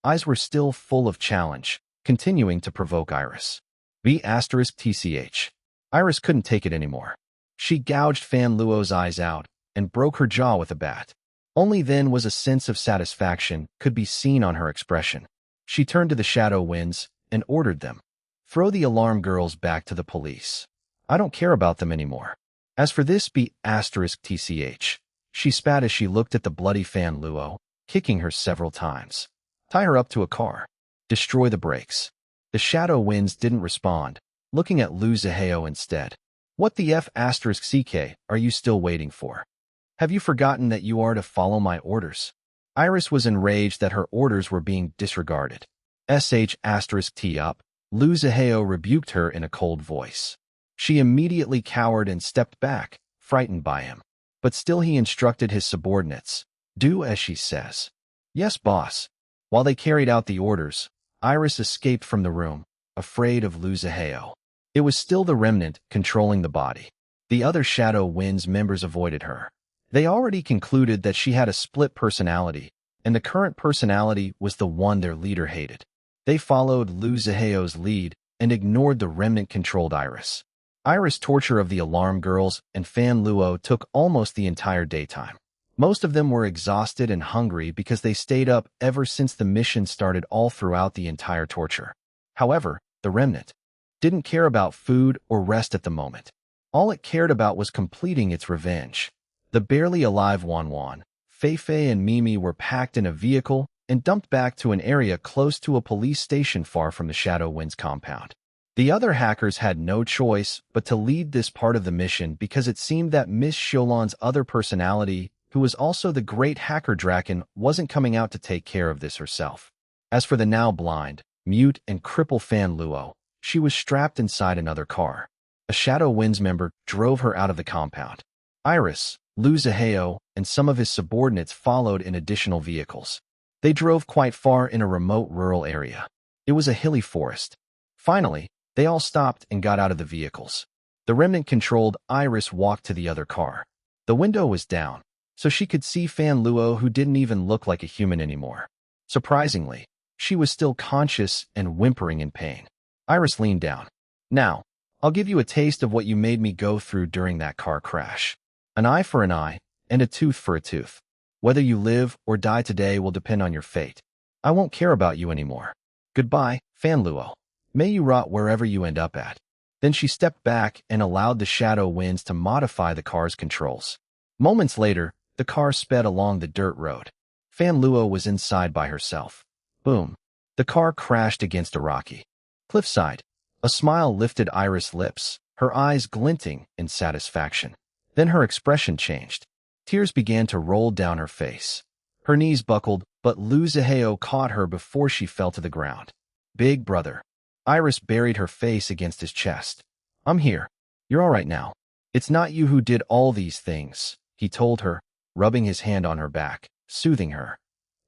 eyes were still full of challenge, continuing to provoke Iris. *TCH. Iris couldn't take it anymore. She gouged Fan Luo's eyes out and broke her jaw with a bat. Only then was a sense of satisfaction could be seen on her expression. She turned to the Shadow Winds and ordered them. Throw the alarm girls back to the police. I don't care about them anymore. As for this *TCH, she spat as she looked at the bloody Fan Luo, kicking her several times. Tie her up to a car. Destroy the brakes. The Shadow Winds didn't respond, looking at Lu Zihao instead. What the *CK are you still waiting for? Have you forgotten that you are to follow my orders? Iris was enraged that her orders were being disregarded. *T up. Lu Zihao rebuked her in a cold voice. She immediately cowered and stepped back, frightened by him. But still he instructed his subordinates. Do as she says. Yes, boss. While they carried out the orders, Iris escaped from the room, afraid of Lu Zihao. It was still the remnant controlling the body. The other Shadow Winds members avoided her. They already concluded that she had a split personality, and the current personality was the one their leader hated. They followed Lu Zihao's lead and ignored the remnant-controlled Iris. Iris' torture of the alarm girls and Fan Luo took almost the entire daytime. Most of them were exhausted and hungry because they stayed up ever since the mission started all throughout the entire torture. However, the remnant didn't care about food or rest at the moment. All it cared about was completing its revenge. The barely alive Wanwan, Fei and Mimi were packed in a vehicle and dumped back to an area close to a police station far from the Shadow Winds compound. The other hackers had no choice but to lead this part of the mission because it seemed that Miss Xiaolan's other personality, who was also the great hacker Draken, wasn't coming out to take care of this herself. As for the now blind, mute, and crippled Fan Luo, she was strapped inside another car. A Shadow Winds member drove her out of the compound. Iris, Lu Zihao, and some of his subordinates followed in additional vehicles. They drove quite far in a remote rural area. It was a hilly forest. Finally, they all stopped and got out of the vehicles. The remnant-controlled Iris walked to the other car. The window was down, so she could see Fan Luo, who didn't even look like a human anymore. Surprisingly, she was still conscious and whimpering in pain. Iris leaned down. Now, I'll give you a taste of what you made me go through during that car crash. An eye for an eye, and a tooth for a tooth. Whether you live or die today will depend on your fate. I won't care about you anymore. Goodbye, Fan Luo. May you rot wherever you end up at. Then she stepped back and allowed the Shadow Winds to modify the car's controls. Moments later, the car sped along the dirt road. Fan Luo was inside by herself. Boom. The car crashed against a rocky cliffside. A smile lifted Iris' lips, her eyes glinting in satisfaction. Then her expression changed. Tears began to roll down her face. Her knees buckled, but Lu Zihao caught her before she fell to the ground. Big brother. Iris buried her face against his chest. I'm here. You're all right now. It's not you who did all these things, he told her, rubbing his hand on her back, soothing her.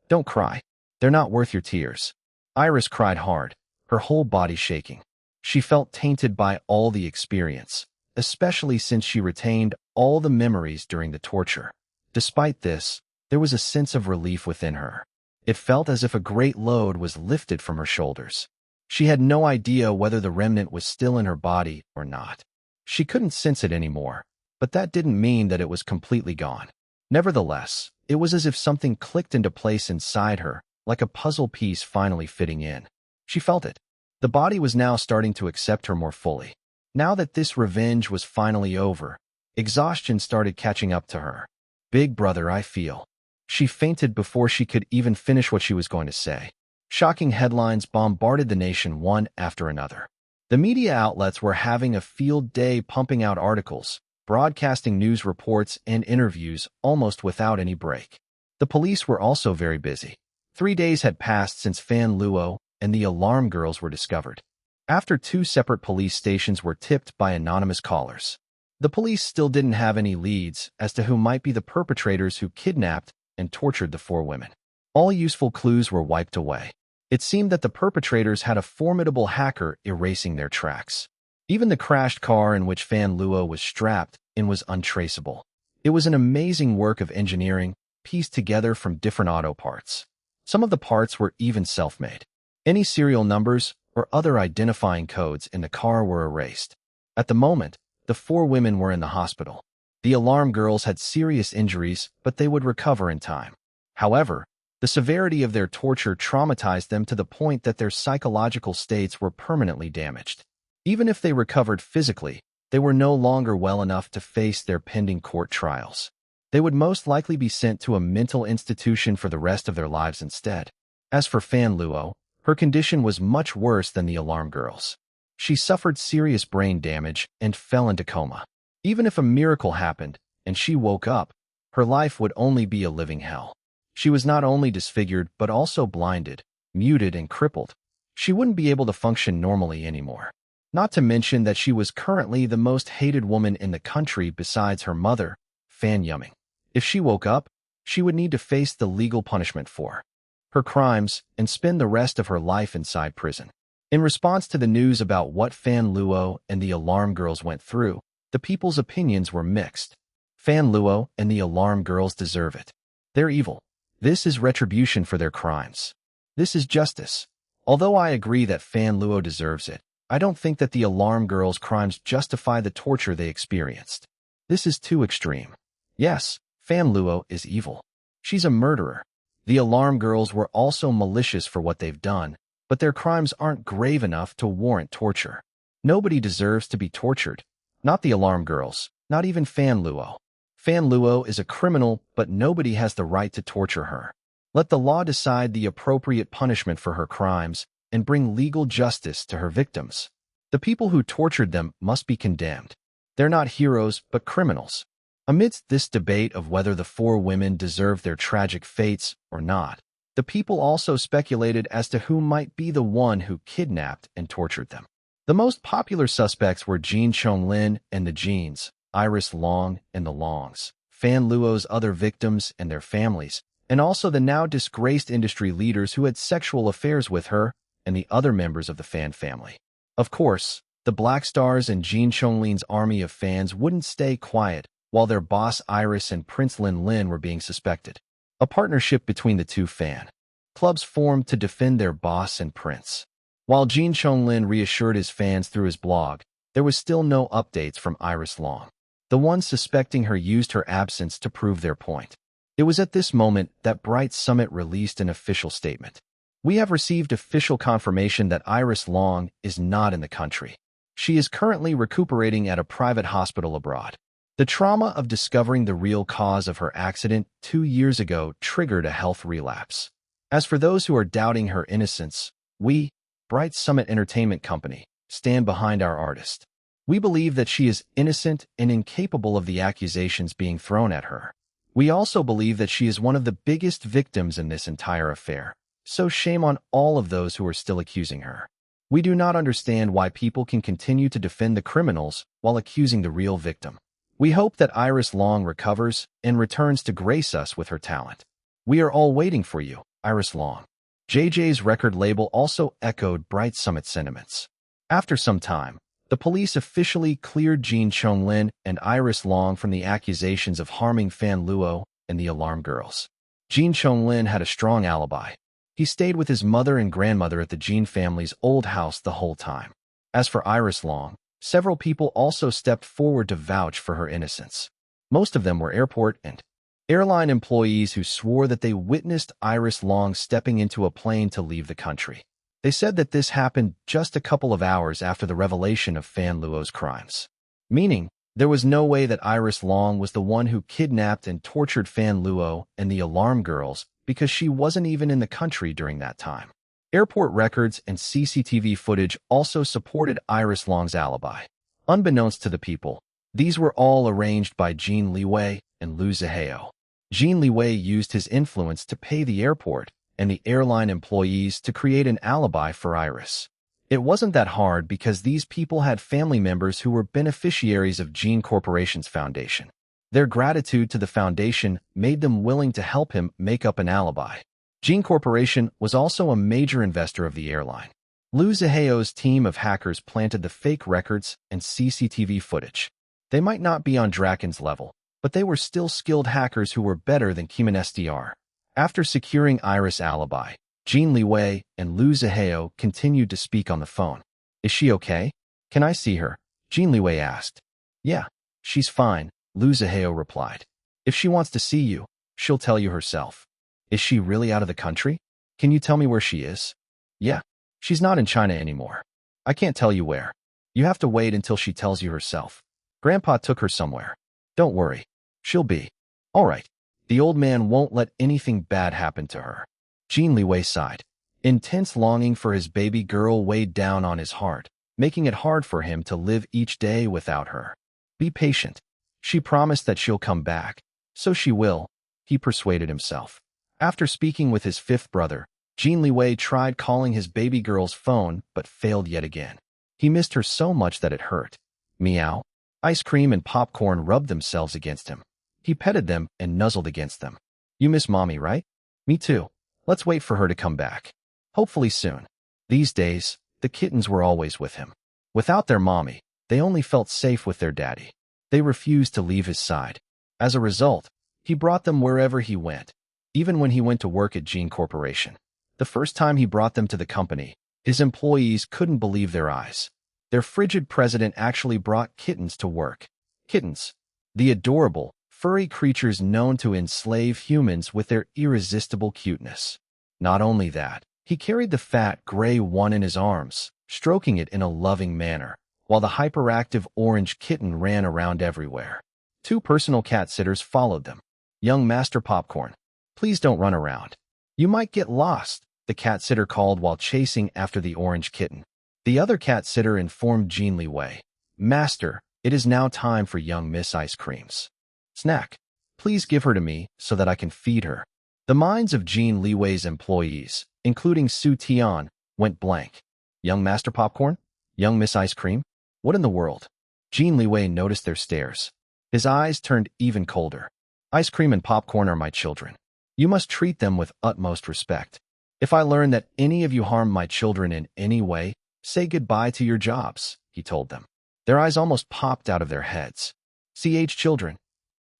Don't cry. They're not worth your tears. Iris cried hard, her whole body shaking. She felt tainted by all the experience, especially since she retained all the memories during the torture. Despite this, there was a sense of relief within her. It felt as if a great load was lifted from her shoulders. She had no idea whether the remnant was still in her body or not. She couldn't sense it anymore, but that didn't mean that it was completely gone. Nevertheless, it was as if something clicked into place inside her, like a puzzle piece finally fitting in. She felt it. The body was now starting to accept her more fully. Now that this revenge was finally over, exhaustion started catching up to her. Big brother, I feel. She fainted before she could even finish what she was going to say. Shocking headlines bombarded the nation one after another. The media outlets were having a field day pumping out articles, broadcasting news reports and interviews almost without any break. The police were also very busy. 3 days had passed since Fan Luo and the alarm girls were discovered. After 2 separate police stations were tipped by anonymous callers. The police still didn't have any leads as to who might be the perpetrators who kidnapped and tortured the 4 women. All useful clues were wiped away. It seemed that the perpetrators had a formidable hacker erasing their tracks. Even the crashed car in which Fan Luo was strapped in was untraceable. It was an amazing work of engineering, pieced together from different auto parts. Some of the parts were even self-made. Any serial numbers or other identifying codes in the car were erased. At the moment, the 4 women were in the hospital. The alarm girls had serious injuries, but they would recover in time. However, the severity of their torture traumatized them to the point that their psychological states were permanently damaged. Even if they recovered physically, they were no longer well enough to face their pending court trials. They would most likely be sent to a mental institution for the rest of their lives instead. As for Fan Luo, her condition was much worse than the alarm girls. She suffered serious brain damage and fell into coma. Even if a miracle happened and she woke up, her life would only be a living hell. She was not only disfigured but also blinded, muted, and crippled. She wouldn't be able to function normally anymore. Not to mention that she was currently the most hated woman in the country besides her mother, Fan Yuming. If she woke up, she would need to face the legal punishment for her crimes and spend the rest of her life inside prison. In response to the news about what Fan Luo and the alarm girls went through, the people's opinions were mixed. Fan Luo and the alarm girls deserve it. They're evil. This is retribution for their crimes. This is justice. Although I agree that Fan Luo deserves it, I don't think that the alarm girls' crimes justify the torture they experienced. This is too extreme. Yes, Fan Luo is evil. She's a murderer. The alarm girls were also malicious for what they've done, but their crimes aren't grave enough to warrant torture. Nobody deserves to be tortured. Not the alarm girls, not even Fan Luo. Fan Luo is a criminal, but nobody has the right to torture her. Let the law decide the appropriate punishment for her crimes and bring legal justice to her victims. The people who tortured them must be condemned. They're not heroes, but criminals. Amidst this debate of whether the 4 women deserve their tragic fates or not, the people also speculated as to who might be the one who kidnapped and tortured them. The most popular suspects were Jin Chonglin and the Jins, Iris Long and the Longs, Fan Luo's other victims and their families, and also the now disgraced industry leaders who had sexual affairs with her and the other members of the Fan family. Of course, the Black Stars and Jin Chonglin's army of fans wouldn't stay quiet while their boss Iris and Prince Lin Lin were being suspected. A partnership between the 2 fan clubs formed to defend their boss and prince. While Jin Chonglin reassured his fans through his blog, there was still no updates from Iris Long. The ones suspecting her used her absence to prove their point. It was at this moment that Bright Summit released an official statement. We have received official confirmation that Iris Long is not in the country. She is currently recuperating at a private hospital abroad. The trauma of discovering the real cause of her accident 2 years ago triggered a health relapse. As for those who are doubting her innocence, we, Bright Summit Entertainment Company, stand behind our artist. We believe that she is innocent and incapable of the accusations being thrown at her. We also believe that she is one of the biggest victims in this entire affair. So shame on all of those who are still accusing her. We do not understand why people can continue to defend the criminals while accusing the real victim. We hope that Iris Long recovers and returns to grace us with her talent. We are all waiting for you, Iris Long. JJ's record label also echoed Bright Summit sentiments. After some time, the police officially cleared Jin Chonglin and Iris Long from the accusations of harming Fan Luo and the alarm girls. Jin Chonglin had a strong alibi. He stayed with his mother and grandmother at the Jin family's old house the whole time. As for Iris Long, several people also stepped forward to vouch for her innocence. Most of them were airport and airline employees who swore that they witnessed Iris Long stepping into a plane to leave the country. They said that this happened just a couple of hours after the revelation of Fan Luo's crimes. Meaning, there was no way that Iris Long was the one who kidnapped and tortured Fan Luo and the alarm girls because she wasn't even in the country during that time. Airport records and CCTV footage also supported Iris Long's alibi. Unbeknownst to the people, these were all arranged by Jin Liwei and Lu Zihao. Jin Liwei used his influence to pay the airport and the airline employees to create an alibi for Iris. It wasn't that hard because these people had family members who were beneficiaries of Jin Corporation's foundation. Their gratitude to the foundation made them willing to help him make up an alibi. Jin Corporation was also a major investor of the airline. Lu Zihao's team of hackers planted the fake records and CCTV footage. They might not be on Draken's level, but they were still skilled hackers who were better than Kimen SDR. After securing Iris' alibi, Jin Liwei and Lu Zihao continued to speak on the phone. Is she okay? Can I see her? Jin Liwei asked. Yeah, she's fine, Lu Zihao replied. If she wants to see you, she'll tell you herself. Is she really out of the country? Can you tell me where she is? Yeah, she's not in China anymore. I can't tell you where. You have to wait until she tells you herself. Grandpa took her somewhere. Don't worry. She'll be all right. The old man won't let anything bad happen to her. Jin Liwei sighed. Intense longing for his baby girl weighed down on his heart, making it hard for him to live each day without her. Be patient. She promised that she'll come back. So she will, he persuaded himself. After speaking with his fifth brother, Jin Liwei tried calling his baby girl's phone but failed yet again. He missed her so much that it hurt. Meow. Ice cream and popcorn rubbed themselves against him. He petted them and nuzzled against them. You miss Mommy, right? Me too. Let's wait for her to come back. Hopefully soon. These days, the kittens were always with him. Without their mommy, they only felt safe with their daddy. They refused to leave his side. As a result, he brought them wherever he went, even when he went to work at Gene Corporation. The first time he brought them to the company, his employees couldn't believe their eyes. Their frigid president actually brought kittens to work. Kittens, the adorable, furry creatures known to enslave humans with their irresistible cuteness. Not only that, he carried the fat gray one in his arms, stroking it in a loving manner, while the hyperactive orange kitten ran around everywhere. 2 personal cat sitters followed them. Young Master Popcorn, please don't run around. You might get lost, the cat sitter called while chasing after the orange kitten. The other cat sitter informed Jin Liwei, Master, it is now time for young Miss Ice Creams. Snack, please give her to me so that I can feed her. The minds of Jin Liwei's employees, including Su Tian, went blank. Young Master Popcorn? Young Miss Ice Cream? What in the world? Jin Liwei noticed their stares. His eyes turned even colder. Ice cream and popcorn are my children. You must treat them with utmost respect. If I learn that any of you harm my children in any way, say goodbye to your jobs, he told them. Their eyes almost popped out of their heads. Children.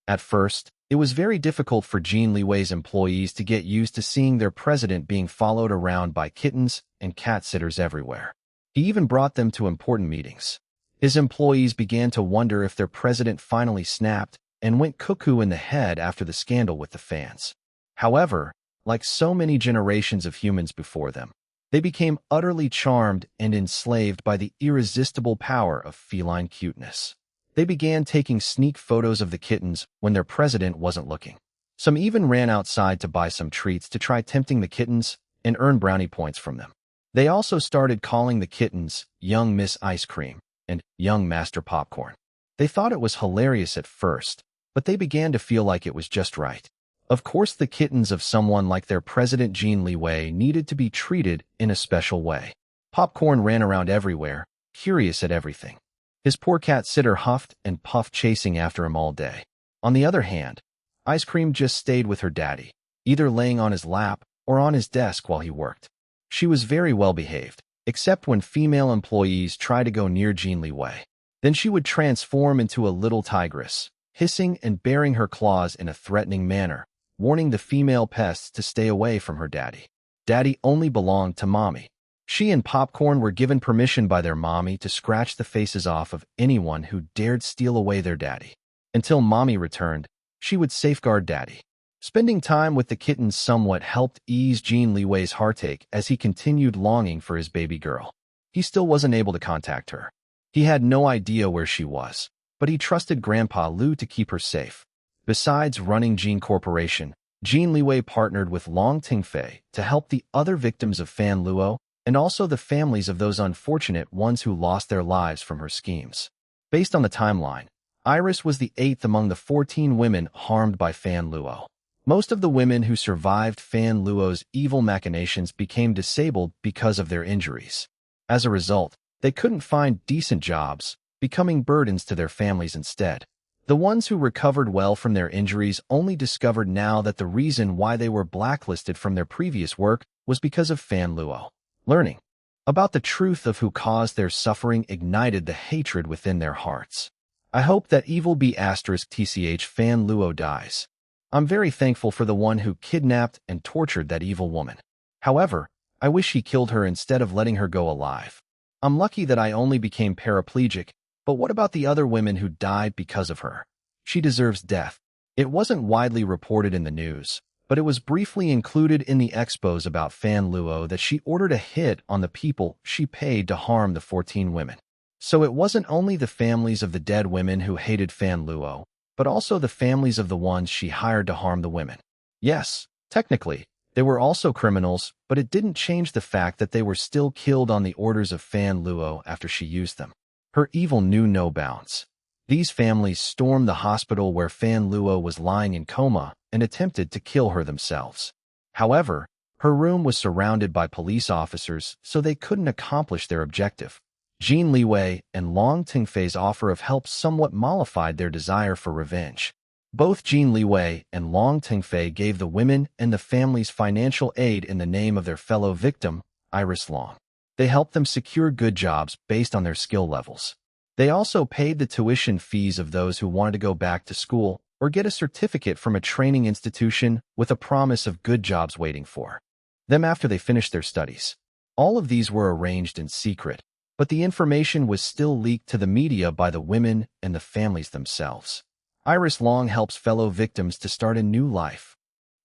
At first, it was very difficult for Jin Liwei's employees to get used to seeing their president being followed around by kittens and cat sitters everywhere. He even brought them to important meetings. His employees began to wonder if their president finally snapped and went cuckoo in the head after the scandal with the fans. However, like so many generations of humans before them, they became utterly charmed and enslaved by the irresistible power of feline cuteness. They began taking sneak photos of the kittens when their president wasn't looking. Some even ran outside to buy some treats to try tempting the kittens and earn brownie points from them. They also started calling the kittens Young Miss Ice Cream and Young Master Popcorn. They thought it was hilarious at first, but they began to feel like it was just right. Of course, the kittens of someone like their president Jin Liwei needed to be treated in a special way. Popcorn ran around everywhere, curious at everything. His poor cat sitter huffed and puffed chasing after him all day. On the other hand, Ice Cream just stayed with her daddy, either laying on his lap or on his desk while he worked. She was very well behaved, except when female employees tried to go near Jin Liwei. Then she would transform into a little tigress, hissing and baring her claws in a threatening manner, warning the female pests to stay away from her daddy. Daddy only belonged to Mommy. She and Popcorn were given permission by their mommy to scratch the faces off of anyone who dared steal away their daddy. Until Mommy returned, she would safeguard Daddy. Spending time with the kittens somewhat helped ease Jin Liwei's heartache as he continued longing for his baby girl. He still wasn't able to contact her. He had no idea where she was, but he trusted Grandpa Lu to keep her safe. Besides running Gene Corporation, Jin Liwei partnered with Long Tingfei to help the other victims of Fan Luo and also the families of those unfortunate ones who lost their lives from her schemes. Based on the timeline, Iris was the 8th among the 14 women harmed by Fan Luo. Most of the women who survived Fan Luo's evil machinations became disabled because of their injuries. As a result, they couldn't find decent jobs, becoming burdens to their families instead. The ones who recovered well from their injuries only discovered now that the reason why they were blacklisted from their previous work was because of Fan Luo. Learning about the truth of who caused their suffering ignited the hatred within their hearts. I hope that evil B***tch Fan Luo dies. I'm very thankful for the one who kidnapped and tortured that evil woman. However, I wish he killed her instead of letting her go alive. I'm lucky that I only became paraplegic, but what about the other women who died because of her? She deserves death. It wasn't widely reported in the news, but it was briefly included in the expos about Fan Luo that she ordered a hit on the people she paid to harm the 14 women. So it wasn't only the families of the dead women who hated Fan Luo, but also the families of the ones she hired to harm the women. Yes, technically, they were also criminals, but it didn't change the fact that they were still killed on the orders of Fan Luo after she used them. Her evil knew no bounds. These families stormed the hospital where Fan Luo was lying in coma and attempted to kill her themselves. However, her room was surrounded by police officers, so they couldn't accomplish their objective. Jin Liwei and Long Tingfei's offer of help somewhat mollified their desire for revenge. Both Jin Liwei and Long Tingfei gave the women and the families financial aid in the name of their fellow victim, Iris Long. They helped them secure good jobs based on their skill levels. They also paid the tuition fees of those who wanted to go back to school or get a certificate from a training institution with a promise of good jobs waiting for them after they finished their studies. All of these were arranged in secret, but the information was still leaked to the media by the women and the families themselves. Iris Long helps fellow victims to start a new life.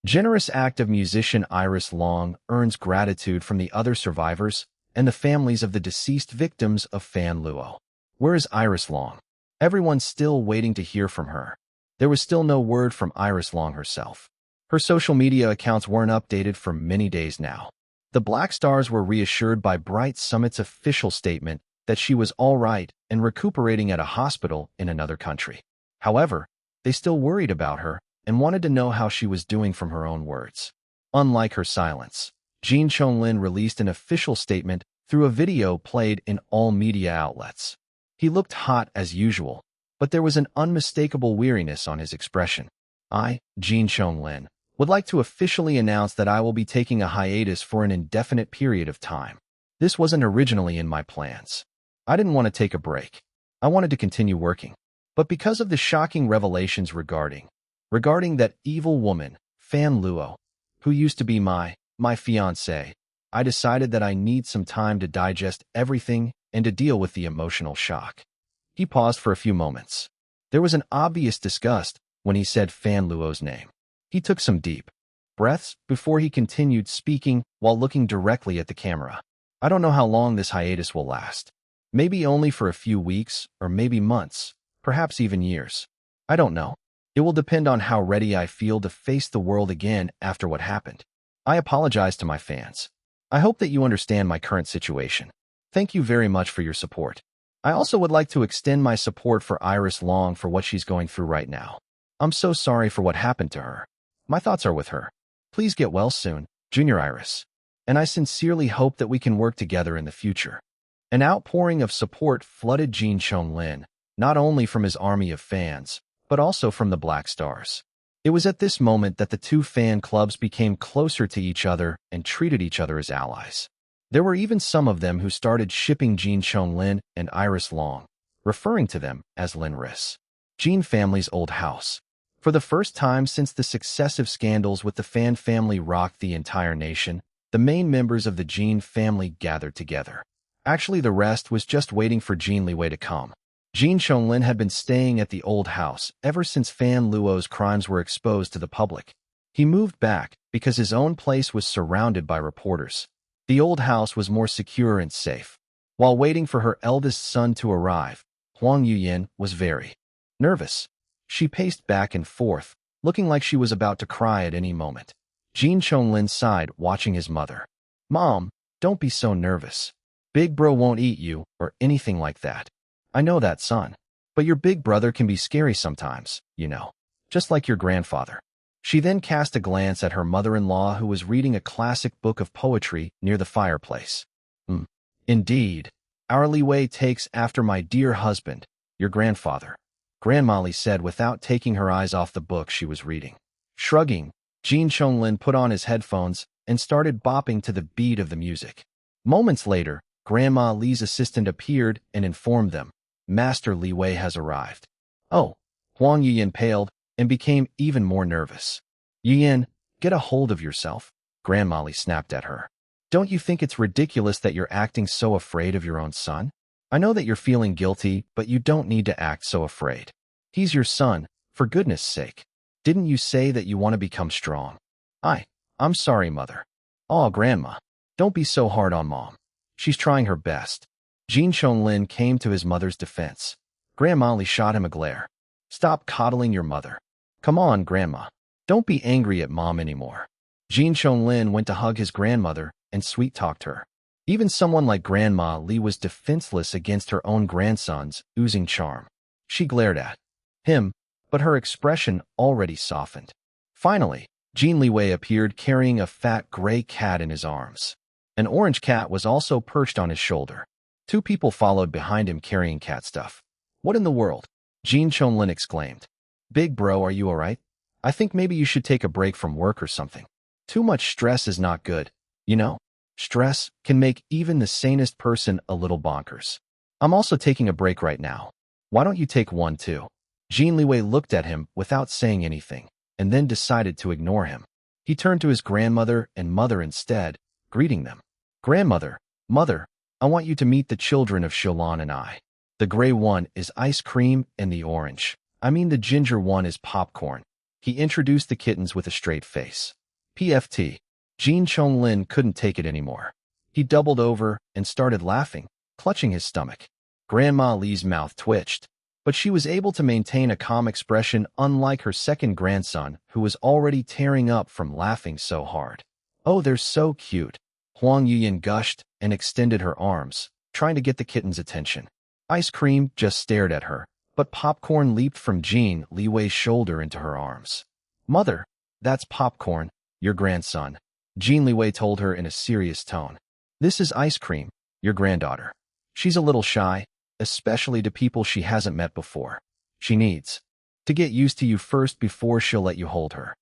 Generous act of musician Iris Long earns gratitude from the other survivors and the families of the deceased victims of Fan Luo. Where is Iris Long? Everyone's still waiting to hear from her. There was still no word from Iris Long herself. Her social media accounts weren't updated for many days now. The Black Stars were reassured by Bright Summit's official statement that she was all right and recuperating at a hospital in another country. However, they still worried about her and wanted to know how she was doing from her own words. Unlike her silence, Jin Chonglin released an official statement through a video played in all media outlets. He looked hot as usual, but there was an unmistakable weariness on his expression. I, Jin Chonglin, would like to officially announce that I will be taking a hiatus for an indefinite period of time. This wasn't originally in my plans. I didn't want to take a break. I wanted to continue working. But because of the shocking revelations regarding that evil woman, Fan Luo, who used to be my fiancée, I decided that I need some time to digest everything and to deal with the emotional shock. He paused for a few moments. There was an obvious disgust when he said Fan Luo's name. He took some deep breaths before he continued speaking while looking directly at the camera. I don't know how long this hiatus will last. Maybe only for a few weeks, or maybe months. Perhaps even years. I don't know. It will depend on how ready I feel to face the world again after what happened. I apologize to my fans. I hope that you understand my current situation. Thank you very much for your support. I also would like to extend my support for Iris Long for what she's going through right now. I'm so sorry for what happened to her. My thoughts are with her. Please get well soon, Junior Iris. And I sincerely hope that we can work together in the future. An outpouring of support flooded Jin Chonglin, not only from his army of fans, but also from the Black Stars. It was at this moment that the two fan clubs became closer to each other and treated each other as allies. There were even some of them who started shipping Jin Chonglin and Iris Long, referring to them as Linris. Jin family's old house. For the first time since the successive scandals with the Fan family rocked the entire nation, the main members of the Jin family gathered together. Actually, the rest was just waiting for Jin Liwei to come. Jin Chonglin had been staying at the old house ever since Fan Luo's crimes were exposed to the public. He moved back because his own place was surrounded by reporters. The old house was more secure and safe. While waiting for her eldest son to arrive, Huang Yuyin was very nervous. She paced back and forth, looking like she was about to cry at any moment. Jin Chonglin sighed, watching his mother. Mom, don't be so nervous. Big bro won't eat you or anything like that. I know that, son. But your big brother can be scary sometimes, you know. Just like your grandfather. She then cast a glance at her mother-in-law who was reading a classic book of poetry near the fireplace. Indeed. Our Liwei takes after my dear husband, your grandfather, Grandma Li said without taking her eyes off the book she was reading. Shrugging, Jin Chonglin put on his headphones and started bopping to the beat of the music. Moments later, Grandma Li's assistant appeared and informed them, Master Liwei has arrived. Oh, Huang Yuyin paled and became even more nervous. Yin, get a hold of yourself, Grandma Li snapped at her. Don't you think it's ridiculous that you're acting so afraid of your own son? I know that you're feeling guilty, but you don't need to act so afraid. He's your son, for goodness sake. Didn't you say that you want to become strong? I'm sorry, Mother. Aw, Grandma. Don't be so hard on Mom. She's trying her best. Jin Chonglin came to his mother's defense. Grandma Li shot him a glare. Stop coddling your mother. Come on, Grandma. Don't be angry at Mom anymore. Jin Chonglin went to hug his grandmother and sweet-talked her. Even someone like Grandma Li was defenseless against her own grandson's oozing charm. She glared at him, but her expression already softened. Finally, Jin Liwei appeared carrying a fat gray cat in his arms. An orange cat was also perched on his shoulder. Two people followed behind him carrying cat stuff. What in the world? Jin Chonglin exclaimed. Big bro, are you alright? I think maybe you should take a break from work or something. Too much stress is not good. You know, stress can make even the sanest person a little bonkers. I'm also taking a break right now. Why don't you take one too? Jin Liwei looked at him without saying anything, and then decided to ignore him. He turned to his grandmother and mother instead, greeting them. Grandmother, Mother, I want you to meet the children of Shilan and I. The gray one is ice cream and the the ginger one is popcorn. He introduced the kittens with a straight face. PFT. Jin Chonglin couldn't take it anymore. He doubled over and started laughing, clutching his stomach. Grandma Li's mouth twitched, but she was able to maintain a calm expression unlike her second grandson, who was already tearing up from laughing so hard. Oh, they're so cute. Huang Yuyan gushed and extended her arms, trying to get the kitten's attention. Ice cream just stared at her, but popcorn leaped from Jin Liwei's shoulder into her arms. Mother, that's popcorn, your grandson. Jin Liwei told her in a serious tone. This is ice cream, your granddaughter. She's a little shy, especially to people she hasn't met before. She needs to get used to you first before she'll let you hold her.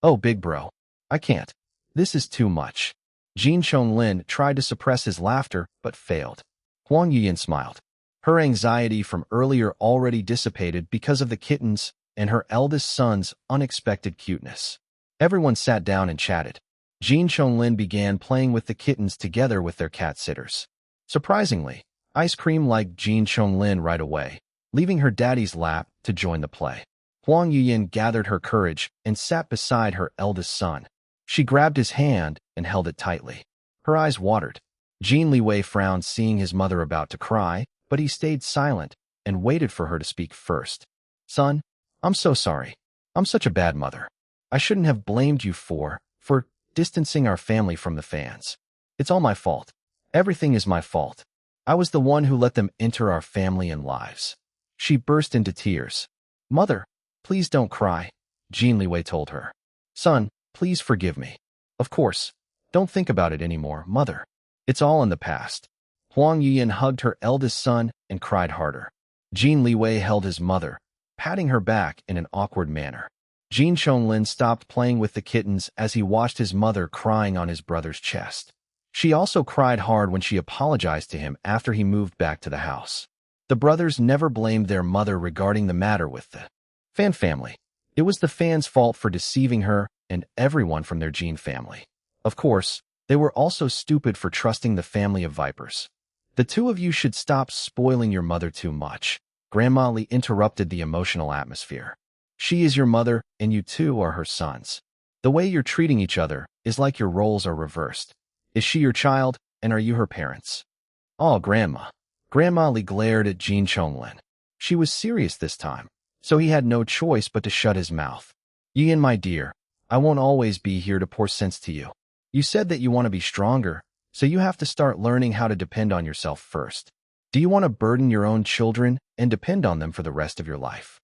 Oh, big bro. I can't. This is too much. Jin Chonglin tried to suppress his laughter, but failed. Huang Yuyan smiled. Her anxiety from earlier already dissipated because of the kittens and her eldest son's unexpected cuteness. Everyone sat down and chatted. Jin Chonglin began playing with the kittens together with their cat sitters. Surprisingly, Ice Cream liked Jin Chonglin right away, leaving her daddy's lap to join the play. Huang Yuyan gathered her courage and sat beside her eldest son. She grabbed his hand and held it tightly. Her eyes watered. Jin Liwei frowned seeing his mother about to cry, but he stayed silent and waited for her to speak first. Son, I'm so sorry. I'm such a bad mother. I shouldn't have blamed you for distancing our family from the fans. It's all my fault. Everything is my fault. I was the one who let them enter our family and lives. She burst into tears. Mother, please don't cry, Jin Liwei told her. Son, please forgive me. Of course. Don't think about it anymore, Mother. It's all in the past. Huang Yuyan hugged her eldest son and cried harder. Jin Liwei held his mother, patting her back in an awkward manner. Jin Chonglin stopped playing with the kittens as he watched his mother crying on his brother's chest. She also cried hard when she apologized to him after he moved back to the house. The brothers never blamed their mother regarding the matter with the Fan family. It was the fans' fault for deceiving her and everyone from their Jin family. Of course, they were also stupid for trusting the family of vipers. The two of you should stop spoiling your mother too much. Grandma Li interrupted the emotional atmosphere. She is your mother, and you two are her sons. The way you're treating each other is like your roles are reversed. Is she your child, and are you her parents? Oh, Grandma. Grandma Li glared at Jin Chonglin. She was serious this time, so he had no choice but to shut his mouth. Yin, my dear, I won't always be here to pour sense to you. You said that you want to be stronger, so you have to start learning how to depend on yourself first. Do you want to burden your own children and depend on them for the rest of your life?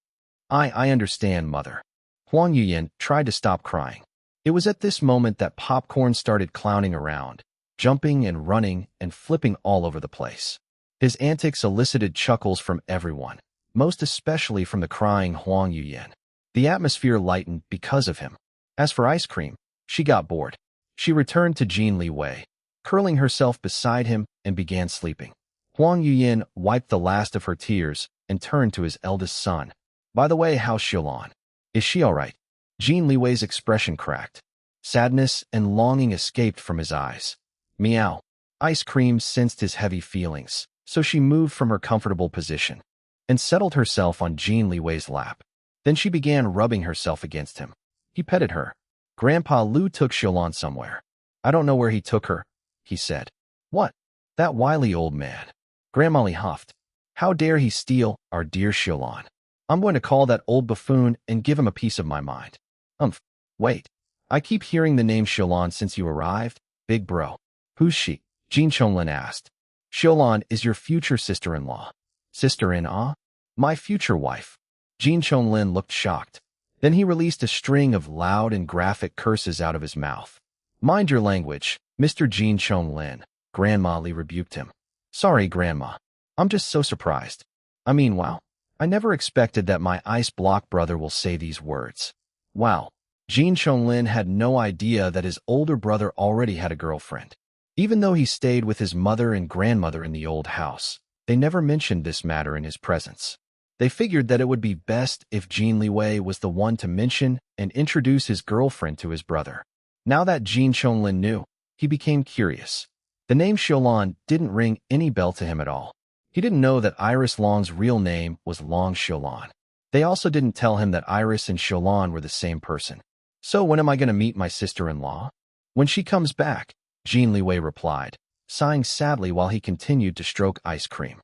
I understand, Mother. Huang Yuyan tried to stop crying. It was at this moment that popcorn started clowning around, jumping and running and flipping all over the place. His antics elicited chuckles from everyone, most especially from the crying Huang Yuyan. The atmosphere lightened because of him. As for Ice Cream, she got bored. She returned to Jin Liwei, curling herself beside him and began sleeping. Huang Yuyan wiped the last of her tears and turned to his eldest son. By the way, how's Shilan? Is she all right? Jin Liwei's expression cracked. Sadness and longing escaped from his eyes. Meow. Ice Cream sensed his heavy feelings, so she moved from her comfortable position and settled herself on Jin Liwei's lap. Then she began rubbing herself against him. He petted her. Grandpa Lu took Xiaolan somewhere. I don't know where he took her, he said. What? That wily old man. Grandma Li huffed. How dare he steal our dear Xiaolan? I'm going to call that old buffoon and give him a piece of my mind. Wait. I keep hearing the name Xiaolan since you arrived, big bro. Who's she? Jin Chonglin asked. Xiaolan is your future sister-in-law. Sister-in-law? My future wife. Jin Chonglin looked shocked. Then he released a string of loud and graphic curses out of his mouth. Mind your language, Mr. Jin Chonglin, Grandma Li rebuked him. Sorry, Grandma. I'm just so surprised. I mean, wow. I never expected that my ice block brother will say these words. Wow. Jin Chonglin had no idea that his older brother already had a girlfriend. Even though he stayed with his mother and grandmother in the old house, they never mentioned this matter in his presence. They figured that it would be best if Jin Liwei was the one to mention and introduce his girlfriend to his brother. Now that Jin Chonglin knew, he became curious. The name Xiaolan didn't ring any bell to him at all. He didn't know that Iris Long's real name was Long Xiaolan. They also didn't tell him that Iris and Xiaolan were the same person. So when am I going to meet my sister-in-law? When she comes back, Jin Liwei replied, sighing sadly while he continued to stroke Ice Cream.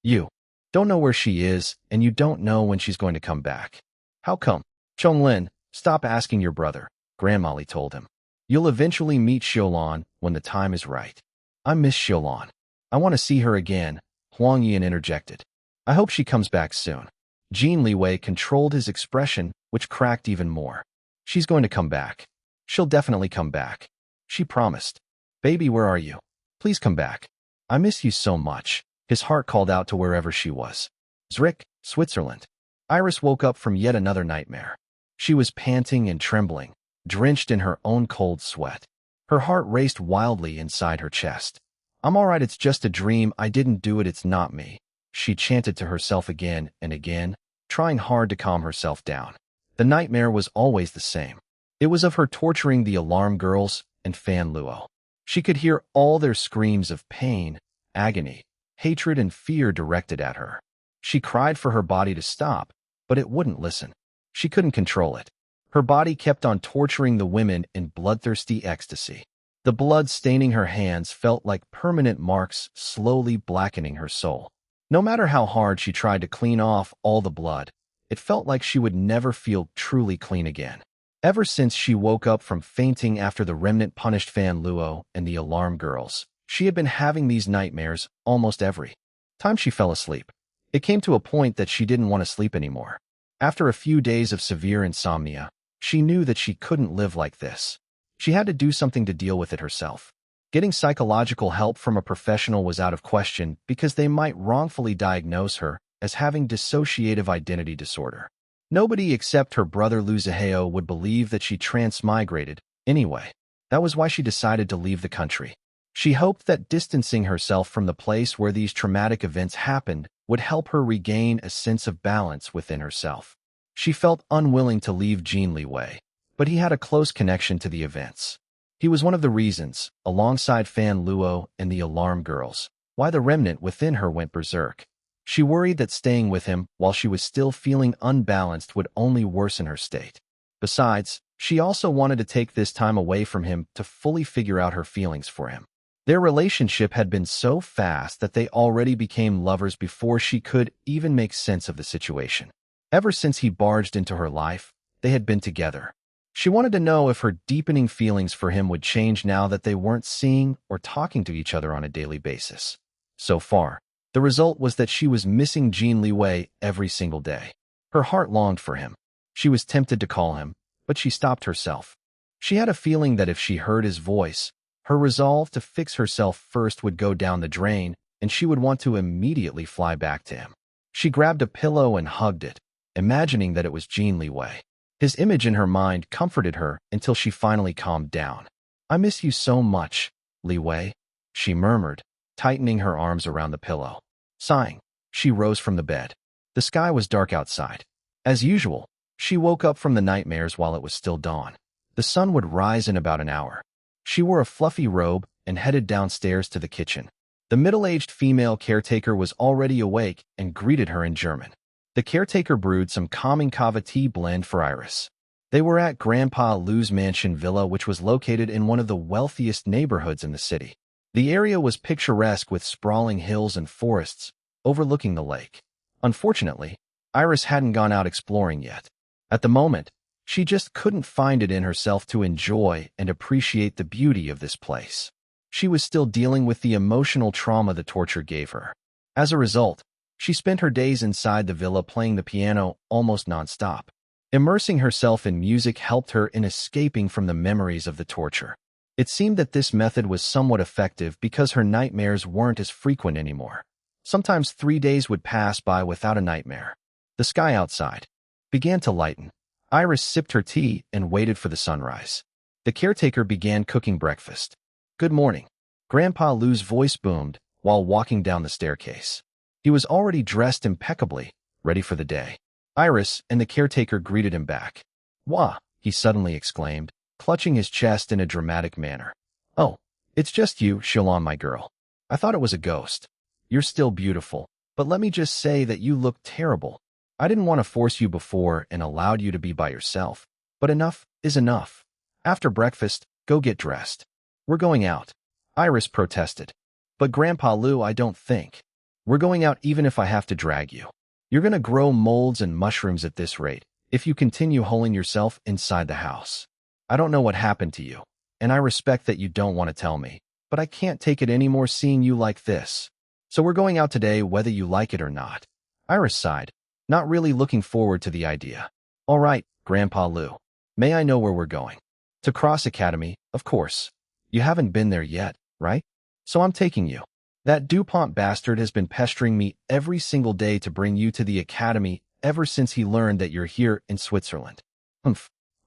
You don't know where she is, and you don't know when she's going to come back. How come? Chonglin, stop asking your brother, Grandma Li told him. You'll eventually meet Xiaolan when the time is right. I miss Xiaolan. I want to see her again, Huang Yan interjected. I hope she comes back soon. Jin Liwei controlled his expression, which cracked even more. She's going to come back. She'll definitely come back. She promised. Baby, where are you? Please come back. I miss you so much. His heart called out to wherever she was. Zurich, Switzerland. Iris woke up from yet another nightmare. She was panting and trembling, drenched in her own cold sweat. Her heart raced wildly inside her chest. I'm all right, it's just a dream, I didn't do it, it's not me. She chanted to herself again and again, trying hard to calm herself down. The nightmare was always the same. It was of her torturing the alarm girls and Fan Luo. She could hear all their screams of pain, agony, hatred, and fear directed at her. She cried for her body to stop, but it wouldn't listen. She couldn't control it. Her body kept on torturing the women in bloodthirsty ecstasy. The blood staining her hands felt like permanent marks, slowly blackening her soul. No matter how hard she tried to clean off all the blood, it felt like she would never feel truly clean again. Ever since she woke up from fainting after the remnant punished Fan Luo and the alarm girls, she had been having these nightmares almost every time she fell asleep. It came to a point that she didn't want to sleep anymore. After a few days of severe insomnia, she knew that she couldn't live like this. She had to do something to deal with it herself. Getting psychological help from a professional was out of question because they might wrongfully diagnose her as having dissociative identity disorder. Nobody except her brother Lu Zihao would believe that she transmigrated anyway. That was why she decided to leave the country. She hoped that distancing herself from the place where these traumatic events happened would help her regain a sense of balance within herself. She felt unwilling to leave Jin Liwei, but he had a close connection to the events. He was one of the reasons, alongside Fan Luo and the alarm girls, why the remnant within her went berserk. She worried that staying with him while she was still feeling unbalanced would only worsen her state. Besides, she also wanted to take this time away from him to fully figure out her feelings for him. Their relationship had been so fast that they already became lovers before she could even make sense of the situation. Ever since he barged into her life, they had been together. She wanted to know if her deepening feelings for him would change now that they weren't seeing or talking to each other on a daily basis. So far, the result was that she was missing Jin Liwei every single day. Her heart longed for him. She was tempted to call him, but she stopped herself. She had a feeling that if she heard his voice, her resolve to fix herself first would go down the drain, and she would want to immediately fly back to him. She grabbed a pillow and hugged it, imagining that it was Jin Liwei. His image in her mind comforted her until she finally calmed down. I miss you so much, Liwei, she murmured, tightening her arms around the pillow. Sighing, she rose from the bed. The sky was dark outside. As usual, She woke up from the nightmares while it was still dawn. The sun would rise in about an hour. She wore a fluffy robe and headed downstairs to the kitchen. The middle-aged female caretaker was already awake and greeted her in German. The caretaker brewed some calming kava tea blend for Iris. They were at Grandpa Lu's mansion villa, which was located in one of the wealthiest neighborhoods in the city. The area was picturesque with sprawling hills and forests overlooking the lake. Unfortunately, Iris hadn't gone out exploring yet. At the moment, she just couldn't find it in herself to enjoy and appreciate the beauty of this place. She was still dealing with the emotional trauma the torture gave her. As a result, she spent her days inside the villa playing the piano almost nonstop. Immersing herself in music helped her in escaping from the memories of the torture. It seemed that this method was somewhat effective because her nightmares weren't as frequent anymore. Sometimes 3 days would pass by without a nightmare. The sky outside began to lighten. Iris sipped her tea and waited for the sunrise. The caretaker began cooking breakfast. "Good morning." Grandpa Lu's voice boomed while walking down the staircase. He was already dressed impeccably, ready for the day. Iris and the caretaker greeted him back. "Wah," he suddenly exclaimed, clutching his chest in a dramatic manner. "Oh, it's just you, Shalon, my girl. I thought it was a ghost. You're still beautiful, but let me just say that you look terrible. I didn't want to force you before and allowed you to be by yourself, but enough is enough. After breakfast, go get dressed. We're going out." Iris protested. "But Grandpa Lu, I don't think. We're going out even if I have to drag you. You're going to grow molds and mushrooms at this rate if you continue holding yourself inside the house. I don't know what happened to you, and I respect that you don't want to tell me, but I can't take it anymore seeing you like this. So we're going out today whether you like it or not." Iris sighed, not really looking forward to the idea. "All right, Grandpa Lu. May I know where we're going?" "To Cross Academy, of course. You haven't been there yet, right? So I'm taking you. That DuPont bastard has been pestering me every single day to bring you to the academy ever since he learned that you're here in Switzerland.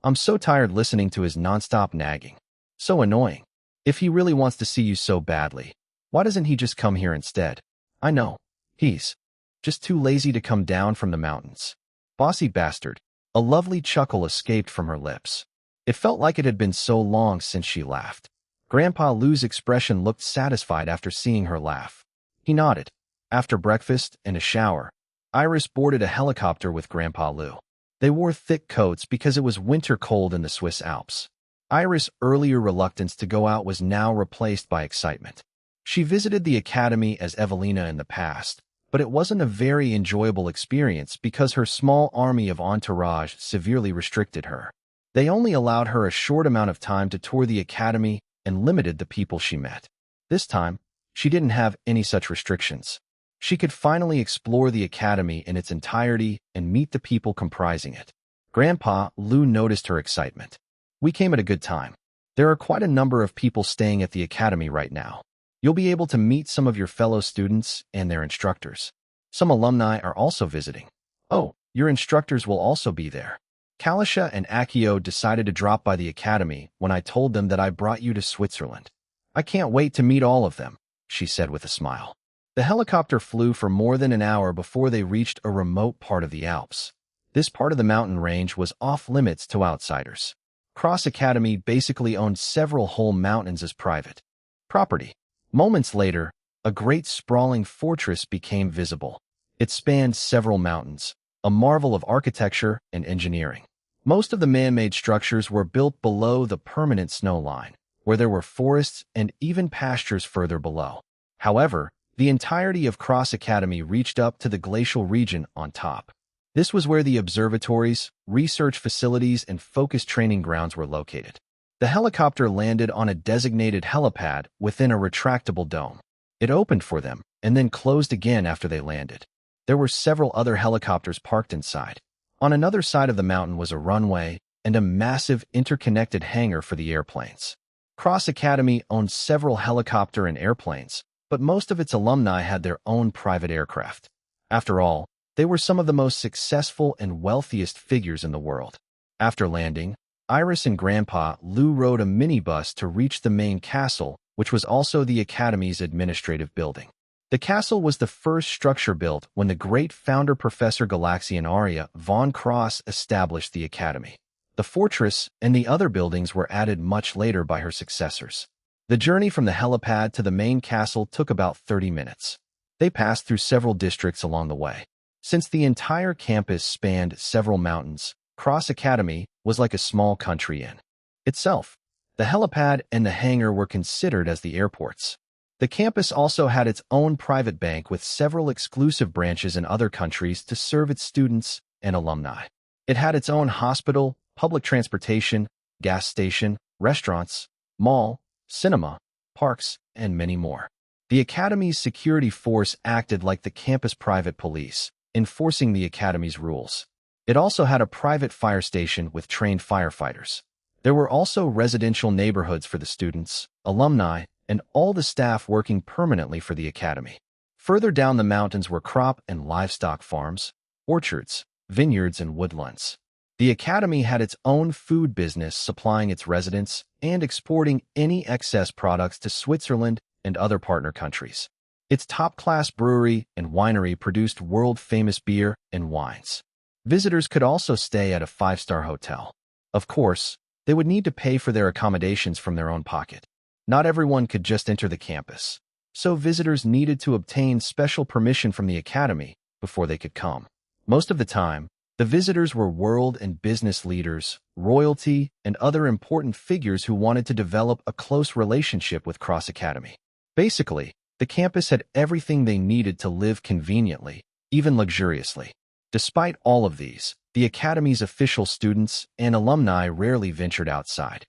I'm so tired listening to his nonstop nagging. So annoying. If he really wants to see you so badly, why doesn't he just come here instead? I know. He's just too lazy to come down from the mountains. Bossy bastard." A lovely chuckle escaped from her lips. It felt like it had been so long since she laughed. Grandpa Lu's expression looked satisfied after seeing her laugh. He nodded. After breakfast and a shower, Iris boarded a helicopter with Grandpa Lu. They wore thick coats because it was winter cold in the Swiss Alps. Iris' earlier reluctance to go out was now replaced by excitement. She visited the academy as Evelina in the past, but it wasn't a very enjoyable experience because her small army of entourage severely restricted her. They only allowed her a short amount of time to tour the academy and limited the people she met. This time, she didn't have any such restrictions. She could finally explore the academy in its entirety and meet the people comprising it. Grandpa Lu noticed her excitement. "We came at a good time. There are quite a number of people staying at the academy right now. You'll be able to meet some of your fellow students and their instructors. Some alumni are also visiting. Oh, your instructors will also be there. Kalisha and Akio decided to drop by the academy when I told them that I brought you to Switzerland. I can't wait to meet all of them," she said with a smile. The helicopter flew for more than an hour before they reached a remote part of the Alps. This part of the mountain range was off-limits to outsiders. Cross Academy basically owned several whole mountains as private property. Moments later, a great sprawling fortress became visible. It spanned several mountains, a marvel of architecture and engineering. Most of the man-made structures were built below the permanent snow line, where there were forests and even pastures further below. However, the entirety of Cross Academy reached up to the glacial region on top. This was where the observatories, research facilities, and focus training grounds were located. The helicopter landed on a designated helipad within a retractable dome. It opened for them and then closed again after they landed. There were several other helicopters parked inside. On another side of the mountain was a runway and a massive interconnected hangar for the airplanes. Cross Academy owned several helicopter and airplanes, but most of its alumni had their own private aircraft. After all, they were some of the most successful and wealthiest figures in the world. After landing, Iris and Grandpa Lu rode a minibus to reach the main castle, which was also the academy's administrative building. The The castle was the first structure built when the great founder Professor Galaxian Aria von Cross established the academy. The fortress and the other buildings were added much later by her successors. The journey from the helipad to the main castle took about 30 minutes. They passed through several districts along the way. Since the entire campus spanned several mountains, Cross Academy was like a small country in itself. The helipad and the hangar were considered as the airports. The campus also had its own private bank with several exclusive branches in other countries to serve its students and alumni. It had its own hospital, public transportation, gas station, restaurants, mall, cinema, parks, and many more. The academy's security force acted like the campus private police, enforcing the academy's rules. It also had a private fire station with trained firefighters. There were also residential neighborhoods for the students, alumni, and all the staff working permanently for the academy. Further down the mountains were crop and livestock farms, orchards, vineyards, and woodlands. The academy had its own food business supplying its residents and exporting any excess products to Switzerland and other partner countries. Its top-class brewery and winery produced world-famous beer and wines. Visitors could also stay at a 5-star hotel. Of course, they would need to pay for their accommodations from their own pocket. Not everyone could just enter the campus, so visitors needed to obtain special permission from the academy before they could come. Most of the time, the visitors were world and business leaders, royalty, and other important figures who wanted to develop a close relationship with Cross Academy. Basically, the campus had everything they needed to live conveniently, even luxuriously. Despite all of these, the academy's official students and alumni rarely ventured outside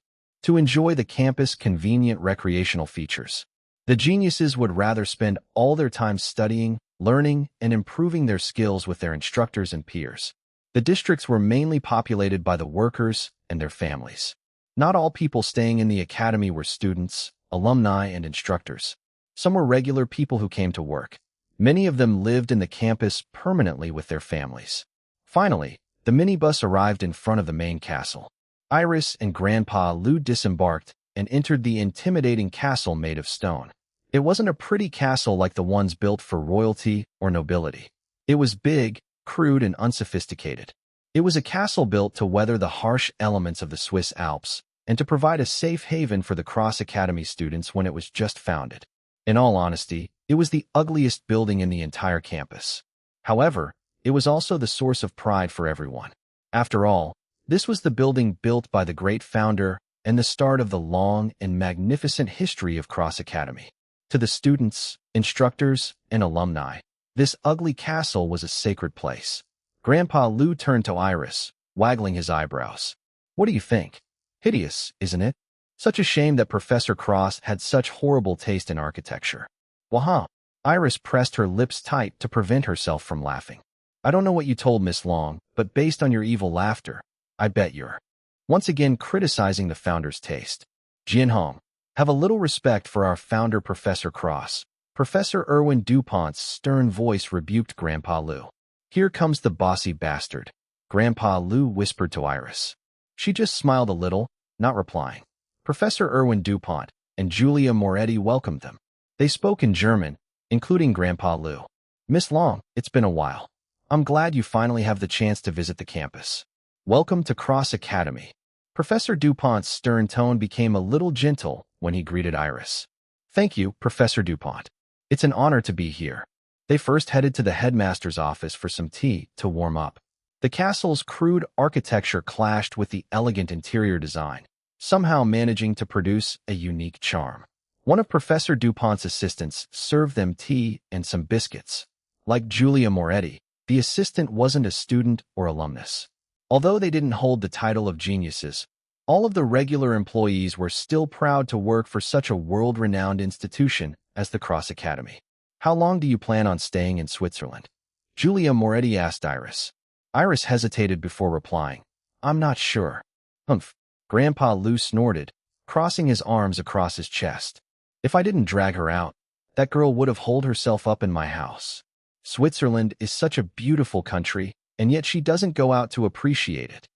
to enjoy the campus' convenient recreational features. The geniuses would rather spend all their time studying, learning, and improving their skills with their instructors and peers. The districts were mainly populated by the workers and their families. Not all people staying in the academy were students, alumni, and instructors. Some were regular people who came to work. Many of them lived in the campus permanently with their families. Finally, the minibus arrived in front of the main castle. Iris and Grandpa Lu disembarked and entered the intimidating castle made of stone. It wasn't a pretty castle like the ones built for royalty or nobility. It was big, crude, and unsophisticated. It was a castle built to weather the harsh elements of the Swiss Alps and to provide a safe haven for the Cross Academy students when it was just founded. In all honesty, it was the ugliest building in the entire campus. However, it was also the source of pride for everyone. After all, this was the building built by the great founder and the start of the long and magnificent history of Cross Academy. To the students, instructors, and alumni, this ugly castle was a sacred place. Grandpa Lu turned to Iris, waggling his eyebrows. What do you think? Hideous, isn't it? Such a shame that Professor Cross had such horrible taste in architecture. Waha! Iris pressed her lips tight to prevent herself from laughing. I don't know what you told Miss Long, but based on your evil laughter, I bet you're once again criticizing the founder's taste. Jin Hong, have a little respect for our founder Professor Cross. Professor Erwin DuPont's stern voice rebuked Grandpa Lu. Here comes the bossy bastard, Grandpa Lu whispered to Iris. She just smiled a little, not replying. Professor Erwin DuPont and Julia Moretti welcomed them. They spoke in German, including Grandpa Lu. Miss Long, it's been a while. I'm glad you finally have the chance to visit the campus. Welcome to Cross Academy. Professor DuPont's stern tone became a little gentle when he greeted Iris. Thank you, Professor DuPont. It's an honor to be here. They first headed to the headmaster's office for some tea to warm up. The castle's crude architecture clashed with the elegant interior design, somehow managing to produce a unique charm. One of Professor DuPont's assistants served them tea and some biscuits. Like Julia Moretti, the assistant wasn't a student or alumnus. Although they didn't hold the title of geniuses, all of the regular employees were still proud to work for such a world-renowned institution as the Cross Academy. How long do you plan on staying in Switzerland? Julia Moretti asked Iris. Iris hesitated before replying. I'm not sure. Humph. Grandpa Lu snorted, crossing his arms across his chest. If I didn't drag her out, that girl would have holed herself up in my house. Switzerland is such a beautiful country, and yet she doesn't go out to appreciate it.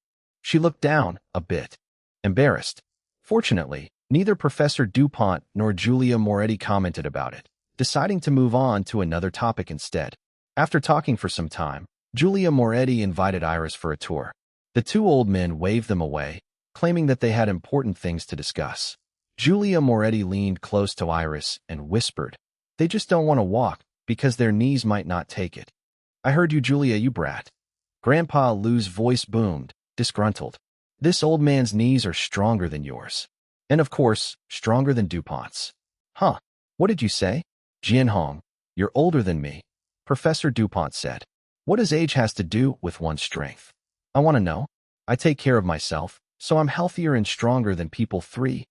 She looked down, a bit embarrassed. Fortunately, neither Professor DuPont nor Julia Moretti commented about it. deciding to move on to another topic instead. After talking for some time, Giulia Moretti invited Iris for a tour. The two old men waved them away, claiming that they had important things to discuss. Giulia Moretti leaned close to Iris and whispered, "They just don't want to walk because their knees might not take it." "I heard you, Giulia, you brat." Grandpa Lou's voice boomed, disgruntled. "This old man's knees are stronger than yours. And of course, stronger than DuPont's." "Huh? What did you say?" "Jian Hong, you're older than me," Professor DuPont said. "What does age has to do with one's strength?" "I want to know. I take care of myself, so I'm healthier and stronger than people 4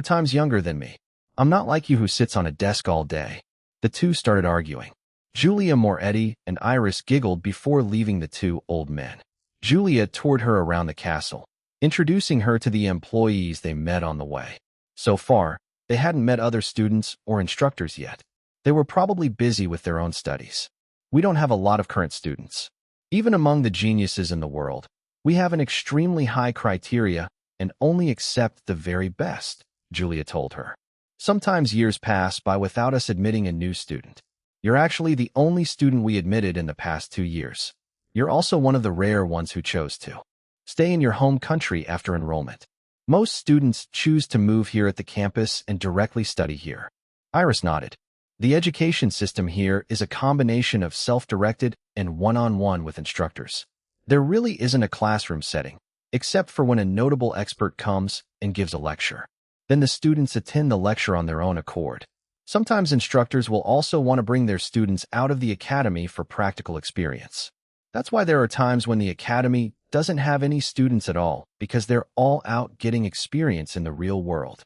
times younger than me. I'm not like you who sits on a desk all day." The two started arguing. Giulia Moretti and Iris giggled before leaving the two old men. Giulia toured her around the castle, introducing her to the employees they met on the way. So far, they hadn't met other students or instructors yet. They were probably busy with their own studies. "We don't have a lot of current students. Even among the geniuses in the world, we have an extremely high criteria and only accept the very best," Giulia told her. "Sometimes years pass by without us admitting a new student. You're actually the only student we admitted in the past 2 years. You're also one of the rare ones who chose to stay in your home country after enrollment. Most students choose to move here at the campus and directly study here." Iris nodded. "The education system here is a combination of self-directed and one-on-one with instructors. There really isn't a classroom setting, except for when a notable expert comes and gives a lecture. Then the students attend the lecture on their own accord. Sometimes instructors will also want to bring their students out of the academy for practical experience. That's why there are times when the academy doesn't have any students at all, because they're all out getting experience in the real world."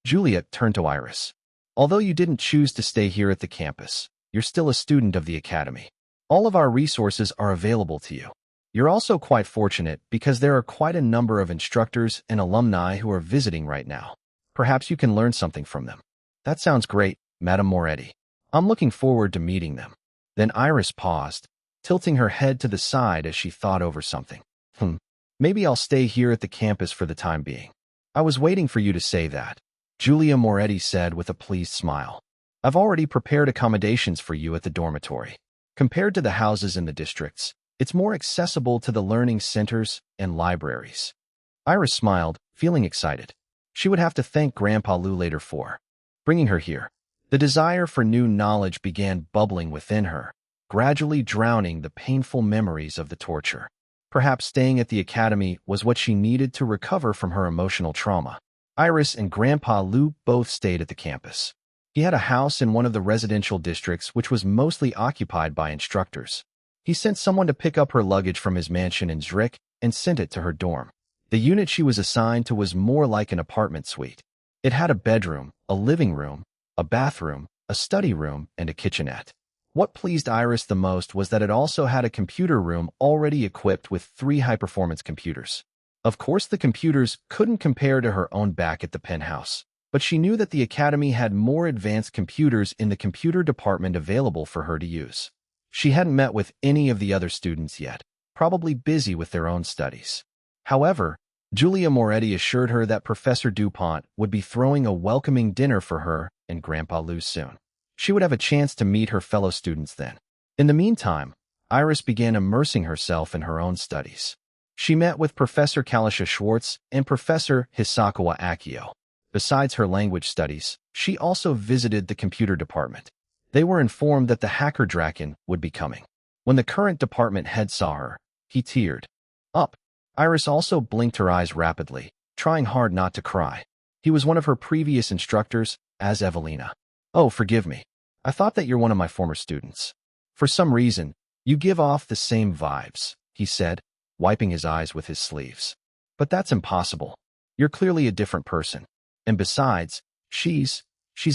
Giulia turned to Iris. "Although you didn't choose to stay here at the campus, you're still a student of the academy. All of our resources are available to you. You're also quite fortunate because there are quite a number of instructors and alumni who are visiting right now. Perhaps you can learn something from them." "That sounds great, Madame Moretti. I'm looking forward to meeting them." Then Iris paused, tilting her head to the side as she thought over something. Maybe I'll stay here at the campus for the time being." "I was waiting for you to say that," Giulia Moretti said with a pleased smile. "I've already prepared accommodations for you at the dormitory. Compared to the houses in the districts, it's more accessible to the learning centers and libraries." Iris smiled, feeling excited. She would have to thank Grandpa Lou later for bringing her here. The desire for new knowledge began bubbling within her, gradually drowning the painful memories of the torture. Perhaps staying at the academy was what she needed to recover from her emotional trauma. Iris and Grandpa Lou both stayed at the campus. He had a house in one of the residential districts which was mostly occupied by instructors. He sent someone to pick up her luggage from his mansion in Zurich and sent it to her dorm. The unit she was assigned to was more like an apartment suite. It had a bedroom, a living room, a bathroom, a study room, and a kitchenette. What pleased Iris the most was that it also had a computer room already equipped with 3 high-performance computers. Of course, the computers couldn't compare to her own back at the penthouse, but she knew that the academy had more advanced computers in the computer department available for her to use. She hadn't met with any of the other students yet, probably busy with their own studies. However, Giulia Moretti assured her that Professor DuPont would be throwing a welcoming dinner for her and Grandpa Lou soon. She would have a chance to meet her fellow students then. In the meantime, Iris began immersing herself in her own studies. She met with Professor Kalisha Schwartz and Professor Hisakawa Akio. Besides her language studies, she also visited the computer department. They were informed that the hacker Draken would be coming. When the current department head saw her, he teared up. Iris also blinked her eyes rapidly, trying hard not to cry. He was one of her previous instructors, as Evelina. "Oh, forgive me. I thought that you're one of my former students. For some reason, you give off the same vibes," he said, wiping his eyes with his sleeves. "But that's impossible. You're clearly a different person. And besides, she's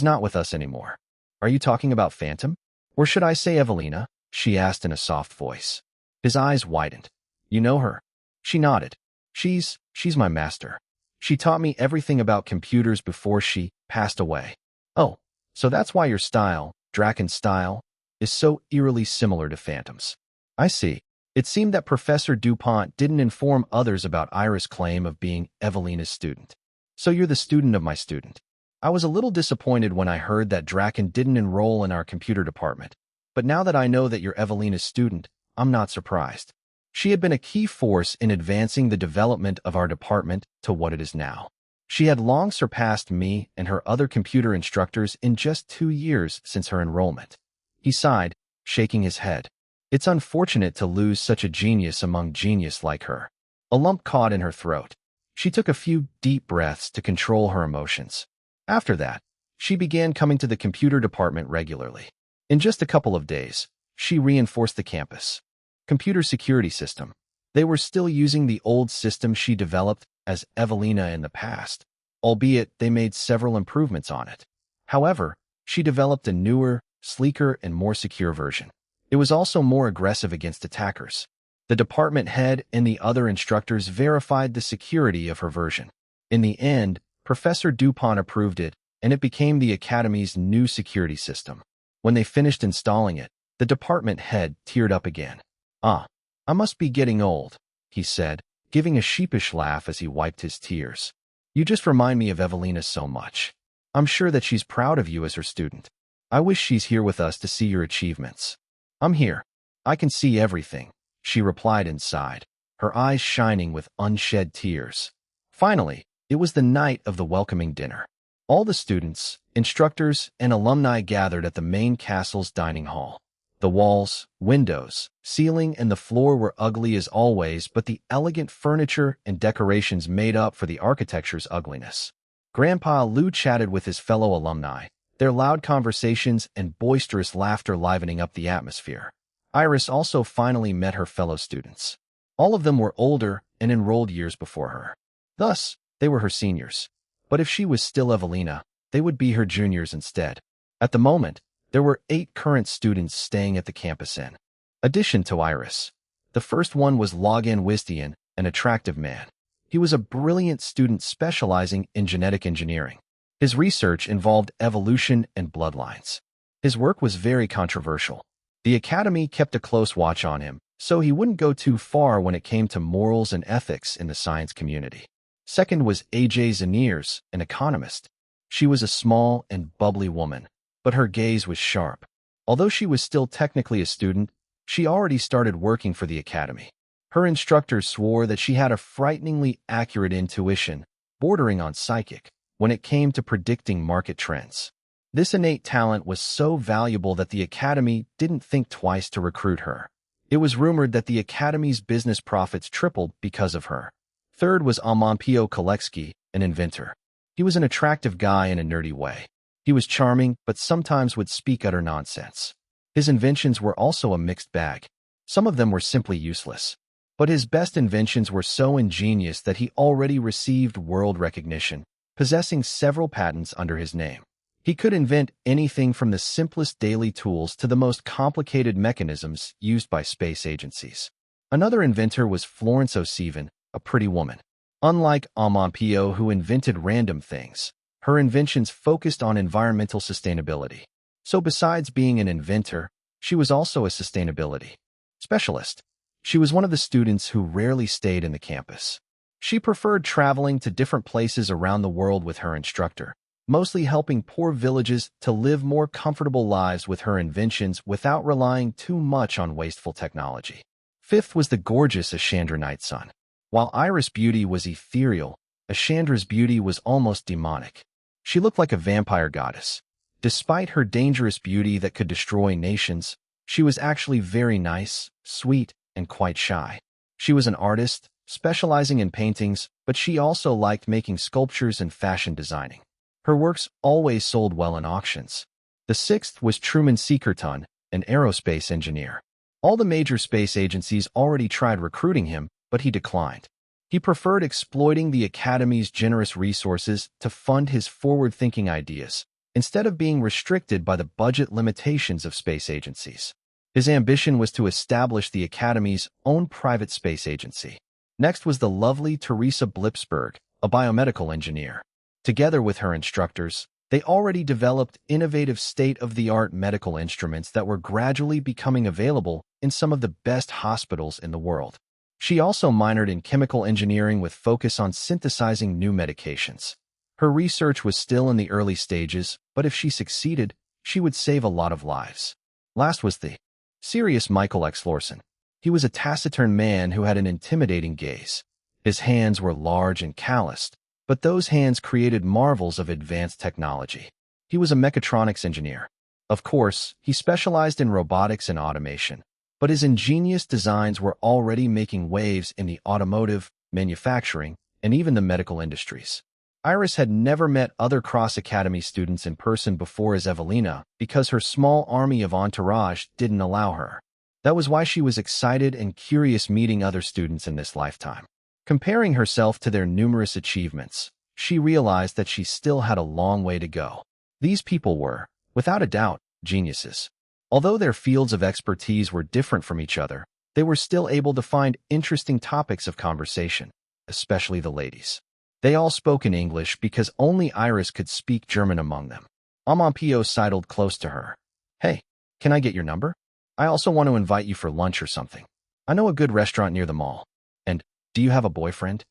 not with us anymore." "Are you talking about Phantom? Or should I say Evelina?" she asked in a soft voice. His eyes widened. "You know her?" She nodded. She's my master. She taught me everything about computers before she passed away." "Oh, so that's why your style, Draken's style, is so eerily similar to Phantom's." "I see." It seemed that Professor DuPont didn't inform others about Iris' claim of being Evelina's student. "So you're the student of my student." I was a little disappointed when I heard that Draken didn't enroll in our computer department, but now that I know that you're Evelina's student, I'm not surprised. She had been a key force in advancing the development of our department to what it is now. She had long surpassed me and her other computer instructors in just 2 years since her enrollment. He sighed, shaking his head. It's unfortunate to lose such a genius among genius like her. A lump caught in her throat. She took a few deep breaths to control her emotions. After that, she began coming to the computer department regularly. In just a couple of days, she reinforced the campus. Computer security system. They were still using the old system she developed as Evelina in the past, albeit they made several improvements on it. However, she developed a newer, sleeker, and more secure version. It was also more aggressive against attackers. The department head and the other instructors verified the security of her version. In the end, Professor Dupont approved it, and it became the Academy's new security system. When they finished installing it, the department head teared up again. I must be getting old," he said, giving a sheepish laugh as he wiped his tears. "You just remind me of Evelina so much. I'm sure that she's proud of you as her student. I wish she's here with us to see your achievements." "I'm here. I can see everything," she replied and sighed, her eyes shining with unshed tears. Finally, it was the night of the welcoming dinner. All the students, instructors, and alumni gathered at the main castle's dining hall. The walls, windows, ceiling, and the floor were ugly as always, but the elegant furniture and decorations made up for the architecture's ugliness. Grandpa Liu chatted with his fellow alumni, their loud conversations and boisterous laughter livening up the atmosphere. Iris also finally met her fellow students. All of them were older and enrolled years before her. Thus, they were her seniors. But if she was still Evelina, they would be her juniors instead. At the moment, there were 8 current students staying at the campus in addition to Iris. The first one was Login Wistian, an attractive man. He was a brilliant student specializing in genetic engineering. His research involved evolution and bloodlines. His work was very controversial. The Academy kept a close watch on him, so he wouldn't go too far when it came to morals and ethics in the science community. Second was AJ Zaniers, an economist. She was a small and bubbly woman, but her gaze was sharp. Although she was still technically a student, she already started working for the Academy. Her instructors swore that she had a frighteningly accurate intuition, bordering on psychic, when it came to predicting market trends. This innate talent was so valuable that the Academy didn't think twice to recruit her. It was rumored that the Academy's business profits tripled because of her. Third was Amampio Koletsky, an inventor. He was an attractive guy in a nerdy way. He was charming, but sometimes would speak utter nonsense. His inventions were also a mixed bag. Some of them were simply useless. But his best inventions were so ingenious that he already received world recognition, possessing several patents under his name. He could invent anything from the simplest daily tools to the most complicated mechanisms used by space agencies. Another inventor was Florence O'Seven, a pretty woman. Unlike Amampio, who invented random things, her inventions focused on environmental sustainability. So besides being an inventor, she was also a sustainability specialist. She was one of the students who rarely stayed in the campus. She preferred traveling to different places around the world with her instructor, mostly helping poor villages to live more comfortable lives with her inventions without relying too much on wasteful technology. Fifth was the gorgeous Ashandra Nightsun. While Iris' beauty was ethereal, Ashandra's beauty was almost demonic. She looked like a vampire goddess. Despite her dangerous beauty that could destroy nations, she was actually very nice, sweet, and quite shy. She was an artist, specializing in paintings, but she also liked making sculptures and fashion designing. Her works always sold well in auctions. The sixth was Truman Seekerton, an aerospace engineer. All the major space agencies already tried recruiting him, but he declined. He preferred exploiting the Academy's generous resources to fund his forward-thinking ideas, instead of being restricted by the budget limitations of space agencies. His ambition was to establish the Academy's own private space agency. Next was the lovely Teresa Blipsberg, a biomedical engineer. Together with her instructors, they already developed innovative state-of-the-art medical instruments that were gradually becoming available in some of the best hospitals in the world. She also minored in chemical engineering with focus on synthesizing new medications. Her research was still in the early stages, but if she succeeded, she would save a lot of lives. Last was the serious Michael X. Lorson. He was a taciturn man who had an intimidating gaze. His hands were large and calloused, but those hands created marvels of advanced technology. He was a mechatronics engineer. Of course, he specialized in robotics and automation, but his ingenious designs were already making waves in the automotive, manufacturing, and even the medical industries. Iris had never met other Cross Academy students in person before as Evelina because her small army of entourage didn't allow her. That was why she was excited and curious meeting other students in this lifetime. Comparing herself to their numerous achievements, she realized that she still had a long way to go. These people were, without a doubt, geniuses. Although their fields of expertise were different from each other, they were still able to find interesting topics of conversation, especially the ladies. They all spoke in English because only Iris could speak German among them. Amampio sidled close to her. "Hey, can I get your number? I also want to invite you for lunch or something. I know a good restaurant near the mall. And, do you have a boyfriend?"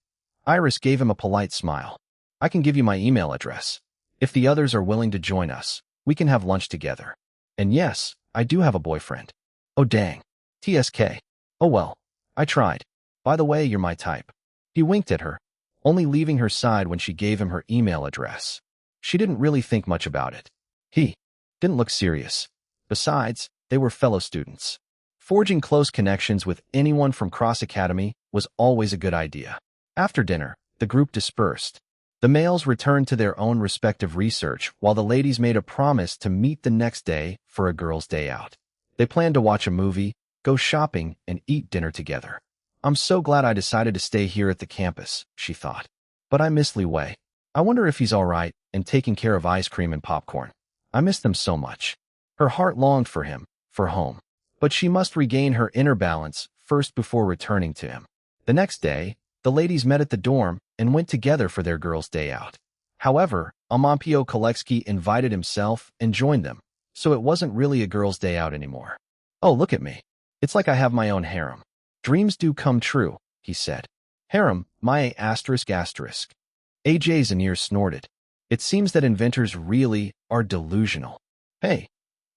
Iris gave him a polite smile. "I can give you my email address. If the others are willing to join us, we can have lunch together. And yes, I do have a boyfriend." "Oh dang. TSK. Oh well, I tried. By the way, you're my type." He winked at her, only leaving her side when she gave him her email address. She didn't really think much about it. He didn't look serious. Besides, they were fellow students. Forging close connections with anyone from Cross Academy was always a good idea. After dinner, the group dispersed. The males returned to their own respective research while the ladies made a promise to meet the next day for a girls' day out. They planned to watch a movie, go shopping, and eat dinner together. "I'm so glad I decided to stay here at the campus," she thought. "But I miss Liwei. I wonder if he's all right and taking care of ice cream and popcorn. I miss them so much." Her heart longed for him, for home. But she must regain her inner balance first before returning to him. The next day, the ladies met at the dorm and went together for their girls' day out. However, Amampio Koletsky invited himself and joined them, so it wasn't really a girls' day out anymore. "Oh, look at me. It's like I have my own harem. Dreams do come true," he said. "Harem, my asterisk asterisk." AJ Zanir snorted. "It seems that inventors really are delusional." "Hey."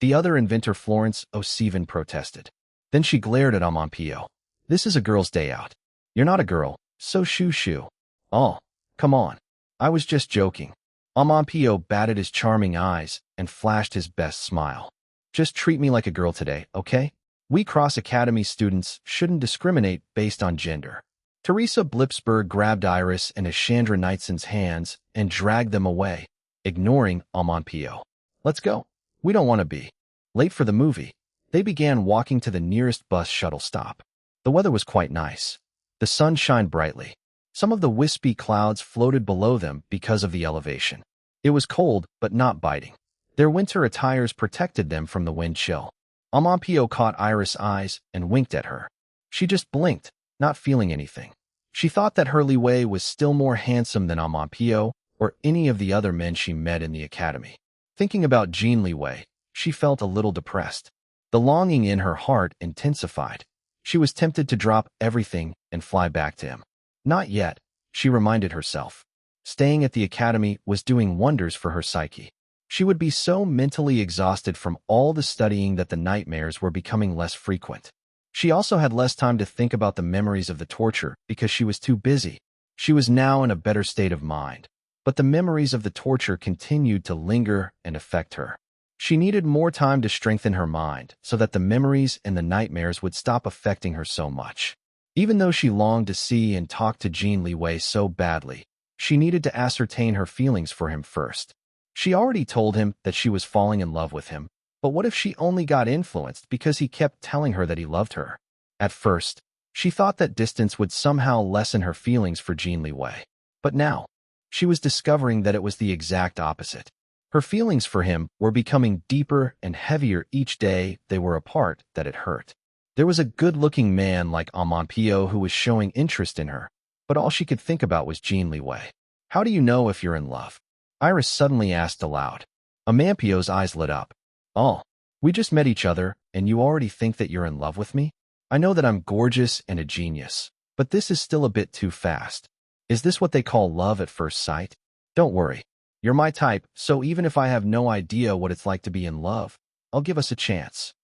The other inventor Florence O'Seven protested. Then she glared at Amampio. "This is a girl's day out. You're not a girl, so shoo-shoo." "Oh, come on. I was just joking." Amampio batted his charming eyes and flashed his best smile. "Just treat me like a girl today, okay? We Cross Academy students shouldn't discriminate based on gender." Teresa Blipsberg grabbed Iris and Ashandra Knightson's hands and dragged them away, ignoring Amampio. "Let's go. We don't want to be late for the movie." They began walking to the nearest bus shuttle stop. The weather was quite nice. The sun shined brightly. Some of the wispy clouds floated below them because of the elevation. It was cold, but not biting. Their winter attires protected them from the wind chill. Amampio caught Iris' eyes and winked at her. She just blinked, not feeling anything. She thought that her Liwei was still more handsome than Amampio or any of the other men she met in the academy. Thinking about Jin Liwei, she felt a little depressed. The longing in her heart intensified. She was tempted to drop everything and fly back to him. Not yet, she reminded herself. Staying at the academy was doing wonders for her psyche. She would be so mentally exhausted from all the studying that the nightmares were becoming less frequent. She also had less time to think about the memories of the torture because she was too busy. She was now in a better state of mind, but the memories of the torture continued to linger and affect her. She needed more time to strengthen her mind so that the memories and the nightmares would stop affecting her so much. Even though she longed to see and talk to Jin Liwei so badly, she needed to ascertain her feelings for him first. She already told him that she was falling in love with him, but what if she only got influenced because he kept telling her that he loved her? At first, she thought that distance would somehow lessen her feelings for Jin Liwei. But now, she was discovering that it was the exact opposite. Her feelings for him were becoming deeper and heavier each day they were apart that it hurt. There was a good-looking man like Amampio who was showing interest in her, but all she could think about was Jin Liwei. "How do you know if you're in love?" Iris suddenly asked aloud. Amampio's eyes lit up. "Oh, we just met each other, and you already think that you're in love with me? I know that I'm gorgeous and a genius, but this is still a bit too fast. Is this what they call love at first sight?" Don't worry. You're my type, so even if I have no idea what it's like to be in love, I'll give us a chance.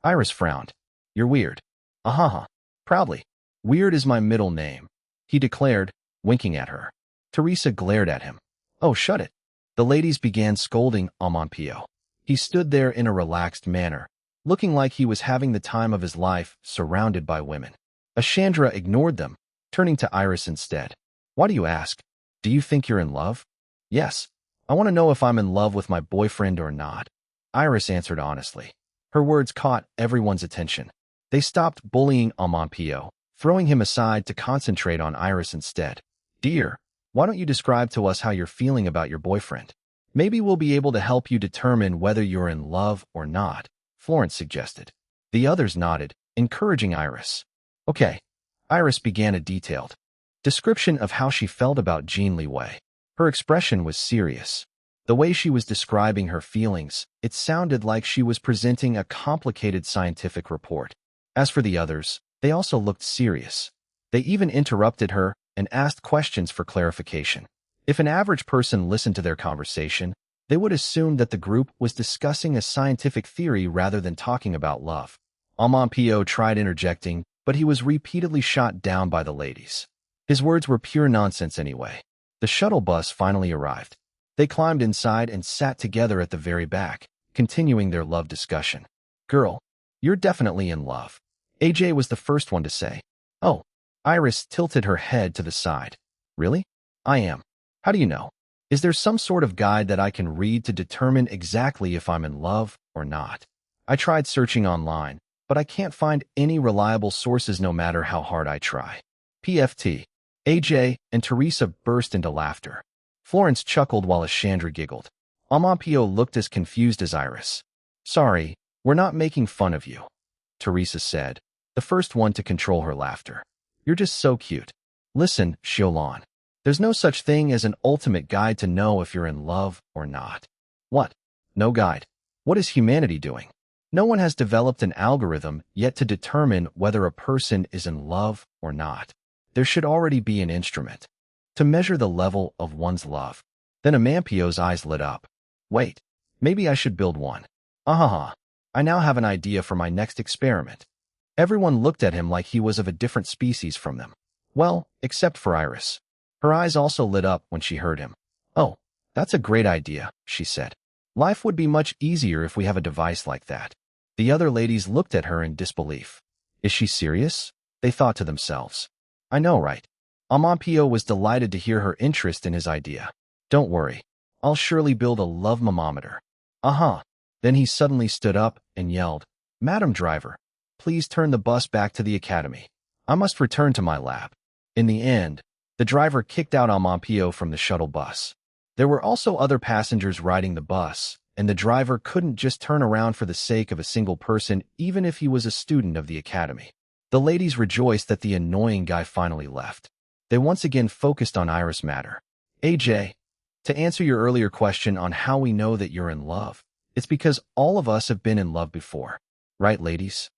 Iris frowned. You're weird. Ahaha. Proudly. Weird is my middle name, he declared, winking at her. Teresa glared at him. Oh, shut it. The ladies began scolding Amampio. He stood there in a relaxed manner, looking like he was having the time of his life, surrounded by women. Ashandra ignored them, turning to Iris instead. Why do you ask? Do you think you're in love? Yes. I want to know if I'm in love with my boyfriend or not. Iris answered honestly. Her words caught everyone's attention. They stopped bullying Amampio, throwing him aside to concentrate on Iris instead. Dear, why don't you describe to us how you're feeling about your boyfriend? Maybe we'll be able to help you determine whether you're in love or not, Florence suggested. The others nodded, encouraging Iris. Okay. Iris began a detailed description of how she felt about Jin Liwei. Her expression was serious. The way she was describing her feelings, it sounded like she was presenting a complicated scientific report. As for the others, they also looked serious. They even interrupted her and asked questions for clarification. If an average person listened to their conversation, they would assume that the group was discussing a scientific theory rather than talking about love. Amampio tried interjecting, but he was repeatedly shot down by the ladies. His words were pure nonsense anyway. The shuttle bus finally arrived. They climbed inside and sat together at the very back, continuing their love discussion. Girl, you're definitely in love. AJ was the first one to say. Oh. Iris tilted her head to the side. Really? I am. How do you know? Is there some sort of guide that I can read to determine exactly if I'm in love or not? I tried searching online, but I can't find any reliable sources no matter how hard I try. PFT. AJ and Teresa burst into laughter. Florence chuckled while Ashandra giggled. Amampio looked as confused as Iris. Sorry, we're not making fun of you, Teresa said, the first one to control her laughter. You're just so cute. Listen, Xiaolan. There's no such thing as an ultimate guide to know if you're in love or not. What? No guide. What is humanity doing? No one has developed an algorithm yet to determine whether a person is in love or not. There should already be an instrument to measure the level of one's love. Then Amampio's eyes lit up. Wait, maybe I should build one. Ahaha. I now have an idea for my next experiment. Everyone looked at him like he was of a different species from them. Well, except for Iris. Her eyes also lit up when she heard him. Oh, that's a great idea, she said. Life would be much easier if we have a device like that. The other ladies looked at her in disbelief. Is she serious? They thought to themselves. I know, right? Amampio was delighted to hear her interest in his idea. Don't worry. I'll surely build a love thermometer. Then he suddenly stood up and yelled, Madam Driver, please turn the bus back to the academy. I must return to my lab. In the end, the driver kicked out Amampio from the shuttle bus. There were also other passengers riding the bus, and the driver couldn't just turn around for the sake of a single person even if he was a student of the academy. The ladies rejoiced that the annoying guy finally left. They once again focused on Iris' matter. AJ, to answer your earlier question on how we know that you're in love, it's because all of us have been in love before. Right, ladies?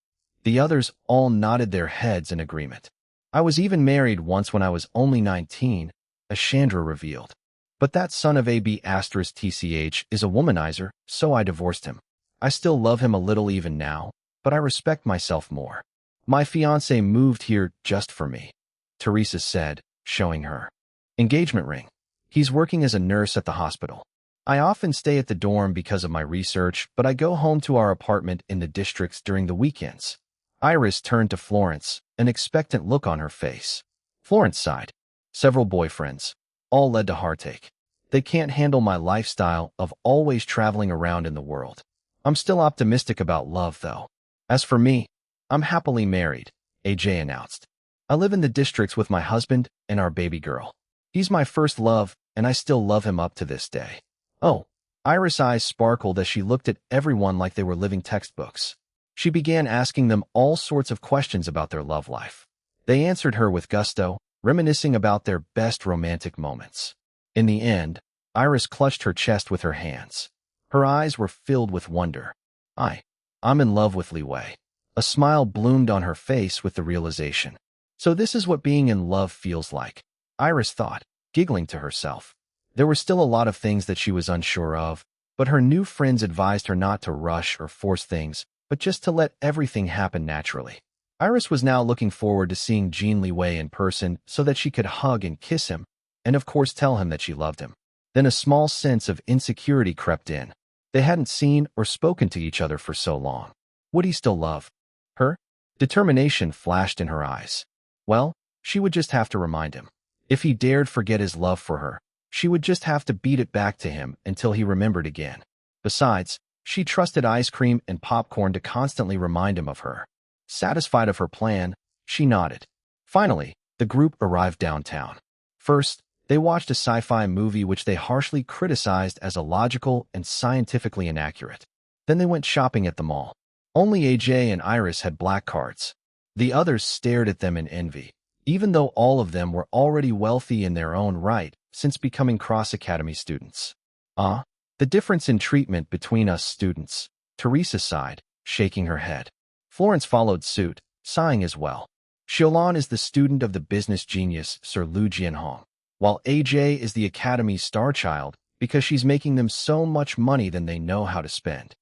The others all nodded their heads in agreement. I was even married once when I was only 19, Ashandra revealed. But that son of TCH is a womanizer, so I divorced him. I still love him a little even now, but I respect myself more. My fiancé moved here just for me, Teresa said, showing her engagement ring. He's working as a nurse at the hospital. I often stay at the dorm because of my research, but I go home to our apartment in the districts during the weekends. Iris turned to Florence, an expectant look on her face. Florence sighed. Several boyfriends. All led to heartache. They can't handle my lifestyle of always traveling around in the world. I'm still optimistic about love, though. As for me, I'm happily married, AJ announced. I live in the districts with my husband and our baby girl. He's my first love, and I still love him up to this day. Oh, Iris' eyes sparkled as she looked at everyone like they were living textbooks. She began asking them all sorts of questions about their love life. They answered her with gusto, reminiscing about their best romantic moments. In the end, Iris clutched her chest with her hands. Her eyes were filled with wonder. I'm in love with Liwei. A smile bloomed on her face with the realization. So this is what being in love feels like, Iris thought, giggling to herself. There were still a lot of things that she was unsure of, but her new friends advised her not to rush or force things, but just to let everything happen naturally. Iris was now looking forward to seeing Jin Liwei in person so that she could hug and kiss him, and of course tell him that she loved him. Then a small sense of insecurity crept in. They hadn't seen or spoken to each other for so long. Would he still love her? Determination flashed in her eyes. Well, she would just have to remind him. If he dared forget his love for her, she would just have to beat it back to him until he remembered again. Besides, she trusted ice cream and popcorn to constantly remind him of her. Satisfied of her plan, she nodded. Finally, the group arrived downtown. First, they watched a sci-fi movie which they harshly criticized as illogical and scientifically inaccurate. Then they went shopping at the mall. Only AJ and Iris had black cards. The others stared at them in envy, even though all of them were already wealthy in their own right since becoming cross-academy students. The difference in treatment between us students, Teresa sighed, shaking her head. Florence followed suit, sighing as well. Xiaolan is the student of the business genius Sir Lu Jianhong, while AJ is the academy's star child because she's making them so much money than they know how to spend.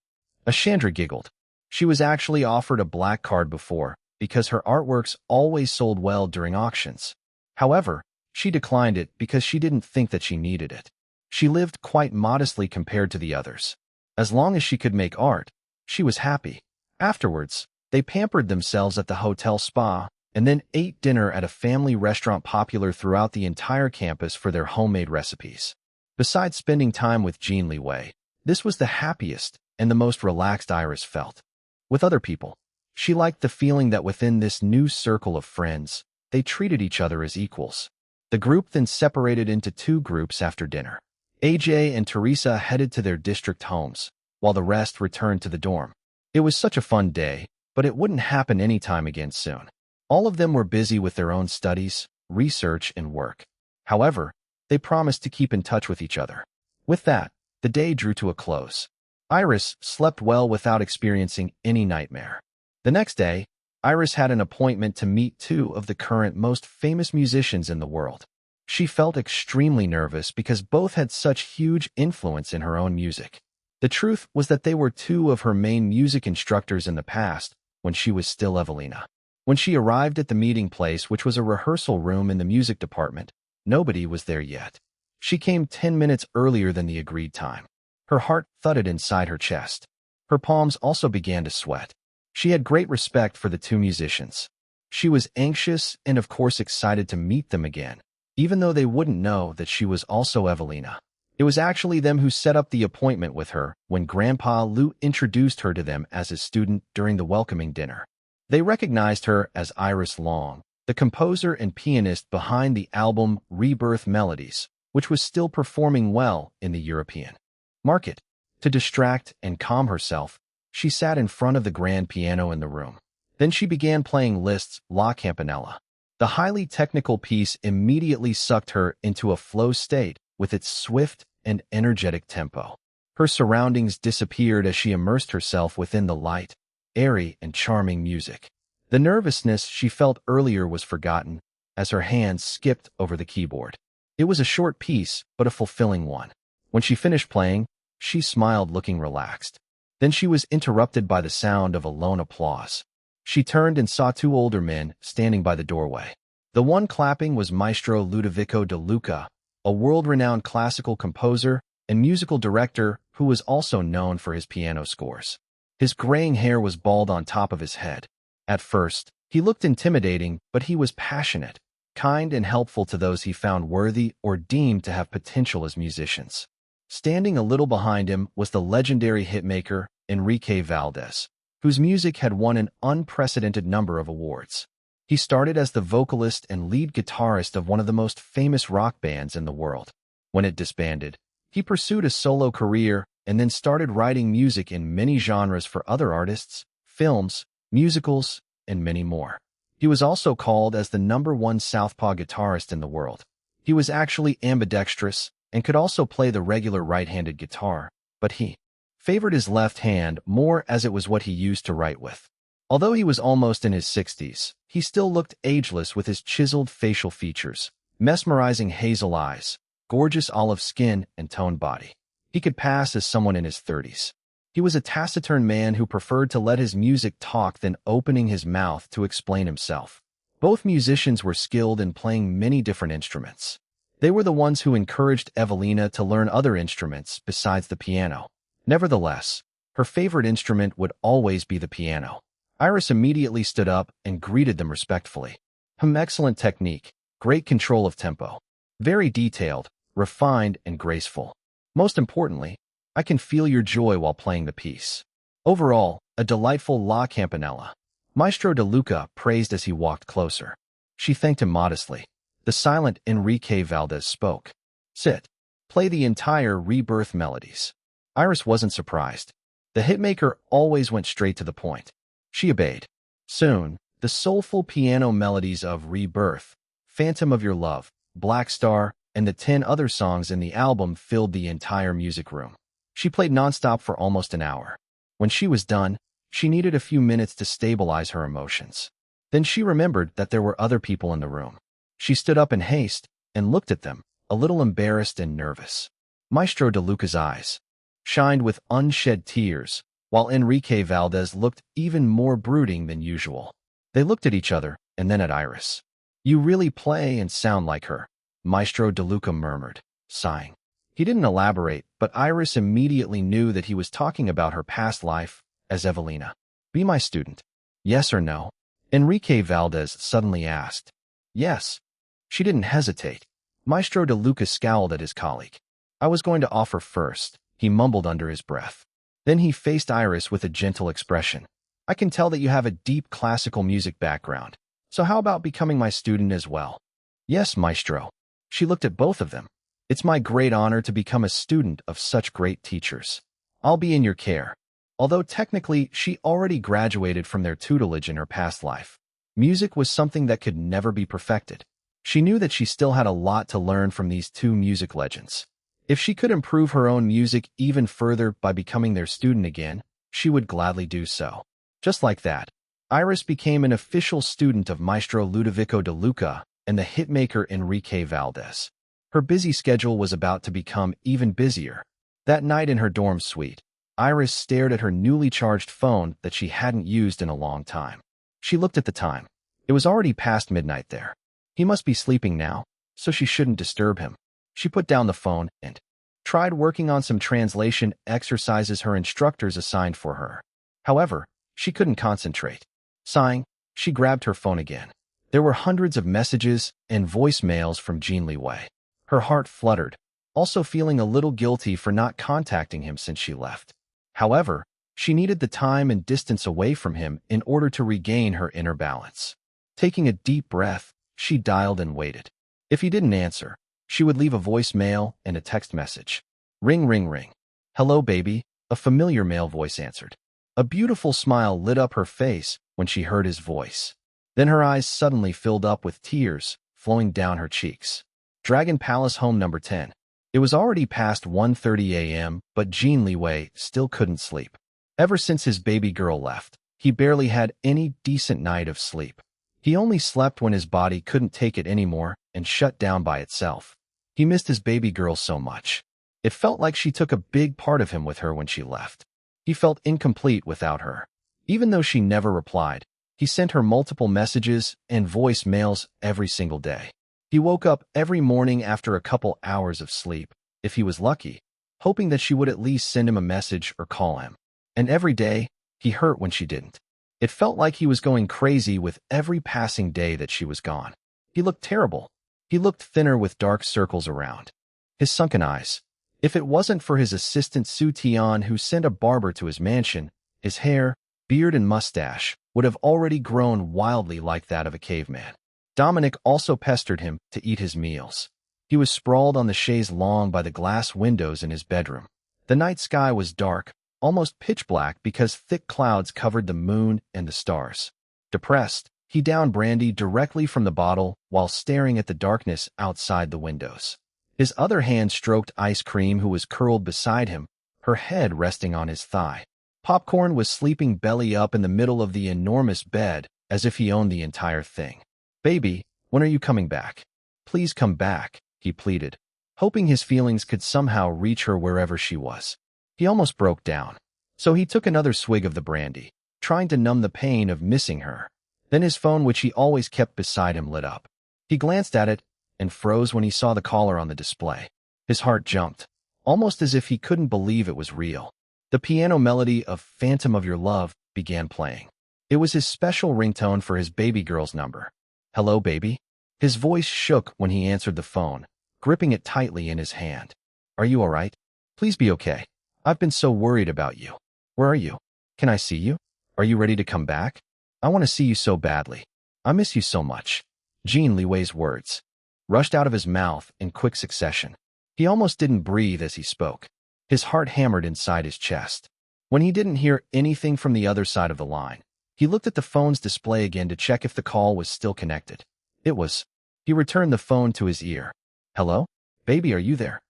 Ashandra giggled. She was actually offered a black card before because her artworks always sold well during auctions. However, she declined it because she didn't think that she needed it. She lived quite modestly compared to the others. As long as she could make art, she was happy. Afterwards, they pampered themselves at the hotel spa and then ate dinner at a family restaurant popular throughout the entire campus for their homemade recipes. Besides spending time with Jin Liwei, this was the happiest and the most relaxed Iris felt. With other people, she liked the feeling that within this new circle of friends, they treated each other as equals. The group then separated into two groups after dinner. AJ and Teresa headed to their district homes, while the rest returned to the dorm. It was such a fun day, but it wouldn't happen anytime again soon. All of them were busy with their own studies, research, and work. However, they promised to keep in touch with each other. With that, the day drew to a close. Iris slept well without experiencing any nightmare. The next day, Iris had an appointment to meet two of the current most famous musicians in the world. She felt extremely nervous because both had such huge influence in her own music. The truth was that they were two of her main music instructors in the past, when she was still Evelina. When she arrived at the meeting place, which was a rehearsal room in the music department, nobody was there yet. She came 10 minutes earlier than the agreed time. Her heart thudded inside her chest. Her palms also began to sweat. She had great respect for the two musicians. She was anxious and of course excited to meet them again, even though they wouldn't know that she was also Evelina. It was actually them who set up the appointment with her when Grandpa Lu introduced her to them as his student during the welcoming dinner. They recognized her as Iris Long, the composer and pianist behind the album Rebirth Melodies, which was still performing well in the European market. To distract and calm herself, she sat in front of the grand piano in the room. Then she began playing Liszt's La Campanella. The highly technical piece immediately sucked her into a flow state with its swift and energetic tempo. Her surroundings disappeared as she immersed herself within the light, airy, and charming music. The nervousness she felt earlier was forgotten as her hands skipped over the keyboard. It was a short piece, but a fulfilling one. When she finished playing, she smiled, looking relaxed. Then she was interrupted by the sound of a lone applause. She turned and saw two older men standing by the doorway. The one clapping was Maestro Ludovico de Luca, a world-renowned classical composer and musical director who was also known for his piano scores. His graying hair was bald on top of his head. At first, he looked intimidating, but he was passionate, kind, and helpful to those he found worthy or deemed to have potential as musicians. Standing a little behind him was the legendary hitmaker Enrique Valdez, whose music had won an unprecedented number of awards. He started as the vocalist and lead guitarist of one of the most famous rock bands in the world. When it disbanded, he pursued a solo career and then started writing music in many genres for other artists, films, musicals, and many more. He was also called as the #1 southpaw guitarist in the world. He was actually ambidextrous and could also play the regular right-handed guitar, but he favored his left hand more as it was what he used to write with. Although he was almost in his 60s, he still looked ageless with his chiseled facial features, mesmerizing hazel eyes, gorgeous olive skin and toned body. He could pass as someone in his 30s. He was a taciturn man who preferred to let his music talk than opening his mouth to explain himself. Both musicians were skilled in playing many different instruments. They were the ones who encouraged Evelina to learn other instruments besides the piano. Nevertheless, her favorite instrument would always be the piano. Iris immediately stood up and greeted them respectfully. Excellent technique, great control of tempo. Very detailed, refined, and graceful. Most importantly, I can feel your joy while playing the piece. Overall, a delightful La Campanella. Maestro De Luca praised as he walked closer. She thanked him modestly. The silent Enrique Valdez spoke. Sit. Play the entire Rebirth melodies. Iris wasn't surprised. The hitmaker always went straight to the point. She obeyed. Soon, the soulful piano melodies of Rebirth, Phantom of Your Love, Black Star, and the 10 other songs in the album filled the entire music room. She played nonstop for almost an hour. When she was done, she needed a few minutes to stabilize her emotions. Then she remembered that there were other people in the room. She stood up in haste and looked at them, a little embarrassed and nervous. Maestro De Luca's eyes shined with unshed tears, while Enrique Valdez looked even more brooding than usual. They looked at each other and then at Iris. You really play and sound like her, Maestro De Luca murmured, sighing. He didn't elaborate, but Iris immediately knew that he was talking about her past life as Evelina. Be my student. Yes or no? Enrique Valdez suddenly asked. Yes. She didn't hesitate. Maestro De Luca scowled at his colleague. I was going to offer first, he mumbled under his breath. Then he faced Iris with a gentle expression. I can tell that you have a deep classical music background. So how about becoming my student as well? Yes, Maestro. She looked at both of them. It's my great honor to become a student of such great teachers. I'll be in your care. Although technically she already graduated from their tutelage in her past life, music was something that could never be perfected. She knew that she still had a lot to learn from these two music legends. If she could improve her own music even further by becoming their student again, she would gladly do so. Just like that, Iris became an official student of Maestro Ludovico De Luca and the hitmaker Enrique Valdez. Her busy schedule was about to become even busier. That night in her dorm suite, Iris stared at her newly charged phone that she hadn't used in a long time. She looked at the time. It was already past midnight there. He must be sleeping now, so she shouldn't disturb him. She put down the phone and tried working on some translation exercises her instructors assigned for her. However, she couldn't concentrate. Sighing, she grabbed her phone again. There were hundreds of messages and voicemails from Jin Liwei. Her heart fluttered, also feeling a little guilty for not contacting him since she left. However, she needed the time and distance away from him in order to regain her inner balance. Taking a deep breath, she dialed and waited. If he didn't answer, she would leave a voicemail and a text message. Ring, ring, ring. Hello, baby, a familiar male voice answered. A beautiful smile lit up her face when she heard his voice. Then her eyes suddenly filled up with tears flowing down her cheeks. Dragon Palace Home Number 10. It was already past 1:30 a.m., but Jin Liwei still couldn't sleep. Ever since his baby girl left, he barely had any decent night of sleep. He only slept when his body couldn't take it anymore and shut down by itself. He missed his baby girl so much. It felt like she took a big part of him with her when she left. He felt incomplete without her. Even though she never replied, he sent her multiple messages and voicemails every single day. He woke up every morning after a couple hours of sleep, if he was lucky, hoping that she would at least send him a message or call him. And every day, he hurt when she didn't. It felt like he was going crazy with every passing day that she was gone. He looked terrible. He looked thinner with dark circles around his sunken eyes. If it wasn't for his assistant Su Tian who sent a barber to his mansion, his hair, beard and mustache would have already grown wildly like that of a caveman. Dominic also pestered him to eat his meals. He was sprawled on the chaise longue by the glass windows in his bedroom. The night sky was dark, almost pitch black because thick clouds covered the moon and the stars. Depressed, he downed brandy directly from the bottle while staring at the darkness outside the windows. His other hand stroked Ice Cream, who was curled beside him, her head resting on his thigh. Popcorn was sleeping belly up in the middle of the enormous bed, as if he owned the entire thing. Baby, when are you coming back? Please come back, he pleaded. hoping his feelings could somehow reach her wherever she was. He almost broke down. So he took another swig of the brandy, trying to numb the pain of missing her. Then his phone, which he always kept beside him, lit up. He glanced at it and froze when he saw the caller on the display. His heart jumped, almost as if he couldn't believe it was real. The piano melody of Phantom of Your Love began playing. It was his special ringtone for his baby girl's number. "Hello, baby?" His voice shook when he answered the phone, gripping it tightly in his hand. "Are you all right? Please be okay. I've been so worried about you. Where are you? Can I see you? Are you ready to come back? I want to see you so badly. I miss you so much." Jin Liwei's words rushed out of his mouth in quick succession. He almost didn't breathe as he spoke. His heart hammered inside his chest. When he didn't hear anything from the other side of the line, he looked at the phone's display again to check if the call was still connected. It was. He returned the phone to his ear. "Hello? Baby, are you there?"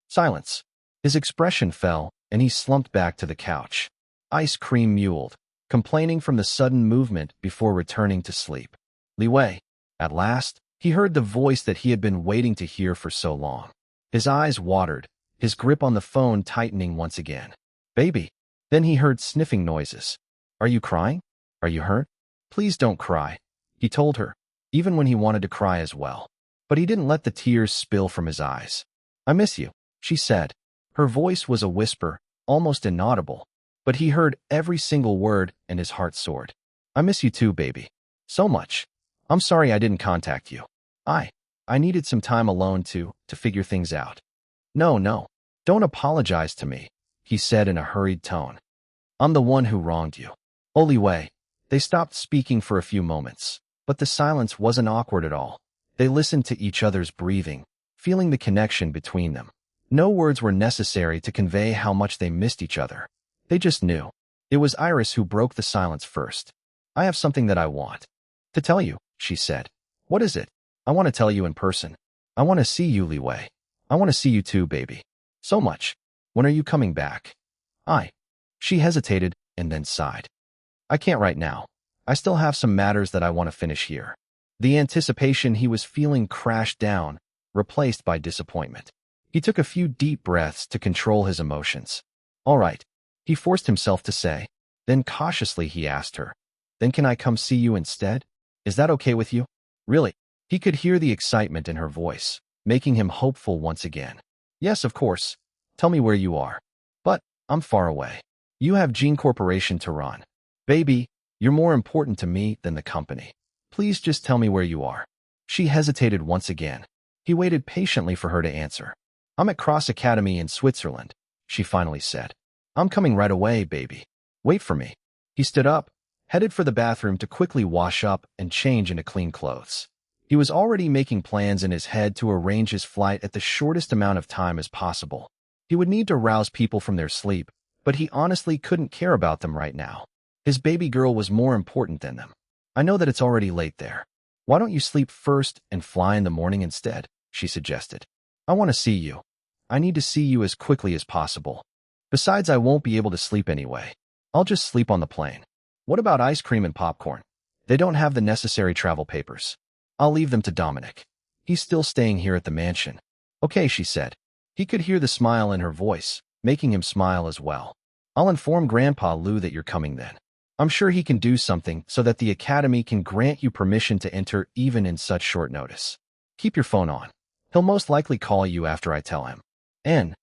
Silence. His expression fell, and he slumped back to the couch. Ice cream muled, complaining from the sudden movement before returning to sleep. Liwei. At last, he heard the voice that he had been waiting to hear for so long. His eyes watered, his grip on the phone tightening once again. "Baby." Then he heard sniffing noises. "Are you crying? Are you hurt? Please don't cry," he told her, even when he wanted to cry as well. But he didn't let the tears spill from his eyes. "I miss you," she said. Her voice was a whisper, almost inaudible, but he heard every single word and his heart soared. "I miss you too, baby. So much. I'm sorry I didn't contact you. I needed some time alone to figure things out." No. Don't apologize to me," he said in a hurried tone. "I'm the one who wronged you." "Oh, Liwei." They stopped speaking for a few moments, but the silence wasn't awkward at all. They listened to each other's breathing, feeling the connection between them. No words were necessary to convey how much they missed each other. They just knew. It was Iris who broke the silence first. "I have something that I want to tell you," she said. "What is it?" "I want to tell you in person. I want to see you, Liwei. I want to see you too, baby. So much. When are you coming back?" She hesitated and then sighed. "I can't right now. I still have some matters that I want to finish here." The anticipation he was feeling crashed down, replaced by disappointment. He took a few deep breaths to control his emotions. "All right," he forced himself to say. Then cautiously he asked her, "Then can I come see you instead? Is that okay with you?" "Really?" He could hear the excitement in her voice, making him hopeful once again. "Yes, of course. Tell me where you are." "But I'm far away. You have Gene Corporation to run. Baby, you're more important to me than the company. Please just tell me where you are." She hesitated once again. He waited patiently for her to answer. "I'm at Cross Academy in Switzerland," she finally said. "I'm coming right away, baby. Wait for me." He stood up, headed for the bathroom to quickly wash up and change into clean clothes. He was already making plans in his head to arrange his flight at the shortest amount of time as possible. He would need to rouse people from their sleep, but he honestly couldn't care about them right now. His baby girl was more important than them. "I know that it's already late there. Why don't you sleep first and fly in the morning instead?" she suggested. "I want to see you. I need to see you as quickly as possible. Besides, I won't be able to sleep anyway. I'll just sleep on the plane." "What about ice cream and popcorn?" "They don't have the necessary travel papers. I'll leave them to Dominic. He's still staying here at the mansion." "Okay," she said. He could hear the smile in her voice, making him smile as well. "I'll inform Grandpa Lou that you're coming then. I'm sure he can do something so that the Academy can grant you permission to enter even in such short notice. Keep your phone on. He'll most likely call you after I tell him." And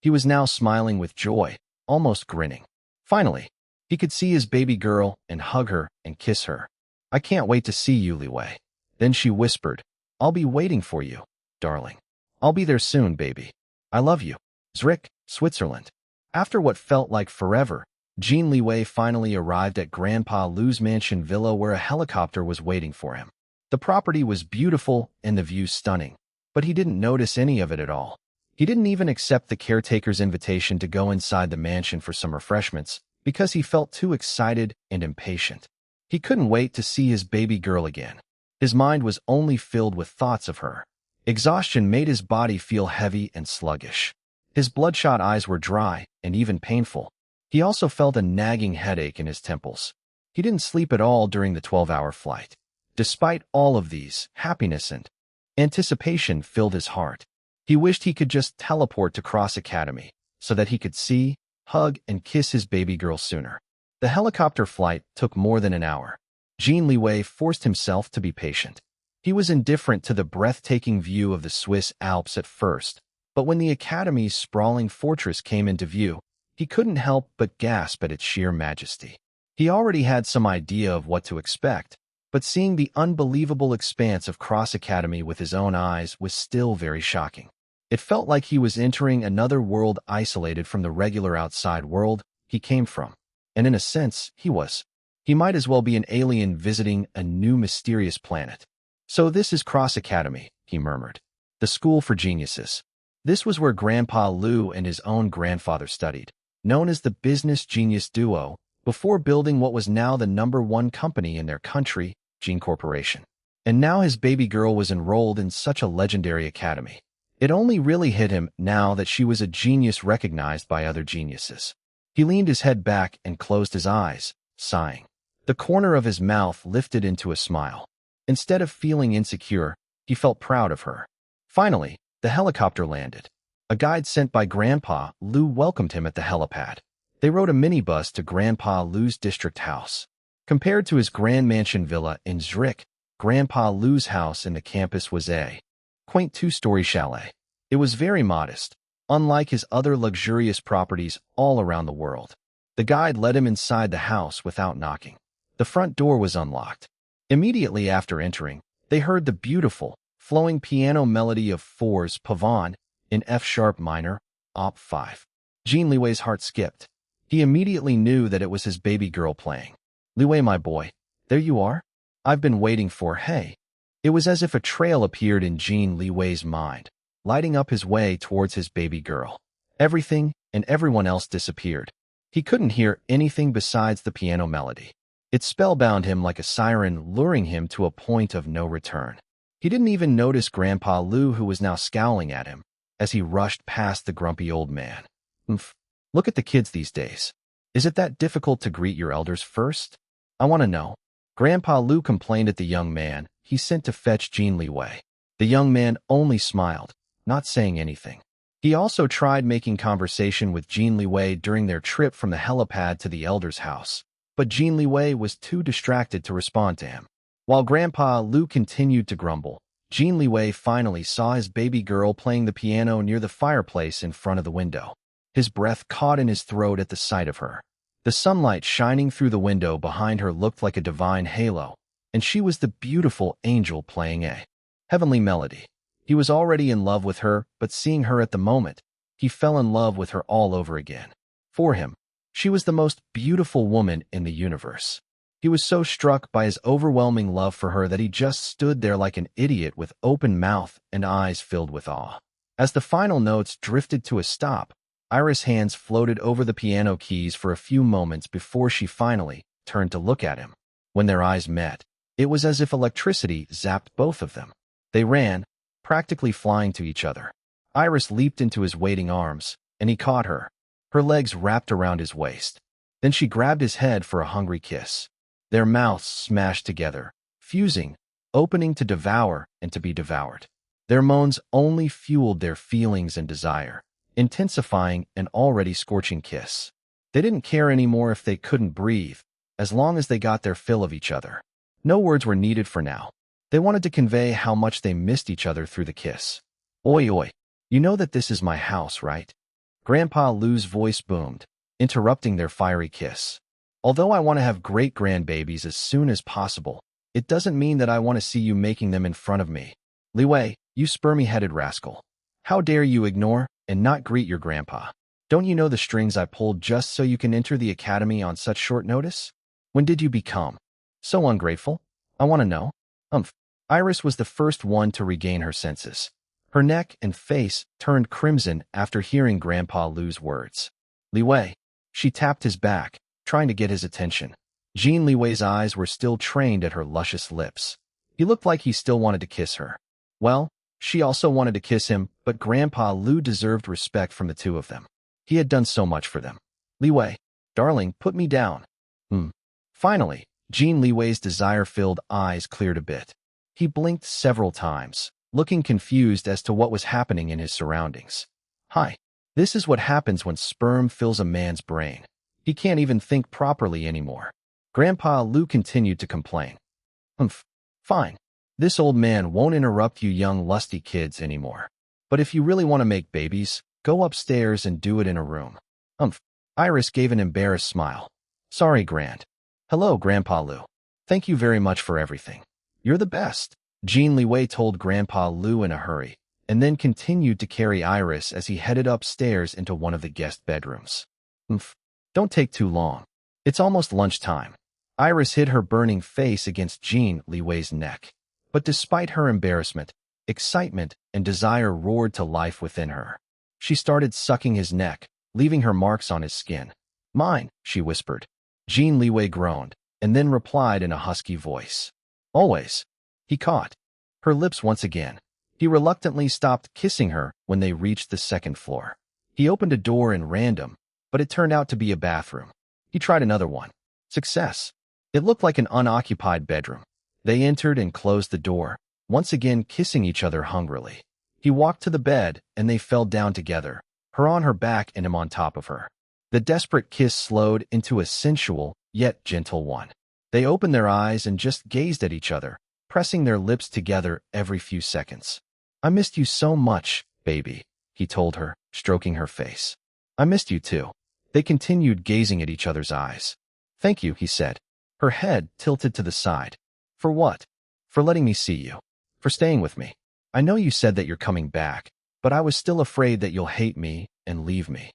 he was now smiling with joy, almost grinning. Finally, he could see his baby girl and hug her and kiss her. "I can't wait to see you, Liwei." Then she whispered, "I'll be waiting for you, darling. I'll be there soon, baby. I love you." Zurich, Switzerland. After what felt like forever, Jin Liwei finally arrived at Grandpa Lou's mansion villa where a helicopter was waiting for him. The property was beautiful and the view stunning, but he didn't notice any of it at all. He didn't even accept the caretaker's invitation to go inside the mansion for some refreshments because he felt too excited and impatient. He couldn't wait to see his baby girl again. His mind was only filled with thoughts of her. Exhaustion made his body feel heavy and sluggish. His bloodshot eyes were dry and even painful. He also felt a nagging headache in his temples. He didn't sleep at all during the 12-hour flight. Despite all of these, happiness and anticipation filled his heart. He wished he could just teleport to Cross Academy so that he could see, hug, and kiss his baby girl sooner. The helicopter flight took more than an hour. Jin Liwei forced himself to be patient. He was indifferent to the breathtaking view of the Swiss Alps at first, but when the Academy's sprawling fortress came into view, he couldn't help but gasp at its sheer majesty. He already had some idea of what to expect, but seeing the unbelievable expanse of Cross Academy with his own eyes was still very shocking. It felt like he was entering another world isolated from the regular outside world he came from. And in a sense, he was. He might as well be an alien visiting a new mysterious planet. So this is Cross Academy, he murmured. The school for geniuses. This was where Grandpa Liu and his own grandfather studied, known as the business genius duo, before building what was now the #1 company in their country, Jin Corporation. And now his baby girl was enrolled in such a legendary academy. It only really hit him now that she was a genius recognized by other geniuses. He leaned his head back and closed his eyes, sighing. The corner of his mouth lifted into a smile. Instead of feeling insecure, he felt proud of her. Finally, the helicopter landed. A guide sent by Grandpa Liu welcomed him at the helipad. They rode a minibus to Grandpa Liu's district house. Compared to his grand mansion villa in Zurich, Grandpa Liu's house in the campus was a quaint 2-story chalet. It was very modest, unlike his other luxurious properties all around the world. The guide led him inside the house without knocking. The front door was unlocked. Immediately after entering, they heard the beautiful, flowing piano melody of Fours Pavane in F-sharp minor, Op. 5. Jin Liwei's heart skipped. He immediately knew that it was his baby girl playing. "Liwei, my boy, there you are? I've been waiting for, hey." It was as if a trail appeared in Jin Liwei's mind, lighting up his way towards his baby girl. Everything and everyone else disappeared. He couldn't hear anything besides the piano melody. It spellbound him like a siren, luring him to a point of no return. He didn't even notice Grandpa Liu, who was now scowling at him, as he rushed past the grumpy old man. "Oomph. Look at the kids these days. Is it that difficult to greet your elders first? I want to know." Grandpa Liu complained at the young man he sent to fetch Jin Liwei. The young man only smiled, not saying anything. He also tried making conversation with Jin Liwei during their trip from the helipad to the elder's house, but Jin Liwei was too distracted to respond to him. While Grandpa Liu continued to grumble, Jin Liwei finally saw his baby girl playing the piano near the fireplace in front of the window. His breath caught in his throat at the sight of her. The sunlight shining through the window behind her looked like a divine halo, and she was the beautiful angel playing a heavenly melody. He was already in love with her, but seeing her at the moment, he fell in love with her all over again. For him, she was the most beautiful woman in the universe. He was so struck by his overwhelming love for her that he just stood there like an idiot with open mouth and eyes filled with awe. As the final notes drifted to a stop, Iris' hands floated over the piano keys for a few moments before she finally turned to look at him. When their eyes met, it was as if electricity zapped both of them. They ran, practically flying to each other. Iris leaped into his waiting arms, and he caught her, her legs wrapped around his waist. Then she grabbed his head for a hungry kiss. Their mouths smashed together, fusing, opening to devour and to be devoured. Their moans only fueled their feelings and desire, intensifying an already scorching kiss. They didn't care anymore if they couldn't breathe, as long as they got their fill of each other. No words were needed for now. They wanted to convey how much they missed each other through the kiss. "Oi, oi, you know that this is my house, right?" Grandpa Liu's voice boomed, interrupting their fiery kiss. "Although I want to have great-grandbabies as soon as possible, it doesn't mean that I want to see you making them in front of me. Liwei, you spermy-headed rascal. How dare you ignore and not greet your grandpa? Don't you know the strings I pulled just so you can enter the academy on such short notice? When did you become so ungrateful? I want to know." Iris was the first one to regain her senses. Her neck and face turned crimson after hearing Grandpa Liu's words. "Liwei." She tapped his back, trying to get his attention. Jin Liwei's eyes were still trained at her luscious lips. He looked like he still wanted to kiss her. Well, she also wanted to kiss him, but Grandpa Liu deserved respect from the two of them. He had done so much for them. "Liwei, darling, put me down." Finally, Jin Liwei's desire-filled eyes cleared a bit. He blinked several times, looking confused as to what was happening in his surroundings. Hi. This is what happens when sperm fills a man's brain. He can't even think properly anymore. Grandpa Lu continued to complain. Fine. This old man won't interrupt you young lusty kids anymore. But if you really want to make babies, go upstairs and do it in a room. Iris gave an embarrassed smile. Sorry, Grand. Hello, Grandpa Lu. Thank you very much for everything. You're the best. Jin Liwei told Grandpa Lu in a hurry, and then continued to carry Iris as he headed upstairs into one of the guest bedrooms. Don't take too long. It's almost lunchtime. Iris hid her burning face against Jin Liwei's neck. But despite her embarrassment, excitement and desire roared to life within her. She started sucking his neck, leaving her marks on his skin. Mine, she whispered. Jin Liwei groaned, and then replied in a husky voice. Always. He caught her lips once again. He reluctantly stopped kissing her when they reached the second floor. He opened a door in random, but it turned out to be a bathroom. He tried another one. Success. It looked like an unoccupied bedroom. They entered and closed the door, once again kissing each other hungrily. He walked to the bed, and they fell down together, her on her back and him on top of her. The desperate kiss slowed into a sensual, yet gentle one. They opened their eyes and just gazed at each other, pressing their lips together every few seconds. I missed you so much, baby, he told her, stroking her face. I missed you too. They continued gazing at each other's eyes. Thank you, he said, her head tilted to the side. For what? For letting me see you. For staying with me. I know you said that you're coming back, but I was still afraid that you'll hate me and leave me.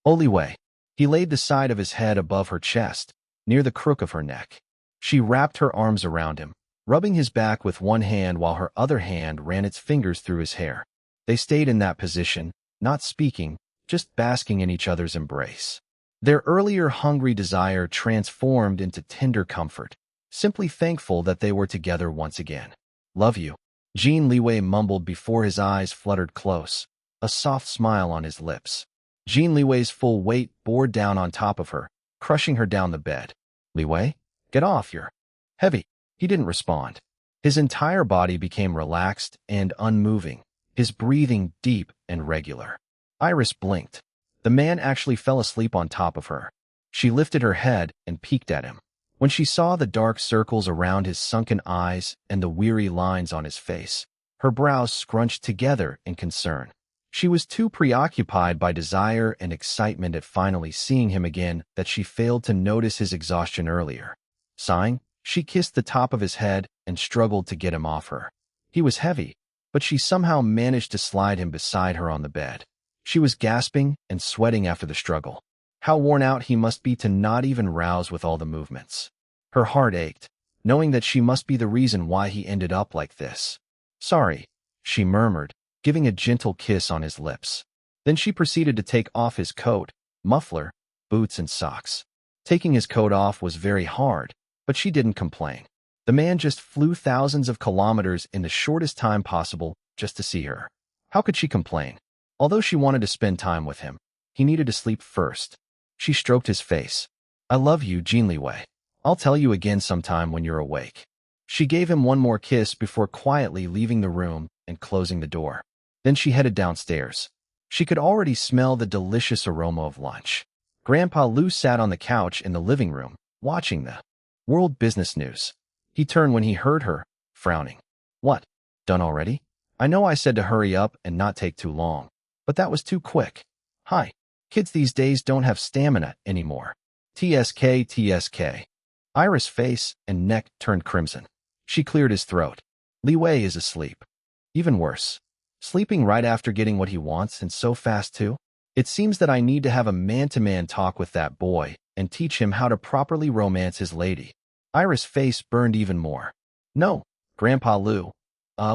Liwei. He laid the side of his head above her chest, near the crook of her neck. She wrapped her arms around him, rubbing his back with one hand while her other hand ran its fingers through his hair. They stayed in that position, not speaking, just basking in each other's embrace. Their earlier hungry desire transformed into tender comfort, simply thankful that they were together once again. Love you, Jin Liwei mumbled before his eyes fluttered close, a soft smile on his lips. Jin Liwei's full weight bore down on top of her, crushing her down the bed. Liwei? Get off, you're heavy. He didn't respond. His entire body became relaxed and unmoving, his breathing deep and regular. Iris blinked. The man actually fell asleep on top of her. She lifted her head and peeked at him. When she saw the dark circles around his sunken eyes and the weary lines on his face, her brows scrunched together in concern. She was too preoccupied by desire and excitement at finally seeing him again that she failed to notice his exhaustion earlier. Sighing, she kissed the top of his head and struggled to get him off her. He was heavy, but she somehow managed to slide him beside her on the bed. She was gasping and sweating after the struggle. How worn out he must be to not even rouse with all the movements. Her heart ached, knowing that she must be the reason why he ended up like this. Sorry, she murmured, giving a gentle kiss on his lips. Then she proceeded to take off his coat, muffler, boots, and socks. Taking his coat off was very hard, but she didn't complain. The man just flew thousands of kilometers in the shortest time possible just to see her. How could she complain? Although she wanted to spend time with him, he needed to sleep first. She stroked his face. I love you, Jin Liwei. I'll tell you again sometime when you're awake. She gave him one more kiss before quietly leaving the room and closing the door. Then she headed downstairs. She could already smell the delicious aroma of lunch. Grandpa Lu sat on the couch in the living room, watching the world business news. He turned when he heard her, frowning. What? Done already? I know I said to hurry up and not take too long, but that was too quick. Hi. Kids these days don't have stamina anymore. TSK, TSK. Iris' face and neck turned crimson. She cleared his throat. Liwei is asleep. Even worse. Sleeping right after getting what he wants, and so fast too? It seems that I need to have a man-to-man talk with that boy and teach him how to properly romance his lady. Iris' face burned even more. No, Grandpa Lu.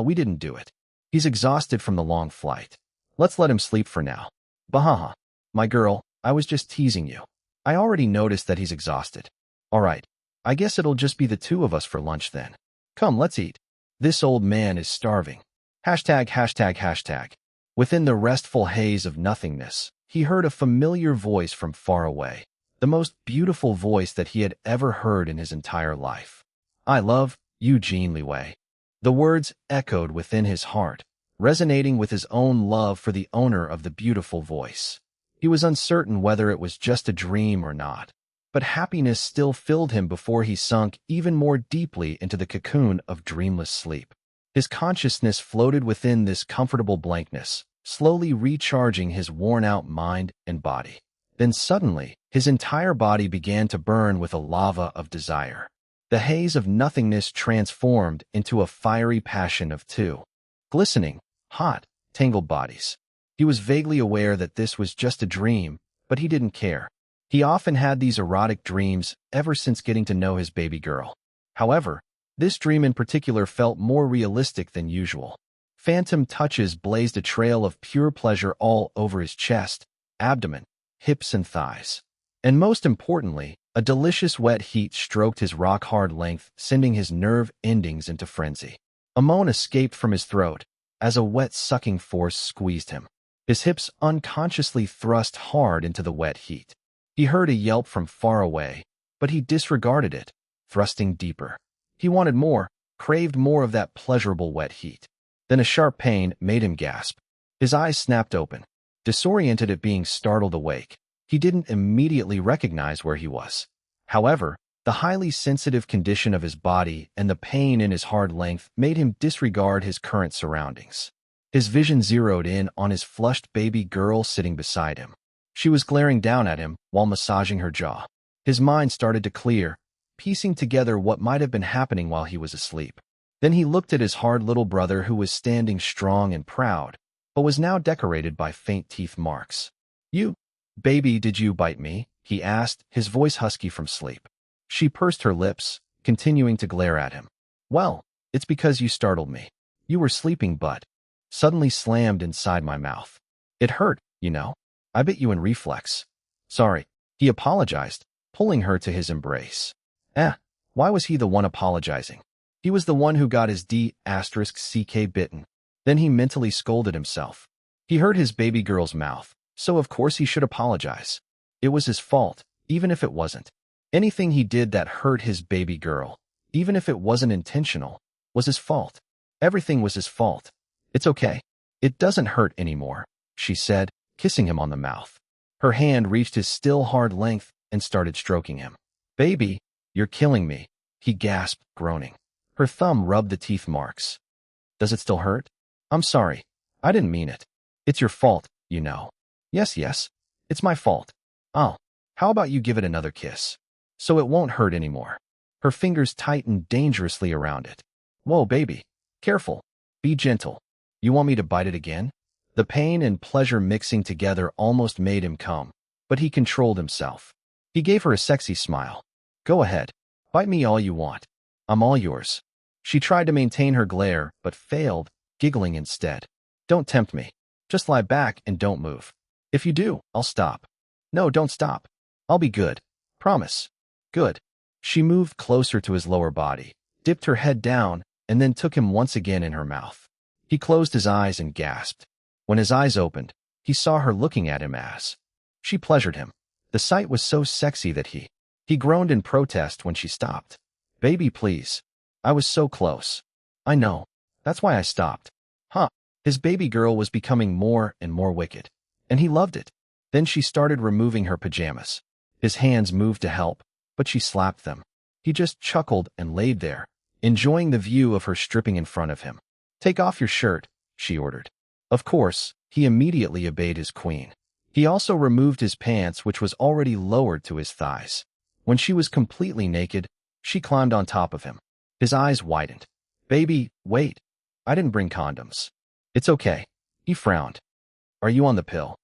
We didn't do it. He's exhausted from the long flight. Let's let him sleep for now. Bahaha. My girl, I was just teasing you. I already noticed that he's exhausted. All right, I guess it'll just be the two of us for lunch then. Come, let's eat. This old man is starving. Hashtag, hashtag, hashtag. Within the restful haze of nothingness, he heard a familiar voice from far away, the most beautiful voice that he had ever heard in his entire life. I love you, Jin Liwei. The words echoed within his heart, resonating with his own love for the owner of the beautiful voice. He was uncertain whether it was just a dream or not, but happiness still filled him before he sunk even more deeply into the cocoon of dreamless sleep. His consciousness floated within this comfortable blankness, slowly recharging his worn-out mind and body. Then suddenly, his entire body began to burn with a lava of desire. The haze of nothingness transformed into a fiery passion of two glistening, hot, tangled bodies. He was vaguely aware that this was just a dream, but he didn't care. He often had these erotic dreams ever since getting to know his baby girl. However, this dream in particular felt more realistic than usual. Phantom touches blazed a trail of pure pleasure all over his chest, abdomen, hips and thighs. And most importantly, a delicious wet heat stroked his rock-hard length, sending his nerve endings into frenzy. A moan escaped from his throat as a wet sucking force squeezed him. His hips unconsciously thrust hard into the wet heat. He heard a yelp from far away, but he disregarded it, thrusting deeper. He wanted more, craved more of that pleasurable wet heat. Then a sharp pain made him gasp. His eyes snapped open. Disoriented at being startled awake, he didn't immediately recognize where he was. However, the highly sensitive condition of his body and the pain in his hard length made him disregard his current surroundings. His vision zeroed in on his flushed baby girl sitting beside him. She was glaring down at him while massaging her jaw. His mind started to clear, piecing together what might have been happening while he was asleep. Then he looked at his hard little brother who was standing strong and proud, but was now decorated by faint teeth marks. "You, baby, did you bite me?" he asked, his voice husky from sleep. She pursed her lips, continuing to glare at him. "Well, it's because you startled me. You were sleeping but suddenly slammed inside my mouth. It hurt, you know. I bit you in reflex." "Sorry," he apologized, pulling her to his embrace. Why was he the one apologizing? He was the one who got his D***ck bitten. Then he mentally scolded himself. He hurt his baby girl's mouth, so of course he should apologize. It was his fault, even if it wasn't. Anything he did that hurt his baby girl, even if it wasn't intentional, was his fault. Everything was his fault. "It's okay. It doesn't hurt anymore," she said, kissing him on the mouth. Her hand reached his still hard length and started stroking him. "Baby, you're killing me," he gasped, groaning. Her thumb rubbed the teeth marks. "Does it still hurt? I'm sorry. I didn't mean it. It's your fault, you know." Yes, it's my fault." "Oh, how about you give it another kiss? So it won't hurt anymore." Her fingers tightened dangerously around it. "Whoa, baby. Careful. Be gentle. You want me to bite it again?" The pain and pleasure mixing together almost made him come, but he controlled himself. He gave her a sexy smile. "Go ahead. Bite me all you want. I'm all yours." She tried to maintain her glare, but failed, giggling instead. "Don't tempt me. Just lie back and don't move. If you do, I'll stop." "No, don't stop. I'll be good. Promise." "Good." She moved closer to his lower body, dipped her head down, and then took him once again in her mouth. He closed his eyes and gasped. When his eyes opened, he saw her looking at him as she pleasured him. The sight was so sexy that he groaned in protest when she stopped. "Baby, please. I was so close." "I know. That's why I stopped." Huh. His baby girl was becoming more and more wicked, and he loved it. Then she started removing her pajamas. His hands moved to help, but she slapped them. He just chuckled and laid there, enjoying the view of her stripping in front of him. "Take off your shirt," she ordered. Of course, he immediately obeyed his queen. He also removed his pants, which was already lowered to his thighs. When she was completely naked, she climbed on top of him. His eyes widened. "Baby, wait. I didn't bring condoms." "It's okay." He frowned. "Are you on the pill?"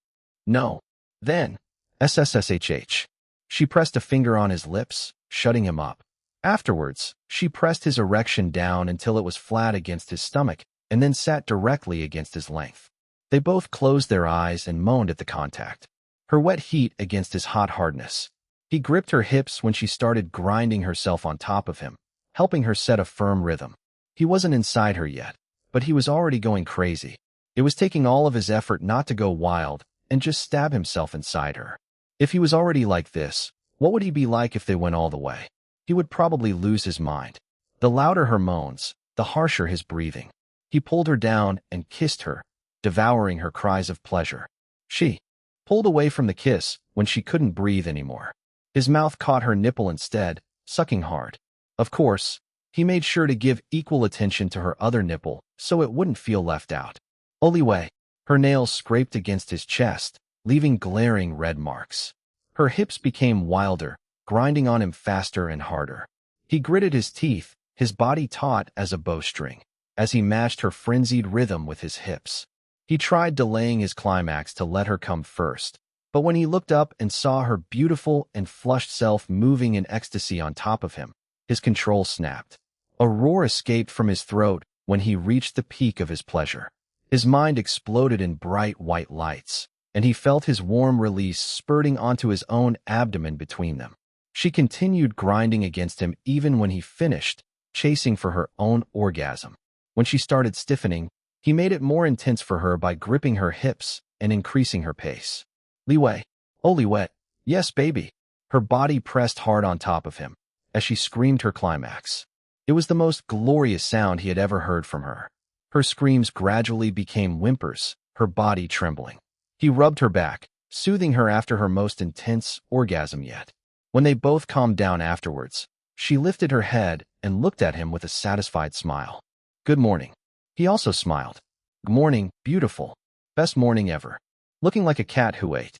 "No." "Then, SSSHH. She pressed a finger on his lips, shutting him up. Afterwards, she pressed his erection down until it was flat against his stomach, and then sat directly against his length. They both closed their eyes and moaned at the contact. Her wet heat against his hot hardness. He gripped her hips when she started grinding herself on top of him, helping her set a firm rhythm. He wasn't inside her yet, but he was already going crazy. It was taking all of his effort not to go wild and just stab himself inside her. If he was already like this, what would he be like if they went all the way? He would probably lose his mind. The louder her moans, the harsher his breathing. He pulled her down and kissed her, devouring her cries of pleasure. She pulled away from the kiss when she couldn't breathe anymore. His mouth caught her nipple instead, sucking hard. Of course, he made sure to give equal attention to her other nipple so it wouldn't feel left out. Liwei, her nails scraped against his chest, leaving glaring red marks. Her hips became wilder, grinding on him faster and harder. He gritted his teeth, his body taut as a bowstring, as he matched her frenzied rhythm with his hips. He tried delaying his climax to let her come first, but when he looked up and saw her beautiful and flushed self moving in ecstasy on top of him, his control snapped. A roar escaped from his throat when he reached the peak of his pleasure. His mind exploded in bright white lights, and he felt his warm release spurting onto his own abdomen between them. She continued grinding against him even when he finished, chasing for her own orgasm. When she started stiffening, he made it more intense for her by gripping her hips and increasing her pace. Liwei, oh Liwei, yes baby. Her body pressed hard on top of him as she screamed her climax. It was the most glorious sound he had ever heard from her. Her screams gradually became whimpers, her body trembling. He rubbed her back, soothing her after her most intense orgasm yet. When they both calmed down afterwards, she lifted her head and looked at him with a satisfied smile. Good morning. He also smiled. Good morning, beautiful. Best morning ever. Looking like a cat who ate.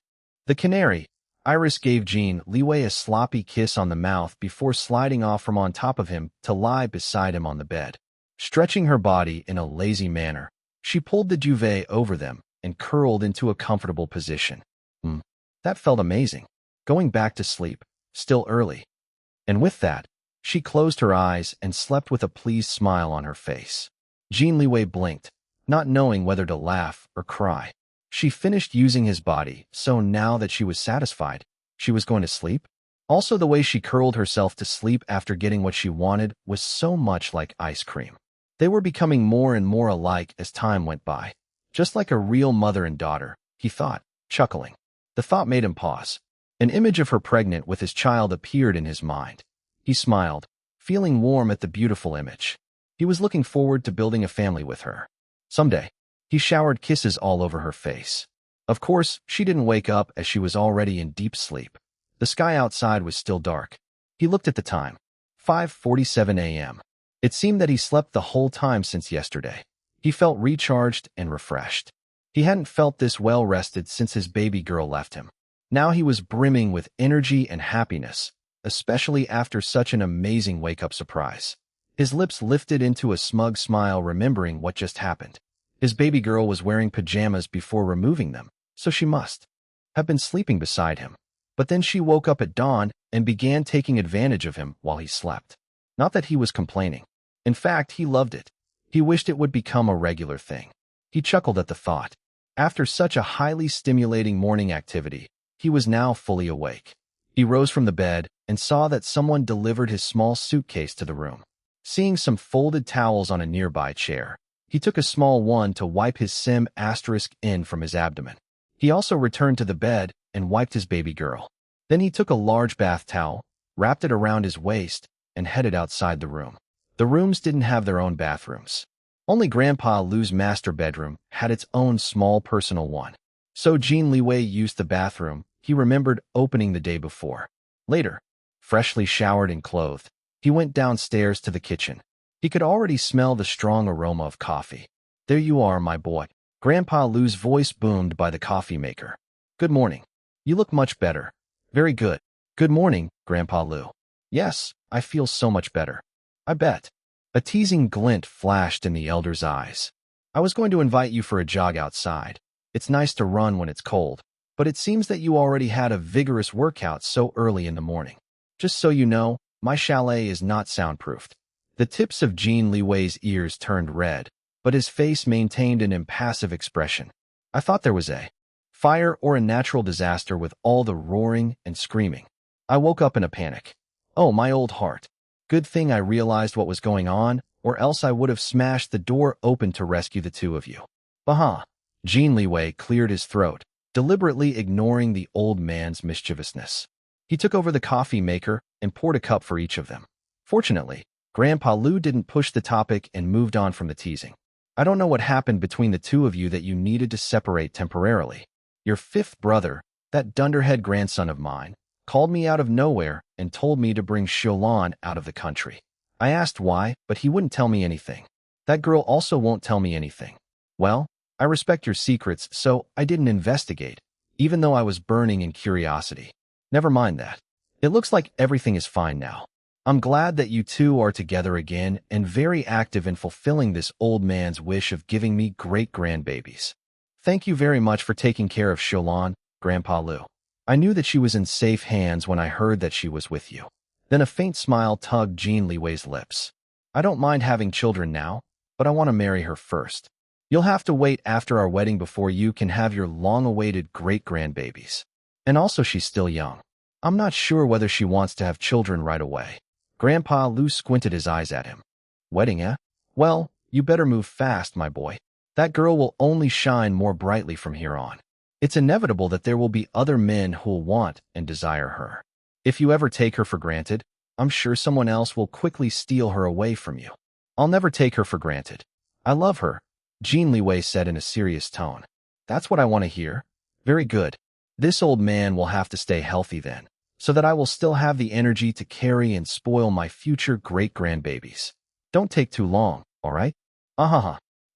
The canary, Iris gave Jin Liwei a sloppy kiss on the mouth before sliding off from on top of him to lie beside him on the bed. Stretching her body in a lazy manner, she pulled the duvet over them and curled into a comfortable position. That felt amazing. Going back to sleep, still early. And with that, she closed her eyes and slept with a pleased smile on her face. Jin Liwei blinked, not knowing whether to laugh or cry. She finished using his body, so now that she was satisfied, she was going to sleep. Also, the way she curled herself to sleep after getting what she wanted was so much like ice cream. They were becoming more and more alike as time went by. Just like a real mother and daughter, he thought, chuckling. The thought made him pause. An image of her pregnant with his child appeared in his mind. He smiled, feeling warm at the beautiful image. He was looking forward to building a family with her. Someday. He showered kisses all over her face. Of course, she didn't wake up as she was already in deep sleep. The sky outside was still dark. He looked at the time. 5:47 a.m. It seemed that he slept the whole time since yesterday. He felt recharged and refreshed. He hadn't felt this well-rested since his baby girl left him. Now he was brimming with energy and happiness, especially after such an amazing wake-up surprise. His lips lifted into a smug smile remembering what just happened. His baby girl was wearing pajamas before removing them, so she must have been sleeping beside him. But then she woke up at dawn and began taking advantage of him while he slept. Not that he was complaining. In fact, he loved it. He wished it would become a regular thing. He chuckled at the thought. After such a highly stimulating morning activity, he was now fully awake. He rose from the bed and saw that someone delivered his small suitcase to the room. Seeing some folded towels on a nearby chair, he took a small one to wipe his sim*in from his abdomen. He also returned to the bed and wiped his baby girl. Then he took a large bath towel, wrapped it around his waist, and headed outside the room. The rooms didn't have their own bathrooms. Only Grandpa Lu's master bedroom had its own small personal one. So Jin Liwei used the bathroom he remembered opening the day before. Later, freshly showered and clothed, he went downstairs to the kitchen. He could already smell the strong aroma of coffee. There you are, my boy. Grandpa Lu's voice boomed by the coffee maker. Good morning. You look much better. Very good. Good morning, Grandpa Lu. Yes, I feel so much better. I bet. A teasing glint flashed in the elder's eyes. I was going to invite you for a jog outside. It's nice to run when it's cold, but it seems that you already had a vigorous workout so early in the morning. Just so you know, my chalet is not soundproofed. The tips of Jin Liwei's ears turned red, but his face maintained an impassive expression. I thought there was a fire or a natural disaster with all the roaring and screaming. I woke up in a panic. Oh, my old heart. Good thing I realized what was going on, or else I would have smashed the door open to rescue the two of you. Baha. Jin Liwei cleared his throat, deliberately ignoring the old man's mischievousness. He took over the coffee maker and poured a cup for each of them. Fortunately, Grandpa Lu didn't push the topic and moved on from the teasing. I don't know what happened between the two of you that you needed to separate temporarily. Your fifth brother, that dunderhead grandson of mine, called me out of nowhere and told me to bring Xiaolan out of the country. I asked why, but he wouldn't tell me anything. That girl also won't tell me anything. Well, I respect your secrets, so I didn't investigate, even though I was burning in curiosity. Never mind that. It looks like everything is fine now. I'm glad that you two are together again and very active in fulfilling this old man's wish of giving me great-grandbabies. Thank you very much for taking care of Xiaolan, Grandpa Lu. I knew that she was in safe hands when I heard that she was with you. Then a faint smile tugged Jin Liwei's lips. I don't mind having children now, but I want to marry her first. You'll have to wait after our wedding before you can have your long-awaited great-grandbabies. And also she's still young. I'm not sure whether she wants to have children right away. Grandpa Lu squinted his eyes at him. Wedding, eh? Well, you better move fast, my boy. That girl will only shine more brightly from here on. It's inevitable that there will be other men who'll want and desire her. If you ever take her for granted, I'm sure someone else will quickly steal her away from you. I'll never take her for granted. I love her, Jin Liwei said in a serious tone. That's what I want to hear. Very good. This old man will have to stay healthy then, so that I will still have the energy to carry and spoil my future great-grandbabies. Don't take too long, all right?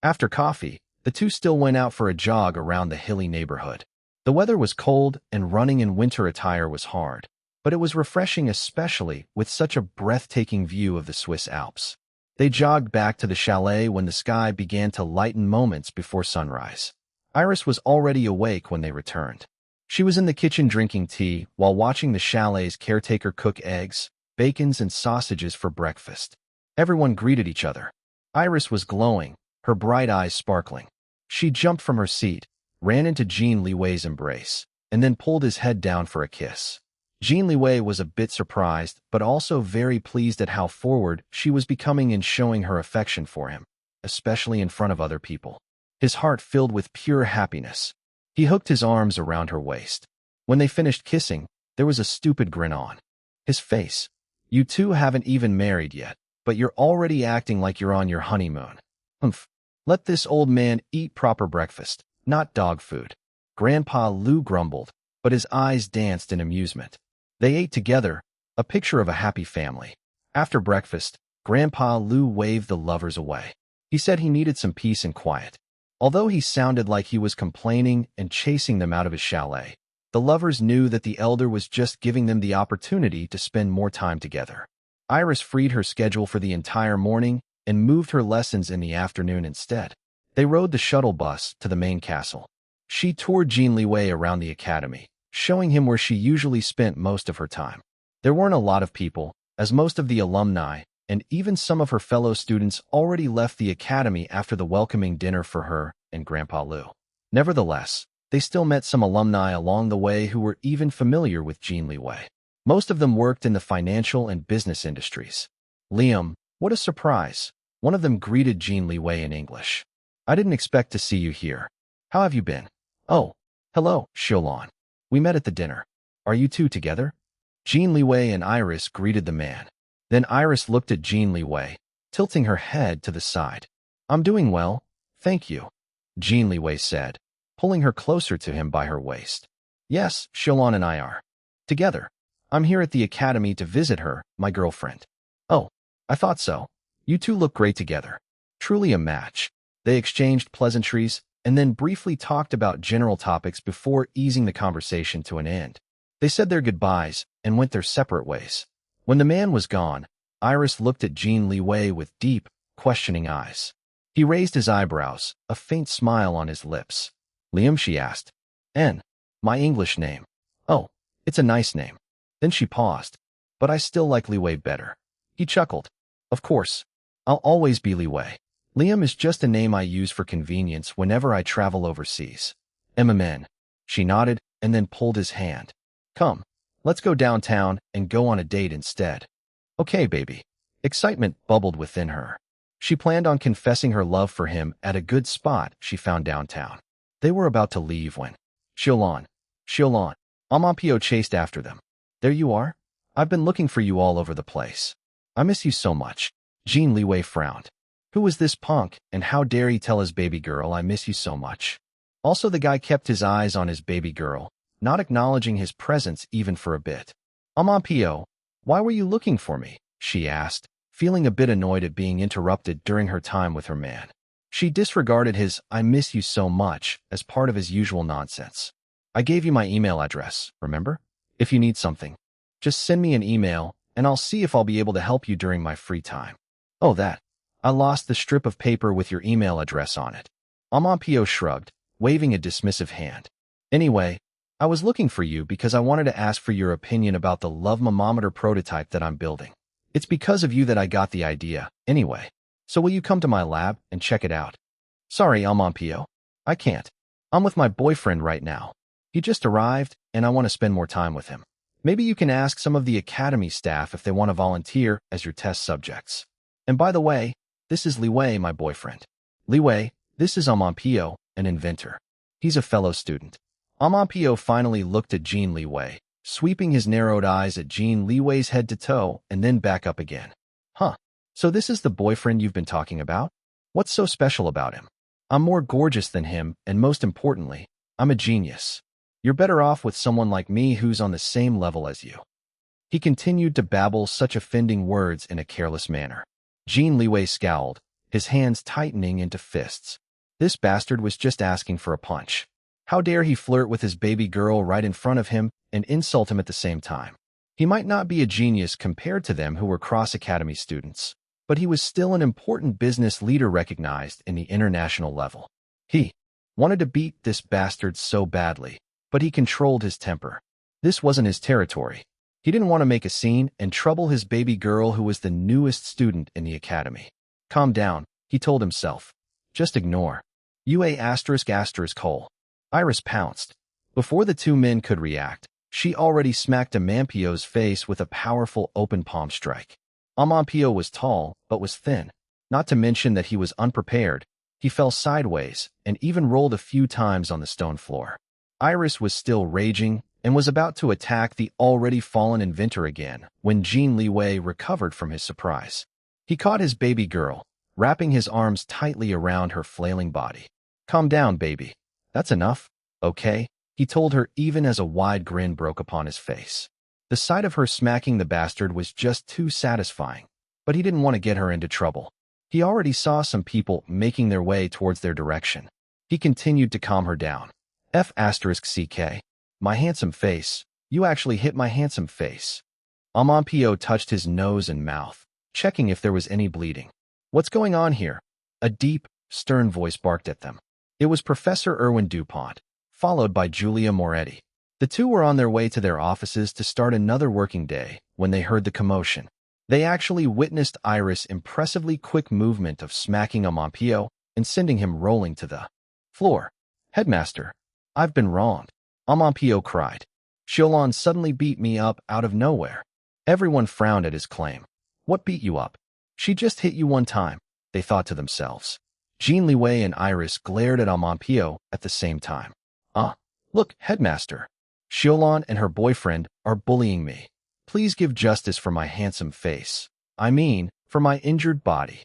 After coffee, the two still went out for a jog around the hilly neighborhood. The weather was cold and running in winter attire was hard, but it was refreshing especially with such a breathtaking view of the Swiss Alps. They jogged back to the chalet when the sky began to lighten moments before sunrise. Iris was already awake when they returned. She was in the kitchen drinking tea while watching the chalet's caretaker cook eggs, bacons, and sausages for breakfast. Everyone greeted each other. Iris was glowing, her bright eyes sparkling. She jumped from her seat, ran into Jin Liwei's embrace, and then pulled his head down for a kiss. Jin Liwei was a bit surprised, but also very pleased at how forward she was becoming in showing her affection for him, especially in front of other people. His heart filled with pure happiness. He hooked his arms around her waist. When they finished kissing, there was a stupid grin on his face. You two haven't even married yet, but you're already acting like you're on your honeymoon. Humph. Let this old man eat proper breakfast, not dog food. Grandpa Lu grumbled, but his eyes danced in amusement. They ate together, a picture of a happy family. After breakfast, Grandpa Lu waved the lovers away. He said he needed some peace and quiet. Although he sounded like he was complaining and chasing them out of his chalet, the lovers knew that the elder was just giving them the opportunity to spend more time together. Iris freed her schedule for the entire morning and moved her lessons in the afternoon instead. They rode the shuttle bus to the main castle. She toured Jin Liwei around the academy, showing him where she usually spent most of her time. There weren't a lot of people, as most of the alumni and even some of her fellow students already left the academy after the welcoming dinner for her and Grandpa Lu. Nevertheless, they still met some alumni along the way who were even familiar with Jin Liwei. Most of them worked in the financial and business industries. Liam, what a surprise. One of them greeted Jin Liwei in English. I didn't expect to see you here. How have you been? Oh, hello, Xiaolan. We met at the dinner. Are you two together? Jin Liwei and Iris greeted the man. Then Iris looked at Jin Liwei, tilting her head to the side. I'm doing well, thank you, Jin Liwei said, pulling her closer to him by her waist. Yes, Xiaolan and I are together. I'm here at the academy to visit her, my girlfriend. Oh, I thought so. You two look great together. Truly a match. They exchanged pleasantries and then briefly talked about general topics before easing the conversation to an end. They said their goodbyes and went their separate ways. When the man was gone, Iris looked at Jin Liwei with deep, questioning eyes. He raised his eyebrows, a faint smile on his lips. Liam, she asked. N. My English name. Oh, it's a nice name. Then she paused. But I still like Liwei better. He chuckled. Of course. I'll always be Liwei. Liam is just a name I use for convenience whenever I travel overseas. MMN. She nodded and then pulled his hand. Come, let's go downtown and go on a date instead. Okay, baby. Excitement bubbled within her. She planned on confessing her love for him at a good spot she found downtown. They were about to leave when Xiaolan. Amampio chased after them. There you are. I've been looking for you all over the place. I miss you so much. Jin Liwei frowned. Who was this punk, and how dare he tell his baby girl I miss you so much? Also, the guy kept his eyes on his baby girl, not acknowledging his presence even for a bit. Pio, why were you looking for me? She asked, feeling a bit annoyed at being interrupted during her time with her man. She disregarded his "I miss you so much" as part of his usual nonsense. I gave you my email address, remember? If you need something, just send me an email, and I'll see if I'll be able to help you during my free time. Oh, that. I lost the strip of paper with your email address on it. Pio shrugged, waving a dismissive hand. Anyway, I was looking for you because I wanted to ask for your opinion about the love thermometer prototype that I'm building. It's because of you that I got the idea, anyway. So will you come to my lab and check it out? Sorry, Pio. I can't. I'm with my boyfriend right now. He just arrived, and I want to spend more time with him. Maybe you can ask some of the academy staff if they want to volunteer as your test subjects. And by the way, this is Liwei, my boyfriend. Liwei, this is Pio, an inventor. He's a fellow student. Pio finally looked at Jin Liwei, sweeping his narrowed eyes at Jin Liwei's head to toe and then back up again. Huh. So this is the boyfriend you've been talking about? What's so special about him? I'm more gorgeous than him, and most importantly, I'm a genius. You're better off with someone like me who's on the same level as you. He continued to babble such offending words in a careless manner. Jin Liwei scowled, his hands tightening into fists. This bastard was just asking for a punch. How dare he flirt with his baby girl right in front of him and insult him at the same time? He might not be a genius compared to them who were cross-academy students, but he was still an important business leader recognized in the international level. He wanted to beat this bastard so badly, but he controlled his temper. This wasn't his territory. He didn't want to make a scene and trouble his baby girl who was the newest student in the academy. Calm down, he told himself. Just ignore. UA***. Iris pounced. Before the two men could react, she already smacked Pio's face with a powerful open palm strike. Pio was tall, but was thin. Not to mention that he was unprepared. He fell sideways and even rolled a few times on the stone floor. Iris was still raging and was about to attack the already fallen inventor again when Jin Liwei recovered from his surprise. He caught his baby girl, wrapping his arms tightly around her flailing body. Calm down, baby. That's enough, okay? He told her even as a wide grin broke upon his face. The sight of her smacking the bastard was just too satisfying, but he didn't want to get her into trouble. He already saw some people making their way towards their direction. He continued to calm her down. F***CK. My handsome face. You actually hit my handsome face. Pio touched his nose and mouth, checking if there was any bleeding. What's going on here? A deep, stern voice barked at them. It was Professor Erwin DuPont, followed by Julia Moretti. The two were on their way to their offices to start another working day when they heard the commotion. They actually witnessed Iris' impressively quick movement of smacking Pio and sending him rolling to the floor. Headmaster, I've been wronged. Pio cried. Xiaolon suddenly beat me up out of nowhere. Everyone frowned at his claim. What beat you up? She just hit you one time, they thought to themselves. Jin Liwei and Iris glared at Pio at the same time. Look, Headmaster. Xiaolon and her boyfriend are bullying me. Please give justice for my handsome face. I mean, for my injured body.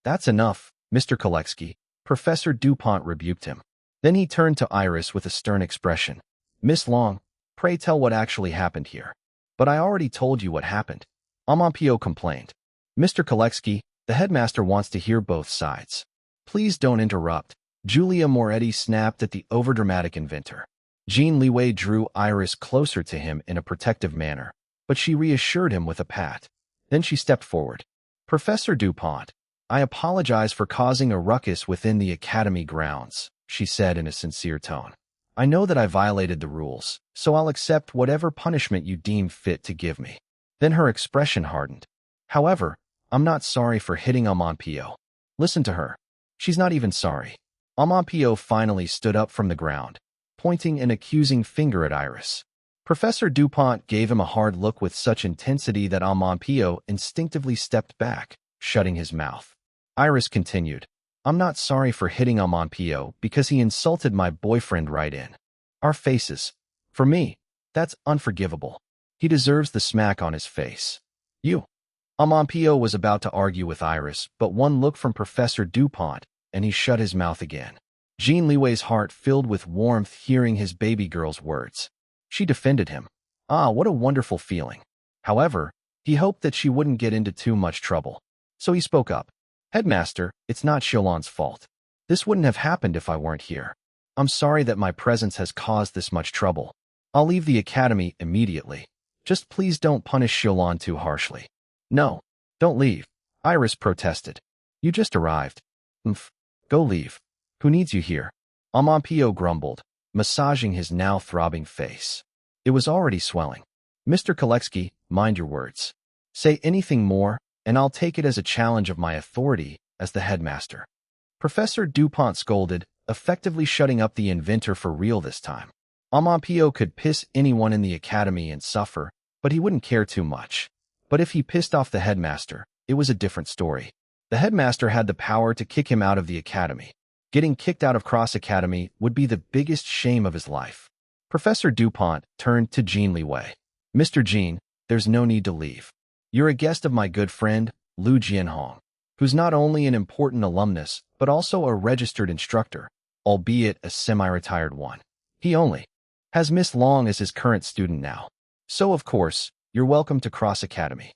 That's enough, Mr. Koletsky. Professor DuPont rebuked him. Then he turned to Iris with a stern expression. Miss Long, pray tell what actually happened here. But I already told you what happened. Pio complained. Mr. Koletsky, the headmaster wants to hear both sides. Please don't interrupt. Julia Moretti snapped at the overdramatic inventor. Jin Liwei drew Iris closer to him in a protective manner, but she reassured him with a pat. Then she stepped forward. Professor DuPont, I apologize for causing a ruckus within the academy grounds, she said in a sincere tone. I know that I violated the rules, so I'll accept whatever punishment you deem fit to give me. Then her expression hardened. However, I'm not sorry for hitting Pio. Listen to her. She's not even sorry. Pio finally stood up from the ground, pointing an accusing finger at Iris. Professor DuPont gave him a hard look with such intensity that Pio instinctively stepped back, shutting his mouth. Iris continued. I'm not sorry for hitting Pio because he insulted my boyfriend right in our faces. For me, that's unforgivable. He deserves the smack on his face. You Amampio was about to argue with Iris, but one look from Professor DuPont, and he shut his mouth again. Jin Liwei's heart filled with warmth hearing his baby girl's words. She defended him. Ah, what a wonderful feeling. However, he hoped that she wouldn't get into too much trouble. So he spoke up. Headmaster, it's not Xiaolon's fault. This wouldn't have happened if I weren't here. I'm sorry that my presence has caused this much trouble. I'll leave the academy immediately. Just please don't punish Xiaolon too harshly. No, don't leave, Iris protested. You just arrived. Go leave. Who needs you here? Amampio grumbled, massaging his now throbbing face. It was already swelling. Mr. Koletsky, mind your words. Say anything more, and I'll take it as a challenge of my authority as the headmaster. Professor DuPont scolded, effectively shutting up the inventor for real this time. Amampio could piss anyone in the academy and suffer, but he wouldn't care too much. But if he pissed off the headmaster, it was a different story. The headmaster had the power to kick him out of the academy. Getting kicked out of Cross Academy would be the biggest shame of his life. Professor DuPont turned to Jin Liwei. Mr. Jin, there's no need to leave. You're a guest of my good friend, Lu Jianhong, who's not only an important alumnus, but also a registered instructor, albeit a semi-retired one. He only has Miss Long as his current student now. So, of course, you're welcome to Cross Academy.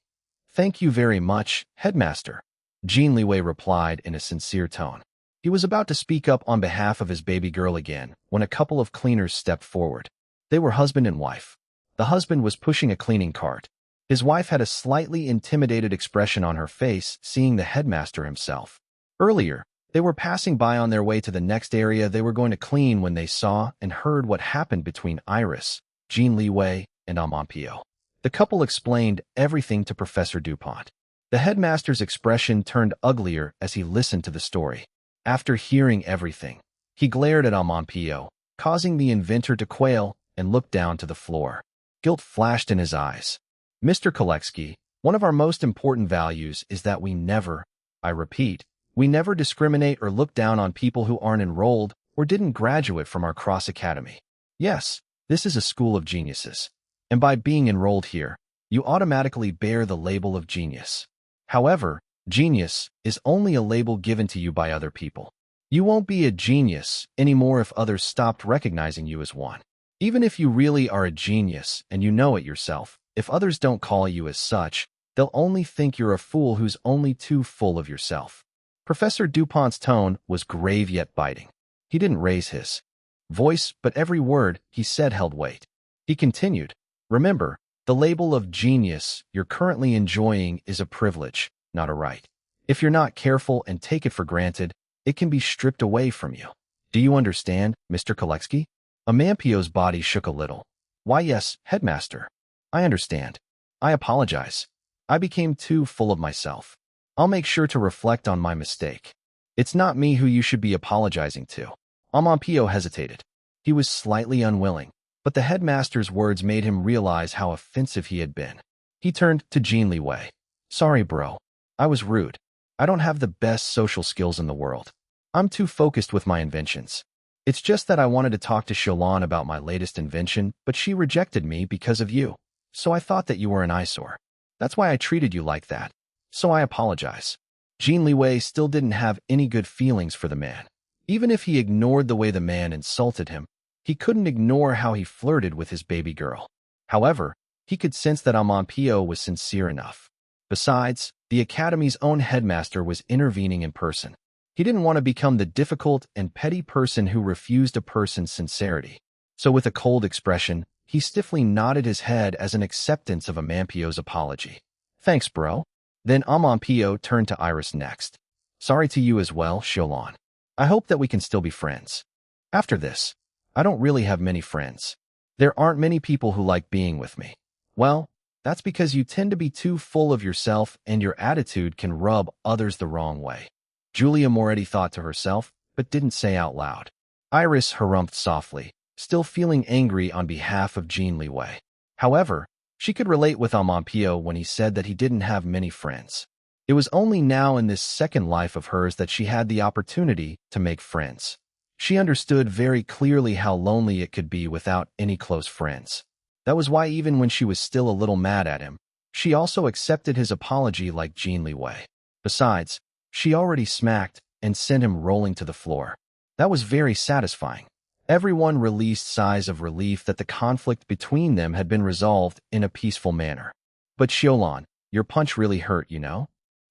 Thank you very much, Headmaster, Jin Liwei replied in a sincere tone. He was about to speak up on behalf of his baby girl again when a couple of cleaners stepped forward. They were husband and wife. The husband was pushing a cleaning cart. His wife had a slightly intimidated expression on her face seeing the headmaster himself. Earlier, they were passing by on their way to the next area they were going to clean when they saw and heard what happened between Iris, Jin Liwei, and Amampio. The couple explained everything to Professor DuPont. The headmaster's expression turned uglier as he listened to the story. After hearing everything, he glared at Amampio, causing the inventor to quail and look down to the floor. Guilt flashed in his eyes. Mr. Koletsky, one of our most important values is that we never, I repeat, we never discriminate or look down on people who aren't enrolled or didn't graduate from our Cross Academy. Yes, this is a school of geniuses. And by being enrolled here, you automatically bear the label of genius. However, genius is only a label given to you by other people. You won't be a genius anymore if others stopped recognizing you as one. Even if you really are a genius and you know it yourself, if others don't call you as such, they'll only think you're a fool who's only too full of yourself. Professor DuPont's tone was grave yet biting. He didn't raise his voice, but every word he said held weight. He continued, remember, the label of genius you're currently enjoying is a privilege, not a right. If you're not careful and take it for granted, it can be stripped away from you. Do you understand, Mr. Koletsky? Amampio's body shook a little. Why yes, Headmaster. I understand. I apologize. I became too full of myself. I'll make sure to reflect on my mistake. It's not me who you should be apologizing to. Amampio hesitated. He was slightly unwilling, but the headmaster's words made him realize how offensive he had been. He turned to Jin Liwei. Sorry, bro. I was rude. I don't have the best social skills in the world. I'm too focused with my inventions. It's just that I wanted to talk to Xiaolon about my latest invention, but she rejected me because of you. So I thought that you were an eyesore. That's why I treated you like that. So I apologize. Jin Liwei still didn't have any good feelings for the man. Even if he ignored the way the man insulted him, he couldn't ignore how he flirted with his baby girl. However, he could sense that Amampio was sincere enough. Besides, the academy's own headmaster was intervening in person. He didn't want to become the difficult and petty person who refused a person's sincerity. So with a cold expression, he stiffly nodded his head as an acceptance of Amampio's apology. Thanks, bro. Then Amampio turned to Iris next. Sorry to you as well, Xiaolon. I hope that we can still be friends. After this, I don't really have many friends. There aren't many people who like being with me. Well, that's because you tend to be too full of yourself and your attitude can rub others the wrong way. Julia Moretti thought to herself, but didn't say out loud. Iris harumphed softly, still feeling angry on behalf of Jin Liwei. However, she could relate with Amampio when he said that he didn't have many friends. It was only now in this second life of hers that she had the opportunity to make friends. She understood very clearly how lonely it could be without any close friends. That was why even when she was still a little mad at him, She also accepted his apology like Jin Liwei. Besides, she already smacked and sent him rolling to the floor. That was very satisfying. Everyone released sighs of relief that the conflict between them had been resolved in a peaceful manner. But Xiaolan, your punch really hurt, you know?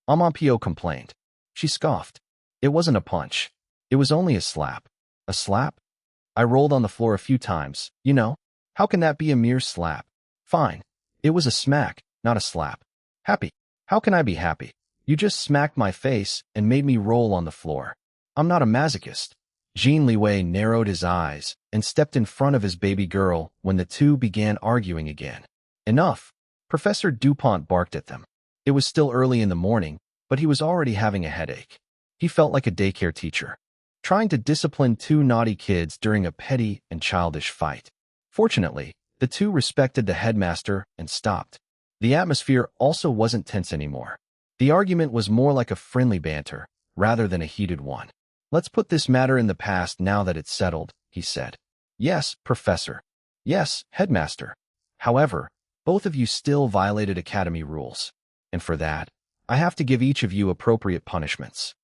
Amampio complained. She scoffed. It wasn't a punch. It was only a slap. A slap? I rolled on the floor a few times, you know? How can that be a mere slap? Fine. It was a smack, not a slap. Happy. How can I be happy? You just smacked my face and made me roll on the floor. I'm not a masochist. Jin Liwei narrowed his eyes and stepped in front of his baby girl when the two began arguing again. Enough. Professor DuPont barked at them. It was still early in the morning, but he was already having a headache. He felt like a daycare teacher, trying to discipline two naughty kids during a petty and childish fight. Fortunately, the two respected the headmaster and stopped. The atmosphere also wasn't tense anymore. The argument was more like a friendly banter, rather than a heated one. Let's put this matter in the past now that it's settled, he said. Yes, Professor. Yes, Headmaster. However, both of you still violated Academy rules. And for that, I have to give each of you appropriate punishments.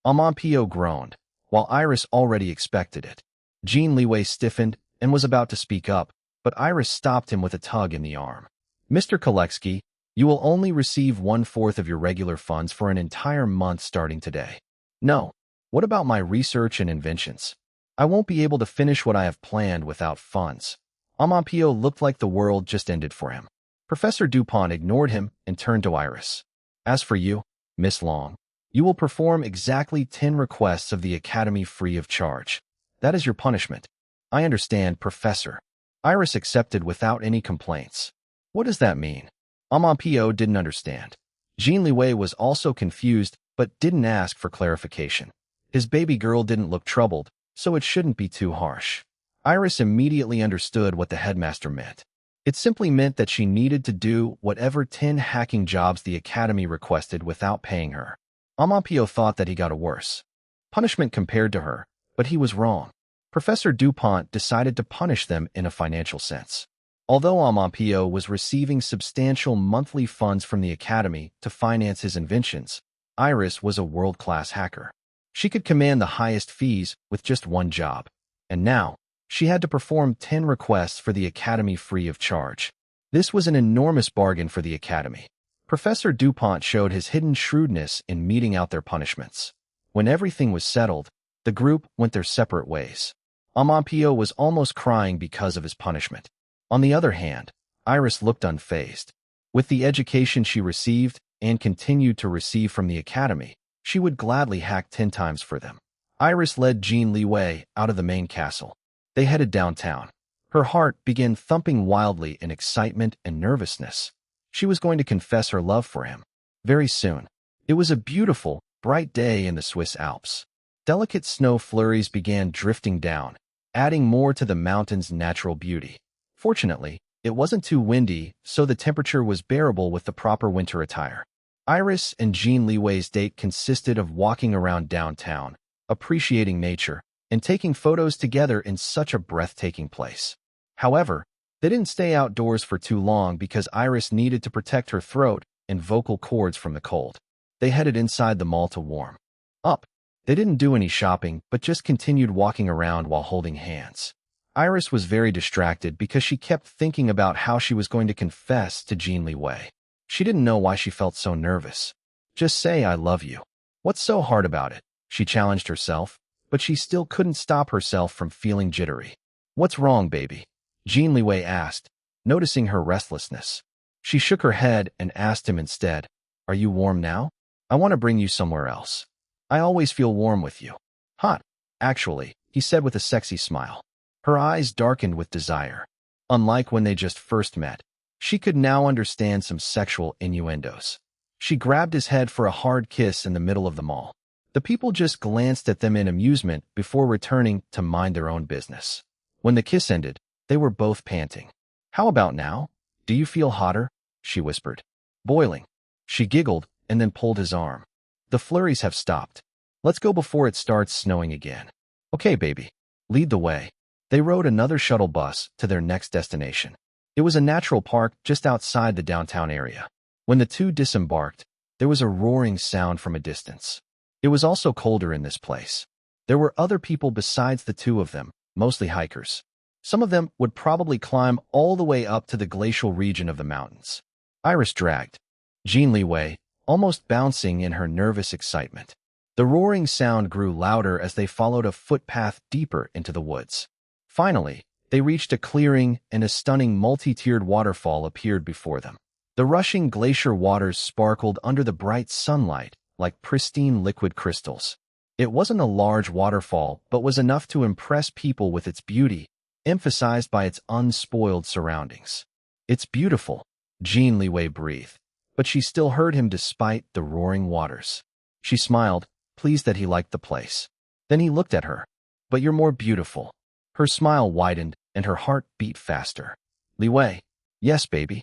Amampio groaned, while Iris already expected it. Jin Liwei stiffened and was about to speak up, but Iris stopped him with a tug in the arm. Mr. Koletsky, you will only receive 1/4 of your regular funds for an entire month starting today. No. What about my research and inventions? I won't be able to finish what I have planned without funds. Amampio looked like the world just ended for him. Professor DuPont ignored him and turned to Iris. As for you, Miss Long, you will perform exactly 10 requests of the Academy free of charge. That is your punishment. I understand, Professor. Iris accepted without any complaints. What does that mean? Amampio didn't understand. Jin Liwei was also confused but didn't ask for clarification. His baby girl didn't look troubled, so it shouldn't be too harsh. Iris immediately understood what the headmaster meant. It simply meant that she needed to do whatever 10 hacking jobs the Academy requested without paying her. Amampio thought that he got a worse punishment compared to her, but he was wrong. Professor DuPont decided to punish them in a financial sense. Although Amampio was receiving substantial monthly funds from the Academy to finance his inventions, Iris was a world-class hacker. She could command the highest fees with just one job. And now, she had to perform 10 requests for the Academy free of charge. This was an enormous bargain for the Academy. Professor DuPont showed his hidden shrewdness in meting out their punishments. When everything was settled, the group went their separate ways. Amampio was almost crying because of his punishment. On the other hand, Iris looked unfazed. With the education she received and continued to receive from the Academy, she would gladly hack 10 times for them. Iris led Jin Liwei out of the main castle. They headed downtown. Her heart began thumping wildly in excitement and nervousness. She was going to confess her love for him. Very soon. It was a beautiful, bright day in the Swiss Alps. Delicate snow flurries began drifting down, adding more to the mountain's natural beauty. Fortunately, it wasn't too windy, so the temperature was bearable with the proper winter attire. Iris and Jin Liwei's date consisted of walking around downtown, appreciating nature, and taking photos together in such a breathtaking place. However, they didn't stay outdoors for too long because Iris needed to protect her throat and vocal cords from the cold. They headed inside the mall to warm up. They didn't do any shopping, but just continued walking around while holding hands. Iris was very distracted because she kept thinking about how she was going to confess to Jin Liwei. She didn't know why she felt so nervous. Just say I love you. What's so hard about it? She challenged herself, but she still couldn't stop herself from feeling jittery. What's wrong, baby? Jin Liwei asked, noticing her restlessness. She shook her head and asked him instead, Are you warm now? I want to bring you somewhere else. I always feel warm with you. Hot, actually, he said with a sexy smile. Her eyes darkened with desire. Unlike when they just first met, she could now understand some sexual innuendos. She grabbed his head for a hard kiss in the middle of the mall. The people just glanced at them in amusement before returning to mind their own business. When the kiss ended, they were both panting. How about now? Do you feel hotter? She whispered. Boiling. She giggled and then pulled his arm. The flurries have stopped. Let's go before it starts snowing again. Okay, baby. Lead the way. They rode another shuttle bus to their next destination. It was a natural park just outside the downtown area. When the two disembarked, there was a roaring sound from a distance. It was also colder in this place. There were other people besides the two of them, mostly hikers. Some of them would probably climb all the way up to the glacial region of the mountains. Iris dragged Jin Liwei, almost bouncing in her nervous excitement. The roaring sound grew louder as they followed a footpath deeper into the woods. Finally, they reached a clearing and a stunning multi-tiered waterfall appeared before them. The rushing glacier waters sparkled under the bright sunlight like pristine liquid crystals. It wasn't a large waterfall, but was enough to impress people with its beauty, emphasized by its unspoiled surroundings. "It's beautiful," Jin Liwei breathed, but she still heard him despite the roaring waters. She smiled, pleased that he liked the place. Then he looked at her. "But you're more beautiful." Her smile widened and her heart beat faster. "Liwei." "Yes, baby.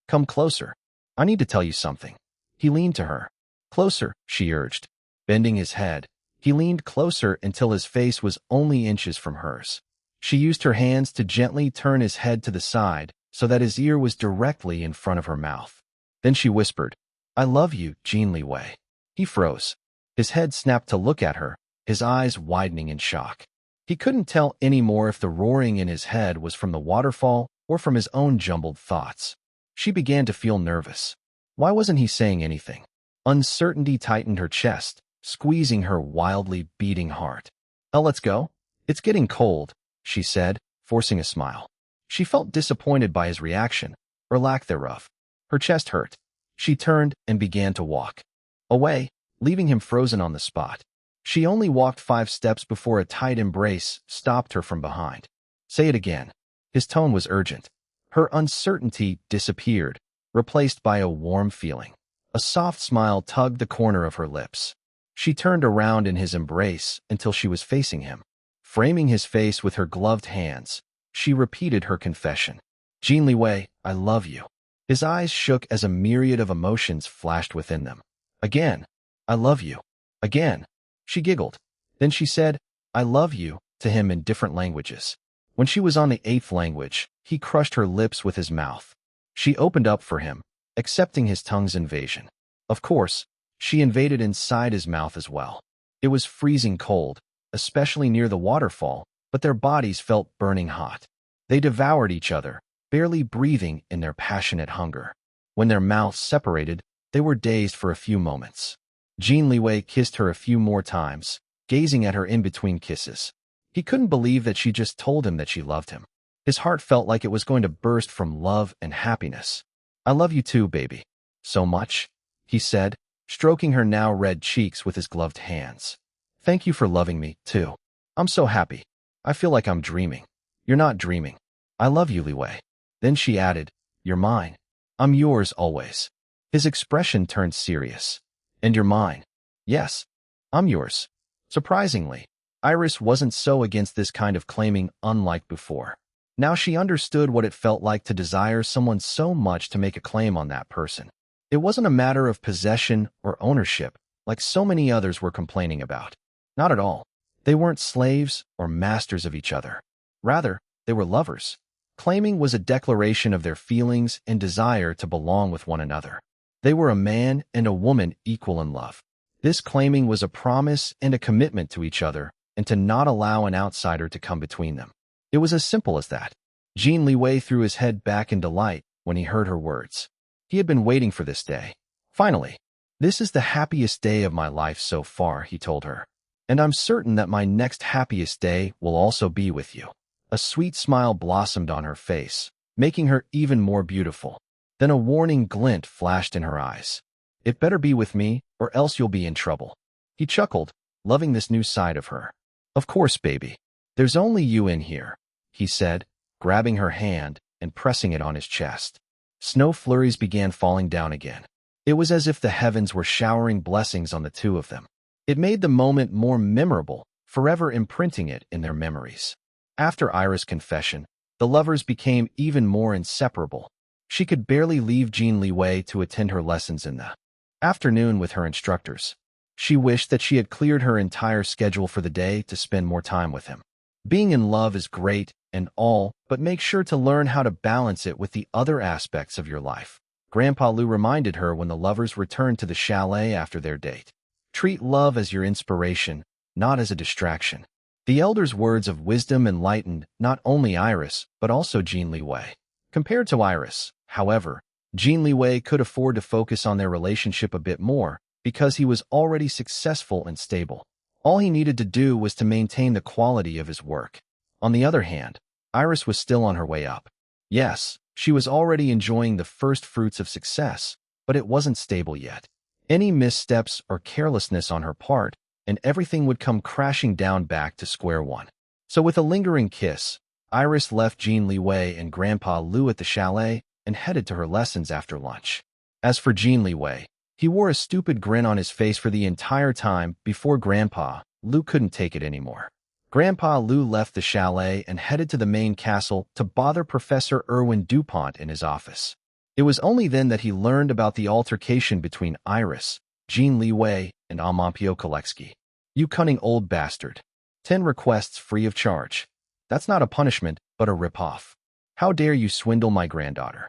Come closer. I need to tell you something." He leaned to her. "Closer," she urged. Bending his head, he leaned closer until his face was only inches from hers. She used her hands to gently turn his head to the side so that his ear was directly in front of her mouth. Then she whispered, "I love you, Jin Liwei." He froze. His head snapped to look at her, his eyes widening in shock. He couldn't tell anymore if the roaring in his head was from the waterfall or from his own jumbled thoughts. She began to feel nervous. Why wasn't he saying anything? Uncertainty tightened her chest, squeezing her wildly beating heart. "Oh, let's go? It's getting cold," she said, forcing a smile. She felt disappointed by his reaction, or lack thereof. Her chest hurt. She turned and began to walk away, leaving him frozen on the spot. She only walked 5 steps before a tight embrace stopped her from behind. "Say it again." His tone was urgent. Her uncertainty disappeared, replaced by a warm feeling. A soft smile tugged the corner of her lips. She turned around in his embrace until she was facing him. Framing his face with her gloved hands, she repeated her confession. "Jin Liwei, I love you." His eyes shook as a myriad of emotions flashed within them. "Again, I love you." "Again." She giggled. Then she said, "I love you," to him in different languages. When she was on the 8th language, he crushed her lips with his mouth. She opened up for him, accepting his tongue's invasion. Of course, she invaded inside his mouth as well. It was freezing cold, especially near the waterfall, but their bodies felt burning hot. They devoured each other, barely breathing in their passionate hunger. When their mouths separated, they were dazed for a few moments. Jin Liwei kissed her a few more times, gazing at her in between kisses. He couldn't believe that she just told him that she loved him. His heart felt like it was going to burst from love and happiness. "I love you too, baby. So much," he said, stroking her now red cheeks with his gloved hands. "Thank you for loving me, too. I'm so happy. I feel like I'm dreaming." "You're not dreaming. I love you, Liwei." Then she added, "You're mine. I'm yours always." His expression turned serious. "And you're mine." "Yes, I'm yours." Surprisingly, Iris wasn't so against this kind of claiming, unlike before. Now she understood what it felt like to desire someone so much to make a claim on that person. It wasn't a matter of possession or ownership, like so many others were complaining about. Not at all. They weren't slaves or masters of each other. Rather, they were lovers. Claiming was a declaration of their feelings and desire to belong with one another. They were a man and a woman equal in love. This claiming was a promise and a commitment to each other and to not allow an outsider to come between them. It was as simple as that. Jin Liwei threw his head back in delight when he heard her words. He had been waiting for this day. Finally, "This is the happiest day of my life so far," he told her. "And I'm certain that my next happiest day will also be with you." A sweet smile blossomed on her face, making her even more beautiful. Then a warning glint flashed in her eyes. "It better be with me, or else you'll be in trouble." He chuckled, loving this new side of her. "Of course, baby. There's only you in here," he said, grabbing her hand and pressing it on his chest. Snow flurries began falling down again. It was as if the heavens were showering blessings on the two of them. It made the moment more memorable, forever imprinting it in their memories. After Iris' confession, the lovers became even more inseparable. She could barely leave Jin Liwei to attend her lessons in the afternoon with her instructors. She wished that she had cleared her entire schedule for the day to spend more time with him. Being in love is great and all, but make sure to learn how to balance it with the other aspects of your life. Grandpa Lu reminded her when the lovers returned to the chalet after their date. Treat love as your inspiration, not as a distraction. The elder's words of wisdom enlightened not only Iris, but also Jin Liwei. Compared to Iris, however, Jin Liwei could afford to focus on their relationship a bit more because he was already successful and stable. All he needed to do was to maintain the quality of his work. On the other hand, Iris was still on her way up. Yes, she was already enjoying the first fruits of success, but it wasn't stable yet. Any missteps or carelessness on her part, and everything would come crashing down back to square one. So with a lingering kiss, Iris left Jin Liwei and Grandpa Lu at the chalet and headed to her lessons after lunch. As for Jin Liwei, he wore a stupid grin on his face for the entire time before Grandpa Lu couldn't take it anymore. Grandpa Lu left the chalet and headed to the main castle to bother Professor Erwin DuPont in his office. It was only then that he learned about the altercation between Iris, Jin Liwei, and Amampio Koletsky. You cunning old bastard. 10 requests free of charge. That's not a punishment, but a rip-off. How dare you swindle my granddaughter?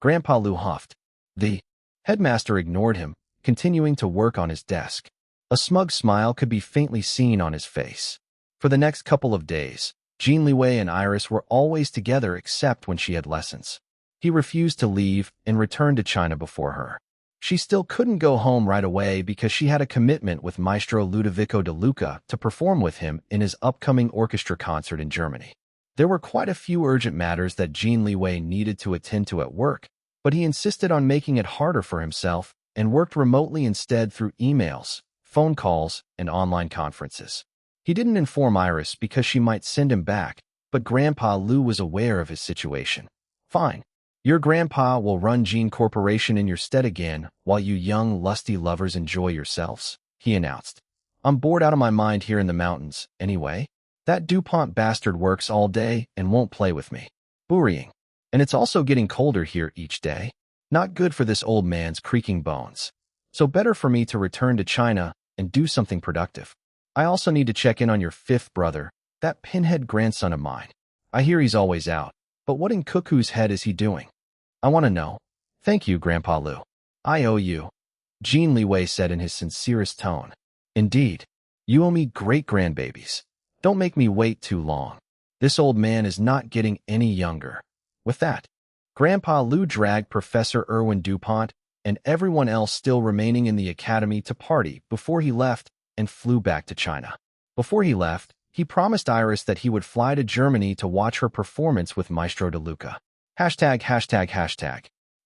Grandpa Lu huffed. The headmaster ignored him, continuing to work on his desk. A smug smile could be faintly seen on his face. For the next couple of days, Jin Liwei and Iris were always together except when she had lessons. He refused to leave and returned to China before her. She still couldn't go home right away because she had a commitment with Maestro Ludovico de Luca to perform with him in his upcoming orchestra concert in Germany. There were quite a few urgent matters that Jin Liwei needed to attend to at work, but he insisted on making it harder for himself and worked remotely instead through emails, phone calls, and online conferences. He didn't inform Iris because she might send him back, but Grandpa Lu was aware of his situation. Fine. Your grandpa will run Jin Corporation in your stead again while you young, lusty lovers enjoy yourselves, he announced. I'm bored out of my mind here in the mountains, anyway. That DuPont bastard works all day and won't play with me. Worrying. And it's also getting colder here each day. Not good for this old man's creaking bones. So better for me to return to China and do something productive. I also need to check in on your fifth brother, that pinhead grandson of mine. I hear he's always out, but what in cuckoo's head is he doing? I want to know. Thank you, Grandpa Lu. I owe you, Jin Liwei said in his sincerest tone. Indeed, you owe me great grandbabies. Don't make me wait too long. This old man is not getting any younger. With that, Grandpa Lu dragged Professor Erwin DuPont and everyone else still remaining in the academy to party before he left and flew back to China. Before he left, he promised Iris that he would fly to Germany to watch her performance with Maestro de Luca.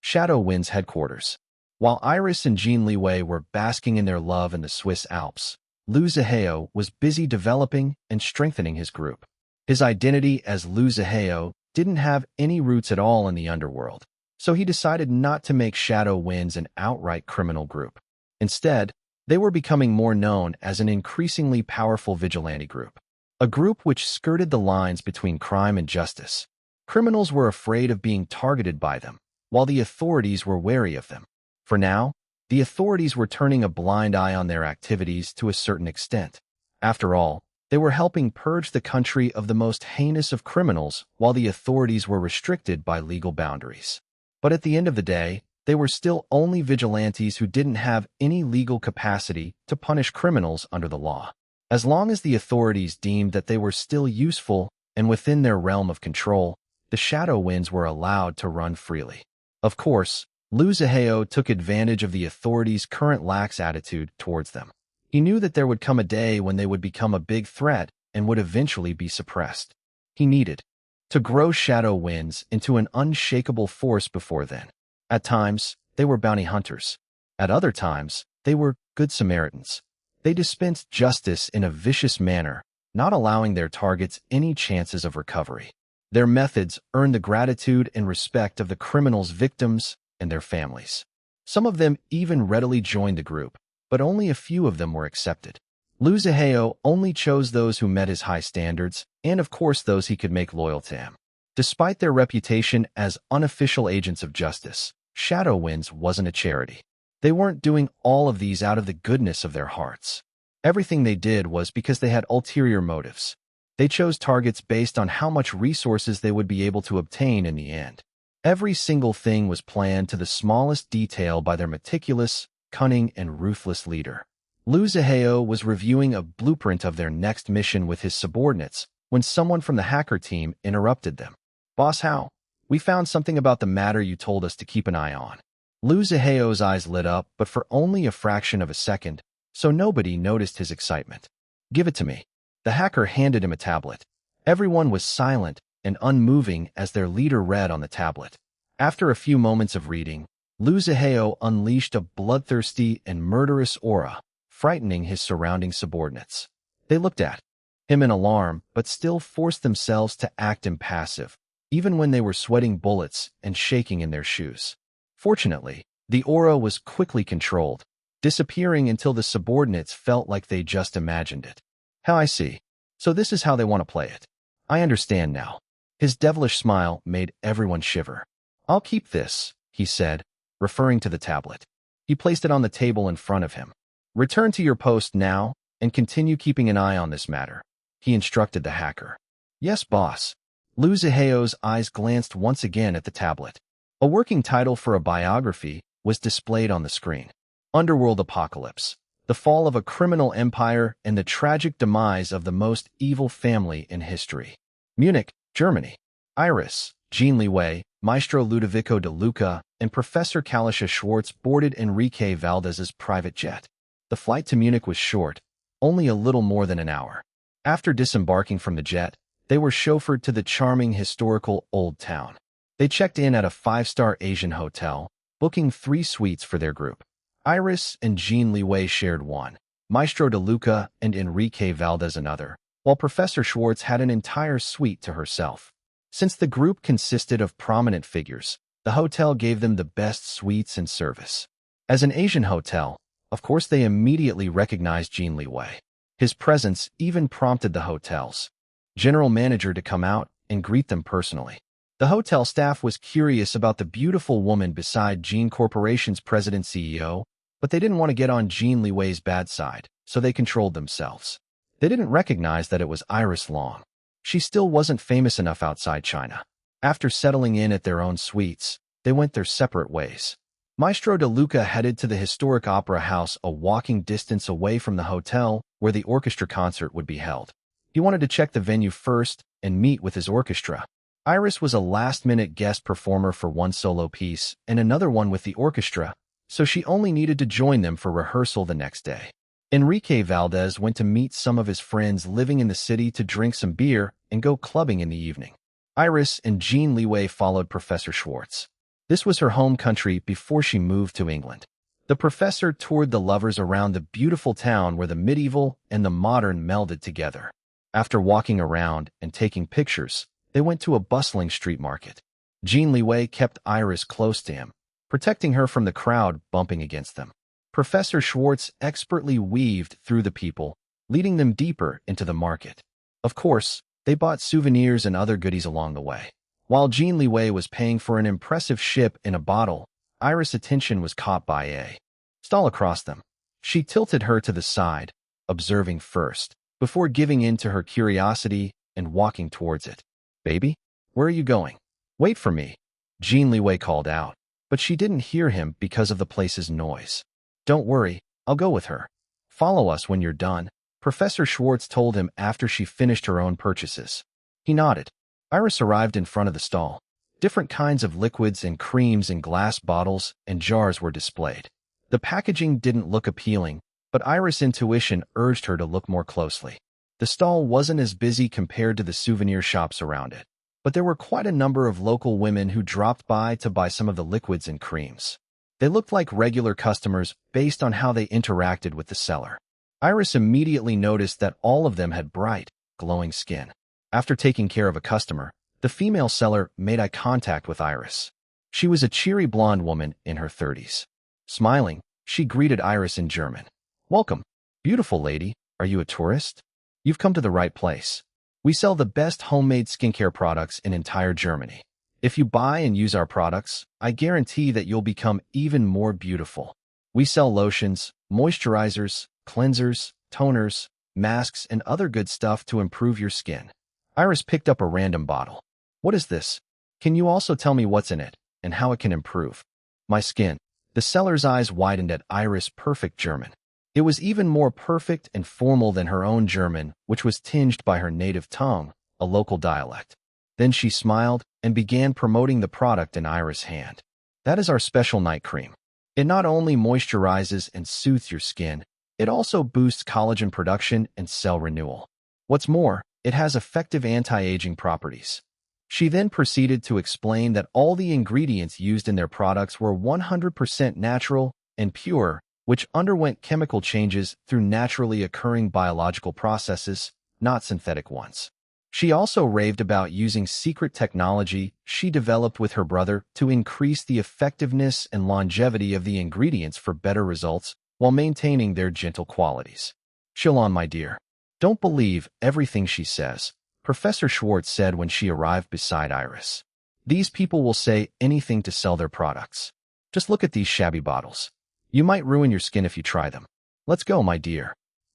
Shadow Wind's headquarters. While Iris and Jin Liwei were basking in their love in the Swiss Alps, Lu Zihao was busy developing and strengthening his group. His identity as Lu Zihao didn't have any roots at all in the underworld, so he decided not to make Shadow Winds an outright criminal group. Instead, they were becoming more known as an increasingly powerful vigilante group, a group which skirted the lines between crime and justice. Criminals were afraid of being targeted by them, while the authorities were wary of them. For now, the authorities were turning a blind eye on their activities to a certain extent. After all, they were helping purge the country of the most heinous of criminals while the authorities were restricted by legal boundaries. But at the end of the day, they were still only vigilantes who didn't have any legal capacity to punish criminals under the law. As long as the authorities deemed that they were still useful and within their realm of control, the Shadow Winds were allowed to run freely. Of course, Lu Zihao took advantage of the authorities' current lax attitude towards them. He knew that there would come a day when they would become a big threat and would eventually be suppressed. He needed to grow Shadow Winds into an unshakable force before then. At times, they were bounty hunters. At other times, they were good Samaritans. They dispensed justice in a vicious manner, not allowing their targets any chances of recovery. Their methods earned the gratitude and respect of the criminals' victims and their families. Some of them even readily joined the group, but only a few of them were accepted. Lu Zihao only chose those who met his high standards, and of course those he could make loyal to him. Despite their reputation as unofficial agents of justice, Shadow Winds wasn't a charity. They weren't doing all of these out of the goodness of their hearts. Everything they did was because they had ulterior motives. They chose targets based on how much resources they would be able to obtain in the end. Every single thing was planned to the smallest detail by their meticulous, cunning, and ruthless leader. Liu Zihao was reviewing a blueprint of their next mission with his subordinates when someone from the hacker team interrupted them. "Boss Hao, we found something about the matter you told us to keep an eye on." Liu Zihao's eyes lit up, but for only a fraction of a second, so nobody noticed his excitement. "Give it to me." The hacker handed him a tablet. Everyone was silent and unmoving as their leader read on the tablet. After a few moments of reading, Liu Zihao unleashed a bloodthirsty and murderous aura, frightening his surrounding subordinates. They looked at him in alarm, but still forced themselves to act impassive, even when they were sweating bullets and shaking in their shoes. Fortunately, the aura was quickly controlled, disappearing until the subordinates felt like they just imagined it. "How I see. So this is how they want to play it. I understand now." His devilish smile made everyone shiver. "I'll keep this," he said, referring to the tablet. He placed it on the table in front of him. "Return to your post now and continue keeping an eye on this matter," he instructed the hacker. "Yes, boss." Liu Zihao's eyes glanced once again at the tablet. A working title for a biography was displayed on the screen. Underworld Apocalypse: The Fall of a Criminal Empire and the Tragic Demise of the Most Evil Family in History. Munich, Germany. Iris, Jin Liwei, Maestro Ludovico de Luca, and Professor Kalisha Schwartz boarded Enrique Valdez's private jet. The flight to Munich was short, only a little more than an hour. After disembarking from the jet, they were chauffeured to the charming historical Old Town. They checked in at a 5-star Asian hotel, booking 3 suites for their group. Iris and Jin Liwei shared one, Maestro de Luca and Enrique Valdez another, while Professor Schwartz had an entire suite to herself. Since the group consisted of prominent figures, the hotel gave them the best suites and service. As an Asian hotel, of course they immediately recognized Jin Liwei. His presence even prompted the hotel's general manager to come out and greet them personally. The hotel staff was curious about the beautiful woman beside Jin Corporation's president-CEO, but they didn't want to get on Jin Liwei's bad side, so they controlled themselves. They didn't recognize that it was Iris Long. She still wasn't famous enough outside China. After settling in at their own suites, they went their separate ways. Maestro de Luca headed to the historic opera house a walking distance away from the hotel where the orchestra concert would be held. He wanted to check the venue first and meet with his orchestra. Iris was a last-minute guest performer for one solo piece and another one with the orchestra, so she only needed to join them for rehearsal the next day. Enrique Valdez went to meet some of his friends living in the city to drink some beer and go clubbing in the evening. Iris and Jin Liwei followed Professor Schwartz. This was her home country before she moved to England. The professor toured the lovers around the beautiful town where the medieval and the modern melded together. After walking around and taking pictures, they went to a bustling street market. Jin Liwei kept Iris close to him, protecting her from the crowd bumping against them. Professor Schwartz expertly weaved through the people, leading them deeper into the market. Of course, they bought souvenirs and other goodies along the way. While Jin Liwei was paying for an impressive ship in a bottle, Iris' attention was caught by a stall across them. She tilted her to the side, observing first, before giving in to her curiosity and walking towards it. "Baby, where are you going?" "Wait for me," Jin Liwei called out, but she didn't hear him because of the place's noise. "Don't worry, I'll go with her. Follow us when you're done," Professor Schwartz told him after she finished her own purchases. He nodded. Iris arrived in front of the stall. Different kinds of liquids and creams in glass bottles and jars were displayed. The packaging didn't look appealing, but Iris' intuition urged her to look more closely. The stall wasn't as busy compared to the souvenir shops around it, but there were quite a number of local women who dropped by to buy some of the liquids and creams. They looked like regular customers based on how they interacted with the seller. Iris immediately noticed that all of them had bright, glowing skin. After taking care of a customer, the female seller made eye contact with Iris. She was a cheery blonde woman in her 30s. Smiling, she greeted Iris in German. "Welcome, beautiful lady. Are you a tourist? You've come to the right place. We sell the best homemade skincare products in entire Germany. If you buy and use our products, I guarantee that you'll become even more beautiful. We sell lotions, moisturizers, cleansers, toners, masks, and other good stuff to improve your skin." Iris picked up a random bottle. "What is this?" Can you also tell me what's in it and how it can improve my skin? The seller's eyes widened at Iris' perfect German. It was even more perfect and formal than her own German, which was tinged by her native tongue, a local dialect. Then she smiled and began promoting the product in Iris' hand. That is our special night cream. It not only moisturizes and soothes your skin, it also boosts collagen production and cell renewal. What's more, it has effective anti-aging properties. She then proceeded to explain that all the ingredients used in their products were 100% natural and pure, which underwent chemical changes through naturally occurring biological processes, not synthetic ones. She also raved about using secret technology she developed with her brother to increase the effectiveness and longevity of the ingredients for better results while maintaining their gentle qualities. Chill on, my dear. Don't believe everything she says, Professor Schwartz said when she arrived beside Iris. These people will say anything to sell their products. Just look at these shabby bottles. You might ruin your skin if you try them. Let's go, my dear.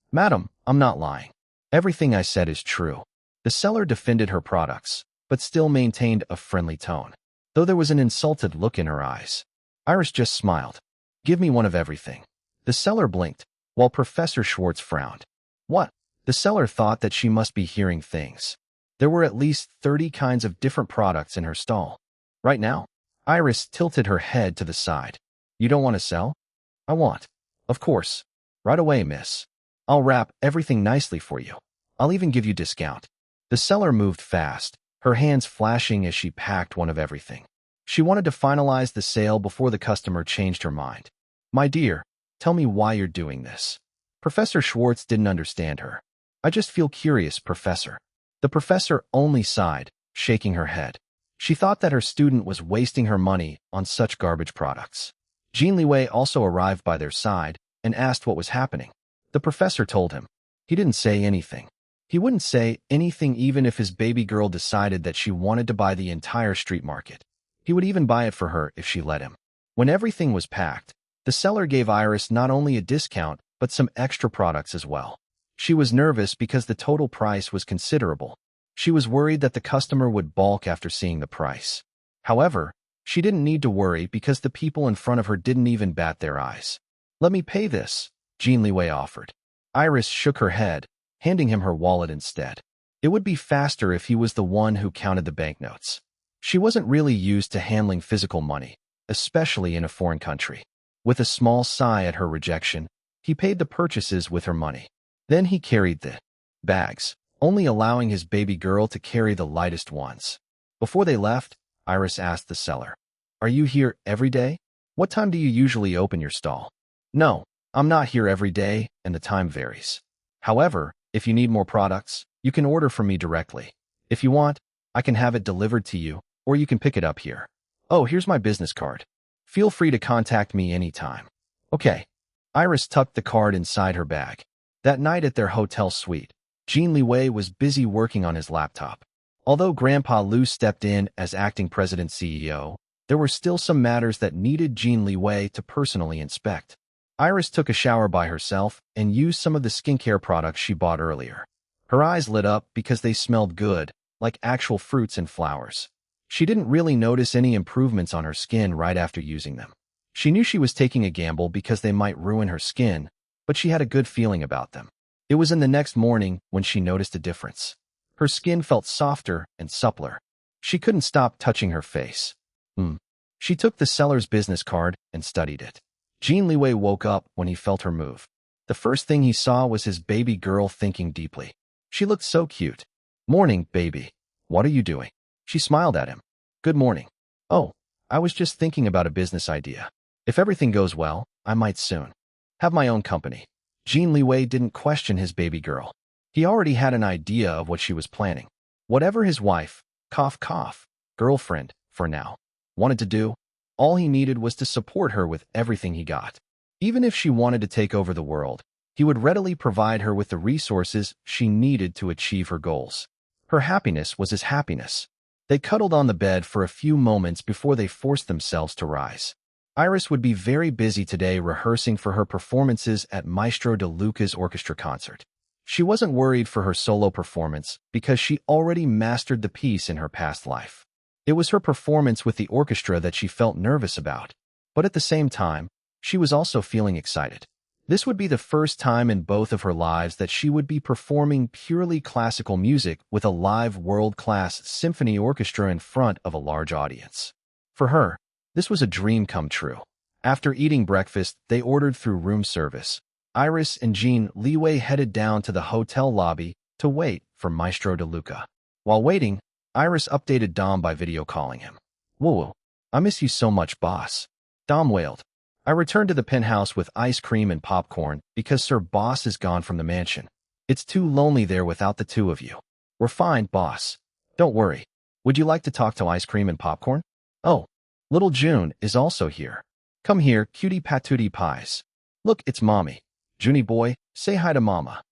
Madam, I'm not lying. Everything I said is true. The seller defended her products, but still maintained a friendly tone, though there was an insulted look in her eyes. Iris just smiled. Give me one of everything. The seller blinked, while Professor Schwartz frowned. What? The seller thought that she must be hearing things. There were at least 30 kinds of different products in her stall. Right now? Iris tilted her head to the side. You don't want to sell? I want. Of course. Right away, miss. I'll wrap everything nicely for you. I'll even give you discount. The seller moved fast, her hands flashing as she packed one of everything. She wanted to finalize the sale before the customer changed her mind. My dear, tell me why you're doing this. Professor Schwartz didn't understand her. I just feel curious, Professor. The professor only sighed, shaking her head. She thought that her student was wasting her money on such garbage products. Jin Liwei also arrived by their side and asked what was happening. The professor told him. He didn't say anything. He wouldn't say anything even if his baby girl decided that she wanted to buy the entire street market. He would even buy it for her if she let him. When everything was packed, the seller gave Iris not only a discount, but some extra products as well. She was nervous because the total price was considerable. She was worried that the customer would balk after seeing the price. However, she didn't need to worry because the people in front of her didn't even bat their eyes. Let me pay this, Jin Liwei offered. Iris shook her head, handing him her wallet instead. It would be faster if he was the one who counted the banknotes. She wasn't really used to handling physical money, especially in a foreign country. With a small sigh at her rejection, he paid the purchases with her money. Then he carried the bags, only allowing his baby girl to carry the lightest ones. Before they left, Iris asked the seller, Are you here every day? What time do you usually open your stall? No, I'm not here every day, and the time varies. However, if you need more products, you can order from me directly. If you want, I can have it delivered to you, or you can pick it up here. Oh, here's my business card. Feel free to contact me anytime. Okay. Iris tucked the card inside her bag. That night at their hotel suite, Jin Liwei was busy working on his laptop. Although Grandpa Liu stepped in as acting president CEO, there were still some matters that needed Jin Liwei to personally inspect. Iris took a shower by herself and used some of the skincare products she bought earlier. Her eyes lit up because they smelled good, like actual fruits and flowers. She didn't really notice any improvements on her skin right after using them. She knew she was taking a gamble because they might ruin her skin, but she had a good feeling about them. It was in the next morning when she noticed a difference. Her skin felt softer and suppler. She couldn't stop touching her face. She took the seller's business card and studied it. Jin Liwei woke up when he felt her move. The first thing he saw was his baby girl thinking deeply. She looked so cute. Morning, baby. What are you doing? She smiled at him. Good morning. Oh, I was just thinking about a business idea. If everything goes well, I might soon have my own company. Jin Liwei didn't question his baby girl. He already had an idea of what she was planning. Whatever his wife, girlfriend, for now, wanted to do, all he needed was to support her with everything he got. Even if she wanted to take over the world, he would readily provide her with the resources she needed to achieve her goals. Her happiness was his happiness. They cuddled on the bed for a few moments before they forced themselves to rise. Iris would be very busy today rehearsing for her performances at Maestro De Luca's orchestra concert. She wasn't worried for her solo performance because she already mastered the piece in her past life. It was her performance with the orchestra that she felt nervous about. But at the same time, she was also feeling excited. This would be the first time in both of her lives that she would be performing purely classical music with a live world-class symphony orchestra in front of a large audience. For her, this was a dream come true. After eating breakfast, they ordered through room service. Iris and Jin Liwei headed down to the hotel lobby to wait for Maestro DeLuca. While waiting, Iris updated Dom by video calling him. "Whoa, I miss you so much, boss." Dom wailed. "I returned to the penthouse with ice cream and popcorn because Sir Boss is gone from the mansion. It's too lonely there without the two of you." "We're fine, boss. Don't worry. Would you like to talk to ice cream and popcorn?" "Oh, little June is also here. Come here, cutie patootie pies. Look, it's mommy. Junie boy, say hi to mama."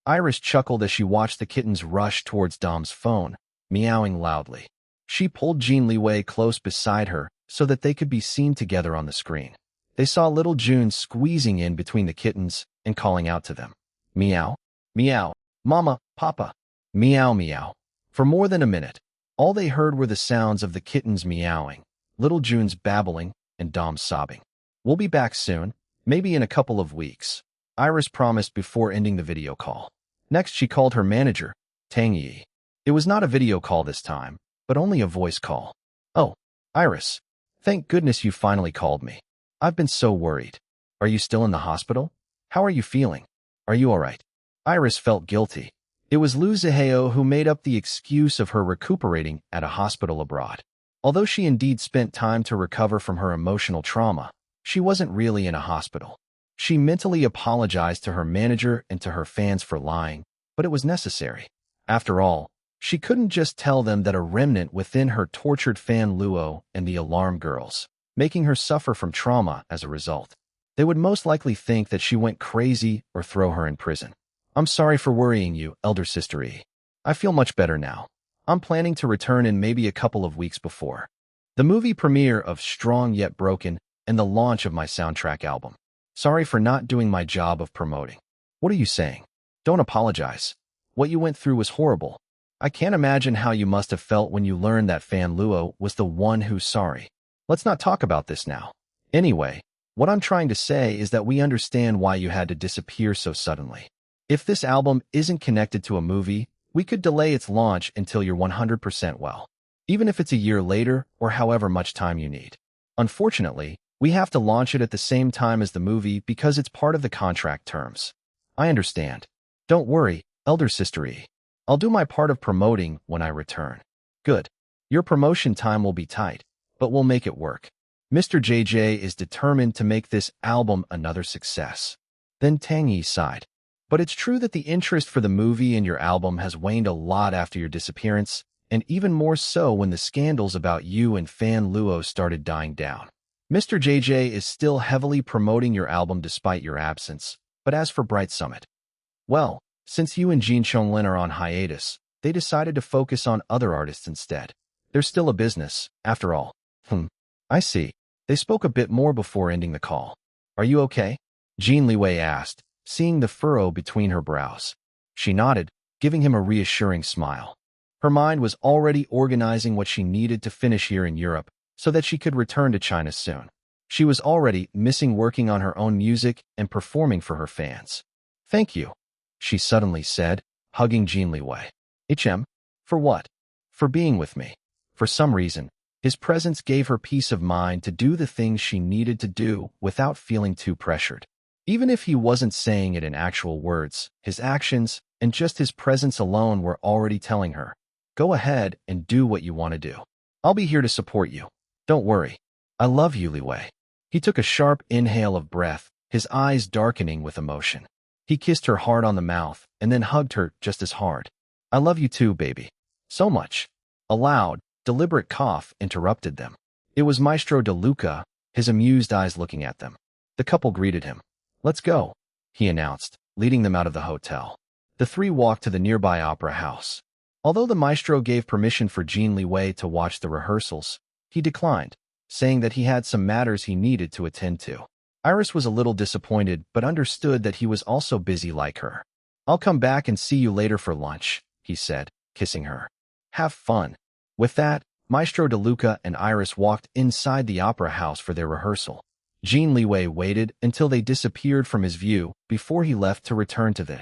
Iris chuckled as she watched the kittens rush towards Dom's phone, meowing loudly. She pulled Jin Liwei close beside her so that they could be seen together on the screen. They saw little June squeezing in between the kittens and calling out to them. "Meow, meow, mama, papa, meow, meow." For more than a minute, all they heard were the sounds of the kittens meowing, little June's babbling, and Dom's sobbing. "We'll be back soon, maybe in a couple of weeks," Iris promised before ending the video call. Next, she called her manager, Tang Yi. It was not a video call this time, but only a voice call. "Oh, Iris, thank goodness you finally called me. I've been so worried. Are you still in the hospital? How are you feeling? Are you all right?" Iris felt guilty. It was Liu Zihao who made up the excuse of her recuperating at a hospital abroad. Although she indeed spent time to recover from her emotional trauma, she wasn't really in a hospital. She mentally apologized to her manager and to her fans for lying, but it was necessary. After all, she couldn't just tell them that a remnant within her tortured fan Luo and the alarm girls, making her suffer from trauma as a result. They would most likely think that she went crazy or throw her in prison. "I'm sorry for worrying you, elder sister E. I feel much better now. I'm planning to return in maybe a couple of weeks before the movie premiere of Strong Yet Broken and the launch of my soundtrack album. Sorry for not doing my job of promoting." "What are you saying? Don't apologize. What you went through was horrible. I can't imagine how you must have felt when you learned that Fan Luo was the one who's sorry. Let's not talk about this now. Anyway, what I'm trying to say is that we understand why you had to disappear so suddenly. If this album isn't connected to a movie, we could delay its launch until you're 100% well, even if it's a year later or however much time you need. Unfortunately, we have to launch it at the same time as the movie because it's part of the contract terms." "I understand. Don't worry, elder sister E. I'll do my part of promoting when I return." "Good. Your promotion time will be tight, but we'll make it work. Mr. JJ is determined to make this album another success." Then Tang Yi sighed. "But it's true that the interest for the movie and your album has waned a lot after your disappearance, and even more so when the scandals about you and Fan Luo started dying down. Mr. JJ is still heavily promoting your album despite your absence, but as for Bright Summit, well, since you and Jin Chonglin are on hiatus, they decided to focus on other artists instead. They're still a business, after all." I see." They spoke a bit more before ending the call. "Are you okay?" Jin Liwei asked, seeing the furrow between her brows. She nodded, giving him a reassuring smile. Her mind was already organizing what she needed to finish here in Europe so that she could return to China soon. She was already missing working on her own music and performing for her fans. "Thank you," she suddenly said, hugging Jin Liwei. For what?" "For being with me." For some reason, his presence gave her peace of mind to do the things she needed to do without feeling too pressured. Even if he wasn't saying it in actual words, his actions and just his presence alone were already telling her, "Go ahead and do what you want to do. I'll be here to support you. Don't worry. I love you, Liwei." He took a sharp inhale of breath, his eyes darkening with emotion. He kissed her hard on the mouth and then hugged her just as hard. "I love you too, baby. So much." A loud, deliberate cough interrupted them. It was Maestro DeLuca, his amused eyes looking at them. The couple greeted him. "Let's go," he announced, leading them out of the hotel. The three walked to the nearby opera house. Although the maestro gave permission for Jin Liwei to watch the rehearsals, he declined, saying that he had some matters he needed to attend to. Iris was a little disappointed but understood that he was also busy like her. "I'll come back and see you later for lunch," he said, kissing her. "Have fun." With that, Maestro DeLuca and Iris walked inside the opera house for their rehearsal. Jin Liwei waited until they disappeared from his view before he left to return to the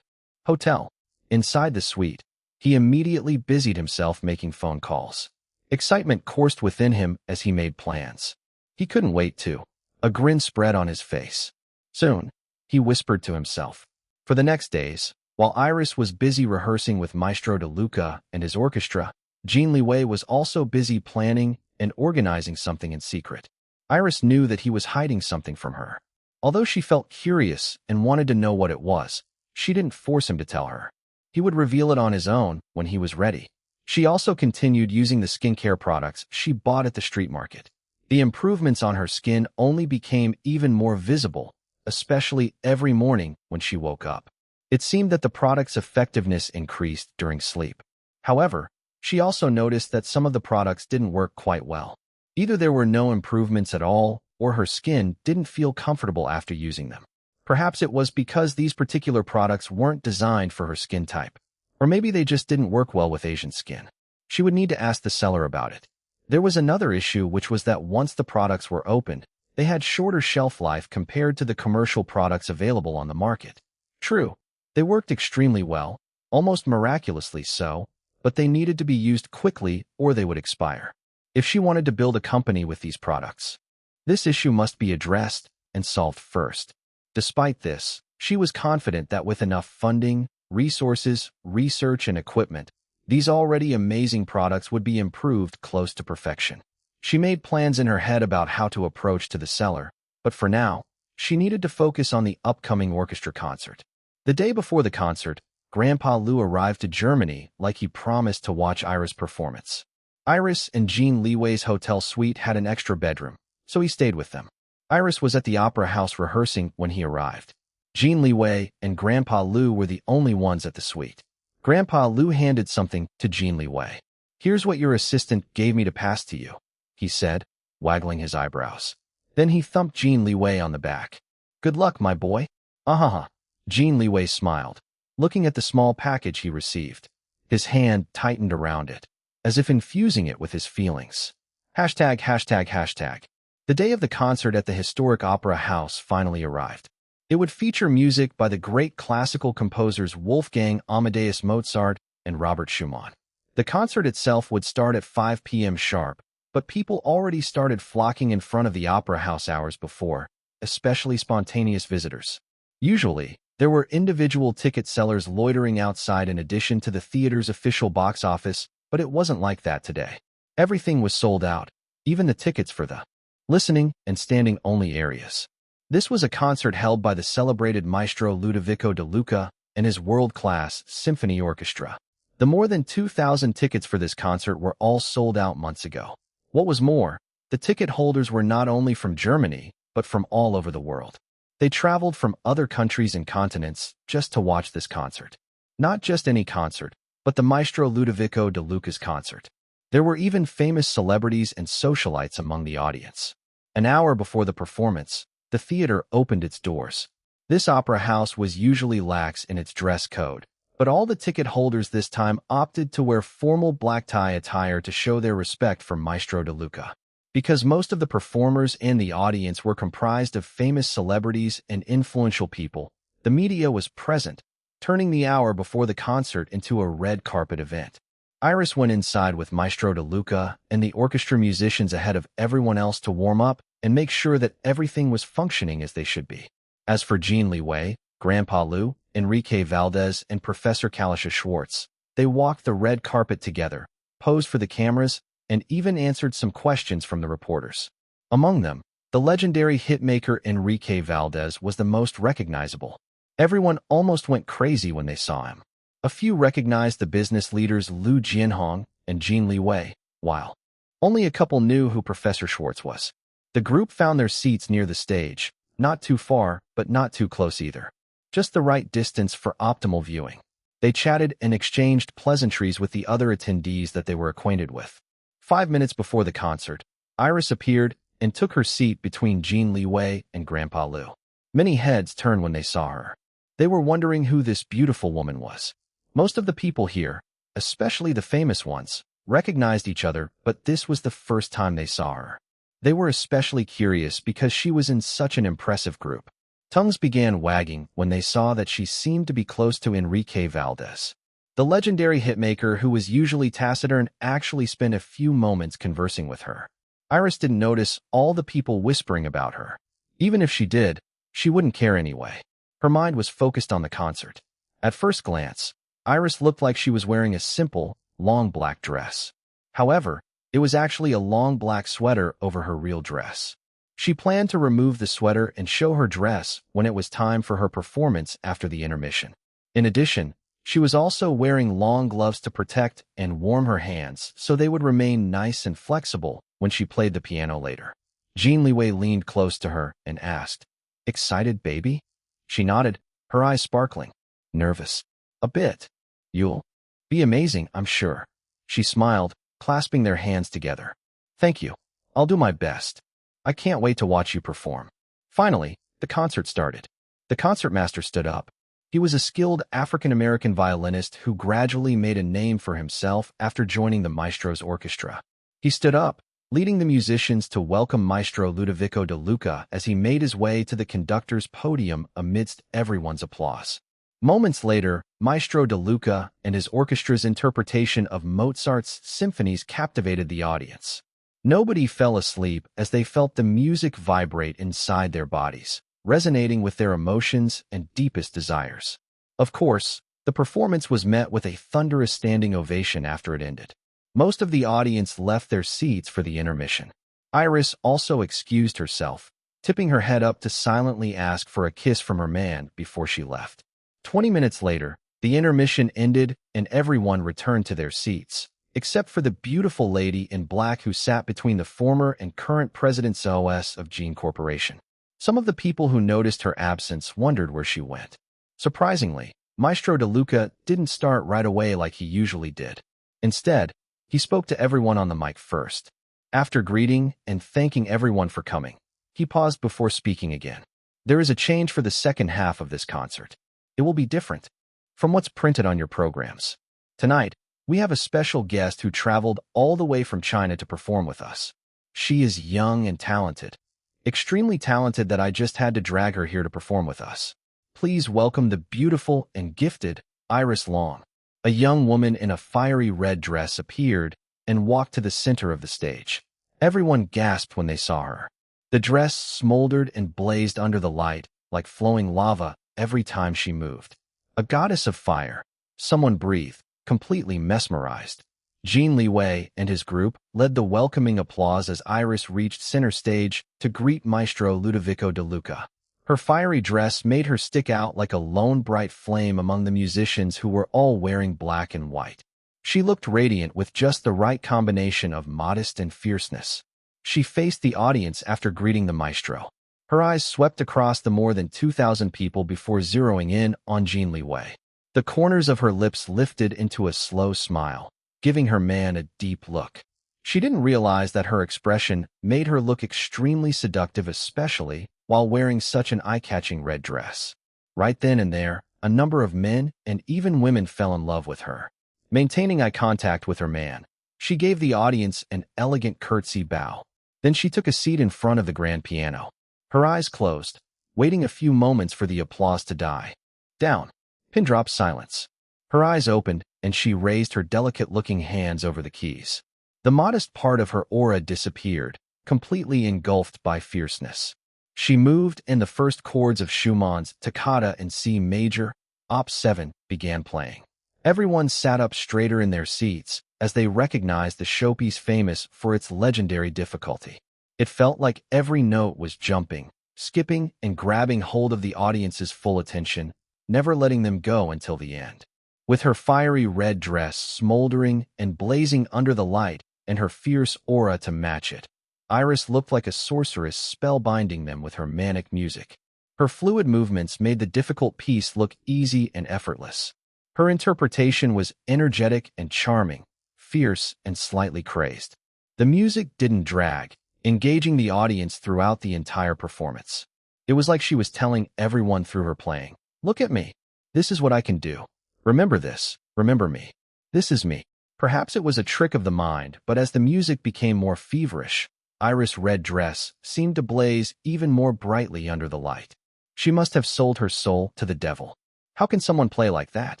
hotel. Inside the suite, he immediately busied himself making phone calls. Excitement coursed within him as he made plans. He couldn't wait to. A grin spread on his face. Soon, he whispered to himself. For the next days, while Iris was busy rehearsing with Maestro DeLuca and his orchestra, Jin Liwei was also busy planning and organizing something in secret. Iris knew that he was hiding something from her. Although she felt curious and wanted to know what it was, she didn't force him to tell her. He would reveal it on his own when he was ready. She also continued using the skincare products she bought at the street market. The improvements on her skin only became even more visible, especially every morning when she woke up. It seemed that the product's effectiveness increased during sleep. However, she also noticed that some of the products didn't work quite well. Either there were no improvements at all, or her skin didn't feel comfortable after using them. Perhaps it was because these particular products weren't designed for her skin type. Or maybe they just didn't work well with Asian skin. She would need to ask the seller about it. There was another issue, which was that once the products were opened, they had shorter shelf life compared to the commercial products available on the market. True, they worked extremely well, almost miraculously so, but they needed to be used quickly or they would expire. If she wanted to build a company with these products, this issue must be addressed and solved first. Despite this, she was confident that with enough funding, resources, research, and equipment, these already amazing products would be improved close to perfection. She made plans in her head about how to approach to the seller, but for now, she needed to focus on the upcoming orchestra concert. The day before the concert, Grandpa Lu arrived to Germany like he promised to watch Iris' performance. Iris and Jin Liwei's hotel suite had an extra bedroom, so he stayed with them. Iris was at the opera house rehearsing when he arrived. Jin Liwei and Grandpa Lu were the only ones at the suite. Grandpa Lu handed something to Jin Liwei. "Here's what your assistant gave me to pass to you," he said, waggling his eyebrows. Then he thumped Jin Liwei on the back. "Good luck, my boy." "Ah-ha-ha." Jin Liwei smiled, looking at the small package he received. His hand tightened around it, as if infusing it with his feelings. ####. The day of the concert at the historic opera house finally arrived. It would feature music by the great classical composers Wolfgang Amadeus Mozart and Robert Schumann. The concert itself would start at 5 p.m. sharp, but people already started flocking in front of the opera house hours before, especially spontaneous visitors. Usually, there were individual ticket sellers loitering outside in addition to the theater's official box office, but it wasn't like that today. Everything was sold out, even the tickets for the listening and standing-only areas. This was a concert held by the celebrated Maestro Ludovico De Luca and his world-class symphony orchestra. The more than 2,000 tickets for this concert were all sold out months ago. What was more, the ticket holders were not only from Germany, but from all over the world. They traveled from other countries and continents just to watch this concert. Not just any concert, but the Maestro Ludovico De Luca's concert. There were even famous celebrities and socialites among the audience. An hour before the performance, the theater opened its doors. This opera house was usually lax in its dress code, but all the ticket holders this time opted to wear formal black tie attire to show their respect for Maestro De Luca. Because most of the performers and the audience were comprised of famous celebrities and influential people, the media was present, turning the hour before the concert into a red carpet event. Iris went inside with Maestro De Luca and the orchestra musicians ahead of everyone else to warm up and make sure that everything was functioning as they should be. As for Jin Liwei, Grandpa Lu, Enrique Valdez, and Professor Kalisha Schwartz, they walked the red carpet together, posed for the cameras, and even answered some questions from the reporters. Among them, the legendary hitmaker Enrique Valdez was the most recognizable. Everyone almost went crazy when they saw him. A few recognized the business leaders Lu Jianhong and Jin Liwei, while only a couple knew who Professor Schwartz was. The group found their seats near the stage, not too far, but not too close either. Just the right distance for optimal viewing. They chatted and exchanged pleasantries with the other attendees that they were acquainted with. 5 minutes before the concert, Iris appeared and took her seat between Jin Liwei and Grandpa Lu. Many heads turned when they saw her. They were wondering who this beautiful woman was. Most of the people here, especially the famous ones, recognized each other, but this was the first time they saw her. They were especially curious because she was in such an impressive group. Tongues began wagging when they saw that she seemed to be close to Enrique Valdez. The legendary hitmaker who was usually taciturn actually spent a few moments conversing with her. Iris didn't notice all the people whispering about her. Even if she did, she wouldn't care anyway. Her mind was focused on the concert. At first glance, Iris looked like she was wearing a simple, long black dress. However, it was actually a long black sweater over her real dress. She planned to remove the sweater and show her dress when it was time for her performance after the intermission. In addition, she was also wearing long gloves to protect and warm her hands so they would remain nice and flexible when she played the piano later. Jin Liwei leaned close to her and asked, "Excited, baby?" She nodded, her eyes sparkling. "Nervous. A bit. You'll be amazing, I'm sure." She smiled, clasping their hands together. "Thank you. I'll do my best. I can't wait to watch you perform." Finally, the concert started. The concertmaster stood up. He was a skilled African-American violinist who gradually made a name for himself after joining the maestro's orchestra. He stood up, leading the musicians to welcome Maestro Ludovico De Luca as he made his way to the conductor's podium amidst everyone's applause. Moments later, Maestro De Luca and his orchestra's interpretation of Mozart's symphonies captivated the audience. Nobody fell asleep as they felt the music vibrate inside their bodies, resonating with their emotions and deepest desires. Of course, the performance was met with a thunderous standing ovation after it ended. Most of the audience left their seats for the intermission. Iris also excused herself, tipping her head up to silently ask for a kiss from her man before she left. 20 minutes later, the intermission ended and everyone returned to their seats, except for the beautiful lady in black who sat between the former and current president's OS of Gene Corporation. Some of the people who noticed her absence wondered where she went. Surprisingly, Maestro De Luca didn't start right away like he usually did. Instead, he spoke to everyone on the mic first. After greeting and thanking everyone for coming, he paused before speaking again. "There is a change for the second half of this concert. It will be different from what's printed on your programs. Tonight, we have a special guest who traveled all the way from China to perform with us. She is young and talented, extremely talented that I just had to drag her here to perform with us. Please welcome the beautiful and gifted Iris Long." A young woman in a fiery red dress appeared and walked to the center of the stage. Everyone gasped when they saw her. The dress smoldered and blazed under the light, like flowing lava every time she moved. A goddess of fire, someone breathed, completely mesmerized. Jin Liwei and his group led the welcoming applause as Iris reached center stage to greet Maestro Ludovico De Luca. Her fiery dress made her stick out like a lone bright flame among the musicians who were all wearing black and white. She looked radiant with just the right combination of modest and fierceness. She faced the audience after greeting the maestro. Her eyes swept across the more than 2,000 people before zeroing in on Jin Liwei. The corners of her lips lifted into a slow smile, giving her man a deep look. She didn't realize that her expression made her look extremely seductive, especially while wearing such an eye-catching red dress. Right then and there, a number of men and even women fell in love with her. Maintaining eye contact with her man, she gave the audience an elegant curtsy bow. Then she took a seat in front of the grand piano. Her eyes closed, waiting a few moments for the applause to die down. Pin drop silence. Her eyes opened, and she raised her delicate-looking hands over the keys. The modest part of her aura disappeared, completely engulfed by fierceness. She moved, and the first chords of Schumann's Toccata in C major, Op. 7, began playing. Everyone sat up straighter in their seats as they recognized the showpiece famous for its legendary difficulty. It felt like every note was jumping, skipping, and grabbing hold of the audience's full attention, never letting them go until the end. With her fiery red dress smoldering and blazing under the light and her fierce aura to match it, Iris looked like a sorceress spellbinding them with her manic music. Her fluid movements made the difficult piece look easy and effortless. Her interpretation was energetic and charming, fierce and slightly crazed. The music didn't drag, engaging the audience throughout the entire performance. It was like she was telling everyone through her playing, "Look at me. This is what I can do. Remember this. Remember me. This is me." Perhaps it was a trick of the mind, but as the music became more feverish, Iris' red dress seemed to blaze even more brightly under the light. She must have sold her soul to the devil. How can someone play like that?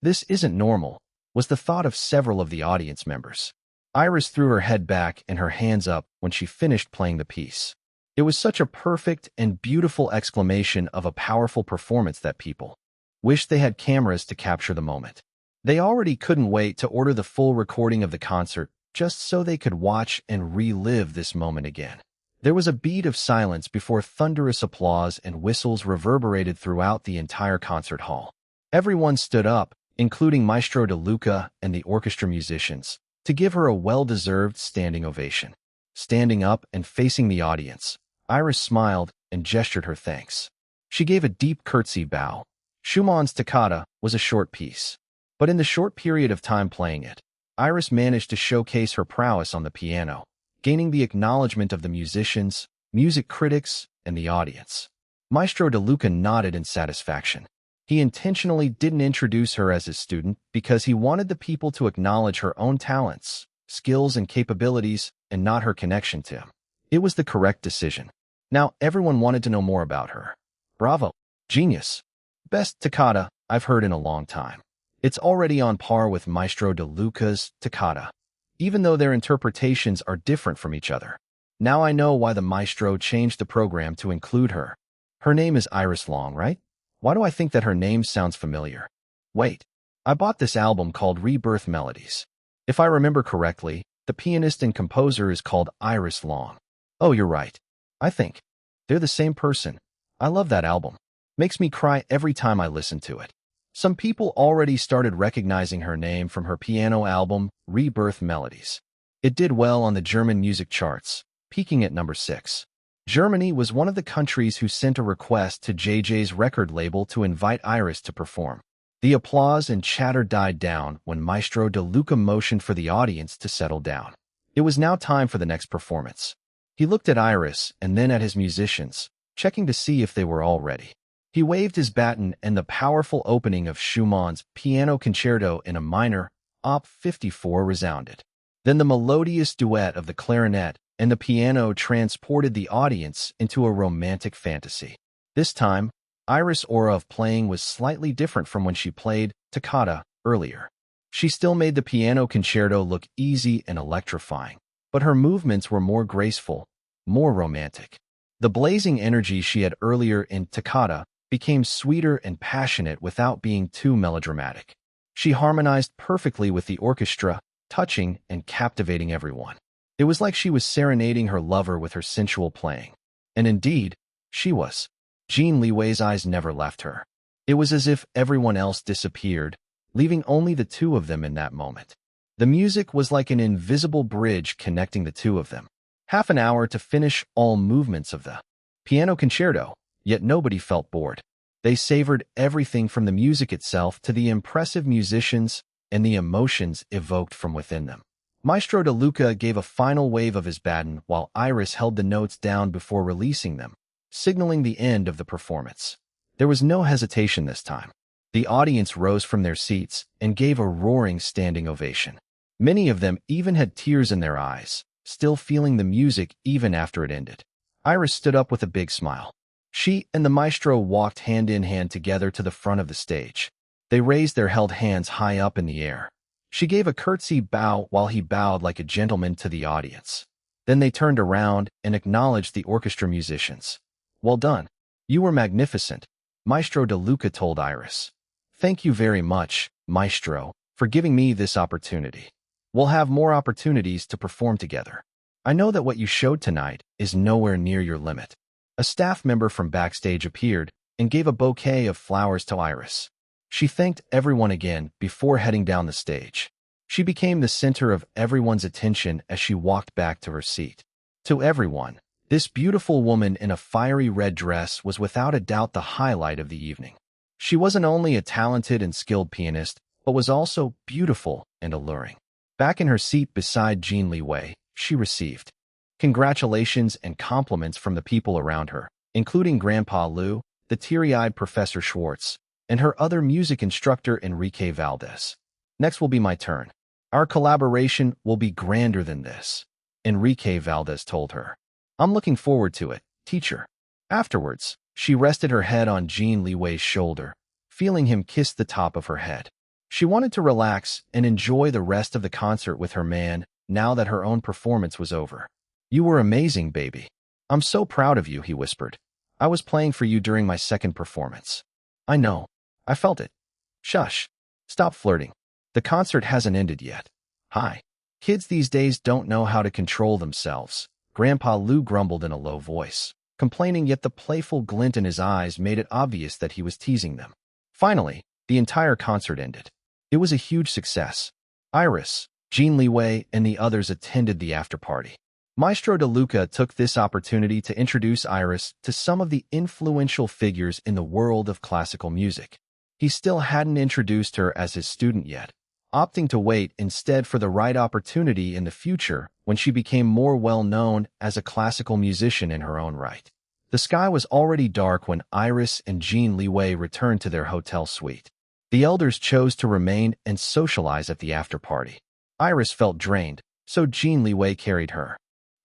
This isn't normal, was the thought of several of the audience members. Iris threw her head back and her hands up when she finished playing the piece. It was such a perfect and beautiful exclamation of a powerful performance that people wished they had cameras to capture the moment. They already couldn't wait to order the full recording of the concert just so they could watch and relive this moment again. There was a beat of silence before thunderous applause and whistles reverberated throughout the entire concert hall. Everyone stood up, including Maestro De Luca and the orchestra musicians, to give her a well-deserved standing ovation. Standing up and facing the audience, Iris smiled and gestured her thanks. She gave a deep curtsy bow. Schumann's Toccata was a short piece, but in the short period of time playing it, Iris managed to showcase her prowess on the piano, gaining the acknowledgement of the musicians, music critics, and the audience. Maestro De Luca nodded in satisfaction. He intentionally didn't introduce her as his student because he wanted the people to acknowledge her own talents, skills, and capabilities, and not her connection to him. It was the correct decision. Now everyone wanted to know more about her. Bravo! Genius! Best toccata I've heard in a long time. It's already on par with Maestro De Luca's Toccata, even though their interpretations are different from each other. Now I know why the maestro changed the program to include her. Her name is Iris Long, right? Why do I think that her name sounds familiar? Wait, I bought this album called Rebirth Melodies. If I remember correctly, the pianist and composer is called Iris Long. Oh, you're right. I think they're the same person. I love that album. Makes me cry every time I listen to it. Some people already started recognizing her name from her piano album, Rebirth Melodies. It did well on the German music charts, peaking at number 6. Germany was one of the countries who sent a request to JJ's record label to invite Iris to perform. The applause and chatter died down when Maestro De Luca motioned for the audience to settle down. It was now time for the next performance. He looked at Iris and then at his musicians, checking to see if they were all ready. He waved his baton and the powerful opening of Schumann's Piano Concerto in a minor, Op. 54 resounded. Then the melodious duet of the clarinet and the piano transported the audience into a romantic fantasy. This time, Iris' aura of playing was slightly different from when she played Toccata earlier. She still made the piano concerto look easy and electrifying, but her movements were more graceful, more romantic. The blazing energy she had earlier in Toccata became sweeter and passionate without being too melodramatic. She harmonized perfectly with the orchestra, touching and captivating everyone. It was like she was serenading her lover with her sensual playing. And indeed, she was. Jin Liwei's eyes never left her. It was as if everyone else disappeared, leaving only the two of them in that moment. The music was like an invisible bridge connecting the two of them. Half an hour to finish all movements of the piano concerto, yet nobody felt bored. They savored everything from the music itself to the impressive musicians and the emotions evoked from within them. Maestro De Luca gave a final wave of his baton while Iris held the notes down before releasing them, signaling the end of the performance. There was no hesitation this time. The audience rose from their seats and gave a roaring standing ovation. Many of them even had tears in their eyes, still feeling the music even after it ended. Iris stood up with a big smile. She and the maestro walked hand in hand together to the front of the stage. They raised their held hands high up in the air. She gave a curtsy bow while he bowed like a gentleman to the audience. Then they turned around and acknowledged the orchestra musicians. Well done. You were magnificent, Maestro De Luca told Iris. Thank you very much, Maestro, for giving me this opportunity. We'll have more opportunities to perform together. I know that what you showed tonight is nowhere near your limit. A staff member from backstage appeared and gave a bouquet of flowers to Iris. She thanked everyone again before heading down the stage. She became the center of everyone's attention as she walked back to her seat. To everyone, this beautiful woman in a fiery red dress was without a doubt the highlight of the evening. She wasn't only a talented and skilled pianist, but was also beautiful and alluring. Back in her seat beside Jin Liwei, she received congratulations and compliments from the people around her, including Grandpa Liu, the teary-eyed Professor Schwartz, and her other music instructor Enrique Valdez. Next will be my turn. Our collaboration will be grander than this, Enrique Valdez told her. I'm looking forward to it, teacher. Afterwards, she rested her head on Jin Liwei's shoulder, feeling him kiss the top of her head. She wanted to relax and enjoy the rest of the concert with her man now that her own performance was over. You were amazing, baby. I'm so proud of you, he whispered. I was playing for you during my second performance. I know. I felt it. Shush. Stop flirting. The concert hasn't ended yet. Hi. Kids these days don't know how to control themselves, Grandpa Lou grumbled in a low voice, complaining, yet the playful glint in his eyes made it obvious that he was teasing them. Finally, the entire concert ended. It was a huge success. Iris, Jin Liwei, and the others attended the after-party. Maestro De Luca took this opportunity to introduce Iris to some of the influential figures in the world of classical music. He still hadn't introduced her as his student yet, opting to wait instead for the right opportunity in the future when she became more well-known as a classical musician in her own right. The sky was already dark when Iris and Jin Liwei returned to their hotel suite. The elders chose to remain and socialize at the after-party. Iris felt drained, so Jin Liwei carried her.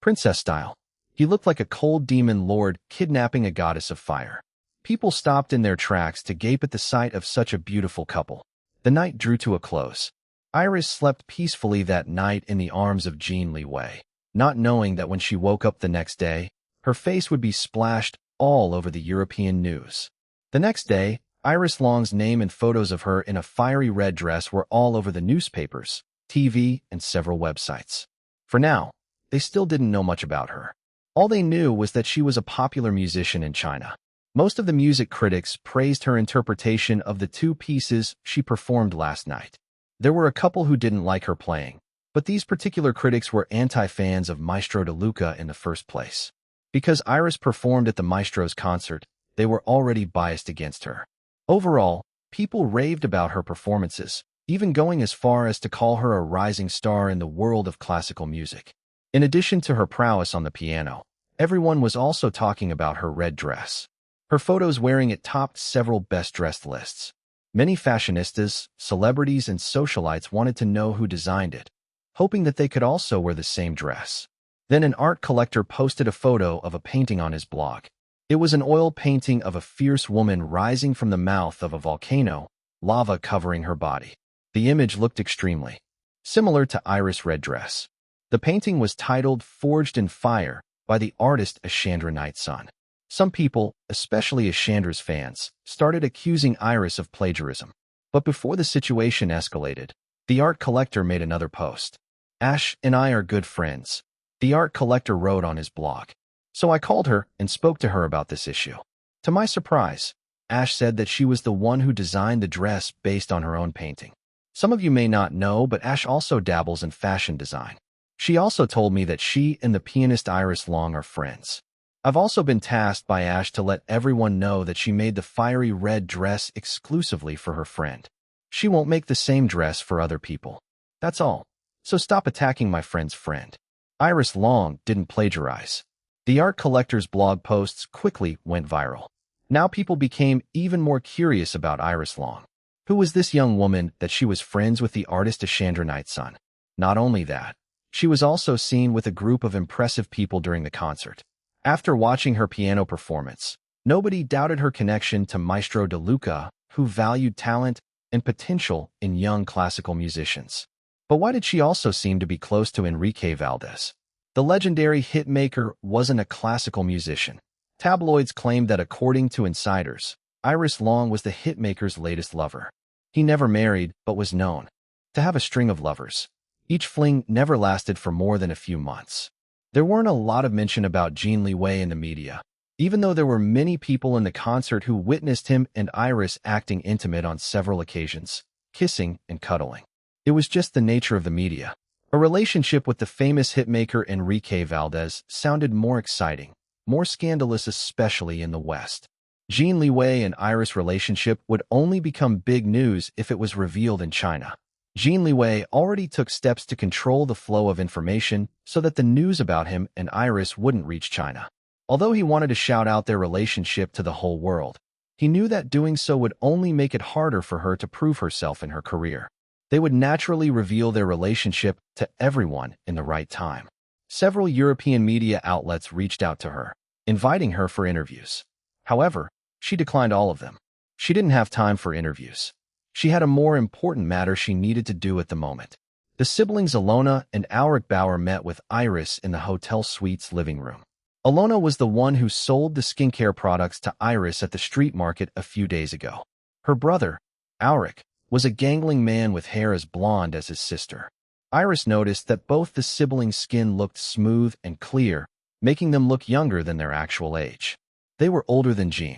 Princess style. He looked like a cold demon lord kidnapping a goddess of fire. People stopped in their tracks to gape at the sight of such a beautiful couple. The night drew to a close. Iris slept peacefully that night in the arms of Jin Liwei, not knowing that when she woke up the next day, her face would be splashed all over the European news. The next day, Iris Long's name and photos of her in a fiery red dress were all over the newspapers, TV, and several websites. For now, they still didn't know much about her. All they knew was that she was a popular musician in China. Most of the music critics praised her interpretation of the two pieces she performed last night. There were a couple who didn't like her playing, but these particular critics were anti-fans of Maestro De Luca in the first place. Because Iris performed at the Maestro's concert, they were already biased against her. Overall, people raved about her performances, even going as far as to call her a rising star in the world of classical music. In addition to her prowess on the piano, everyone was also talking about her red dress. Her photos wearing it topped several best-dressed lists. Many fashionistas, celebrities, and socialites wanted to know who designed it, hoping that they could also wear the same dress. Then an art collector posted a photo of a painting on his blog. It was an oil painting of a fierce woman rising from the mouth of a volcano, lava covering her body. The image looked extremely similar to Iris' red dress. The painting was titled Forged in Fire by the artist Ashandra Nightsun. Some people, especially Ashandra's fans, started accusing Iris of plagiarism. But before the situation escalated, the art collector made another post. Ash and I are good friends, the art collector wrote on his blog. So I called her and spoke to her about this issue. To my surprise, Ash said that she was the one who designed the dress based on her own painting. Some of you may not know, but Ash also dabbles in fashion design. She also told me that she and the pianist Iris Long are friends. I've also been tasked by Ash to let everyone know that she made the fiery red dress exclusively for her friend. She won't make the same dress for other people. That's all. So stop attacking my friend's friend. Iris Long didn't plagiarize. The art collector's blog posts quickly went viral. Now people became even more curious about Iris Long. Who was this young woman that she was friends with the artist Ashandra Nightsun? Not only that, she was also seen with a group of impressive people during the concert. After watching her piano performance, nobody doubted her connection to Maestro De Luca, who valued talent and potential in young classical musicians. But why did she also seem to be close to Enrique Valdez? The legendary hitmaker wasn't a classical musician. Tabloids claimed that according to insiders, Iris Long was the hitmaker's latest lover. He never married, but was known to have a string of lovers. Each fling never lasted for more than a few months. There weren't a lot of mention about Jin Liwei in the media, even though there were many people in the concert who witnessed him and Iris acting intimate on several occasions, kissing and cuddling. It was just the nature of the media. A relationship with the famous hitmaker Enrique Valdez sounded more exciting, more scandalous, especially in the West. Jin Liwei and Iris' relationship would only become big news if it was revealed in China. Jin Liwei already took steps to control the flow of information so that the news about him and Iris wouldn't reach China. Although he wanted to shout out their relationship to the whole world, he knew that doing so would only make it harder for her to prove herself in her career. They would naturally reveal their relationship to everyone in the right time. Several European media outlets reached out to her, inviting her for interviews. However, she declined all of them. She didn't have time for interviews. She had a more important matter she needed to do at the moment. The siblings Alona and Auric Bauer met with Iris in the hotel suite's living room. Alona was the one who sold the skincare products to Iris at the street market a few days ago. Her brother, Auric, was a gangling man with hair as blonde as his sister. Iris noticed that both the siblings' skin looked smooth and clear, making them look younger than their actual age. They were older than Jin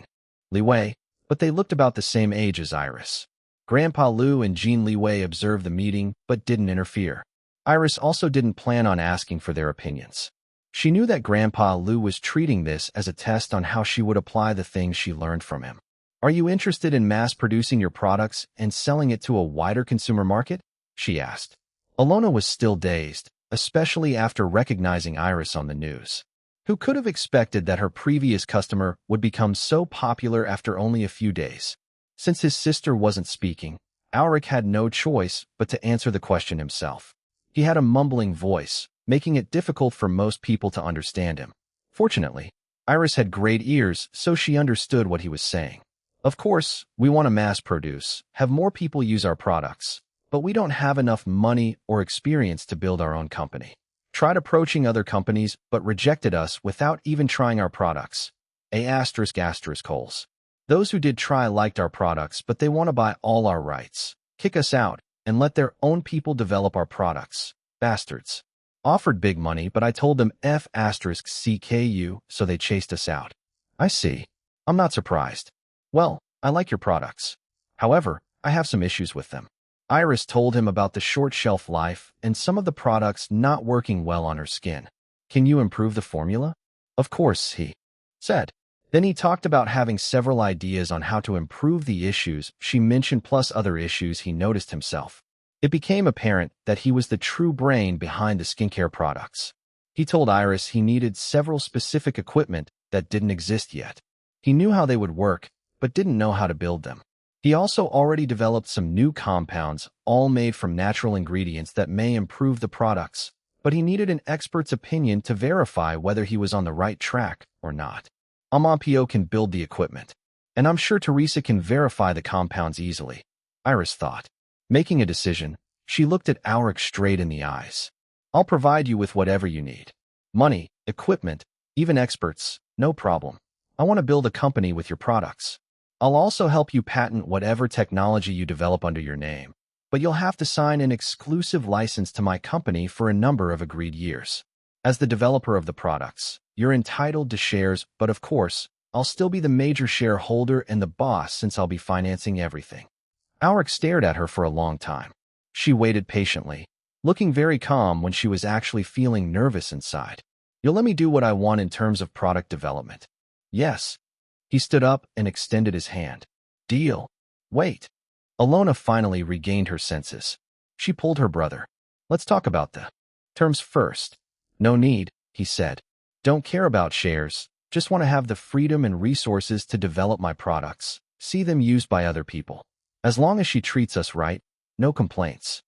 Liwei, but they looked about the same age as Iris. Grandpa Liu and Jin Liwei observed the meeting but didn't interfere. Iris also didn't plan on asking for their opinions. She knew that Grandpa Liu was treating this as a test on how she would apply the things she learned from him. "Are you interested in mass-producing your products and selling it to a wider consumer market?" she asked. Alona was still dazed, especially after recognizing Iris on the news. Who could have expected that her previous customer would become so popular after only a few days? Since his sister wasn't speaking, Auric had no choice but to answer the question himself. He had a mumbling voice, making it difficult for most people to understand him. Fortunately, Iris had great ears, so she understood what he was saying. "Of course, we want to mass produce, have more people use our products, but we don't have enough money or experience to build our own company. Tried approaching other companies, but rejected us without even trying our products. Coals. Those who did try liked our products, but they want to buy all our rights, kick us out, and let their own people develop our products. Bastards. Offered big money, but I told them F***CKU, so they chased us out." "I see. I'm not surprised. Well, I like your products. However, I have some issues with them." Iris told him about the short shelf life and some of the products not working well on her skin. "Can you improve the formula?" "Of course," he said. Then he talked about having several ideas on how to improve the issues she mentioned plus other issues he noticed himself. It became apparent that he was the true brain behind the skincare products. He told Iris he needed several specific equipment that didn't exist yet. He knew how they would work, but didn't know how to build them. He also already developed some new compounds, all made from natural ingredients that may improve the products, but he needed an expert's opinion to verify whether he was on the right track or not. Amampio can build the equipment, and I'm sure Teresa can verify the compounds easily, Iris thought. Making a decision, she looked at Auric straight in the eyes. "I'll provide you with whatever you need. Money, equipment, even experts, no problem. I want to build a company with your products. I'll also help you patent whatever technology you develop under your name, but you'll have to sign an exclusive license to my company for a number of agreed years. As the developer of the products, you're entitled to shares, but of course, I'll still be the major shareholder and the boss since I'll be financing everything." Auric stared at her for a long time. She waited patiently, looking very calm when she was actually feeling nervous inside. "You'll let me do what I want in terms of product development?" "Yes." He stood up and extended his hand. "Deal." "Wait." Alona finally regained her senses. She pulled her brother. "Let's talk about the terms first." "No need," he said. "Don't care about shares. Just want to have the freedom and resources to develop my products, see them used by other people. As long as she treats us right, no complaints."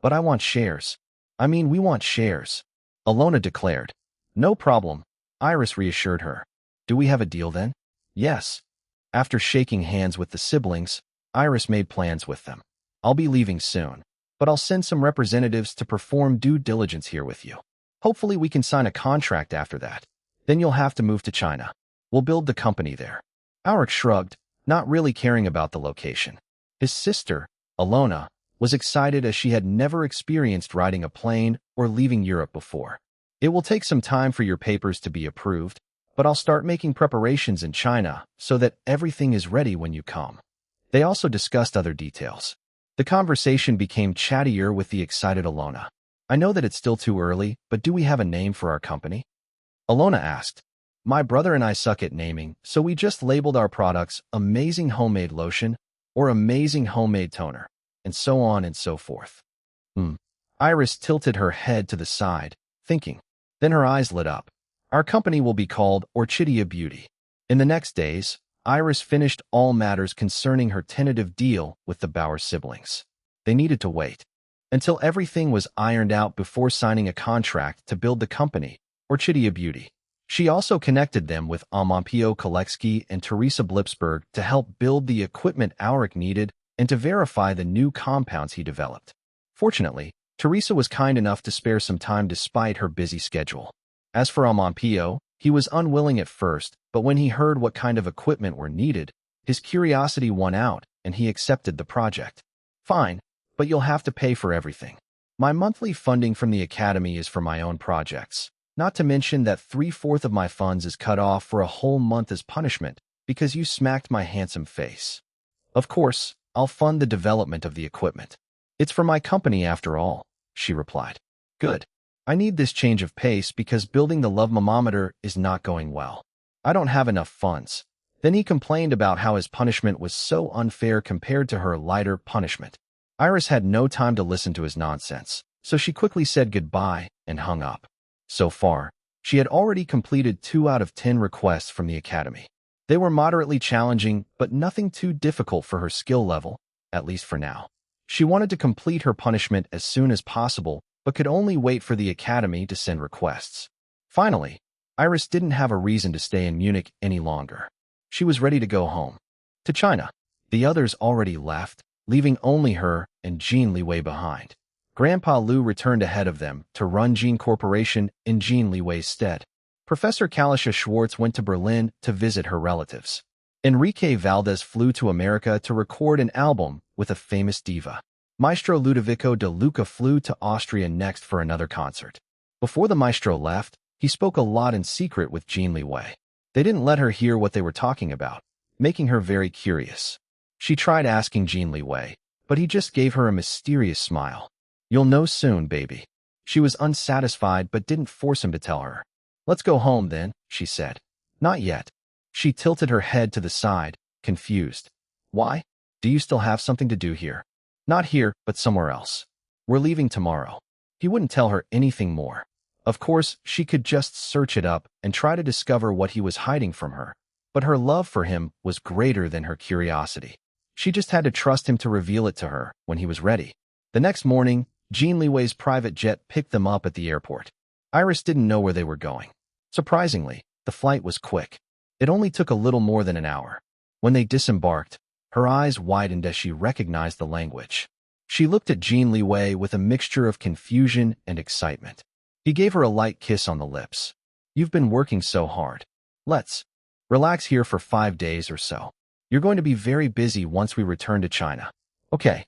"But I want shares." We want shares," Alona declared. "No problem," Iris reassured her. "Do we have a deal then?" "Yes." After shaking hands with the siblings, Iris made plans with them. "I'll be leaving soon, but I'll send some representatives to perform due diligence here with you. Hopefully we can sign a contract after that. Then you'll have to move to China. We'll build the company there." Auric shrugged, not really caring about the location. His sister, Alona, was excited as she had never experienced riding a plane or leaving Europe before. "It will take some time for your papers to be approved, but I'll start making preparations in China so that everything is ready when you come." They also discussed other details. The conversation became chattier with the excited Alona. "I know that it's still too early, but do we have a name for our company?" Alona asked. "My brother and I suck at naming, so we just labeled our products Amazing Homemade Lotion or Amazing Homemade Toner, and so on and so forth." Iris tilted her head to the side, thinking. Then her eyes lit up. "Our company will be called Orchidia Beauty." In the next days, Iris finished all matters concerning her tentative deal with the Bauer siblings. They needed to wait until everything was ironed out before signing a contract to build the company, Orchidia Beauty. She also connected them with Amampio Koletsky and Teresa Blipsberg to help build the equipment Auric needed and to verify the new compounds he developed. Fortunately, Teresa was kind enough to spare some time despite her busy schedule. As for Amampio, he was unwilling at first, but when he heard what kind of equipment were needed, his curiosity won out and he accepted the project. Fine, but you'll have to pay for everything. My monthly funding from the academy is for my own projects. Not to mention that 3/4 of my funds is cut off for a whole month as punishment because you smacked my handsome face. Of course, I'll fund the development of the equipment. It's for my company after all, she replied. Good. I need this change of pace because building the love thermometer is not going well. I don't have enough funds. Then he complained about how his punishment was so unfair compared to her lighter punishment. Iris had no time to listen to his nonsense, so she quickly said goodbye and hung up. So far, she had already completed 2 out of 10 requests from the academy. They were moderately challenging, but nothing too difficult for her skill level, at least for now. She wanted to complete her punishment as soon as possible, but could only wait for the academy to send requests. Finally, Iris didn't have a reason to stay in Munich any longer. She was ready to go home. To China. The others already left, leaving only her and Jin Liwei behind. Grandpa Liu returned ahead of them to run Jin Corporation in Jin Liwei's stead. Professor Kalisha Schwartz went to Berlin to visit her relatives. Enrique Valdez flew to America to record an album with a famous diva. Maestro Ludovico de Luca flew to Austria next for another concert. Before the maestro left, he spoke a lot in secret with Jin Liwei. They didn't let her hear what they were talking about, making her very curious. She tried asking Jin Liwei, but he just gave her a mysterious smile. You'll know soon, baby. She was unsatisfied but didn't force him to tell her. Let's go home then, she said. Not yet. She tilted her head to the side, confused. Why? Do you still have something to do here? Not here, but somewhere else. We're leaving tomorrow. He wouldn't tell her anything more. Of course, she could just search it up and try to discover what he was hiding from her. But her love for him was greater than her curiosity. She just had to trust him to reveal it to her when he was ready. The next morning, Jin Liwei's private jet picked them up at the airport. Iris didn't know where they were going. Surprisingly, the flight was quick. It only took a little more than an hour. When they disembarked, her eyes widened as she recognized the language. She looked at Jin Liwei with a mixture of confusion and excitement. He gave her a light kiss on the lips. You've been working so hard. Let's relax here for 5 days or so. You're going to be very busy once we return to China. Okay.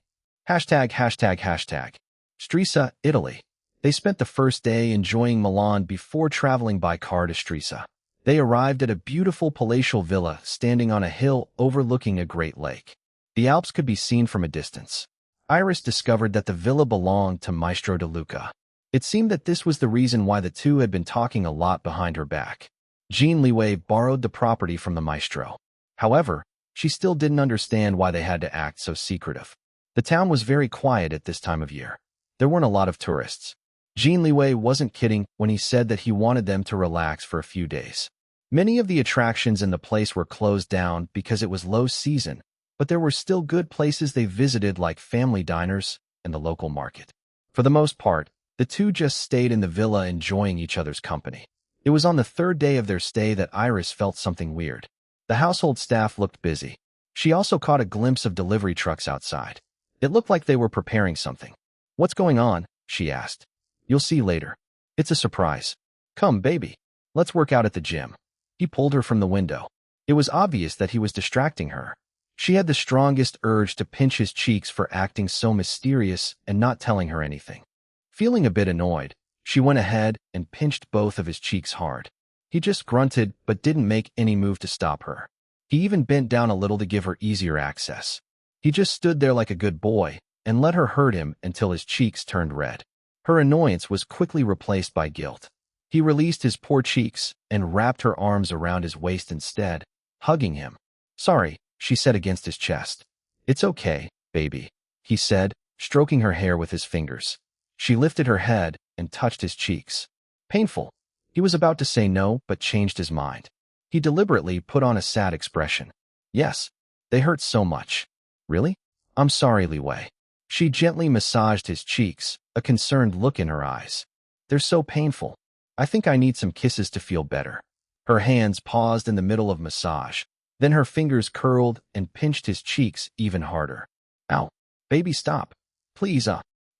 ####. Stresa, Italy. They spent the first day enjoying Milan before traveling by car to Stresa. They arrived at a beautiful palatial villa standing on a hill overlooking a great lake. The Alps could be seen from a distance. Iris discovered that the villa belonged to Maestro de Luca. It seemed that this was the reason why the two had been talking a lot behind her back. Jin Liwei borrowed the property from the maestro. However, she still didn't understand why they had to act so secretive. The town was very quiet at this time of year. There weren't a lot of tourists. Jin Liwei wasn't kidding when he said that he wanted them to relax for a few days. Many of the attractions in the place were closed down because it was low season, but there were still good places they visited like family diners and the local market. For the most part, the two just stayed in the villa enjoying each other's company. It was on the 3rd day of their stay that Iris felt something weird. The household staff looked busy. She also caught a glimpse of delivery trucks outside. It looked like they were preparing something. What's going on? She asked. You'll see later. It's a surprise. Come, baby. Let's work out at the gym. He pulled her from the window. It was obvious that he was distracting her. She had the strongest urge to pinch his cheeks for acting so mysterious and not telling her anything. Feeling a bit annoyed, she went ahead and pinched both of his cheeks hard. He just grunted but didn't make any move to stop her. He even bent down a little to give her easier access. He just stood there like a good boy and let her hurt him until his cheeks turned red. Her annoyance was quickly replaced by guilt. He released his poor cheeks and wrapped her arms around his waist instead, hugging him. Sorry, she said against his chest. It's okay, baby, he said, stroking her hair with his fingers. She lifted her head and touched his cheeks. Painful. He was about to say no, but changed his mind. He deliberately put on a sad expression. Yes, they hurt so much. Really? I'm sorry, Liwei. She gently massaged his cheeks, a concerned look in her eyes. "They're so painful. I think I need some kisses to feel better." Her hands paused in the middle of massage. Then her fingers curled and pinched his cheeks even harder. "Ow. Baby, stop. Please,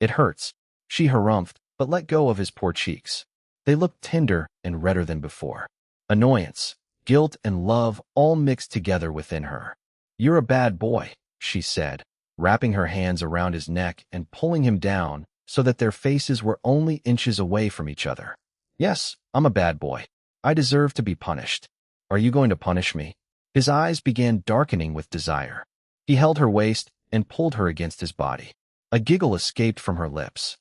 it hurts." She harumphed, but let go of his poor cheeks. They looked tender and redder than before. Annoyance, guilt, and love all mixed together within her. "You're a bad boy," she said, wrapping her hands around his neck and pulling him down so that their faces were only inches away from each other. "Yes, I'm a bad boy. I deserve to be punished. Are you going to punish me?" His eyes began darkening with desire. He held her waist and pulled her against his body. A giggle escaped from her lips.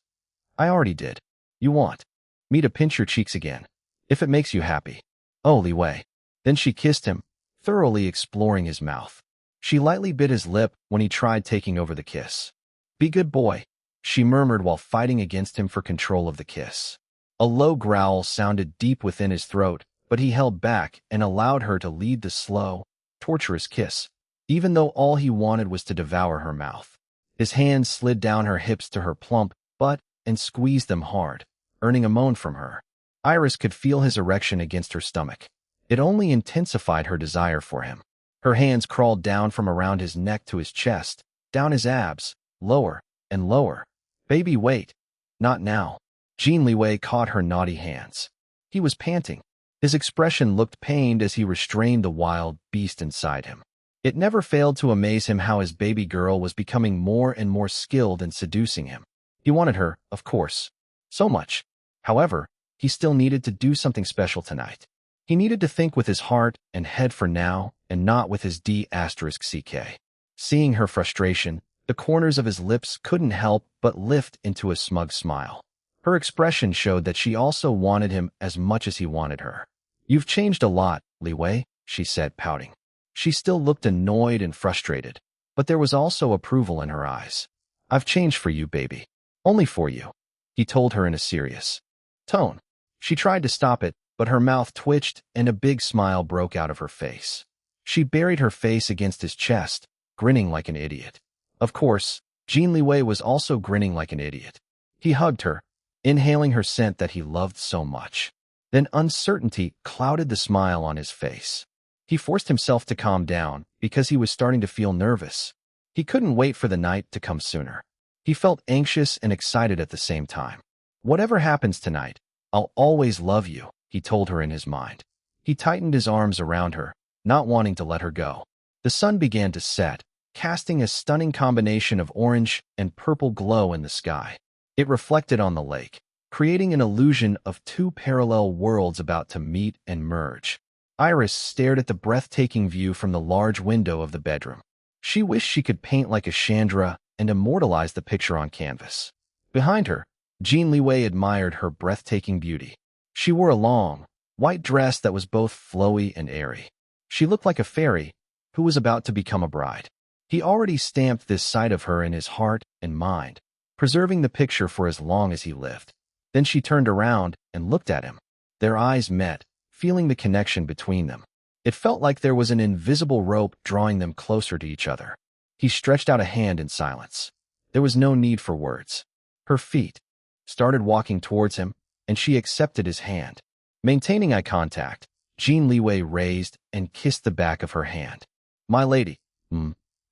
"I already did. You want me to pinch your cheeks again, if it makes you happy." "Oh, Liwei." Then she kissed him, thoroughly exploring his mouth. She lightly bit his lip when he tried taking over the kiss. "Be good boy," she murmured while fighting against him for control of the kiss. A low growl sounded deep within his throat, but he held back and allowed her to lead the slow, torturous kiss, even though all he wanted was to devour her mouth. His hands slid down her hips to her plump butt and squeezed them hard, earning a moan from her. Iris could feel his erection against her stomach. It only intensified her desire for him. Her hands crawled down from around his neck to his chest, down his abs, lower and lower. "Baby, wait. Not now." Jin Liwei caught her naughty hands. He was panting. His expression looked pained as he restrained the wild beast inside him. It never failed to amaze him how his baby girl was becoming more and more skilled in seducing him. He wanted her, of course, so much. However, he still needed to do something special tonight. He needed to think with his heart and head for now, and not with his D*ck. Seeing her frustration, the corners of his lips couldn't help but lift into a smug smile. Her expression showed that she also wanted him as much as he wanted her. "You've changed a lot, Liwei," she said, pouting. She still looked annoyed and frustrated, but there was also approval in her eyes. "I've changed for you, baby. Only for you," he told her in a serious tone. She tried to stop it, but her mouth twitched and a big smile broke out of her face. She buried her face against his chest, grinning like an idiot. Of course, Jin Liwei was also grinning like an idiot. He hugged her, inhaling her scent that he loved so much. Then uncertainty clouded the smile on his face. He forced himself to calm down because he was starting to feel nervous. He couldn't wait for the night to come sooner. He felt anxious and excited at the same time. "Whatever happens tonight, I'll always love you," he told her in his mind. He tightened his arms around her, not wanting to let her go. The sun began to set, casting a stunning combination of orange and purple glow in the sky. It reflected on the lake, creating an illusion of two parallel worlds about to meet and merge. Iris stared at the breathtaking view from the large window of the bedroom. She wished she could paint like a Chandra and immortalize the picture on canvas. Behind her, Jin Liwei admired her breathtaking beauty. She wore a long, white dress that was both flowy and airy. She looked like a fairy who was about to become a bride. He already stamped this side of her in his heart and mind, preserving the picture for as long as he lived. Then she turned around and looked at him. Their eyes met, feeling the connection between them. It felt like there was an invisible rope drawing them closer to each other. He stretched out a hand in silence. There was no need for words. Her feet started walking towards him, and she accepted his hand. Maintaining eye contact, Jin Liwei raised and kissed the back of her hand. "My lady."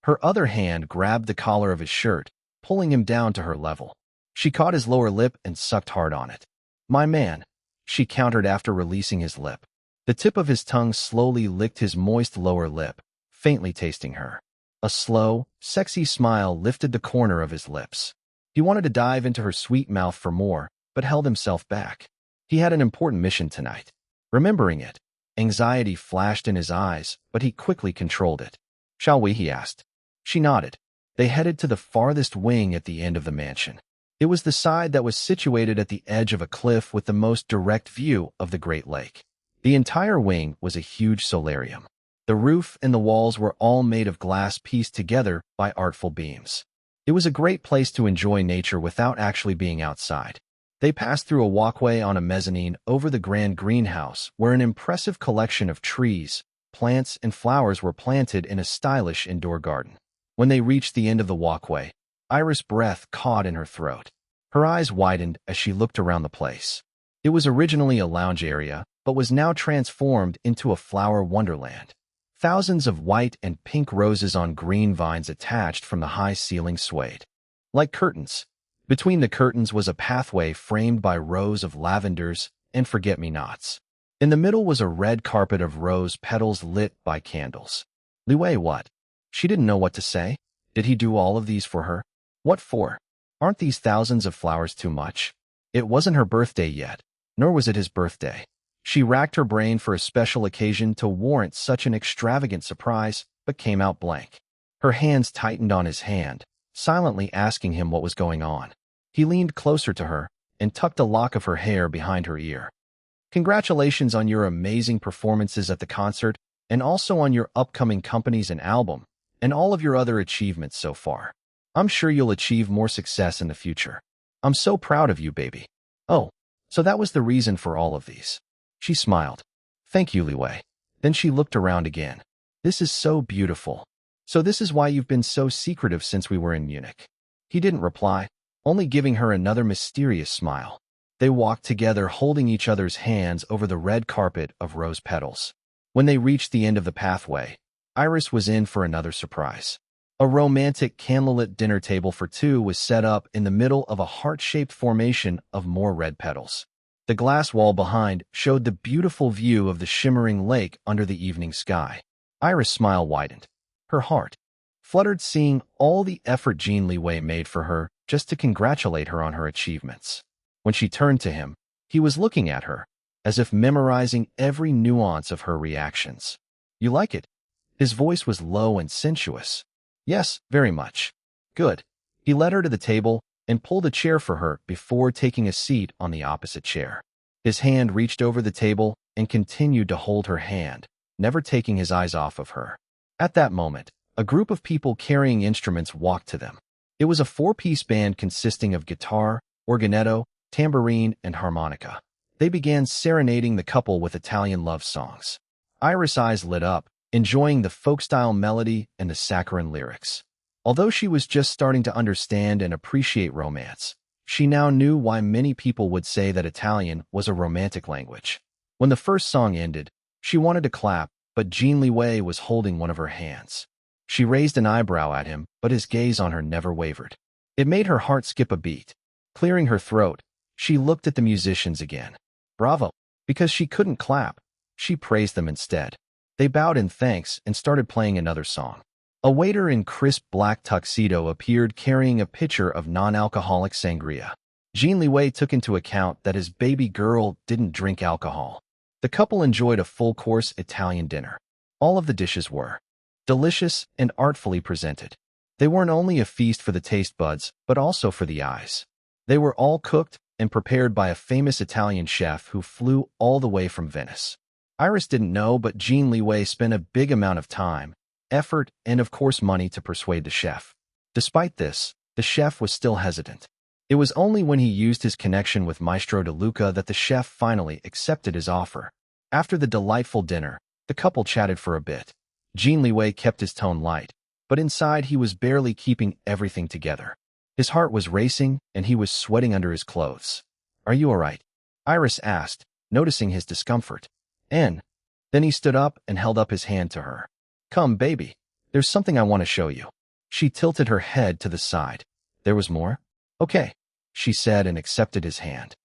Her other hand grabbed the collar of his shirt, pulling him down to her level. She caught his lower lip and sucked hard on it. "My man," she countered after releasing his lip. The tip of his tongue slowly licked his moist lower lip, faintly tasting her. A slow, sexy smile lifted the corner of his lips. He wanted to dive into her sweet mouth for more, but held himself back. He had an important mission tonight. Remembering it, anxiety flashed in his eyes, but he quickly controlled it. "Shall we?" he asked. She nodded. They headed to the farthest wing at the end of the mansion. It was the side that was situated at the edge of a cliff with the most direct view of the Great Lake. The entire wing was a huge solarium. The roof and the walls were all made of glass pieced together by artful beams. It was a great place to enjoy nature without actually being outside. They passed through a walkway on a mezzanine over the grand greenhouse where an impressive collection of trees, plants, and flowers were planted in a stylish indoor garden. When they reached the end of the walkway, Iris' breath caught in her throat. Her eyes widened as she looked around the place. It was originally a lounge area, but was now transformed into a flower wonderland. Thousands of white and pink roses on green vines attached from the high ceiling swayed. Like curtains. Between the curtains was a pathway framed by rows of lavenders and forget-me-nots. In the middle was a red carpet of rose petals lit by candles. Liwei, what? She didn't know what to say. Did he do all of these for her? What for? Aren't these thousands of flowers too much? It wasn't her birthday yet, nor was it his birthday. She racked her brain for a special occasion to warrant such an extravagant surprise, but came out blank. Her hands tightened on his hand, silently asking him what was going on. He leaned closer to her and tucked a lock of her hair behind her ear. Congratulations on your amazing performances at the concert, and also on your upcoming companies and album, and all of your other achievements so far. I'm sure you'll achieve more success in the future. I'm so proud of you, baby. Oh, so that was the reason for all of these. She smiled. Thank you, Liwei. Then she looked around again. This is so beautiful. So this is why you've been so secretive since we were in Munich. He didn't reply, only giving her another mysterious smile. They walked together, holding each other's hands over the red carpet of rose petals. When they reached the end of the pathway, Iris was in for another surprise. A romantic candlelit dinner table for two was set up in the middle of a heart-shaped formation of more red petals. The glass wall behind showed the beautiful view of the shimmering lake under the evening sky. Iris' smile widened. Her heart fluttered, seeing all the effort Jin Liwei made for her just to congratulate her on her achievements. When she turned to him, he was looking at her, as if memorizing every nuance of her reactions. You like it? His voice was low and sensuous. Yes, very much. Good. He led her to the table and pulled a chair for her before taking a seat on the opposite chair. His hand reached over the table and continued to hold her hand, never taking his eyes off of her. At that moment, a group of people carrying instruments walked to them. It was a four-piece band consisting of guitar, organetto, tambourine, and harmonica. They began serenading the couple with Italian love songs. Iris' eyes lit up, enjoying the folk-style melody and the saccharine lyrics. Although she was just starting to understand and appreciate romance, she now knew why many people would say that Italian was a romantic language. When the first song ended, she wanted to clap, but Jin Liwei was holding one of her hands. She raised an eyebrow at him, but his gaze on her never wavered. It made her heart skip a beat. Clearing her throat, she looked at the musicians again. Bravo! Because she couldn't clap, she praised them instead. They bowed in thanks and started playing another song. A waiter in crisp black tuxedo appeared carrying a pitcher of non-alcoholic sangria. Jin Liwei took into account that his baby girl didn't drink alcohol. The couple enjoyed a full-course Italian dinner. All of the dishes were delicious and artfully presented. They weren't only a feast for the taste buds, but also for the eyes. They were all cooked and prepared by a famous Italian chef who flew all the way from Venice. Iris didn't know, but Jin Liwei spent a big amount of time, effort, and of course money to persuade the chef. Despite this, the chef was still hesitant. It was only when he used his connection with Maestro De Luca that the chef finally accepted his offer. After the delightful dinner, the couple chatted for a bit. Jin Liwei kept his tone light, but inside he was barely keeping everything together. His heart was racing, and he was sweating under his clothes. Are you all right? Iris asked, noticing his discomfort. Then he stood up and held up his hand to her. Come, baby. There's something I want to show you. She tilted her head to the side. There was more? Okay, she said and accepted his hand.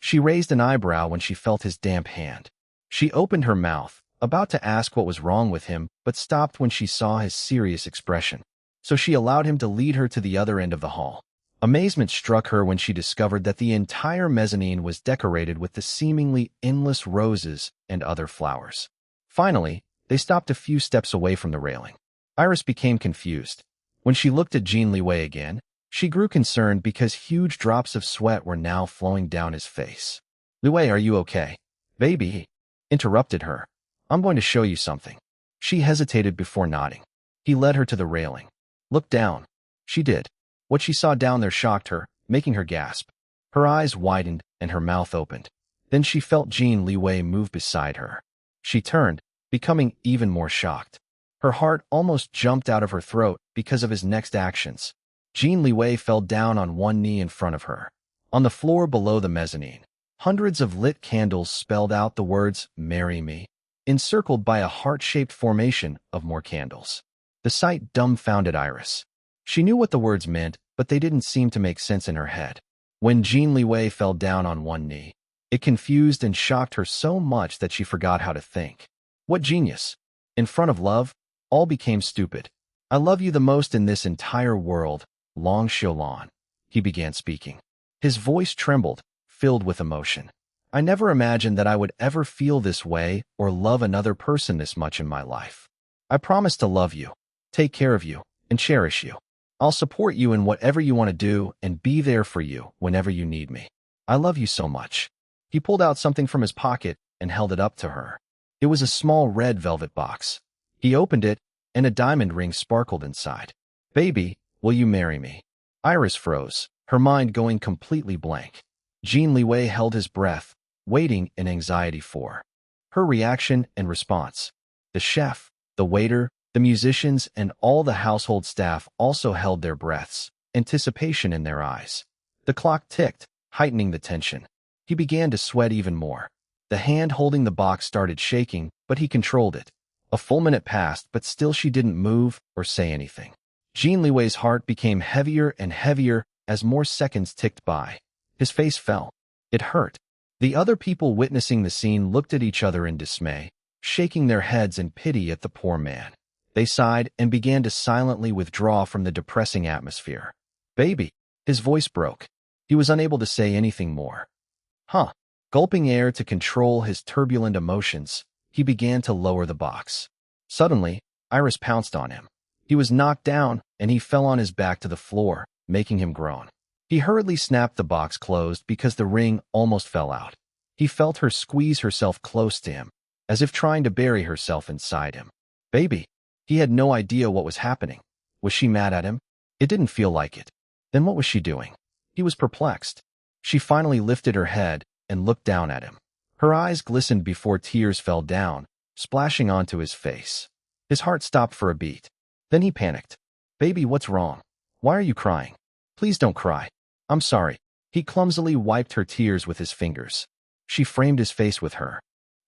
She raised an eyebrow when she felt his damp hand. She opened her mouth, about to ask what was wrong with him, but stopped when she saw his serious expression. So she allowed him to lead her to the other end of the hall. Amazement struck her when she discovered that the entire mezzanine was decorated with the seemingly endless roses and other flowers. Finally, they stopped a few steps away from the railing. Iris became confused. When she looked at Jin Liwei again, she grew concerned because huge drops of sweat were now flowing down his face. Liwei, are you okay? Baby, he interrupted her. I'm going to show you something. She hesitated before nodding. He led her to the railing. Look down. She did. What she saw down there shocked her, making her gasp. Her eyes widened and her mouth opened. Then she felt Jin Liwei move beside her. She turned, becoming even more shocked. Her heart almost jumped out of her throat because of his next actions. Jin Liwei fell down on one knee in front of her. On the floor below the mezzanine, hundreds of lit candles spelled out the words, "Marry me," encircled by a heart-shaped formation of more candles. The sight dumbfounded Iris. She knew what the words meant, but they didn't seem to make sense in her head. When Jin Liwei fell down on one knee, it confused and shocked her so much that she forgot how to think. What genius! In front of love, all became stupid. "I love you the most in this entire world, Long Xiulan," he began speaking. His voice trembled, filled with emotion. "I never imagined that I would ever feel this way or love another person this much in my life. I promise to love you, take care of you, and cherish you. I'll support you in whatever you want to do and be there for you whenever you need me. I love you so much." He pulled out something from his pocket and held it up to her. It was a small red velvet box. He opened it, and a diamond ring sparkled inside. "Baby, will you marry me?" Iris froze, her mind going completely blank. Jin Liwei held his breath, waiting in anxiety for her reaction and response. The chef, the waiter, the musicians, and all the household staff also held their breaths, anticipation in their eyes. The clock ticked, heightening the tension. He began to sweat even more. The hand holding the box started shaking, but he controlled it. A full minute passed, but still she didn't move or say anything. Jin Liwei's heart became heavier and heavier as more seconds ticked by. His face fell. It hurt. The other people witnessing the scene looked at each other in dismay, shaking their heads in pity at the poor man. They sighed and began to silently withdraw from the depressing atmosphere. "Baby," his voice broke. He was unable to say anything more. Gulping air to control his turbulent emotions, he began to lower the box. Suddenly, Iris pounced on him. He was knocked down, and he fell on his back to the floor, making him groan. He hurriedly snapped the box closed because the ring almost fell out. He felt her squeeze herself close to him, as if trying to bury herself inside him. "Baby." He had no idea what was happening. Was she mad at him? It didn't feel like it. Then what was she doing? He was perplexed. She finally lifted her head and looked down at him. Her eyes glistened before tears fell down, splashing onto his face. His heart stopped for a beat. Then he panicked. "Baby, what's wrong? Why are you crying? Please don't cry. I'm sorry." He clumsily wiped her tears with his fingers. She framed his face with her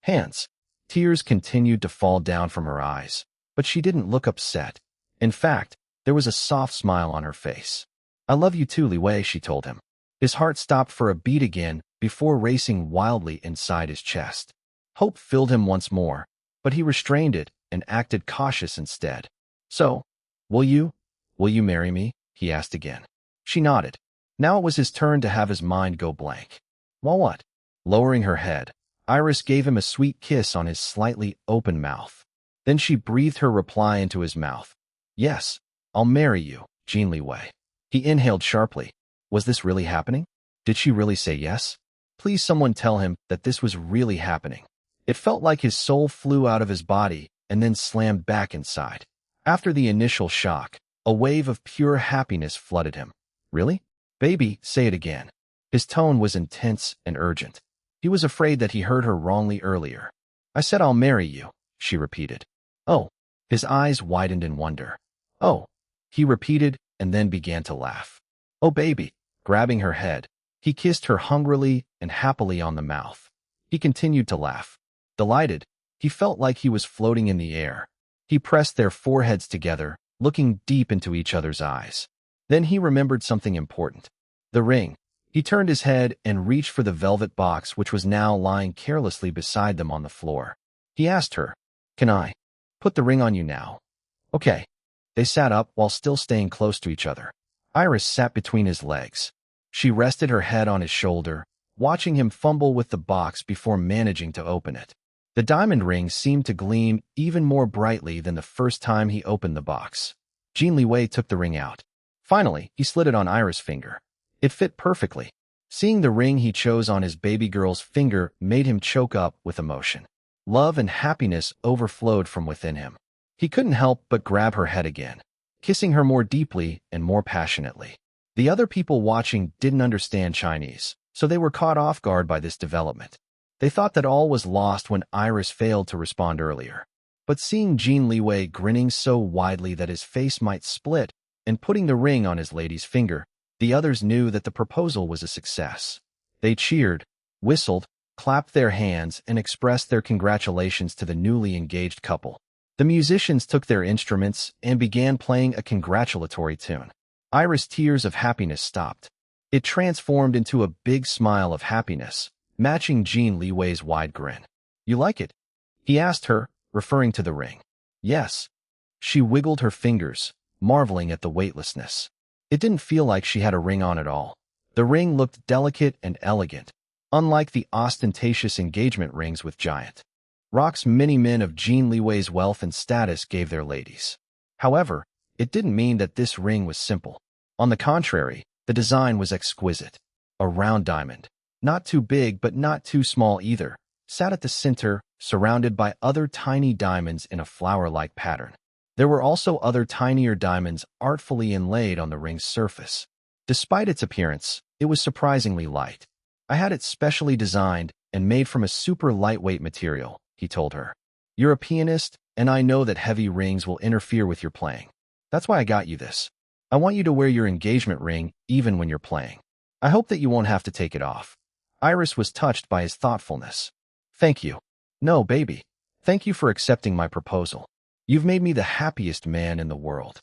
hands. Tears continued to fall down from her eyes, but she didn't look upset. In fact, there was a soft smile on her face. "I love you too, Liwei," she told him. His heart stopped for a beat again before racing wildly inside his chest. Hope filled him once more, but he restrained it and acted cautious instead. "So, will you marry me?" he asked again. She nodded. Now it was his turn to have his mind go blank. "Well, what?" Lowering her head, Iris gave him a sweet kiss on his slightly open mouth. Then she breathed her reply into his mouth. "Yes, I'll marry you, Jin Liwei." He inhaled sharply. Was this really happening? Did she really say yes? Please someone tell him that this was really happening. It felt like his soul flew out of his body and then slammed back inside. After the initial shock, a wave of pure happiness flooded him. "Really? Baby, say it again." His tone was intense and urgent. He was afraid that he heard her wrongly earlier. "I said I'll marry you," she repeated. "Oh." His eyes widened in wonder. "Oh," he repeated and then began to laugh. "Oh, baby." Grabbing her head, he kissed her hungrily and happily on the mouth. He continued to laugh. Delighted, he felt like he was floating in the air. He pressed their foreheads together, looking deep into each other's eyes. Then he remembered something important. The ring. He turned his head and reached for the velvet box which was now lying carelessly beside them on the floor. He asked her, "Can I put the ring on you now?" "Okay." They sat up while still staying close to each other. Iris sat between his legs. She rested her head on his shoulder, watching him fumble with the box before managing to open it. The diamond ring seemed to gleam even more brightly than the first time he opened the box. Jin Liwei took the ring out. Finally, he slid it on Iris' finger. It fit perfectly. Seeing the ring he chose on his baby girl's finger made him choke up with emotion. Love and happiness overflowed from within him. He couldn't help but grab her head again, kissing her more deeply and more passionately. The other people watching didn't understand Chinese, so they were caught off guard by this development. They thought that all was lost when Iris failed to respond earlier. But seeing Jin Liwei grinning so widely that his face might split and putting the ring on his lady's finger, the others knew that the proposal was a success. They cheered, whistled, clapped their hands, and expressed their congratulations to the newly engaged couple. The musicians took their instruments and began playing a congratulatory tune. Iris' tears of happiness stopped. It transformed into a big smile of happiness, matching Jin Liwei's wide grin. "You like it?" he asked her, referring to the ring. "Yes." She wiggled her fingers, marveling at the weightlessness. It didn't feel like she had a ring on at all. The ring looked delicate and elegant, unlike the ostentatious engagement rings with giant rocks many men of Jin Liwei's wealth and status gave their ladies. However, it didn't mean that this ring was simple. On the contrary, the design was exquisite. A round diamond, not too big but not too small either, sat at the center, surrounded by other tiny diamonds in a flower-like pattern. There were also other tinier diamonds artfully inlaid on the ring's surface. Despite its appearance, it was surprisingly light. "I had it specially designed and made from a super lightweight material," he told her. "You're a pianist, and I know that heavy rings will interfere with your playing. That's why I got you this. I want you to wear your engagement ring even when you're playing. I hope that you won't have to take it off." Iris was touched by his thoughtfulness. "Thank you." "No, baby. Thank you for accepting my proposal. You've made me the happiest man in the world."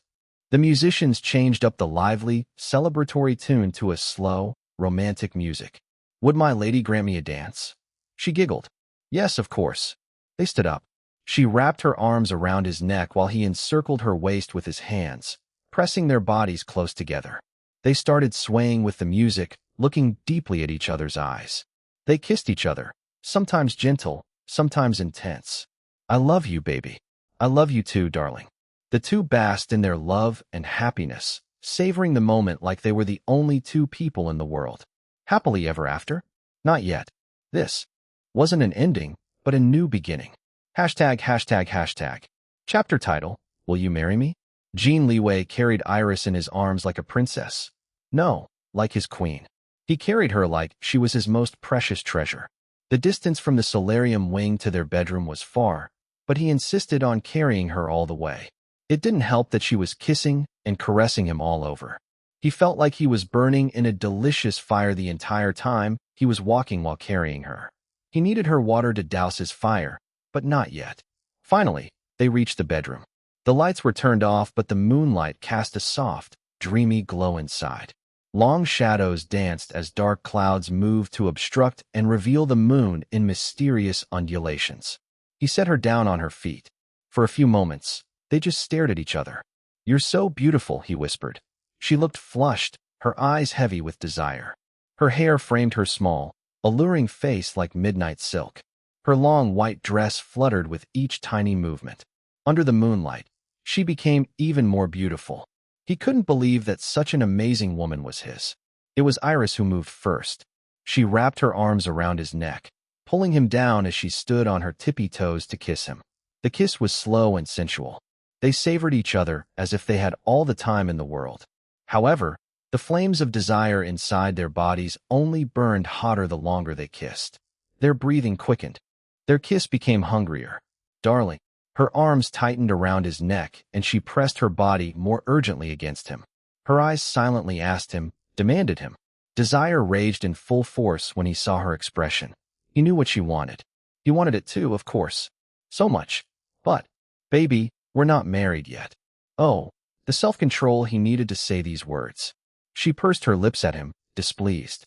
The musicians changed up the lively, celebratory tune to a slow, romantic music. "Would my lady grant me a dance?" She giggled. "Yes, of course." They stood up. She wrapped her arms around his neck while he encircled her waist with his hands, pressing their bodies close together. They started swaying with the music, looking deeply at each other's eyes. They kissed each other, sometimes gentle, sometimes intense. "I love you, baby. I love you too, darling." The two basked in their love and happiness, savoring the moment like they were the only two people in the world. Happily ever after? Not yet. This wasn't an ending, but a new beginning. ####. Chapter title, Will You Marry Me? Jin Liwei carried Iris in his arms like a princess. No, like his queen. He carried her like she was his most precious treasure. The distance from the solarium wing to their bedroom was far, but he insisted on carrying her all the way. It didn't help that she was kissing and caressing him all over. He felt like he was burning in a delicious fire the entire time he was walking while carrying her. He needed her water to douse his fire, but not yet. Finally, they reached the bedroom. The lights were turned off, but the moonlight cast a soft, dreamy glow inside. Long shadows danced as dark clouds moved to obstruct and reveal the moon in mysterious undulations. He set her down on her feet. For a few moments, they just stared at each other. "You're so beautiful," he whispered. She looked flushed, her eyes heavy with desire. Her hair framed her small, alluring face like midnight silk. Her long white dress fluttered with each tiny movement. Under the moonlight, she became even more beautiful. He couldn't believe that such an amazing woman was his. It was Iris who moved first. She wrapped her arms around his neck, pulling him down as she stood on her tippy toes to kiss him. The kiss was slow and sensual. They savored each other as if they had all the time in the world. However, the flames of desire inside their bodies only burned hotter the longer they kissed. Their breathing quickened. Their kiss became hungrier. "Darling." Her arms tightened around his neck, and she pressed her body more urgently against him. Her eyes silently asked him, demanded him. Desire raged in full force when he saw her expression. He knew what she wanted. He wanted it too, of course. So much. But, "Baby, we're not married yet." Oh, the self-control he needed to say these words. She pursed her lips at him, displeased.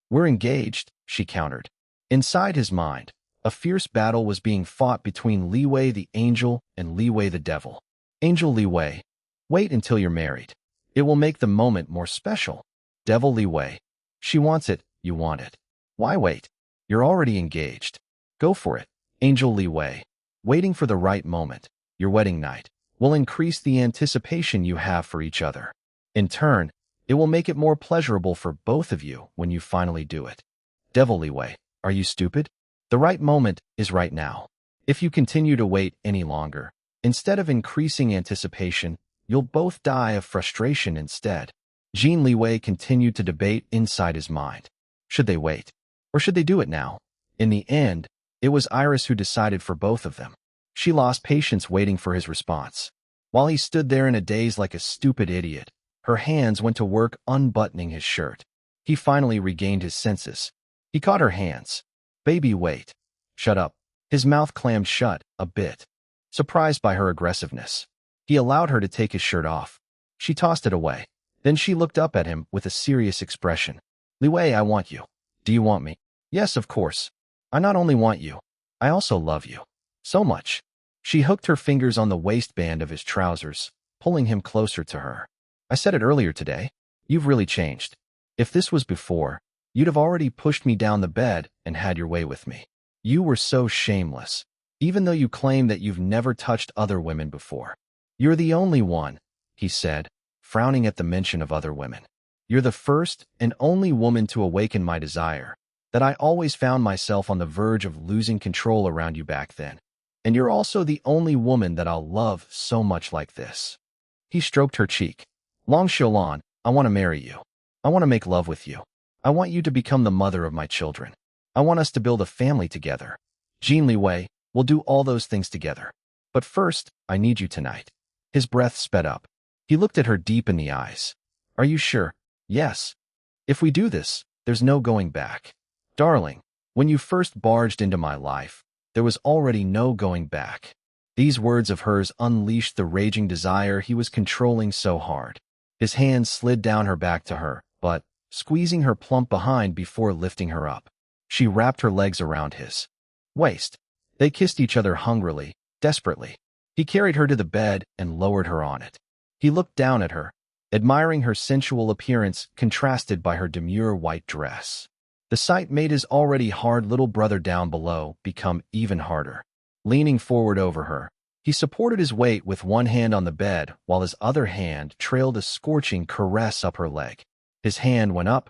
"We're engaged," she countered. Inside his mind, a fierce battle was being fought between Liwei the angel and Liwei the devil. Angel Liwei, wait until you're married. It will make the moment more special. Devil Liwei, she wants it, you want it. Why wait? You're already engaged. Go for it. Angel Liwei, waiting for the right moment, your wedding night, will increase the anticipation you have for each other. In turn, it will make it more pleasurable for both of you when you finally do it. Devil Liwei, are you stupid? The right moment is right now. If you continue to wait any longer, instead of increasing anticipation, you'll both die of frustration instead. Jin Liwei continued to debate inside his mind. Should they wait? Or should they do it now? In the end, it was Iris who decided for both of them. She lost patience waiting for his response. While he stood there in a daze like a stupid idiot, her hands went to work unbuttoning his shirt. He finally regained his senses. He caught her hands. Baby, wait. Shut up. His mouth clammed shut, a bit. Surprised by her aggressiveness, he allowed her to take his shirt off. She tossed it away. Then she looked up at him with a serious expression. Liwei, I want you. Do you want me? Yes, of course. I not only want you, I also love you. So much. She hooked her fingers on the waistband of his trousers, pulling him closer to her. I said it earlier today. You've really changed. If this was before, you'd have already pushed me down the bed and had your way with me. You were so shameless, even though you claim that you've never touched other women before. You're the only one, he said, frowning at the mention of other women. You're the first and only woman to awaken my desire, that I always found myself on the verge of losing control around you back then. And you're also the only woman that I'll love so much like this. He stroked her cheek. Long Xiaolan, I want to marry you. I want to make love with you. I want you to become the mother of my children. I want us to build a family together. Jin Liwei, we'll do all those things together. But first, I need you tonight. His breath sped up. He looked at her deep in the eyes. Are you sure? Yes. If we do this, there's no going back. Darling, when you first barged into my life, there was already no going back. These words of hers unleashed the raging desire he was controlling so hard. His hands slid down her back to her, but squeezing her plump behind before lifting her up. She wrapped her legs around his waist. They kissed each other hungrily, desperately. He carried her to the bed and lowered her on it. He looked down at her, admiring her sensual appearance contrasted by her demure white dress. The sight made his already hard little brother down below become even harder. Leaning forward over her, he supported his weight with one hand on the bed while his other hand trailed a scorching caress up her leg. His hand went up,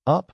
up,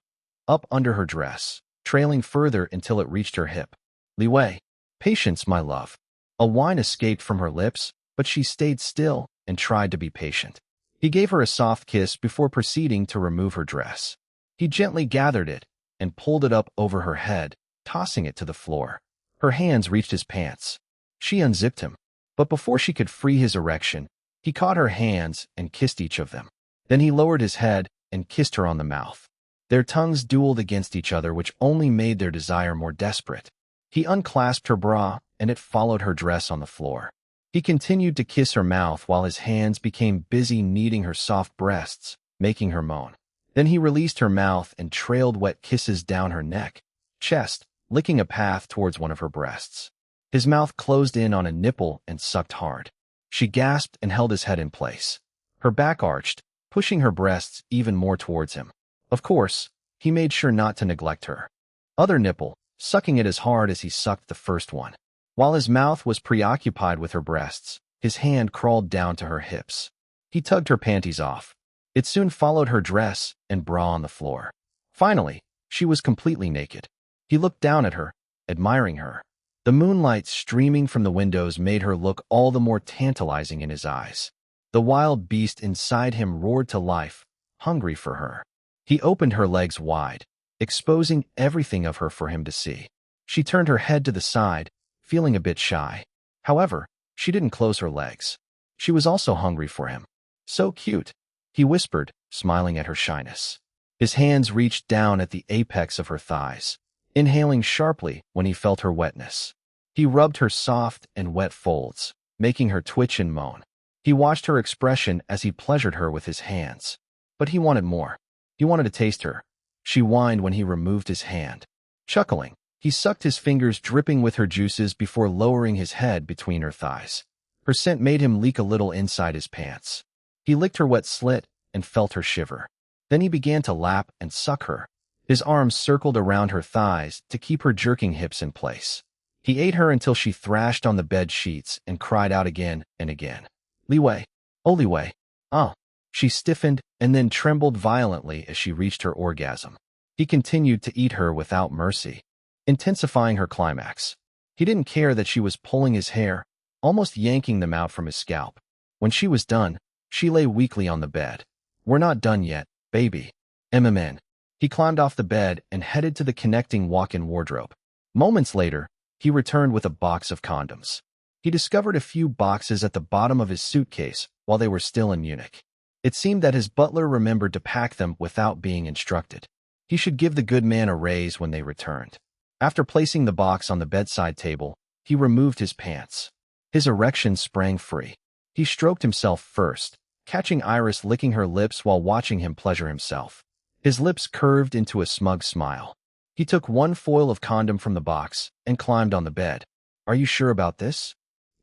up under her dress, trailing further until it reached her hip. Liwei, patience, my love. A whine escaped from her lips, but she stayed still and tried to be patient. He gave her a soft kiss before proceeding to remove her dress. He gently gathered it and pulled it up over her head, tossing it to the floor. Her hands reached his pants. She unzipped him, but before she could free his erection, he caught her hands and kissed each of them. Then he lowered his head and kissed her on the mouth. Their tongues dueled against each other, which only made their desire more desperate. He unclasped her bra, and it followed her dress on the floor. He continued to kiss her mouth while his hands became busy kneading her soft breasts, making her moan. Then he released her mouth and trailed wet kisses down her neck, chest, licking a path towards one of her breasts. His mouth closed in on a nipple and sucked hard. She gasped and held his head in place. Her back arched, pushing her breasts even more towards him. Of course, he made sure not to neglect her. Other nipple, sucking it as hard as he sucked the first one. While his mouth was preoccupied with her breasts, his hand crawled down to her hips. He tugged her panties off. It soon followed her dress and bra on the floor. Finally, she was completely naked. He looked down at her, admiring her. The moonlight streaming from the windows made her look all the more tantalizing in his eyes. The wild beast inside him roared to life, hungry for her. He opened her legs wide, exposing everything of her for him to see. She turned her head to the side, feeling a bit shy. However, she didn't close her legs. She was also hungry for him. So cute, he whispered, smiling at her shyness. His hands reached down at the apex of her thighs, inhaling sharply when he felt her wetness. He rubbed her soft and wet folds, making her twitch and moan. He watched her expression as he pleasured her with his hands. But he wanted more. He wanted to taste her. She whined when he removed his hand. Chuckling, he sucked his fingers dripping with her juices before lowering his head between her thighs. Her scent made him leak a little inside his pants. He licked her wet slit and felt her shiver. Then he began to lap and suck her. His arms circled around her thighs to keep her jerking hips in place. He ate her until she thrashed on the bed sheets and cried out again and again. Liwei, oh Liwei, ah. She stiffened and then trembled violently as she reached her orgasm. He continued to eat her without mercy, intensifying her climax. He didn't care that she was pulling his hair, almost yanking them out from his scalp. When she was done, she lay weakly on the bed. We're not done yet, baby. MMN. He climbed off the bed and headed to the connecting walk-in wardrobe. Moments later, he returned with a box of condoms. He discovered a few boxes at the bottom of his suitcase while they were still in Munich. It seemed that his butler remembered to pack them without being instructed. He should give the good man a raise when they returned. After placing the box on the bedside table, he removed his pants. His erection sprang free. He stroked himself first, catching Iris licking her lips while watching him pleasure himself. His lips curved into a smug smile. He took one foil of condom from the box and climbed on the bed. "Are you sure about this?"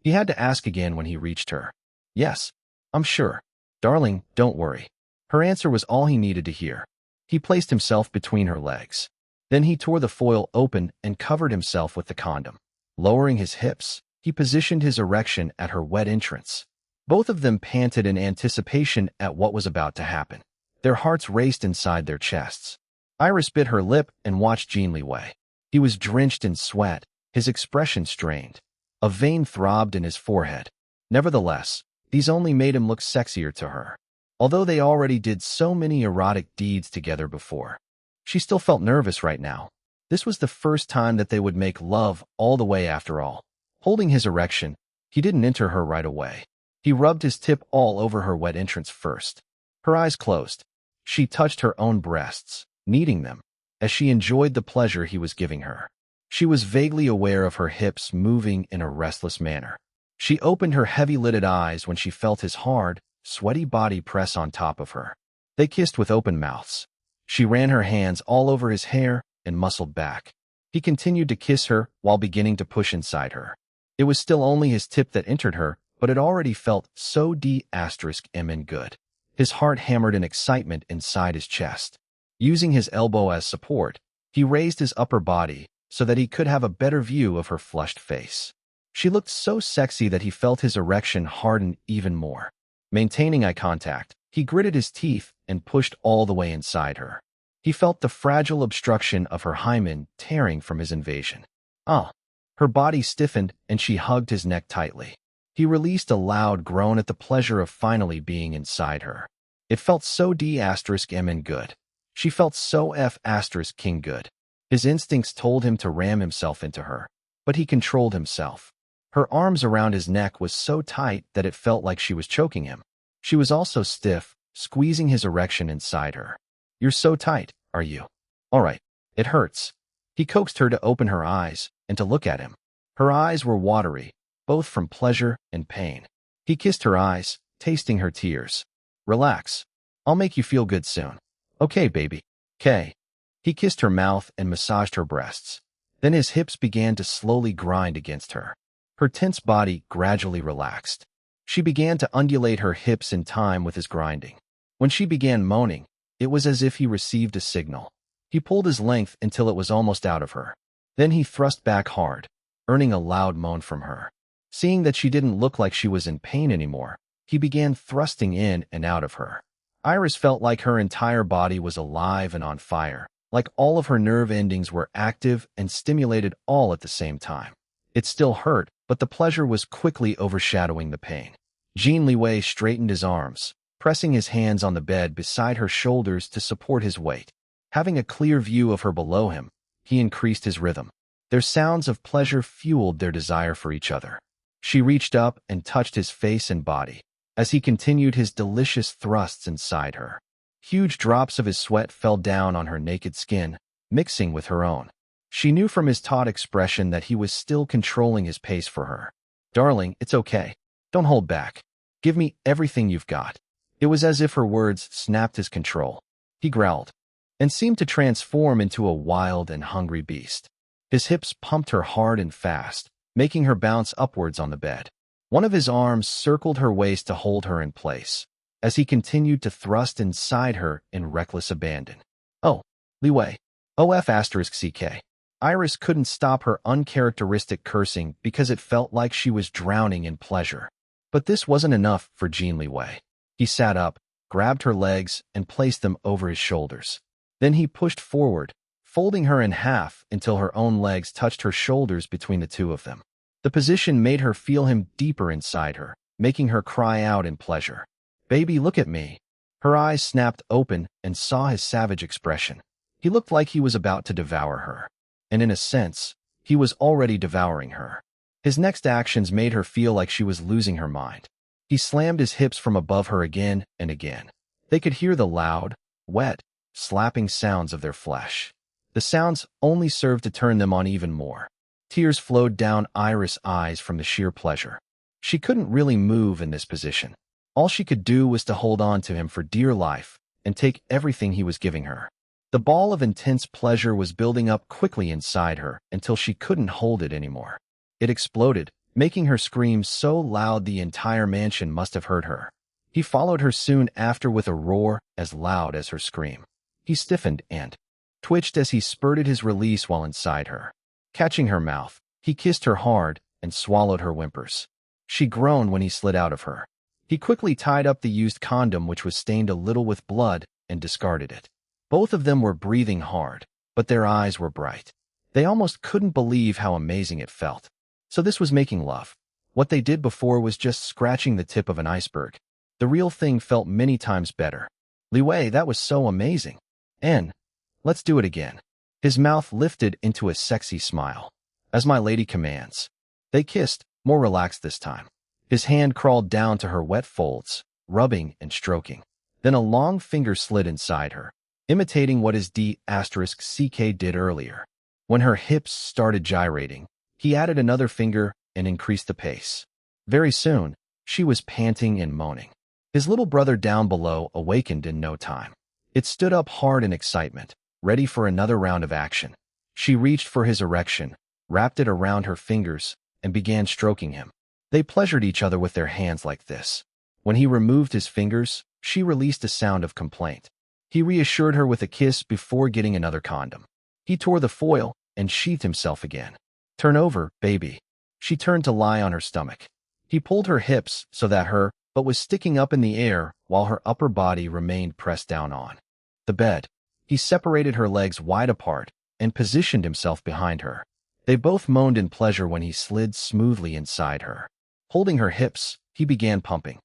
He had to ask again when he reached her. "Yes, I'm sure. Darling, don't worry." Her answer was all he needed to hear. He placed himself between her legs. Then he tore the foil open and covered himself with the condom. Lowering his hips, he positioned his erection at her wet entrance. Both of them panted in anticipation at what was about to happen. Their hearts raced inside their chests. Iris bit her lip and watched Jin Liwei. He was drenched in sweat, his expression strained. A vein throbbed in his forehead. Nevertheless, these only made him look sexier to her. Although they already did so many erotic deeds together before, she still felt nervous right now. This was the first time that they would make love all the way after all. Holding his erection, he didn't enter her right away. He rubbed his tip all over her wet entrance first. Her eyes closed. She touched her own breasts, kneading them, as she enjoyed the pleasure he was giving her. She was vaguely aware of her hips moving in a restless manner. She opened her heavy-lidded eyes when she felt his hard, sweaty body press on top of her. They kissed with open mouths. She ran her hands all over his hair and muscled back. He continued to kiss her while beginning to push inside her. It was still only his tip that entered her, but it already felt so d***m good. His heart hammered in excitement inside his chest. Using his elbow as support, he raised his upper body so that he could have a better view of her flushed face. She looked so sexy that he felt his erection harden even more. Maintaining eye contact, he gritted his teeth and pushed all the way inside her. He felt the fragile obstruction of her hymen tearing from his invasion. Her body stiffened and she hugged his neck tightly. He released a loud groan at the pleasure of finally being inside her. It felt so d***m good. She felt so f***ing good. His instincts told him to ram himself into her, but he controlled himself. Her arms around his neck was so tight that it felt like she was choking him. She was also stiff, squeezing his erection inside her. "You're so tight, are you? All right, it hurts." He coaxed her to open her eyes and to look at him. Her eyes were watery, both from pleasure and pain. He kissed her eyes, tasting her tears. "Relax. I'll make you feel good soon. Okay, baby. 'Kay." He kissed her mouth and massaged her breasts. Then his hips began to slowly grind against her. Her tense body gradually relaxed. She began to undulate her hips in time with his grinding. When she began moaning, it was as if he received a signal. He pulled his length until it was almost out of her. Then he thrust back hard, earning a loud moan from her. Seeing that she didn't look like she was in pain anymore, he began thrusting in and out of her. Iris felt like her entire body was alive and on fire, like all of her nerve endings were active and stimulated all at the same time. It still hurt, but the pleasure was quickly overshadowing the pain. Jin Liwei straightened his arms, pressing his hands on the bed beside her shoulders to support his weight. Having a clear view of her below him, he increased his rhythm. Their sounds of pleasure fueled their desire for each other. She reached up and touched his face and body, as he continued his delicious thrusts inside her. Huge drops of his sweat fell down on her naked skin, mixing with her own. She knew from his taut expression that he was still controlling his pace for her. "Darling, it's okay. Don't hold back. Give me everything you've got." It was as if her words snapped his control. He growled, and seemed to transform into a wild and hungry beast. His hips pumped her hard and fast, making her bounce upwards on the bed. One of his arms circled her waist to hold her in place, as he continued to thrust inside her in reckless abandon. "Oh, Liwei. OF***CK. Iris couldn't stop her uncharacteristic cursing because it felt like she was drowning in pleasure. But this wasn't enough for Jin Liwei. He sat up, grabbed her legs, and placed them over his shoulders. Then he pushed forward, folding her in half until her own legs touched her shoulders between the two of them. The position made her feel him deeper inside her, making her cry out in pleasure. "Baby, look at me." Her eyes snapped open and saw his savage expression. He looked like he was about to devour her. And in a sense, he was already devouring her. His next actions made her feel like she was losing her mind. He slammed his hips from above her again and again. They could hear the loud, wet, slapping sounds of their flesh. The sounds only served to turn them on even more. Tears flowed down Iris' eyes from the sheer pleasure. She couldn't really move in this position. All she could do was to hold on to him for dear life and take everything he was giving her. The ball of intense pleasure was building up quickly inside her until she couldn't hold it anymore. It exploded, making her scream so loud the entire mansion must have heard her. He followed her soon after with a roar as loud as her scream. He stiffened and twitched as he spurted his release while inside her. Catching her mouth, he kissed her hard and swallowed her whimpers. She groaned when he slid out of her. He quickly tied up the used condom, which was stained a little with blood, and discarded it. Both of them were breathing hard, but their eyes were bright. They almost couldn't believe how amazing it felt. So this was making love. What they did before was just scratching the tip of an iceberg. The real thing felt many times better. Liwei, that was so amazing. And let's do it again. His mouth lifted into a sexy smile. As my lady commands. They kissed, more relaxed this time. His hand crawled down to her wet folds, rubbing and stroking. Then a long finger slid inside her, imitating what his D*CK did earlier. When her hips started gyrating, he added another finger and increased the pace. Very soon, she was panting and moaning. His little brother down below awakened in no time. It stood up hard in excitement, ready for another round of action. She reached for his erection, wrapped it around her fingers, and began stroking him. They pleasured each other with their hands like this. When he removed his fingers, she released a sound of complaint. He reassured her with a kiss before getting another condom. He tore the foil and sheathed himself again. Turn over, baby. She turned to lie on her stomach. He pulled her hips so that her butt was sticking up in the air while her upper body remained pressed down on the bed. He separated her legs wide apart and positioned himself behind her. They both moaned in pleasure when he slid smoothly inside her. Holding her hips, he began pumping.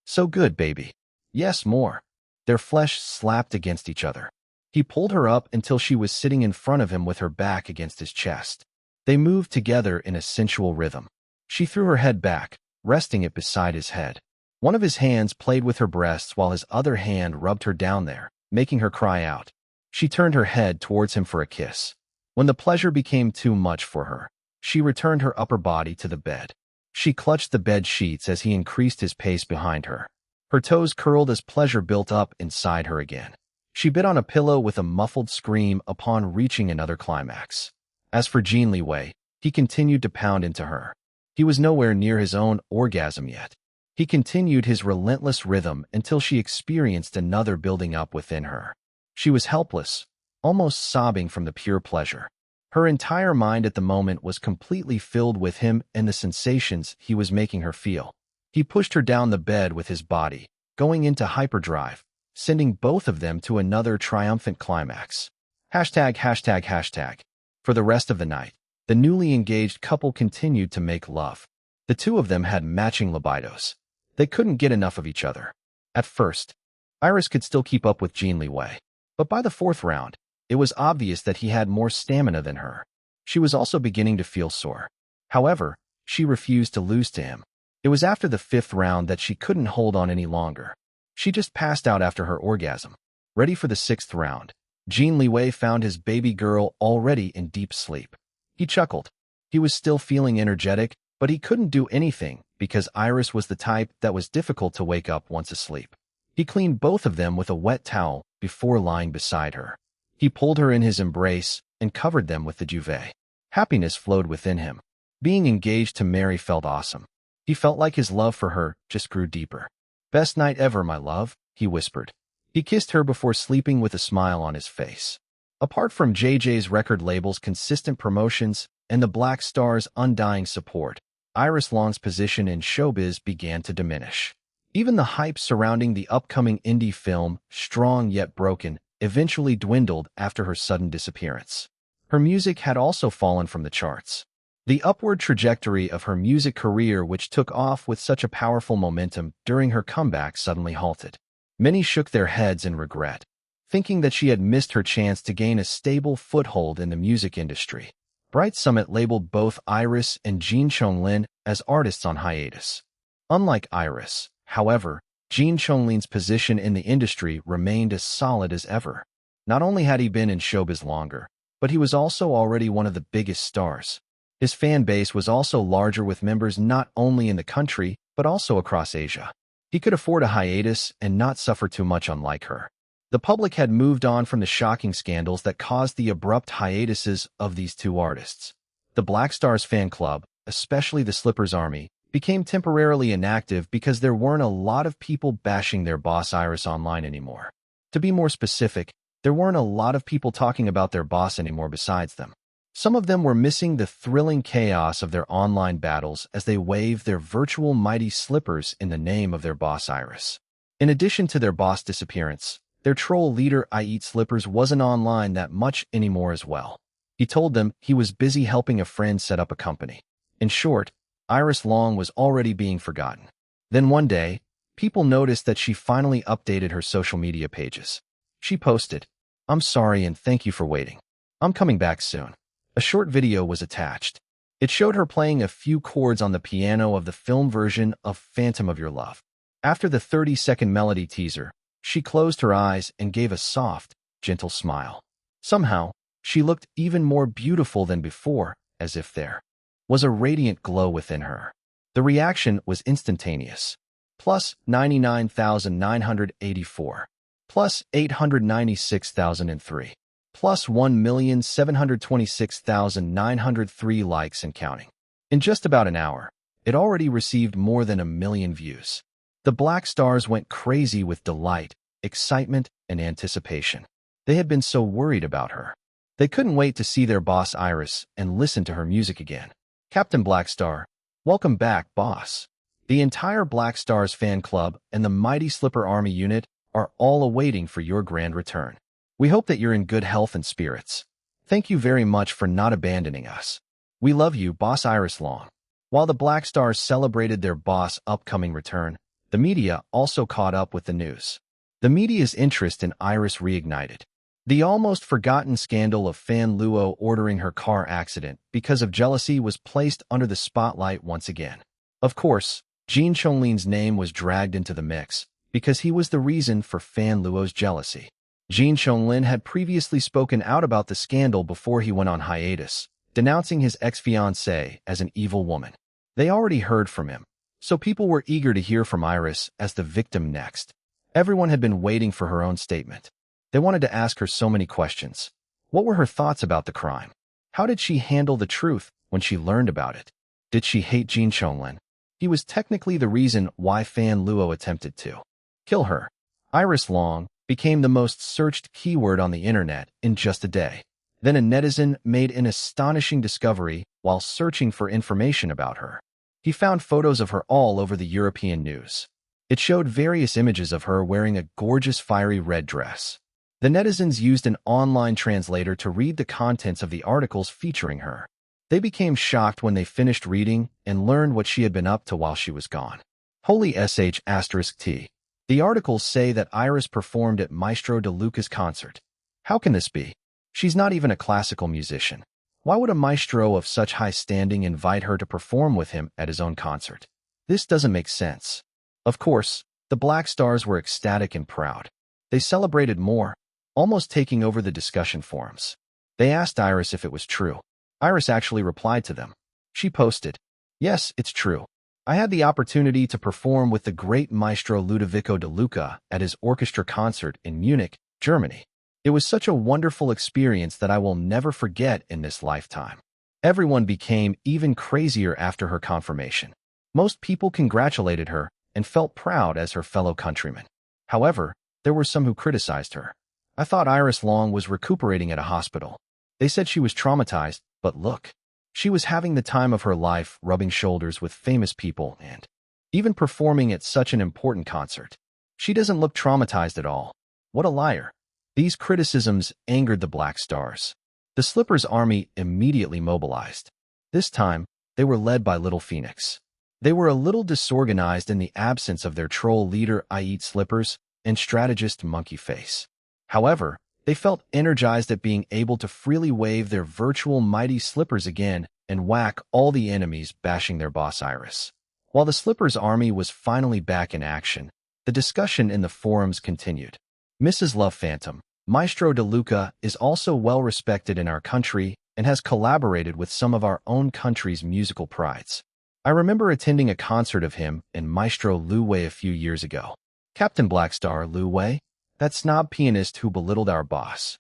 So good, baby. Yes, more. Their flesh slapped against each other. He pulled her up until she was sitting in front of him with her back against his chest. They moved together in a sensual rhythm. She threw her head back, resting it beside his head. One of his hands played with her breasts while his other hand rubbed her down there, making her cry out. She turned her head towards him for a kiss. When the pleasure became too much for her, she returned her upper body to the bed. She clutched the bed sheets as he increased his pace behind her. Her toes curled as pleasure built up inside her again. She bit on a pillow with a muffled scream upon reaching another climax. As for Jin Liwei, he continued to pound into her. He was nowhere near his own orgasm yet. He continued his relentless rhythm until she experienced another building up within her. She was helpless, almost sobbing from the pure pleasure. Her entire mind at the moment was completely filled with him and the sensations he was making her feel. He pushed her down the bed with his body, going into hyperdrive, sending both of them to another triumphant climax. ####. For the rest of the night, the newly engaged couple continued to make love. The two of them had matching libidos. They couldn't get enough of each other. At first, Iris could still keep up with Jin Liwei, but by the fourth round, it was obvious that he had more stamina than her. She was also beginning to feel sore. However, she refused to lose to him. It was after the fifth round that she couldn't hold on any longer. She just passed out after her orgasm. Ready for the sixth round, Jin Liwei found his baby girl already in deep sleep. He chuckled. He was still feeling energetic, but he couldn't do anything because Iris was the type that was difficult to wake up once asleep. He cleaned both of them with a wet towel before lying beside her. He pulled her in his embrace and covered them with the duvet. Happiness flowed within him. Being engaged to Mary felt awesome. He felt like his love for her just grew deeper. "Best night ever, my love," he whispered. He kissed her before sleeping with a smile on his face. Apart from JJ's record label's consistent promotions and the Black Star's undying support, Iris Long's position in showbiz began to diminish. Even the hype surrounding the upcoming indie film, Strong Yet Broken, eventually dwindled after her sudden disappearance. Her music had also fallen from the charts. The upward trajectory of her music career, which took off with such a powerful momentum during her comeback, suddenly halted. Many shook their heads in regret, thinking that she had missed her chance to gain a stable foothold in the music industry. Bright Summit labeled both Iris and Jin Liwei as artists on hiatus. Unlike Iris, however, Jin Liwei's position in the industry remained as solid as ever. Not only had he been in showbiz longer, but he was also already one of the biggest stars. His fan base was also larger, with members not only in the country, but also across Asia. He could afford a hiatus and not suffer too much, unlike her. The public had moved on from the shocking scandals that caused the abrupt hiatuses of these two artists. The Black Stars fan club, especially the Slippers Army, became temporarily inactive because there weren't a lot of people bashing their boss Iris online anymore. To be more specific, there weren't a lot of people talking about their boss anymore besides them. Some of them were missing the thrilling chaos of their online battles as they waved their virtual mighty slippers in the name of their boss Iris. In addition to their boss disappearance, their troll leader I Eat Slippers wasn't online that much anymore as well. He told them he was busy helping a friend set up a company. In short, Iris Long was already being forgotten. Then one day, people noticed that she finally updated her social media pages. She posted, "I'm sorry and thank you for waiting. I'm coming back soon." A short video was attached. It showed her playing a few chords on the piano of the film version of Phantom of Your Love. After the 30-second melody teaser, she closed her eyes and gave a soft, gentle smile. Somehow, she looked even more beautiful than before, as if there was a radiant glow within her. The reaction was instantaneous. Plus 99,984. Plus 896,003. Plus 1,726,903 likes and counting. In just about an hour, it already received more than 1 million views. The Black Stars went crazy with delight, excitement, and anticipation. They had been so worried about her. They couldn't wait to see their boss Iris and listen to her music again. "Captain Black Star, welcome back, boss." The entire Black Stars fan club and the mighty Slipper Army unit are all awaiting for your grand return. We hope that you're in good health and spirits. Thank you very much for not abandoning us. We love you, Boss Iris Long. While the Black Stars celebrated their boss' upcoming return, the media also caught up with the news. The media's interest in Iris reignited. The almost forgotten scandal of Fan Luo ordering her car accident because of jealousy was placed under the spotlight once again. Of course, Jin Liwei's name was dragged into the mix because he was the reason for Fan Luo's jealousy. Jin Liwei had previously spoken out about the scandal before he went on hiatus, denouncing his ex-fiancée as an evil woman. They already heard from him, so people were eager to hear from Iris as the victim next. Everyone had been waiting for her own statement. They wanted to ask her so many questions. What were her thoughts about the crime? How did she handle the truth when she learned about it? Did she hate Jin Liwei? He was technically the reason why Fan Luo attempted to kill her. Iris Long became the most searched keyword on the internet in just a day. Then a netizen made an astonishing discovery while searching for information about her. He found photos of her all over the European news. It showed various images of her wearing a gorgeous fiery red dress. The netizens used an online translator to read the contents of the articles featuring her. They became shocked when they finished reading and learned what she had been up to while she was gone. Holy sh*t. The articles say that Iris performed at Maestro De Luca's concert. How can this be? She's not even a classical musician. Why would a maestro of such high standing invite her to perform with him at his own concert? This doesn't make sense. Of course, the Black Stars were ecstatic and proud. They celebrated more, almost taking over the discussion forums. They asked Iris if it was true. Iris actually replied to them. She posted, "Yes, it's true. I had the opportunity to perform with the great maestro Ludovico De Luca at his orchestra concert in Munich, Germany. It was such a wonderful experience that I will never forget in this lifetime." Everyone became even crazier after her confirmation. Most people congratulated her and felt proud as her fellow countrymen. However, there were some who criticized her. "I thought Iris Long was recuperating at a hospital. They said she was traumatized, but look. She was having the time of her life, rubbing shoulders with famous people and even performing at such an important concert. She doesn't look traumatized at all. What a liar." These criticisms angered the Black Stars. The Slippers Army immediately mobilized. This time, they were led by Little Phoenix. They were a little disorganized in the absence of their troll leader I Eat Slippers and strategist Monkey Face. However, They felt energized at being able to freely wave their virtual mighty slippers again and whack all the enemies bashing their boss Iris. While the Slippers army was finally back in action, the discussion in the forums continued. Mrs. Love Phantom, Maestro De Luca is also well respected in our country and has collaborated with some of our own country's musical prides. I remember attending a concert of him and Maestro Liwei a few years ago. Captain Blackstar Liwei, that snob pianist who belittled our boss.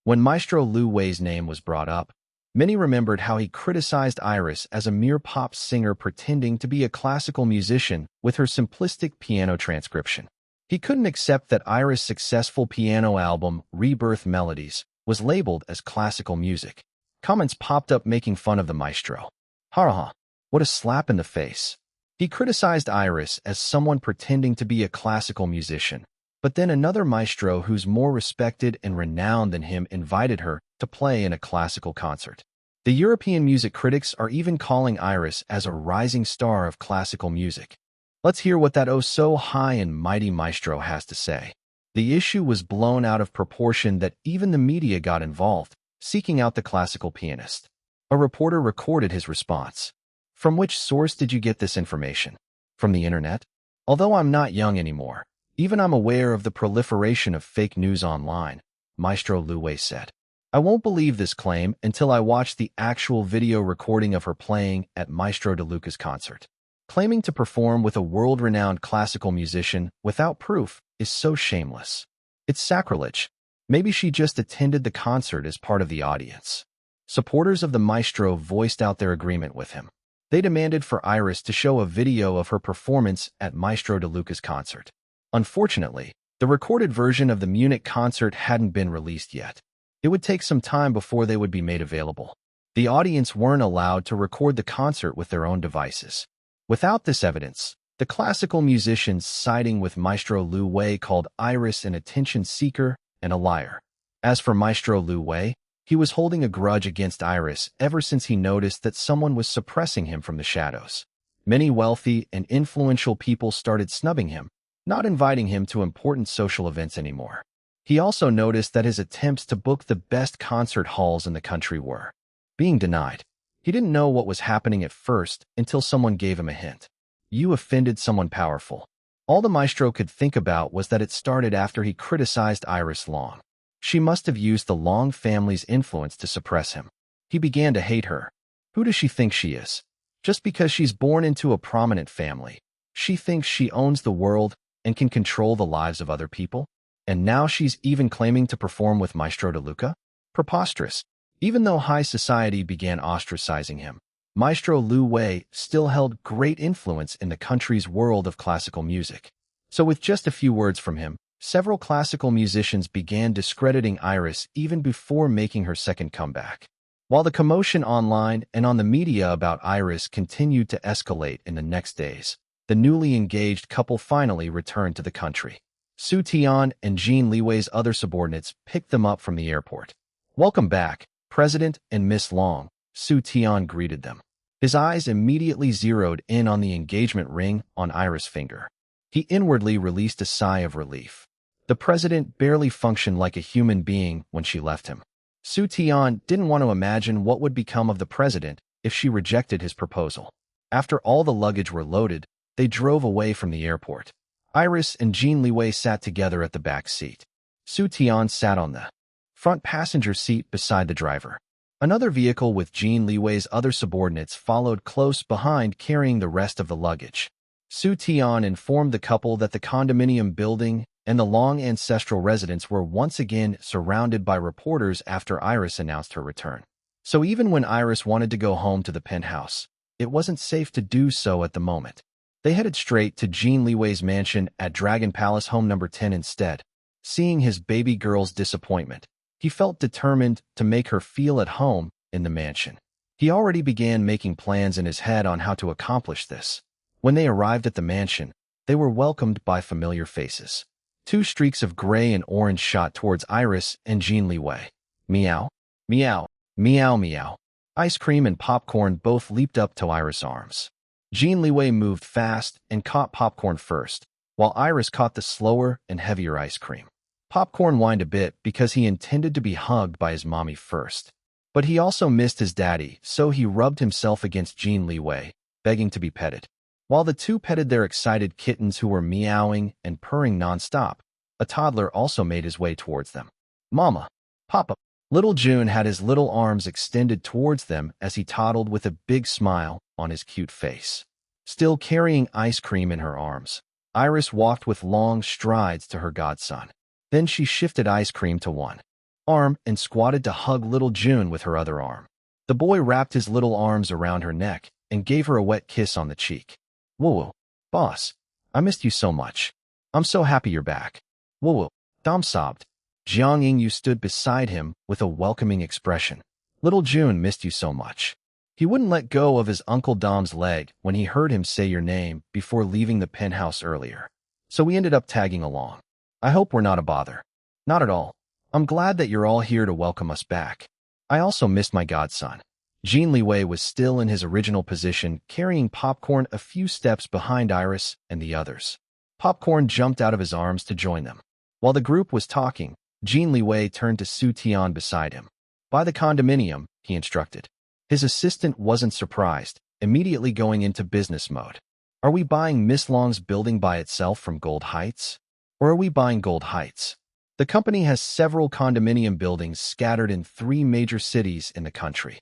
When Maestro Liwei's name was brought up, many remembered how he criticized Iris as a mere pop singer pretending to be a classical musician with her simplistic piano transcription. He couldn't accept that Iris' successful piano album, Rebirth Melodies, was labeled as classical music. Comments popped up making fun of the maestro. Ha, what a slap in the face. He criticized Iris as someone pretending to be a classical musician, but then another maestro who's more respected and renowned than him invited her to play in a classical concert. The European music critics are even calling Iris as a rising star of classical music. Let's hear what that oh-so-high and mighty maestro has to say. The issue was blown out of proportion that even the media got involved, seeking out the classical pianist. A reporter recorded his response. From which source did you get this information? From the internet? Although I'm not young anymore, even I'm aware of the proliferation of fake news online, Maestro Liwei said. I won't believe this claim until I watch the actual video recording of her playing at Maestro De Luca's concert. Claiming to perform with a world-renowned classical musician without proof is so shameless. It's sacrilege. Maybe she just attended the concert as part of the audience. Supporters of the maestro voiced out their agreement with him. They demanded for Iris to show a video of her performance at Maestro De Luca's concert. Unfortunately, the recorded version of the Munich concert hadn't been released yet. It would take some time before they would be made available. The audience weren't allowed to record the concert with their own devices. Without this evidence, the classical musicians siding with Maestro Liwei called Iris an attention seeker and a liar. As for Maestro Liwei, he was holding a grudge against Iris ever since he noticed that someone was suppressing him from the shadows. Many wealthy and influential people started snubbing him, not inviting him to important social events anymore. He also noticed that his attempts to book the best concert halls in the country were being denied. He didn't know what was happening at first until someone gave him a hint. You offended someone powerful. All the maestro could think about was that it started after he criticized Iris Long. She must have used the Long family's influence to suppress him. He began to hate her. Who does she think she is? Just because she's born into a prominent family, she thinks she owns the world and can control the lives of other people? And now she's even claiming to perform with Maestro De Luca? Preposterous. Even though high society began ostracizing him, Maestro Liwei still held great influence in the country's world of classical music. So with just a few words from him, several classical musicians began discrediting Iris even before making her second comeback. While the commotion online and on the media about Iris continued to escalate in the next days, the newly engaged couple finally returned to the country. Su Tian and Jin Liwei's other subordinates picked them up from the airport. Welcome back, President and Miss Long, Su Tian greeted them. His eyes immediately zeroed in on the engagement ring on Iris' finger. He inwardly released a sigh of relief. The president barely functioned like a human being when she left him. Su Tian didn't want to imagine what would become of the president if she rejected his proposal. After all the luggage were loaded, they drove away from the airport. Iris and Jin Liwei sat together at the back seat. Su Tian sat on the front passenger seat beside the driver. Another vehicle with Jin Liwei's other subordinates followed close behind carrying the rest of the luggage. Su Tian informed the couple that the condominium building and the Long ancestral residence were once again surrounded by reporters after Iris announced her return. So even when Iris wanted to go home to the penthouse, it wasn't safe to do so at the moment. They headed straight to Jin Liwei's mansion at Dragon Palace Home Number 10 instead. Seeing his baby girl's disappointment, he felt determined to make her feel at home in the mansion. He already began making plans in his head on how to accomplish this. When they arrived at the mansion, they were welcomed by familiar faces. Two streaks of gray and orange shot towards Iris and Jin Liwei. Meow, meow, meow, meow. Ice cream and popcorn both leaped up to Iris' arms. Jin Liwei moved fast and caught popcorn first, while Iris caught the slower and heavier ice cream. Popcorn whined a bit because he intended to be hugged by his mommy first. But he also missed his daddy, so he rubbed himself against Jin Liwei, begging to be petted. While the two petted their excited kittens who were meowing and purring nonstop, a toddler also made his way towards them. Mama, Papa. Little June had his little arms extended towards them as he toddled with a big smile on his cute face. Still carrying ice cream in her arms, Iris walked with long strides to her godson. Then she shifted ice cream to one arm and squatted to hug little June with her other arm. The boy wrapped his little arms around her neck and gave her a wet kiss on the cheek. Whoa, boss, I missed you so much. I'm so happy you're back. Whoa, Dom sobbed. Jiang Yingyu stood beside him with a welcoming expression. Little June missed you so much. He wouldn't let go of his Uncle Dom's leg when he heard him say your name before leaving the penthouse earlier. So we ended up tagging along. I hope we're not a bother. Not at all. I'm glad that you're all here to welcome us back. I also missed my godson. Jin Liwei was still in his original position, carrying Popcorn a few steps behind Iris and the others. Popcorn jumped out of his arms to join them. While the group was talking, Jin Liwei turned to Su Tian beside him. By the condominium, he instructed. His assistant wasn't surprised, immediately going into business mode. Are we buying Miss Long's building by itself from Gold Heights? Or are we buying Gold Heights? The company has several condominium buildings scattered in 3 major cities in the country.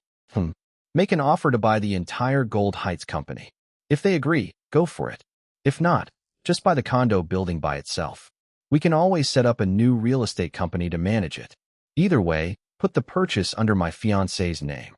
Make an offer to buy the entire Gold Heights company. If they agree, go for it. If not, just buy the condo building by itself. We can always set up a new real estate company to manage it. Either way, put the purchase under my fiancé's name.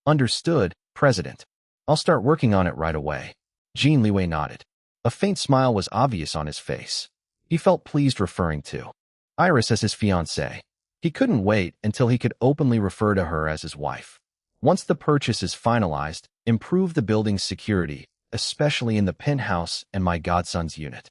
Understood, President. I'll start working on it right away. Jin Liwei nodded. A faint smile was obvious on his face. He felt pleased referring to Iris as his fiancée. He couldn't wait until he could openly refer to her as his wife. Once the purchase is finalized, improve the building's security, especially in the penthouse and my godson's unit.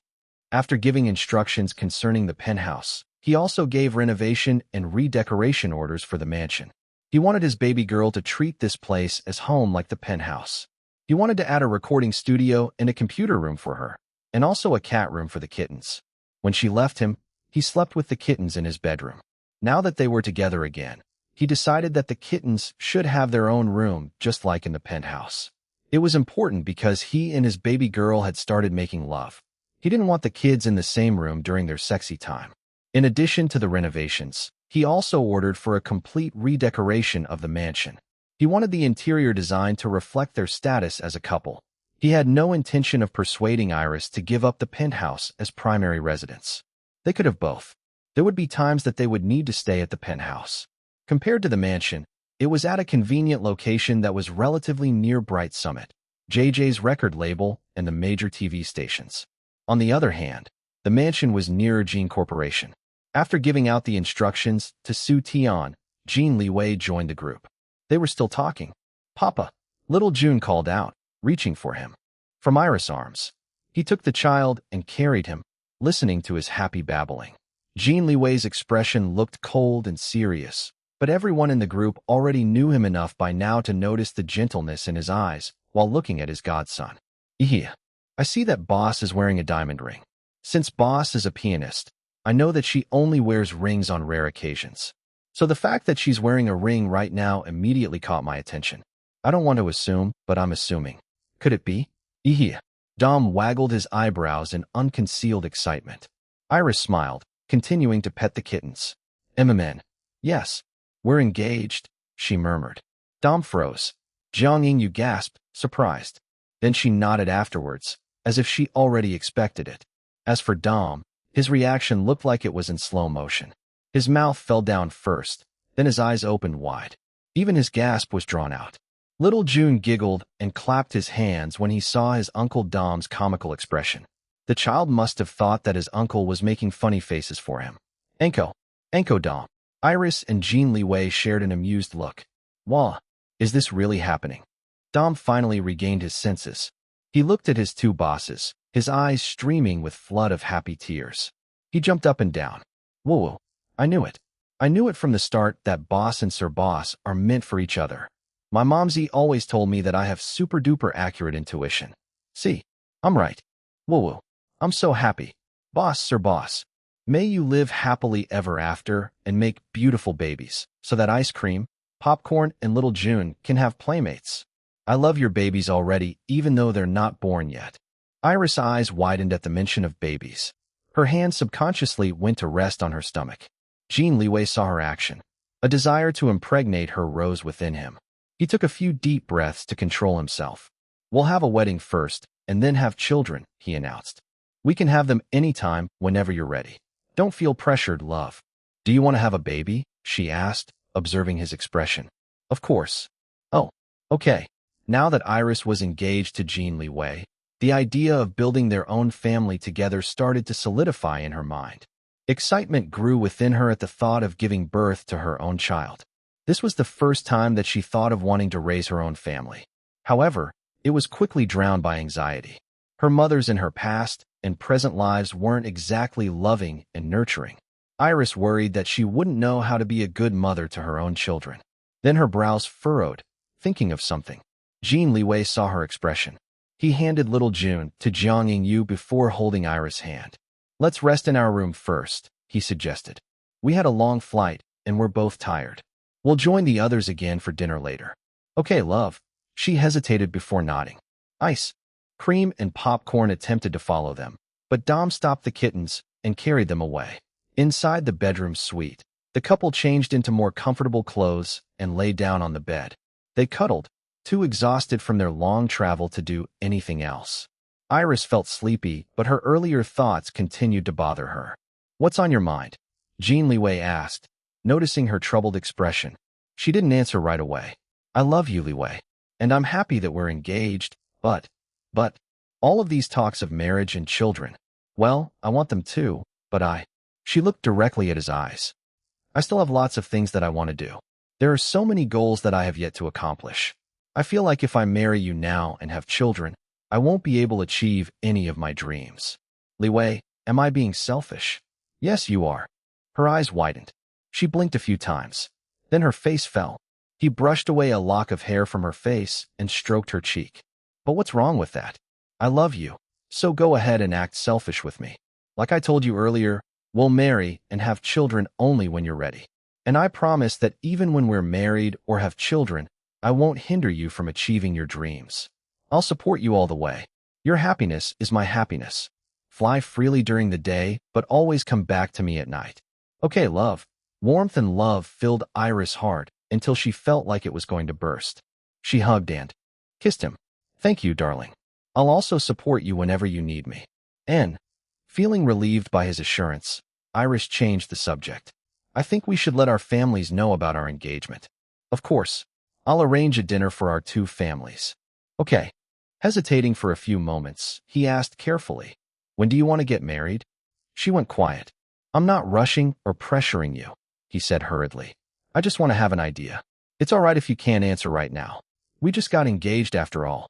After giving instructions concerning the penthouse, he also gave renovation and redecoration orders for the mansion. He wanted his baby girl to treat this place as home like the penthouse. He wanted to add a recording studio and a computer room for her, and also a cat room for the kittens. When she left him, he slept with the kittens in his bedroom. Now that they were together again, he decided that the kittens should have their own room, just like in the penthouse. It was important because he and his baby girl had started making love. He didn't want the kids in the same room during their sexy time. In addition to the renovations, he also ordered for a complete redecoration of the mansion. He wanted the interior design to reflect their status as a couple. He had no intention of persuading Iris to give up the penthouse as primary residence. They could have both. There would be times that they would need to stay at the penthouse. Compared to the mansion, it was at a convenient location that was relatively near Bright Summit, JJ's record label, and the major TV stations. On the other hand, the mansion was nearer Jin Corporation. After giving out the instructions to Su Tian, Jin Liwei joined the group. They were still talking. Papa, little June called out, reaching for him. From Iris' arms, he took the child and carried him, listening to his happy babbling. Jin Liwei's expression looked cold and serious, but everyone in the group already knew him enough by now to notice the gentleness in his eyes while looking at his godson. I see that Boss is wearing a diamond ring. Since Boss is a pianist, I know that she only wears rings on rare occasions. So the fact that she's wearing a ring right now immediately caught my attention. I don't want to assume, but I'm assuming. Could it be? Dom waggled his eyebrows in unconcealed excitement. Iris smiled, continuing to pet the kittens. Yes, we're engaged, she murmured. Dom froze. Jiang Yingyu gasped, surprised. Then she nodded afterwards, as if she already expected it. As for Dom, his reaction looked like it was in slow motion. His mouth fell down first, then his eyes opened wide. Even his gasp was drawn out. Little June giggled and clapped his hands when he saw his Uncle Dom's comical expression. The child must have thought that his uncle was making funny faces for him. Enko Dom. Iris and Jin Liwei shared an amused look. Wah, is this really happening? Dom finally regained his senses. He looked at his two bosses, his eyes streaming with flood of happy tears. He jumped up and down. Whoa, I knew it. I knew it from the start that Boss and Sir Boss are meant for each other. My momsy always told me that I have super-duper accurate intuition. See, I'm right. Whoa, I'm so happy. Boss, Sir Boss. May you live happily ever after and make beautiful babies, so that ice cream, popcorn, and little June can have playmates. I love your babies already, even though they're not born yet. Iris' eyes widened at the mention of babies. Her hand subconsciously went to rest on her stomach. Jin Liwei saw her action. A desire to impregnate her rose within him. He took a few deep breaths to control himself. We'll have a wedding first, and then have children, he announced. We can have them anytime, whenever you're ready. Don't feel pressured, love. Do you want to have a baby? She asked, observing his expression. Of course. Oh, okay. Now that Iris was engaged to Jin Liwei, the idea of building their own family together started to solidify in her mind. Excitement grew within her at the thought of giving birth to her own child. This was the first time that she thought of wanting to raise her own family. However, it was quickly drowned by anxiety. Her mothers in her past and present lives weren't exactly loving and nurturing. Iris worried that she wouldn't know how to be a good mother to her own children. Then her brows furrowed, thinking of something. Jin Liwei saw her expression. He handed little June to Jiang Yingyu before holding Iris' hand. Let's rest in our room first, he suggested. We had a long flight, and we're both tired. We'll join the others again for dinner later. Okay, love. She hesitated before nodding. Ice, cream, and popcorn attempted to follow them, but Dom stopped the kittens and carried them away. Inside the bedroom suite, the couple changed into more comfortable clothes and lay down on the bed. They cuddled, too exhausted from their long travel to do anything else. Iris felt sleepy, but her earlier thoughts continued to bother her. What's on your mind? Jin Liwei asked, noticing her troubled expression. She didn't answer right away. I love you, Liwei, and I'm happy that we're engaged, but, all of these talks of marriage and children, well, I want them too, but She looked directly at his eyes. I still have lots of things that I want to do. There are so many goals that I have yet to accomplish. I feel like if I marry you now and have children, I won't be able to achieve any of my dreams. Liwei, am I being selfish? Yes, you are. Her eyes widened. She blinked a few times. Then her face fell. He brushed away a lock of hair from her face and stroked her cheek. But what's wrong with that? I love you, so go ahead and act selfish with me. Like I told you earlier, we'll marry and have children only when you're ready. And I promise that even when we're married or have children, I won't hinder you from achieving your dreams. I'll support you all the way. Your happiness is my happiness. Fly freely during the day, but always come back to me at night. Okay, love. Warmth and love filled Iris' heart until she felt like it was going to burst. She hugged and kissed him. Thank you, darling. I'll also support you whenever you need me. And, feeling relieved by his assurance, Iris changed the subject. I think we should let our families know about our engagement. Of course, I'll arrange a dinner for our two families. Okay. Hesitating for a few moments, he asked carefully, when do you want to get married? She went quiet. I'm not rushing or pressuring you, he said hurriedly. I just want to have an idea. It's all right if you can't answer right now. We just got engaged after all.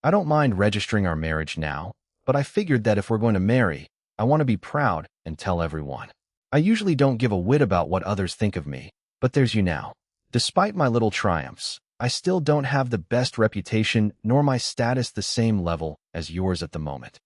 I don't mind registering our marriage now, but I figured that if we're going to marry, I want to be proud and tell everyone. I usually don't give a whit about what others think of me, but there's you now. Despite my little triumphs, I still don't have the best reputation nor my status the same level as yours at the moment.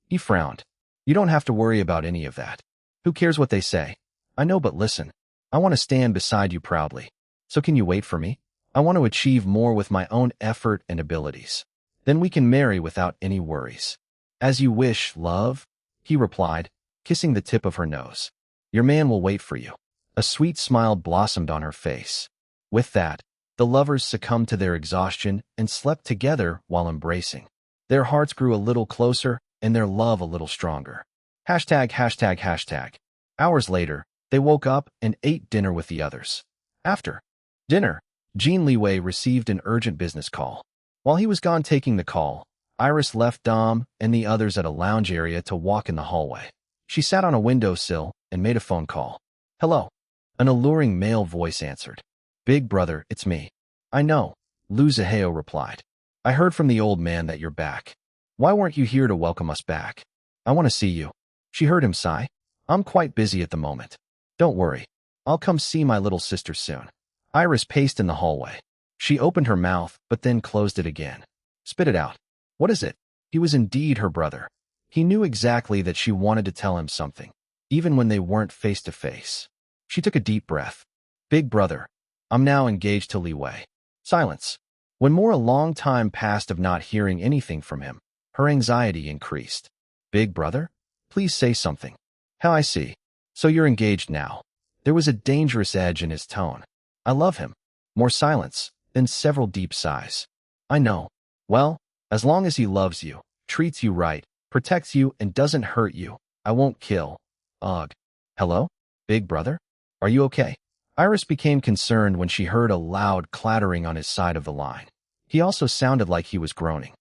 He frowned. You don't have to worry about any of that. Who cares what they say? I know, but listen. I want to stand beside you proudly. So can you wait for me? I want to achieve more with my own effort and abilities. Then we can marry without any worries. As you wish, love, he replied, kissing the tip of her nose. Your man will wait for you. A sweet smile blossomed on her face. With that, the lovers succumbed to their exhaustion and slept together while embracing. Their hearts grew a little closer and their love a little stronger. ####. Hours later, they woke up and ate dinner with the others. After dinner, Jin Liwei received an urgent business call. While he was gone taking the call, Iris left Dom and the others at a lounge area to walk in the hallway. She sat on a windowsill and made a phone call. Hello. An alluring male voice answered. Big brother, it's me. I know, Lu Zihao replied. I heard from the old man that you're back. Why weren't you here to welcome us back? I want to see you. She heard him sigh. I'm quite busy at the moment. Don't worry. I'll come see my little sister soon. Iris paced in the hallway. She opened her mouth, but then closed it again. Spit it out. What is it? He was indeed her brother. He knew exactly that she wanted to tell him something. even when they weren't face to face. She took a deep breath. Big brother, I'm now engaged to Liwei. Silence. When more a long time passed of not hearing anything from him, her anxiety increased. Big brother? Please say something. How I see. So you're engaged now. There was a dangerous edge in his tone. I love him. More silence, then several deep sighs. I know. Well, as long as he loves you, treats you right, protects you, and doesn't hurt you, I won't kill. Ugh. Hello? Big brother? Are you okay? Iris became concerned when she heard a loud clattering on his side of the line. He also sounded like he was groaning.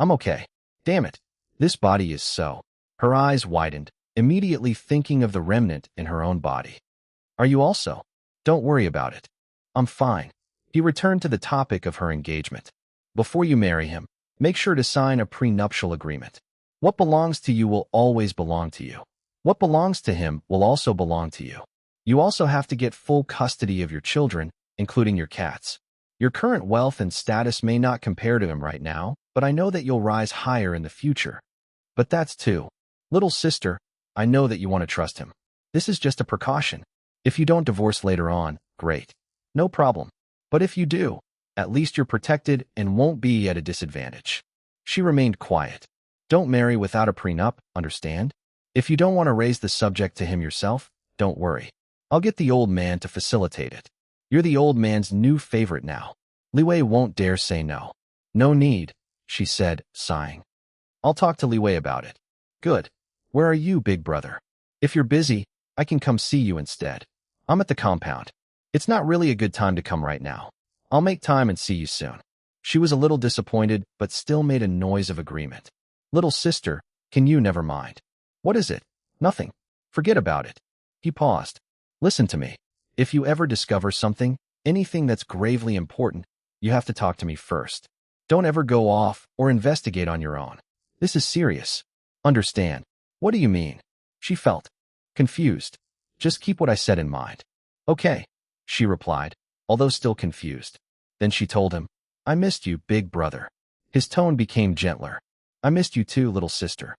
I'm okay. Damn it. This body is so. Her eyes widened, immediately thinking of the remnant in her own body. Are you also? Don't worry about it. I'm fine. He returned to the topic of her engagement. Before you marry him, make sure to sign a prenuptial agreement. What belongs to you will always belong to you. What belongs to him will also belong to you. You also have to get full custody of your children, including your cats. Your current wealth and status may not compare to him right now, but I know that you'll rise higher in the future. But that's too. Little sister, I know that you want to trust him. This is just a precaution. If you don't divorce later on, great. No problem. But if you do, at least you're protected and won't be at a disadvantage. She remained quiet. Don't marry without a prenup, understand? If you don't want to raise the subject to him yourself, don't worry. I'll get the old man to facilitate it. You're the old man's new favorite now. Liwei won't dare say no. No need, she said, sighing. I'll talk to Liwei about it. Good. Where are you, big brother? If you're busy, I can come see you instead. I'm at the compound. It's not really a good time to come right now. I'll make time and see you soon. She was a little disappointed, but still made a noise of agreement. Little sister, can you never mind? What is it? Nothing. Forget about it. He paused. Listen to me. If you ever discover something, anything that's gravely important, you have to talk to me first. Don't ever go off or investigate on your own. This is serious. Understand. What do you mean? She felt confused. Just keep what I said in mind. Okay, she replied, although still confused. Then she told him, I missed you, big brother. His tone became gentler. I missed you too, little sister.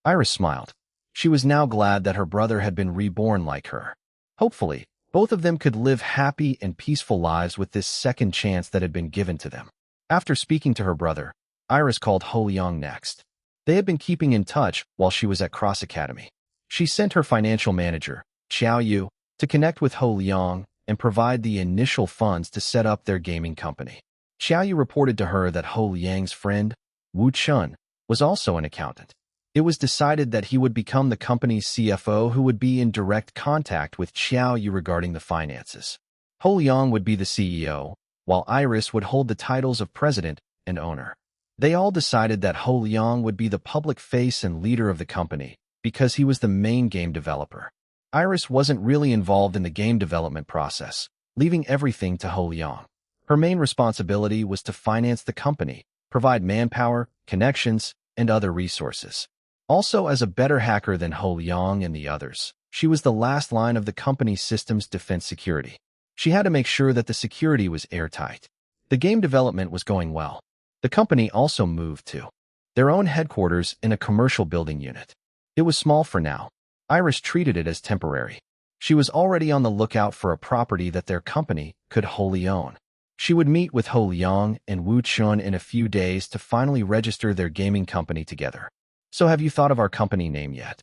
Iris smiled. She was now glad that her brother had been reborn like her. Hopefully, both of them could live happy and peaceful lives with this second chance that had been given to them. After speaking to her brother, Iris called Ho Liang next. They had been keeping in touch while she was at Cross Academy. She sent her financial manager, Xiao Yu, to connect with Ho Liang and provide the initial funds to set up their gaming company. Xiao Yu reported to her that Ho Liang's friend, Wu Chun, was also an accountant. It was decided that he would become the company's CFO who would be in direct contact with Xiao Yu regarding the finances. Ho Liang would be the CEO, while Iris would hold the titles of president and owner. They all decided that Ho Liang would be the public face and leader of the company because he was the main game developer. Iris wasn't really involved in the game development process, leaving everything to Ho Liang. Her main responsibility was to finance the company, provide manpower, connections, and other resources. Also, as a better hacker than Ho Liang and the others, she was the last line of the company's system's defense security. She had to make sure that the security was airtight. The game development was going well. The company also moved to their own headquarters in a commercial building unit. It was small for now. Iris treated it as temporary. She was already on the lookout for a property that their company could wholly own. She would meet with Ho Liang and Wu Chun in a few days to finally register their gaming company together. So have you thought of our company name yet?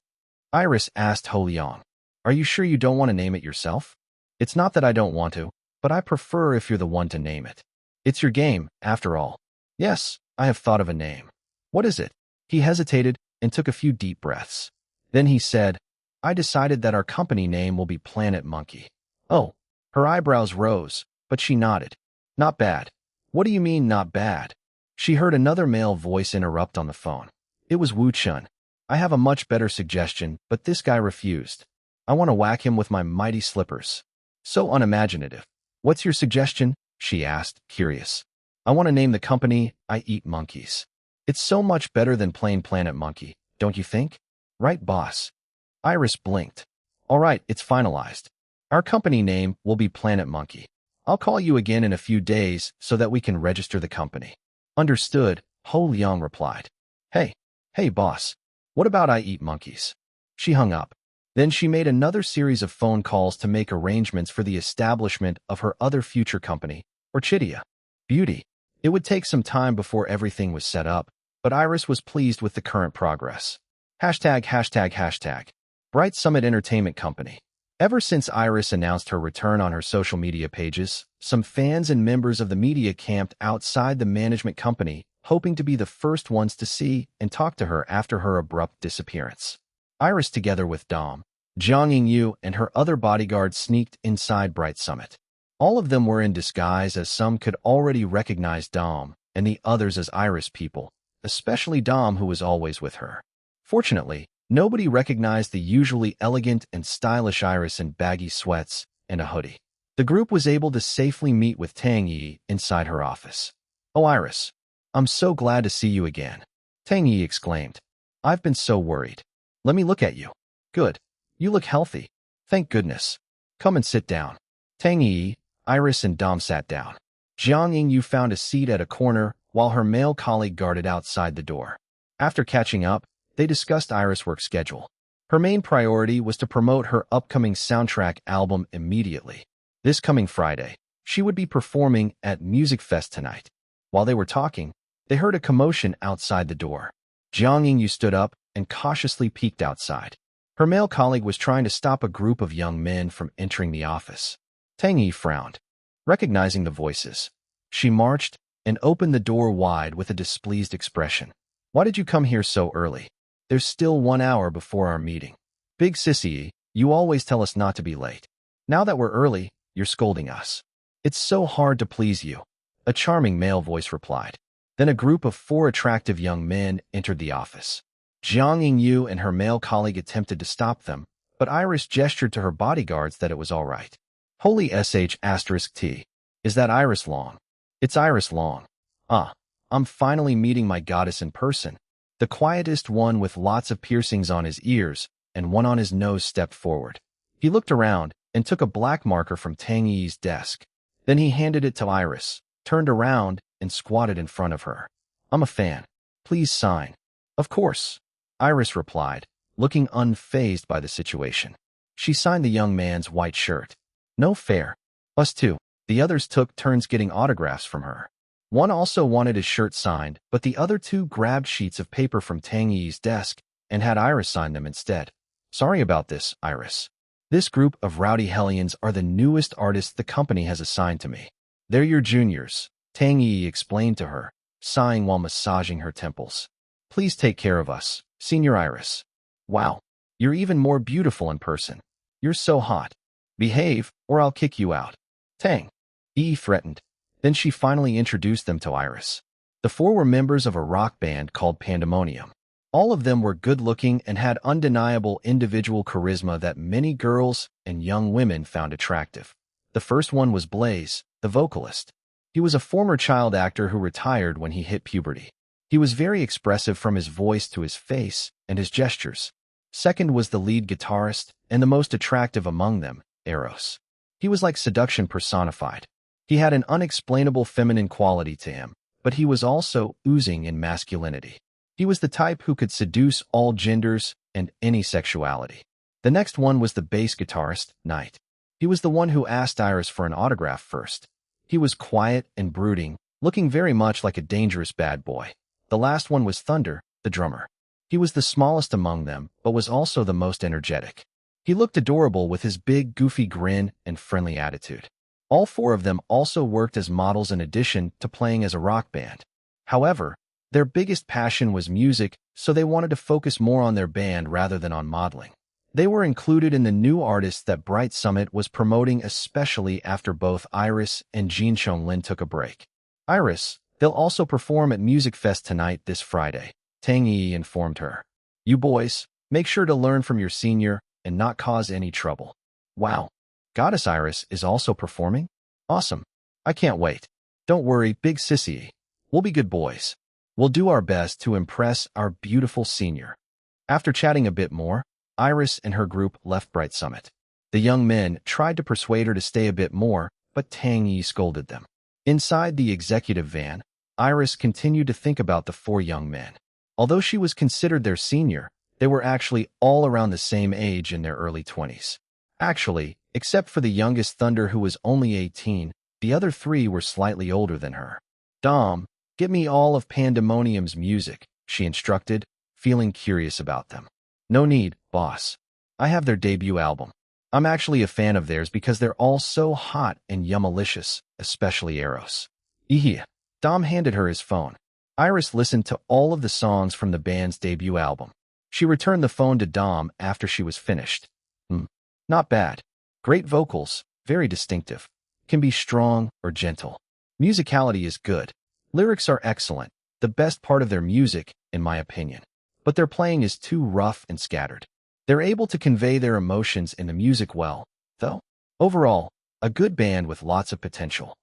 Iris asked Ho Liang. Are you sure you don't want to name it yourself? It's not that I don't want to, but I prefer if you're the one to name it. It's your game, after all. Yes, I have thought of a name. What is it? He hesitated and took a few deep breaths. Then he said, I decided that our company name will be Planet Monkey. Oh, her eyebrows rose, but she nodded. Not bad. What do you mean, not bad? She heard another male voice interrupt on the phone. It was Wu Chun. I have a much better suggestion, but this guy refused. I want to whack him with my mighty slippers. So unimaginative. What's your suggestion? She asked, curious. I want to name the company I Eat Monkeys. It's so much better than plain Planet Monkey, don't you think? Right, boss? Iris blinked. All right, it's finalized. Our company name will be Planet Monkey. I'll call you again in a few days so that we can register the company. Understood, Ho Liang replied. Hey, boss. What about I Eat Monkeys? She hung up. Then she made another series of phone calls to make arrangements for the establishment of her other future company, Orchidia Beauty. It would take some time before everything was set up, but Iris was pleased with the current progress. ####. Bright Summit Entertainment Company. Ever since Iris announced her return on her social media pages, some fans and members of the media camped outside the management company, hoping to be the first ones to see and talk to her after her abrupt disappearance. Iris, together with Dom, Jiang Yingyu, and her other bodyguards sneaked inside Bright Summit. All of them were in disguise, as some could already recognize Dom and the others as Iris people, especially Dom, who was always with her. Fortunately, nobody recognized the usually elegant and stylish Iris in baggy sweats and a hoodie. The group was able to safely meet with Tang Yi inside her office. "Oh, Iris, I'm so glad to see you again," Tang Yi exclaimed. "I've been so worried. Let me look at you. Good. You look healthy. Thank goodness. Come and sit down." Tang Yi, Iris, and Dom sat down. Jiang Yingyu found a seat at a corner while her male colleague guarded outside the door. After catching up, they discussed Iris' work schedule. Her main priority was to promote her upcoming soundtrack album immediately. This coming Friday, she would be performing at Music Fest tonight. While they were talking, they heard a commotion outside the door. Jiang Yingyu stood up and cautiously peeked outside. Her male colleague was trying to stop a group of young men from entering the office. Tang Yi frowned. Recognizing the voices, she marched and opened the door wide with a displeased expression. "Why did you come here so early? There's still 1 hour before our meeting. Big sissy, you always tell us not to be late. Now that we're early, you're scolding us. It's so hard to please you," a charming male voice replied. Then a group of 4 attractive young men entered the office. Jiang Yingyu and her male colleague attempted to stop them, but Iris gestured to her bodyguards that it was all right. "Holy **T. Is that Iris Long?" "It's Iris Long. Ah, I'm finally meeting my goddess in person." The quietest one, with lots of piercings on his ears and one on his nose, stepped forward. He looked around and took a black marker from Tang Yi's desk. Then he handed it to Iris, turned around, and squatted in front of her. "I'm a fan. Please sign." "Of course," Iris replied, looking unfazed by the situation. She signed the young man's white shirt. "No fair. Us too." The others took turns getting autographs from her. One also wanted his shirt signed, but the other 2 grabbed sheets of paper from Tang Yi's desk and had Iris sign them instead. "Sorry about this, Iris. This group of rowdy hellions are the newest artists the company has assigned to me. They're your juniors," Tang Yi explained to her, sighing while massaging her temples. "Please take care of us, Senior Iris. Wow, you're even more beautiful in person. You're so hot. Behave, or I'll kick you out," Tang Yi threatened. Then she finally introduced them to Iris. The 4 were members of a rock band called Pandemonium. All of them were good-looking and had undeniable individual charisma that many girls and young women found attractive. The first one was Blaze, the vocalist. He was a former child actor who retired when he hit puberty. He was very expressive, from his voice to his face and his gestures. Second was the lead guitarist, and the most attractive among them, Eros. He was like seduction personified. He had an unexplainable feminine quality to him, but he was also oozing in masculinity. He was the type who could seduce all genders and any sexuality. The next one was the bass guitarist, Knight. He was the one who asked Iris for an autograph first. He was quiet and brooding, looking very much like a dangerous bad boy. The last one was Thunder, the drummer. He was the smallest among them, but was also the most energetic. He looked adorable with his big, goofy grin and friendly attitude. All 4 of them also worked as models in addition to playing as a rock band. However, their biggest passion was music, so they wanted to focus more on their band rather than on modeling. They were included in the new artists that Bright Summit was promoting, especially after both Iris and Jin Liwei took a break. "Iris, they'll also perform at Music Fest tonight this Friday," Tang Yi informed her. "You boys, make sure to learn from your senior and not cause any trouble." "Wow. Goddess Iris is also performing? Awesome. I can't wait. Don't worry, big sissy. We'll be good boys. We'll do our best to impress our beautiful senior." After chatting a bit more, Iris and her group left Bright Summit. The young men tried to persuade her to stay a bit more, but Tang Yi scolded them. Inside the executive van, Iris continued to think about the 4 young men. Although she was considered their senior, They were actually all around the same age in their early 20s. Actually, except for the youngest Thunder who was only 18, the other three were slightly older than her. Dom, get me all of Pandemonium's music, she instructed, feeling curious about them. No need, boss. I have their debut album. I'm actually a fan of theirs because they're all so hot and yummalicious, especially Eros. Ehe. Dom handed her his phone. Iris listened to all of the songs from the band's debut album. She returned the phone to Dom after she was finished. Not bad. Great vocals, very distinctive. Can be strong or gentle. Musicality is good. Lyrics are excellent, the best part of their music, in my opinion. But their playing is too rough and scattered. They're able to convey their emotions in the music well, though. Overall, a good band with lots of potential.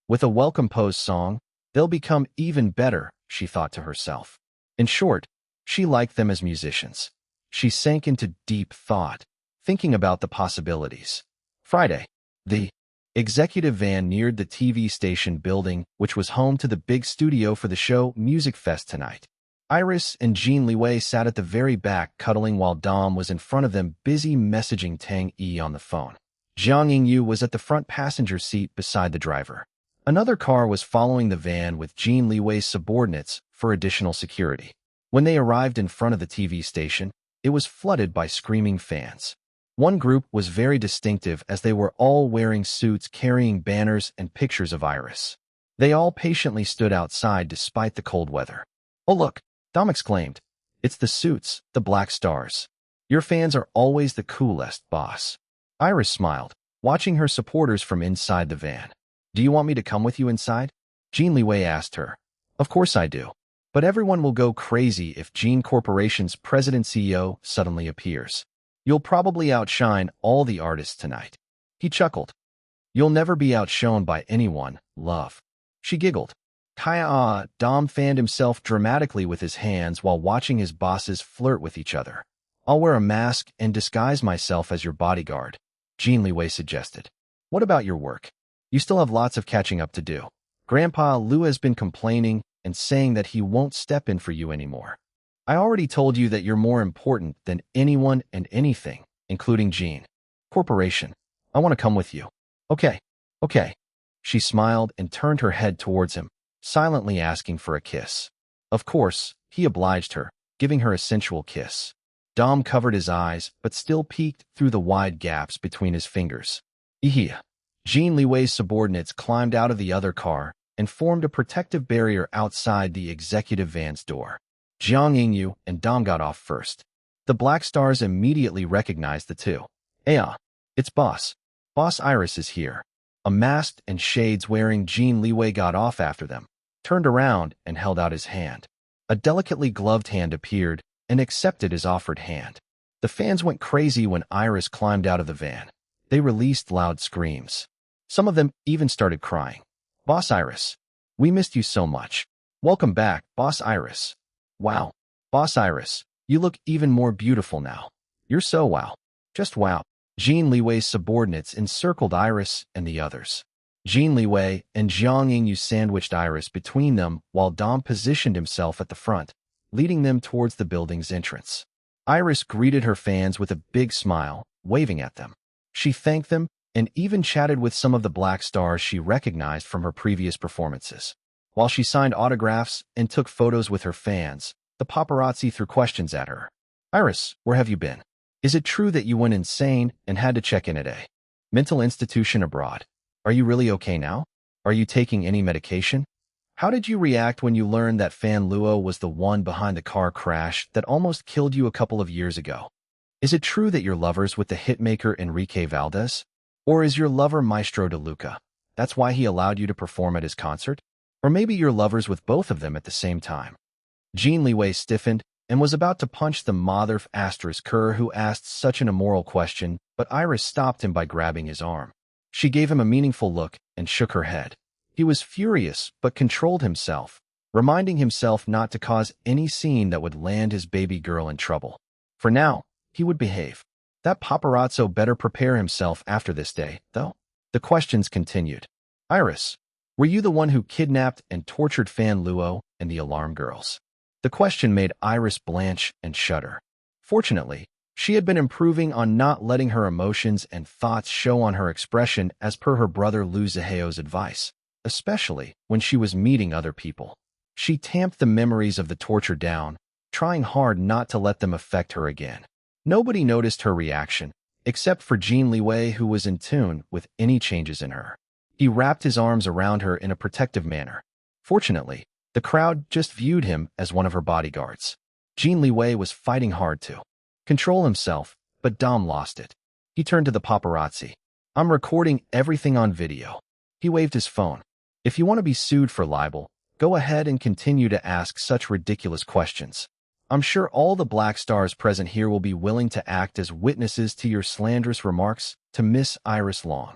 With a well-composed song, they'll become even better, she thought to herself. In short, she liked them as musicians. She sank into deep thought, thinking about the possibilities. Friday, the executive van neared the TV station building, which was home to the big studio for the show Music Fest tonight. Iris and Jin Liwei sat at the very back cuddling while Dom was in front of them busy messaging Tang Yi on the phone. Jiang Yingyu was at the front passenger seat beside the driver. Another car was following the van with Jin Liwei's subordinates for additional security. When they arrived in front of the TV station, it was flooded by screaming fans. One group was very distinctive as they were all wearing suits carrying banners and pictures of Iris. They all patiently stood outside despite the cold weather. "Oh look," Dom exclaimed. "It's the suits, the Black Stars. Your fans are always the coolest, boss." Iris smiled, watching her supporters from inside the van. "Do you want me to come with you inside?" Jin Liwei asked her. "Of course I do. But everyone will go crazy if Jin Corporation's president-CEO suddenly appears. You'll probably outshine all the artists tonight." He chuckled. "You'll never be outshone by anyone, love." She giggled. Kaya, Dom fanned himself dramatically with his hands while watching his bosses flirt with each other. "I'll wear a mask and disguise myself as your bodyguard," Jin Liwei suggested. "What about your work? You still have lots of catching up to do. Grandpa Lu has been complaining and saying that he won't step in for you anymore. I already told you that you're more important than anyone and anything, including Jin Corporation. I want to come with you." Okay. She smiled and turned her head towards him, silently asking for a kiss. Of course, he obliged her, giving her a sensual kiss. Dom covered his eyes, but still peeked through the wide gaps between his fingers. Ehe. Jin Liwei's subordinates climbed out of the other car and formed a protective barrier outside the executive van's door. Jiang Yingyu and Dom got off first. The Black Stars immediately recognized the two. It's Boss. Boss Iris is here." A masked and shades-wearing Jin Liwei got off after them, turned around and held out his hand. A delicately gloved hand appeared and accepted his offered hand. The fans went crazy when Iris climbed out of the van. They released loud screams. Some of them even started crying. "Boss Iris, we missed you so much. Welcome back, Boss Iris. Wow. Boss Iris, you look even more beautiful now. You're so wow. Just wow." Jin Liwei's subordinates encircled Iris and the others. Jin Liwei and Jiang Yingyu sandwiched Iris between them while Dom positioned himself at the front, leading them towards the building's entrance. Iris greeted her fans with a big smile, waving at them. She thanked them and even chatted with some of the Black Stars she recognized from her previous performances. While she signed autographs and took photos with her fans, the paparazzi threw questions at her. "Iris, where have you been? Is it true that you went insane and had to check in at a mental institution abroad? Are you really okay now? Are you taking any medication? How did you react when you learned that Fan Luo was the one behind the car crash that almost killed you a couple of years ago? Is it true that you're lovers with the hitmaker Enrique Valdez? Or is your lover Maestro De Luca? That's why he allowed you to perform at his concert? Or maybe you're lovers with both of them at the same time?" Jin Liwei stiffened and was about to punch the mother Kerr who asked such an immoral question, but Iris stopped him by grabbing his arm. She gave him a meaningful look and shook her head. He was furious but controlled himself, reminding himself not to cause any scene that would land his baby girl in trouble. For now, he would behave. That paparazzo better prepare himself after this day, though. The questions continued. "Iris, were you the one who kidnapped and tortured Fan Luo and the alarm girls?" The question made Iris blanch and shudder. Fortunately, she had been improving on not letting her emotions and thoughts show on her expression as per her brother Liu Ziheo's advice, especially when she was meeting other people. She tamped the memories of the torture down, trying hard not to let them affect her again. Nobody noticed her reaction, except for Jin Liwei, who was in tune with any changes in her. He wrapped his arms around her in a protective manner. Fortunately, the crowd just viewed him as one of her bodyguards. Jin Liwei was fighting hard to control himself, but Dom lost it. He turned to the paparazzi. "I'm recording everything on video." He waved his phone. "If you want to be sued for libel, go ahead and continue to ask such ridiculous questions. I'm sure all the black stars present here will be willing to act as witnesses to your slanderous remarks to Miss Iris Long."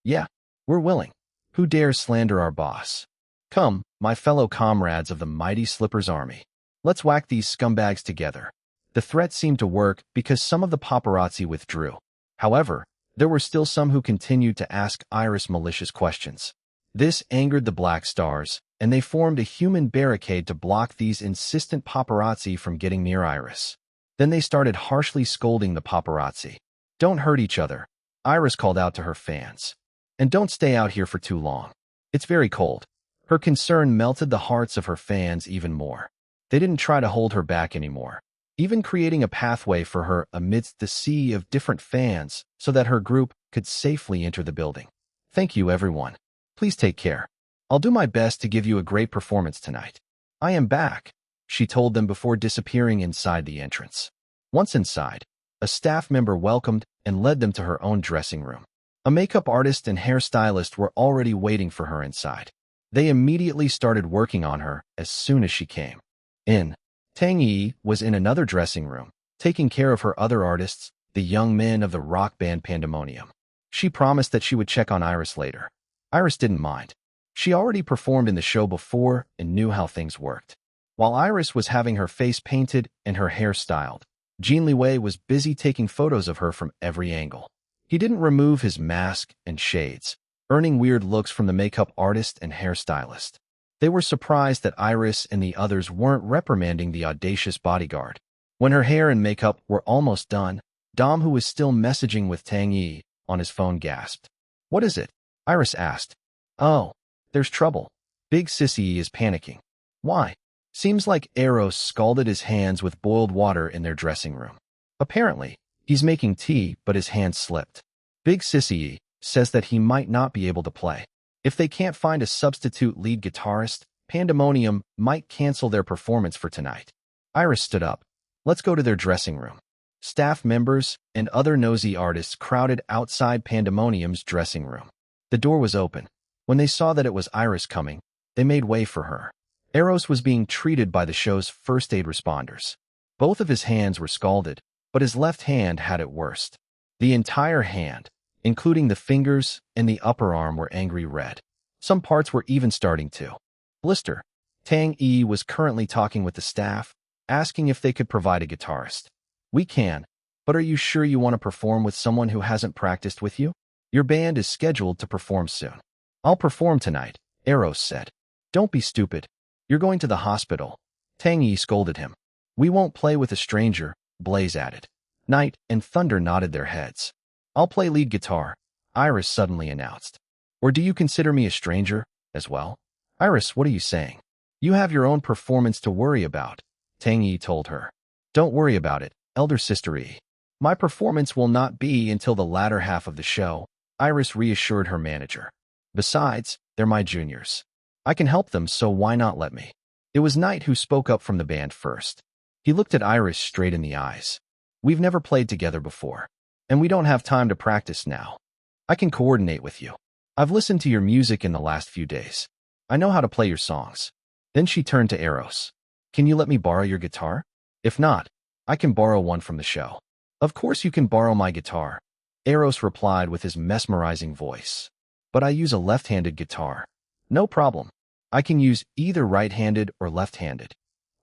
"Yeah, we're willing. Who dares slander our boss? Come, my fellow comrades of the mighty Slippers Army. Let's whack these scumbags together." The threat seemed to work because some of the paparazzi withdrew. However, there were still some who continued to ask Iris malicious questions. This angered the Black Stars, and they formed a human barricade to block these insistent paparazzi from getting near Iris. Then they started harshly scolding the paparazzi. "Don't hurt each other," Iris called out to her fans. "And don't stay out here for too long. It's very cold." Her concern melted the hearts of her fans even more. They didn't try to hold her back anymore, even creating a pathway for her amidst the sea of different fans so that her group could safely enter the building. "Thank you, everyone. Please take care. I'll do my best to give you a great performance tonight. I am back," she told them before disappearing inside the entrance. Once inside, a staff member welcomed and led them to her own dressing room. A makeup artist and hairstylist were already waiting for her inside. They immediately started working on her as soon as she came in. Tang Yi was in another dressing room, taking care of her other artists, the young men of the rock band Pandemonium. She promised that she would check on Iris later. Iris didn't mind. She already performed in the show before and knew how things worked. While Iris was having her face painted and her hair styled, Jin Liwei was busy taking photos of her from every angle. He didn't remove his mask and shades, earning weird looks from the makeup artist and hairstylist. They were surprised that Iris and the others weren't reprimanding the audacious bodyguard. When her hair and makeup were almost done, Dom, who was still messaging with Tang Yi on his phone, gasped. "What is it?" Iris asked. "Oh, there's trouble. Big Sissy is panicking." "Why?" Seems like Eros scalded his hands with boiled water in their dressing room. Apparently, he's making tea, but his hand slipped. Big Sissy says that he might not be able to play. If they can't find a substitute lead guitarist, Pandemonium might cancel their performance for tonight. Iris stood up. "Let's go to their dressing room." Staff members and other nosy artists crowded outside Pandemonium's dressing room. The door was open. When they saw that it was Iris coming, they made way for her. Eros was being treated by the show's first aid responders. Both of his hands were scalded, but his left hand had it worst. The entire hand, including the fingers and the upper arm, were angry red. Some parts were even starting to blister. Tang Yi was currently talking with the staff, asking if they could provide a guitarist. "We can, but are you sure you want to perform with someone who hasn't practiced with you? Your band is scheduled to perform soon." "I'll perform tonight," Eros said. "Don't be stupid. You're going to the hospital." Tang Yi scolded him. "We won't play with a stranger," Blaze added. Night and Thunder nodded their heads. "I'll play lead guitar," Iris suddenly announced. "Or do you consider me a stranger as well?" "Iris, what are you saying? You have your own performance to worry about," Tang Yi told her. "Don't worry about it, elder sister Yi. My performance will not be until the latter half of the show," Iris reassured her manager. "Besides, they're my juniors. I can help them, so why not let me?" It was Knight who spoke up from the band first. He looked at Iris straight in the eyes. "We've never played together before, and we don't have time to practice now. I can coordinate with you. I've listened to your music in the last few days. I know how to play your songs." Then she turned to Eros. "Can you let me borrow your guitar? If not, I can borrow one from the show." "Of course you can borrow my guitar," Eros replied with his mesmerizing voice. "But I use a left-handed guitar." "No problem. I can use either right-handed or left-handed."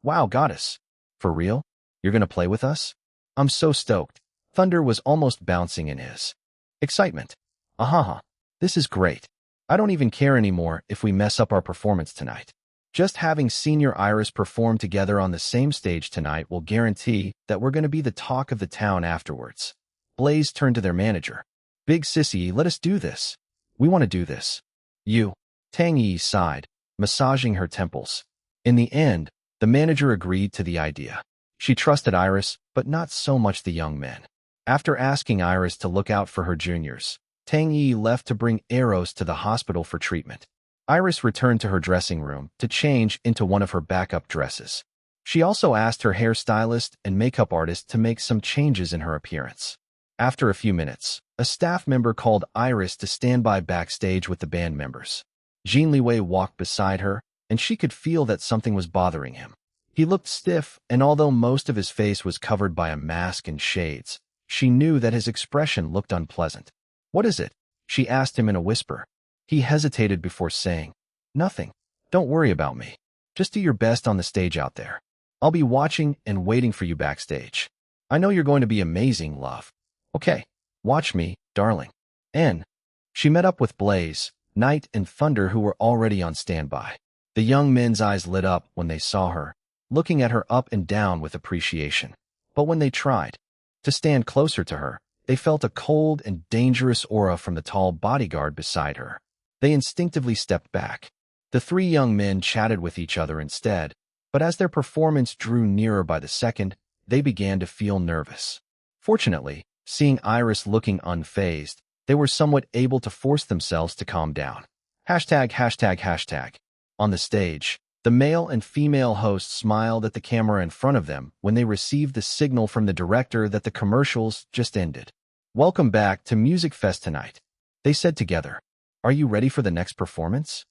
"Wow, goddess. For real? You're gonna play with us? I'm so stoked." Thunder was almost bouncing in his excitement. "Ahaha. This is great. I don't even care anymore if we mess up our performance tonight. Just having Senior Iris perform together on the same stage tonight will guarantee that we're going to be the talk of the town afterwards. Blaze turned to their manager. Big Sissy, let us do this. We want to do this. You. Tang Yi sighed, massaging her temples. In the end, the manager agreed to the idea. She trusted Iris, but not so much the young men. After asking Iris to look out for her juniors, Tang Yi left to bring Eros to the hospital for treatment. Iris returned to her dressing room to change into one of her backup dresses. She also asked her hairstylist and makeup artist to make some changes in her appearance. After a few minutes, a staff member called Iris to stand by backstage with the band members. Jin Liwei walked beside her, and she could feel that something was bothering him. He looked stiff, and although most of his face was covered by a mask and shades, she knew that his expression looked unpleasant. "What is it?" she asked him in a whisper. He hesitated before saying, "Nothing. Don't worry about me. Just do your best on the stage out there. I'll be watching and waiting for you backstage. I know you're going to be amazing, love. Okay, watch me, darling." And she met up with Blaze, Knight, and Thunder, who were already on standby. The young men's eyes lit up when they saw her, looking at her up and down with appreciation. But when they tried to stand closer to her, they felt a cold and dangerous aura from the tall bodyguard beside her. They instinctively stepped back. The three young men chatted with each other instead, but as their performance drew nearer by the second, they began to feel nervous. Fortunately, seeing Iris looking unfazed, they were somewhat able to force themselves to calm down. ####. On the stage, the male and female hosts smiled at the camera in front of them when they received the signal from the director that the commercials just ended. "Welcome back to Music Fest tonight," they said together. "Are you ready for the next performance?"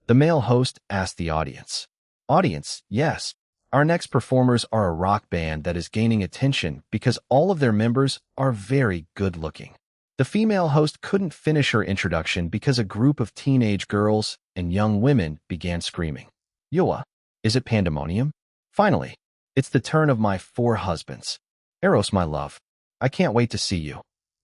The male host asked the audience. Audience, yes. Our next performers are a rock band that is gaining attention because all of their members are very good-looking. The female host couldn't finish her introduction because a group of teenage girls and young women began screaming. "Yua, is it pandemonium? Finally, it's the turn of my 4 husbands. Eros, my love, I can't wait to see you.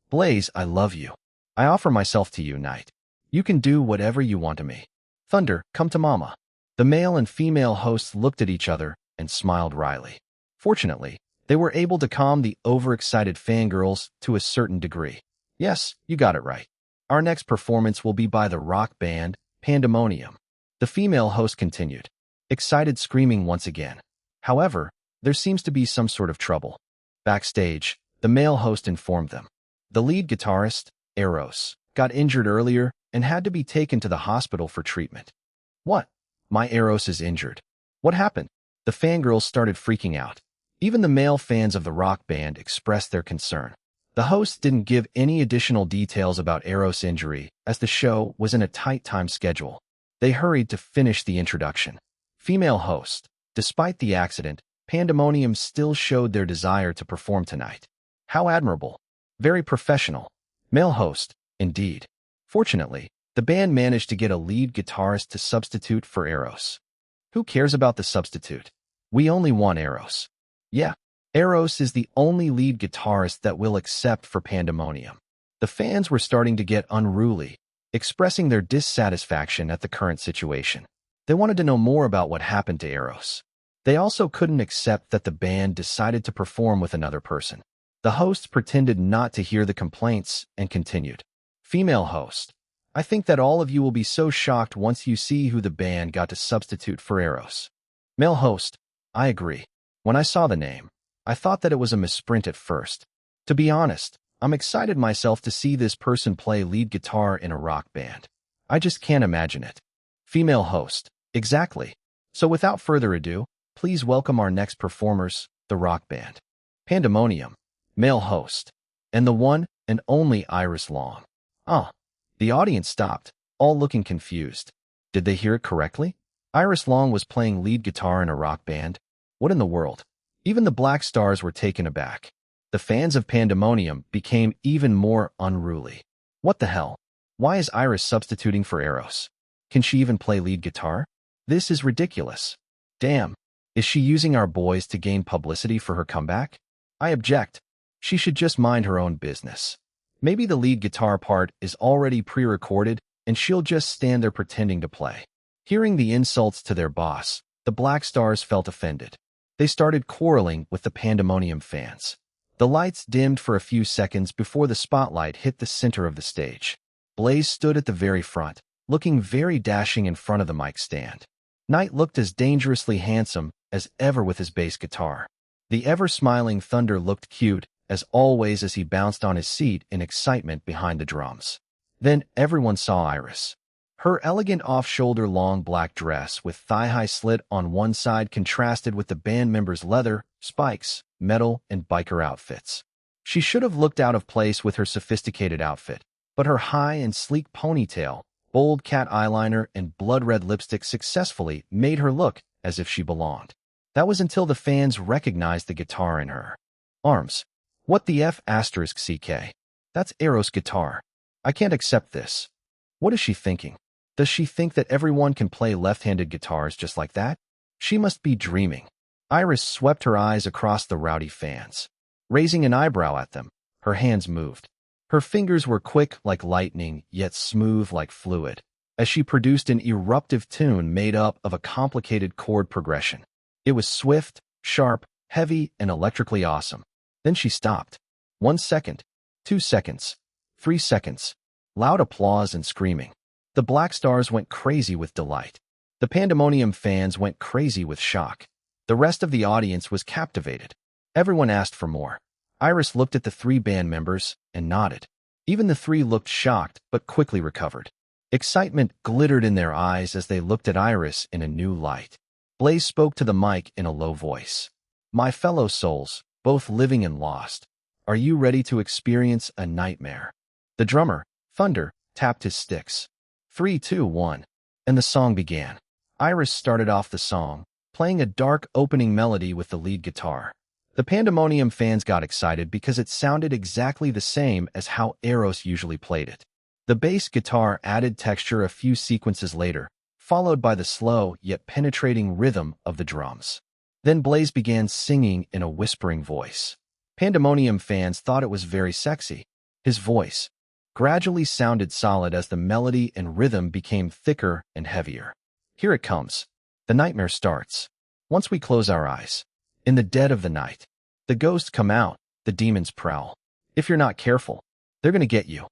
Blaze, I love you. I offer myself to you, Knight. You can do whatever you want to me. Thunder, come to mama." The male and female hosts looked at each other and smiled wryly. Fortunately, they were able to calm the overexcited fangirls to a certain degree. "Yes, you got it right. Our next performance will be by the rock band Pandemonium," the female host continued, excited screaming once again. However, there seems to be some sort of trouble. Backstage, the male host informed them. The lead guitarist, Eros, got injured earlier and had to be taken to the hospital for treatment. "What? My Eros is injured. What happened?" The fangirls started freaking out. Even the male fans of the rock band expressed their concern. The host didn't give any additional details about Eros' injury as the show was in a tight time schedule. They hurried to finish the introduction. Female host, despite the accident, Pandemonium still showed their desire to perform tonight. "How admirable. Very professional." Male host, indeed. Fortunately, the band managed to get a lead guitarist to substitute for Eros. "Who cares about the substitute? We only want Eros." "Yeah, Eros is the only lead guitarist that we'll accept for Pandemonium." The fans were starting to get unruly, expressing their dissatisfaction at the current situation. They wanted to know more about what happened to Eros. They also couldn't accept that the band decided to perform with another person. The host pretended not to hear the complaints and continued. Female host, "I think that all of you will be so shocked once you see who the band got to substitute for Eros." Male host, "I agree. When I saw the name, I thought that it was a misprint at first. To be honest, I'm excited myself to see this person play lead guitar in a rock band. I just can't imagine it." Female host, "Exactly. So without further ado, please welcome our next performers, the rock band Pandemonium." Male host, "And the one and only Iris Long." "Ah." The audience stopped, all looking confused. Did they hear it correctly? Iris Long was playing lead guitar in a rock band? What in the world? Even the Black Stars were taken aback. The fans of Pandemonium became even more unruly. What the hell? Why is Iris substituting for Eros? Can she even play lead guitar? This is ridiculous. Damn, is she using our boys to gain publicity for her comeback? I object. She should just mind her own business. Maybe the lead guitar part is already pre-recorded and she'll just stand there pretending to play. Hearing the insults to their boss, the Black Stars felt offended. They started quarreling with the Pandemonium fans. The lights dimmed for a few seconds before the spotlight hit the center of the stage. Blaze stood at the very front, looking very dashing in front of the mic stand. Knight looked as dangerously handsome as ever with his bass guitar. The ever-smiling Thunder looked cute, as always, as he bounced on his seat in excitement behind the drums. Then everyone saw Iris. Her elegant off-shoulder long black dress with thigh-high slit on one side contrasted with the band members' leather, spikes, metal, and biker outfits. She should have looked out of place with her sophisticated outfit, but her high and sleek ponytail, bold cat eyeliner, and blood-red lipstick successfully made her look as if she belonged. That was until the fans recognized the guitar in her arms. What the F*** CK? That's Eros' guitar. I can't accept this. What is she thinking? Does she think that everyone can play left-handed guitars just like that? She must be dreaming. Iris swept her eyes across the rowdy fans. Raising an eyebrow at them, her hands moved. Her fingers were quick like lightning, yet smooth like fluid, as she produced an eruptive tune made up of a complicated chord progression. It was swift, sharp, heavy, and electrically awesome. Then she stopped. 1 second, 2 seconds, 3 seconds. Loud applause and screaming. The Black Stars went crazy with delight. The Pandemonium fans went crazy with shock. The rest of the audience was captivated. Everyone asked for more. Iris looked at the 3 band members and nodded. Even the 3 looked shocked but quickly recovered. Excitement glittered in their eyes as they looked at Iris in a new light. Blaze spoke to the mic in a low voice. My fellow souls, both living and lost, are you ready to experience a nightmare? The drummer, Thunder, tapped his sticks. 3, 2, 1. And the song began. Iris started off the song, playing a dark opening melody with the lead guitar. The Pandemonium fans got excited because it sounded exactly the same as how Eros usually played it. The bass guitar added texture a few sequences later, followed by the slow yet penetrating rhythm of the drums. Then Blaze began singing in a whispering voice. Pandemonium fans thought it was very sexy. His voice gradually sounded solid as the melody and rhythm became thicker and heavier. Here it comes. The nightmare starts. Once we close our eyes, in the dead of the night, the ghosts come out, the demons prowl. If you're not careful, they're gonna get you,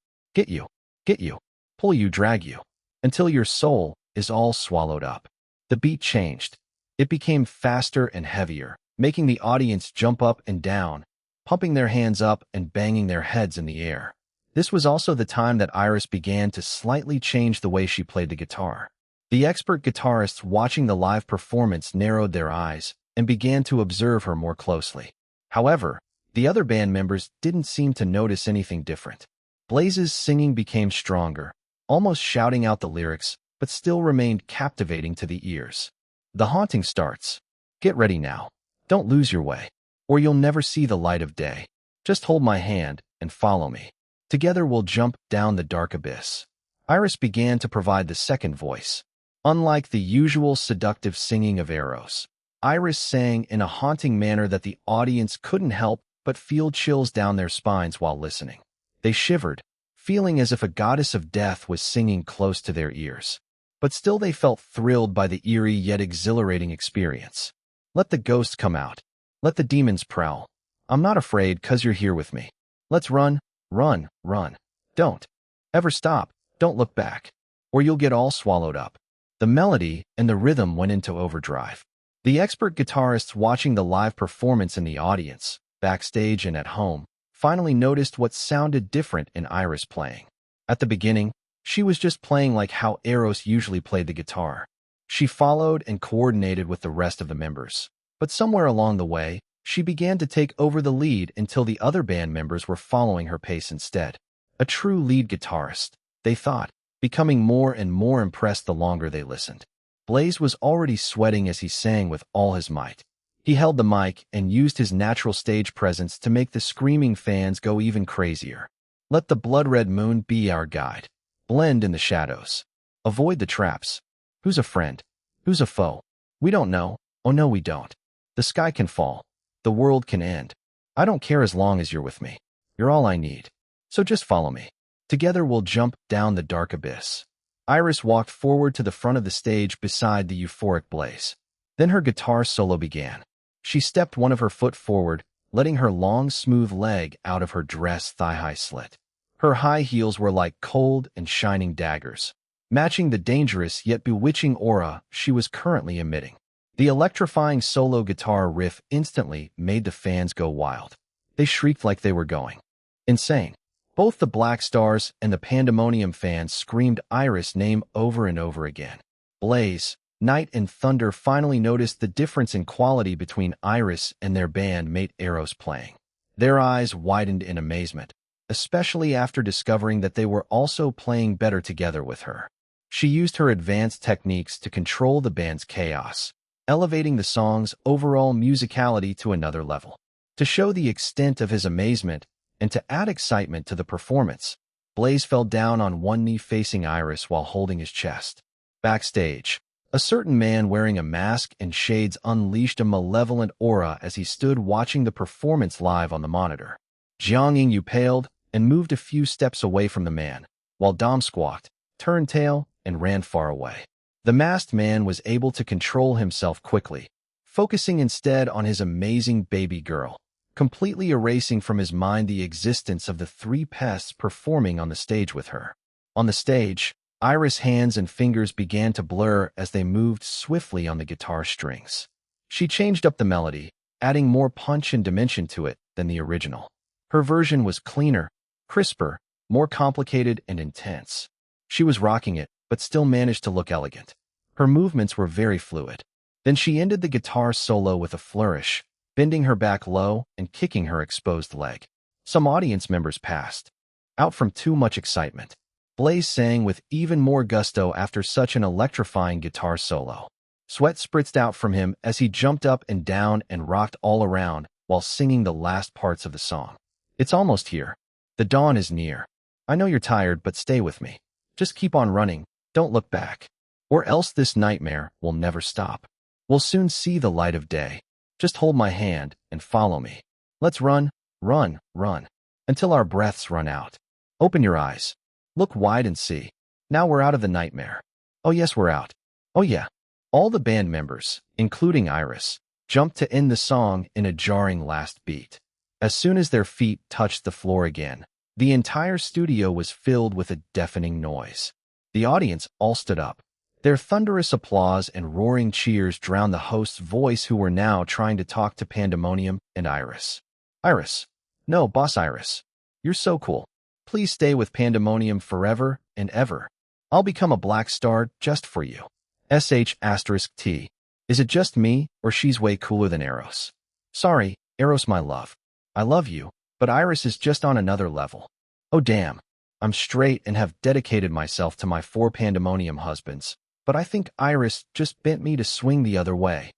pull you, drag you, until your soul is all swallowed up. The beat changed. It became faster and heavier, making the audience jump up and down, pumping their hands up and banging their heads in the air. This was also the time that Iris began to slightly change the way she played the guitar. The expert guitarists watching the live performance narrowed their eyes and began to observe her more closely. However, the other band members didn't seem to notice anything different. Blaze's singing became stronger, almost shouting out the lyrics, but still remained captivating to the ears. The haunting starts. Get ready now. Don't lose your way, or you'll never see the light of day. Just hold my hand and follow me. Together we'll jump down the dark abyss. Iris began to provide the second voice. Unlike the usual seductive singing of Eros, Iris sang in a haunting manner that the audience couldn't help but feel chills down their spines while listening. They shivered, feeling as if a goddess of death was singing close to their ears. But still they felt thrilled by the eerie yet exhilarating experience. Let the ghosts come out. Let the demons prowl. I'm not afraid 'cause you're here with me. Let's run, run, run. Don't ever stop. Don't look back, or you'll get all swallowed up. The melody and the rhythm went into overdrive. The expert guitarists watching the live performance in the audience, backstage and at home, finally noticed what sounded different in Iris playing. At the beginning, she was just playing like how Eros usually played the guitar. She followed and coordinated with the rest of the members. But somewhere along the way, she began to take over the lead until the other band members were following her pace instead. A true lead guitarist, they thought, becoming more and more impressed the longer they listened. Blaze was already sweating as he sang with all his might. He held the mic and used his natural stage presence to make the screaming fans go even crazier. Let the blood-red moon be our guide. Blend in the shadows. Avoid the traps. Who's a friend? Who's a foe? We don't know. Oh no, we don't. The sky can fall. The world can end. I don't care as long as you're with me. You're all I need. So just follow me. Together we'll jump down the dark abyss. Iris walked forward to the front of the stage beside the euphoric Blaze. Then her guitar solo began. She stepped one of her foot forward, letting her long, smooth leg out of her dress thigh-high slit. Her high heels were like cold and shining daggers, matching the dangerous yet bewitching aura she was currently emitting. The electrifying solo guitar riff instantly made the fans go wild. They shrieked like they were going insane. Both the Black Stars and the Pandemonium fans screamed Iris' name over and over again. Blaze, Night, and Thunder finally noticed the difference in quality between Iris and their bandmate Eros playing. Their eyes widened in amazement, especially after discovering that they were also playing better together with her. She used her advanced techniques to control the band's chaos, elevating the song's overall musicality to another level. To show the extent of his amazement and to add excitement to the performance, Blaze fell down on one knee facing Iris while holding his chest. Backstage, a certain man wearing a mask and shades unleashed a malevolent aura as he stood watching the performance live on the monitor. Jiang Yingyu paled and moved a few steps away from the man, while Dom squawked, turned tail, and ran far away. The masked man was able to control himself quickly, focusing instead on his amazing baby girl, completely erasing from his mind the existence of the three pests performing on the stage with her. On the stage, Iris' hands and fingers began to blur as they moved swiftly on the guitar strings. She changed up the melody, adding more punch and dimension to it than the original. Her version was cleaner, crisper, more complicated and intense. She was rocking it, but still managed to look elegant. Her movements were very fluid. Then she ended the guitar solo with a flourish, bending her back low and kicking her exposed leg. Some audience members passed out from too much excitement. Blaze sang with even more gusto after such an electrifying guitar solo. Sweat spritzed out from him as he jumped up and down and rocked all around while singing the last parts of the song. It's almost here. The dawn is near. I know you're tired, but stay with me. Just keep on running. Don't look back. Or else this nightmare will never stop. We'll soon see the light of day. Just hold my hand and follow me. Let's run, run, run, until our breaths run out. Open your eyes. Look wide and see. Now we're out of the nightmare. Oh yes, we're out. Oh yeah. All the band members, including Iris, jumped to end the song in a jarring last beat. As soon as their feet touched the floor again, the entire studio was filled with a deafening noise. The audience all stood up. Their thunderous applause and roaring cheers drowned the host's voice, who were now trying to talk to Pandemonium and Iris. Iris. No, Boss Iris. You're so cool. Please stay with Pandemonium forever and ever. I'll become a Black Star just for you. *T. Is it just me, or she's way cooler than Eros? Sorry, Eros my love. I love you, but Iris is just on another level. Oh damn. I'm straight and have dedicated myself to my 4 Pandemonium husbands, but I think Iris just bent me to swing the other way.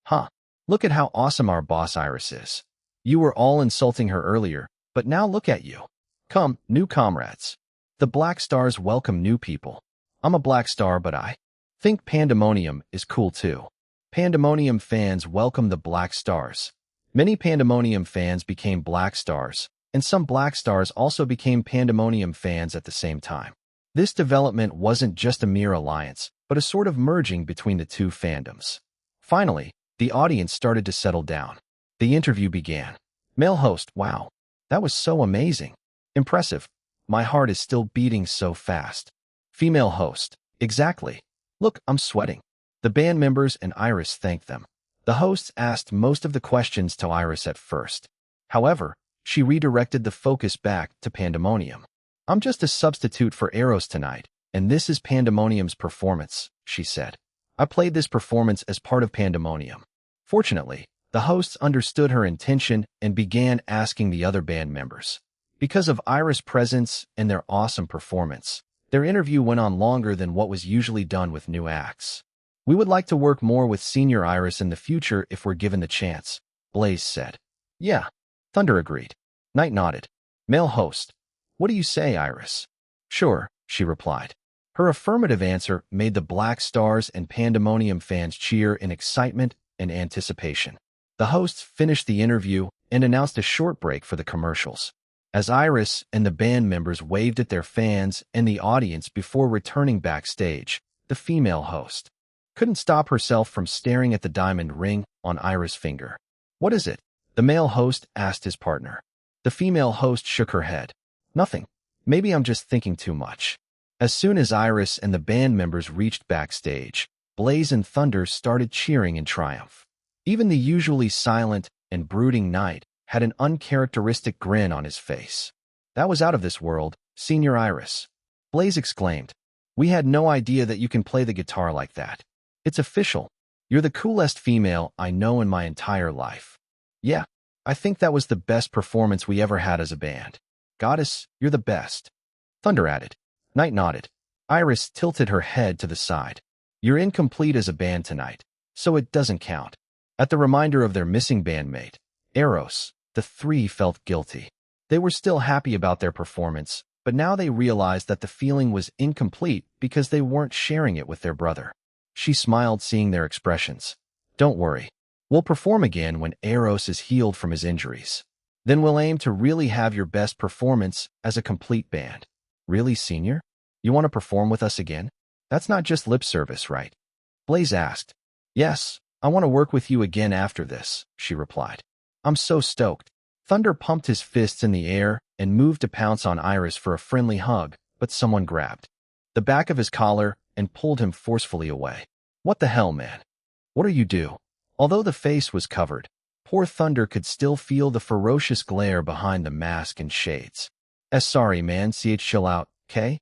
Huh. Look at how awesome our boss Iris is. You were all insulting her earlier, but now look at you. Come, new comrades. The Black Stars welcome new people. I'm a Black Star, but I think Pandemonium is cool too. Pandemonium fans welcome the Black Stars. Many Pandemonium fans became Black Stars, and some Black Stars also became Pandemonium fans at the same time. This development wasn't just a mere alliance, but a sort of merging between the two fandoms. Finally, the audience started to settle down. The interview began. Male host, wow, that was so amazing. Impressive. My heart is still beating so fast. Female host, exactly. Look, I'm sweating. The band members and Iris thanked them. The hosts asked most of the questions to Iris at first. However, she redirected the focus back to Pandemonium. I'm just a substitute for Eros tonight, and this is Pandemonium's performance, she said. I played this performance as part of Pandemonium. Fortunately, the hosts understood her intention and began asking the other band members. Because of Iris' presence and their awesome performance, their interview went on longer than what was usually done with new acts. We would like to work more with Senior Iris in the future if we're given the chance, Blaze said. Yeah. Thunder agreed. Knight nodded. Male host. What do you say, Iris? Sure, she replied. Her affirmative answer made the Black Stars and Pandemonium fans cheer in excitement and anticipation. The hosts finished the interview and announced a short break for the commercials. As Iris and the band members waved at their fans and the audience before returning backstage, the female host couldn't stop herself from staring at the diamond ring on Iris' finger. "What is it?" the male host asked his partner. The female host shook her head. "Nothing. Maybe I'm just thinking too much." As soon as Iris and the band members reached backstage, Blaze and Thunder started cheering in triumph. Even the usually silent and brooding Knight had an uncharacteristic grin on his face. "That was out of this world, Senior Iris," Blaze exclaimed. "We had no idea that you can play the guitar like that. It's official. You're the coolest female I know in my entire life." "Yeah, I think that was the best performance we ever had as a band." "Goddess, you're the best," Thunder added. Knight nodded. Iris tilted her head to the side. "You're incomplete as a band tonight, so it doesn't count." At the reminder of their missing bandmate, Eros, the three felt guilty. They were still happy about their performance, but now they realized that the feeling was incomplete because they weren't sharing it with their brother. She smiled, seeing their expressions. "Don't worry. We'll perform again when Eros is healed from his injuries. Then we'll aim to really have your best performance as a complete band." "Really, Senior? You want to perform with us again? That's not just lip service, right?" Blaze asked. "Yes, I want to work with you again after this," she replied. "I'm so stoked." Thunder pumped his fists in the air and moved to pounce on Iris for a friendly hug, but someone grabbed the back of his collar and pulled him forcefully away. "What the hell, man? What are you do?" Although the face was covered, poor Thunder could still feel the ferocious glare behind the mask and shades. Sorry, man, chill out, okay?"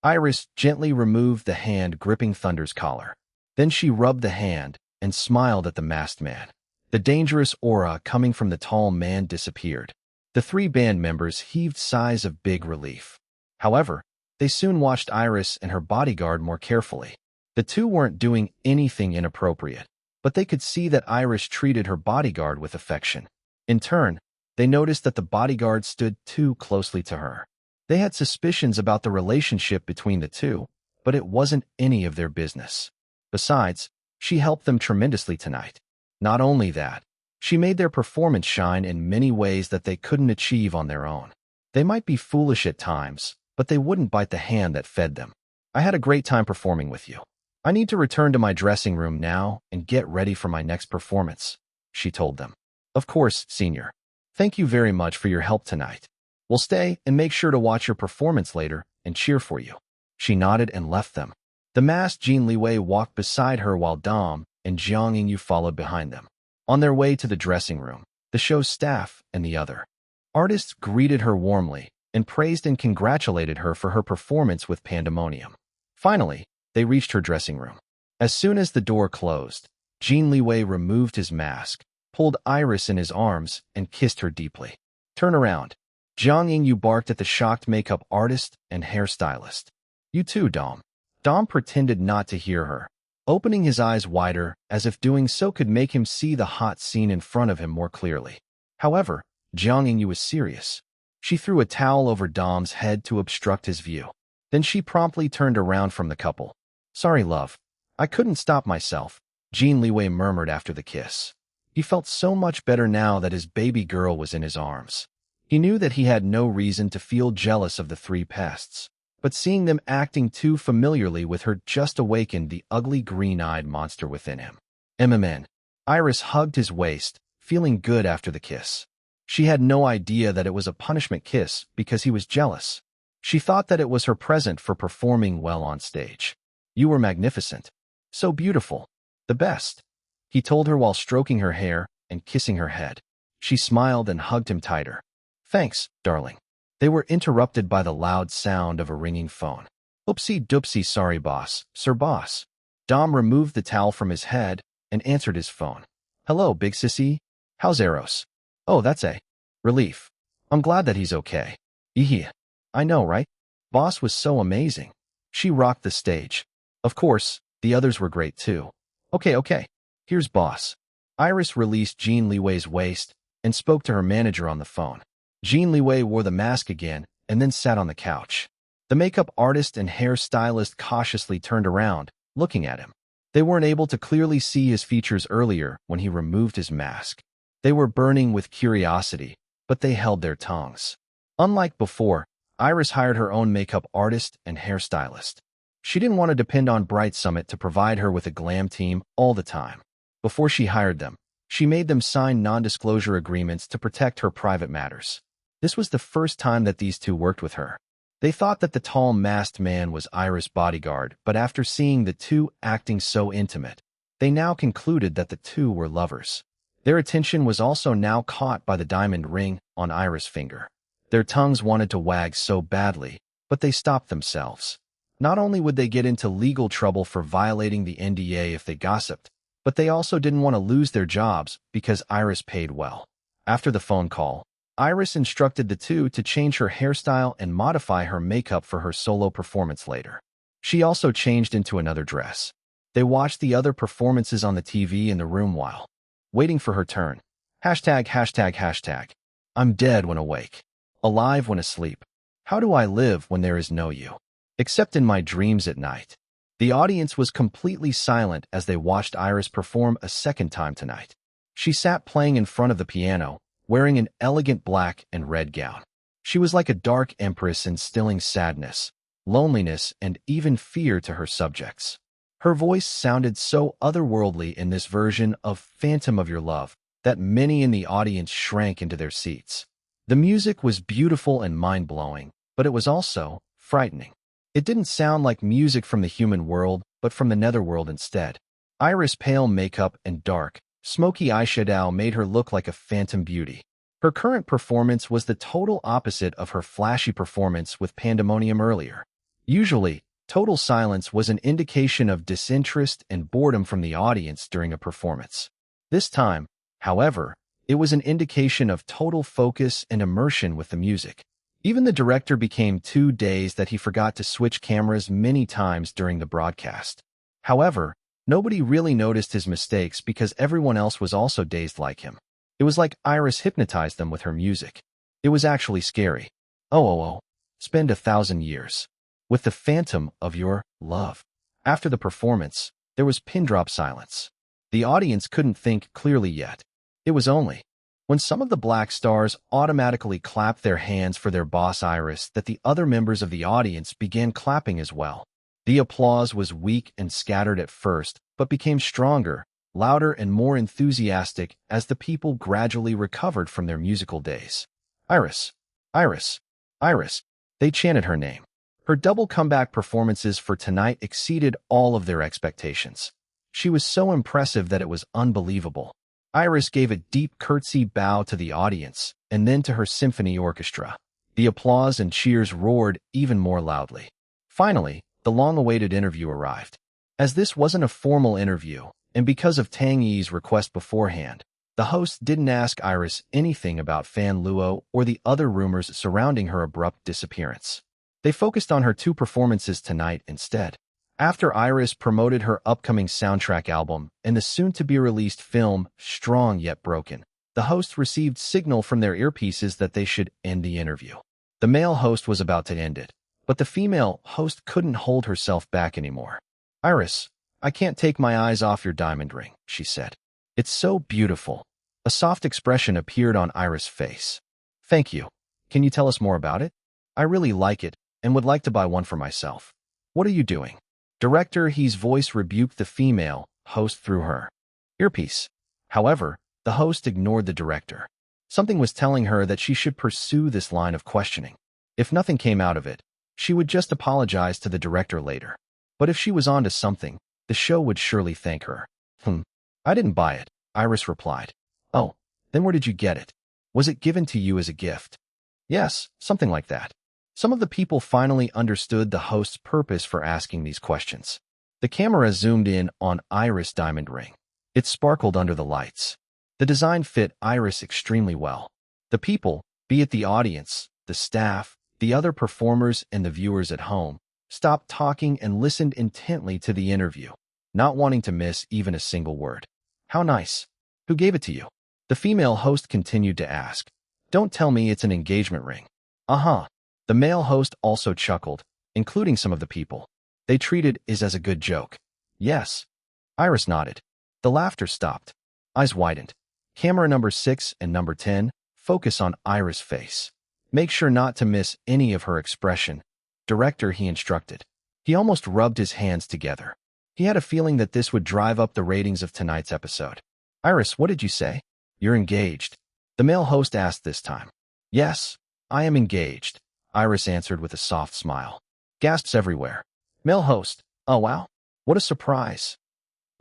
Iris gently removed the hand gripping Thunder's collar. Then she rubbed the hand and smiled at the masked man. The dangerous aura coming from the tall man disappeared. The three band members heaved sighs of big relief. However, they soon watched Iris and her bodyguard more carefully. The two weren't doing anything inappropriate, but they could see that Iris treated her bodyguard with affection. In turn, they noticed that the bodyguard stood too closely to her. They had suspicions about the relationship between the two, but it wasn't any of their business. Besides, she helped them tremendously tonight. Not only that, she made their performance shine in many ways that they couldn't achieve on their own. They might be foolish at times, but they wouldn't bite the hand that fed them. "I had a great time performing with you. I need to return to my dressing room now and get ready for my next performance," she told them. "Of course, Senior. Thank you very much for your help tonight. We'll stay and make sure to watch your performance later and cheer for you." She nodded and left them. The masked Jin Liwei walked beside her while Dom and Jiang Yingyu followed behind them. On their way to the dressing room, the show's staff and the other artists greeted her warmly and praised and congratulated her for her performance with Pandemonium. Finally, they reached her dressing room. As soon as the door closed, Jin Liwei removed his mask, pulled Iris in his arms, and kissed her deeply. "Turn around." Jiang Yingyu barked at the shocked makeup artist and hairstylist. "You too, Dom." Dom pretended not to hear her, opening his eyes wider as if doing so could make him see the hot scene in front of him more clearly. However, Jiang Yingyu was serious. She threw a towel over Dom's head to obstruct his view. Then she promptly turned around from the couple. "Sorry, love. I couldn't stop myself," Jin Liwei murmured after the kiss. He felt so much better now that his baby girl was in his arms. He knew that he had no reason to feel jealous of the three pests, but seeing them acting too familiarly with her just awakened the ugly green-eyed monster within him. MMN. Iris hugged his waist, feeling good after the kiss. She had no idea that it was a punishment kiss because he was jealous. She thought that it was her present for performing well on stage. "You were magnificent. So beautiful. The best," he told her while stroking her hair and kissing her head. She smiled and hugged him tighter. "Thanks, darling." They were interrupted by the loud sound of a ringing phone. "Oopsie doopsie, sorry boss, sir boss." Dom removed the towel from his head and answered his phone. "Hello, big sissy. How's Eros?" "Oh, that's a relief. I'm glad that he's okay." "Yeah, I know, right? Boss was so amazing. She rocked the stage." "Of course, the others were great too." Okay. Here's boss." Iris released Jin Liwei's waist and spoke to her manager on the phone. Jin Liwei wore the mask again and then sat on the couch. The makeup artist and hairstylist cautiously turned around, looking at him. They weren't able to clearly see his features earlier when he removed his mask. They were burning with curiosity, but they held their tongues. Unlike before, Iris hired her own makeup artist and hairstylist. She didn't want to depend on Bright Summit to provide her with a glam team all the time. Before she hired them, she made them sign non-disclosure agreements to protect her private matters. This was the first time that these two worked with her. They thought that the tall masked man was Iris' bodyguard, but after seeing the two acting so intimate, they now concluded that the two were lovers. Their attention was also now caught by the diamond ring on Iris' finger. Their tongues wanted to wag so badly, but they stopped themselves. Not only would they get into legal trouble for violating the NDA if they gossiped, but they also didn't want to lose their jobs because Iris paid well. After the phone call, Iris instructed the two to change her hairstyle and modify her makeup for her solo performance later. She also changed into another dress. They watched the other performances on the TV in the room while waiting for her turn. ####. I'm dead when awake, alive when asleep. How do I live when there is no you? Except in my dreams at night. The audience was completely silent as they watched Iris perform a second time tonight. She sat playing in front of the piano, wearing an elegant black and red gown. She was like a dark empress, instilling sadness, loneliness, and even fear to her subjects. Her voice sounded so otherworldly in this version of Phantom of Your Love that many in the audience shrank into their seats. The music was beautiful and mind-blowing, but it was also frightening. It didn't sound like music from the human world, but from the netherworld instead. Iris' pale makeup and dark, smoky eyeshadow made her look like a phantom beauty. Her current performance was the total opposite of her flashy performance with Pandemonium earlier. Usually, total silence was an indication of disinterest and boredom from the audience during a performance. This time, however, it was an indication of total focus and immersion with the music. Even the director became too dazed that he forgot to switch cameras many times during the broadcast. However, nobody really noticed his mistakes because everyone else was also dazed like him. It was like Iris hypnotized them with her music. It was actually scary. Oh. Spend 1,000 years with the Phantom of Your Love. After the performance, there was pin-drop silence. The audience couldn't think clearly yet. It was only when some of the black stars automatically clapped their hands for their boss Iris that the other members of the audience began clapping as well. The applause was weak and scattered at first, but became stronger, louder, and more enthusiastic as the people gradually recovered from their musical days. Iris, Iris, Iris. They chanted her name. Her double comeback performances for tonight exceeded all of their expectations. She was so impressive that it was unbelievable. Iris gave a deep curtsy bow to the audience and then to her symphony orchestra. The applause and cheers roared even more loudly. Finally, the long-awaited interview arrived. As this wasn't a formal interview, and because of Tang Yi's request beforehand, the host didn't ask Iris anything about Fan Luo or the other rumors surrounding her abrupt disappearance. They focused on her two performances tonight instead. After Iris promoted her upcoming soundtrack album and the soon-to-be-released film Strong Yet Broken, the host received signal from their earpieces that they should end the interview. The male host was about to end it, but the female host couldn't hold herself back anymore. Iris, I can't take my eyes off your diamond ring, she said. It's so beautiful. A soft expression appeared on Iris' face. Thank you. Can you tell us more about it? I really like it and would like to buy one for myself. What are you doing? Director He's voice rebuked the female host through her earpiece. However, the host ignored the director. Something was telling her that she should pursue this line of questioning. If nothing came out of it, she would just apologize to the director later. But if she was onto something, the show would surely thank her. I didn't buy it, Iris replied. Oh, then where did you get it? Was it given to you as a gift? Yes, something like that. Some of the people finally understood the host's purpose for asking these questions. The camera zoomed in on Iris' diamond ring. It sparkled under the lights. The design fit Iris extremely well. The people, be it the audience, the staff, the other performers, and the viewers at home, stopped talking and listened intently to the interview, not wanting to miss even a single word. How nice. Who gave it to you? The female host continued to ask. Don't tell me it's an engagement ring. Uh-huh. The male host also chuckled, including some of the people. They treated it as a good joke. Yes. Iris nodded. The laughter stopped. Eyes widened. Camera number 6 and number 10 focus on Iris' face. Make sure not to miss any of her expression. Director, he instructed. He almost rubbed his hands together. He had a feeling that this would drive up the ratings of tonight's episode. Iris, what did you say? You're engaged. The male host asked this time. Yes, I am engaged, Iris answered with a soft smile. Gasps everywhere. Male host. Oh wow. What a surprise.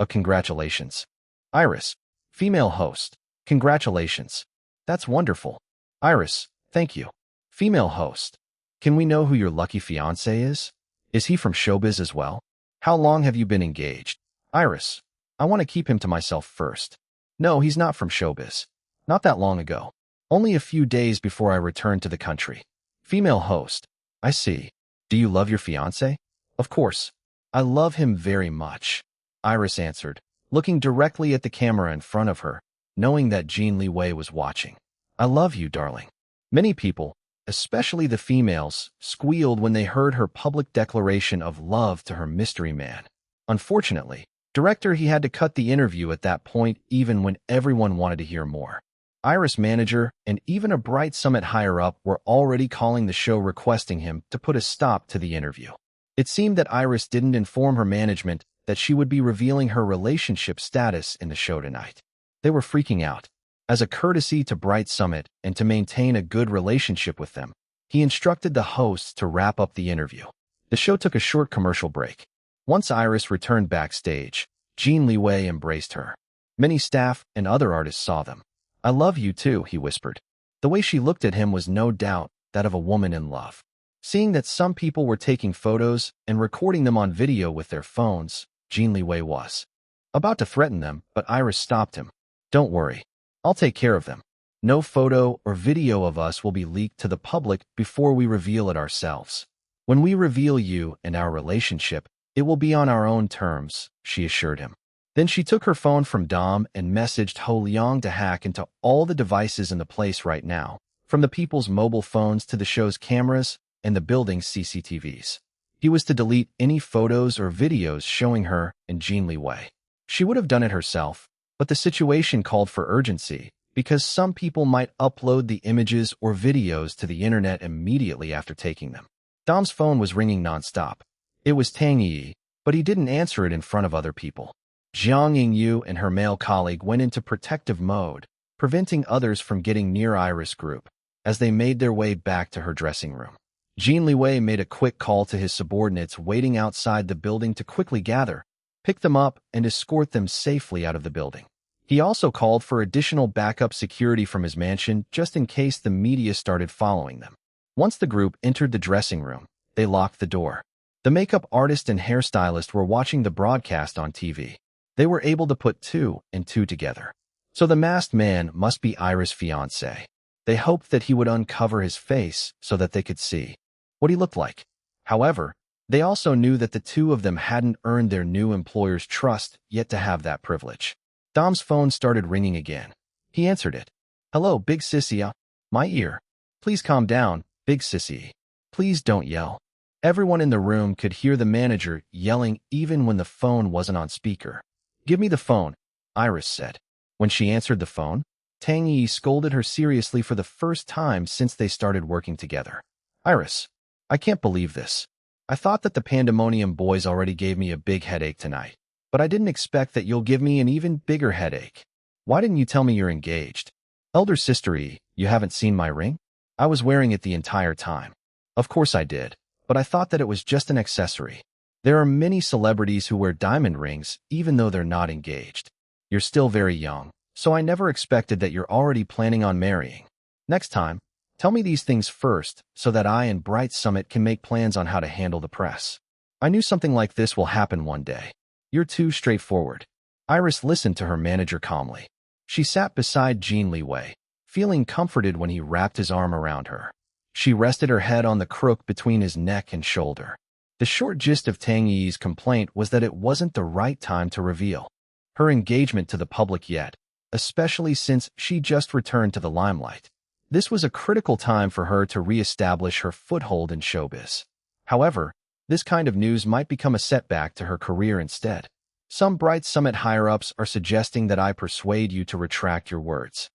Congratulations. Iris. Female host. Congratulations. That's wonderful. Iris. Thank you. Female host. Can we know who your lucky fiancé is? Is he from showbiz as well? How long have you been engaged? Iris. I want to keep him to myself first. No, he's not from showbiz. Not that long ago. Only a few days before I returned to the country. Female host. I see. Do you love your fiancé? Of course. I love him very much. Iris answered, looking directly at the camera in front of her, knowing that Jin Liwei was watching. I love you, darling. Many people, especially the females, squealed when they heard her public declaration of love to her mystery man. Unfortunately, director, he had to cut the interview at that point even when everyone wanted to hear more. Iris' manager and even a Bright Summit higher-up were already calling the show requesting him to put a stop to the interview. It seemed that Iris didn't inform her management that she would be revealing her relationship status in the show tonight. They were freaking out. As a courtesy to Bright Summit and to maintain a good relationship with them, he instructed the hosts to wrap up the interview. The show took a short commercial break. Once Iris returned backstage, Jin Liwei embraced her. Many staff and other artists saw them. I love you too, he whispered. The way she looked at him was no doubt that of a woman in love. Seeing that some people were taking photos and recording them on video with their phones, Jin Liwei was about to threaten them, but Iris stopped him. Don't worry. I'll take care of them. No photo or video of us will be leaked to the public before we reveal it ourselves. When we reveal you and our relationship, it will be on our own terms, she assured him. Then she took her phone from Dom and messaged Ho Liang to hack into all the devices in the place right now, from the people's mobile phones to the show's cameras and the building's CCTVs. He was to delete any photos or videos showing her and Jin Liwei. She would have done it herself, but the situation called for urgency because some people might upload the images or videos to the internet immediately after taking them. Dom's phone was ringing nonstop. It was Tang Yi, but he didn't answer it in front of other people. Jiang Yingyu and her male colleague went into protective mode, preventing others from getting near Iris' group as they made their way back to her dressing room. Jin Liwei made a quick call to his subordinates waiting outside the building to quickly gather, pick them up, and escort them safely out of the building. He also called for additional backup security from his mansion just in case the media started following them. Once the group entered the dressing room, they locked the door. The makeup artist and hairstylist were watching the broadcast on TV. They were able to put two and two together. So the masked man must be Iris' fiancé. They hoped that he would uncover his face so that they could see what he looked like. However, they also knew that the two of them hadn't earned their new employer's trust yet to have that privilege. Dom's phone started ringing again. He answered it. Hello, Big Sissy. My ear. Please calm down, Big Sissy. Please don't yell. Everyone in the room could hear the manager yelling even when the phone wasn't on speaker. Give me the phone, Iris said. When she answered the phone, Tang Yi scolded her seriously for the first time since they started working together. Iris, I can't believe this. I thought that the Pandemonium boys already gave me a big headache tonight, but I didn't expect that you'll give me an even bigger headache. Why didn't you tell me you're engaged? Elder sister E, you haven't seen my ring? I was wearing it the entire time. Of course I did, but I thought that it was just an accessory. There are many celebrities who wear diamond rings even though they're not engaged. You're still very young, so I never expected that you're already planning on marrying. Next time, tell me these things first so that I and Bright Summit can make plans on how to handle the press. I knew something like this will happen one day. You're too straightforward. Iris listened to her manager calmly. She sat beside Jin Liwei, feeling comforted when he wrapped his arm around her. She rested her head on the crook between his neck and shoulder. The short gist of Tang Yi's complaint was that it wasn't the right time to reveal her engagement to the public yet, especially since she just returned to the limelight. This was a critical time for her to re-establish her foothold in showbiz. However, this kind of news might become a setback to her career instead. Some Bright Summit higher-ups are suggesting that I persuade you to retract your words.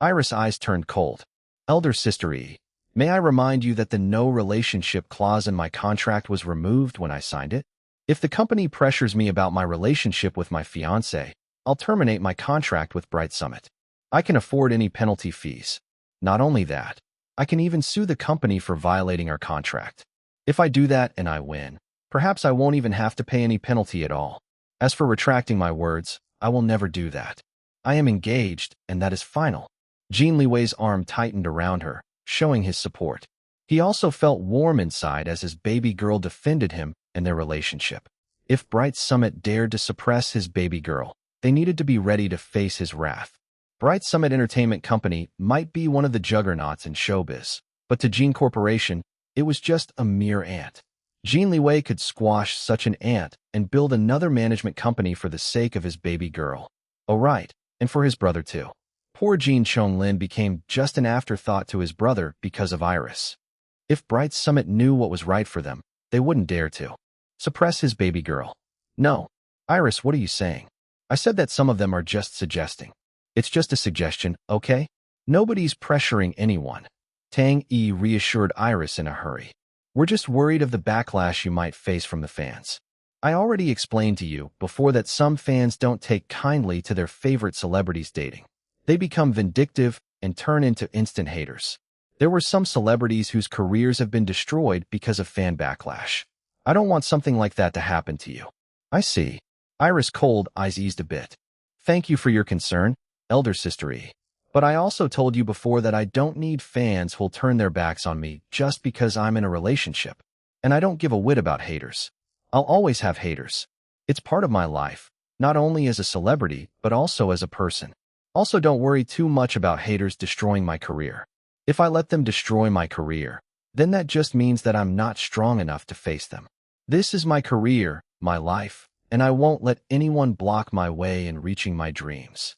Iris' eyes turned cold. Elder sister E, May I remind you that the no relationship clause in my contract was removed when I signed it? If the company pressures me about my relationship with my fiancé, I'll terminate my contract with Bright Summit. I can afford any penalty fees. Not only that, I can even sue the company for violating our contract. If I do that and I win, perhaps I won't even have to pay any penalty at all. As for retracting my words, I will never do that. I am engaged, and that is final. Jin Liwei's arm tightened around her, showing his support. He also felt warm inside as his baby girl defended him and their relationship. If Bright Summit dared to suppress his baby girl, they needed to be ready to face his wrath. Bright Summit Entertainment Company might be one of the juggernauts in showbiz, but to Jin Corporation, it was just a mere ant. Jin Liwei could squash such an ant and build another management company for the sake of his baby girl. Oh right, and for his brother too. Poor Jin Chonglin became just an afterthought to his brother because of Iris. If Bright Summit knew what was right for them, they wouldn't dare to suppress his baby girl. No. Iris, what are you saying? I said that some of them are just suggesting. It's just a suggestion, okay? Nobody's pressuring anyone. Tang Yi reassured Iris in a hurry. We're just worried of the backlash you might face from the fans. I already explained to you before that some fans don't take kindly to their favorite celebrities dating. They become vindictive and turn into instant haters. There were some celebrities whose careers have been destroyed because of fan backlash. I don't want something like that to happen to you. I see. Iris' cold eyes eased a bit. Thank you for your concern, elder sister E. But I also told you before that I don't need fans who'll turn their backs on me just because I'm in a relationship. And I don't give a whit about haters. I'll always have haters. It's part of my life, not only as a celebrity, but also as a person. Also, don't worry too much about haters destroying my career. If I let them destroy my career, then that just means that I'm not strong enough to face them. This is my career, my life, and I won't let anyone block my way in reaching my dreams.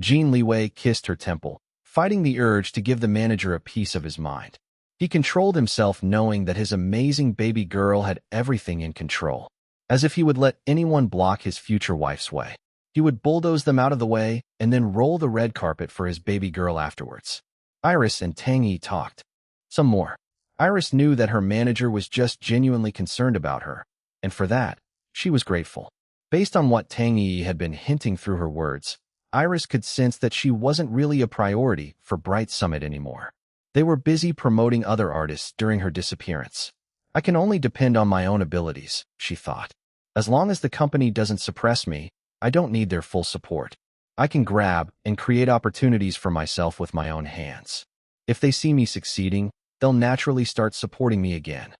Jin Liwei kissed her temple, fighting the urge to give the manager a piece of his mind. He controlled himself knowing that his amazing baby girl had everything in control. As if he would let anyone block his future wife's way. He would bulldoze them out of the way and then roll the red carpet for his baby girl afterwards. Iris and Tang Yi talked. Some more. Iris knew that her manager was just genuinely concerned about her, and for that, she was grateful. Based on what Tang Yi had been hinting through her words, Iris could sense that she wasn't really a priority for Bright Summit anymore. They were busy promoting other artists during her disappearance. I can only depend on my own abilities, she thought. As long as the company doesn't suppress me, I don't need their full support. I can grab and create opportunities for myself with my own hands. If they see me succeeding, they'll naturally start supporting me again.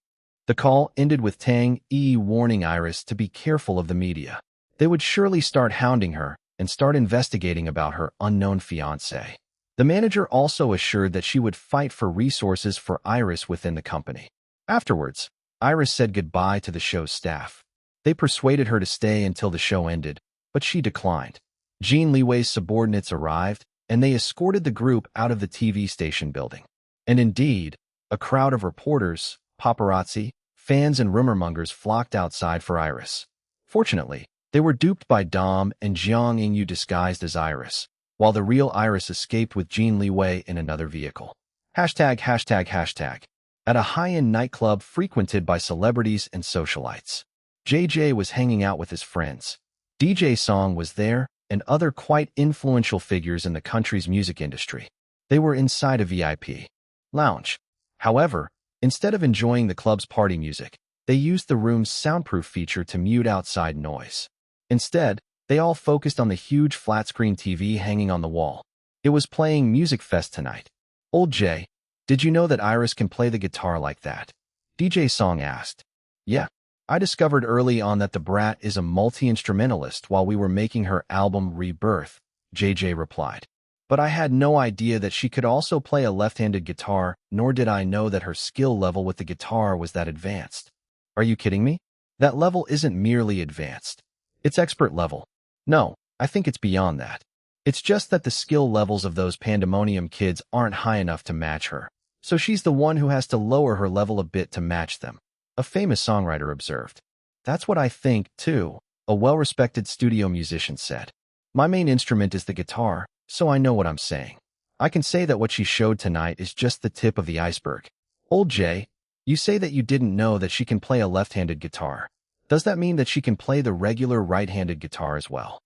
The call ended with Tang Yi warning Iris to be careful of the media. They would surely start hounding her and start investigating about her unknown fiancé. The manager also assured that she would fight for resources for Iris within the company. Afterwards, Iris said goodbye to the show's staff. They persuaded her to stay until the show ended, but she declined. Jin Liwei's subordinates arrived, and they escorted the group out of the TV station building. And indeed, a crowd of reporters, paparazzi, fans and rumor-mongers flocked outside for Iris. Fortunately, they were duped by Dom and Jiang Yingyu disguised as Iris, while the real Iris escaped with Jin Liwei in another vehicle. ####. At a high-end nightclub frequented by celebrities and socialites. JJ was hanging out with his friends. DJ Song was there, and other quite influential figures in the country's music industry. They were inside a VIP lounge. However, instead of enjoying the club's party music, they used the room's soundproof feature to mute outside noise. Instead, they all focused on the huge flat-screen TV hanging on the wall. It was playing Music Fest tonight. Old Jay, did you know that Iris can play the guitar like that? DJ Song asked. Yeah. I discovered early on that the brat is a multi-instrumentalist while we were making her album Rebirth, JJ replied. But I had no idea that she could also play a left-handed guitar, nor did I know that her skill level with the guitar was that advanced. Are you kidding me? That level isn't merely advanced. It's expert level. No, I think it's beyond that. It's just that the skill levels of those Pandemonium kids aren't high enough to match her. So she's the one who has to lower her level a bit to match them. A famous songwriter observed. That's what I think, too, a well-respected studio musician said. My main instrument is the guitar, so I know what I'm saying. I can say that what she showed tonight is just the tip of the iceberg. Old Jay, you say that you didn't know that she can play a left-handed guitar. Does that mean that she can play the regular right-handed guitar as well?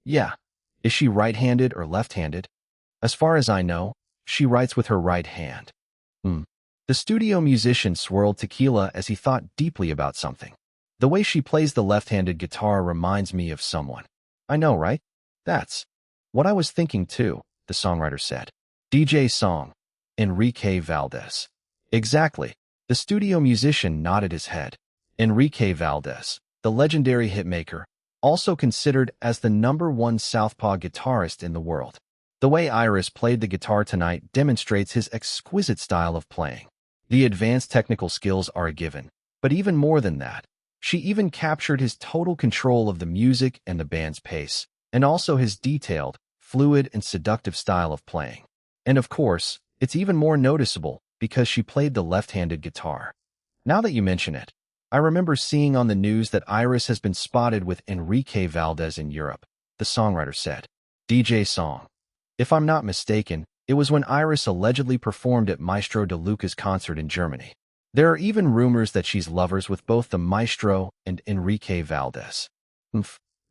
Yeah. Is she right-handed or left-handed? As far as I know, she writes with her right hand. The studio musician swirled tequila as he thought deeply about something. The way she plays the left-handed guitar reminds me of someone. I know, right? That's what I was thinking too, the songwriter said. DJ song. Enrique Valdez. Exactly. The studio musician nodded his head. Enrique Valdez, the legendary hitmaker, also considered as the #1 southpaw guitarist in the world. The way Iris played the guitar tonight demonstrates his exquisite style of playing. The advanced technical skills are a given, but even more than that, she even captured his total control of the music and the band's pace, and also his detailed, fluid, and seductive style of playing. And of course, it's even more noticeable because she played the left-handed guitar. Now that you mention it, I remember seeing on the news that Iris has been spotted with Enrique Valdez in Europe, the songwriter said. DJ song. If I'm not mistaken, it was when Iris allegedly performed at Maestro De Luca's concert in Germany. There are even rumors that she's lovers with both the Maestro and Enrique Valdez.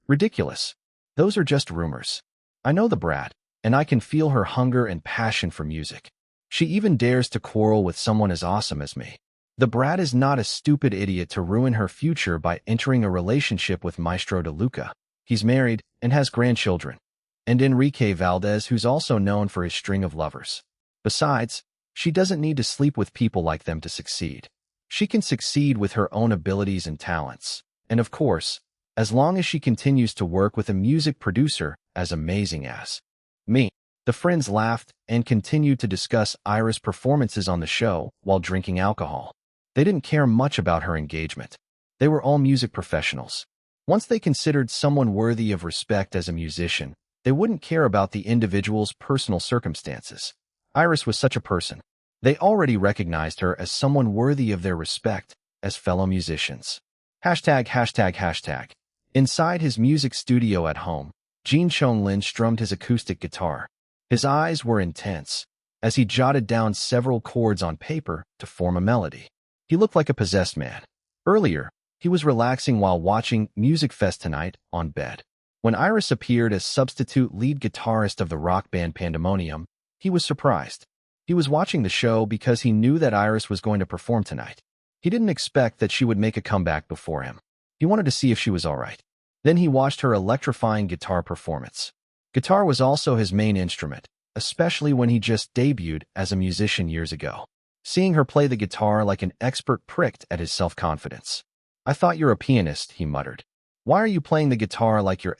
Ridiculous. Those are just rumors. I know the brat, and I can feel her hunger and passion for music. She even dares to quarrel with someone as awesome as me. The brat is not a stupid idiot to ruin her future by entering a relationship with Maestro De Luca. He's married and has grandchildren. And Enrique Valdez, who's also known for his string of lovers. Besides, she doesn't need to sleep with people like them to succeed. She can succeed with her own abilities and talents. And of course, as long as she continues to work with a music producer as amazing as me. The friends laughed and continued to discuss Iris' performances on the show while drinking alcohol. They didn't care much about her engagement. They were all music professionals. Once they considered someone worthy of respect as a musician, they wouldn't care about the individual's personal circumstances. Iris was such a person. They already recognized her as someone worthy of their respect as fellow musicians. ####. Inside his music studio at home, Jin Liwei strummed his acoustic guitar. His eyes were intense as he jotted down several chords on paper to form a melody. He looked like a possessed man. Earlier, he was relaxing while watching Music Fest Tonight on bed. When Iris appeared as substitute lead guitarist of the rock band Pandemonium, he was surprised. He was watching the show because he knew that Iris was going to perform tonight. He didn't expect that she would make a comeback before him. He wanted to see if she was all right. Then he watched her electrifying guitar performance. Guitar was also his main instrument, especially when he just debuted as a musician years ago. Seeing her play the guitar like an expert pricked at his self-confidence. "I thought you're a pianist," he muttered. "Why are you playing the guitar like your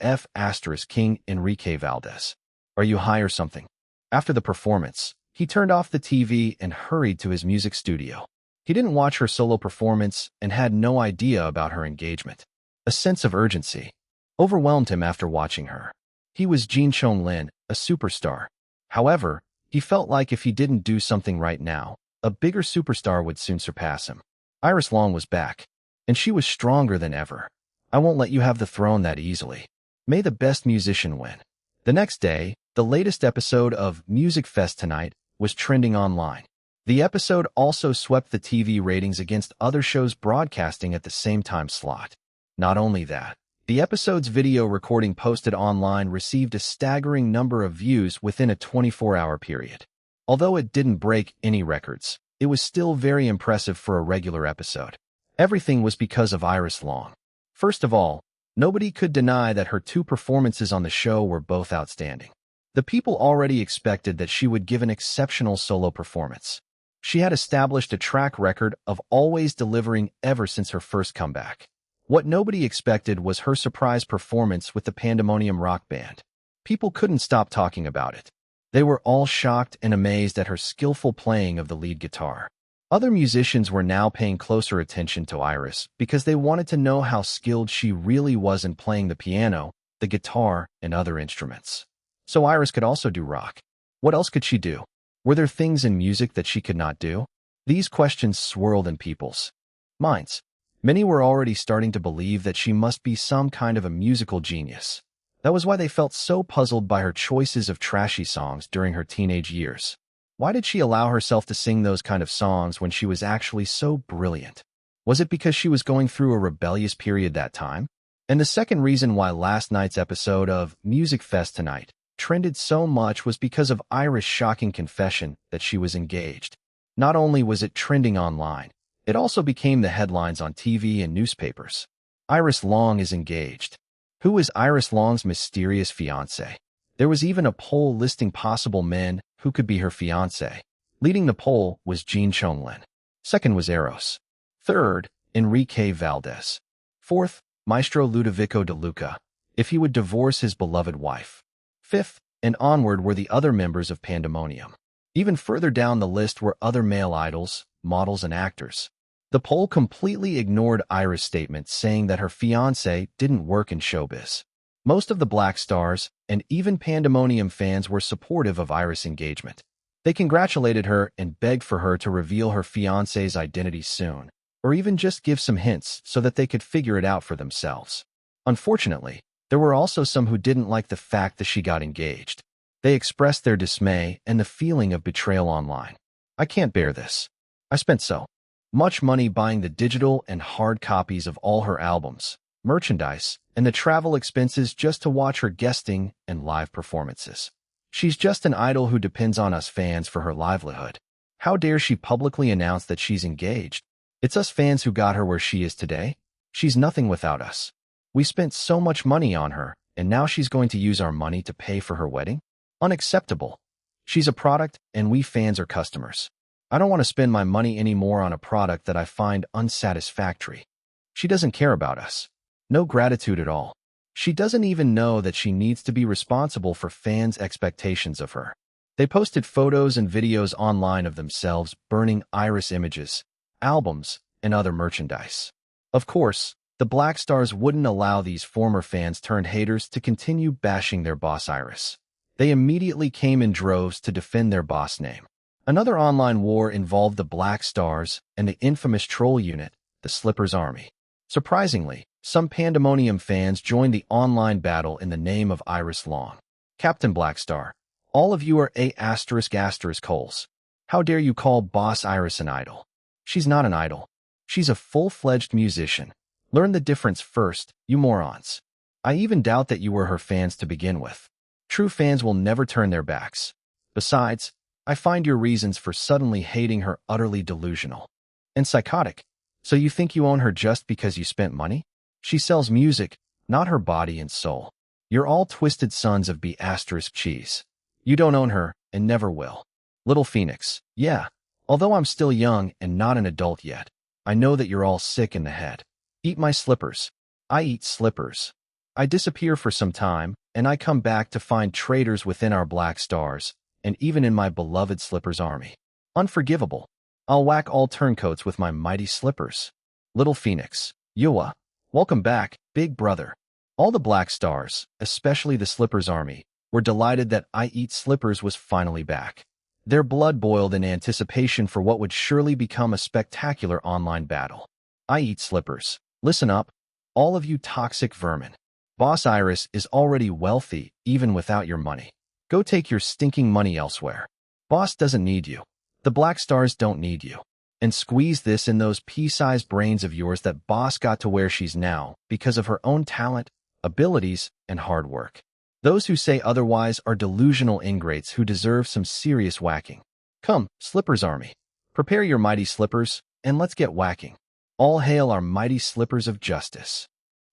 King Enrique Valdez? Are you high or something?" After the performance, he turned off the TV and hurried to his music studio. He didn't watch her solo performance and had no idea about her engagement. A sense of urgency overwhelmed him after watching her. He was Jin Liwei, a superstar. However, he felt like if he didn't do something right now, a bigger superstar would soon surpass him. Iris Long was back, and she was stronger than ever. "I won't let you have the throne that easily. May the best musician win." The next day, the latest episode of Music Fest Tonight was trending online. The episode also swept the TV ratings against other shows broadcasting at the same time slot. Not only that, the episode's video recording posted online received a staggering number of views within a 24-hour period. Although it didn't break any records, it was still very impressive for a regular episode. Everything was because of Iris Long. First of all, nobody could deny that her two performances on the show were both outstanding. The people already expected that she would give an exceptional solo performance. She had established a track record of always delivering ever since her first comeback. What nobody expected was her surprise performance with the Pandemonium rock band. People couldn't stop talking about it. They were all shocked and amazed at her skillful playing of the lead guitar. Other musicians were now paying closer attention to Iris because they wanted to know how skilled she really was in playing the piano, the guitar, and other instruments. So Iris could also do rock. What else could she do? Were there things in music that she could not do? These questions swirled in people's minds. Many were already starting to believe that she must be some kind of a musical genius. That was why they felt so puzzled by her choices of trashy songs during her teenage years. Why did she allow herself to sing those kind of songs when she was actually so brilliant? Was it because she was going through a rebellious period that time? And the second reason why last night's episode of Music Fest Tonight trended so much was because of Iris' shocking confession that she was engaged. Not only was it trending online, it also became the headlines on TV and newspapers. Iris Long is engaged. Who is Iris Long's mysterious fiancé? There was even a poll listing possible men who could be her fiancé. Leading the poll was Jean Chonglin. Second was Eros. Third, Enrique Valdez. Fourth, Maestro Ludovico de Luca, if he would divorce his beloved wife. Fifth, and onward were the other members of Pandemonium. Even further down the list were other male idols, models, and actors. The poll completely ignored Iris' statement saying that her fiancé didn't work in showbiz. Most of the Black Stars, and even Pandemonium fans, were supportive of Iris' engagement. They congratulated her and begged for her to reveal her fiancé's identity soon, or even just give some hints so that they could figure it out for themselves. Unfortunately, there were also some who didn't like the fact that she got engaged. They expressed their dismay and the feeling of betrayal online. I can't bear this. I spent so much money buying the digital and hard copies of all her albums, merchandise, and the travel expenses just to watch her guesting and live performances. She's just an idol who depends on us fans for her livelihood. How dare she publicly announce that she's engaged? It's us fans who got her where she is today. She's nothing without us. We spent so much money on her, and now she's going to use our money to pay for her wedding? Unacceptable. She's a product, and we fans are customers. I don't want to spend my money anymore on a product that I find unsatisfactory. She doesn't care about us. No gratitude at all. She doesn't even know that she needs to be responsible for fans' expectations of her. They posted photos and videos online of themselves burning Iris images, albums, and other merchandise. Of course, the Black Stars wouldn't allow these former fans turned haters to continue bashing their boss Iris. They immediately came in droves to defend their boss name. Another online war involved the Black Stars and the infamous troll unit, the Slippers Army. Surprisingly, some Pandemonium fans joined the online battle in the name of Iris Long. Captain Blackstar, all of you are ****Coles. How dare you call Boss Iris an idol? She's not an idol. She's a full-fledged musician. Learn the difference first, you morons. I even doubt that you were her fans to begin with. True fans will never turn their backs. Besides, I find your reasons for suddenly hating her utterly delusional and psychotic. So you think you own her just because you spent money? She sells music, not her body and soul. You're all twisted sons of B***cheese. You don't own her, and never will. Little Phoenix, yeah. Although I'm still young and not an adult yet, I know that you're all sick in the head. Eat my slippers. I eat slippers. I disappear for some time, and I come back to find traitors within our Black Stars, and even in my beloved Slippers Army. Unforgivable. I'll whack all turncoats with my mighty slippers. Little Phoenix, Yua, welcome back, big brother. All the Black Stars, especially the Slippers Army, were delighted that I Eat Slippers was finally back. Their blood boiled in anticipation for what would surely become a spectacular online battle. I Eat Slippers, listen up, all of you toxic vermin. Boss Iris is already wealthy even without your money. Go take your stinking money elsewhere. Boss doesn't need you. The Black Stars don't need you. And squeeze this in those pea-sized brains of yours that Boss got to where she's now because of her own talent, abilities, and hard work. Those who say otherwise are delusional ingrates who deserve some serious whacking. Come, Slippers Army. Prepare your mighty slippers, and let's get whacking. All hail our mighty slippers of justice.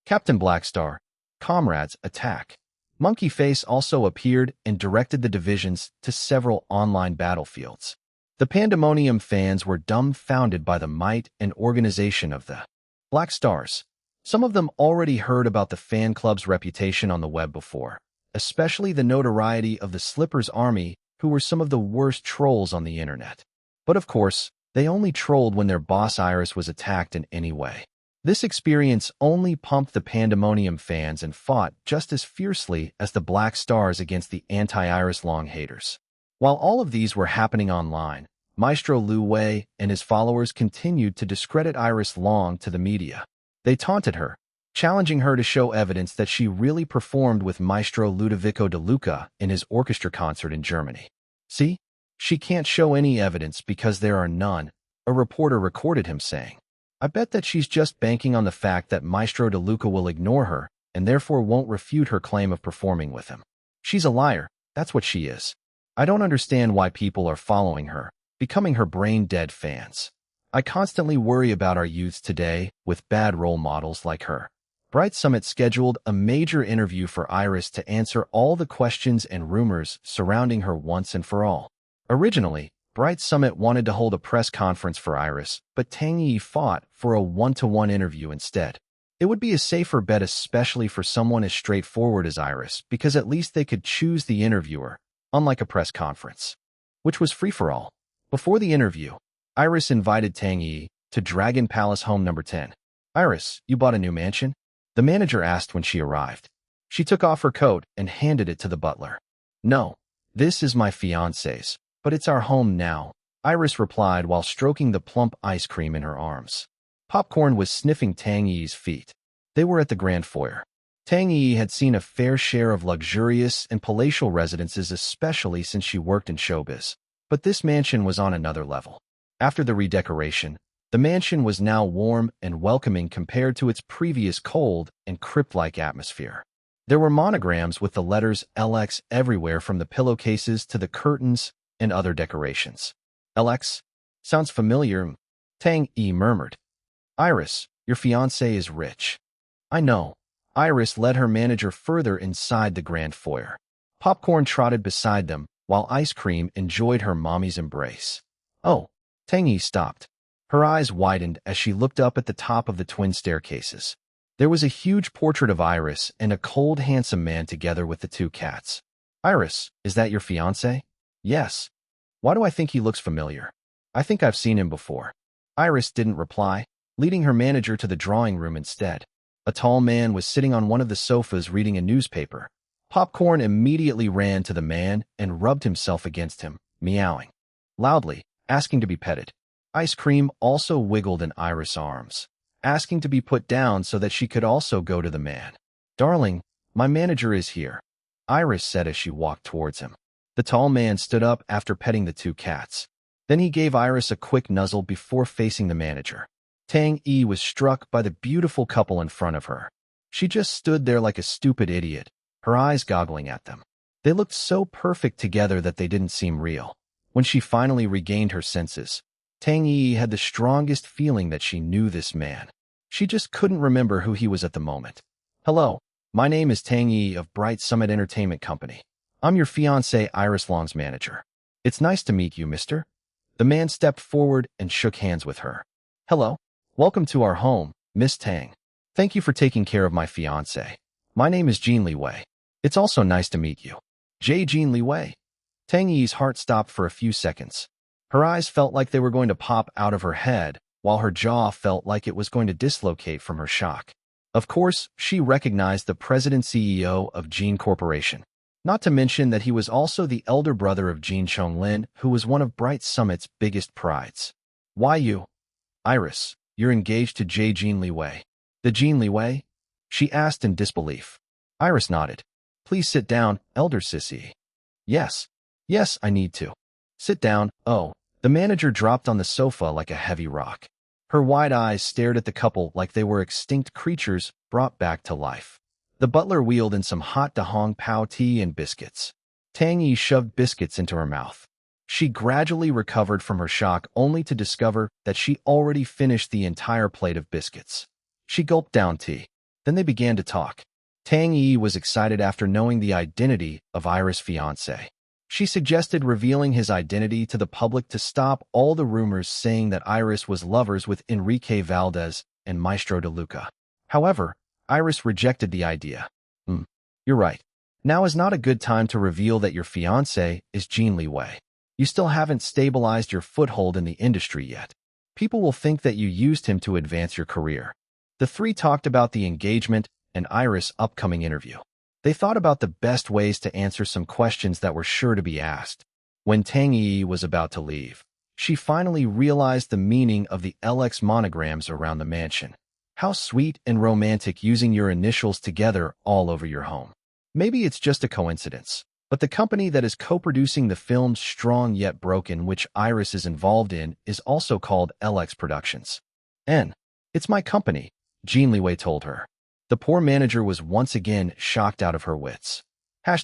Captain Blackstar, comrades, attack. Monkey Face also appeared and directed the divisions to several online battlefields. The Pandemonium fans were dumbfounded by the might and organization of the Black Stars. Some of them already heard about the fan club's reputation on the web before, especially the notoriety of the Slippers Army, who were some of the worst trolls on the internet. But of course, they only trolled when their boss Iris was attacked in any way. This experience only pumped the Pandemonium fans and fought just as fiercely as the Black Stars against the anti-Iris Long haters. While all of these were happening online, Maestro Liwei and his followers continued to discredit Iris Long to the media. They taunted her, challenging her to show evidence that she really performed with Maestro Ludovico de Luca in his orchestra concert in Germany. See? She can't show any evidence because there are none, a reporter recorded him saying. I bet that she's just banking on the fact that Maestro DeLuca will ignore her and therefore won't refute her claim of performing with him. She's a liar, that's what she is. I don't understand why people are following her, becoming her brain-dead fans. I constantly worry about our youths today with bad role models like her. Bright Summit scheduled a major interview for Iris to answer all the questions and rumors surrounding her once and for all. Originally, Bright Summit wanted to hold a press conference for Iris, but Tang Yi fought for a one-to-one interview instead. It would be a safer bet, especially for someone as straightforward as Iris, because at least they could choose the interviewer, unlike a press conference, which was free for all. Before the interview, Iris invited Tang Yi to Dragon Palace Home Number 10. Iris, you bought a new mansion? The manager asked when she arrived. She took off her coat and handed it to the butler. No, this is my fiancé's, but it's our home now, Iris replied while stroking the plump ice cream in her arms. Popcorn was sniffing Tang Yi's feet. They were at the grand foyer. Tang Yi had seen a fair share of luxurious and palatial residences, especially since she worked in showbiz. But this mansion was on another level. After the redecoration, the mansion was now warm and welcoming compared to its previous cold and crypt-like atmosphere. There were monograms with the letters LX everywhere, from the pillowcases to the curtains and other decorations. LX? Sounds familiar, Tang Yi murmured. Iris, your fiancé is rich. I know. Iris led her manager further inside the grand foyer. Popcorn trotted beside them, while Ice Cream enjoyed her mommy's embrace. Oh, Tang Yi stopped. Her eyes widened as she looked up at the top of the twin staircases. There was a huge portrait of Iris and a cold, handsome man together with the two cats. Iris, is that your fiancé? Yes. Why do I think he looks familiar? I think I've seen him before. Iris didn't reply, leading her manager to the drawing room instead. A tall man was sitting on one of the sofas reading a newspaper. Popcorn immediately ran to the man and rubbed himself against him, meowing loudly, asking to be petted. Ice Cream also wiggled in Iris' arms, asking to be put down so that she could also go to the man. Darling, my manager is here, Iris said as she walked towards him. The tall man stood up after petting the two cats. Then he gave Iris a quick nuzzle before facing the manager. Tang Yi was struck by the beautiful couple in front of her. She just stood there like a stupid idiot, her eyes goggling at them. They looked so perfect together that they didn't seem real. When she finally regained her senses, Tang Yi had the strongest feeling that she knew this man. She just couldn't remember who he was at the moment. Hello, my name is Tang Yi of Bright Summit Entertainment Company. I'm your fiancé Iris Long's manager. It's nice to meet you, mister. The man stepped forward and shook hands with her. Hello. Welcome to our home, Miss Tang. Thank you for taking care of my fiancé. My name is Jin Liwei. It's also nice to meet you. Jin Liwei. Tang Yi's heart stopped for a few seconds. Her eyes felt like they were going to pop out of her head, while her jaw felt like it was going to dislocate from her shock. Of course, she recognized the president-CEO of Jin Corporation. Not to mention that he was also the elder brother of Jin Chonglin, who was one of Bright Summit's biggest prides. Why you? Iris, you're engaged to Jin Liwei. The Jin Liwei? She asked in disbelief. Iris nodded. Please sit down, elder sissy. Yes. Yes, I need to. Sit down. Oh. The manager dropped on the sofa like a heavy rock. Her wide eyes stared at the couple like they were extinct creatures brought back to life. The butler wheeled in some hot Dahong Pao tea and biscuits. Tang Yi shoved biscuits into her mouth. She gradually recovered from her shock only to discover that she already finished the entire plate of biscuits. She gulped down tea. Then they began to talk. Tang Yi was excited after knowing the identity of Iris' fiancé. She suggested revealing his identity to the public to stop all the rumors saying that Iris was lovers with Enrique Valdez and Maestro DeLuca. However, Iris rejected the idea. You're right. Now is not a good time to reveal that your fiancé is Jin Liwei. You still haven't stabilized your foothold in the industry yet. People will think that you used him to advance your career. The three talked about the engagement and Iris' upcoming interview. They thought about the best ways to answer some questions that were sure to be asked. When Tang Yi was about to leave, she finally realized the meaning of the LX monograms around the mansion. How sweet and romantic using your initials together all over your home. Maybe it's just a coincidence, But the company that is co-producing the film Strong Yet Broken, which Iris is involved in, is also called LX Productions. It's my company, Jin Liwei told her. The poor manager was once again shocked out of her wits. ####.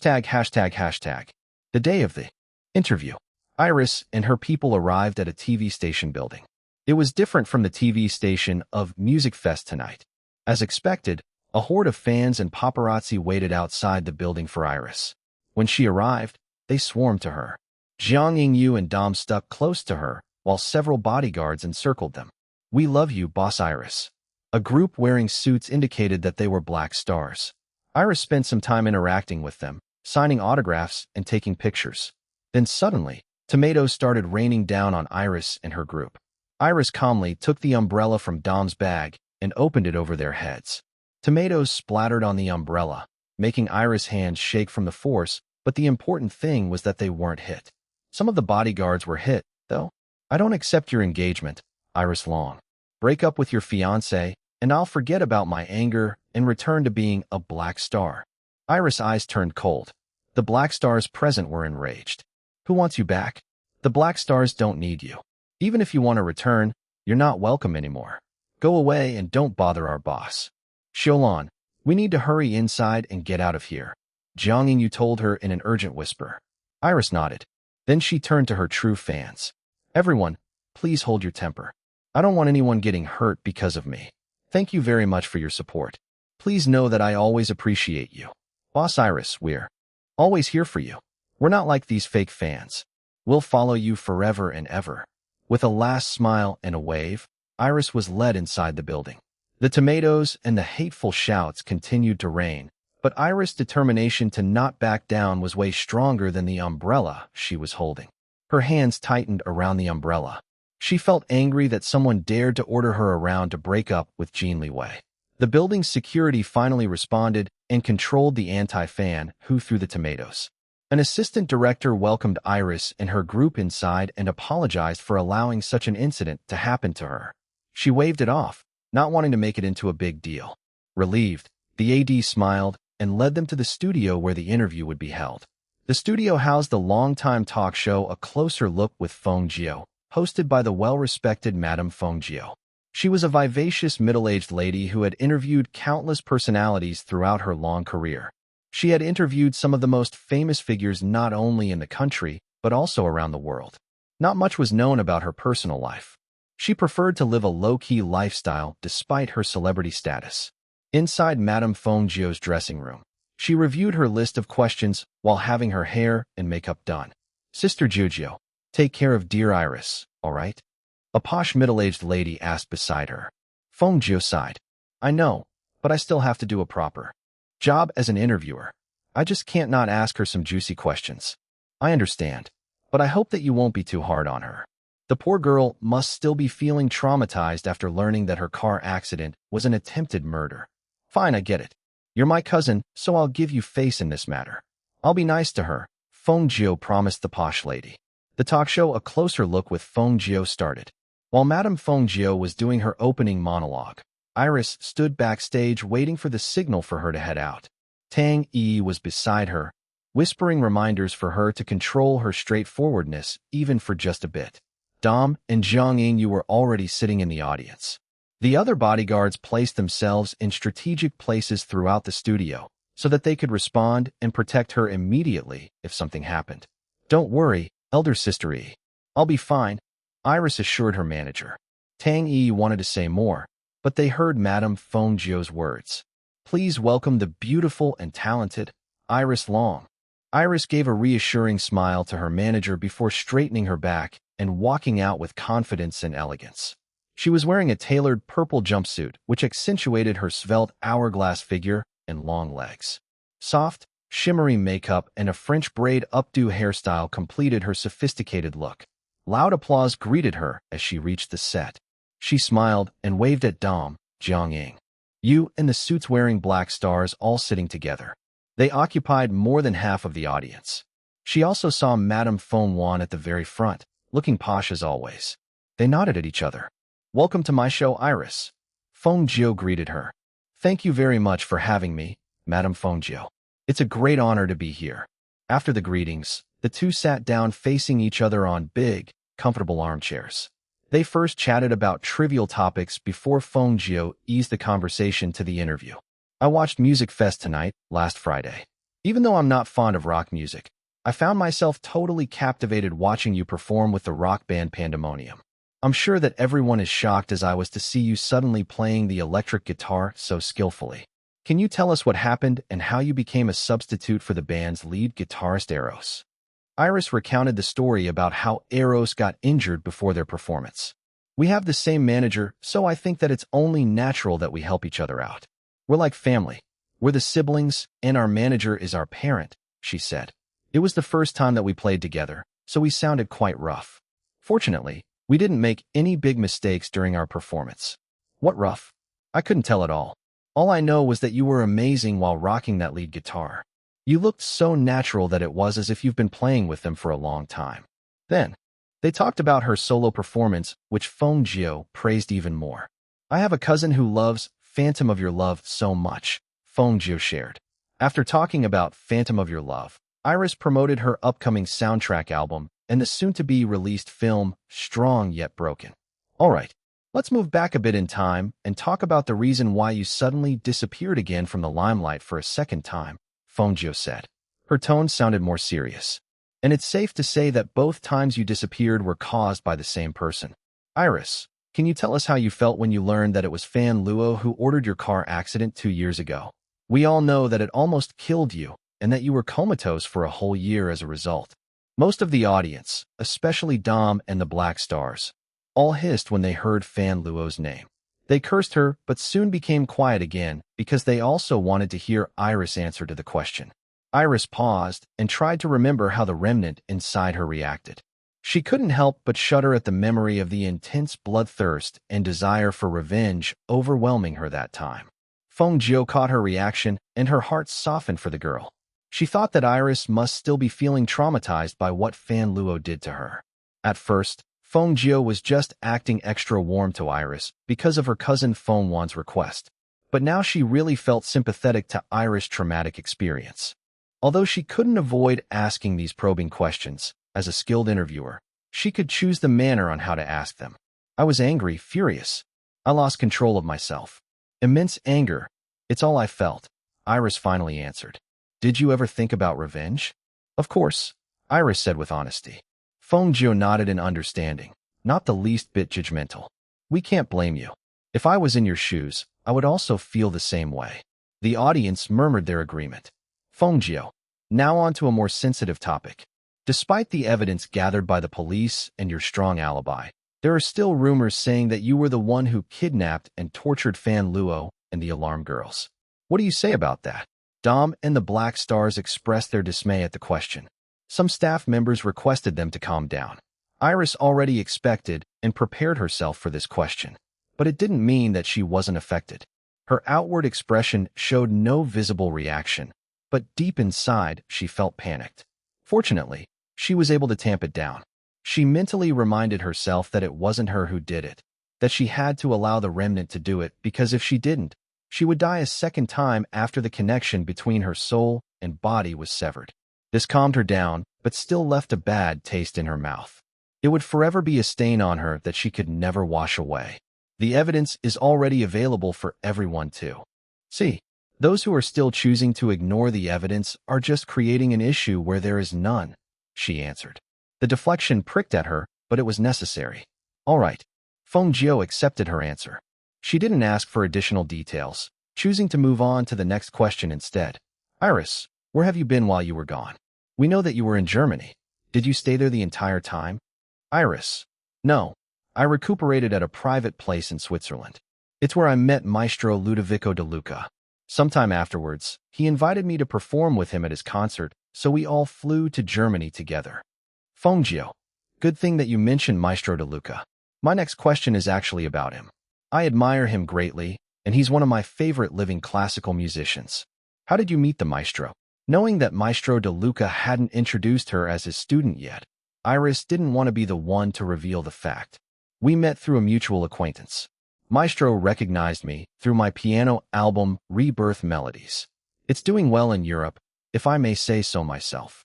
The day of the interview, Iris and her people arrived at a TV station building. It was different from the TV station of Music Fest tonight. As expected, a horde of fans and paparazzi waited outside the building for Iris. When she arrived, they swarmed to her. Jiang Yingyu and Dom stuck close to her, while several bodyguards encircled them. "We love you, Boss Iris." A group wearing suits indicated that they were Black Stars. Iris spent some time interacting with them, signing autographs and taking pictures. Then suddenly, tomatoes started raining down on Iris and her group. Iris calmly took the umbrella from Dom's bag and opened it over their heads. Tomatoes splattered on the umbrella, making Iris' hands shake from the force, but the important thing was that they weren't hit. Some of the bodyguards were hit, though. "I don't accept your engagement, Iris Long. Break up with your fiancé, and I'll forget about my anger and return to being a Black Star." Iris' eyes turned cold. The Black Stars present were enraged. "Who wants you back? The Black Stars don't need you. Even if you want to return, you're not welcome anymore. Go away and don't bother our boss." "Xiaolon, we need to hurry inside and get out of here," Jiang Yingyu told her in an urgent whisper. Iris nodded. Then she turned to her true fans. "Everyone, please hold your temper. I don't want anyone getting hurt because of me. Thank you very much for your support. Please know that I always appreciate you. Boss Iris, we're always here for you. We're not like these fake fans. We'll follow you forever and ever." With a last smile and a wave, Iris was led inside the building. The tomatoes and the hateful shouts continued to rain, but Iris' determination to not back down was way stronger than the umbrella she was holding. Her hands tightened around the umbrella. She felt angry that someone dared to order her around to break up with Jin Liwei. The building's security finally responded and controlled the anti-fan who threw the tomatoes. An assistant director welcomed Iris and her group inside and apologized for allowing such an incident to happen to her. She waved it off, not wanting to make it into a big deal. Relieved, the AD smiled and led them to the studio where the interview would be held. The studio housed the longtime talk show A Closer Look with Feng Jiao, hosted by the well-respected Madame Feng Jiao. She was a vivacious middle-aged lady who had interviewed countless personalities throughout her long career. She had interviewed some of the most famous figures not only in the country, but also around the world. Not much was known about her personal life. She preferred to live a low-key lifestyle despite her celebrity status. Inside Madame Feng Jiao's dressing room, she reviewed her list of questions while having her hair and makeup done. "Sister Jiujiu, take care of dear Iris, all right?" A posh middle-aged lady asked beside her. Feng Jiao sighed. "I know, but I still have to do a proper job as an interviewer. I just can't not ask her some juicy questions." "I understand, but I hope that you won't be too hard on her. The poor girl must still be feeling traumatized after learning that her car accident was an attempted murder." "Fine, I get it. You're my cousin, so I'll give you face in this matter. I'll be nice to her," Feng Jiao promised the posh lady. The talk show A Closer Look with Feng Jiao started. While Madame Feng Jiao was doing her opening monologue, Iris stood backstage waiting for the signal for her to head out. Tang Yi was beside her, whispering reminders for her to control her straightforwardness even for just a bit. Dom and Jiang Yingyu were already sitting in the audience. The other bodyguards placed themselves in strategic places throughout the studio so that they could respond and protect her immediately if something happened. "Don't worry, elder sister Yi. I'll be fine," Iris assured her manager. Tang Yi wanted to say more, but they heard Madame Feng Jiao's words. "Please welcome the beautiful and talented Iris Long." Iris gave a reassuring smile to her manager before straightening her back and walking out with confidence and elegance. She was wearing a tailored purple jumpsuit, which accentuated her svelte hourglass figure and long legs. Soft, shimmery makeup and a French braid updo hairstyle completed her sophisticated look. Loud applause greeted her as she reached the set. She smiled and waved at Dom, Jiang Ying. You and the suits wearing Black Stars all sitting together. They occupied more than half of the audience. She also saw Madame Feng Wan at the very front, looking posh as always. They nodded at each other. "Welcome to my show, Iris." Feng Jiao greeted her. "Thank you very much for having me, Madame Feng Jiao. It's a great honor to be here." After the greetings, the two sat down facing each other on big, comfortable armchairs. They first chatted about trivial topics before Feng Jiu eased the conversation to the interview. I watched Music Fest tonight, last Friday. Even though I'm not fond of rock music, I found myself totally captivated watching you perform with the rock band Pandemonium. I'm sure that everyone is shocked as I was to see you suddenly playing the electric guitar so skillfully. Can you tell us what happened and how you became a substitute for the band's lead guitarist Eros? Iris recounted the story about how Eros got injured before their performance. We have the same manager, so I think that it's only natural that we help each other out. We're like family. We're the siblings, and our manager is our parent, she said. It was the first time that we played together, so we sounded quite rough. Fortunately, we didn't make any big mistakes during our performance. What rough? I couldn't tell at all. All I know was that you were amazing while rocking that lead guitar. You looked so natural that it was as if you've been playing with them for a long time. Then, they talked about her solo performance, which Feng Jiu praised even more. I have a cousin who loves Phantom of Your Love so much, Feng Jiu shared. After talking about Phantom of Your Love, Iris promoted her upcoming soundtrack album and the soon-to-be released film Strong Yet Broken. All right, let's move back a bit in time and talk about the reason why you suddenly disappeared again from the limelight for a second time, Feng Jiu said. Her tone sounded more serious. And it's safe to say that both times you disappeared were caused by the same person. Iris, can you tell us how you felt when you learned that it was Fan Luo who ordered your car accident 2 years ago? We all know that it almost killed you and that you were comatose for a whole year as a result. Most of the audience, especially Dom and the Black Stars, all hissed when they heard Fan Luo's name. They cursed her, but soon became quiet again because they also wanted to hear Iris' answer to the question. Iris paused and tried to remember how the remnant inside her reacted. She couldn't help but shudder at the memory of the intense bloodthirst and desire for revenge overwhelming her that time. Feng Jiu caught her reaction, and her heart softened for the girl. She thought that Iris must still be feeling traumatized by what Fan Luo did to her. At first, Feng Jiu was just acting extra warm to Iris because of her cousin Feng Wan's request. But now she really felt sympathetic to Iris' traumatic experience. Although she couldn't avoid asking these probing questions, as a skilled interviewer, she could choose the manner on how to ask them. I was angry, furious. I lost control of myself. Immense anger. It's all I felt, Iris finally answered. Did you ever think about revenge? Of course, Iris said with honesty. Feng Jiu nodded in understanding, not the least bit judgmental. We can't blame you. If I was in your shoes, I would also feel the same way. The audience murmured their agreement. Feng Jiu. Now on to a more sensitive topic. Despite the evidence gathered by the police and your strong alibi, there are still rumors saying that you were the one who kidnapped and tortured Fan Luo and the Alarm Girls. What do you say about that? Dom and the Black Stars expressed their dismay at the question. Some staff members requested them to calm down. Iris already expected and prepared herself for this question, but it didn't mean that she wasn't affected. Her outward expression showed no visible reaction, but deep inside she felt panicked. Fortunately, she was able to tamp it down. She mentally reminded herself that it wasn't her who did it, that she had to allow the remnant to do it because if she didn't, she would die a second time after the connection between her soul and body was severed. This calmed her down, but still left a bad taste in her mouth. It would forever be a stain on her that she could never wash away. The evidence is already available for everyone to see. Those who are still choosing to ignore the evidence are just creating an issue where there is none, she answered. The deflection pricked at her, but it was necessary. All right. Feng Jiu accepted her answer. She didn't ask for additional details, choosing to move on to the next question instead. Iris, where have you been while you were gone? We know that you were in Germany. Did you stay there the entire time? Iris. No. I recuperated at a private place in Switzerland. It's where I met Maestro Ludovico De Luca. Sometime afterwards, he invited me to perform with him at his concert, so we all flew to Germany together. Feng Jiu. Good thing that you mentioned Maestro De Luca. My next question is actually about him. I admire him greatly, and he's one of my favorite living classical musicians. How did you meet the maestro? Knowing that Maestro De Luca hadn't introduced her as his student yet, Iris didn't want to be the one to reveal the fact. We met through a mutual acquaintance. Maestro recognized me through my piano album Rebirth Melodies. It's doing well in Europe, if I may say so myself.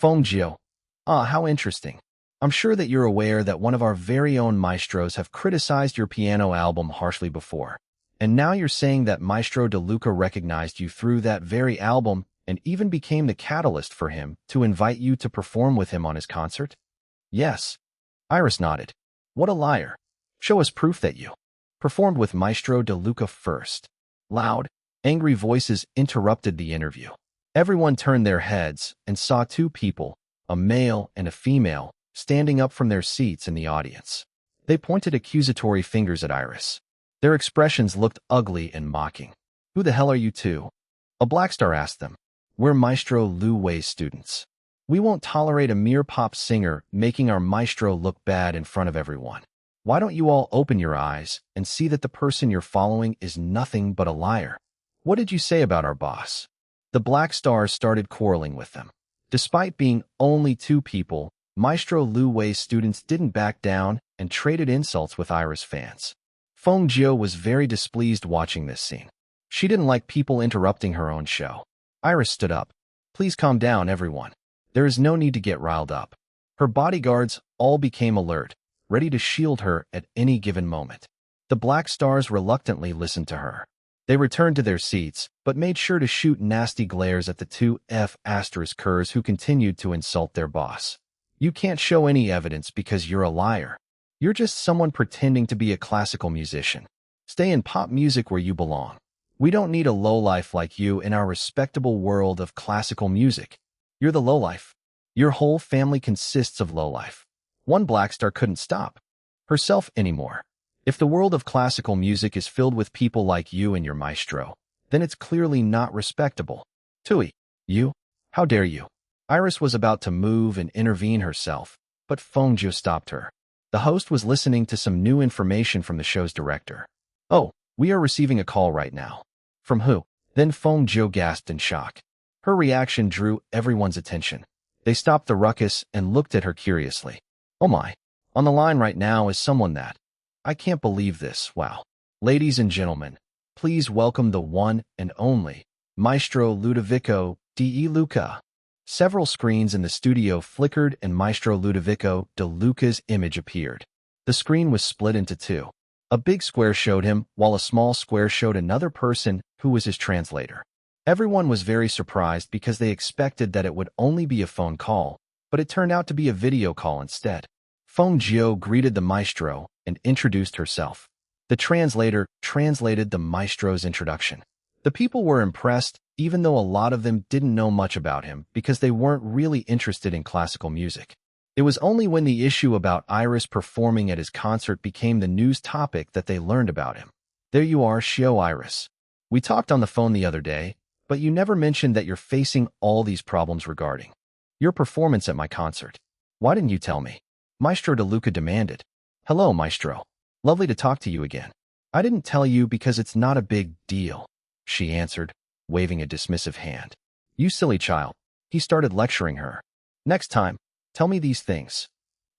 Feng Jiu. Ah, how interesting. I'm sure that you're aware that one of our very own maestros have criticized your piano album harshly before. And now you're saying that Maestro De Luca recognized you through that very album and even became the catalyst for him to invite you to perform with him on his concert? Yes. Iris nodded. What a liar. Show us proof that you performed with Maestro De Luca first. Loud, angry voices interrupted the interview. Everyone turned their heads and saw two people, a male and a female, standing up from their seats in the audience. They pointed accusatory fingers at Iris. Their expressions looked ugly and mocking. Who the hell are you two? A black star asked them. We're Maestro Liwei's students. We won't tolerate a mere pop singer making our maestro look bad in front of everyone. Why don't you all open your eyes and see that the person you're following is nothing but a liar? What did you say about our boss? The black stars started quarreling with them. Despite being only two people, Maestro Liwei's students didn't back down and traded insults with Iris fans. Feng Jiu was very displeased watching this scene. She didn't like people interrupting her own show. Iris stood up. Please calm down, everyone. There is no need to get riled up. Her bodyguards all became alert, ready to shield her at any given moment. The black stars reluctantly listened to her. They returned to their seats, but made sure to shoot nasty glares at the two F***ers who continued to insult their boss. You can't show any evidence because you're a liar. You're just someone pretending to be a classical musician. Stay in pop music where you belong. We don't need a lowlife like you in our respectable world of classical music. You're the lowlife. Your whole family consists of lowlife. One black star couldn't stop herself anymore. If the world of classical music is filled with people like you and your maestro, then it's clearly not respectable. Tui, you? How dare you? Iris was about to move and intervene herself, but Feng Jiu stopped her. The host was listening to some new information from the show's director. Oh, we are receiving a call right now. From who? Then Feng Jiu gasped in shock. Her reaction drew everyone's attention. They stopped the ruckus and looked at her curiously. Oh my. On the line right now is someone that... I can't believe this, wow. Ladies and gentlemen, please welcome the one and only Maestro Ludovico de Luca. Several screens in the studio flickered and Maestro Ludovico de Luca's image appeared. The screen was split into two. A big square showed him, while a small square showed another person who was his translator. Everyone was very surprised because they expected that it would only be a phone call, but it turned out to be a video call instead. Feng Jiu greeted the maestro and introduced herself. The translator translated the maestro's introduction. The people were impressed, even though a lot of them didn't know much about him because they weren't really interested in classical music. It was only when the issue about Iris performing at his concert became the news topic that they learned about him. There you are, Xiao Iris. We talked on the phone the other day, but you never mentioned that you're facing all these problems regarding your performance at my concert. Why didn't you tell me? Maestro De Luca demanded. Hello, Maestro. Lovely to talk to you again. I didn't tell you because it's not a big deal, she answered, waving a dismissive hand. You silly child. He started lecturing her. Next time, tell me these things.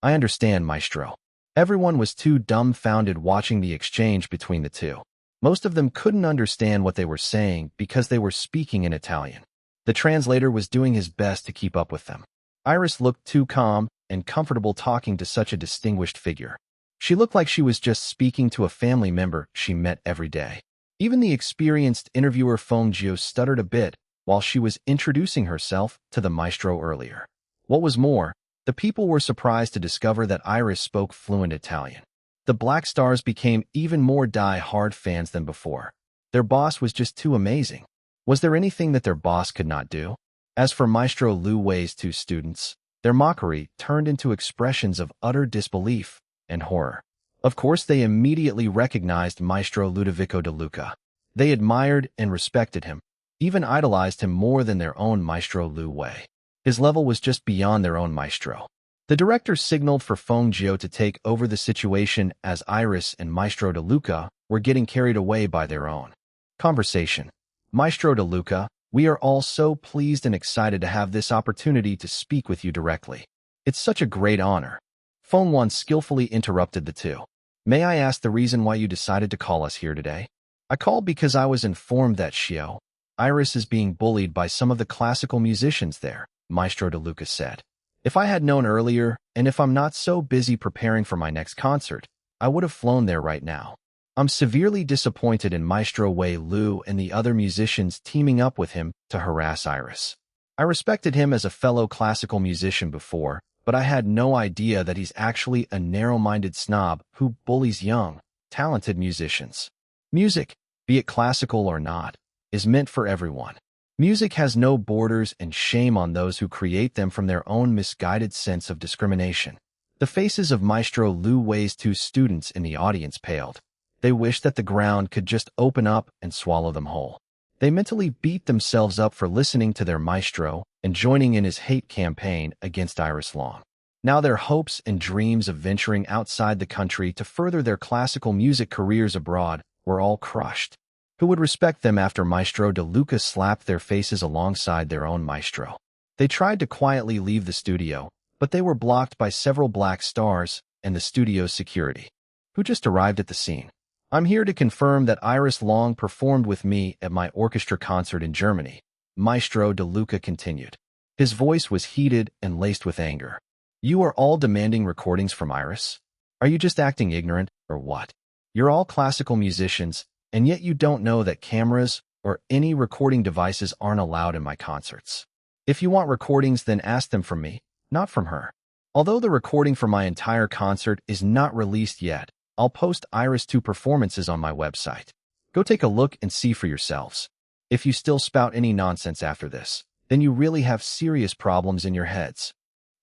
I understand, Maestro. Everyone was too dumbfounded watching the exchange between the two. Most of them couldn't understand what they were saying because they were speaking in Italian. The translator was doing his best to keep up with them. Iris looked too calm and comfortable talking to such a distinguished figure. She looked like she was just speaking to a family member she met every day. Even the experienced interviewer Feng Jiu stuttered a bit while she was introducing herself to the maestro earlier. What was more, the people were surprised to discover that Iris spoke fluent Italian. The Black Stars became even more die-hard fans than before. Their boss was just too amazing. Was there anything that their boss could not do? As for Maestro Liwei's two students, their mockery turned into expressions of utter disbelief and horror. Of course, they immediately recognized Maestro Ludovico de Luca. They admired and respected him, even idolized him more than their own Maestro Liwei. His level was just beyond their own maestro. The director signaled for Feng Jiu to take over the situation as Iris and Maestro de Luca were getting carried away by their own conversation. Maestro de Luca, we are all so pleased and excited to have this opportunity to speak with you directly. It's such a great honor. Feng Wan skillfully interrupted the two. May I ask the reason why you decided to call us here today? I called because I was informed that Xiao Iris is being bullied by some of the classical musicians there. Maestro DeLuca said. If I had known earlier, and if I'm not so busy preparing for my next concert, I would have flown there right now. I'm severely disappointed in Maestro Wei Lu and the other musicians teaming up with him to harass Iris. I respected him as a fellow classical musician before, but I had no idea that he's actually a narrow-minded snob who bullies young, talented musicians. Music, be it classical or not, is meant for everyone. Music has no borders, and shame on those who create them from their own misguided sense of discrimination. The faces of Maestro Liu Wei's two students in the audience paled. They wished that the ground could just open up and swallow them whole. They mentally beat themselves up for listening to their maestro and joining in his hate campaign against Iris Long. Now their hopes and dreams of venturing outside the country to further their classical music careers abroad were all crushed. Who would respect them after Maestro DeLuca slapped their faces alongside their own maestro? They tried to quietly leave the studio, but they were blocked by several black stars and the studio's security, who just arrived at the scene. I'm here to confirm that Iris Long performed with me at my orchestra concert in Germany, Maestro DeLuca continued. His voice was heated and laced with anger. You are all demanding recordings from Iris? Are you just acting ignorant, or what? You're all classical musicians, and yet you don't know that cameras or any recording devices aren't allowed in my concerts. If you want recordings, then ask them from me, not from her. Although the recording for my entire concert is not released yet, I'll post Iris' 2 performances on my website. Go take a look and see for yourselves. If you still spout any nonsense after this, then you really have serious problems in your heads.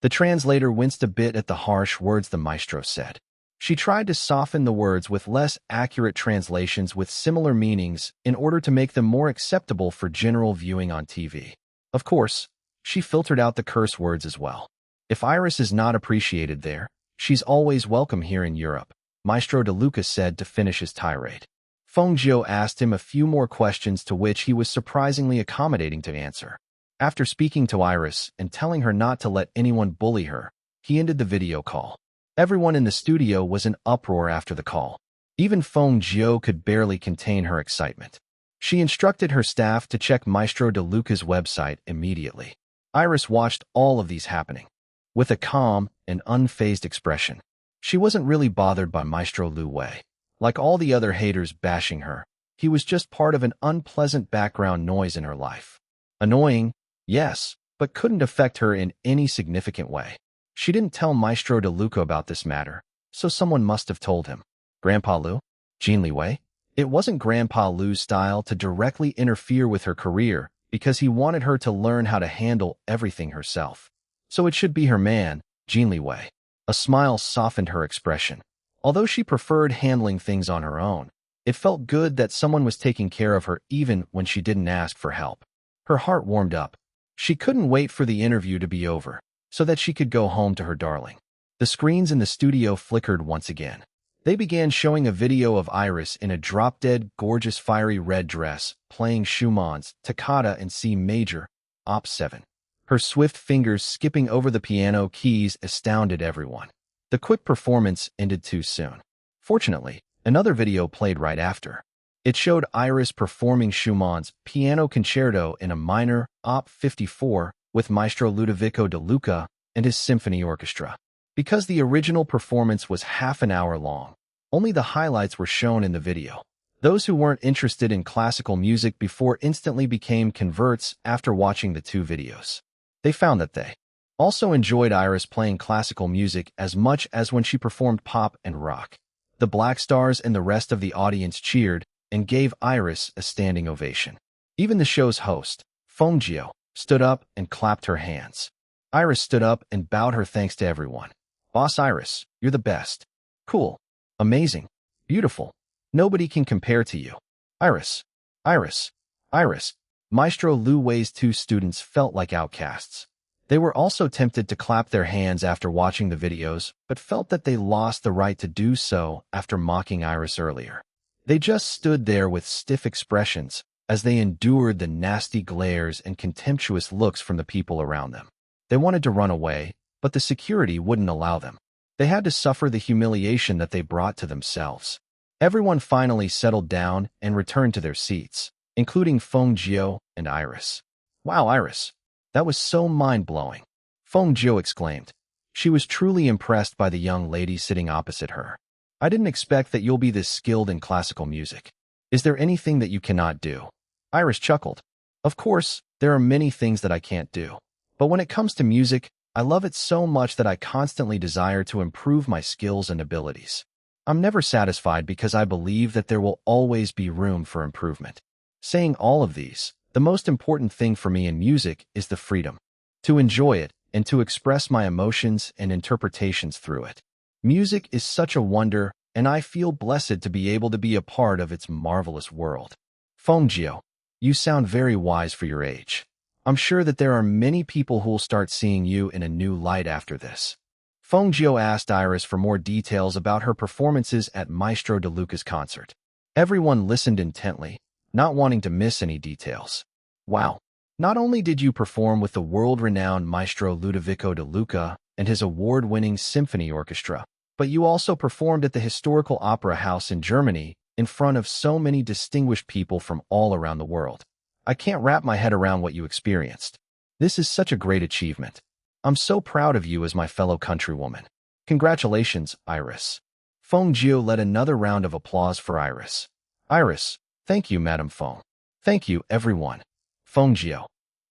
The translator winced a bit at the harsh words the maestro said. She tried to soften the words with less accurate translations with similar meanings in order to make them more acceptable for general viewing on TV. Of course, she filtered out the curse words as well. If Iris is not appreciated there, she's always welcome here in Europe, Maestro DeLuca said to finish his tirade. Feng Jiu asked him a few more questions to which he was surprisingly accommodating to answer. After speaking to Iris and telling her not to let anyone bully her, he ended the video call. Everyone in the studio was in uproar after the call. Even Feng Jiu could barely contain her excitement. She instructed her staff to check Maestro DeLuca's website immediately. Iris watched all of these happening with a calm and unfazed expression. She wasn't really bothered by Maestro Liu Wei. Like all the other haters bashing her, he was just part of an unpleasant background noise in her life. Annoying, yes, but couldn't affect her in any significant way. She didn't tell Maestro DeLuca about this matter, so someone must have told him. Grandpa Liu? Jin Liwei? It wasn't Grandpa Liu's style to directly interfere with her career because he wanted her to learn how to handle everything herself. So it should be her man, Jin Liwei. A smile softened her expression. Although she preferred handling things on her own, it felt good that someone was taking care of her even when she didn't ask for help. Her heart warmed up. She couldn't wait for the interview to be over, so that she could go home to her darling. The screens in the studio flickered once again. They began showing a video of Iris in a drop-dead, gorgeous fiery red dress, playing Schumann's Toccata in C major, Op. 7. Her swift fingers skipping over the piano keys astounded everyone. The quick performance ended too soon. Fortunately, another video played right after. It showed Iris performing Schumann's Piano Concerto in a minor, Op. 54, with Maestro Ludovico DeLuca and his symphony orchestra. Because the original performance was half an hour long, only the highlights were shown in the video. Those who weren't interested in classical music before instantly became converts after watching the 2 videos. They found that they also enjoyed Iris playing classical music as much as when she performed pop and rock. The black stars and the rest of the audience cheered and gave Iris a standing ovation. Even the show's host, Feng Jiu, stood up and clapped her hands. Iris stood up and bowed her thanks to everyone. Boss Iris, you're the best. Cool. Amazing. Beautiful. Nobody can compare to you. Iris. Iris. Iris. Maestro Liu Wei's 2 students felt like outcasts. They were also tempted to clap their hands after watching the videos, but felt that they lost the right to do so after mocking Iris earlier. They just stood there with stiff expressions as they endured the nasty glares and contemptuous looks from the people around them. They wanted to run away, but the security wouldn't allow them. They had to suffer the humiliation that they brought to themselves. Everyone finally settled down and returned to their seats, including Feng Jiu and Iris. Wow, Iris. That was so mind-blowing. Feng Jiu exclaimed. She was truly impressed by the young lady sitting opposite her. I didn't expect that you'll be this skilled in classical music. Is there anything that you cannot do? Iris chuckled. Of course, there are many things that I can't do. But when it comes to music, I love it so much that I constantly desire to improve my skills and abilities. I'm never satisfied because I believe that there will always be room for improvement. Saying all of these, the most important thing for me in music is the freedom to enjoy it and to express my emotions and interpretations through it. Music is such a wonder, and I feel blessed to be able to be a part of its marvelous world. Feng Jiu, you sound very wise for your age. I'm sure that there are many people who'll start seeing you in a new light after this. Feng Jiu asked Iris for more details about her performances at Maestro De Luca's concert. Everyone listened intently, not wanting to miss any details. Wow! Not only did you perform with the world-renowned Maestro Ludovico De Luca and his award-winning symphony orchestra, but you also performed at the historical opera house in Germany in front of so many distinguished people from all around the world. I can't wrap my head around what you experienced. This is such a great achievement. I'm so proud of you as my fellow countrywoman. Congratulations, Iris. Feng Jiu led another round of applause for Iris. Iris, thank you, Madam Feng. Thank you, everyone. Feng Jiu.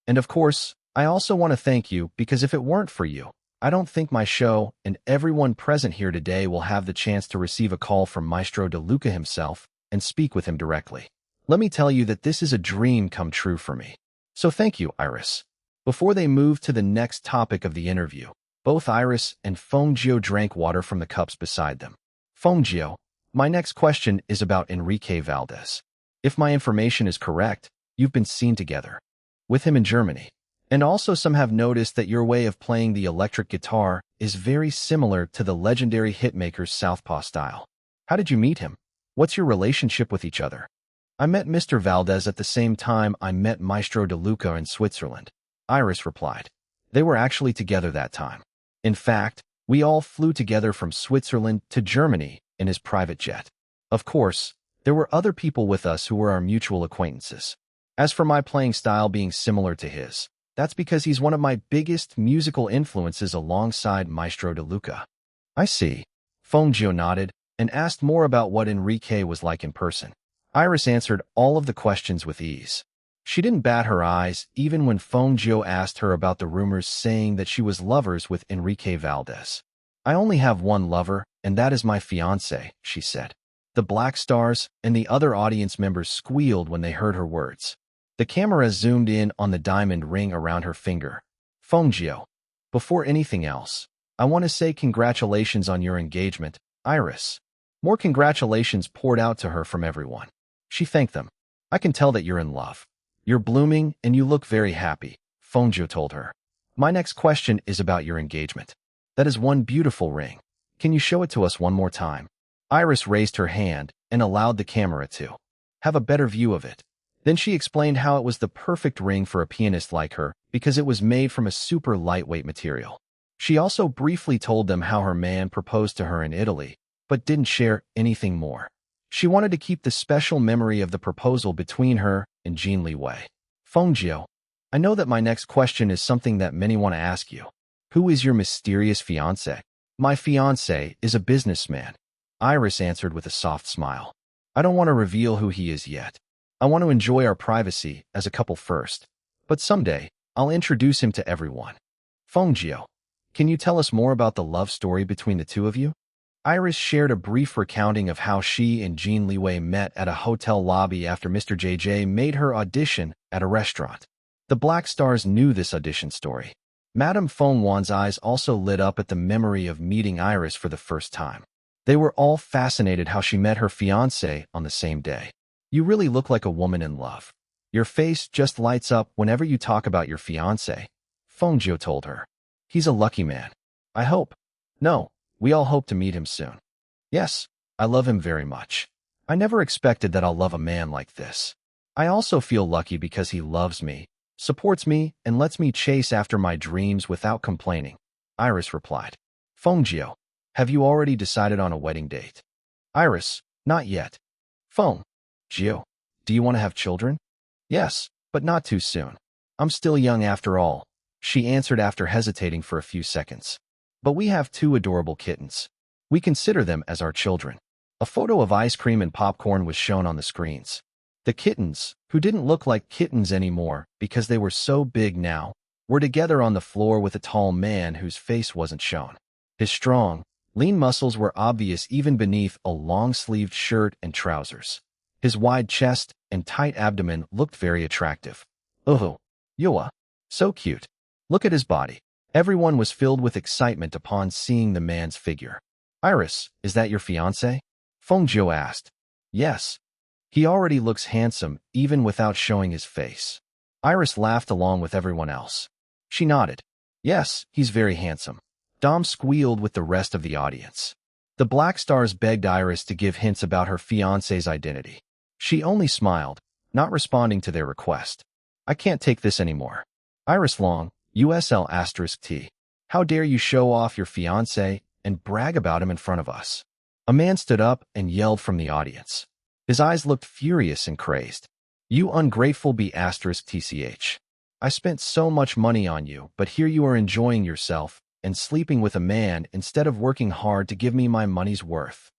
And of course, I also want to thank you because if it weren't for you, I don't think my show and everyone present here today will have the chance to receive a call from Maestro De Luca himself and speak with him directly. Let me tell you that this is a dream come true for me. So thank you, Iris. Before they moved to the next topic of the interview, both Iris and Feng Jiu drank water from the cups beside them. Feng Jiu, my next question is about Enrique Valdez. If my information is correct, you've been seen together with him in Germany. And also some have noticed that your way of playing the electric guitar is very similar to the legendary hitmaker's southpaw style. How did you meet him? What's your relationship with each other? I met Mr. Valdez at the same time I met Maestro De Luca in Switzerland, Iris replied. They were actually together that time. In fact, we all flew together from Switzerland to Germany in his private jet. Of course, there were other people with us who were our mutual acquaintances. As for my playing style being similar to his, that's because he's one of my biggest musical influences alongside Maestro De Luca. I see. Feng Jiu nodded and asked more about what Enrique was like in person. Iris answered all of the questions with ease. She didn't bat her eyes even when Feng Jiu asked her about the rumors saying that she was lovers with Enrique Valdez. I only have one lover, and that is my fiancé, she said. The Black Stars and the other audience members squealed when they heard her words. The camera zoomed in on the diamond ring around her finger. Feng Jiu, before anything else, I want to say congratulations on your engagement, Iris. More congratulations poured out to her from everyone. She thanked them. I can tell that you're in love. You're blooming and you look very happy, Feng Jiu told her. My next question is about your engagement. That is one beautiful ring. Can you show it to us one more time? Iris raised her hand and allowed the camera to have a better view of it. Then she explained how it was the perfect ring for a pianist like her because it was made from a super lightweight material. She also briefly told them how her man proposed to her in Italy, but didn't share anything more. She wanted to keep the special memory of the proposal between her and Jin Liwei. Feng Jiu, I know that my next question is something that many want to ask you. Who is your mysterious fiancé? My fiancé is a businessman, Iris answered with a soft smile. I don't want to reveal who he is yet. I want to enjoy our privacy as a couple first, but someday I'll introduce him to everyone. Feng Jiu, can you tell us more about the love story between the two of you? Iris shared a brief recounting of how she and Jin Liwei met at a hotel lobby after Mr. JJ made her audition at a restaurant. The Black Stars knew this audition story. Madame Feng Wan's eyes also lit up at the memory of meeting Iris for the first time. They were all fascinated how she met her fiancé on the same day. You really look like a woman in love. Your face just lights up whenever you talk about your fiancé, Feng Jiu told her. He's a lucky man. I hope. No, we all hope to meet him soon. Yes, I love him very much. I never expected that I'll love a man like this. I also feel lucky because he loves me, supports me, and lets me chase after my dreams without complaining, Iris replied. Feng Jiu, have you already decided on a wedding date? Iris, not yet. Feng Jiu, do you want to have children? Yes, but not too soon. I'm still young after all, she answered after hesitating for a few seconds. But we have two adorable kittens. We consider them as our children. A photo of ice cream and popcorn was shown on the screens. The kittens, who didn't look like kittens anymore because they were so big now, were together on the floor with a tall man whose face wasn't shown. His strong, lean muscles were obvious even beneath a long-sleeved shirt and trousers. His wide chest and tight abdomen looked very attractive. Oh, Yua. So cute. Look at his body. Everyone was filled with excitement upon seeing the man's figure. Iris, is that your fiancé? Feng Zhou asked. Yes. He already looks handsome even without showing his face. Iris laughed along with everyone else. She nodded. Yes, he's very handsome. Dom squealed with the rest of the audience. The Black Stars begged Iris to give hints about her fiancé's identity. She only smiled, not responding to their request. I can't take this anymore. Iris Long, USL*T. How dare you show off your fiancé and brag about him in front of us? A man stood up and yelled from the audience. His eyes looked furious and crazed. You ungrateful B***TCH. I spent so much money on you, but here you are enjoying yourself and sleeping with a man instead of working hard to give me my money's worth.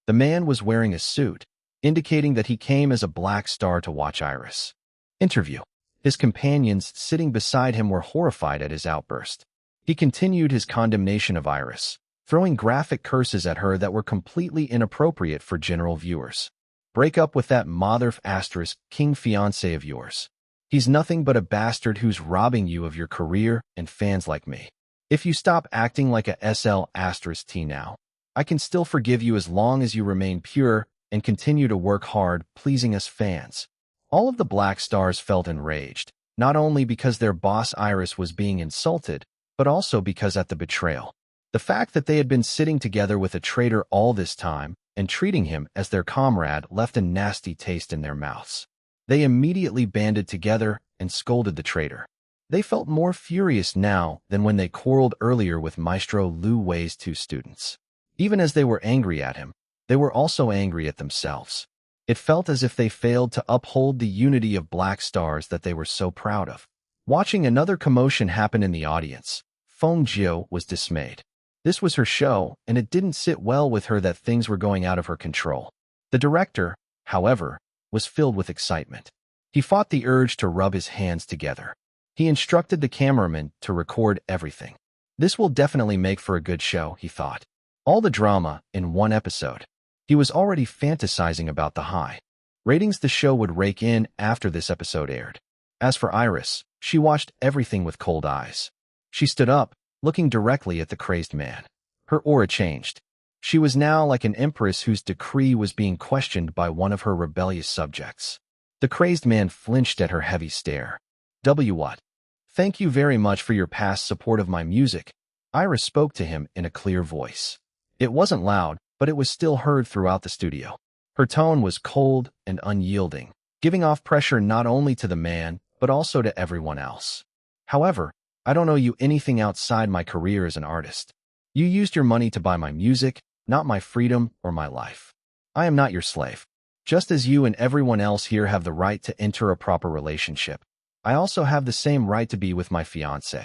The man was wearing a suit, indicating that he came as a Black Star to watch Iris. Interview. His companions sitting beside him were horrified at his outburst. He continued his condemnation of Iris, throwing graphic curses at her that were completely inappropriate for general viewers. Break up with that king fiancé of yours. He's nothing but a bastard who's robbing you of your career and fans like me. If you stop acting like a SL*T now, I can still forgive you as long as you remain pure and continue to work hard pleasing us fans. All of the Black Stars felt enraged, not only because their boss Iris was being insulted, but also because at the betrayal. The fact that they had been sitting together with a traitor all this time and treating him as their comrade left a nasty taste in their mouths. They immediately banded together and scolded the traitor. They felt more furious now than when they quarreled earlier with Maestro Liu Wei's two students. Even as they were angry at him, they were also angry at themselves. It felt as if they failed to uphold the unity of Black Stars that they were so proud of. Watching another commotion happen in the audience, Feng Zhou was dismayed. This was her show, and it didn't sit well with her that things were going out of her control. The director, however, was filled with excitement. He fought the urge to rub his hands together. He instructed the cameraman to record everything. This will definitely make for a good show, he thought. All the drama in one episode. He was already fantasizing about the high ratings the show would rake in after this episode aired. As for Iris, she watched everything with cold eyes. She stood up, looking directly at the crazed man. Her aura changed. She was now like an empress whose decree was being questioned by one of her rebellious subjects. The crazed man flinched at her heavy stare. What? Thank you very much for your past support of my music. Iris spoke to him in a clear voice. It wasn't loud, but it was still heard throughout the studio. Her tone was cold and unyielding, giving off pressure not only to the man, but also to everyone else. However, I don't owe you anything outside my career as an artist. You used your money to buy my music, not my freedom or my life. I am not your slave. Just as you and everyone else here have the right to enter a proper relationship, I also have the same right to be with my fiancé.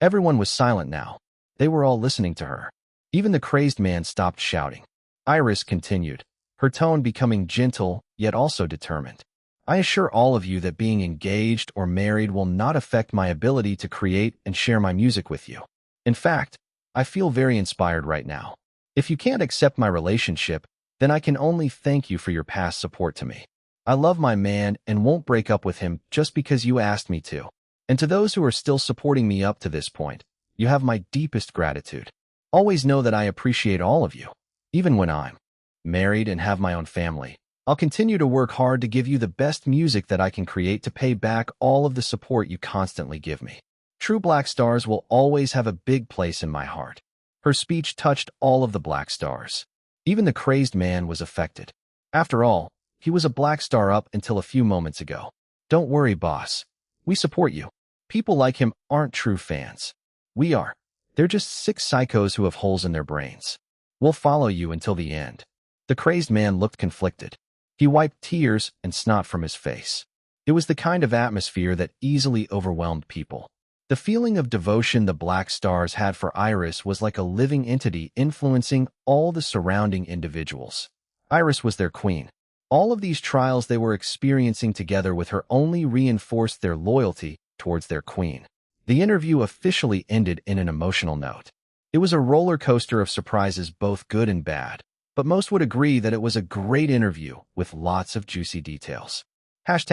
Everyone was silent now. They were all listening to her. Even the crazed man stopped shouting. Iris continued, her tone becoming gentle, yet also determined. I assure all of you that being engaged or married will not affect my ability to create and share my music with you. In fact, I feel very inspired right now. If you can't accept my relationship, then I can only thank you for your past support to me. I love my man and won't break up with him just because you asked me to. And to those who are still supporting me up to this point, you have my deepest gratitude. Always know that I appreciate all of you. Even when I'm married and have my own family, I'll continue to work hard to give you the best music that I can create to pay back all of the support you constantly give me. True Black Stars will always have a big place in my heart. Her speech touched all of the Black Stars. Even the crazed man was affected. After all, he was a Black Star up until a few moments ago. Don't worry, boss. We support you. People like him aren't true fans. We are. They're just sick psychos who have holes in their brains. We'll follow you until the end. The crazed man looked conflicted. He wiped tears and snot from his face. It was the kind of atmosphere that easily overwhelmed people. The feeling of devotion the Black Stars had for Iris was like a living entity influencing all the surrounding individuals. Iris was their queen. All of these trials they were experiencing together with her only reinforced their loyalty towards their queen. The interview officially ended in an emotional note. It was a roller coaster of surprises, both good and bad, but most would agree that it was a great interview with lots of juicy details. ####.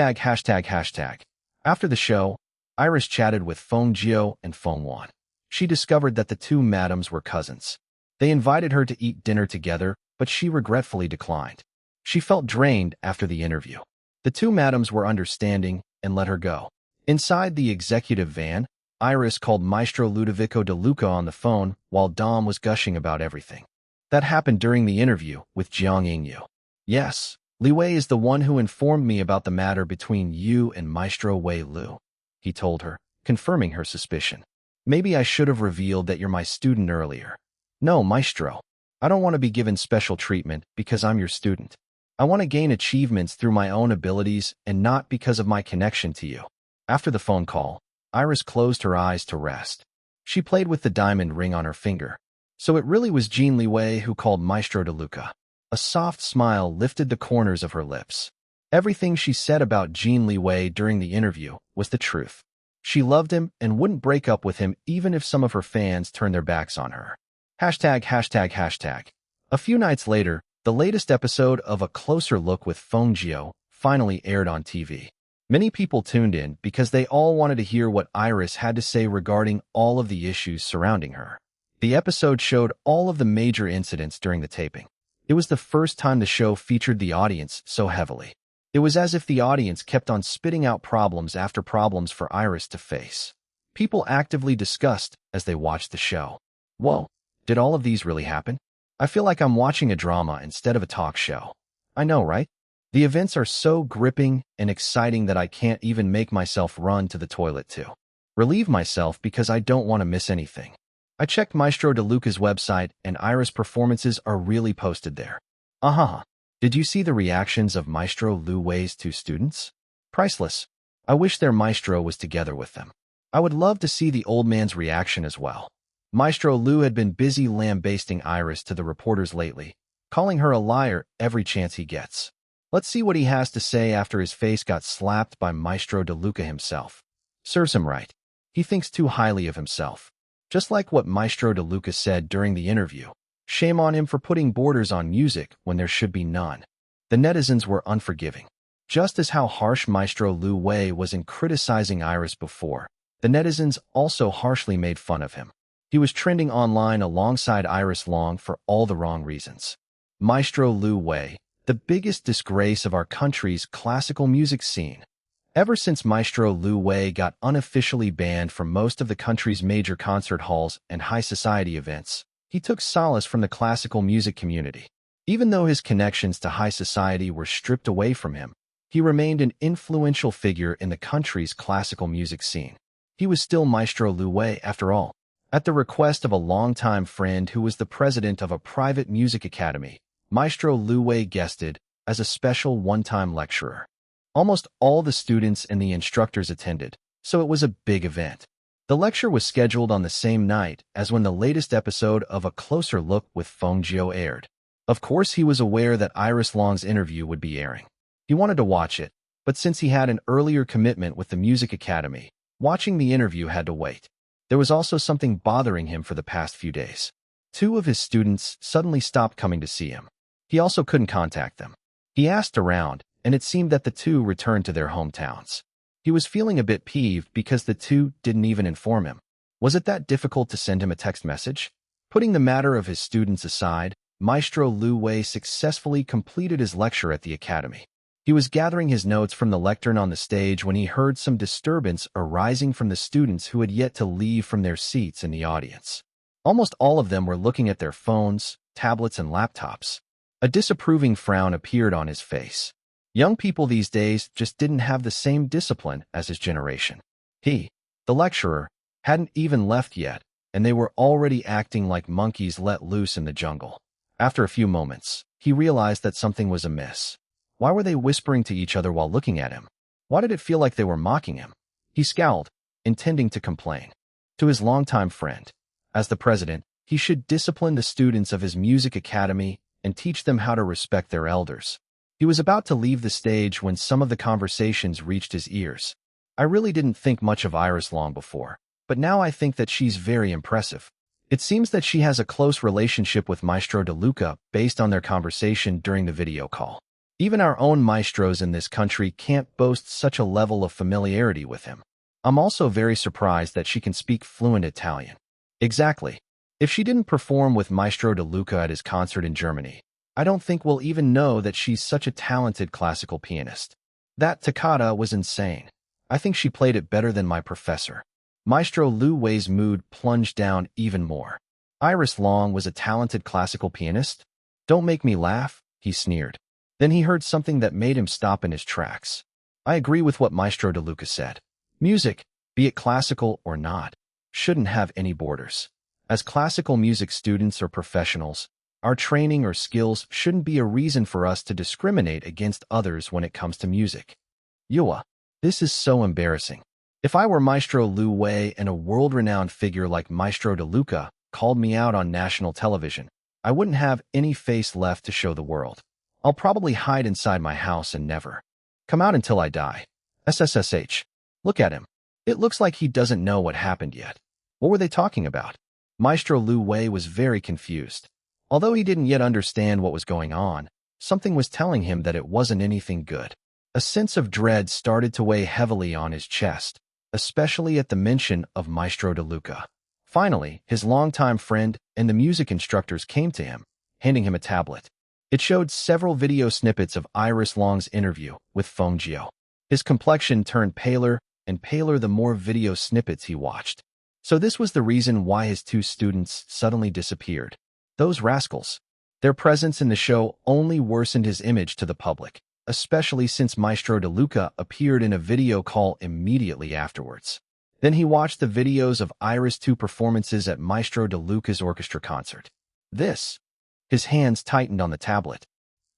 After the show, Iris chatted with Feng Jiao and Feng Wan. She discovered that the two madams were cousins. They invited her to eat dinner together, but she regretfully declined. She felt drained after the interview. The two madams were understanding and let her go. Inside the executive van, Iris called Maestro Ludovico De Luca on the phone while Dom was gushing about everything that happened during the interview with Jiang Yingyu. Yes, Liwei is the one who informed me about the matter between you and Maestro Wei Lu, he told her, confirming her suspicion. Maybe I should have revealed that you're my student earlier. No, Maestro. I don't want to be given special treatment because I'm your student. I want to gain achievements through my own abilities and not because of my connection to you. After the phone call, Iris closed her eyes to rest. She played with the diamond ring on her finger. So it really was Jin Liwei who called Maestro De Luca. A soft smile lifted the corners of her lips. Everything she said about Jin Liwei during the interview was the truth. She loved him and wouldn't break up with him even if some of her fans turned their backs on her. ####. A few nights later, the latest episode of A Closer Look with Feng Jiao finally aired on TV. Many people tuned in because they all wanted to hear what Iris had to say regarding all of the issues surrounding her. The episode showed all of the major incidents during the taping. It was the first time the show featured the audience so heavily. It was as if the audience kept on spitting out problems after problems for Iris to face. People actively discussed as they watched the show. Whoa, did all of these really happen? I feel like I'm watching a drama instead of a talk show. I know, right? The events are so gripping and exciting that I can't even make myself run to the toilet to relieve myself because I don't want to miss anything. I checked Maestro De Luca's website and Iris performances are really posted there. Did you see the reactions of Maestro Liwei's two students? Priceless. I wish their maestro was together with them. I would love to see the old man's reaction as well. Maestro Lu had been busy lambasting Iris to the reporters lately, calling her a liar every chance he gets. Let's see what he has to say after his face got slapped by Maestro De Luca himself. Serves him right. He thinks too highly of himself. Just like what Maestro De Luca said during the interview. Shame on him for putting borders on music when there should be none. The netizens were unforgiving. Just as how harsh Maestro Liwei was in criticizing Iris before, the netizens also harshly made fun of him. He was trending online alongside Iris Long for all the wrong reasons. Maestro Liwei, the biggest disgrace of our country's classical music scene. Ever since Maestro Liwei got unofficially banned from most of the country's major concert halls and high society events, he took solace from the classical music community. Even though his connections to high society were stripped away from him, he remained an influential figure in the country's classical music scene. He was still Maestro Liwei after all. At the request of a longtime friend who was the president of a private music academy, Maestro Liwei guested as a special one-time lecturer. Almost all the students and the instructors attended, so it was a big event. The lecture was scheduled on the same night as when the latest episode of A Closer Look with Feng Jiao aired. Of course, he was aware that Iris Long's interview would be airing. He wanted to watch it, but since he had an earlier commitment with the music academy, watching the interview had to wait. There was also something bothering him for the past few days. Two of his students suddenly stopped coming to see him. He also couldn't contact them. He asked around, and it seemed that the two returned to their hometowns. He was feeling a bit peeved because the two didn't even inform him. Was it that difficult to send him a text message? Putting the matter of his students aside, Maestro Liwei successfully completed his lecture at the academy. He was gathering his notes from the lectern on the stage when he heard some disturbance arising from the students who had yet to leave from their seats in the audience. Almost all of them were looking at their phones, tablets, and laptops. A disapproving frown appeared on his face. Young people these days just didn't have the same discipline as his generation. He, the lecturer, hadn't even left yet, and they were already acting like monkeys let loose in the jungle. After a few moments, he realized that something was amiss. Why were they whispering to each other while looking at him? Why did it feel like they were mocking him? He scowled. intending to complain. To his longtime friend, as the president, he should discipline the students of his music academy and teach them how to respect their elders. He was about to leave the stage when some of the conversations reached his ears. I really didn't think much of Iris long before, but now I think that she's very impressive. It seems that she has a close relationship with Maestro De Luca based on their conversation during the video call. Even our own maestros in this country can't boast such a level of familiarity with him. I'm also very surprised that she can speak fluent Italian. Exactly. If she didn't perform with Maestro De Luca at his concert in Germany, I don't think we'll even know that she's such a talented classical pianist. That toccata was insane. I think she played it better than my professor. Maestro Liwei's mood plunged down even more. Iris Long was a talented classical pianist? Don't make me laugh, he sneered. Then he heard something that made him stop in his tracks. I agree with what Maestro De Luca said. Music, be it classical or not, shouldn't have any borders. As classical music students or professionals, our training or skills shouldn't be a reason for us to discriminate against others when it comes to music. Yua, this is so embarrassing. If I were Maestro Liwei and a world-renowned figure like Maestro De Luca called me out on national television, I wouldn't have any face left to show the world. I'll probably hide inside my house and never come out until I die. SSSH. Look at him. It looks like he doesn't know what happened yet. What were they talking about? Maestro Liwei was very confused. Although he didn't yet understand what was going on, something was telling him that it wasn't anything good. A sense of dread started to weigh heavily on his chest, especially at the mention of Maestro De Luca. Finally, his longtime friend and the music instructors came to him, handing him a tablet. It showed several video snippets of Iris Long's interview with Feng Jiao. His complexion turned paler and paler the more video snippets he watched. So this was the reason why his two students suddenly disappeared. Those rascals. Their presence in the show only worsened his image to the public, especially since Maestro De Luca appeared in a video call immediately afterwards. Then he watched the videos of Iris' two performances at Maestro De Luca's orchestra concert. His hands tightened on the tablet.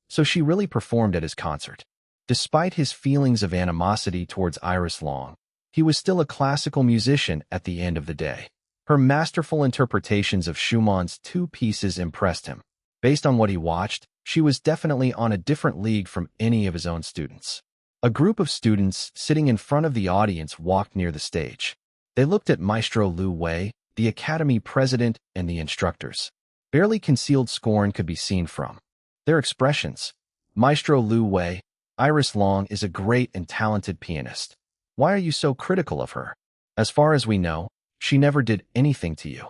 So she really performed at his concert. Despite his feelings of animosity towards Iris Long, he was still a classical musician at the end of the day. Her masterful interpretations of Schumann's two pieces impressed him. Based on what he watched, she was definitely on a different league from any of his own students. A group of students sitting in front of the audience walked near the stage. They looked at Maestro Liwei, the academy president, and the instructors. Barely concealed scorn could be seen from their expressions. Maestro Liwei, Iris Long is a great and talented pianist. Why are you so critical of her? As far as we know, she never did anything to you.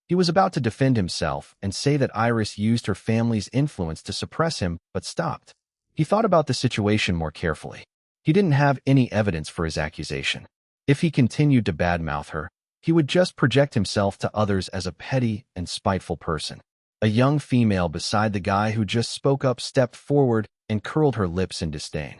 He was about to defend himself and say that Iris used her family's influence to suppress him, but stopped. He thought about the situation more carefully. He didn't have any evidence for his accusation. If he continued to badmouth her, he would just project himself to others as a petty and spiteful person. A young female beside the guy who just spoke up stepped forward and curled her lips in disdain.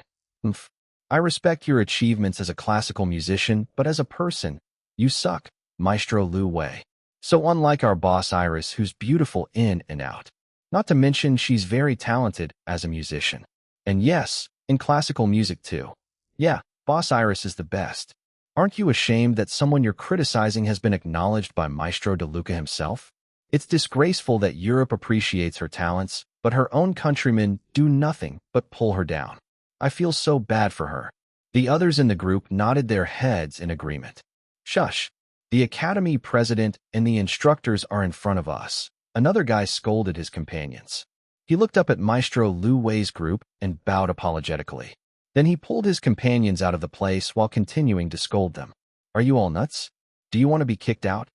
I respect your achievements as a classical musician, but as a person, you suck, Maestro Liwei. So unlike our boss Iris, who's beautiful in and out. Not to mention she's very talented as a musician. And yes, in classical music too. Yeah, boss Iris is the best. Aren't you ashamed that someone you're criticizing has been acknowledged by Maestro De Luca himself? It's disgraceful that Europe appreciates her talents, but her own countrymen do nothing but pull her down. I feel so bad for her. The others in the group nodded their heads in agreement. Shush. The academy president and the instructors are in front of us. Another guy scolded his companions. He looked up at Maestro Liwei's group and bowed apologetically. Then he pulled his companions out of the place while continuing to scold them. Are you all nuts? Do you want to be kicked out?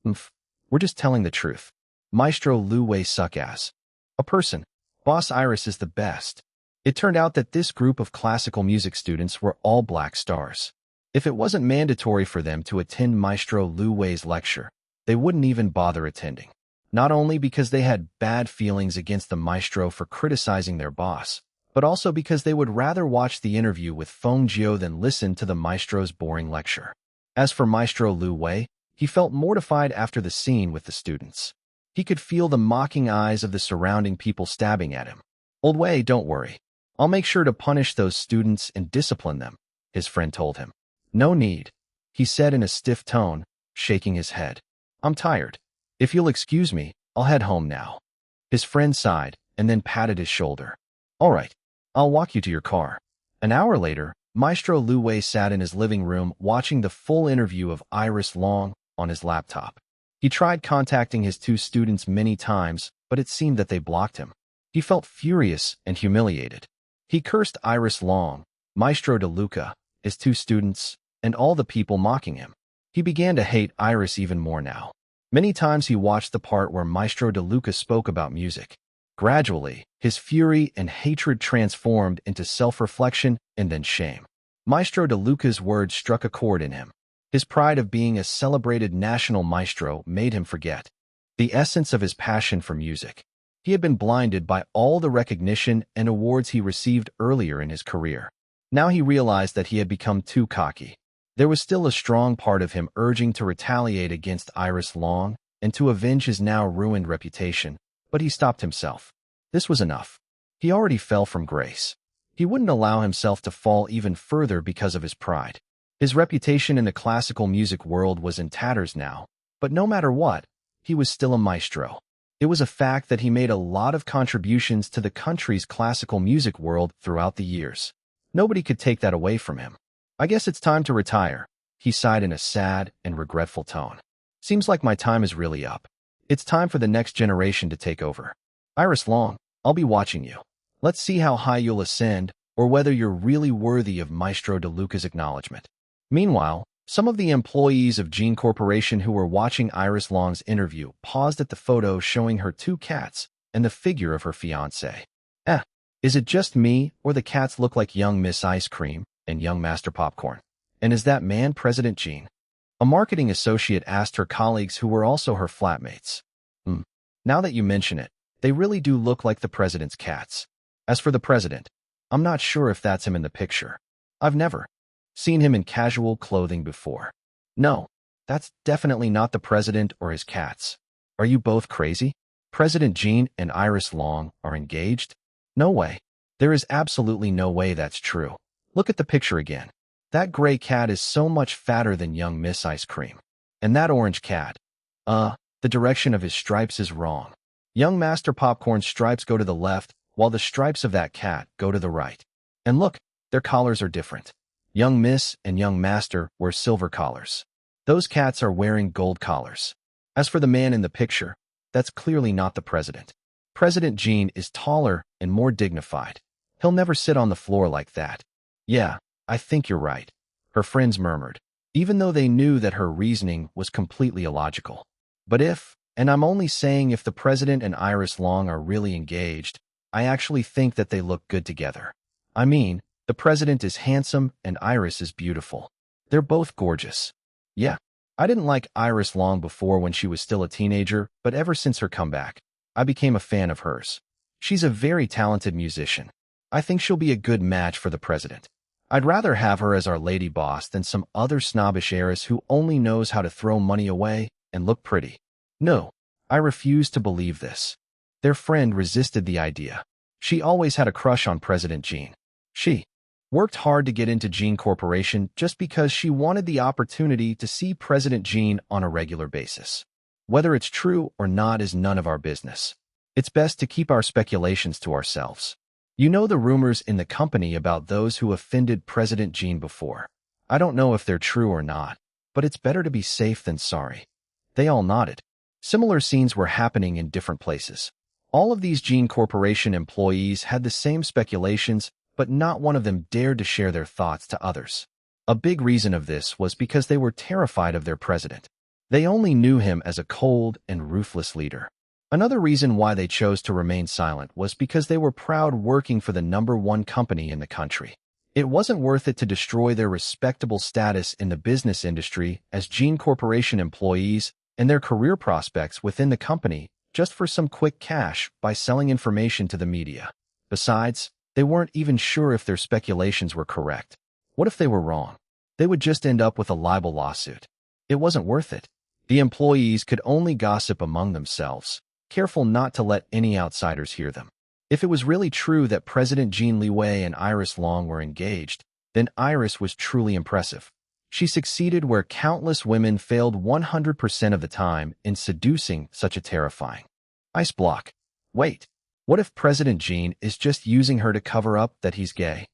We're just telling the truth. Maestro Liwei suck as a person. Boss Iris is the best. It turned out that this group of classical music students were all black stars. If it wasn't mandatory for them to attend Maestro Liwei's lecture, they wouldn't even bother attending. Not only because they had bad feelings against the maestro for criticizing their boss, but also because they would rather watch the interview with Feng Jiao than listen to the maestro's boring lecture. As for Maestro Liwei, he felt mortified after the scene with the students. He could feel the mocking eyes of the surrounding people stabbing at him. Old Wei, don't worry. I'll make sure to punish those students and discipline them, his friend told him. No need. he said in a stiff tone, shaking his head. I'm tired. If you'll excuse me, I'll head home now. His friend sighed and then patted his shoulder. All right, I'll walk you to your car. An hour later, Maestro Liwei sat in his living room watching the full interview of Iris Long on his laptop. He tried contacting his two students many times, but it seemed that they blocked him. He felt furious and humiliated. He cursed Iris Long, Maestro De Luca, his two students, and all the people mocking him. He began to hate Iris even more now. Many times he watched the part where Maestro De Luca spoke about music. Gradually, his fury and hatred transformed into self-reflection and then shame. Maestro De Luca's words struck a chord in him. His pride of being a celebrated national maestro made him forget the essence of his passion for music. He had been blinded by all the recognition and awards he received earlier in his career. Now he realized that he had become too cocky. There was still a strong part of him urging to retaliate against Iris Long and to avenge his now ruined reputation, but he stopped himself. This was enough. He already fell from grace. He wouldn't allow himself to fall even further because of his pride. His reputation in the classical music world was in tatters now, but no matter what, he was still a maestro. It was a fact that he made a lot of contributions to the country's classical music world throughout the years. Nobody could take that away from him. I guess it's time to retire, he sighed in a sad and regretful tone. Seems like my time is really up. It's time for the next generation to take over. Iris Long, I'll be watching you. Let's see how high you'll ascend, or whether you're really worthy of Maestro De Luca's acknowledgement. Meanwhile, some of the employees of Jin Corporation who were watching Iris Long's interview paused at the photo showing her two cats and the figure of her fiancé. Is it just me, or the cats look like young Miss Ice Cream and young Master Popcorn? And is that man President Jin? A marketing associate asked her colleagues who were also her flatmates. Now that you mention it, they really do look like the president's cats. As for the president, I'm not sure if that's him in the picture. I've never seen him in casual clothing before. No, that's definitely not the president or his cats. Are you both crazy? President Jin and Iris Long are engaged? No way. There is absolutely no way that's true. Look at the picture again. That gray cat is so much fatter than young Miss Ice Cream. And that orange cat. The direction of his stripes is wrong. Young Master Popcorn's stripes go to the left, while the stripes of that cat go to the right. And look, their collars are different. Young Miss and Young Master wear silver collars. Those cats are wearing gold collars. As for the man in the picture, that's clearly not the president. President Jin is taller and more dignified. He'll never sit on the floor like that. Yeah, I think you're right, her friends murmured, even though they knew that her reasoning was completely illogical. But and I'm only saying if the president and Iris Long are really engaged, I actually think that they look good together. I mean, the president is handsome and Iris is beautiful. They're both gorgeous. Yeah, I didn't like Iris Long before when she was still a teenager, but ever since her comeback, I became a fan of hers. She's a very talented musician. I think she'll be a good match for the president. I'd rather have her as our lady boss than some other snobbish heiress who only knows how to throw money away and look pretty. No, I refuse to believe this. Their friend resisted the idea. She always had a crush on President Jin. She worked hard to get into Jin Corporation just because she wanted the opportunity to see President Jin on a regular basis. Whether it's true or not is none of our business. It's best to keep our speculations to ourselves. You know the rumors in the company about those who offended President Jin before. I don't know if they're true or not, but it's better to be safe than sorry. They all nodded. Similar scenes were happening in different places. All of these Jin Corporation employees had the same speculations, but not one of them dared to share their thoughts to others. A big reason of this was because they were terrified of their president. They only knew him as a cold and ruthless leader. Another reason why they chose to remain silent was because they were proud working for the #1 company in the country. It wasn't worth it to destroy their respectable status in the business industry as Jin Corporation employees and their career prospects within the company just for some quick cash by selling information to the media. Besides, they weren't even sure if their speculations were correct. What if they were wrong? They would just end up with a libel lawsuit. It wasn't worth it. The employees could only gossip among themselves, careful not to let any outsiders hear them. If it was really true that President Jin Liwei and Iris Long were engaged, then Iris was truly impressive. She succeeded where countless women failed 100% of the time in seducing such a terrifying ice block. Wait, what if President Jin is just using her to cover up that he's gay?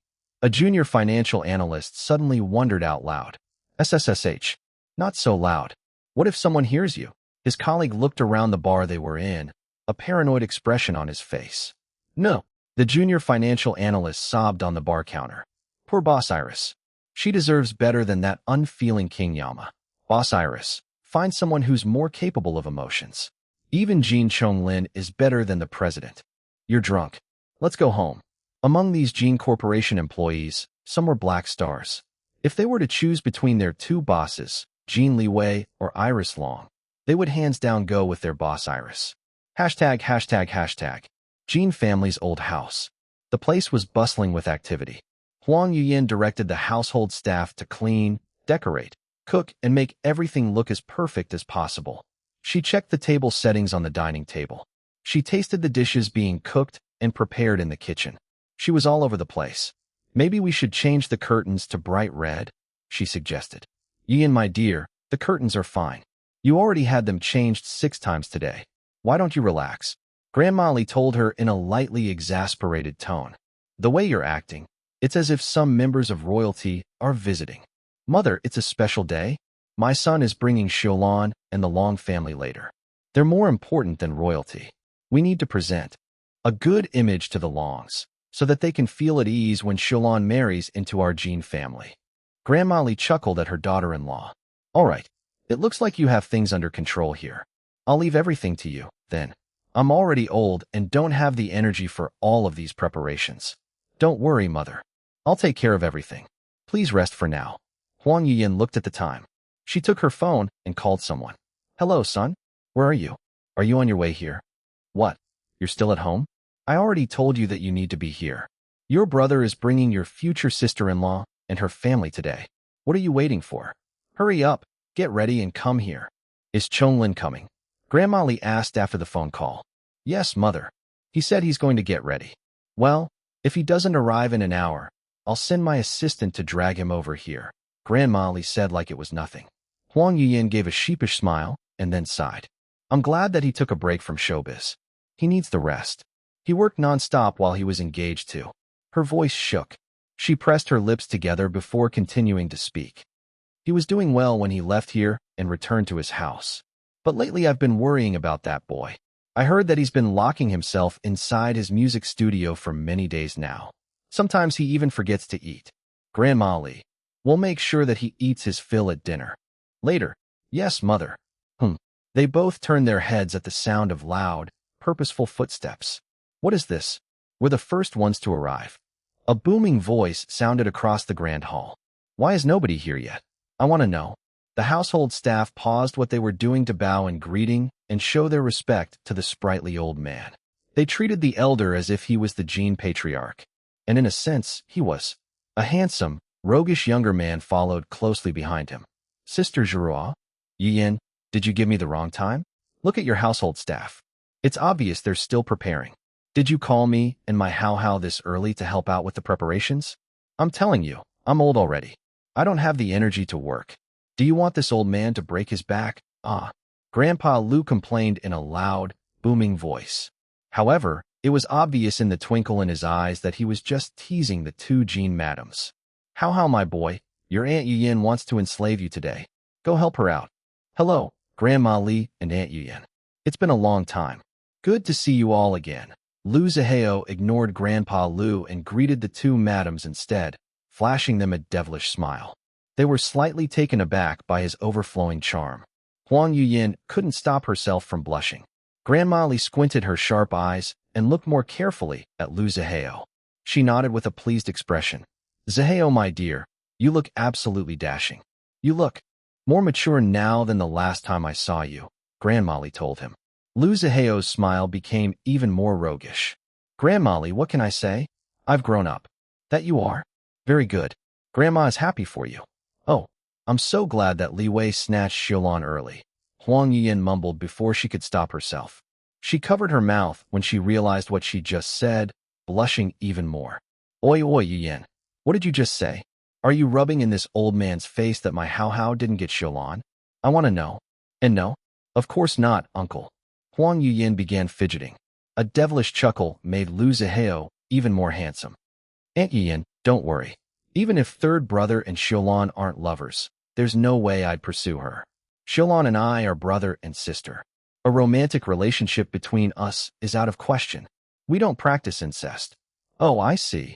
A junior financial analyst suddenly wondered out loud. SSSH. Not so loud. What if someone hears you? His colleague looked around the bar they were in, a paranoid expression on his face. No. The junior financial analyst sobbed on the bar counter. Poor Boss Iris. She deserves better than that unfeeling King Yama. Boss Iris, find someone who's more capable of emotions. Even Jean Chonglin is better than the president. You're drunk. Let's go home. Among these Jean Corporation employees, some were black stars. If they were to choose between their two bosses, Jin Liwei or Iris Long, they would hands down go with their boss Iris. ####. Jean family's old house. The place was bustling with activity. Huang Yuyin directed the household staff to clean, decorate, cook, and make everything look as perfect as possible. She checked the table settings on the dining table. She tasted the dishes being cooked and prepared in the kitchen. She was all over the place. Maybe we should change the curtains to bright red, she suggested. Yuyin, my dear, the curtains are fine. You already had them changed 6 times today. Why don't you relax? Grandma Li told her in a lightly exasperated tone. The way you're acting, it's as if some members of royalty are visiting. Mother, it's a special day. My son is bringing Xiaolon and the Long family later. They're more important than royalty. We need to present a good image to the Longs, so that they can feel at ease when Xiaolon marries into our Jin family. Grandma Li chuckled at her daughter-in-law. All right, it looks like you have things under control here. I'll leave everything to you, then. I'm already old and don't have the energy for all of these preparations. Don't worry, Mother. I'll take care of everything. Please rest for now. Huang Yuyin looked at the time. She took her phone and called someone. Hello, son. Where are you? Are you on your way here? What? You're still at home? I already told you that you need to be here. Your brother is bringing your future sister-in-law and her family today. What are you waiting for? Hurry up, get ready and come here. Is Chonglin coming? Grandma Li asked after the phone call. Yes, Mother. He said he's going to get ready. Well, if he doesn't arrive in an hour, I'll send my assistant to drag him over here, Grandma Li said like it was nothing. Huang Yuyin gave a sheepish smile and then sighed. I'm glad that he took a break from showbiz. He needs the rest. He worked non-stop while he was engaged too. Her voice shook. She pressed her lips together before continuing to speak. He was doing well when he left here and returned to his house. But lately I've been worrying about that boy. I heard that he's been locking himself inside his music studio for many days now. Sometimes he even forgets to eat. Grandma Li, we'll make sure that he eats his fill at dinner. Later. Yes, Mother. They both turned their heads at the sound of loud, purposeful footsteps. What is this? We're the first ones to arrive. A booming voice sounded across the grand hall. Why is nobody here yet? I want to know. The household staff paused what they were doing to bow in greeting and show their respect to the sprightly old man. They treated the elder as if he was the Jin patriarch. And in a sense, he was. A handsome, roguish younger man followed closely behind him. Sister Zhurua? Yuyin, did you give me the wrong time? Look at your household staff. It's obvious they're still preparing. Did you call me and my Hao this early to help out with the preparations? I'm telling you, I'm old already. I don't have the energy to work. Do you want this old man to break his back? Grandpa Lu complained in a loud, booming voice. However, it was obvious in the twinkle in his eyes that he was just teasing the 2 Jin madams. How, my boy, your Aunt Yuyin wants to enslave you today. Go help her out. Hello, Grandma Li and Aunt Yuyin. It's been a long time. Good to see you all again. Lu Zihao ignored Grandpa Lu and greeted the 2 madams instead, flashing them a devilish smile. They were slightly taken aback by his overflowing charm. Huang Yuyin couldn't stop herself from blushing. Grandma Li squinted her sharp eyes and looked more carefully at Lu Zihao. She nodded with a pleased expression. Zihao, my dear, you look absolutely dashing. You look more mature now than the last time I saw you, Grandma Li told him. Lu Zihao's smile became even more roguish. Grandma Li, what can I say? I've grown up. That you are? Very good. Grandma is happy for you. Oh, I'm so glad that Li Wei snatched Xiaolon early, Huang Yuyin mumbled before she could stop herself. She covered her mouth when she realized what she just said, blushing even more. Oi, Yuyin. What did you just say? Are you rubbing in this old man's face that my Hao didn't get Xiaolan? I want to know. And no? Of course not, uncle. Huang Yuyin began fidgeting. A devilish chuckle made Lu Zihao even more handsome. Aunt Yuyin, don't worry. Even if third brother and Xiaolan aren't lovers, there's no way I'd pursue her. Xiaolan and I are brother and sister. A romantic relationship between us is out of question. We don't practice incest. Oh, I see.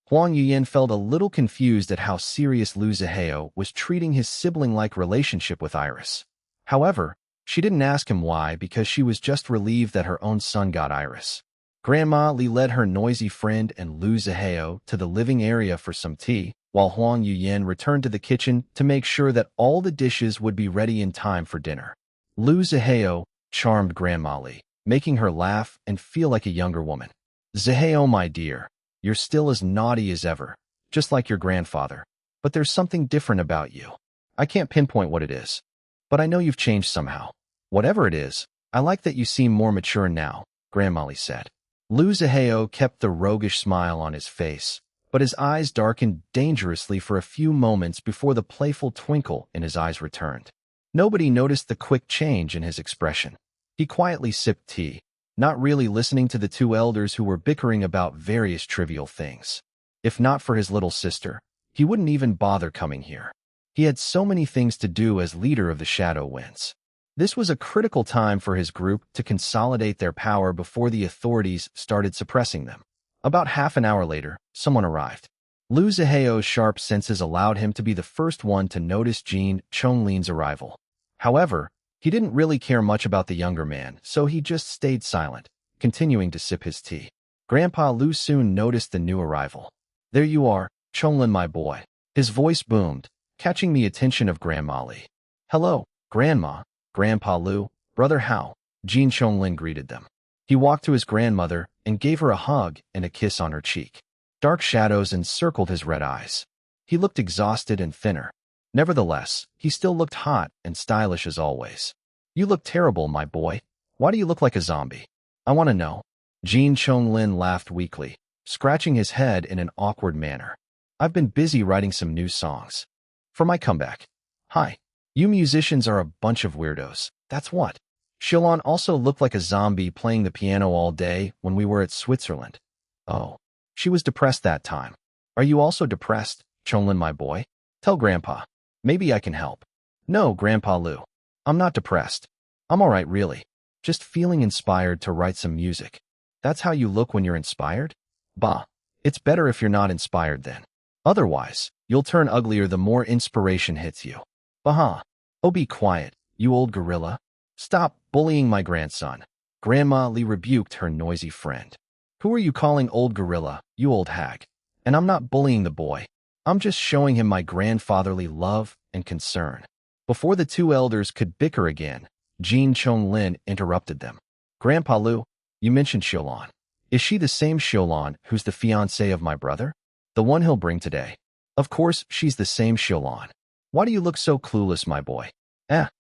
Huang Yuyin felt a little confused at how serious Lu Zihao was treating his sibling-like relationship with Iris. However, she didn't ask him why because she was just relieved that her own son got Iris. Grandma Li led her noisy friend and Lu Zihao to the living area for some tea, while Huang Yuyin returned to the kitchen to make sure that all the dishes would be ready in time for dinner. Lu Zihao charmed Grandma Li, making her laugh and feel like a younger woman. Zihao, my dear, you're still as naughty as ever, just like your grandfather. But there's something different about you. I can't pinpoint what it is, but I know you've changed somehow. Whatever it is, I like that you seem more mature now, Grandma Li said. Lu Zihao kept the roguish smile on his face, but his eyes darkened dangerously for a few moments before the playful twinkle in his eyes returned. Nobody noticed the quick change in his expression. He quietly sipped tea, not really listening to the two elders who were bickering about various trivial things. If not for his little sister, he wouldn't even bother coming here. He had so many things to do as leader of the Shadow Winds. This was a critical time for his group to consolidate their power before the authorities started suppressing them. About half an hour later, someone arrived. Lu Zihao's sharp senses allowed him to be the first one to notice Jin Chonglin's arrival. However, he didn't really care much about the younger man, so he just stayed silent, continuing to sip his tea. Grandpa Lu soon noticed the new arrival. There you are, Chonglin, my boy. His voice boomed, catching the attention of Grandma Li. Hello, Grandma, Grandpa Lu, Brother Hao, Jin Chonglin greeted them. He walked to his grandmother and gave her a hug and a kiss on her cheek. Dark shadows encircled his red eyes. He looked exhausted and thinner. Nevertheless, he still looked hot and stylish as always. You look terrible, my boy. Why do you look like a zombie? I want to know. Jin Chonglin laughed weakly, scratching his head in an awkward manner. I've been busy writing some new songs. For my comeback. Hi. You musicians are a bunch of weirdos. That's what. Xiaolan also looked like a zombie playing the piano all day when we were at Switzerland. Oh. She was depressed that time. Are you also depressed, Chonglin, my boy? Tell Grandpa. Maybe I can help. No, Grandpa Lu. I'm not depressed. I'm all right, really. Just feeling inspired to write some music. That's how you look when you're inspired? Bah. It's better if you're not inspired then. Otherwise, you'll turn uglier the more inspiration hits you. Bah. Oh, be quiet, you old gorilla. Stop bullying my grandson. Grandma Li rebuked her noisy friend. Who are you calling old gorilla, you old hag? And I'm not bullying the boy. I'm just showing him my grandfatherly love and concern. Before the two elders could bicker again, Jin Chonglin interrupted them. Grandpa Lu, you mentioned Xiaolan. Is she the same Xiaolan who's the fiancée of my brother? The one he'll bring today? Of course, she's the same Xiaolan. Why do you look so clueless, my boy?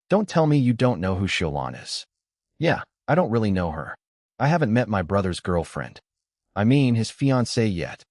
Don't tell me you don't know who Xiaolan is. Yeah, I don't really know her. I haven't met my brother's girlfriend. I mean, his fiancée yet.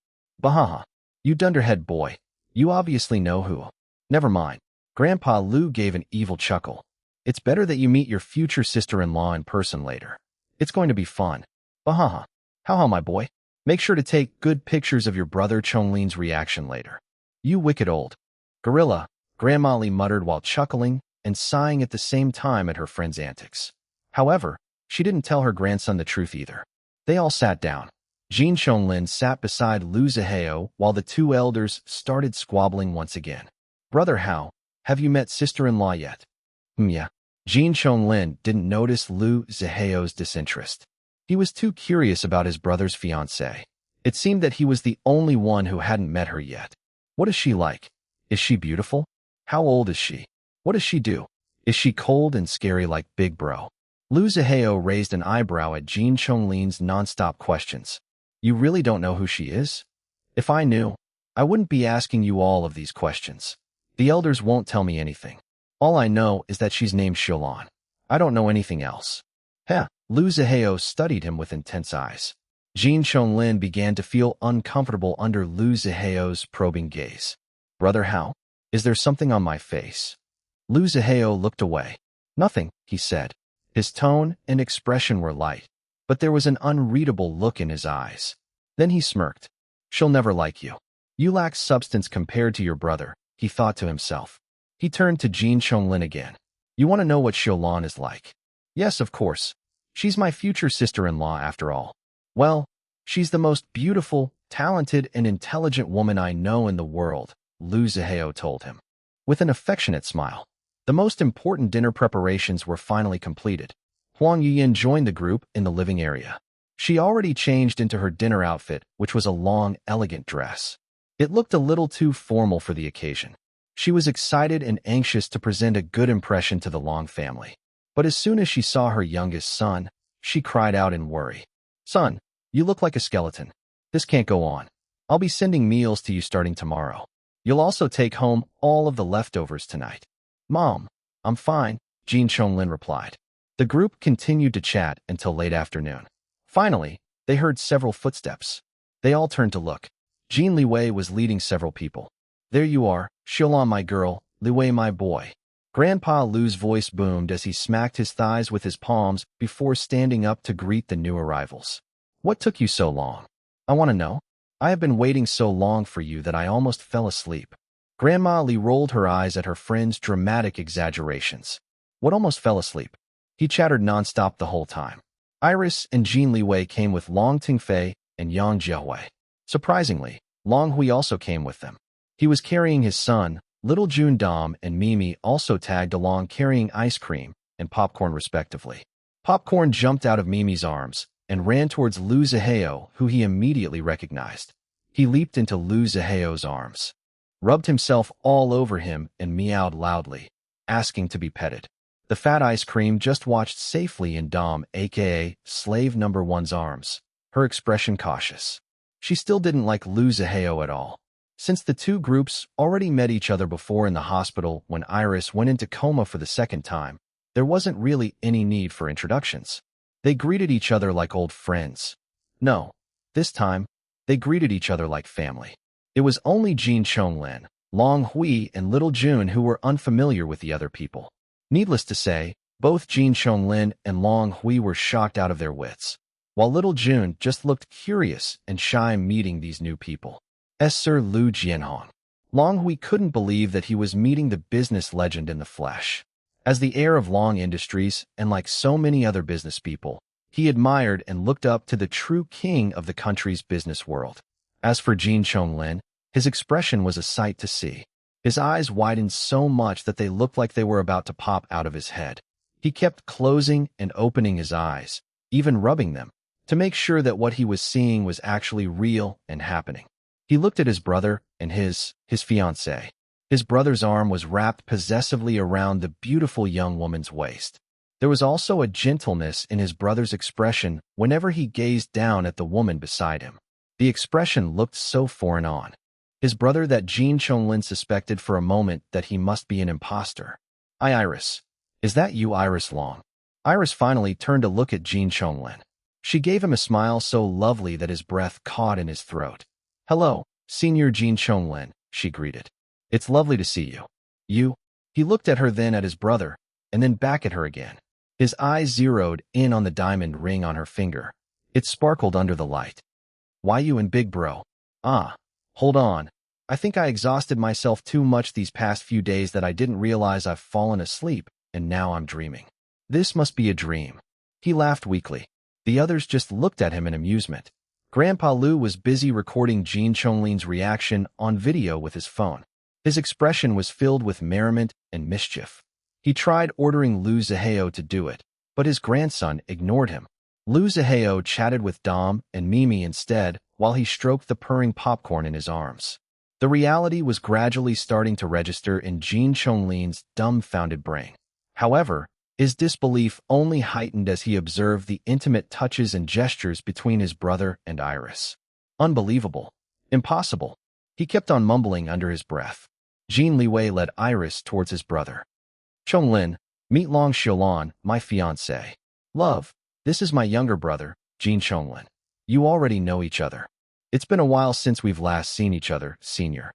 Bahaha. You dunderhead boy. You obviously know who. Never mind. Grandpa Lu gave an evil chuckle. It's better that you meet your future sister-in-law in person later. It's going to be fun. Bahaha. How, my boy? Make sure to take good pictures of your brother Chonglin's reaction later. You wicked old gorilla, Grandma Li muttered while chuckling and sighing at the same time at her friend's antics. However, she didn't tell her grandson the truth either. They all sat down. Jin Chonglin sat beside Lu Zihao while the two elders started squabbling once again. Brother Hao, have you met sister-in-law yet? Yeah. Jin Chonglin didn't notice Lu Zihao's disinterest. He was too curious about his brother's fiancée. It seemed that he was the only one who hadn't met her yet. What is she like? Is she beautiful? How old is she? What does she do? Is she cold and scary like Big Bro? Lu Zihao raised an eyebrow at Jin Chonglin's non-stop questions. You really don't know who she is? If I knew, I wouldn't be asking you all of these questions. The elders won't tell me anything. All I know is that she's named Xiaolan. I don't know anything else. Lu Zihao studied him with intense eyes. Jin Chonglin began to feel uncomfortable under Lu Zihao's probing gaze. Brother How? Is there something on my face? Lu Zihao looked away. Nothing, he said. His tone and expression were light, but there was an unreadable look in his eyes. Then he smirked. She'll never like you. You lack substance compared to your brother, he thought to himself. He turned to Jin Chonglin again. You want to know what Xiaolan is like? Yes, of course. She's my future sister-in-law after all. Well, she's the most beautiful, talented, and intelligent woman I know in the world, Lu Zihao told him. With an affectionate smile. The most important dinner preparations were finally completed. Huang Yiyin joined the group in the living area. She already changed into her dinner outfit, which was a long, elegant dress. It looked a little too formal for the occasion. She was excited and anxious to present a good impression to the Long family. But as soon as she saw her youngest son, she cried out in worry. Son, you look like a skeleton. This can't go on. I'll be sending meals to you starting tomorrow. You'll also take home all of the leftovers tonight. Mom, I'm fine, Jin Chonglin replied. The group continued to chat until late afternoon. Finally, they heard several footsteps. They all turned to look. Jin Liwei was leading several people. There you are, Xiaolan my girl, Liwei my boy. Grandpa Lu's voice boomed as he smacked his thighs with his palms before standing up to greet the new arrivals. What took you so long? I want to know. I have been waiting so long for you that I almost fell asleep. Grandma Li rolled her eyes at her friend's dramatic exaggerations. What almost fell asleep? He chattered nonstop the whole time. Iris and Jin Liwei came with Long Tingfei and Yang Jiahui. Surprisingly, Long Hui also came with them. He was carrying his son. Little Jun Dom and Mimi also tagged along carrying ice cream and popcorn respectively. Popcorn jumped out of Mimi's arms and ran towards Lu Zihao, who he immediately recognized. He leaped into Lu Zihao's arms, rubbed himself all over him and meowed loudly, asking to be petted. The fat ice cream just watched safely in Dom, aka Slave Number One's arms, her expression cautious. She still didn't like Lu Zihao at all. Since the two groups already met each other before in the hospital when Iris went into coma for the second time, there wasn't really any need for introductions. They greeted each other like old friends. No, this time, they greeted each other like family. It was only Jin Chonglin, Long Hui, and Little Jun who were unfamiliar with the other people. Needless to say, both Jin Chonglin and Long Hui were shocked out of their wits, while Little Jun just looked curious and shy meeting these new people. Sir Lu Jianhong. Long Hui couldn't believe that he was meeting the business legend in the flesh. As the heir of Long Industries, and like so many other business people, he admired and looked up to the true king of the country's business world. As for Jin Chonglin, his expression was a sight to see. His eyes widened so much that they looked like they were about to pop out of his head. He kept closing and opening his eyes, even rubbing them, to make sure that what he was seeing was actually real and happening. He looked at his brother and his fiancée. His brother's arm was wrapped possessively around the beautiful young woman's waist. There was also a gentleness in his brother's expression whenever he gazed down at the woman beside him. The expression looked so foreign on his brother that Jin Chonglin suspected for a moment that he must be an imposter. Iris. Is that you, Iris Long? Iris finally turned to look at Jin Chonglin. She gave him a smile so lovely that his breath caught in his throat. Hello, Senior Jin Chonglin, she greeted. It's lovely to see you. You? He looked at her, then at his brother, and then back at her again. His eyes zeroed in on the diamond ring on her finger. It sparkled under the light. Why you and Big Bro? Ah, hold on. I think I exhausted myself too much these past few days that I didn't realize I've fallen asleep, and now I'm dreaming. This must be a dream. He laughed weakly. The others just looked at him in amusement. Grandpa Lu was busy recording Jin Chonglin's reaction on video with his phone. His expression was filled with merriment and mischief. He tried ordering Lu Zihao to do it, but his grandson ignored him. Lu Zihao chatted with Dom and Mimi instead while he stroked the purring popcorn in his arms. The reality was gradually starting to register in Jin Chonglin's dumbfounded brain. However, his disbelief only heightened as he observed the intimate touches and gestures between his brother and Iris. Unbelievable. Impossible. He kept on mumbling under his breath. Jin Liwei led Iris towards his brother. Chonglin, meet Long Xiaolan, my fiancé. Love, this is my younger brother, Jin Chonglin. You already know each other. It's been a while since we've last seen each other, senior.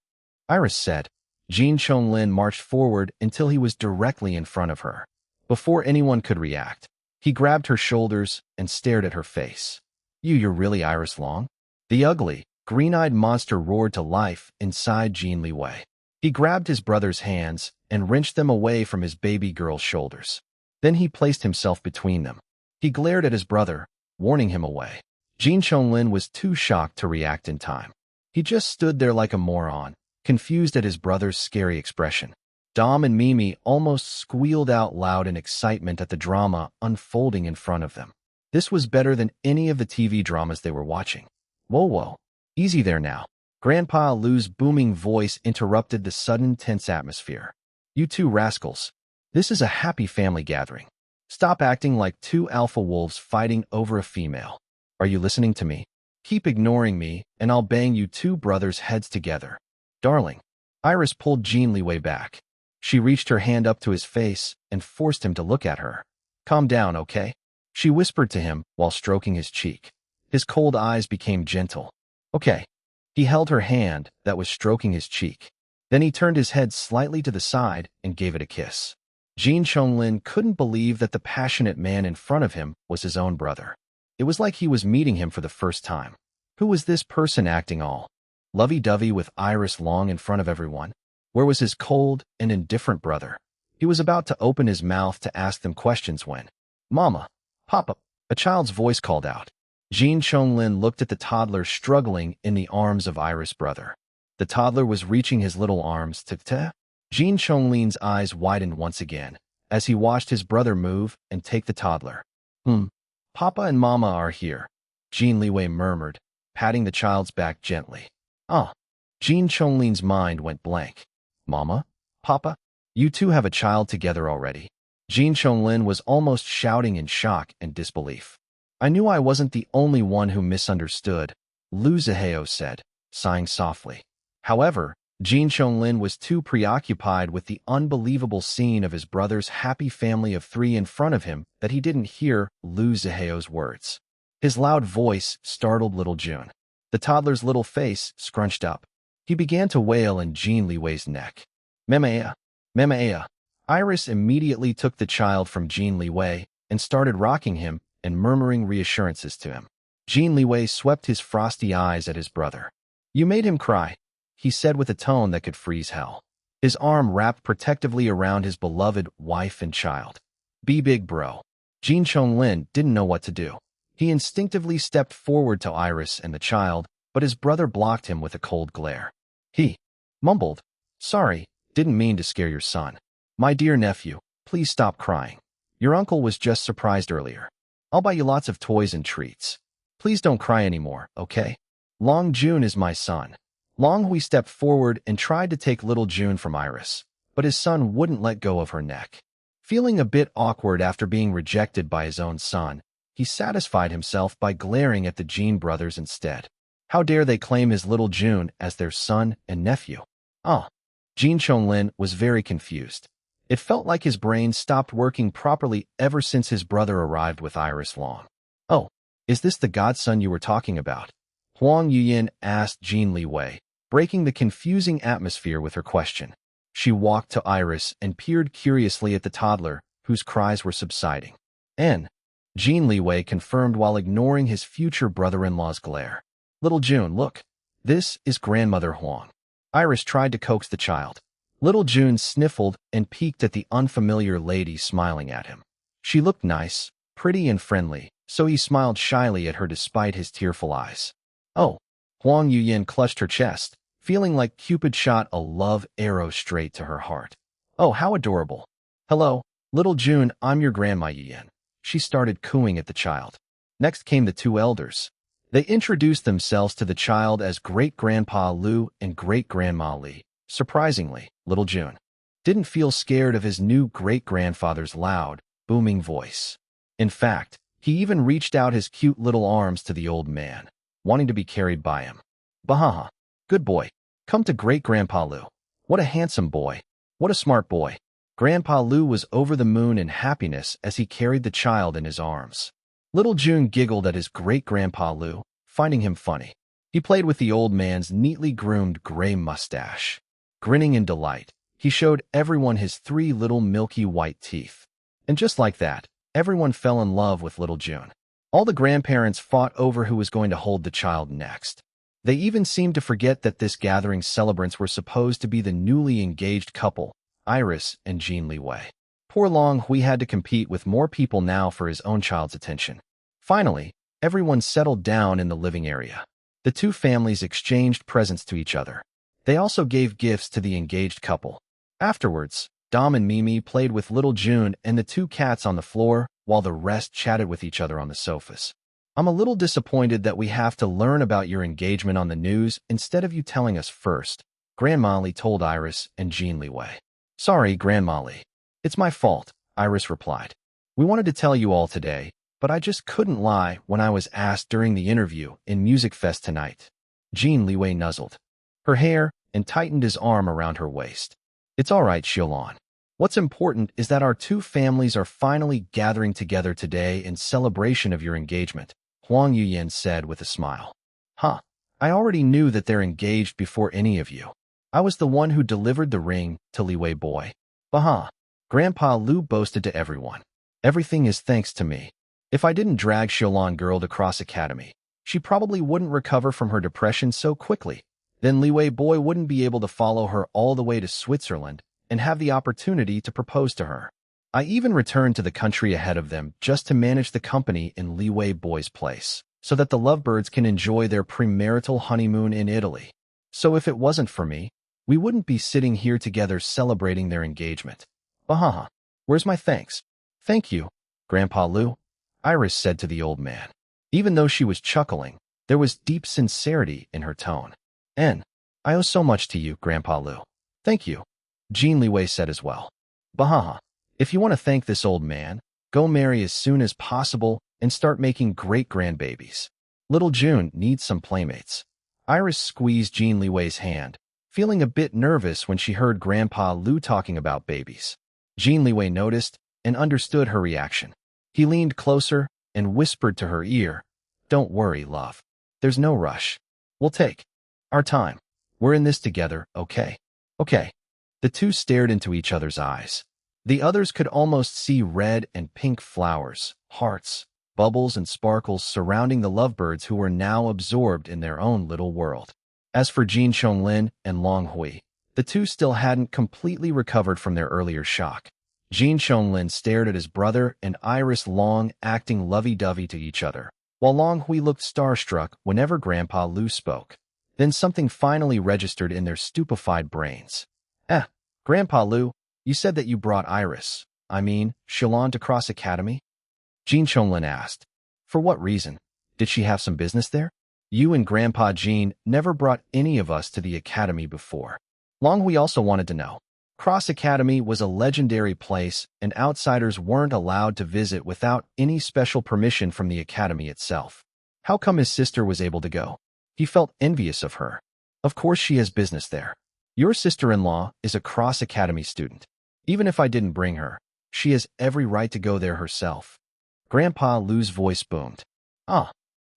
Iris said, Jin Chonglin marched forward until he was directly in front of her. Before anyone could react, he grabbed her shoulders and stared at her face. You're really Iris Long? The ugly, green-eyed monster roared to life inside Jin Liwei. He grabbed his brother's hands and wrenched them away from his baby girl's shoulders. Then he placed himself between them. He glared at his brother, warning him away. Jin Chonglin was too shocked to react in time. He just stood there like a moron, confused at his brother's scary expression. Dom and Mimi almost squealed out loud in excitement at the drama unfolding in front of them. This was better than any of the TV dramas they were watching. Whoa, easy there now. Grandpa Lu's booming voice interrupted the sudden tense atmosphere. You two rascals. This is a happy family gathering. Stop acting like two alpha wolves fighting over a female. Are you listening to me? Keep ignoring me, and I'll bang you two brothers' heads together. Darling. Iris pulled Jin Liwei back. She reached her hand up to his face and forced him to look at her. Calm down, okay? She whispered to him while stroking his cheek. His cold eyes became gentle. Okay. He held her hand that was stroking his cheek. Then he turned his head slightly to the side and gave it a kiss. Jin Chonglin couldn't believe that the passionate man in front of him was his own brother. It was like he was meeting him for the first time. Who was this person acting all lovey-dovey with Iris Long in front of everyone? Where was his cold and indifferent brother? He was about to open his mouth to ask them questions when, Mama, Papa, a child's voice called out. Jin Chonglin looked at the toddler struggling in the arms of Iris' brother. The toddler was reaching his little arms to Jin Chonglin's eyes widened once again as he watched his brother move and take the toddler. Papa and Mama are here, Jin Liwei murmured, patting the child's back gently. Jin Chonglin's mind went blank. Mama? Papa? You two have a child together already? Jin Chonglin was almost shouting in shock and disbelief. I knew I wasn't the only one who misunderstood, Lu Zihao said, sighing softly. However, Jin Chonglin was too preoccupied with the unbelievable scene of his brother's happy family of three in front of him that he didn't hear Lu Zihao's words. His loud voice startled little June. The toddler's little face scrunched up. He began to wail in Jin Liwei's neck. Mama, Mama. Iris immediately took the child from Jin Liwei and started rocking him and murmuring reassurances to him. Jin Liwei swept his frosty eyes at his brother. You made him cry, he said with a tone that could freeze hell. His arm wrapped protectively around his beloved wife and child. Be big, bro. Jin Chonglin didn't know what to do. He instinctively stepped forward to Iris and the child, but his brother blocked him with a cold glare. He mumbled, Sorry, didn't mean to scare your son. My dear nephew, please stop crying. Your uncle was just surprised earlier. I'll buy you lots of toys and treats. Please don't cry anymore, okay? Long June is my son. Long Hui stepped forward and tried to take little June from Iris, but his son wouldn't let go of her neck. Feeling a bit awkward after being rejected by his own son, he satisfied himself by glaring at the Jin brothers instead. How dare they claim his little June as their son and nephew? Jin Chonglin was very confused. It felt like his brain stopped working properly ever since his brother arrived with Iris Long. Oh, is this the godson you were talking about? Huang Yuyin asked Jin Liwei, breaking the confusing atmosphere with her question. She walked to Iris and peered curiously at the toddler, whose cries were subsiding. Jin Liwei confirmed while ignoring his future brother-in-law's glare. Little June, look. This is Grandmother Huang. Iris tried to coax the child. Little June sniffled and peeked at the unfamiliar lady smiling at him. She looked nice, pretty and friendly, so he smiled shyly at her despite his tearful eyes. Oh, Huang Yuyin clutched her chest, feeling like Cupid shot a love arrow straight to her heart. Oh, how adorable. Hello, little June, I'm your Grandma Yuyin. She started cooing at the child. Next came the two elders. They introduced themselves to the child as Great-Grandpa Lu and Great-Grandma Li. Surprisingly, little June didn't feel scared of his new great-grandfather's loud, booming voice. In fact, he even reached out his cute little arms to the old man, wanting to be carried by him. Bahaha, good boy. Come to Great-Grandpa Lu. What a handsome boy. What a smart boy. Grandpa Lu was over the moon in happiness as he carried the child in his arms. Little June giggled at his great-grandpa Lu, finding him funny. He played with the old man's neatly groomed gray mustache. Grinning in delight, he showed everyone his 3 little milky white teeth. And just like that, everyone fell in love with little June. All the grandparents fought over who was going to hold the child next. They even seemed to forget that this gathering's celebrants were supposed to be the newly engaged couple, Iris and Jin Liwei. Poor Long Hui had to compete with more people now for his own child's attention. Finally, everyone settled down in the living area. The 2 families exchanged presents to each other. They also gave gifts to the engaged couple. Afterwards, Dom and Mimi played with little June and the 2 cats on the floor, while the rest chatted with each other on the sofas. I'm a little disappointed that we have to learn about your engagement on the news instead of you telling us first, Grandma Li told Iris and Jin Liwei. Sorry, Grandma Li. It's my fault, Iris replied. We wanted to tell you all today, but I just couldn't lie when I was asked during the interview in Music Fest tonight. Jin Liwei nuzzled her hair and tightened his arm around her waist. It's all right, Xiaolon. What's important is that our 2 families are finally gathering together today in celebration of your engagement, Huang Yuyan said with a smile. Huh, I already knew that they're engaged before any of you. I was the one who delivered the ring to Liwei boy. Baha, Grandpa Lu boasted to everyone. Everything is thanks to me. If I didn't drag Xiaolon girl to Cross Academy, she probably wouldn't recover from her depression so quickly. Then Liwei boy wouldn't be able to follow her all the way to Switzerland and have the opportunity to propose to her. I even returned to the country ahead of them just to manage the company in Liwei boy's place, so that the lovebirds can enjoy their premarital honeymoon in Italy. So if it wasn't for me, we wouldn't be sitting here together celebrating their engagement. Bahaha, where's my thanks? Thank you, Grandpa Lu, Iris said to the old man. Even though she was chuckling, there was deep sincerity in her tone. I owe so much to you, Grandpa Lu. Thank you, Jin Liwei said as well. Bahaha, if you want to thank this old man, go marry as soon as possible and start making great grandbabies. Little June needs some playmates. Iris squeezed Jin Liwei's hand, feeling a bit nervous when she heard Grandpa Lu talking about babies. Jin Liwei noticed and understood her reaction. He leaned closer and whispered to her ear, Don't worry, love. There's no rush. We'll take our time. We're in this together, okay? Okay. The 2 stared into each other's eyes. The others could almost see red and pink flowers, hearts, bubbles and sparkles surrounding the lovebirds who were now absorbed in their own little world. As for Jin Chonglin and Long Hui, the 2 still hadn't completely recovered from their earlier shock. Jin Chonglin stared at his brother and Iris Long acting lovey-dovey to each other, while Long Hui looked starstruck whenever Grandpa Lu spoke. Then something finally registered in their stupefied brains. Grandpa Lu, you said that you brought Iris, Xiaolon to Cross Academy? Jin Chonglin asked. For what reason? Did she have some business there? You and Grandpa Jin never brought any of us to the academy before. Long Hui also wanted to know. Cross Academy was a legendary place and outsiders weren't allowed to visit without any special permission from the academy itself. How come his sister was able to go? He felt envious of her. Of course she has business there. Your sister-in-law is a Cross Academy student. Even if I didn't bring her, she has every right to go there herself. Grandpa Lu's voice boomed.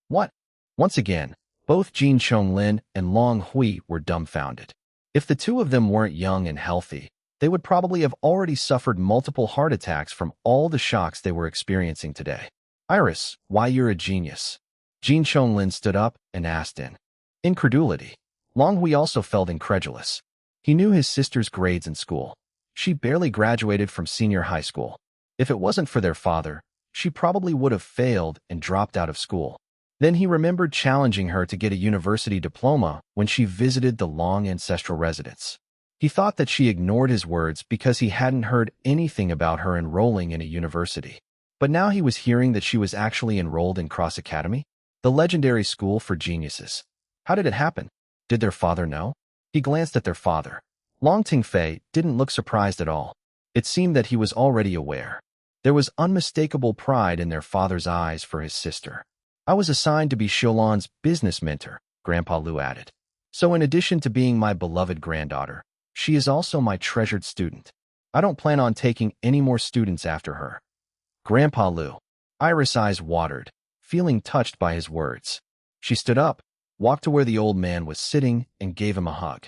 What? Once again, both Jin Chonglin and Long Hui were dumbfounded. If the 2 of them weren't young and healthy, they would probably have already suffered multiple heart attacks from all the shocks they were experiencing today. Iris, why you're a genius? Jin Chonglin stood up and asked in incredulity. Long Hui also felt incredulous. He knew his sister's grades in school. She barely graduated from senior high school. If it wasn't for their father, she probably would have failed and dropped out of school. Then he remembered challenging her to get a university diploma when she visited the Long ancestral residence. He thought that she ignored his words because he hadn't heard anything about her enrolling in a university. But now he was hearing that she was actually enrolled in Cross Academy, the legendary school for geniuses. How did it happen? Did their father know? He glanced at their father. Long Tingfei didn't look surprised at all. It seemed that he was already aware. There was unmistakable pride in their father's eyes for his sister. I was assigned to be Xiaolon's business mentor, Grandpa Lu added. So in addition to being my beloved granddaughter, she is also my treasured student. I don't plan on taking any more students after her. Grandpa Lu. Iris' eyes watered, feeling touched by his words. She stood up, walked to where the old man was sitting, and gave him a hug.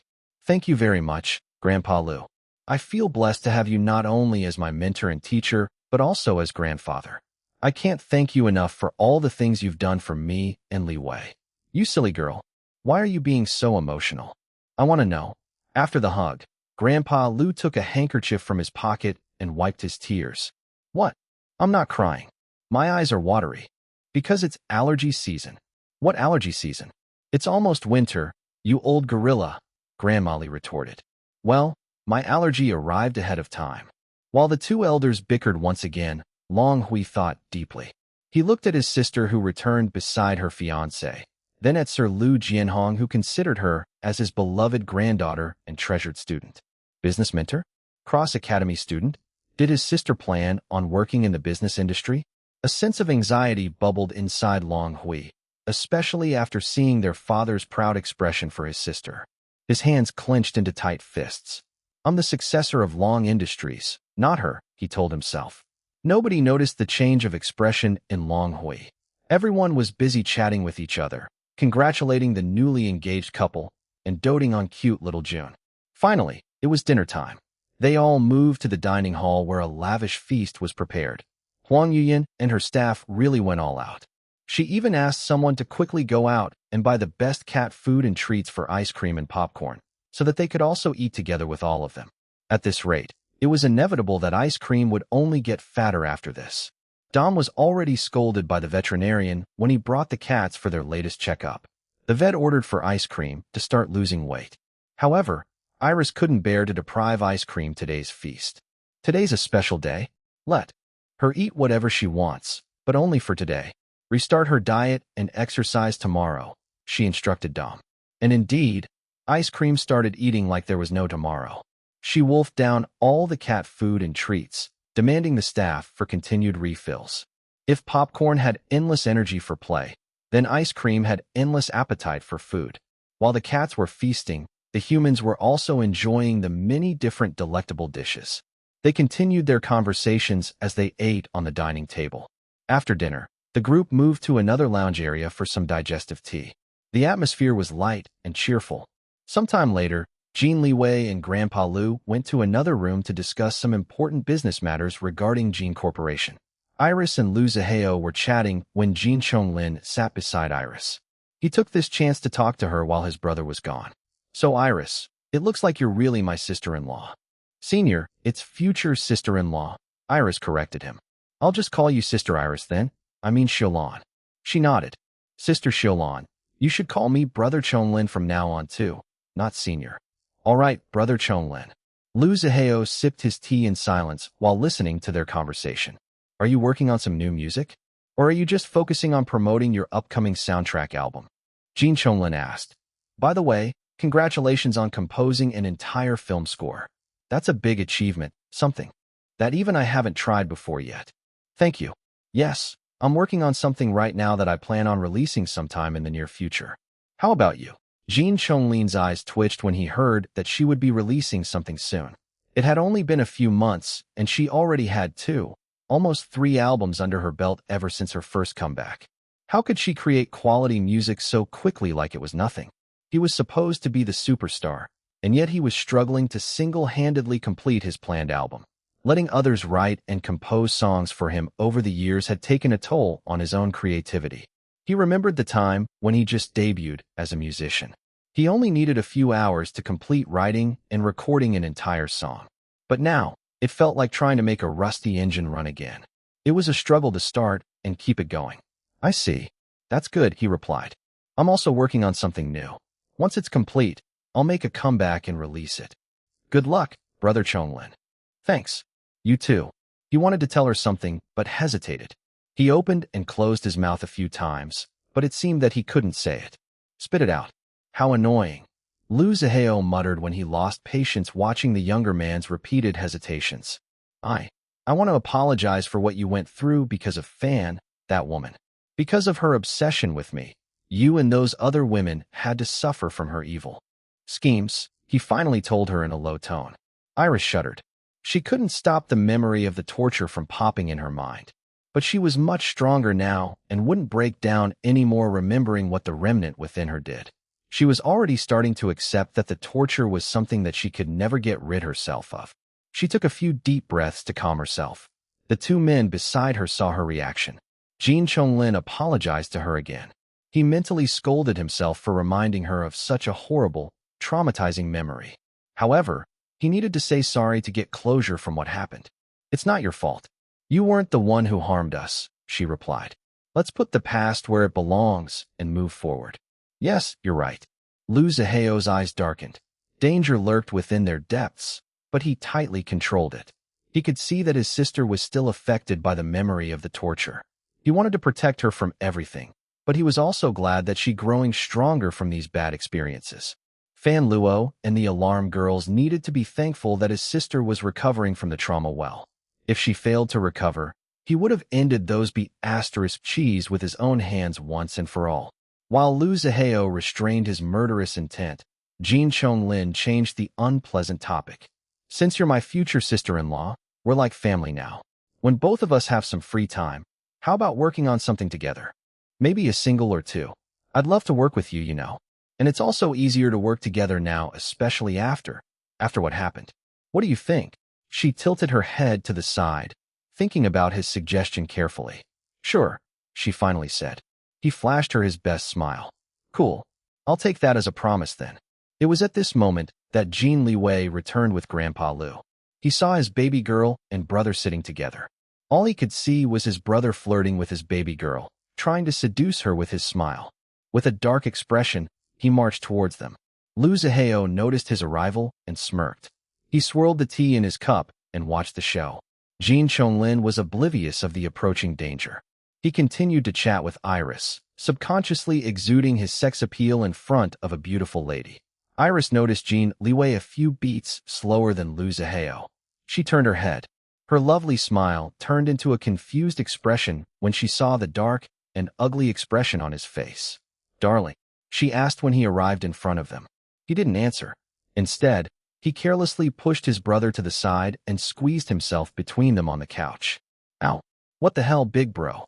Thank you very much, Grandpa Lu. I feel blessed to have you not only as my mentor and teacher, but also as grandfather. I can't thank you enough for all the things you've done for me and Liwei. You silly girl. Why are you being so emotional? I want to know. After the hug, Grandpa Lu took a handkerchief from his pocket and wiped his tears. What? I'm not crying. My eyes are watery. Because it's allergy season. What allergy season? It's almost winter, you old gorilla, Grandma Li retorted. Well, my allergy arrived ahead of time. While the two elders bickered once again, Long Hui thought deeply. He looked at his sister who returned beside her fiancé, then at Sir Lu Jianhong who considered her as his beloved granddaughter and treasured student. Business mentor? Cross-academy student? Did his sister plan on working in the business industry? A sense of anxiety bubbled inside Long Hui, especially after seeing their father's proud expression for his sister. His hands clenched into tight fists. I'm the successor of Long Industries, not her, he told himself. Nobody noticed the change of expression in Long Hui. Everyone was busy chatting with each other, congratulating the newly engaged couple, and doting on cute little June. Finally, it was dinner time. They all moved to the dining hall where a lavish feast was prepared. Huang Yuyan and her staff really went all out. She even asked someone to quickly go out and buy the best cat food and treats for ice cream and popcorn, so that they could also eat together with all of them. At this rate, it was inevitable that ice cream would only get fatter after this. Dom was already scolded by the veterinarian when he brought the cats for their latest checkup. The vet ordered for ice cream to start losing weight. However, Iris couldn't bear to deprive ice cream today's feast. Today's a special day. Let her eat whatever she wants, but only for today. Restart her diet and exercise tomorrow, she instructed Dom. And indeed, ice cream started eating like there was no tomorrow. She wolfed down all the cat food and treats, demanding the staff for continued refills. If popcorn had endless energy for play, then ice cream had endless appetite for food. While the cats were feasting, the humans were also enjoying the many different delectable dishes. They continued their conversations as they ate on the dining table. After dinner, the group moved to another lounge area for some digestive tea. The atmosphere was light and cheerful. Sometime later, Jin Liwei and Grandpa Lu went to another room to discuss some important business matters regarding Jin Corporation. Iris and Lu Zihao were chatting when Jin Chonglin sat beside Iris. He took this chance to talk to her while his brother was gone. So Iris, it looks like you're really my sister-in-law. Senior, it's future sister-in-law, Iris corrected him. I'll just call you Sister Iris then. I mean Xiaolan. She nodded. Sister Xiaolan, you should call me Brother Chonglin from now on too, not Senior. All right, Brother Chonglin. Lu Zihao sipped his tea in silence while listening to their conversation. Are you working on some new music? Or are you just focusing on promoting your upcoming soundtrack album? Jin Chonglin asked. By the way, congratulations on composing an entire film score. That's a big achievement, something that even I haven't tried before yet. Thank you. Yes, I'm working on something right now that I plan on releasing sometime in the near future. How about you? Jin Chonglin's eyes twitched when he heard that she would be releasing something soon. It had only been a few months, and she already had almost 3 albums under her belt ever since her first comeback. How could she create quality music so quickly like it was nothing? He was supposed to be the superstar, and yet he was struggling to single-handedly complete his planned album. Letting others write and compose songs for him over the years had taken a toll on his own creativity. He remembered the time when he just debuted as a musician. He only needed a few hours to complete writing and recording an entire song. But now, it felt like trying to make a rusty engine run again. It was a struggle to start and keep it going. I see. That's good, he replied. I'm also working on something new. Once it's complete, I'll make a comeback and release it. Good luck, Brother Chonglin. Thanks. You too. He wanted to tell her something, but hesitated. He opened and closed his mouth a few times, but it seemed that he couldn't say it. Spit it out. How annoying. Lu Zihao muttered when he lost patience watching the younger man's repeated hesitations. I want to apologize for what you went through because of Fan, that woman. Because of her obsession with me, you and those other women had to suffer from her evil schemes, he finally told her in a low tone. Iris shuddered. She couldn't stop the memory of the torture from popping in her mind. But she was much stronger now and wouldn't break down anymore remembering what the remnant within her did. She was already starting to accept that the torture was something that she could never get rid herself of. She took a few deep breaths to calm herself. The two men beside her saw her reaction. Jin Chonglin apologized to her again. He mentally scolded himself for reminding her of such a horrible, traumatizing memory. However, he needed to say sorry to get closure from what happened. "It's not your fault. You weren't the one who harmed us," she replied. "Let's put the past where it belongs and move forward." "Yes, you're right." Lu Ziheo's eyes darkened. Danger lurked within their depths, but he tightly controlled it. He could see that his sister was still affected by the memory of the torture. He wanted to protect her from everything, but he was also glad that she growing stronger from these bad experiences. Fan Luo and the alarm girls needed to be thankful that his sister was recovering from the trauma well. If she failed to recover, he would have ended those cheese with his own hands once and for all. While Lu Ziheo restrained his murderous intent, Jin Chonglin changed the unpleasant topic. "Since you're my future sister-in-law, we're like family now. When both of us have some free time, how about working on something together? Maybe a single or two. I'd love to work with you, you know. And it's also easier to work together now, especially after what happened. What do you think?" She tilted her head to the side, thinking about his suggestion carefully. "Sure," she finally said. He flashed her his best smile. "Cool. I'll take that as a promise then." It was at this moment that Jin Liwei returned with Grandpa Lu. He saw his baby girl and brother sitting together. All he could see was his brother flirting with his baby girl, trying to seduce her with his smile. With a dark expression, he marched towards them. Lu Ziheo noticed his arrival and smirked. He swirled the tea in his cup and watched the show. Jin Chonglin was oblivious of the approaching danger. He continued to chat with Iris, subconsciously exuding his sex appeal in front of a beautiful lady. Iris noticed Jin Liwei a few beats slower than Lu Ziheo. She turned her head. Her lovely smile turned into a confused expression when she saw the dark and ugly expression on his face. "Darling," she asked when he arrived in front of them. He didn't answer. Instead, he carelessly pushed his brother to the side and squeezed himself between them on the couch. "Ow. What the hell, big bro?"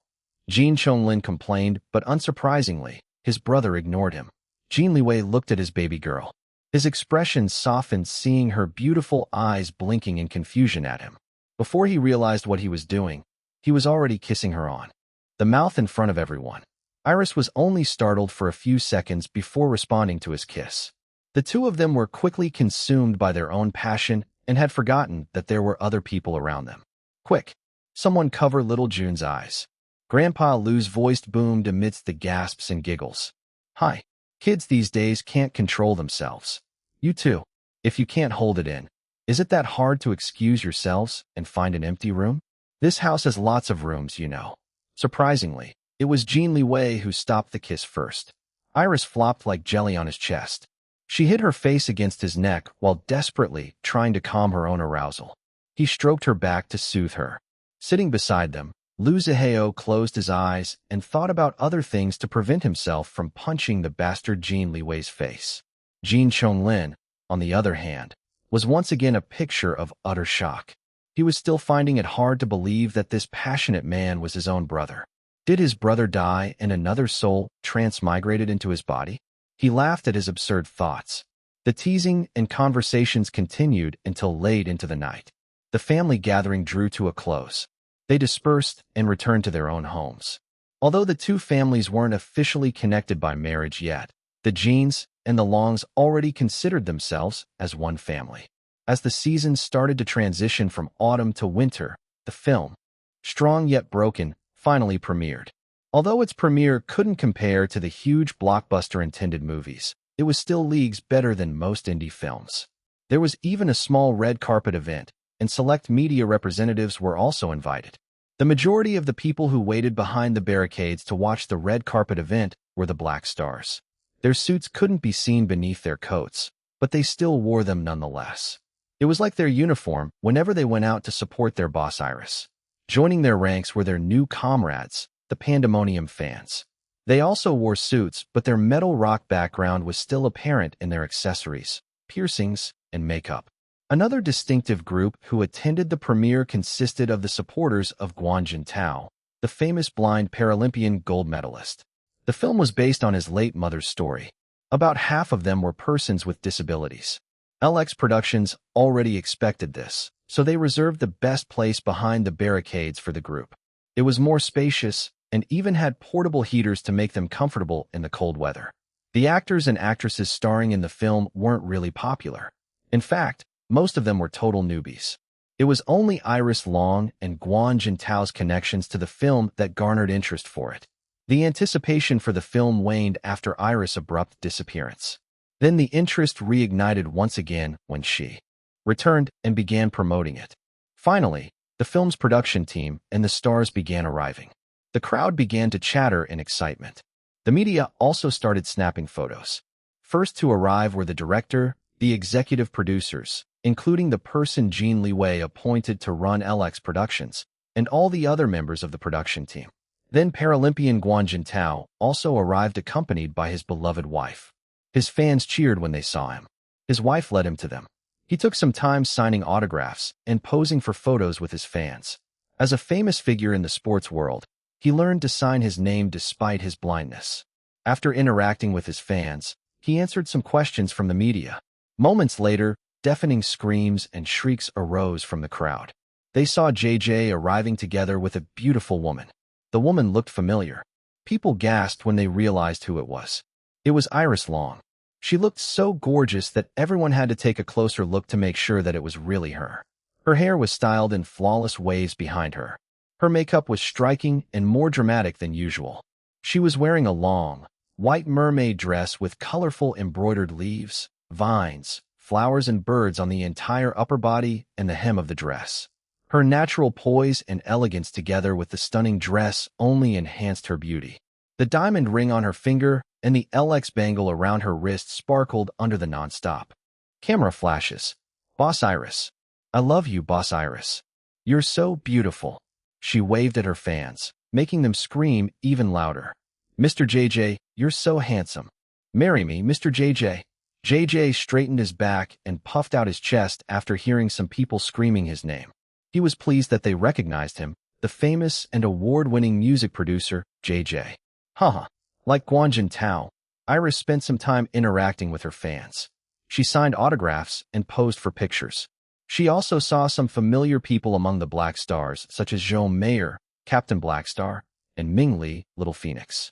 Jin Chonglin complained, but unsurprisingly, his brother ignored him. Jin Liwei looked at his baby girl. His expression softened, seeing her beautiful eyes blinking in confusion at him. Before he realized what he was doing, he was already kissing her on the mouth in front of everyone. Iris was only startled for a few seconds before responding to his kiss. The two of them were quickly consumed by their own passion and had forgotten that there were other people around them. "Quick, someone cover little June's eyes." Grandpa Lu's voice boomed amidst the gasps and giggles. "Hi. Kids these days can't control themselves. You too. If you can't hold it in, is it that hard to excuse yourselves and find an empty room? This house has lots of rooms, you know." Surprisingly, it was Jin Liwei who stopped the kiss first. Iris flopped like jelly on his chest. She hid her face against his neck while desperately trying to calm her own arousal. He stroked her back to soothe her. Sitting beside them, Lu Ziheo closed his eyes and thought about other things to prevent himself from punching the bastard Jin Liwei's face. Jin Chonglin, on the other hand, was once again a picture of utter shock. He was still finding it hard to believe that this passionate man was his own brother. Did his brother die and another soul transmigrated into his body? He laughed at his absurd thoughts. The teasing and conversations continued until late into the night. The family gathering drew to a close. They dispersed and returned to their own homes. Although the two families weren't officially connected by marriage yet, the Jins and the Longs already considered themselves as one family. As the seasons started to transition from autumn to winter, the film, Strong Yet Broken, finally premiered. Although its premiere couldn't compare to the huge blockbuster-intended movies, it was still leagues better than most indie films. There was even a small red carpet event, and select media representatives were also invited. The majority of the people who waited behind the barricades to watch the red carpet event were the Black Stars. Their suits couldn't be seen beneath their coats, but they still wore them nonetheless. It was like their uniform whenever they went out to support their boss Iris. Joining their ranks were their new comrades, the Pandemonium fans. They also wore suits, but their metal rock background was still apparent in their accessories, piercings, and makeup. Another distinctive group who attended the premiere consisted of the supporters of Guan Jintao, the famous blind Paralympian gold medalist. The film was based on his late mother's story. About half of them were persons with disabilities. LX Productions already expected this, so they reserved the best place behind the barricades for the group. It was more spacious and even had portable heaters to make them comfortable in the cold weather. The actors and actresses starring in the film weren't really popular. In fact, most of them were total newbies. It was only Iris Long and Guan Jintao's connections to the film that garnered interest for it. The anticipation for the film waned after Iris' abrupt disappearance. Then the interest reignited once again when she returned and began promoting it. Finally, the film's production team and the stars began arriving. The crowd began to chatter in excitement. The media also started snapping photos. First to arrive were the director, the executive producers, including the person Jin Liwei appointed to run LX Productions, and all the other members of the production team. Then Paralympian Guan Jintao also arrived accompanied by his beloved wife. His fans cheered when they saw him. His wife led him to them. He took some time signing autographs and posing for photos with his fans. As a famous figure in the sports world, he learned to sign his name despite his blindness. After interacting with his fans, he answered some questions from the media. Moments later, deafening screams and shrieks arose from the crowd. They saw JJ arriving together with a beautiful woman. The woman looked familiar. People gasped when they realized who it was. It was Iris Long. She looked so gorgeous that everyone had to take a closer look to make sure that it was really her. Her hair was styled in flawless waves behind her. Her makeup was striking and more dramatic than usual. She was wearing a long, white mermaid dress with colorful embroidered leaves, vines, flowers and birds on the entire upper body and the hem of the dress. Her natural poise and elegance together with the stunning dress only enhanced her beauty. The diamond ring on her finger and the LX bangle around her wrist sparkled under the non-stop camera flashes. "Boss Iris. I love you, Boss Iris. You're so beautiful." She waved at her fans, making them scream even louder. "Mr. JJ, you're so handsome. Marry me, Mr. JJ." JJ straightened his back and puffed out his chest after hearing some people screaming his name. He was pleased that they recognized him, the famous and award-winning music producer, JJ. Haha. Like Guan Jintao, Iris spent some time interacting with her fans. She signed autographs and posed for pictures. She also saw some familiar people among the Black Stars, such as Zhou Mayer, Captain Blackstar, and Ming Li, Little Phoenix.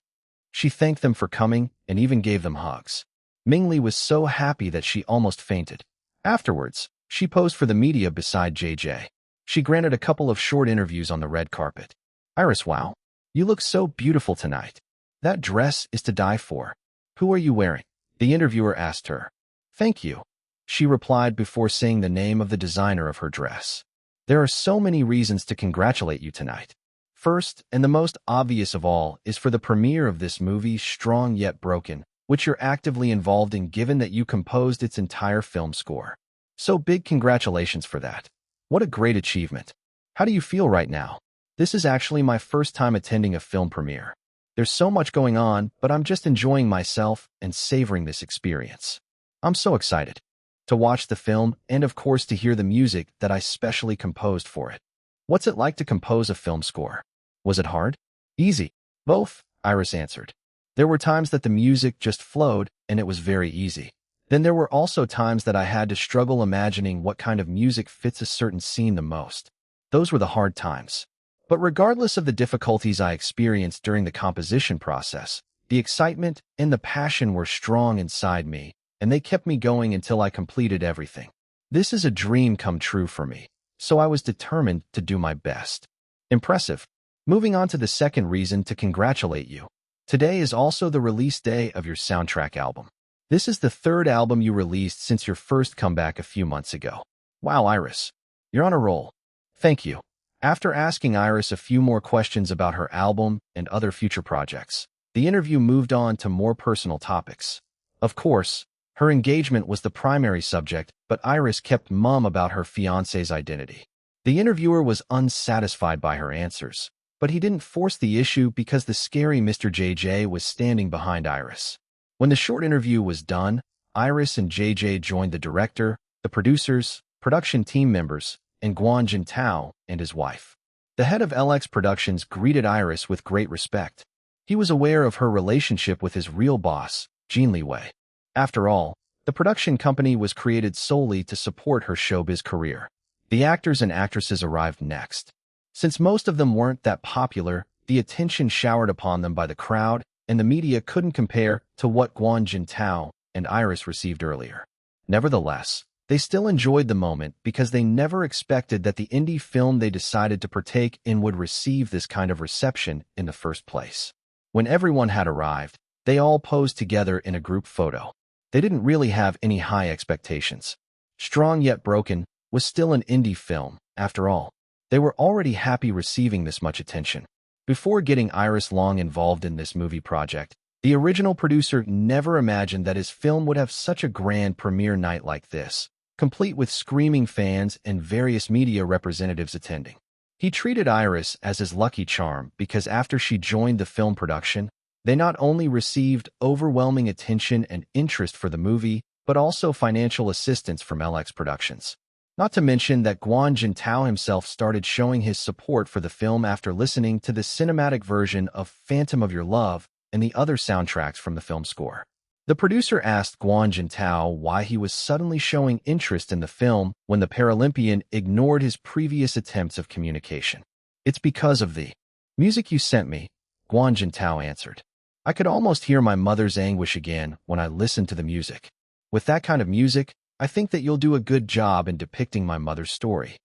She thanked them for coming and even gave them hugs. Ming Li was so happy that she almost fainted. Afterwards, she posed for the media beside JJ. She granted a couple of short interviews on the red carpet. "Iris, wow. You look so beautiful tonight. That dress is to die for. Who are you wearing?" the interviewer asked her. "Thank you," she replied before saying the name of the designer of her dress. "There are so many reasons to congratulate you tonight. First, and the most obvious of all, is for the premiere of this movie, Strong Yet Broken, which you're actively involved in given that you composed its entire film score. So big congratulations for that. What a great achievement. How do you feel right now?" "This is actually my first time attending a film premiere. There's so much going on, but I'm just enjoying myself and savoring this experience. I'm so excited to watch the film and, of course, to hear the music that I specially composed for it." "What's it like to compose a film score? Was it hard?" "Easy. Both," Iris answered. "There were times that the music just flowed and it was very easy. Then there were also times that I had to struggle imagining what kind of music fits a certain scene the most. Those were the hard times. But regardless of the difficulties I experienced during the composition process, the excitement and the passion were strong inside me, and they kept me going until I completed everything. This is a dream come true for me, so I was determined to do my best." Impressive. Moving on to the second reason to congratulate you. Today is also the release day of your soundtrack album. This is the third album you released since your first comeback a few months ago. Wow, Iris. You're on a roll. Thank you. After asking Iris a few more questions about her album and other future projects, the interview moved on to more personal topics. Of course, her engagement was the primary subject, but Iris kept mum about her fiancé's identity. The interviewer was unsatisfied by her answers, but he didn't force the issue because the scary Mr. JJ was standing behind Iris. When the short interview was done, Iris and JJ joined the director, the producers, production team members, and Guan Jintao and his wife. The head of LX Productions greeted Iris with great respect. He was aware of her relationship with his real boss, Jin Liwei. After all, the production company was created solely to support her showbiz career. The actors and actresses arrived next. Since most of them weren't that popular, the attention showered upon them by the crowd and the media couldn't compare to what Guan Jintao and Iris received earlier. Nevertheless, they still enjoyed the moment because they never expected that the indie film they decided to partake in would receive this kind of reception in the first place. When everyone had arrived, they all posed together in a group photo. They didn't really have any high expectations. Strong Yet Broken was still an indie film, after all. They were already happy receiving this much attention. Before getting Iris Long involved in this movie project, the original producer never imagined that his film would have such a grand premiere night like this, complete with screaming fans and various media representatives attending. He treated Iris as his lucky charm because after she joined the film production, they not only received overwhelming attention and interest for the movie, but also financial assistance from LX Productions. Not to mention that Guan Jintao himself started showing his support for the film after listening to the cinematic version of Phantom of Your Love and the other soundtracks from the film score. The producer asked Guan Jintao why he was suddenly showing interest in the film when the Paralympian ignored his previous attempts of communication. "It's because of the music you sent me," Guan Jintao answered. "I could almost hear my mother's anguish again when I listened to the music. With that kind of music, I think that you'll do a good job in depicting my mother's story."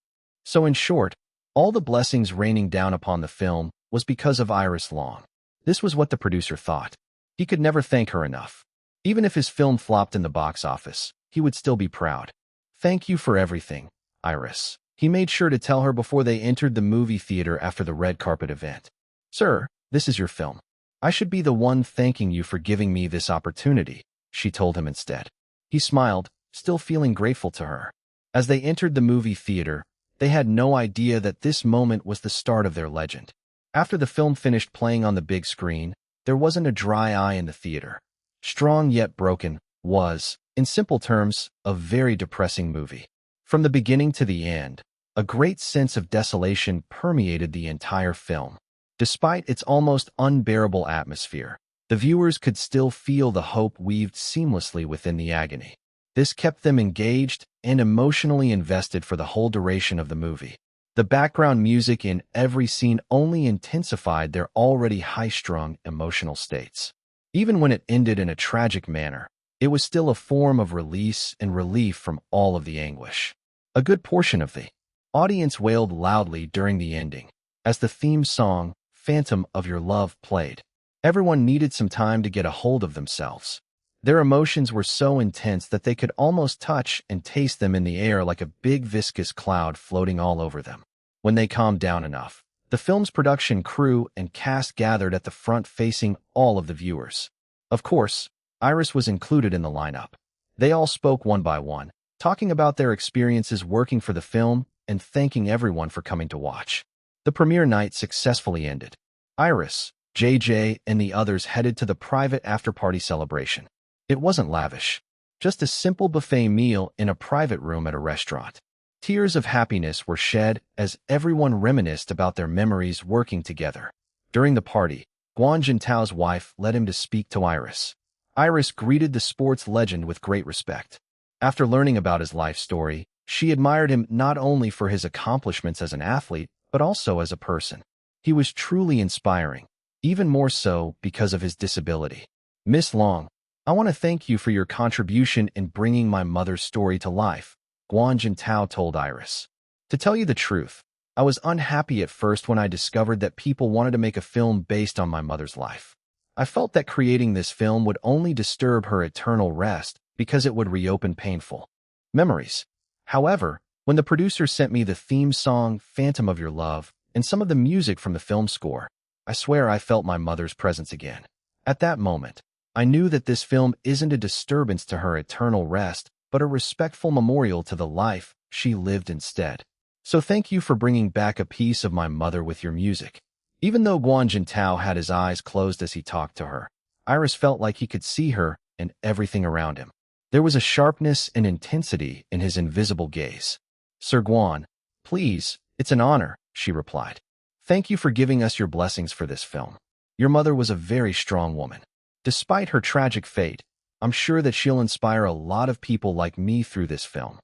So in short, all the blessings raining down upon the film was because of Iris Long. This was what the producer thought. He could never thank her enough. Even if his film flopped in the box office, he would still be proud. "Thank you for everything, Iris." He made sure to tell her before they entered the movie theater after the red carpet event. "Sir, this is your film. I should be the one thanking you for giving me this opportunity," she told him instead. He smiled, still feeling grateful to her. As they entered the movie theater, they had no idea that this moment was the start of their legend. After the film finished playing on the big screen, there wasn't a dry eye in the theater. Strong Yet Broken was, in simple terms, a very depressing movie. From the beginning to the end, a great sense of desolation permeated the entire film. Despite its almost unbearable atmosphere, the viewers could still feel the hope weaved seamlessly within the agony. This kept them engaged and emotionally invested for the whole duration of the movie. The background music in every scene only intensified their already high-strung emotional states. Even when it ended in a tragic manner, it was still a form of release and relief from all of the anguish. A good portion of the audience wailed loudly during the ending, as the theme song, Phantom of Your Love, played. Everyone needed some time to get a hold of themselves. Their emotions were so intense that they could almost touch and taste them in the air like a big viscous cloud floating all over them. When they calmed down enough, the film's production crew and cast gathered at the front facing all of the viewers. Of course, Iris was included in the lineup. They all spoke one by one, talking about their experiences working for the film and thanking everyone for coming to watch. The premiere night successfully ended. Iris, JJ, and the others headed to the private after-party celebration. It wasn't lavish, just a simple buffet meal in a private room at a restaurant. Tears of happiness were shed as everyone reminisced about their memories working together. During the party, Guan Jintao's wife led him to speak to Iris. Iris greeted the sports legend with great respect. After learning about his life story, she admired him not only for his accomplishments as an athlete, but also as a person. He was truly inspiring, even more so because of his disability. "Miss Long, I want to thank you for your contribution in bringing my mother's story to life," Guan Jintao told Iris. "To tell you the truth, I was unhappy at first when I discovered that people wanted to make a film based on my mother's life. I felt that creating this film would only disturb her eternal rest because it would reopen painful memories. However, when the producer sent me the theme song, Phantom of Your Love, and some of the music from the film score, I swear I felt my mother's presence again. At that moment, I knew that this film isn't a disturbance to her eternal rest, but a respectful memorial to the life she lived instead. So thank you for bringing back a piece of my mother with your music." Even though Guan Jintao had his eyes closed as he talked to her, Iris felt like he could see her and everything around him. There was a sharpness and intensity in his invisible gaze. "Sir Guan, please, it's an honor," she replied. "Thank you for giving us your blessings for this film. Your mother was a very strong woman. Despite her tragic fate, I'm sure that she'll inspire a lot of people like me through this film.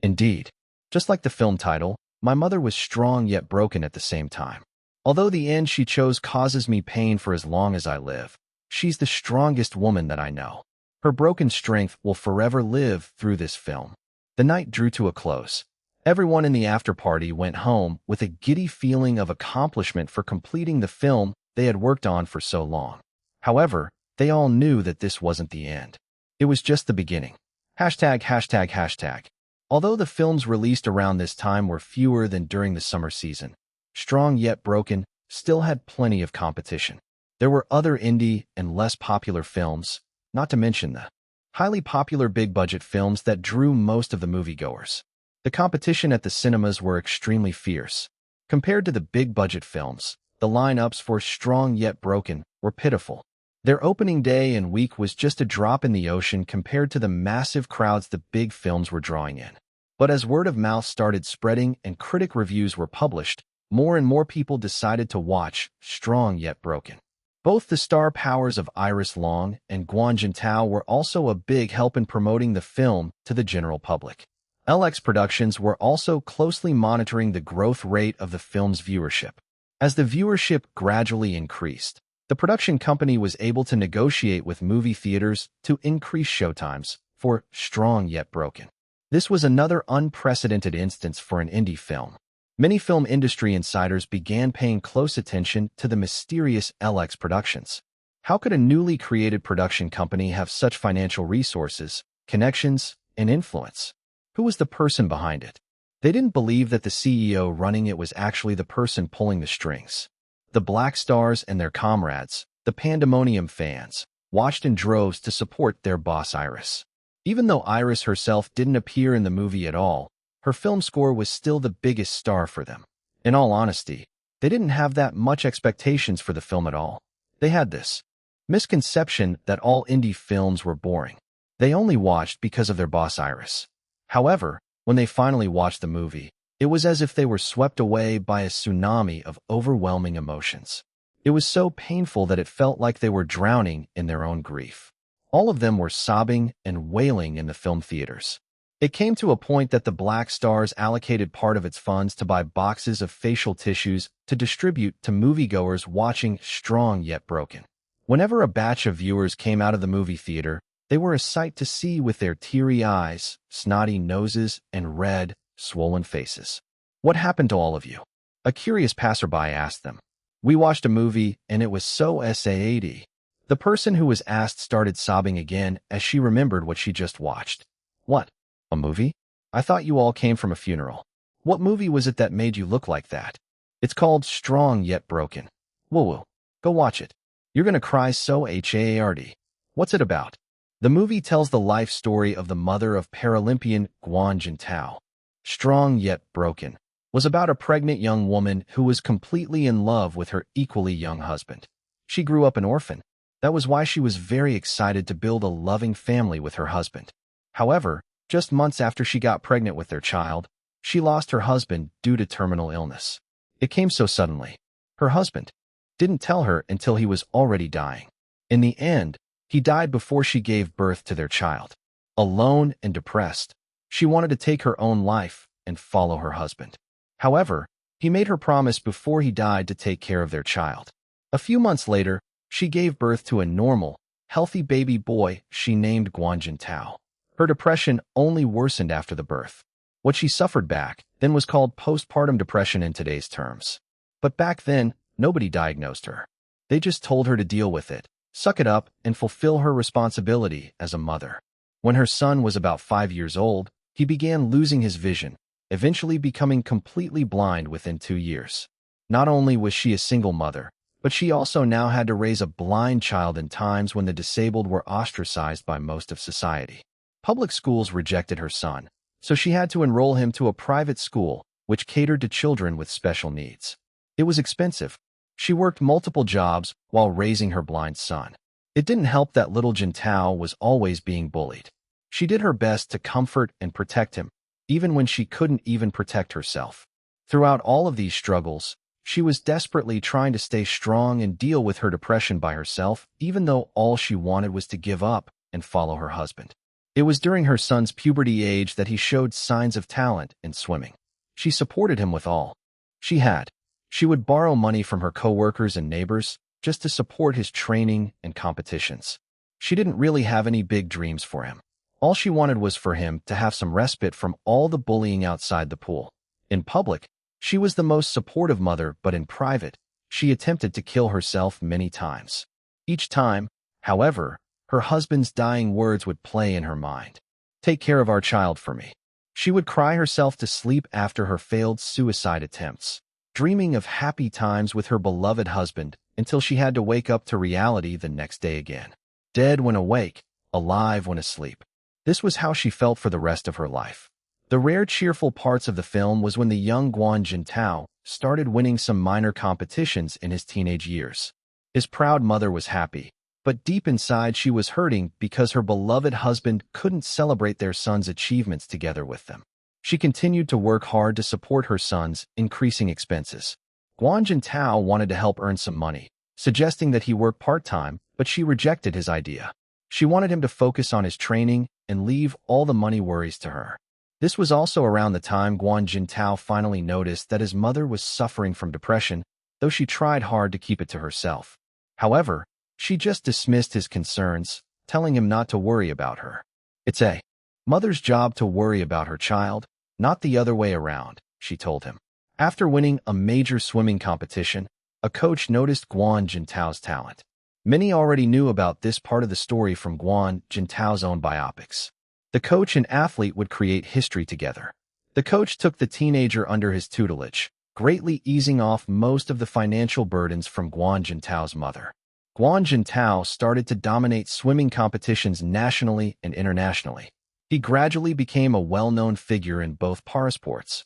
Indeed, just like the film title, my mother was strong yet broken at the same time. Although the end she chose causes me pain for as long as I live, she's the strongest woman that I know. Her broken strength will forever live through this film. The night drew to a close. Everyone in the after-party went home with a giddy feeling of accomplishment for completing the film they had worked on for so long. However, they all knew that this wasn't the end. It was just the beginning. #####. Although the films released around this time were fewer than during the summer season, Strong Yet Broken still had plenty of competition. There were other indie and less popular films, not to mention the highly popular big-budget films that drew most of the moviegoers. The competition at the cinemas were extremely fierce. Compared to the big-budget films, the lineups for Strong Yet Broken were pitiful. Their opening day and week was just a drop in the ocean compared to the massive crowds the big films were drawing in. But as word of mouth started spreading and critic reviews were published, more and more people decided to watch Strong Yet Broken. Both the star powers of Iris Long and Guan Jintao were also a big help in promoting the film to the general public. LX Productions were also closely monitoring the growth rate of the film's viewership. As the viewership gradually increased, the production company was able to negotiate with movie theaters to increase showtimes for Strong Yet Broken. This was another unprecedented instance for an indie film. Many film industry insiders began paying close attention to the mysterious LX Productions. How could a newly created production company have such financial resources, connections, and influence? Who was the person behind it? They didn't believe that the CEO running it was actually the person pulling the strings. The Black Stars and their comrades, the Pandemonium fans, watched in droves to support their boss Iris. Even though Iris herself didn't appear in the movie at all, her film score was still the biggest star for them. In all honesty, they didn't have that much expectations for the film at all. They had this misconception that all indie films were boring. They only watched because of their boss Iris. However, when they finally watched the movie, it was as if they were swept away by a tsunami of overwhelming emotions. It was so painful that it felt like they were drowning in their own grief. All of them were sobbing and wailing in the film theaters. It came to a point that the Black Stars allocated part of its funds to buy boxes of facial tissues to distribute to moviegoers watching Strong Yet Broken. Whenever a batch of viewers came out of the movie theater, they were a sight to see with their teary eyes, snotty noses, and red, swollen faces. "What happened to all of you?" a curious passerby asked them. "We watched a movie, and it was so sad." The person who was asked started sobbing again as she remembered what she just watched. "What? A movie? I thought you all came from a funeral. What movie was it that made you look like that?" "It's called Strong Yet Broken." "Woo-woo. Go watch it. You're gonna cry so hard. What's it about?" The movie tells the life story of the mother of Paralympian Guan Jintao. Strong Yet Broken was about a pregnant young woman who was completely in love with her equally young husband. She grew up an orphan. That was why she was very excited to build a loving family with her husband. However, just months after she got pregnant with their child, she lost her husband due to terminal illness. It came so suddenly. Her husband didn't tell her until he was already dying. In the end, he died before she gave birth to their child. Alone and depressed, she wanted to take her own life and follow her husband. However, he made her promise before he died to take care of their child. A few months later, she gave birth to a normal, healthy baby boy she named Guan Jintao. Her depression only worsened after the birth. What she suffered back then was called postpartum depression in today's terms. But back then, nobody diagnosed her. They just told her to deal with it, suck it up, and fulfill her responsibility as a mother. When her son was about 5 years old, he began losing his vision, eventually becoming completely blind within 2 years. Not only was she a single mother, but she also now had to raise a blind child in times when the disabled were ostracized by most of society. Public schools rejected her son, so she had to enroll him to a private school, which catered to children with special needs. It was expensive. She worked multiple jobs while raising her blind son. It didn't help that little Jintao was always being bullied. She did her best to comfort and protect him, even when she couldn't even protect herself. Throughout all of these struggles, she was desperately trying to stay strong and deal with her depression by herself, even though all she wanted was to give up and follow her husband. It was during her son's puberty age that he showed signs of talent in swimming. She supported him with all she had. She would borrow money from her coworkers and neighbors just to support his training and competitions. She didn't really have any big dreams for him. All she wanted was for him to have some respite from all the bullying outside the pool. In public, she was the most supportive mother, but in private, she attempted to kill herself many times. Each time, however, her husband's dying words would play in her mind. "Take care of our child for me." She would cry herself to sleep after her failed suicide attempts, dreaming of happy times with her beloved husband until she had to wake up to reality the next day again. Dead when awake, alive when asleep. This was how she felt for the rest of her life. The rare cheerful parts of the film was when the young Guan Jintao started winning some minor competitions in his teenage years. His proud mother was happy, but deep inside she was hurting because her beloved husband couldn't celebrate their son's achievements together with them. She continued to work hard to support her son's increasing expenses. Guan Jintao wanted to help earn some money, suggesting that he work part-time, but she rejected his idea. She wanted him to focus on his training and leave all the money worries to her. This was also around the time Guan Jintao finally noticed that his mother was suffering from depression, though she tried hard to keep it to herself. However, she just dismissed his concerns, telling him not to worry about her. "It's a mother's job to worry about her child, not the other way around," she told him. After winning a major swimming competition, a coach noticed Guan Jintao's talent. Many already knew about this part of the story from Guan Jintao's own biopics. The coach and athlete would create history together. The coach took the teenager under his tutelage, greatly easing off most of the financial burdens from Guan Jintao's mother. Guan Jintao started to dominate swimming competitions nationally and internationally. He gradually became a well-known figure in both parasports,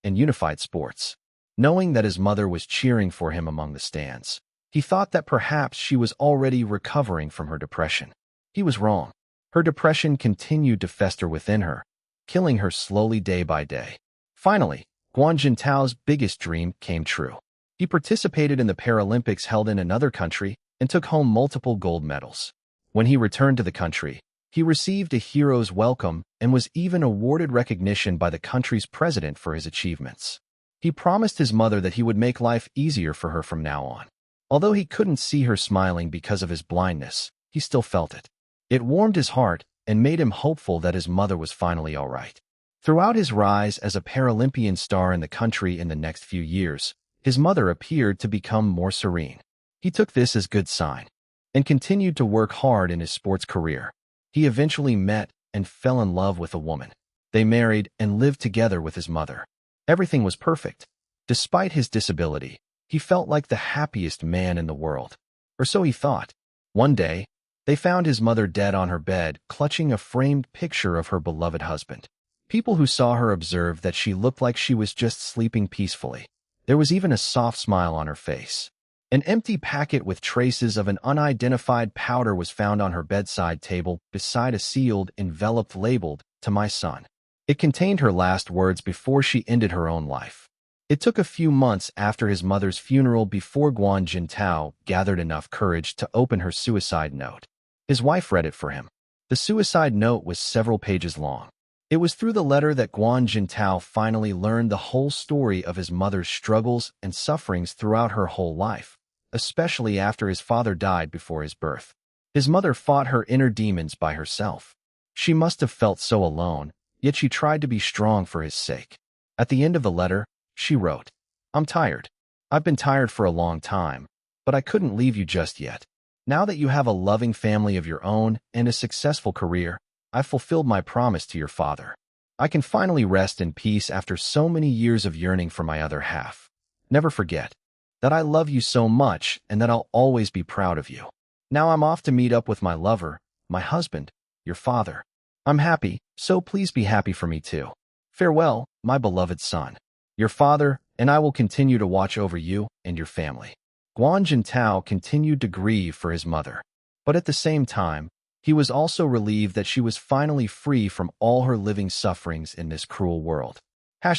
and unified sports. Knowing that his mother was cheering for him among the stands, he thought that perhaps she was already recovering from her depression. He was wrong. Her depression continued to fester within her, killing her slowly day by day. Finally, Guan Jintao's biggest dream came true. He participated in the Paralympics held in another country and took home multiple gold medals. When he returned to the country, he received a hero's welcome and was even awarded recognition by the country's president for his achievements. He promised his mother that he would make life easier for her from now on. Although he couldn't see her smiling because of his blindness, he still felt it. It warmed his heart and made him hopeful that his mother was finally all right. Throughout his rise as a Paralympian star in the country in the next few years, his mother appeared to become more serene. He took this as good sign and continued to work hard in his sports career. He eventually met and fell in love with a woman. They married and lived together with his mother. Everything was perfect. Despite his disability, he felt like the happiest man in the world. Or so he thought. One day, they found his mother dead on her bed, clutching a framed picture of her beloved husband. People who saw her observed that she looked like she was just sleeping peacefully. There was even a soft smile on her face. An empty packet with traces of an unidentified powder was found on her bedside table beside a sealed envelope labeled, "To my son." It contained her last words before she ended her own life. It took a few months after his mother's funeral before Guan Jintao gathered enough courage to open her suicide note. His wife read it for him. The suicide note was several pages long. It was through the letter that Guan Jintao finally learned the whole story of his mother's struggles and sufferings throughout her whole life, especially after his father died before his birth. His mother fought her inner demons by herself. She must have felt so alone, yet she tried to be strong for his sake. At the end of the letter, she wrote, "I'm tired. I've been tired for a long time, but I couldn't leave you just yet. Now that you have a loving family of your own and a successful career, I've fulfilled my promise to your father. I can finally rest in peace after so many years of yearning for my other half. Never forget that I love you so much and that I'll always be proud of you. Now I'm off to meet up with my lover, my husband, your father. I'm happy, so please be happy for me too. Farewell, my beloved son. Your father and I will continue to watch over you and your family." Guan Jintao continued to grieve for his mother, but at the same time, he was also relieved that she was finally free from all her living sufferings in this cruel world. ####.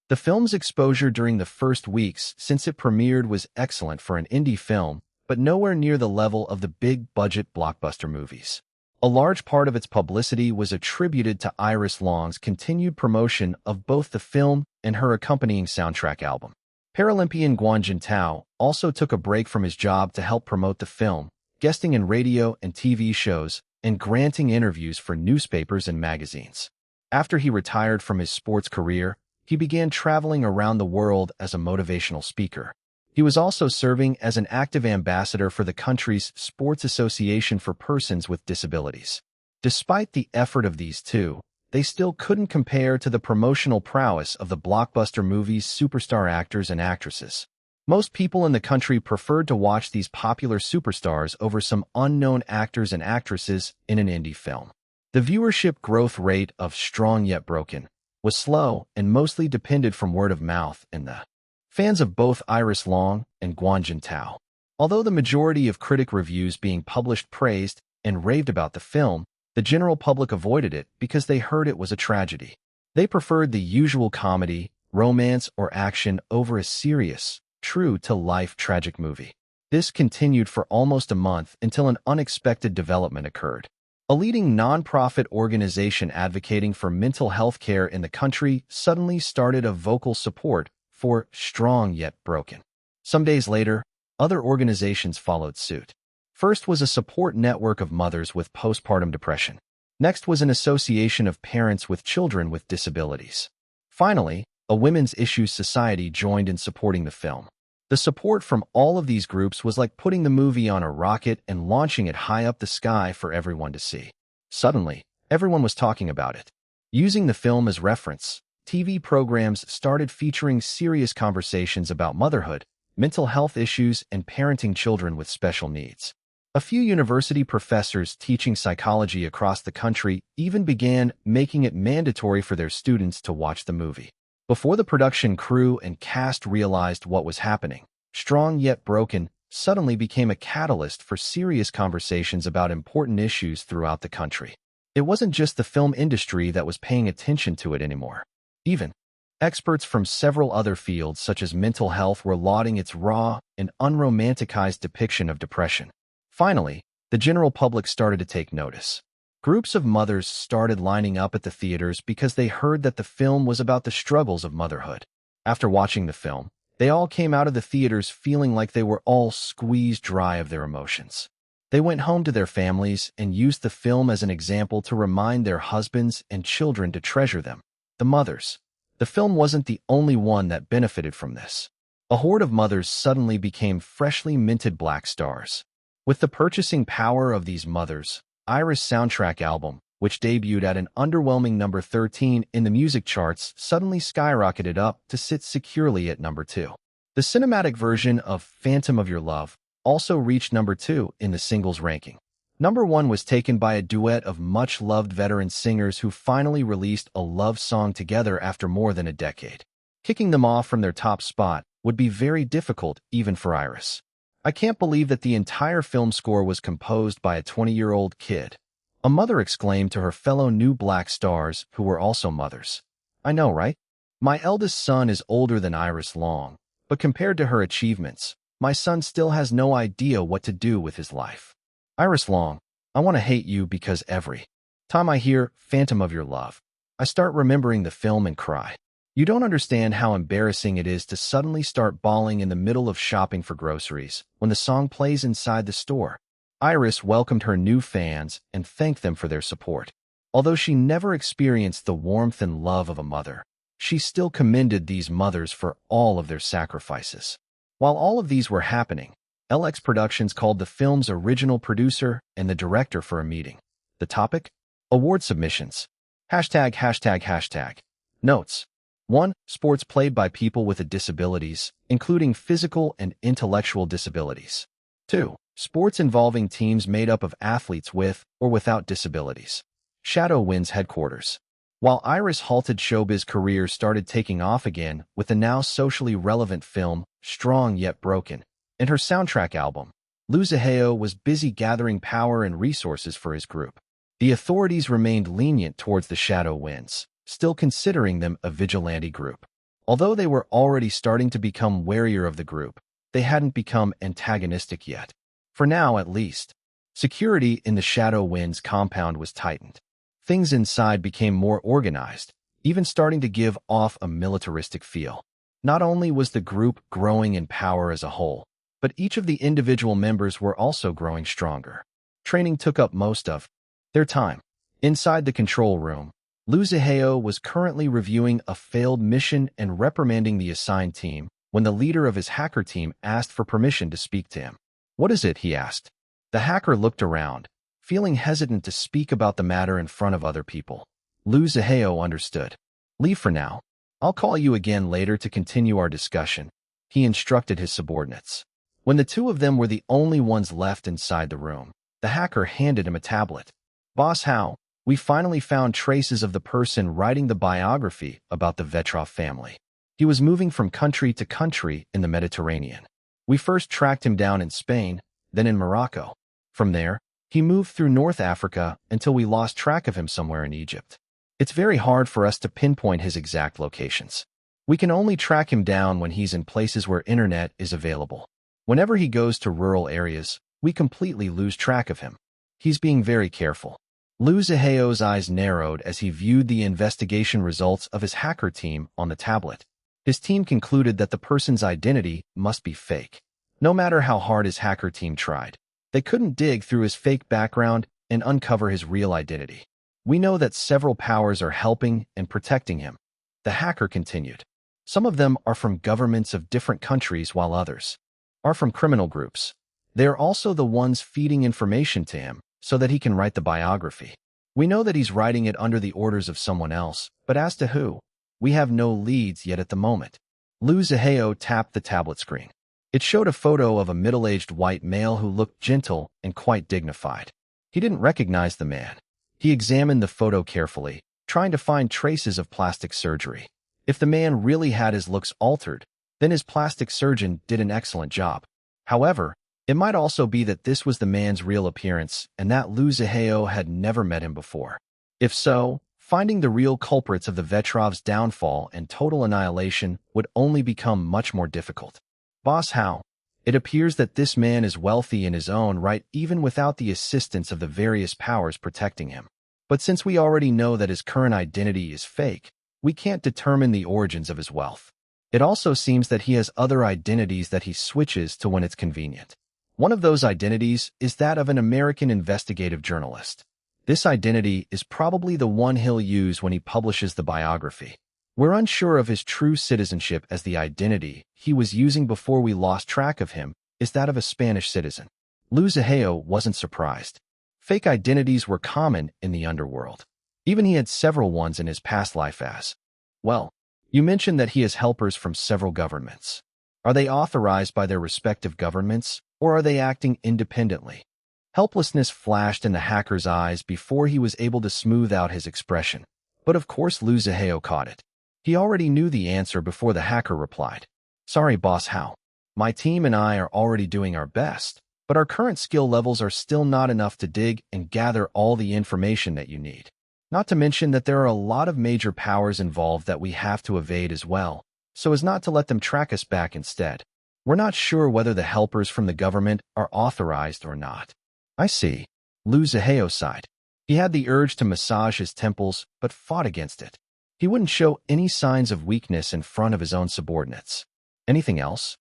The film's exposure during the first weeks since it premiered was excellent for an indie film, but nowhere near the level of the big-budget blockbuster movies. A large part of its publicity was attributed to Iris Long's continued promotion of both the film and her accompanying soundtrack album. Paralympian Guan Jintao also took a break from his job to help promote the film, guesting in radio and TV shows and granting interviews for newspapers and magazines. After he retired from his sports career, he began traveling around the world as a motivational speaker. He was also serving as an active ambassador for the country's Sports Association for Persons with Disabilities. Despite the effort of these two, they still couldn't compare to the promotional prowess of the blockbuster movie's superstar actors and actresses. Most people in the country preferred to watch these popular superstars over some unknown actors and actresses in an indie film. The viewership growth rate of Strong Yet Broken was slow and mostly depended from word of mouth and the fans of both Iris Long and Guan Jintao. Although the majority of critic reviews being published praised and raved about the film, the general public avoided it because they heard it was a tragedy. They preferred the usual comedy, romance, or action over a serious, true-to-life tragic movie. This continued for almost a month until an unexpected development occurred. A leading non-profit organization advocating for mental health care in the country suddenly started a vocal support for Strong Yet Broken. Some days later, other organizations followed suit. First was a support network of mothers with postpartum depression. Next was an association of parents with children with disabilities. Finally, a women's issues society joined in supporting the film. The support from all of these groups was like putting the movie on a rocket and launching it high up the sky for everyone to see. Suddenly, everyone was talking about it. Using the film as reference, TV programs started featuring serious conversations about motherhood, mental health issues, and parenting children with special needs. A few university professors teaching psychology across the country even began making it mandatory for their students to watch the movie. Before the production crew and cast realized what was happening, Strong Yet Broken suddenly became a catalyst for serious conversations about important issues throughout the country. It wasn't just the film industry that was paying attention to it anymore. Even experts from several other fields such as mental health were lauding its raw and unromanticized depiction of depression. Finally, the general public started to take notice. Groups of mothers started lining up at the theaters because they heard that the film was about the struggles of motherhood. After watching the film, they all came out of the theaters feeling like they were all squeezed dry of their emotions. They went home to their families and used the film as an example to remind their husbands and children to treasure them, the mothers. The film wasn't the only one that benefited from this. A horde of mothers suddenly became freshly minted black stars. With the purchasing power of these mothers, Iris' soundtrack album, which debuted at an underwhelming number 13 in the music charts, suddenly skyrocketed up to sit securely at number 2. The cinematic version of Phantom of Your Love also reached number 2 in the singles ranking. Number 1 was taken by a duet of much-loved veteran singers who finally released a love song together after more than a decade. Kicking them off from their top spot would be very difficult even for Iris. I can't believe that the entire film score was composed by a 20-year-old kid, a mother exclaimed to her fellow new black stars who were also mothers. I know, right? My eldest son is older than Iris Long, but compared to her achievements, my son still has no idea what to do with his life. Iris Long, I want to hate you because every time I hear Phantom of Your Love, I start remembering the film and cry. You don't understand how embarrassing it is to suddenly start bawling in the middle of shopping for groceries when the song plays inside the store. Iris welcomed her new fans and thanked them for their support. Although she never experienced the warmth and love of a mother, she still commended these mothers for all of their sacrifices. While all of these were happening, LX Productions called the film's original producer and the director for a meeting. The topic? Award submissions. ####. Notes. 1. Sports played by people with disabilities, including physical and intellectual disabilities. 2. Sports involving teams made up of athletes with or without disabilities. Shadow Winds headquarters. While Iris' halted showbiz career started taking off again with the now socially relevant film Strong Yet Broken and her soundtrack album, Luzaheo was busy gathering power and resources for his group. The authorities remained lenient towards the Shadow Winds, still considering them a vigilante group. Although they were already starting to become warier of the group, they hadn't become antagonistic yet. For now, at least. Security in the Shadow Winds compound was tightened. Things inside became more organized, even starting to give off a militaristic feel. Not only was the group growing in power as a whole, but each of the individual members were also growing stronger. Training took up most of their time. Inside the control room, Liu Zihao was currently reviewing a failed mission and reprimanding the assigned team when the leader of his hacker team asked for permission to speak to him. "What is it?" he asked. The hacker looked around, feeling hesitant to speak about the matter in front of other people. Liu Zihao understood. "Leave for now. I'll call you again later to continue our discussion," he instructed his subordinates. When the two of them were the only ones left inside the room, the hacker handed him a tablet. "Boss Hao, we finally found traces of the person writing the biography about the Vetrov family. He was moving from country to country in the Mediterranean. We first tracked him down in Spain, then in Morocco. From there, he moved through North Africa until we lost track of him somewhere in Egypt. It's very hard for us to pinpoint his exact locations. We can only track him down when he's in places where internet is available. Whenever he goes to rural areas, we completely lose track of him. He's being very careful." Liu Zihao's eyes narrowed as he viewed the investigation results of his hacker team on the tablet. His team concluded that the person's identity must be fake. No matter how hard his hacker team tried, they couldn't dig through his fake background and uncover his real identity. "We know that several powers are helping and protecting him," the hacker continued. "Some of them are from governments of different countries while others are from criminal groups. They are also the ones feeding information to him so that he can write the biography. We know that he's writing it under the orders of someone else, but as to who, we have no leads yet at the moment." Liu Zihao tapped the tablet screen. It showed a photo of a middle-aged white male who looked gentle and quite dignified. He didn't recognize the man. He examined the photo carefully, trying to find traces of plastic surgery. If the man really had his looks altered, then his plastic surgeon did an excellent job. However, it might also be that this was the man's real appearance and that Liu Zihao had never met him before. If so, finding the real culprits of the Vetrov's downfall and total annihilation would only become much more difficult. "Boss Hao, it appears that this man is wealthy in his own right even without the assistance of the various powers protecting him. But since we already know that his current identity is fake, we can't determine the origins of his wealth. It also seems that he has other identities that he switches to when it's convenient. One of those identities is that of an American investigative journalist. This identity is probably the one he'll use when he publishes the biography. We're unsure of his true citizenship, as the identity he was using before we lost track of him is that of a Spanish citizen." Liu Zihao wasn't surprised. Fake identities were common in the underworld. Even he had several ones in his past life as well. "You mentioned that he has helpers from several governments. Are they authorized by their respective governments, or are they acting independently?" Helplessness flashed in the hacker's eyes before he was able to smooth out his expression. But of course Liu Zihao caught it. He already knew the answer before the hacker replied. "Sorry, Boss Hao. My team and I are already doing our best, but our current skill levels are still not enough to dig and gather all the information that you need. Not to mention that there are a lot of major powers involved that we have to evade as well, so as not to let them track us back instead. We're not sure whether the helpers from the government are authorized or not." "I see." Liu Zihao sighed. He had the urge to massage his temples, but fought against it. He wouldn't show any signs of weakness in front of his own subordinates. "Anything else?"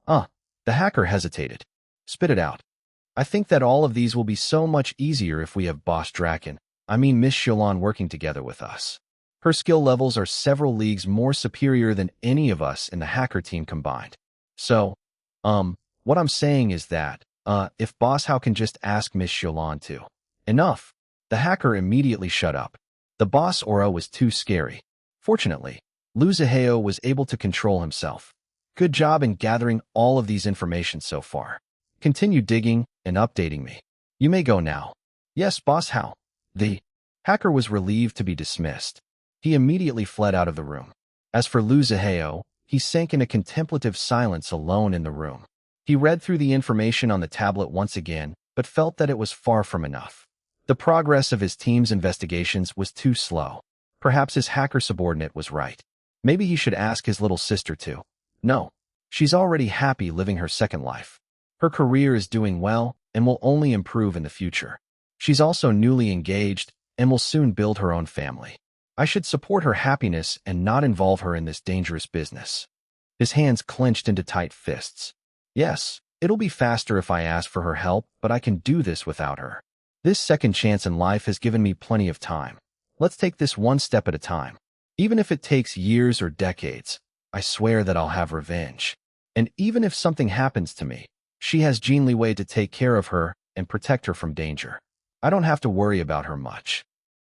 The hacker hesitated. "Spit it out." "I think that all of these will be so much easier if we have Miss Xiaolan working together with us. Her skill levels are several leagues more superior than any of us in the hacker team combined. So, what I'm saying is that, if Boss Hao can just ask Miss Xiaolan to." "Enough." The hacker immediately shut up. The boss aura was too scary. Fortunately, Liu Zihao was able to control himself. "Good job in gathering all of these information so far. Continue digging and updating me. You may go now." "Yes, Boss Hao." The hacker was relieved to be dismissed. He immediately fled out of the room. As for Liu Zihao, he sank in a contemplative silence alone in the room. He read through the information on the tablet once again, but felt that it was far from enough. The progress of his team's investigations was too slow. Perhaps his hacker subordinate was right. Maybe he should ask his little sister to. No. She's already happy living her second life. Her career is doing well and will only improve in the future. She's also newly engaged and will soon build her own family. I should support her happiness and not involve her in this dangerous business. His hands clenched into tight fists. Yes, it'll be faster if I ask for her help, but I can do this without her. This second chance in life has given me plenty of time. Let's take this one step at a time. Even if it takes years or decades, I swear that I'll have revenge. And even if something happens to me, she has Jin Liwei to take care of her and protect her from danger. I don't have to worry about her much.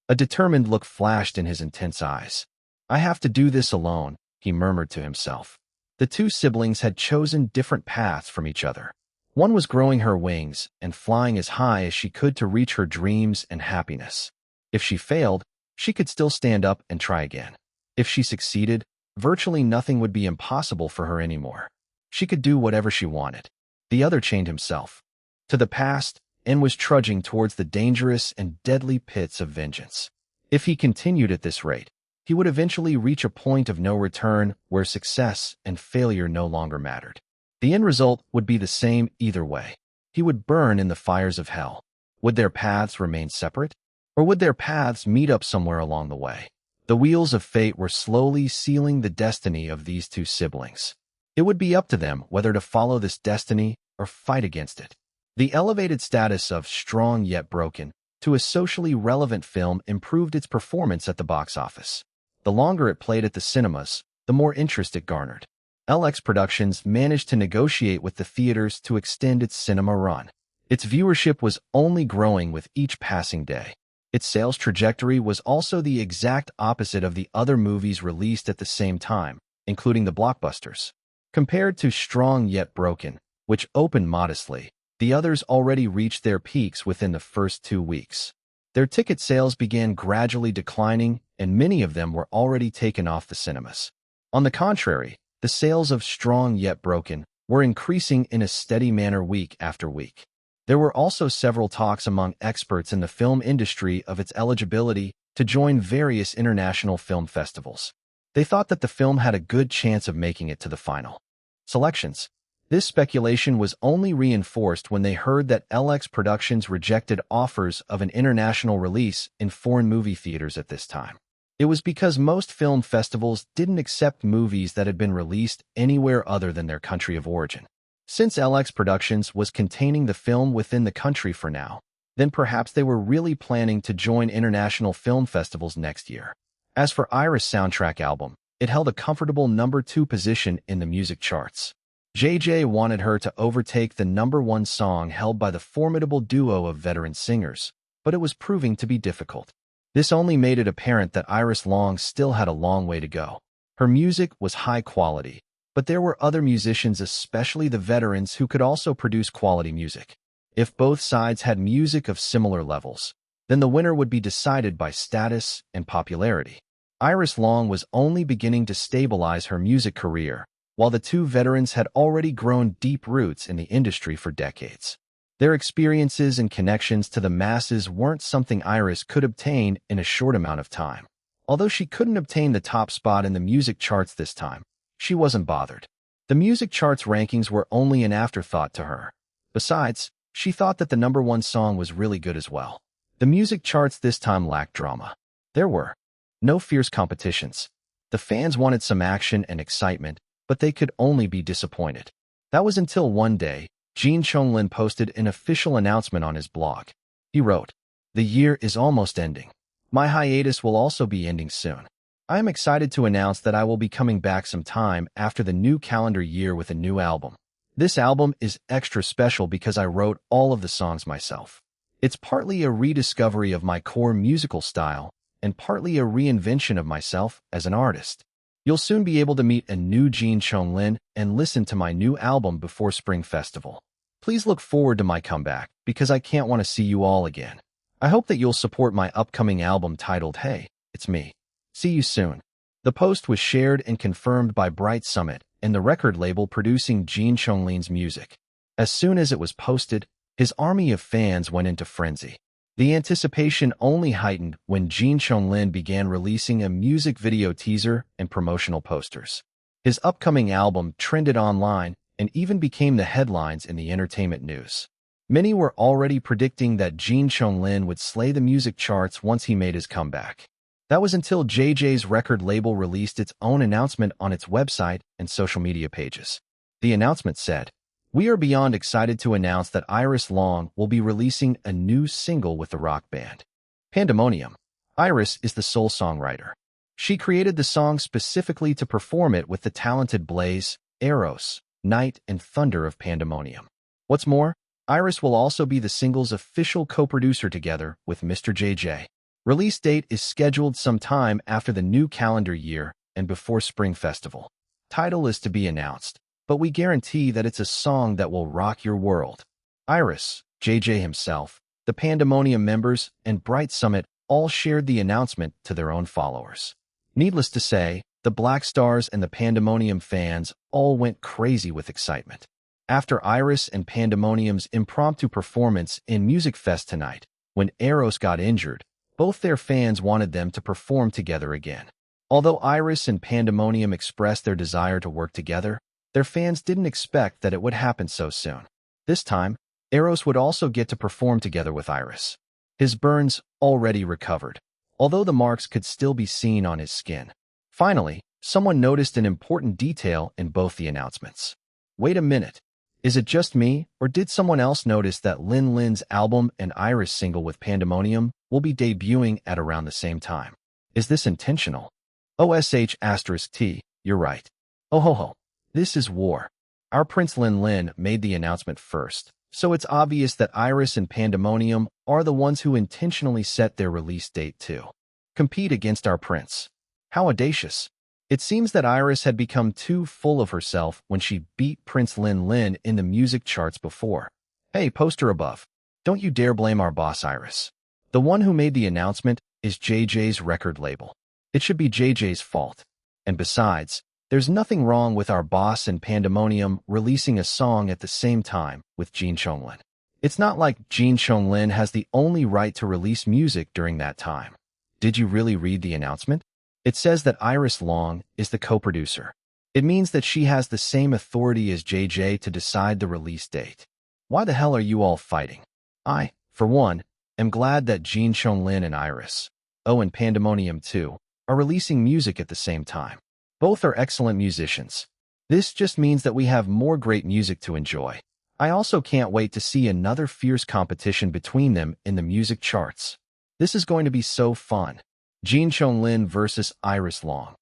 A determined look flashed in his intense eyes. I have to do this alone, he murmured to himself. The two siblings had chosen different paths from each other. One was growing her wings and flying as high as she could to reach her dreams and happiness. If she failed, she could still stand up and try again. If she succeeded, virtually nothing would be impossible for her anymore. She could do whatever she wanted. The other chained himself to the past and was trudging towards the dangerous and deadly pits of vengeance. If he continued at this rate, he would eventually reach a point of no return where success and failure no longer mattered. The end result would be the same either way. He would burn in the fires of hell. Would their paths remain separate? Or would their paths meet up somewhere along the way? The wheels of fate were slowly sealing the destiny of these two siblings. It would be up to them whether to follow this destiny or fight against it. The elevated status of Strong Yet Broken to a socially relevant film improved its performance at the box office. The longer it played at the cinemas, the more interest it garnered. LX Productions managed to negotiate with the theaters to extend its cinema run. Its viewership was only growing with each passing day. Its sales trajectory was also the exact opposite of the other movies released at the same time, including the blockbusters. Compared to Strong Yet Broken, which opened modestly, the others already reached their peaks within the first 2 weeks. Their ticket sales began gradually declining, and many of them were already taken off the cinemas. On the contrary, the sales of Strong Yet Broken were increasing in a steady manner week after week. There were also several talks among experts in the film industry of its eligibility to join various international film festivals. They thought that the film had a good chance of making it to the final selections. This speculation was only reinforced when they heard that LX Productions rejected offers of an international release in foreign movie theaters at this time. It was because most film festivals didn't accept movies that had been released anywhere other than their country of origin. Since LX Productions was containing the film within the country for now, then perhaps they were really planning to join international film festivals next year. As for Iris' soundtrack album, it held a comfortable number 2 position in the music charts. JJ wanted her to overtake the number 1 song held by the formidable duo of veteran singers, but it was proving to be difficult. This only made it apparent that Iris Long still had a long way to go. Her music was high quality, but there were other musicians, especially the veterans, who could also produce quality music. If both sides had music of similar levels, then the winner would be decided by status and popularity. Iris Long was only beginning to stabilize her music career, while the two veterans had already grown deep roots in the industry for decades. Their experiences and connections to the masses weren't something Iris could obtain in a short amount of time. Although she couldn't obtain the top spot in the music charts this time, she wasn't bothered. The music charts rankings were only an afterthought to her. Besides, she thought that the number 1 song was really good as well. The music charts this time lacked drama. There were no fierce competitions. The fans wanted some action and excitement, but they could only be disappointed. That was until one day, Jin Chonglin posted an official announcement on his blog. He wrote, "The year is almost ending. My hiatus will also be ending soon. I am excited to announce that I will be coming back sometime after the new calendar year with a new album. This album is extra special because I wrote all of the songs myself. It's partly a rediscovery of my core musical style and partly a reinvention of myself as an artist. You'll soon be able to meet a new Jin Chonglin and listen to my new album before Spring Festival. Please look forward to my comeback because I can't want to see you all again. I hope that you'll support my upcoming album titled Hey, It's Me. See you soon." The post was shared and confirmed by Bright Summit and the record label producing Jin Chonglin's music. As soon as it was posted, his army of fans went into frenzy. The anticipation only heightened when Jin Chonglin began releasing a music video teaser and promotional posters. His upcoming album trended online and even became the headlines in the entertainment news. Many were already predicting that Jin Liwei would slay the music charts once he made his comeback. That was until JJ's record label released its own announcement on its website and social media pages. The announcement said, "We are beyond excited to announce that Iris Long will be releasing a new single with the rock band Pandemonium." Iris is the sole songwriter. She created the song specifically to perform it with the talented Blaze, Eros, Night, and Thunder of Pandemonium. What's more, Iris will also be the single's official co-producer together with Mr. JJ. Release date is scheduled sometime after the new calendar year and before Spring Festival. Title is to be announced, but we guarantee that it's a song that will rock your world. Iris, JJ himself, the Pandemonium members, and Bright Summit all shared the announcement to their own followers. Needless to say, the Black Stars and the Pandemonium fans all went crazy with excitement. After Iris and Pandemonium's impromptu performance in Music Fest tonight, when Eros got injured, both their fans wanted them to perform together again. Although Iris and Pandemonium expressed their desire to work together, their fans didn't expect that it would happen so soon. This time, Eros would also get to perform together with Iris. His burns already recovered, although the marks could still be seen on his skin. Finally, someone noticed an important detail in both the announcements. Wait a minute. Is it just me, or did someone else notice that Lin's album and Iris single with Pandemonium will be debuting at around the same time? Is this intentional? OSH*T, you're right. Oh ho ho. This is war. Our Prince Lin made the announcement first, so it's obvious that Iris and Pandemonium are the ones who intentionally set their release date to compete against our prince. How audacious. It seems that Iris had become too full of herself when she beat Prince Lin in the music charts before. Hey, poster above. Don't you dare blame our boss Iris. The one who made the announcement is JJ's record label. It should be JJ's fault. And besides, there's nothing wrong with our boss and Pandemonium releasing a song at the same time with Jin Liwei. It's not like Jin Liwei has the only right to release music during that time. Did you really read the announcement? It says that Iris Long is the co-producer. It means that she has the same authority as JJ to decide the release date. Why the hell are you all fighting? I, for one, am glad that Jin Liwei and Iris, and Pandemonium too, are releasing music at the same time. Both are excellent musicians. This just means that we have more great music to enjoy. I also can't wait to see another fierce competition between them in the music charts. This is going to be so fun. Jin Liwei versus Iris Long.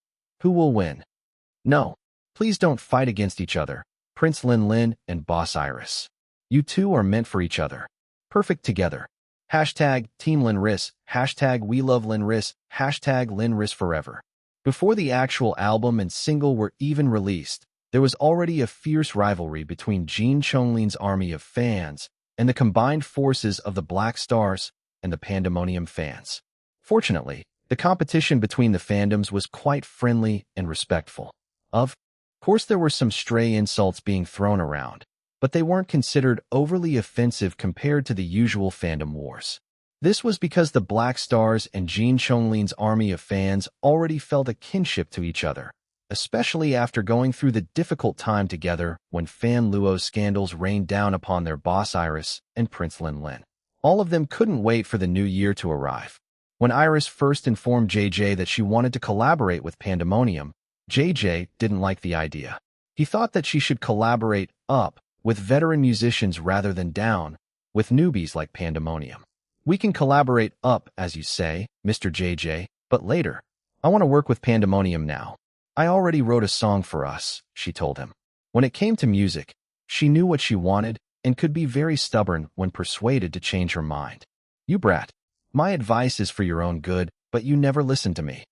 Who will win? No, please don't fight against each other, Prince Lin and Boss Iris. You two are meant for each other. Perfect together. Hashtag Team Linris, hashtag We Love Linris, hashtag Linris Forever. Before the actual album and single were even released, there was already a fierce rivalry between Jin Liwei's army of fans and the combined forces of the Black Stars and the Pandemonium fans. Fortunately, the competition between the fandoms was quite friendly and respectful. Of course, there were some stray insults being thrown around, but they weren't considered overly offensive compared to the usual fandom wars. This was because the Black Stars and Jin Liwei's army of fans already felt a kinship to each other, especially after going through the difficult time together when Fan Luo's scandals rained down upon their boss Iris and Prince Lin. All of them couldn't wait for the new year to arrive. When Iris first informed JJ that she wanted to collaborate with Pandemonium, JJ didn't like the idea. He thought that she should collaborate up with veteran musicians rather than down with newbies like Pandemonium. We can collaborate up, as you say, Mr. JJ, but later. I want to work with Pandemonium now. I already wrote a song for us, she told him. When it came to music, she knew what she wanted and could be very stubborn when persuaded to change her mind. You brat. My advice is for your own good, but you never listen to me.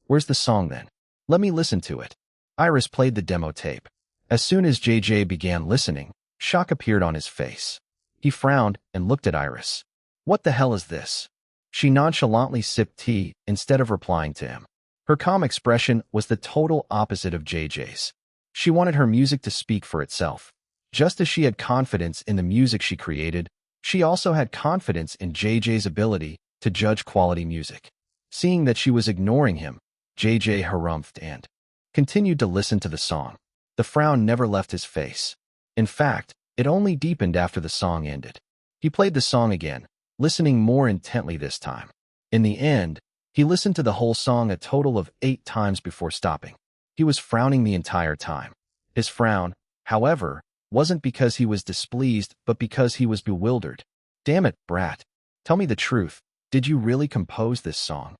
Where's the song then? Let me listen to it. Iris played the demo tape. As soon as JJ began listening, shock appeared on his face. He frowned and looked at Iris. What the hell is this? She nonchalantly sipped tea instead of replying to him. Her calm expression was the total opposite of JJ's. She wanted her music to speak for itself. Just as she had confidence in the music she created, she also had confidence in JJ's ability to judge quality music. Seeing that she was ignoring him, JJ harumphed and continued to listen to the song. The frown never left his face. In fact, it only deepened after the song ended. He played the song again, listening more intently this time. In the end, he listened to the whole song a total of 8 times before stopping. He was frowning the entire time. His frown, however, wasn't because he was displeased, but because he was bewildered. "Damn it, Brat. Tell me the truth. Did you really compose this song?"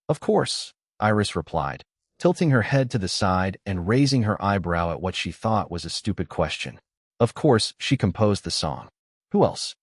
"Of course," Iris replied, tilting her head to the side and raising her eyebrow at what she thought was a stupid question. Of course, she composed the song. Who else?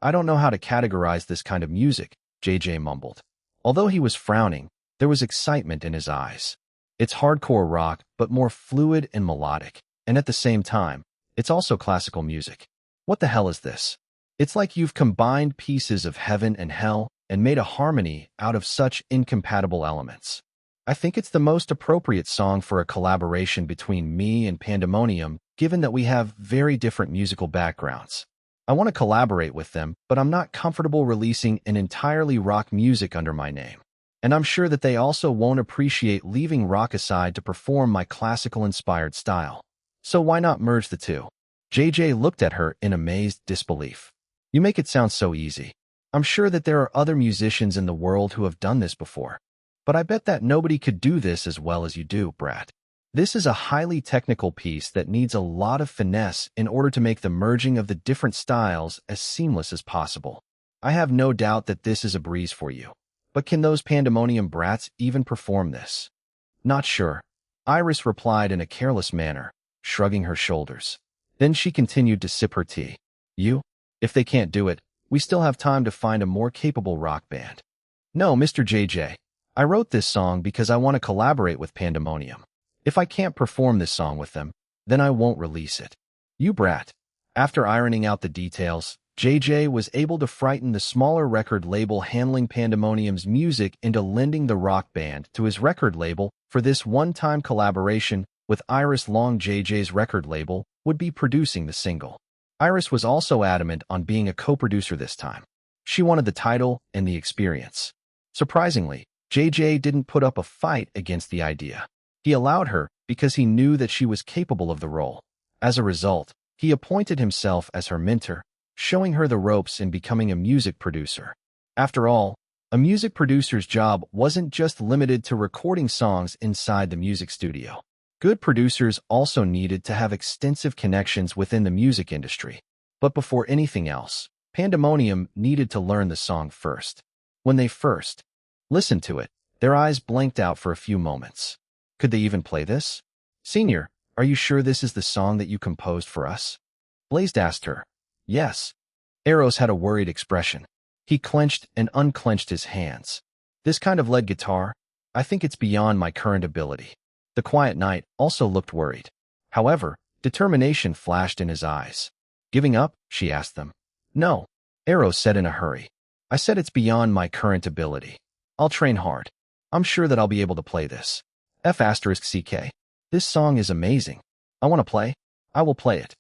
I don't know how to categorize this kind of music, JJ mumbled. Although he was frowning, there was excitement in his eyes. It's hardcore rock, but more fluid and melodic, and at the same time, it's also classical music. What the hell is this? It's like you've combined pieces of heaven and hell and made a harmony out of such incompatible elements. I think it's the most appropriate song for a collaboration between me and Pandemonium, given that we have very different musical backgrounds. I want to collaborate with them, but I'm not comfortable releasing an entirely rock music under my name. And I'm sure that they also won't appreciate leaving rock aside to perform my classical-inspired style. So why not merge the two? JJ looked at her in amazed disbelief. You make it sound so easy. I'm sure that there are other musicians in the world who have done this before. But I bet that nobody could do this as well as you do, Brat. This is a highly technical piece that needs a lot of finesse in order to make the merging of the different styles as seamless as possible. I have no doubt that this is a breeze for you. But can those Pandemonium brats even perform this? Not sure. Iris replied in a careless manner, shrugging her shoulders. Then she continued to sip her tea. If they can't do it, we still have time to find a more capable rock band. No, Mr. JJ. I wrote this song because I want to collaborate with Pandemonium. If I can't perform this song with them, then I won't release it. You brat. After ironing out the details, JJ was able to frighten the smaller record label handling Pandemonium's music into lending the rock band to his record label for this one-time collaboration with Iris Long. JJ's record label would be producing the single. Iris was also adamant on being a co-producer this time. She wanted the title and the experience. Surprisingly, JJ didn't put up a fight against the idea. He allowed her because he knew that she was capable of the role. As a result, he appointed himself as her mentor, showing her the ropes in becoming a music producer. After all, a music producer's job wasn't just limited to recording songs inside the music studio. Good producers also needed to have extensive connections within the music industry. But before anything else, Pandemonium needed to learn the song first. When they first listened to it, their eyes blanked out for a few moments. Could they even play this? Senior, are you sure this is the song that you composed for us? Blazed asked her. Yes. Eros had a worried expression. He clenched and unclenched his hands. This kind of lead guitar? I think it's beyond my current ability. The Quiet Knight also looked worried. However, determination flashed in his eyes. Giving up? She asked them. No. Eros said in a hurry. I said it's beyond my current ability. I'll train hard. I'm sure that I'll be able to play this. F***CK. This song is amazing. I want to play. I will play it.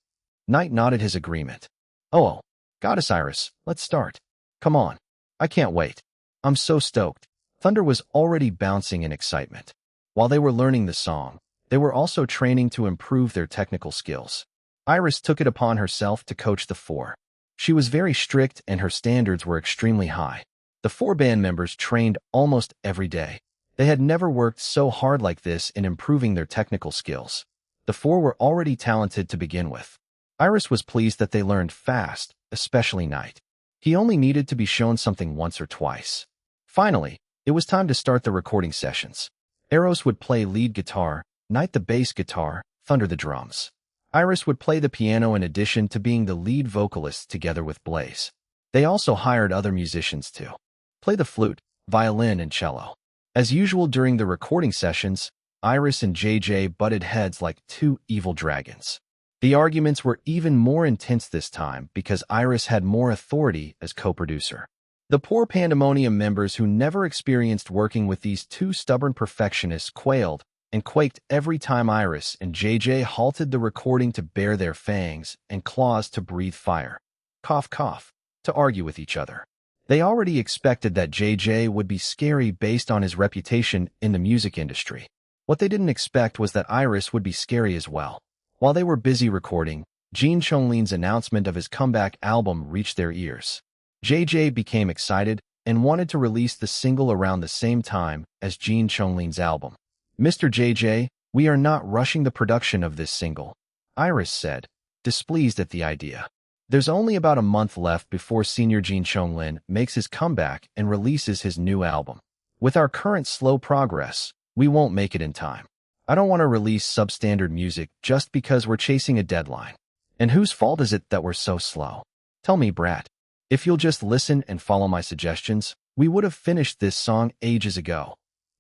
Knight nodded his agreement. Oh, Goddess Iris, let's start. Come on. I can't wait. I'm so stoked. Thunder was already bouncing in excitement. While they were learning the song, they were also training to improve their technical skills. Iris took it upon herself to coach the four. She was very strict and her standards were extremely high. The 4 band members trained almost every day. They had never worked so hard like this in improving their technical skills. The 4 were already talented to begin with. Iris was pleased that they learned fast, especially Knight. He only needed to be shown something once or twice. Finally, it was time to start the recording sessions. Eros would play lead guitar, Knight the bass guitar, Thunder the drums. Iris would play the piano in addition to being the lead vocalist together with Blaze. They also hired other musicians to play the flute, violin, and cello. As usual during the recording sessions, Iris and JJ butted heads like 2 evil dragons. The arguments were even more intense this time because Iris had more authority as co-producer. The poor Pandemonium members who never experienced working with these 2 stubborn perfectionists quailed and quaked every time Iris and JJ halted the recording to bare their fangs and claws to breathe fire. Cough, cough, to argue with each other. They already expected that JJ would be scary based on his reputation in the music industry. What they didn't expect was that Iris would be scary as well. While they were busy recording, Jin Chonglin's announcement of his comeback album reached their ears. JJ became excited and wanted to release the single around the same time as Jin Chonglin's album. "Mr. JJ, we are not rushing the production of this single," Iris said, displeased at the idea. "There's only about a month left before senior Jin Chonglin makes his comeback and releases his new album. With our current slow progress, we won't make it in time. I don't want to release substandard music just because we're chasing a deadline. And whose fault is it that we're so slow? Tell me, brat. If you'll just listen and follow my suggestions, we would have finished this song ages ago.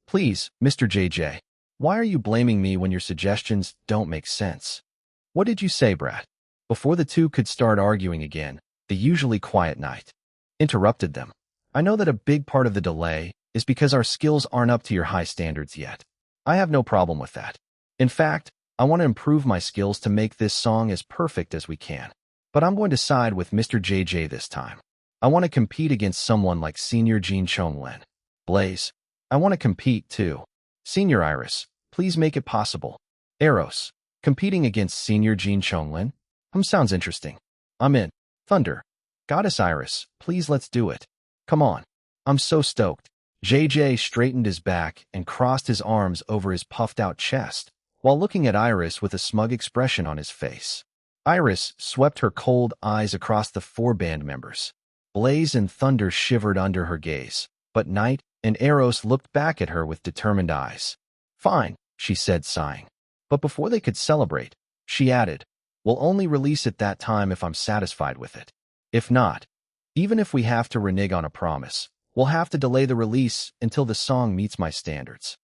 Please, Mr. JJ, why are you blaming me when your suggestions don't make sense?" "What did you say, brat?" Before the two could start arguing again, the usually quiet night interrupted them. "I know that a big part of the delay is because our skills aren't up to your high standards yet. I have no problem with that. In fact, I want to improve my skills to make this song as perfect as we can. But I'm going to side with Mr. JJ this time. I want to compete against someone like Senior Jin Chonglin. Blaze, I want to compete too. Senior Iris, please make it possible. Eros, competing against Senior Jin Chonglin? Sounds interesting. I'm in. Thunder, Goddess Iris, please let's do it. Come on. I'm so stoked." JJ straightened his back and crossed his arms over his puffed-out chest, while looking at Iris with a smug expression on his face. Iris swept her cold eyes across the four band members. Blaze and Thunder shivered under her gaze, but Night and Eros looked back at her with determined eyes. "Fine," she said, sighing. But before they could celebrate, she added, "We'll only release it that time if I'm satisfied with it. If not, even if we have to renege on a promise, we'll have to delay the release until the song meets my standards."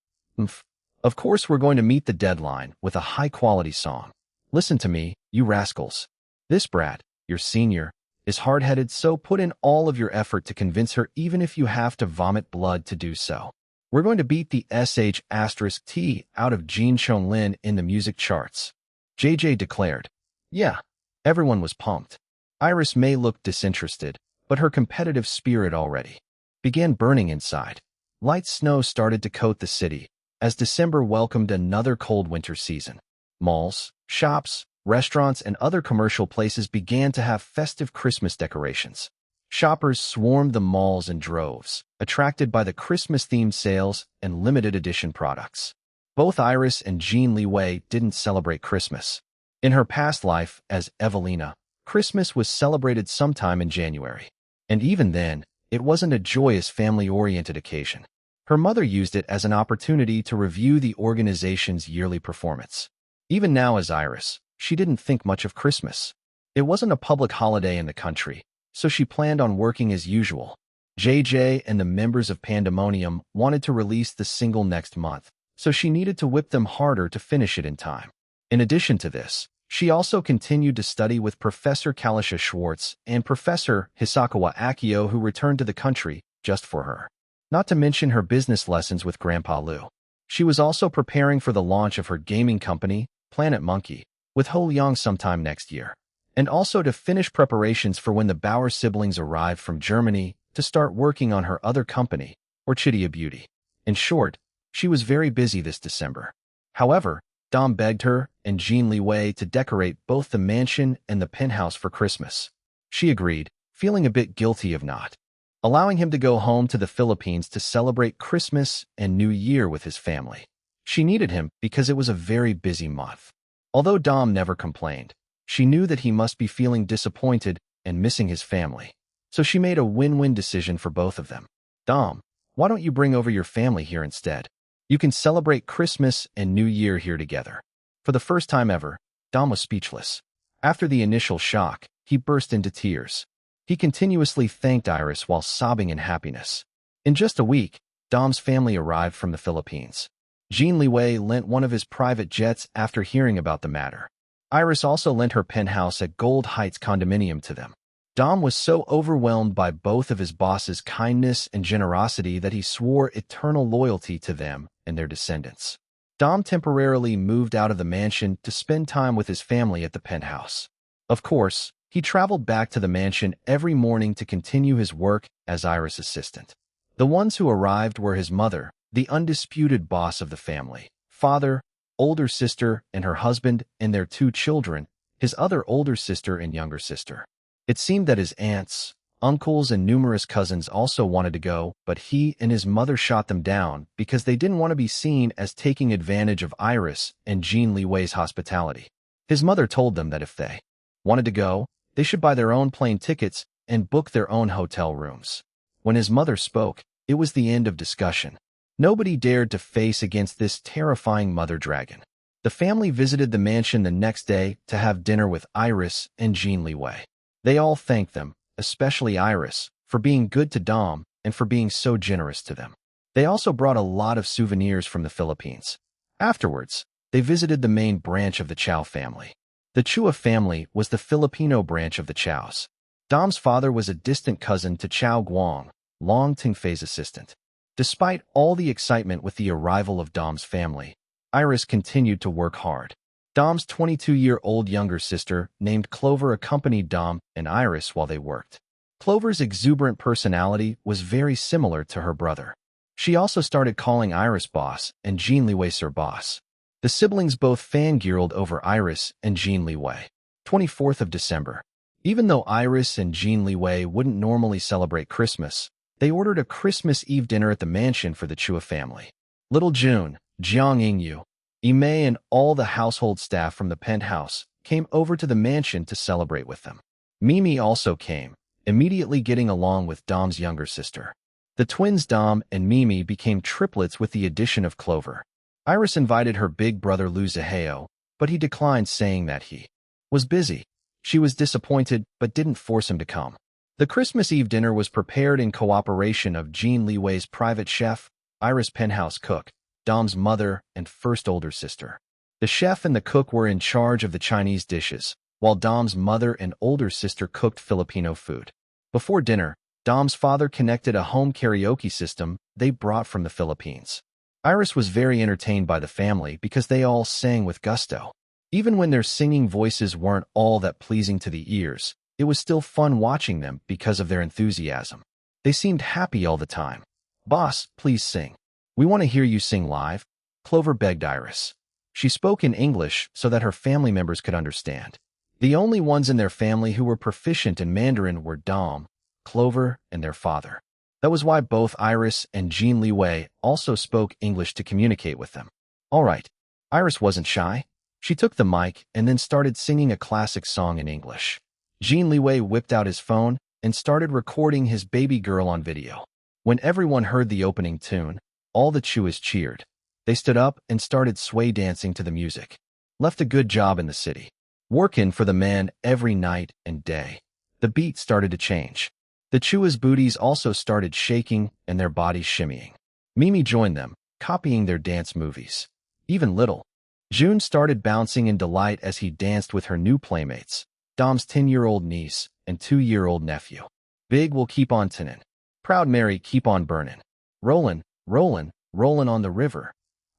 Of course we're going to meet the deadline with a high-quality song. Listen to me, you rascals. This brat, your senior, is hard-headed, so put in all of your effort to convince her even if you have to vomit blood to do so. We're going to beat the **T out of Jin Chonglin in the music charts," JJ declared. Yeah, everyone was pumped. Iris May looked disinterested, but her competitive spirit already began burning inside. Light snow started to coat the city as December welcomed another cold winter season. Malls, shops, restaurants, and other commercial places began to have festive Christmas decorations. Shoppers swarmed the malls in droves, attracted by the Christmas-themed sales and limited edition products. Both Iris and Jin Liwei didn't celebrate Christmas. In her past life as Evelina, Christmas was celebrated sometime in January. And even then, it wasn't a joyous family-oriented occasion. Her mother used it as an opportunity to review the organization's yearly performance. Even now as Iris, she didn't think much of Christmas. It wasn't a public holiday in the country, so she planned on working as usual. JJ and the members of Pandemonium wanted to release the single next month, so she needed to whip them harder to finish it in time. In addition to this, she also continued to study with Professor Kalisha Schwartz and Professor Hisakawa Akio, who returned to the country just for her. Not to mention her business lessons with Grandpa Liu. She was also preparing for the launch of her gaming company, Planet Monkey, with Ho Liang sometime next year, and also to finish preparations for when the Bauer siblings arrived from Germany to start working on her other company, Orchidea Beauty. In short, she was very busy this December. However, Dom begged her and Jin Liwei to decorate both the mansion and the penthouse for Christmas. She agreed, feeling a bit guilty of not allowing him to go home to the Philippines to celebrate Christmas and New Year with his family. She needed him because it was a very busy month. Although Dom never complained, she knew that he must be feeling disappointed and missing his family. So she made a win-win decision for both of them. "Dom, why don't you bring over your family here instead? You can celebrate Christmas and New Year here together." For the first time ever, Dom was speechless. After the initial shock, he burst into tears. He continuously thanked Iris while sobbing in happiness. In just a week, Dom's family arrived from the Philippines. Jin Liwei lent one of his private jets after hearing about the matter. Iris also lent her penthouse at Gold Heights condominium to them. Dom was so overwhelmed by both of his boss's kindness and generosity that he swore eternal loyalty to them and their descendants. Dom temporarily moved out of the mansion to spend time with his family at the penthouse. Of course, he traveled back to the mansion every morning to continue his work as Iris' assistant. The ones who arrived were his mother, the undisputed boss of the family, father, older sister, and her husband, and their 2 children, his other older sister and younger sister. It seemed that his aunts, uncles, and numerous cousins also wanted to go, but he and his mother shot them down because they didn't want to be seen as taking advantage of Iris and Jin Liwei's hospitality. His mother told them that if they wanted to go, they should buy their own plane tickets and book their own hotel rooms. When his mother spoke, it was the end of discussion. Nobody dared to face against this terrifying mother dragon. The family visited the mansion the next day to have dinner with Iris and Jin Liwei. They all thanked them, especially Iris, for being good to Dom and for being so generous to them. They also brought a lot of souvenirs from the Philippines. Afterwards, they visited the main branch of the Chow family. The Chua family was the Filipino branch of the Chows. Dom's father was a distant cousin to Chow Guang, Long Tingfei's assistant. Despite all the excitement with the arrival of Dom's family, Iris continued to work hard. Dom's 22-year-old younger sister, named Clover, accompanied Dom and Iris while they worked. Clover's exuberant personality was very similar to her brother. She also started calling Iris boss and Jin Liwei sir boss. The siblings both fangirled over Iris and Jin Liwei. 24th of December. Even though Iris and Jin Liwei wouldn't normally celebrate Christmas, they ordered a Christmas Eve dinner at the mansion for the Chua family. Little June, Jiang Yingyu, Imei, and all the household staff from the penthouse came over to the mansion to celebrate with them. Mimi also came, immediately getting along with Dom's younger sister. The twins Dom and Mimi became triplets with the addition of Clover. Iris invited her big brother Lu Zihao, but he declined, saying that he was busy. She was disappointed but didn't force him to come. The Christmas Eve dinner was prepared in cooperation of Jin Liwei's private chef, Iris' penthouse cook, Dom's mother, and first older sister. The chef and the cook were in charge of the Chinese dishes, while Dom's mother and older sister cooked Filipino food. Before dinner, Dom's father connected a home karaoke system they brought from the Philippines. Iris was very entertained by the family because they all sang with gusto. Even when their singing voices weren't all that pleasing to the ears, it was still fun watching them because of their enthusiasm. They seemed happy all the time. "Boss, please sing. We want to hear you sing live," Clover begged Iris. She spoke in English so that her family members could understand. The only ones in their family who were proficient in Mandarin were Dom, Clover, and their father. That was why both Iris and Jin Liwei also spoke English to communicate with them. All right. Iris wasn't shy. She took the mic and then started singing a classic song in English. Jin Liwei whipped out his phone and started recording his baby girl on video. When everyone heard the opening tune, all the Chuas cheered. They stood up and started sway dancing to the music. Left a good job in the city. Workin' for the man every night and day. The beat started to change. The Chuas' booties also started shaking and their bodies shimmying. Mimi joined them, copying their dance movies. Even little June started bouncing in delight as he danced with her new playmates, Dom's 10-year-old niece and 2-year-old nephew. Big will keep on tinnin'. Proud Mary keep on burnin'. Rollin', rollin', rollin' on the river.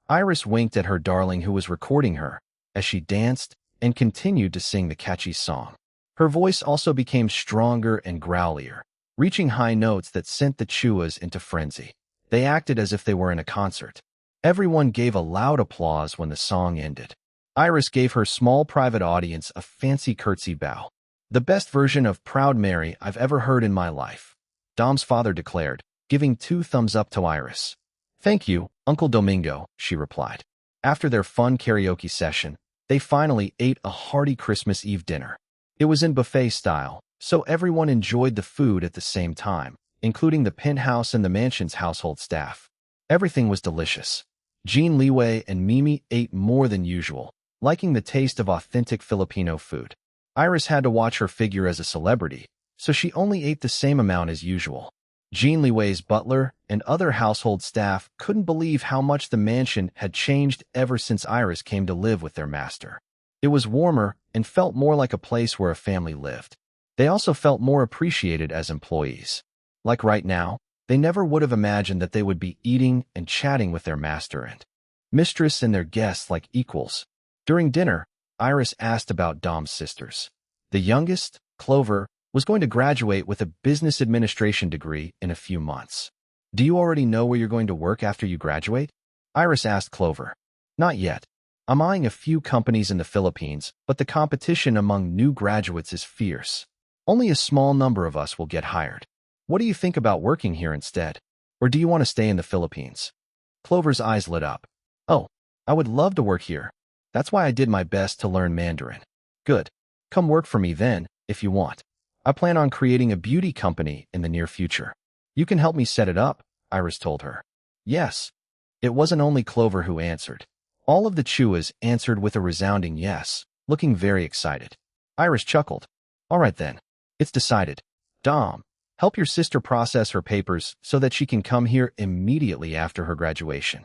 Iris winked at her darling who was recording her as she danced and continued to sing the catchy song. Her voice also became stronger and growlier, reaching high notes that sent the Chuas into frenzy. They acted as if they were in a concert. Everyone gave a loud applause when the song ended. Iris gave her small private audience a fancy curtsy bow. "The best version of Proud Mary I've ever heard in my life," Dom's father declared, giving 2 thumbs up to Iris. "Thank you, Uncle Domingo," she replied. After their fun karaoke session, they finally ate a hearty Christmas Eve dinner. It was in buffet style, so everyone enjoyed the food at the same time, including the penthouse and the mansion's household staff. Everything was delicious. Jin Liwei and Mimi ate more than usual, liking the taste of authentic Filipino food. Iris had to watch her figure as a celebrity, so she only ate the same amount as usual. Jin Liwei's butler and other household staff couldn't believe how much the mansion had changed ever since Iris came to live with their master. It was warmer and felt more like a place where a family lived. They also felt more appreciated as employees. Like right now, they never would have imagined that they would be eating and chatting with their master and mistress and their guests like equals. During dinner, Iris asked about Dom's sisters. The youngest, Clover, was going to graduate with a business administration degree in a few months. "Do you already know where you're going to work after you graduate?" Iris asked Clover. Not yet. I'm eyeing a few companies in the Philippines, but the competition among new graduates is fierce. Only a small number of us will get hired. What do you think about working here instead? Or do you want to stay in the Philippines? Clover's eyes lit up. Oh, I would love to work here. That's why I did my best to learn Mandarin. Good. Come work for me then, if you want. I plan on creating a beauty company in the near future. You can help me set it up, Iris told her. Yes. It wasn't only Clover who answered. All of the Chuas answered with a resounding yes, looking very excited. Iris chuckled. All right then. It's decided. Dom, help your sister process her papers so that she can come here immediately after her graduation.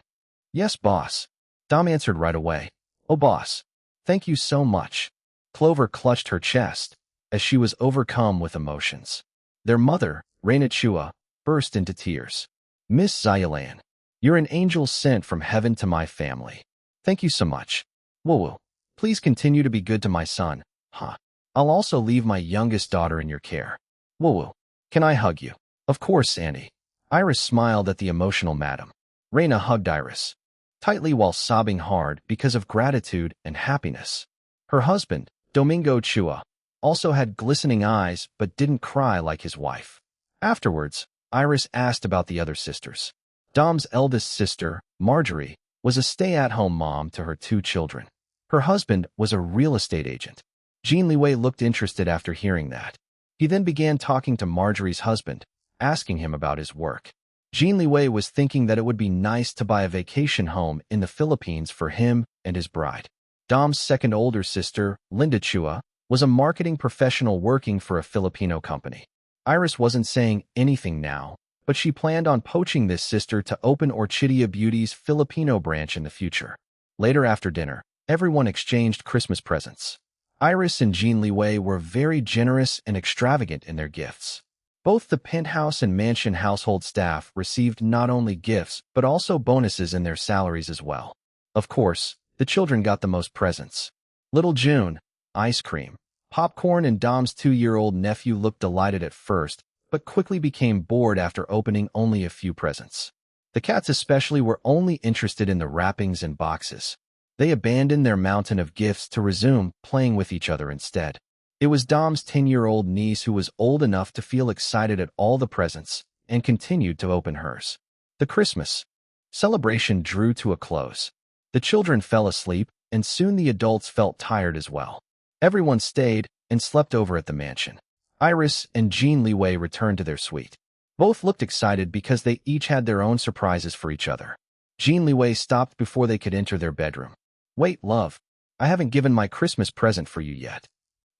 Yes, boss. Dom answered right away. Oh, boss. Thank you so much. Clover clutched her chest as she was overcome with emotions. Their mother, Reina Chua, burst into tears. Miss Xiaolan, you're an angel sent from heaven to my family. Thank you so much. Woo-woo. Please continue to be good to my son, huh? I'll also leave my youngest daughter in your care. Woo-woo. Can I hug you? Of course, Annie. Iris smiled at the emotional madam. Reina hugged Iris tightly while sobbing hard because of gratitude and happiness. Her husband, Domingo Chua, also had glistening eyes but didn't cry like his wife. Afterwards, Iris asked about the other sisters. Dom's eldest sister, Marjorie, was a stay-at-home mom to her 2 children. Her husband was a real estate agent. Jin Liwei looked interested after hearing that. He then began talking to Marjorie's husband, asking him about his work. Jin Liwei was thinking that it would be nice to buy a vacation home in the Philippines for him and his bride. Dom's second older sister, Linda Chua, was a marketing professional working for a Filipino company. Iris wasn't saying anything now, but she planned on poaching this sister to open Orchidia Beauty's Filipino branch in the future. Later after dinner, everyone exchanged Christmas presents. Iris and Jin Liwei were very generous and extravagant in their gifts. Both the penthouse and mansion household staff received not only gifts but also bonuses in their salaries as well. Of course, the children got the most presents. Little June, ice cream, popcorn, and Dom's 2-year-old nephew looked delighted at first, but quickly became bored after opening only a few presents. The cats especially were only interested in the wrappings and boxes. They abandoned their mountain of gifts to resume playing with each other instead. It was Dom's 10-year-old niece who was old enough to feel excited at all the presents and continued to open hers. The Christmas celebration drew to a close. The children fell asleep, and soon the adults felt tired as well. Everyone stayed and slept over at the mansion. Iris and Jin Liwei returned to their suite. Both looked excited because they each had their own surprises for each other. Jin Liwei stopped before they could enter their bedroom. Wait, love. I haven't given my Christmas present for you yet.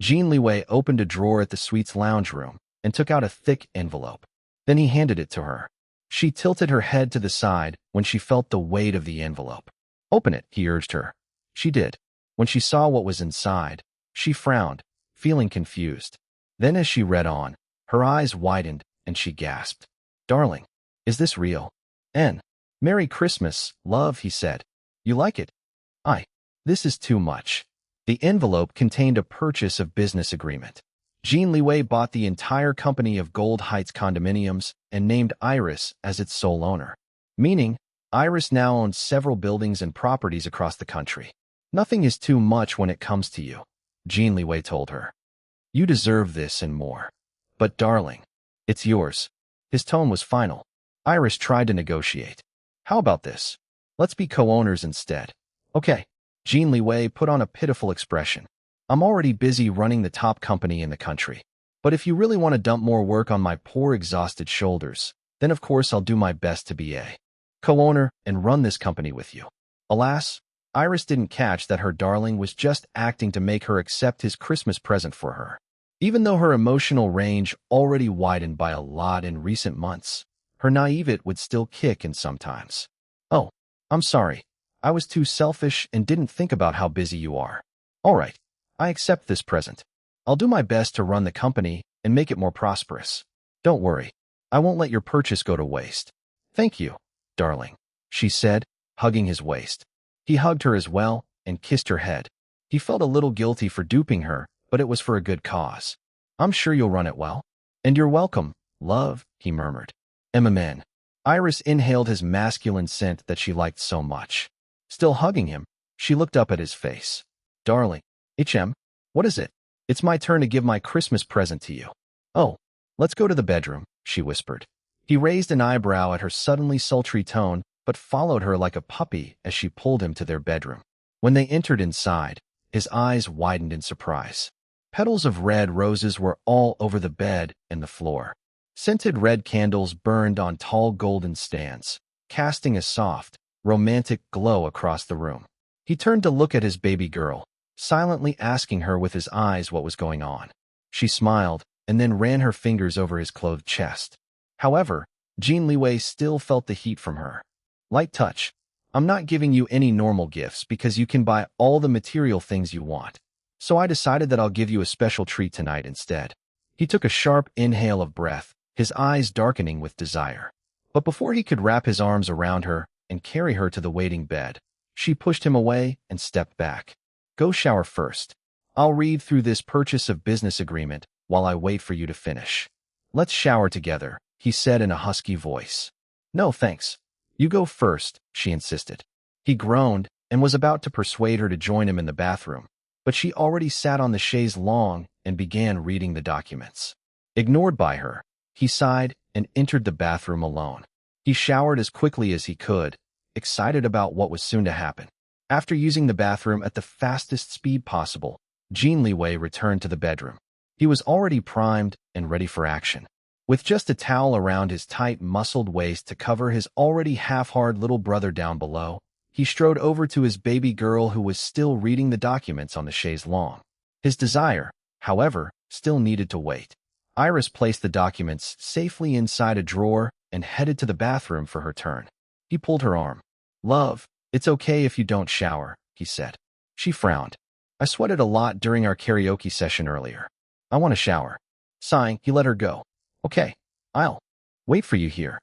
Jin Liwei opened a drawer at the suite's lounge room and took out a thick envelope. Then he handed it to her. She tilted her head to the side when she felt the weight of the envelope. Open it, he urged her. She did. When she saw what was inside, she frowned, feeling confused. Then as she read on, her eyes widened and she gasped. Darling, is this real? Merry Christmas, love, he said. You like it? This is too much. The envelope contained a purchase of business agreement. Jin Liwei bought the entire company of Gold Heights condominiums and named Iris as its sole owner. Meaning, Iris now owns several buildings and properties across the country. Nothing is too much when it comes to you, Jin Liwei told her. You deserve this and more. But darling, it's yours. His tone was final. Iris tried to negotiate. How about this? Let's be co-owners instead. Okay. Jin Liwei put on a pitiful expression. I'm already busy running the top company in the country. But if you really want to dump more work on my poor exhausted shoulders, then of course I'll do my best to be a co-owner and run this company with you. Alas, Iris didn't catch that her darling was just acting to make her accept his Christmas present for her. Even though her emotional range already widened by a lot in recent months, her naivete would still kick in sometimes. Oh, I'm sorry. I was too selfish and didn't think about how busy you are. All right, I accept this present. I'll do my best to run the company and make it more prosperous. Don't worry, I won't let your purchase go to waste. Thank you, darling, she said, hugging his waist. He hugged her as well and kissed her head. He felt a little guilty for duping her, but it was for a good cause. I'm sure you'll run it well. And you're welcome, love, he murmured. Iris inhaled his masculine scent that she liked so much. Still hugging him, she looked up at his face. Darling, what is it? It's my turn to give my Christmas present to you. Oh, let's go to the bedroom, she whispered. He raised an eyebrow at her suddenly sultry tone, but followed her like a puppy as she pulled him to their bedroom. When they entered inside, his eyes widened in surprise. Petals of red roses were all over the bed and the floor. Scented red candles burned on tall golden stands, casting a soft, romantic glow across the room. He turned to look at his baby girl, silently asking her with his eyes what was going on. She smiled and then ran her fingers over his clothed chest. However, Jin Liwei still felt the heat from her. Light touch. I'm not giving you any normal gifts because you can buy all the material things you want. So I decided that I'll give you a special treat tonight instead. He took a sharp inhale of breath, his eyes darkening with desire. But before he could wrap his arms around her and carry her to the waiting bed, she pushed him away and stepped back. Go shower first. I'll read through this purchase of business agreement while I wait for you to finish. Let's shower together, he said in a husky voice. No, thanks. You go first, she insisted. He groaned and was about to persuade her to join him in the bathroom, but she already sat on the chaise longue and began reading the documents. Ignored by her, he sighed and entered the bathroom alone. He showered as quickly as he could, excited about what was soon to happen. After using the bathroom at the fastest speed possible, Jin Liwei returned to the bedroom. He was already primed and ready for action. With just a towel around his tight, muscled waist to cover his already half-hard little brother down below, he strode over to his baby girl who was still reading the documents on the chaise longue. His desire, however, still needed to wait. Iris placed the documents safely inside a drawer and headed to the bathroom for her turn. He pulled her arm. Love, it's okay if you don't shower, he said. She frowned. I sweated a lot during our karaoke session earlier. I want to shower. Sighing, he let her go. Okay, I'll wait for you here.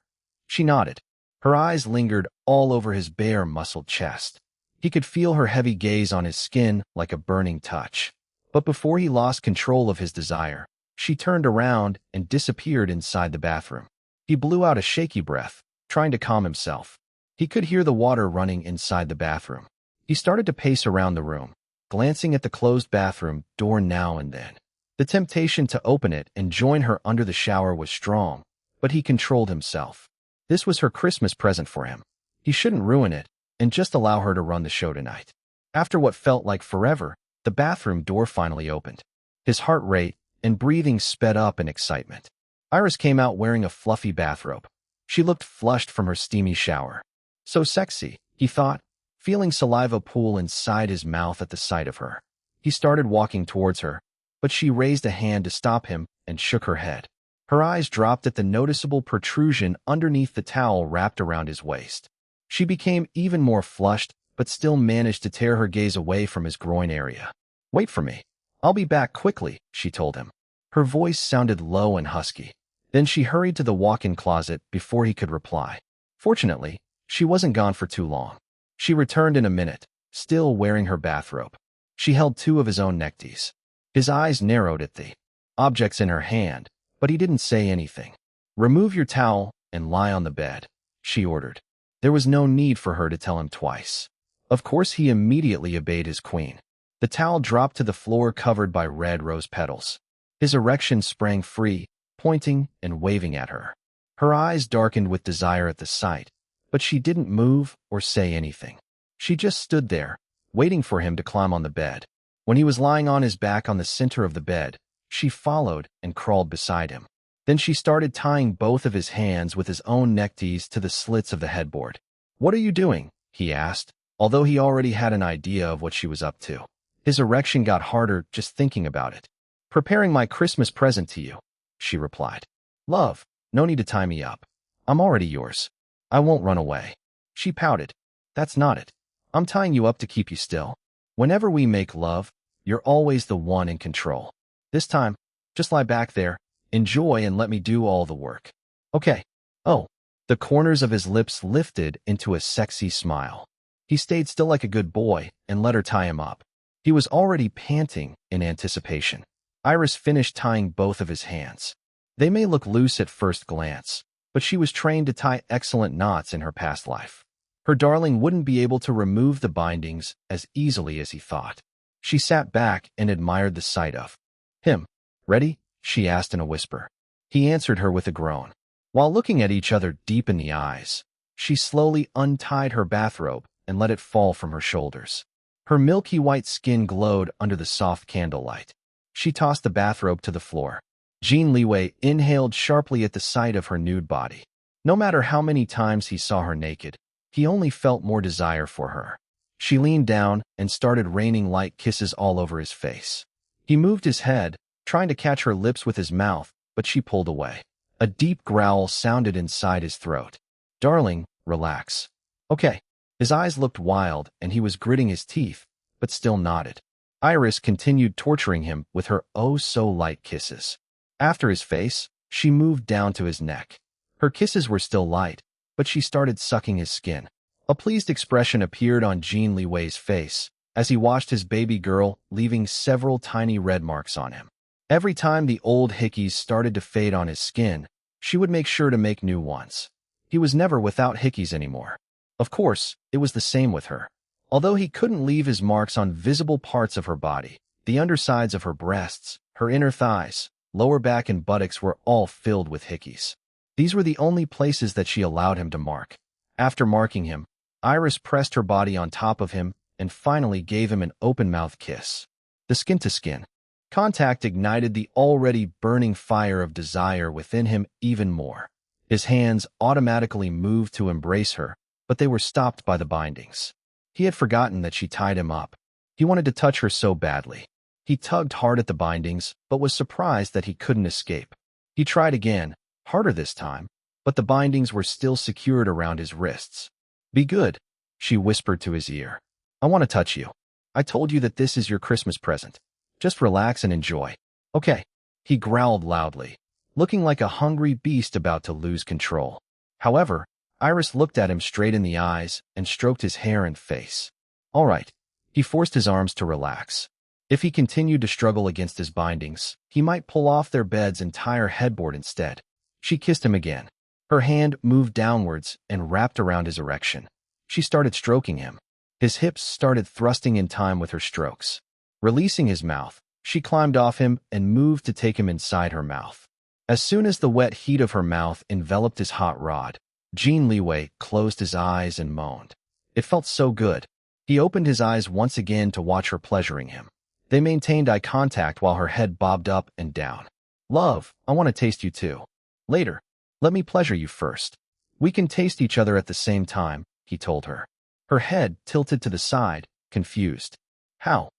She nodded. Her eyes lingered all over his bare, muscled chest. He could feel her heavy gaze on his skin like a burning touch. But before he lost control of his desire, she turned around and disappeared inside the bathroom. He blew out a shaky breath, trying to calm himself. He could hear the water running inside the bathroom. He started to pace around the room, glancing at the closed bathroom door now and then. The temptation to open it and join her under the shower was strong, but he controlled himself. This was her Christmas present for him. He shouldn't ruin it and just allow her to run the show tonight. After what felt like forever, the bathroom door finally opened. His heart rate and breathing sped up in excitement. Iris came out wearing a fluffy bathrobe. She looked flushed from her steamy shower. So sexy, he thought, feeling saliva pool inside his mouth at the sight of her. He started walking towards her, but she raised a hand to stop him and shook her head. Her eyes dropped at the noticeable protrusion underneath the towel wrapped around his waist. She became even more flushed, but still managed to tear her gaze away from his groin area. Wait for me. I'll be back quickly, she told him. Her voice sounded low and husky. Then she hurried to the walk-in closet before he could reply. Fortunately, she wasn't gone for too long. She returned in a minute, still wearing her bathrobe. She held two of his own neckties. His eyes narrowed at the objects in her hand, but he didn't say anything. Remove your towel and lie on the bed, she ordered. There was no need for her to tell him twice. Of course, he immediately obeyed his queen. The towel dropped to the floor covered by red rose petals. His erection sprang free, pointing and waving at her. Her eyes darkened with desire at the sight, but she didn't move or say anything. She just stood there, waiting for him to climb on the bed. When he was lying on his back on the center of the bed, she followed and crawled beside him. Then she started tying both of his hands with his own neckties to the slits of the headboard. What are you doing? He asked, although he already had an idea of what she was up to. His erection got harder just thinking about it. Preparing my Christmas present to you, she replied. Love, no need to tie me up. I'm already yours. I won't run away. She pouted. That's not it. I'm tying you up to keep you still. Whenever we make love, you're always the one in control. This time, just lie back there, enjoy and let me do all the work. Okay. Oh. The corners of his lips lifted into a sexy smile. He stayed still like a good boy and let her tie him up. He was already panting in anticipation. Iris finished tying both of his hands. They may look loose at first glance, but she was trained to tie excellent knots in her past life. Her darling wouldn't be able to remove the bindings as easily as he thought. She sat back and admired the sight of him. "Ready?" she asked in a whisper. He answered her with a groan. While looking at each other deep in the eyes, she slowly untied her bathrobe and let it fall from her shoulders. Her milky white skin glowed under the soft candlelight. She tossed the bathrobe to the floor. Jin Liwei inhaled sharply at the sight of her nude body. No matter how many times he saw her naked, he only felt more desire for her. She leaned down and started raining light kisses all over his face. He moved his head, trying to catch her lips with his mouth, but she pulled away. A deep growl sounded inside his throat. "Darling, relax." "Okay." His eyes looked wild, and he was gritting his teeth, but still nodded. Iris continued torturing him with her oh-so-light kisses. After his face, she moved down to his neck. Her kisses were still light, but she started sucking his skin. A pleased expression appeared on Jin Liwei's face as he watched his baby girl, leaving several tiny red marks on him. Every time the old hickeys started to fade on his skin, she would make sure to make new ones. He was never without hickeys anymore. Of course, it was the same with her. Although he couldn't leave his marks on visible parts of her body, the undersides of her breasts, her inner thighs, lower back and buttocks were all filled with hickeys. These were the only places that she allowed him to mark. After marking him, Iris pressed her body on top of him and finally gave him an open-mouth kiss. The skin-to-skin contact ignited the already burning fire of desire within him even more. His hands automatically moved to embrace her, but they were stopped by the bindings. He had forgotten that she tied him up. He wanted to touch her so badly. He tugged hard at the bindings, but was surprised that he couldn't escape. He tried again, harder this time, but the bindings were still secured around his wrists. "Be good," she whispered to his ear. "I want to touch you. I told you that this is your Christmas present. Just relax and enjoy." "Okay," he growled loudly, looking like a hungry beast about to lose control. However, Iris looked at him straight in the eyes and stroked his hair and face. "All right." He forced his arms to relax. If he continued to struggle against his bindings, he might pull off their bed's entire headboard instead. She kissed him again. Her hand moved downwards and wrapped around his erection. She started stroking him. His hips started thrusting in time with her strokes. Releasing his mouth, she climbed off him and moved to take him inside her mouth. As soon as the wet heat of her mouth enveloped his hot rod, Jin Liwei closed his eyes and moaned. It felt so good. He opened his eyes once again to watch her pleasuring him. They maintained eye contact while her head bobbed up and down. "Love, I want to taste you too. Later. Let me pleasure you first. We can taste each other at the same time," he told her. Her head tilted to the side, confused. "How?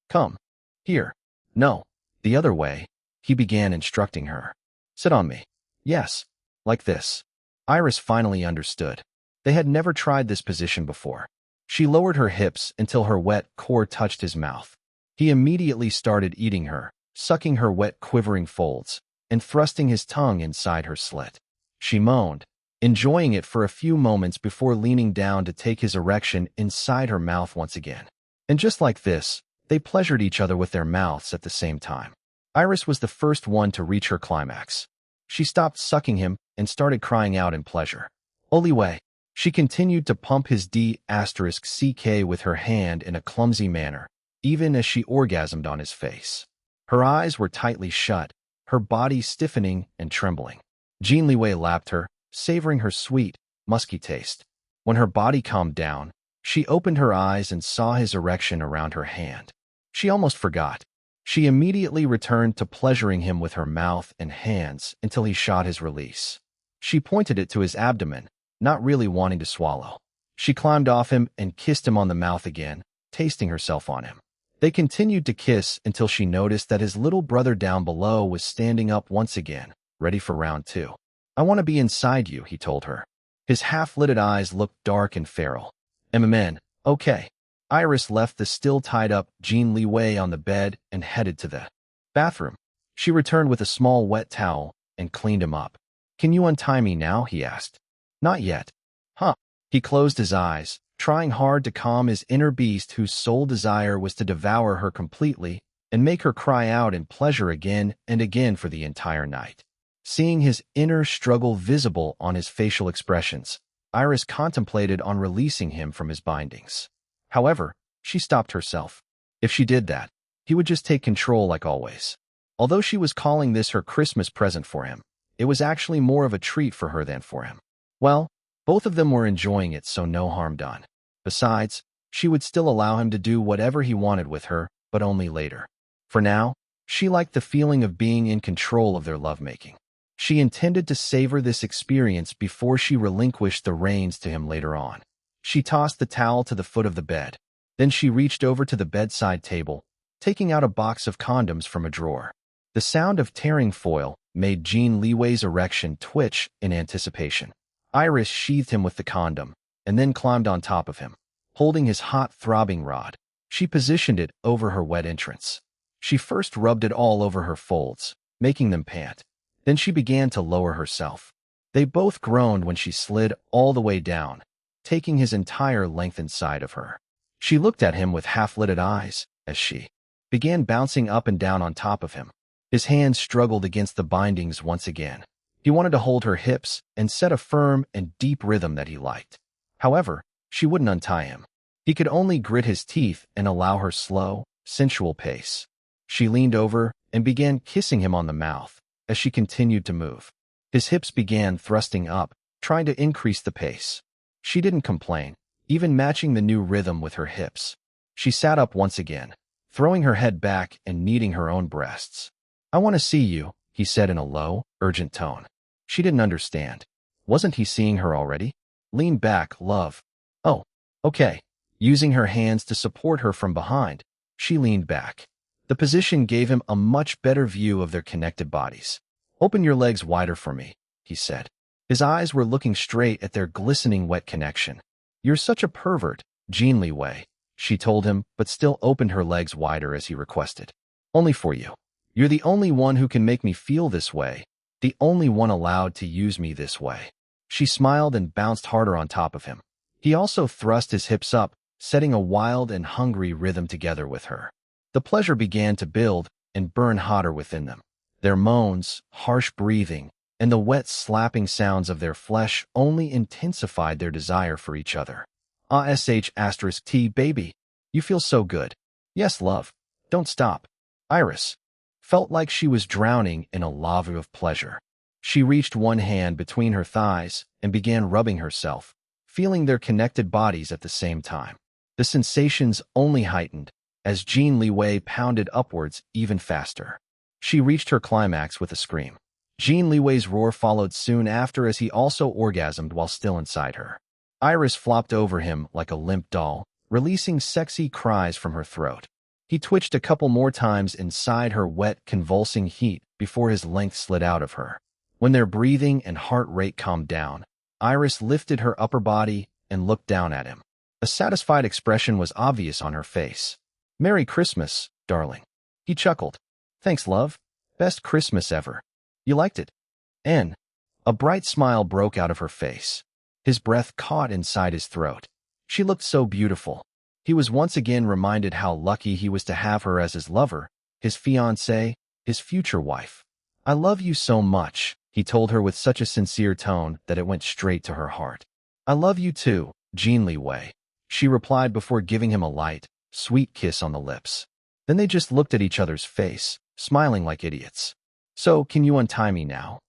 Come. Here. No. The other way," he began instructing her. "Sit on me. Yes. Like this." Iris finally understood. They had never tried this position before. She lowered her hips until her wet core touched his mouth. He immediately started eating her, sucking her wet quivering folds, and thrusting his tongue inside her slit. She moaned, enjoying it for a few moments before leaning down to take his erection inside her mouth once again. And just like this, they pleasured each other with their mouths at the same time. Iris was the first one to reach her climax. She stopped sucking him and started crying out in pleasure. "Liwei." She continued to pump his D**CK with her hand in a clumsy manner, even as she orgasmed on his face. Her eyes were tightly shut, her body stiffening and trembling. Jin Liwei lapped her, savoring her sweet, musky taste. When her body calmed down, she opened her eyes and saw his erection around her hand. She almost forgot. She immediately returned to pleasuring him with her mouth and hands until he shot his release. She pointed it to his abdomen, not really wanting to swallow. She climbed off him and kissed him on the mouth again, tasting herself on him. They continued to kiss until she noticed that his little brother down below was standing up once again, ready for round two. "I want to be inside you," he told her. His half-lidded eyes looked dark and feral. Okay." Iris left the still tied-up Jin Liwei on the bed and headed to the bathroom. She returned with a small wet towel and cleaned him up. "Can you untie me now?" he asked. "Not yet." "Huh." He closed his eyes, trying hard to calm his inner beast whose sole desire was to devour her completely and make her cry out in pleasure again and again for the entire night. Seeing his inner struggle visible on his facial expressions, Iris contemplated on releasing him from his bindings. However, she stopped herself. If she did that, he would just take control like always. Although she was calling this her Christmas present for him, it was actually more of a treat for her than for him. Well, both of them were enjoying it, so no harm done. Besides, she would still allow him to do whatever he wanted with her, but only later. For now, she liked the feeling of being in control of their lovemaking. She intended to savor this experience before she relinquished the reins to him later on. She tossed the towel to the foot of the bed. Then she reached over to the bedside table, taking out a box of condoms from a drawer. The sound of tearing foil made Jin Liwei's erection twitch in anticipation. Iris sheathed him with the condom, and then climbed on top of him. Holding his hot, throbbing rod, she positioned it over her wet entrance. She first rubbed it all over her folds, making them pant. Then she began to lower herself. They both groaned when she slid all the way down, taking his entire length inside of her. She looked at him with half-lidded eyes as she began bouncing up and down on top of him. His hands struggled against the bindings once again. He wanted to hold her hips and set a firm and deep rhythm that he liked. However, she wouldn't untie him. He could only grit his teeth and allow her slow, sensual pace. She leaned over and began kissing him on the mouth as she continued to move. His hips began thrusting up, trying to increase the pace. She didn't complain, even matching the new rhythm with her hips. She sat up once again, throwing her head back and kneading her own breasts. "I want to see you," he said in a low, urgent tone. She didn't understand. Wasn't he seeing her already? "Lean back, love." "Oh, okay." Using her hands to support her from behind, she leaned back. The position gave him a much better view of their connected bodies. "Open your legs wider for me," he said. His eyes were looking straight at their glistening wet connection. "You're such a pervert, Jin Liwei," she told him, but still opened her legs wider as he requested. "Only for you. You're the only one who can make me feel this way, the only one allowed to use me this way." She smiled and bounced harder on top of him. He also thrust his hips up, setting a wild and hungry rhythm together with her. The pleasure began to build and burn hotter within them. Their moans, harsh breathing, and the wet slapping sounds of their flesh only intensified their desire for each other. *T baby. You feel so good." "Yes, love. Don't stop." Iris felt like she was drowning in a lava of pleasure. She reached one hand between her thighs and began rubbing herself, feeling their connected bodies at the same time. The sensations only heightened as Jin Liwei pounded upwards even faster. She reached her climax with a scream. Jin Liwei's roar followed soon after as he also orgasmed while still inside her. Iris flopped over him like a limp doll, releasing sexy cries from her throat. He twitched a couple more times inside her wet, convulsing heat before his length slid out of her. When their breathing and heart rate calmed down, Iris lifted her upper body and looked down at him. A satisfied expression was obvious on her face. "Merry Christmas, darling." He chuckled. "Thanks, love. Best Christmas ever. You liked it?" And a bright smile broke out of her face. His breath caught inside his throat. She looked so beautiful. He was once again reminded how lucky he was to have her as his lover, his fiancée, his future wife. "I love you so much," he told her with such a sincere tone that it went straight to her heart. "I love you too, Jin Liwei," she replied before giving him a light, sweet kiss on the lips. Then they just looked at each other's face, smiling like idiots. "So, can you untie me now?"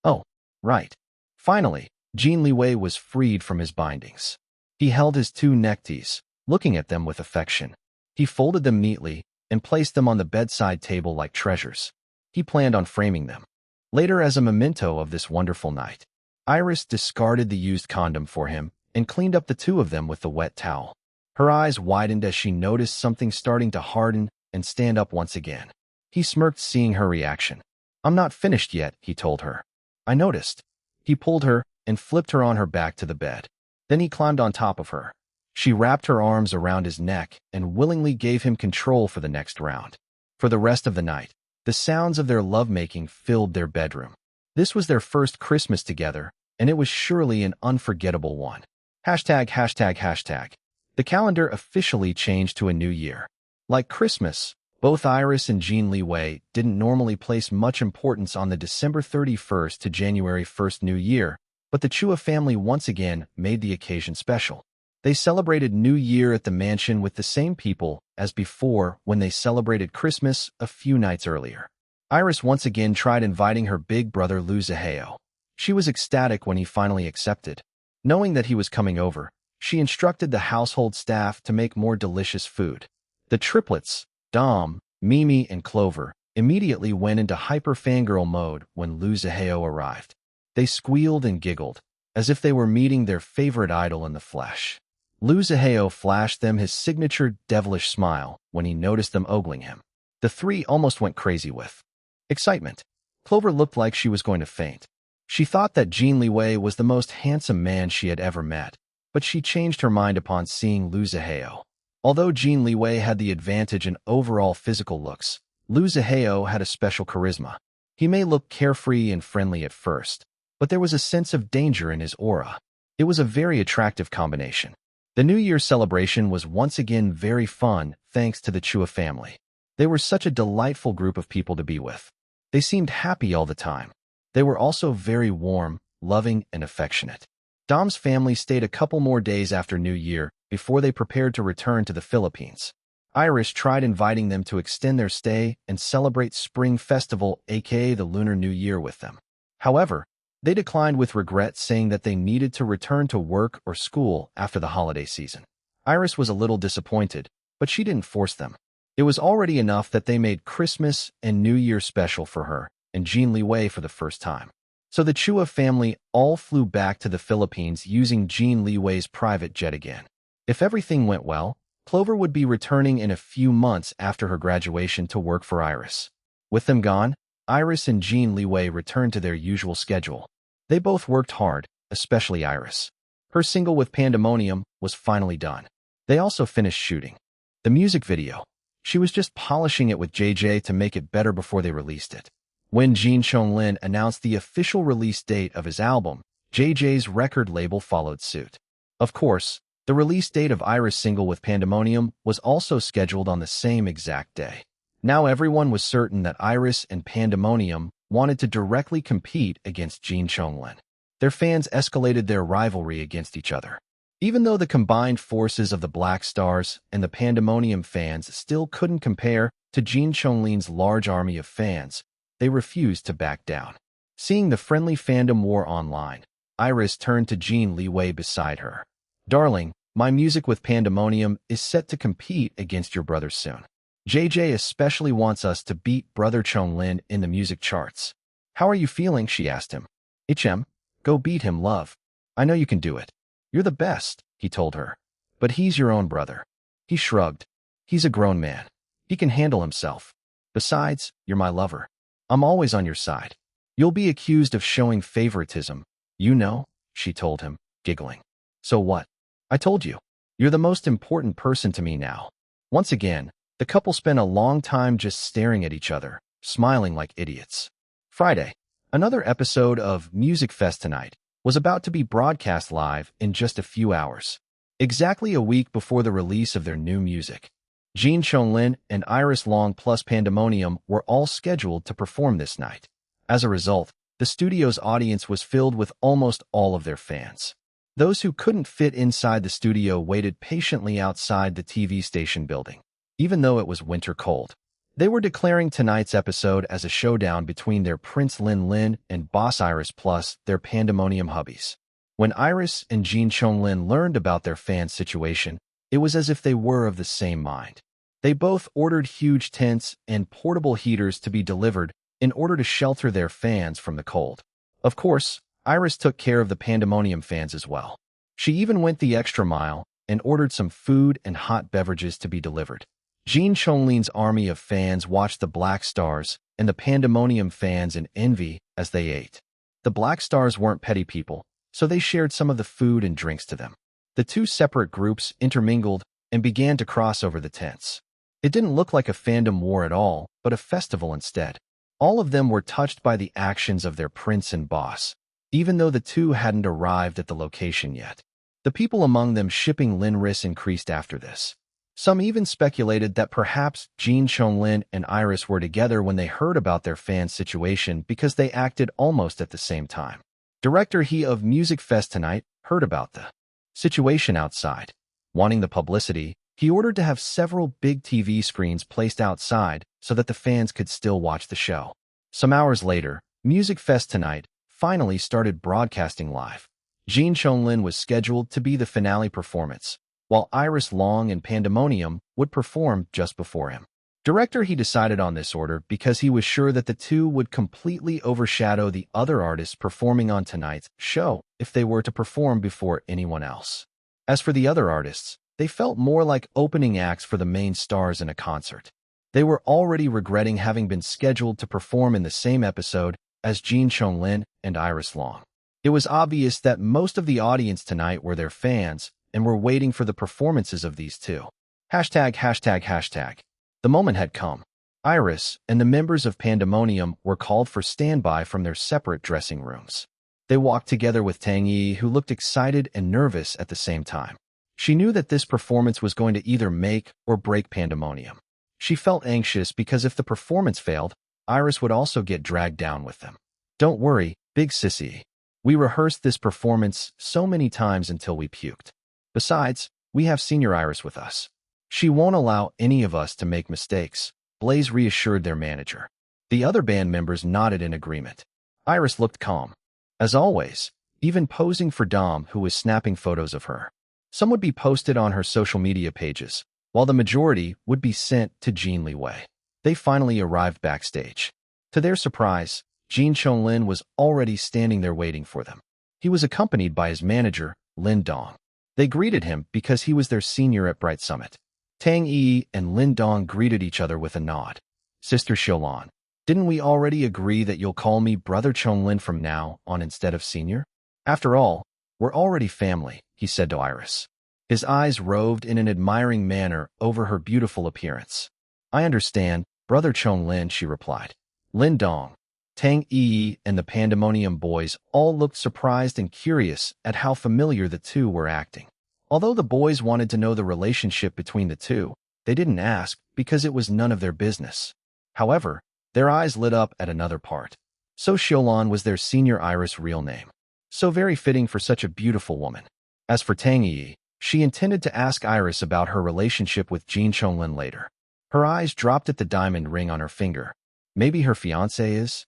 "Oh, right." Finally, Jin Liwei was freed from his bindings. He held his two neckties, looking at them with affection. He folded them neatly and placed them on the bedside table like treasures. He planned on framing them later as a memento of this wonderful night. Iris discarded the used condom for him and cleaned up the two of them with the wet towel. Her eyes widened as she noticed something starting to harden and stand up once again. He smirked seeing her reaction. "I'm not finished yet," he told her. "I noticed." He pulled her and flipped her on her back to the bed. Then he climbed on top of her. She wrapped her arms around his neck and willingly gave him control for the next round. For the rest of the night, the sounds of their lovemaking filled their bedroom. This was their first Christmas together, and it was surely an unforgettable one. ####. The calendar officially changed to a new year. Like Christmas, both Iris and Jin Liwei didn't normally place much importance on the December 31st to January 1st New Year, but the Chua family once again made the occasion special. They celebrated New Year at the mansion with the same people as before when they celebrated Christmas a few nights earlier. Iris once again tried inviting her big brother Liu Zihao. She was ecstatic when he finally accepted. Knowing that he was coming over, she instructed the household staff to make more delicious food. The triplets, Dom, Mimi, and Clover, immediately went into hyper-fangirl mode when Liu Zihao arrived. They squealed and giggled, as if they were meeting their favorite idol in the flesh. Liu Zihao flashed them his signature devilish smile when he noticed them ogling him. The three almost went crazy with excitement. Clover looked like she was going to faint. She thought that Jin Liwei was the most handsome man she had ever met, but she changed her mind upon seeing Liu Zihao. Although Jin Liwei had the advantage in overall physical looks, Liu Zihao had a special charisma. He may look carefree and friendly at first, but there was a sense of danger in his aura. It was a very attractive combination. The New Year celebration was once again very fun thanks to the Chua family. They were such a delightful group of people to be with. They seemed happy all the time. They were also very warm, loving, and affectionate. Dom's family stayed a couple more days after New Year before they prepared to return to the Philippines. Iris tried inviting them to extend their stay and celebrate Spring Festival, aka the Lunar New Year, with them. However, they declined with regret, saying that they needed to return to work or school after the holiday season. Iris was a little disappointed, but she didn't force them. It was already enough that they made Christmas and New Year special for her and Jin Liwei for the first time. So the Chua family all flew back to the Philippines using Jin Liwei's private jet again. If everything went well, Clover would be returning in a few months after her graduation to work for Iris. With them gone, Iris and Jin Liwei returned to their usual schedule. They both worked hard, especially Iris. Her single with Pandemonium was finally done. They also finished shooting the music video. She was just polishing it with JJ to make it better before they released it. When Jin Chonglin announced the official release date of his album, JJ's record label followed suit. Of course, the release date of Iris' single with Pandemonium was also scheduled on the same exact day. Now everyone was certain that Iris and Pandemonium wanted to directly compete against Jin Chonglin. Their fans escalated their rivalry against each other. Even though the combined forces of the Black Stars and the Pandemonium fans still couldn't compare to Jin Chonglin's large army of fans, they refused to back down. Seeing the friendly fandom war online, Iris turned to Jin Liwei beside her. "Darling, my music with Pandemonium is set to compete against your brother soon. JJ especially wants us to beat Brother Chonglin in the music charts. How are you feeling?" she asked him. "HM, go beat him, love. I know you can do it. You're the best," he told her. "But he's your own brother." He shrugged. "He's a grown man. He can handle himself. Besides, you're my lover. I'm always on your side. You'll be accused of showing favoritism, you know," she told him, giggling. "So what? I told you. You're the most important person to me now." Once again, the couple spent a long time just staring at each other, smiling like idiots. Friday, another episode of Music Fest Tonight was about to be broadcast live in just a few hours. Exactly a week before the release of their new music, Jin Chonglin and Iris Long plus Pandemonium were all scheduled to perform this night. As a result, the studio's audience was filled with almost all of their fans. Those who couldn't fit inside the studio waited patiently outside the TV station building, even though it was winter cold. They were declaring tonight's episode as a showdown between their Prince Lin Lin and Boss Iris plus their Pandemonium hubbies. When Iris and Jin Chonglin learned about their fans' situation, it was as if they were of the same mind. They both ordered huge tents and portable heaters to be delivered in order to shelter their fans from the cold. Of course, Iris took care of the Pandemonium fans as well. She even went the extra mile and ordered some food and hot beverages to be delivered. Jin Chonglin's army of fans watched the Black Stars and the Pandemonium fans in envy as they ate. The Black Stars weren't petty people, so they shared some of the food and drinks to them. The two separate groups intermingled and began to cross over the tents. It didn't look like a fandom war at all, but a festival instead. All of them were touched by the actions of their prince and boss, even though the two hadn't arrived at the location yet. The people among them shipping Linris increased after this. Some even speculated that perhaps Jin Chonglin and Iris were together when they heard about their fans' situation because they acted almost at the same time. Director He of Music Fest tonight heard about the situation outside. Wanting the publicity, he ordered to have several big TV screens placed outside so that the fans could still watch the show. Some hours later, Music Fest Tonight finally started broadcasting live. Jin Chonglin was scheduled to be the finale performance, while Iris Long and Pandemonium would perform just before him. Director He decided on this order because he was sure that the two would completely overshadow the other artists performing on tonight's show if they were to perform before anyone else. As for the other artists, they felt more like opening acts for the main stars in a concert. They were already regretting having been scheduled to perform in the same episode as Jin Chonglin and Iris Long. It was obvious that most of the audience tonight were their fans and were waiting for the performances of these two. ####. The moment had come. Iris and the members of Pandemonium were called for standby from their separate dressing rooms. They walked together with Tang Yi, who looked excited and nervous at the same time. She knew that this performance was going to either make or break Pandemonium. She felt anxious because if the performance failed, Iris would also get dragged down with them. "Don't worry, big sissy. We rehearsed this performance so many times until we puked. Besides, we have Senior Iris with us. She won't allow any of us to make mistakes," Blaze reassured their manager. The other band members nodded in agreement. Iris looked calm, as always, even posing for Dom, who was snapping photos of her. Some would be posted on her social media pages, while the majority would be sent to Jin Liwei. They finally arrived backstage. To their surprise, Jin Chonglin was already standing there waiting for them. He was accompanied by his manager, Lin Dong. They greeted him because he was their senior at Bright Summit. Tang Yi and Lin Dong greeted each other with a nod. "Sister Xiaolan, didn't we already agree that you'll call me Brother Chonglin from now on instead of Senior? After all, we're already family," he said to Iris. His eyes roved in an admiring manner over her beautiful appearance. "I understand, Brother Chonglin," she replied. Lin Dong, Tang Yi, and the Pandemonium boys all looked surprised and curious at how familiar the two were acting. Although the boys wanted to know the relationship between the two, they didn't ask because it was none of their business. However, their eyes lit up at another part. So Xiaolan was their Senior Iris' real name. So very fitting for such a beautiful woman. As for Tang Yi, she intended to ask Iris about her relationship with Jin Chonglin later. Her eyes dropped at the diamond ring on her finger. Maybe her fiancé is?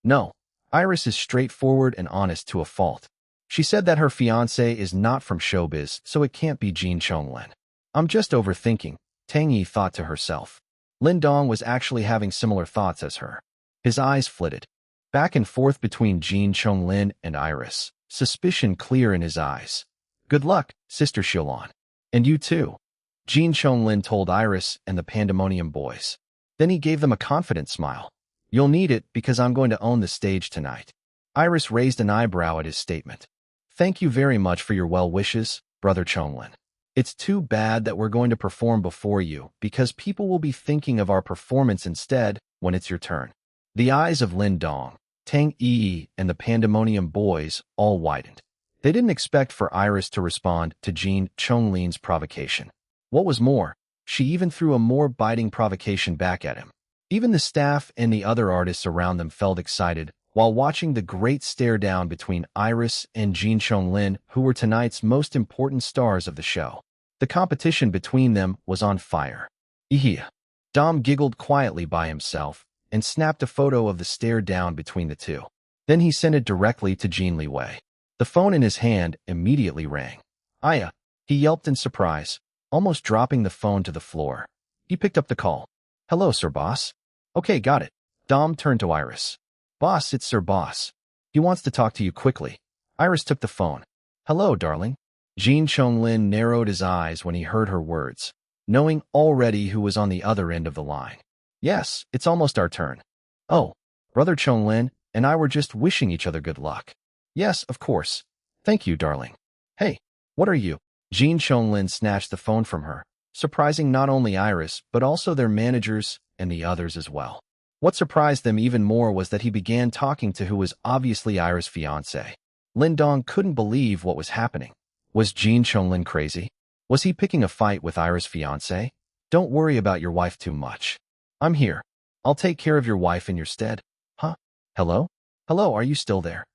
No, Iris is straightforward and honest to a fault. She said that her fiancé is not from showbiz, so it can't be Jin Chonglin. "I'm just overthinking," Tang Yi thought to herself. Lin Dong was actually having similar thoughts as her. His eyes flitted back and forth between Jin Chonglin and Iris, suspicion clear in his eyes. "Good luck, Sister Xiaolan. And you too," Jin Chonglin told Iris and the Pandemonium boys. Then he gave them a confident smile. "You'll need it because I'm going to own the stage tonight." Iris raised an eyebrow at his statement. "Thank you very much for your well wishes, Brother Chonglin. It's too bad that we're going to perform before you because people will be thinking of our performance instead when it's your turn." The eyes of Lin Dong, Tang Yi, and the Pandemonium boys all widened. They didn't expect for Iris to respond to Jin Chonglin's provocation. What was more, she even threw a more biting provocation back at him. Even the staff and the other artists around them felt excited while watching the great stare down between Iris and Jin Chonglin, who were tonight's most important stars of the show. The competition between them was on fire. "Yeah." Dom giggled quietly by himself and snapped a photo of the stare down between the two. Then he sent it directly to Jin Liwei. The phone in his hand immediately rang. "Aya," he yelped in surprise, almost dropping the phone to the floor. He picked up the call. "Hello, Sir Boss." "Okay, got it." Dom turned to Iris. "Boss, it's Sir Boss. He wants to talk to you quickly." Iris took the phone. "Hello, darling." Jin Chonglin narrowed his eyes when he heard her words, knowing already who was on the other end of the line. "Yes, it's almost our turn." "Oh, Brother Chonglin and I were just wishing each other good luck." "Yes, of course. Thank you, darling." "Hey, what are you?" Jin Chonglin snatched the phone from her, surprising not only Iris, but also their managers and the others as well. What surprised them even more was that he began talking to who was obviously Iris' fiancé. Lin Dong couldn't believe what was happening. Was Jin Chonglin crazy? Was he picking a fight with Iris' fiancé? "Don't worry about your wife too much. I'm here. I'll take care of your wife in your stead." "Huh? Hello? Hello, are you still there?"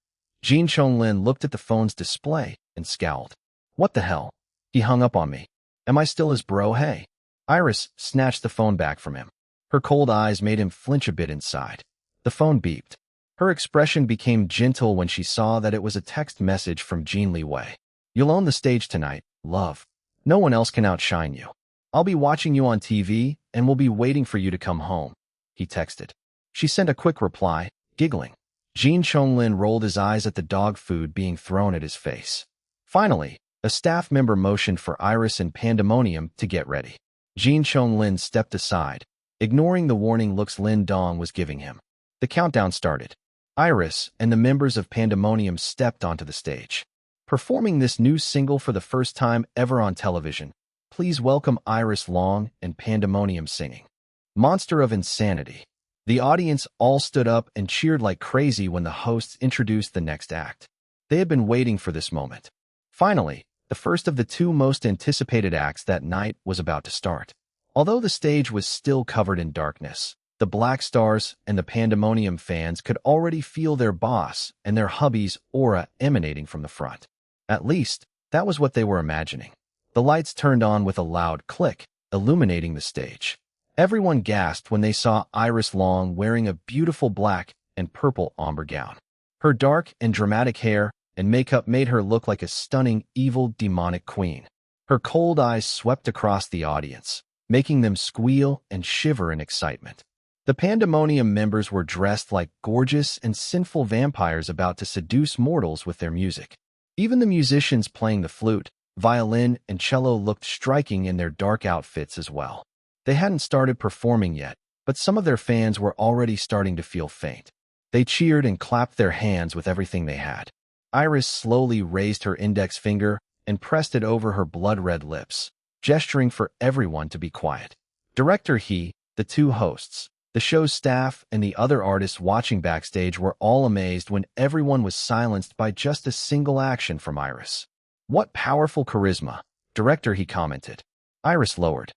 Jin Liwei looked at the phone's display and scowled. What the hell? He hung up on me. Am I still his bro? Hey. Iris snatched the phone back from him. Her cold eyes made him flinch a bit inside. The phone beeped. Her expression became gentle when she saw that it was a text message from Jin Liwei. You'll own the stage tonight, love. No one else can outshine you. I'll be watching you on TV and will be waiting for you to come home, he texted. She sent a quick reply, giggling. Jin Liwei rolled his eyes at the dog food being thrown at his face. Finally, a staff member motioned for Iris and Pandemonium to get ready. Jin Liwei stepped aside, ignoring the warning looks Lin Dong was giving him. The countdown started. Iris and the members of Pandemonium stepped onto the stage. Performing this new single for the first time ever on television, please welcome Iris Long and Pandemonium singing Monster of Insanity. The audience all stood up and cheered like crazy when the hosts introduced the next act. They had been waiting for this moment. Finally, the first of the two most anticipated acts that night was about to start. Although the stage was still covered in darkness, the Black Stars and the Pandemonium fans could already feel their boss and their hubby's aura emanating from the front. At least, that was what they were imagining. The lights turned on with a loud click, illuminating the stage. Everyone gasped when they saw Iris Long wearing a beautiful black and purple ombre gown. Her dark and dramatic hair and makeup made her look like a stunning, evil, demonic queen. Her cold eyes swept across the audience, making them squeal and shiver in excitement. The Pandemonium members were dressed like gorgeous and sinful vampires about to seduce mortals with their music. Even the musicians playing the flute, violin, and cello looked striking in their dark outfits as well. They hadn't started performing yet, but some of their fans were already starting to feel faint. They cheered and clapped their hands with everything they had. Iris slowly raised her index finger and pressed it over her blood-red lips, gesturing for everyone to be quiet. Director He, the two hosts, the show's staff, and the other artists watching backstage were all amazed when everyone was silenced by just a single action from Iris. What powerful charisma, Director He commented. Iris lowered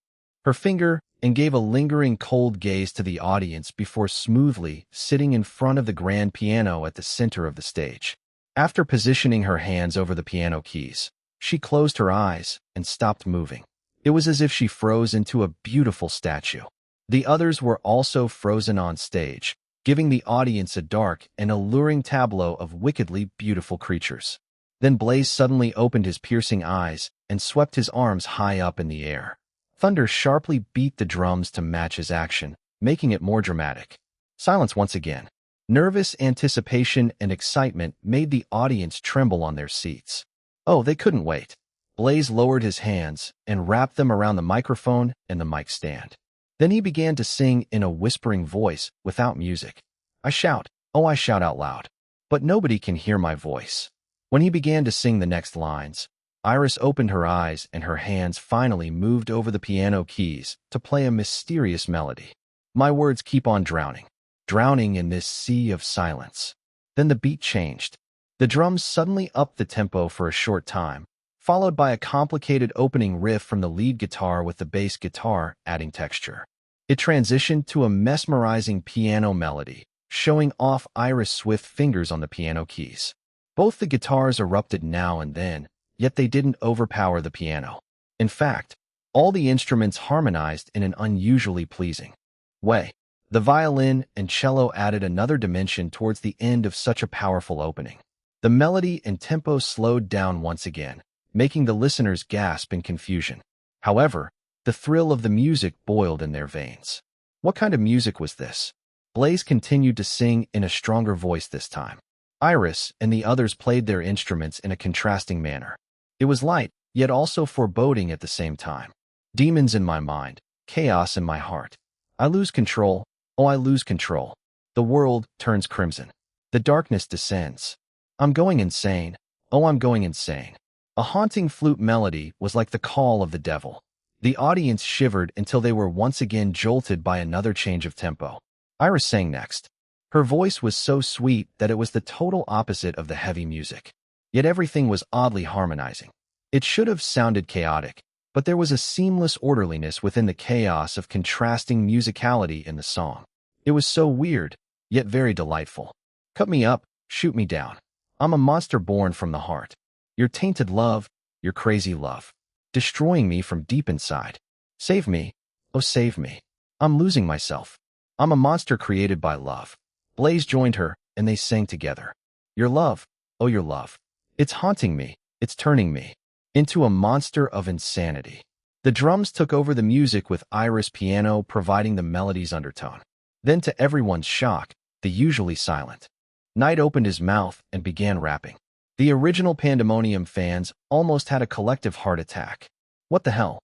her finger and gave a lingering cold gaze to the audience before smoothly sitting in front of the grand piano at the center of the stage. After positioning her hands over the piano keys, she closed her eyes and stopped moving. It was as if she froze into a beautiful statue. The others were also frozen on stage, giving the audience a dark and alluring tableau of wickedly beautiful creatures. Then Blaze suddenly opened his piercing eyes and swept his arms high up in the air. Thunder sharply beat the drums to match his action, making it more dramatic. Silence once again. Nervous anticipation and excitement made the audience tremble on their seats. Oh, they couldn't wait. Blaze lowered his hands and wrapped them around the microphone and the mic stand. Then he began to sing in a whispering voice without music. I shout out loud. But nobody can hear my voice. When he began to sing the next lines, Iris opened her eyes and her hands finally moved over the piano keys to play a mysterious melody. My words keep on drowning in this sea of silence. Then the beat changed. The drums suddenly upped the tempo for a short time, followed by a complicated opening riff from the lead guitar with the bass guitar adding texture. It transitioned to a mesmerizing piano melody, showing off Iris' swift fingers on the piano keys. Both the guitars erupted now and then, yet they didn't overpower the piano. In fact, all the instruments harmonized in an unusually pleasing way. The violin and cello added another dimension towards the end of such a powerful opening. The melody and tempo slowed down once again, making the listeners gasp in confusion. However, the thrill of the music boiled in their veins. What kind of music was this? Blaze continued to sing in a stronger voice this time. Iris and the others played their instruments in a contrasting manner. It was light, yet also foreboding at the same time. Demons in my mind, chaos in my heart. I lose control. Oh, I lose control. The world turns crimson. The darkness descends. I'm going insane. Oh, I'm going insane. A haunting flute melody was like the call of the devil. The audience shivered until they were once again jolted by another change of tempo. Iris sang next. Her voice was so sweet that it was the total opposite of the heavy music. Yet everything was oddly harmonizing. It should have sounded chaotic, but there was a seamless orderliness within the chaos of contrasting musicality in the song. It was so weird, yet very delightful. Cut me up, shoot me down. I'm a monster born from the heart. Your tainted love, your crazy love. Destroying me from deep inside. Save me, oh save me. I'm losing myself. I'm a monster created by love. Blaze joined her, and they sang together. Your love, oh your love. It's haunting me, it's turning me into a monster of insanity. The drums took over the music with Iris' piano providing the melody's undertone. Then to everyone's shock, the usually silent Knight opened his mouth and began rapping. The original Pandemonium fans almost had a collective heart attack. What the hell?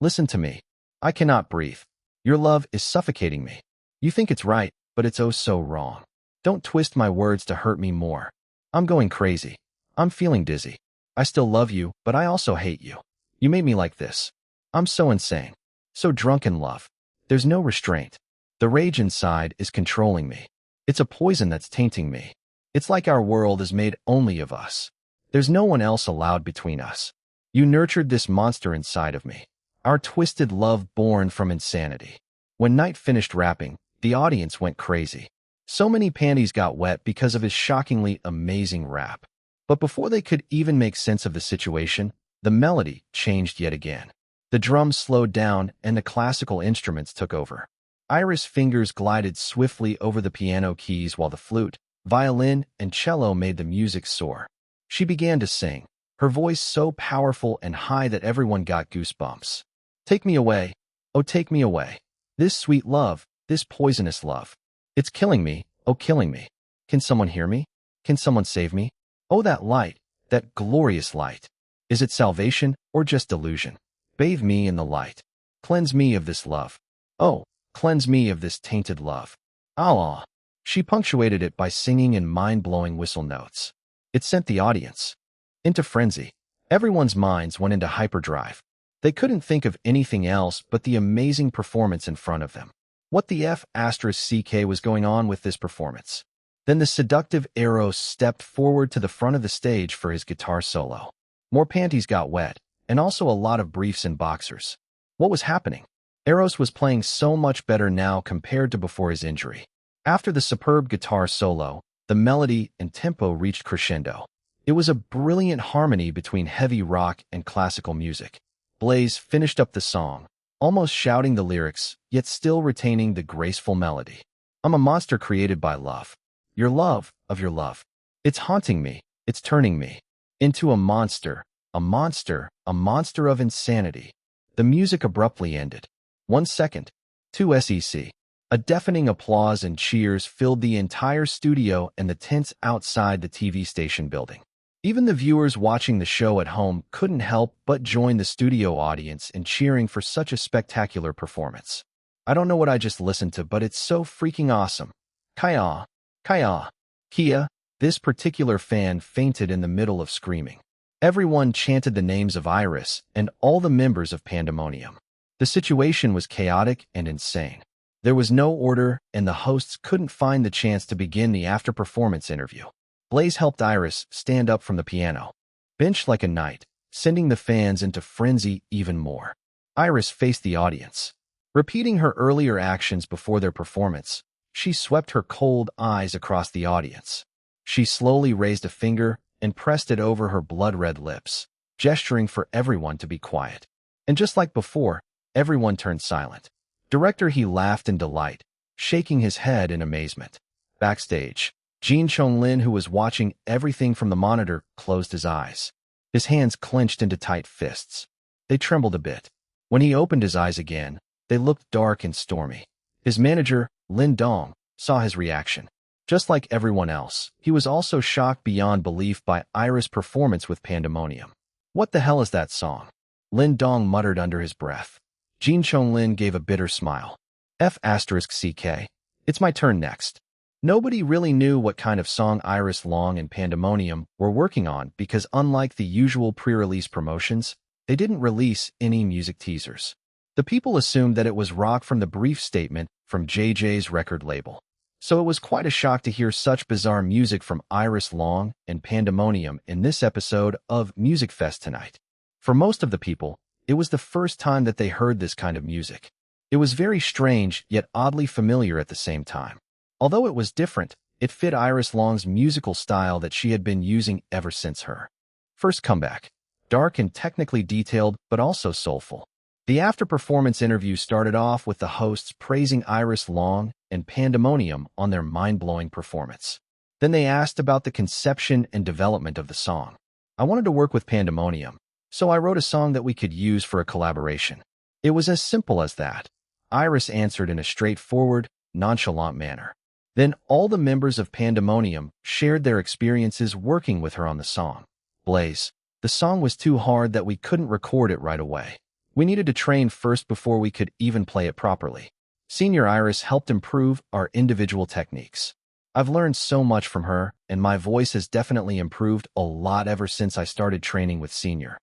Listen to me. I cannot breathe. Your love is suffocating me. You think it's right, but it's oh so wrong. Don't twist my words to hurt me more. I'm going crazy. I'm feeling dizzy. I still love you, but I also hate you. You made me like this. I'm so insane. So drunk in love. There's no restraint. The rage inside is controlling me. It's a poison that's tainting me. It's like our world is made only of us. There's no one else allowed between us. You nurtured this monster inside of me. Our twisted love born from insanity. When Knight finished rapping, the audience went crazy. So many panties got wet because of his shockingly amazing rap. But before they could even make sense of the situation, the melody changed yet again. The drums slowed down and the classical instruments took over. Iris' fingers glided swiftly over the piano keys while the flute, violin, and cello made the music soar. She began to sing, her voice so powerful and high that everyone got goosebumps. Take me away, oh take me away. This sweet love, this poisonous love. It's killing me, oh killing me. Can someone hear me? Can someone save me? Oh that light, that glorious light. Is it salvation or just delusion? Bathe me in the light. Cleanse me of this love. Oh, cleanse me of this tainted love. Allah. She punctuated it by singing in mind-blowing whistle notes. It sent the audience into frenzy. Everyone's minds went into hyperdrive. They couldn't think of anything else but the amazing performance in front of them. What the F***ck was going on with this performance? Then the seductive Eros stepped forward to the front of the stage for his guitar solo. More panties got wet, and also a lot of briefs and boxers. What was happening? Eros was playing so much better now compared to before his injury. After the superb guitar solo, the melody and tempo reached crescendo. It was a brilliant harmony between heavy rock and classical music. Blaze finished up the song, almost shouting the lyrics, yet still retaining the graceful melody. I'm a monster created by love. Your love, of your love. It's haunting me, it's turning me into a monster, a monster, a monster of insanity. The music abruptly ended. 1 second. 2 sec. A deafening applause and cheers filled the entire studio and the tents outside the TV station building. Even the viewers watching the show at home couldn't help but join the studio audience in cheering for such a spectacular performance. I don't know what I just listened to, but it's so freaking awesome. Kaya, Kaya, Kia. This particular fan fainted in the middle of screaming. Everyone chanted the names of Iris and all the members of Pandemonium. The situation was chaotic and insane. There was no order, and the hosts couldn't find the chance to begin the after-performance interview. Blaze helped Iris stand up from the piano, benched like a knight, sending the fans into frenzy even more. Iris faced the audience. Repeating her earlier actions before their performance, she swept her cold eyes across the audience. She slowly raised a finger and pressed it over her blood-red lips, gesturing for everyone to be quiet. And just like before, everyone turned silent. Director He laughed in delight, shaking his head in amazement. Backstage, Jin Liwei, who was watching everything from the monitor, closed his eyes. His hands clenched into tight fists. They trembled a bit. When he opened his eyes again, they looked dark and stormy. His manager, Lin Dong, saw his reaction. Just like everyone else, he was also shocked beyond belief by Iris' performance with Pandemonium. What the hell is that song? Lin Dong muttered under his breath. Jin Liwei gave a bitter smile. F***ck. It's my turn next. Nobody really knew what kind of song Iris Long and Pandemonium were working on because unlike the usual pre-release promotions, they didn't release any music teasers. The people assumed that it was rock from the brief statement from JJ's record label. So it was quite a shock to hear such bizarre music from Iris Long and Pandemonium in this episode of Music Fest tonight. For most of the people, it was the first time that they heard this kind of music. It was very strange, yet oddly familiar at the same time. Although it was different, It fit Iris Long's musical style that she had been using ever since her first comeback. Dark and technically detailed, but also soulful. The after-performance interview started off with the hosts praising Iris Long and Pandemonium on their mind-blowing performance. Then they asked about the conception and development of the song. I wanted to work with Pandemonium, so I wrote a song that we could use for a collaboration. It was as simple as that. Iris answered in a straightforward, nonchalant manner. Then all the members of Pandemonium shared their experiences working with her on the song. Blaze. The song was too hard that we couldn't record it right away. We needed to train first before we could even play it properly. Senior Iris helped improve our individual techniques. I've learned so much from her, and my voice has definitely improved a lot ever since I started training with Senior.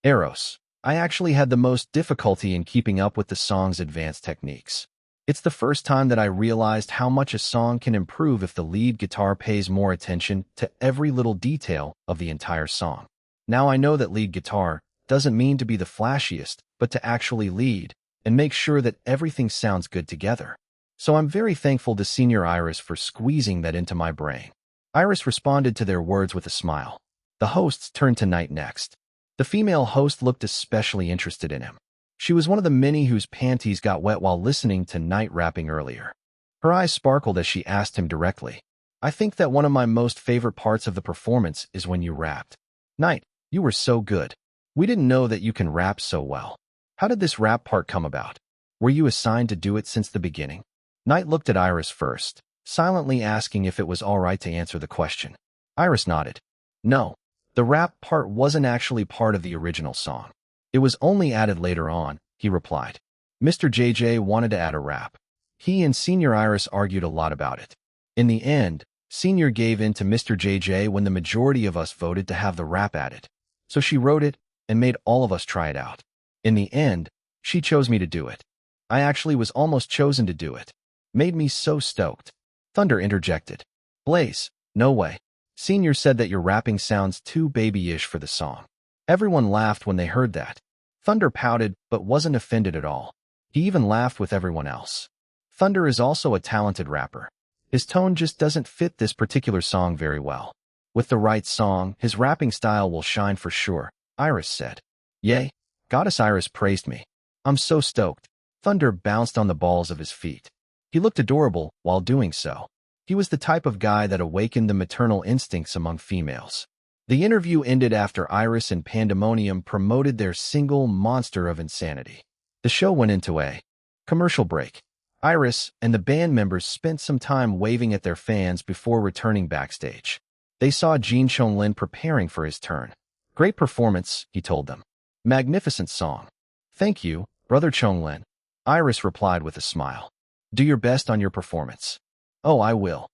Eros. I actually had the most difficulty in keeping up with the song's advanced techniques. It's the first time that I realized how much a song can improve if the lead guitar pays more attention to every little detail of the entire song. Now I know that lead guitar doesn't mean to be the flashiest, but to actually lead and make sure that everything sounds good together. So I'm very thankful to Senior Iris for squeezing that into my brain. Iris responded to their words with a smile. The hosts turned to Knight next. The female host looked especially interested in him. She was one of the many whose panties got wet while listening to Knight rapping earlier. Her eyes sparkled as she asked him directly. I think that one of my most favorite parts of the performance is when you rapped. Knight, you were so good. We didn't know that you can rap so well. How did this rap part come about? Were you assigned to do it since the beginning? Knight looked at Iris first, silently asking if it was all right to answer the question. Iris nodded. No, the rap part wasn't actually part of the original song. It was only added later on, he replied. Mr. JJ wanted to add a rap. He and Senior Iris argued a lot about it. In the end, Senior gave in to Mr. JJ when the majority of us voted to have the rap added. So she wrote it and made all of us try it out. In the end, she chose me to do it. I actually was almost chosen to do it. Made me so stoked. Thunder interjected. Blaze, no way. Senior said that your rapping sounds too babyish for the song. Everyone laughed when they heard that. Thunder pouted but wasn't offended at all. He even laughed with everyone else. Thunder is also a talented rapper. His tone just doesn't fit this particular song very well. With the right song, his rapping style will shine for sure, Iris said. Yay, Goddess Iris praised me. I'm so stoked. Thunder bounced on the balls of his feet. He looked adorable while doing so. He was the type of guy that awakened the maternal instincts among females. The interview ended after Iris and Pandemonium promoted their single Monster of Insanity. The show went into a commercial break. Iris and the band members spent some time waving at their fans before returning backstage. They saw Jin Liwei preparing for his turn. Great performance, he told them. Magnificent song. Thank you, Brother Liwei. Iris replied with a smile. Do your best on your performance. Oh, I will.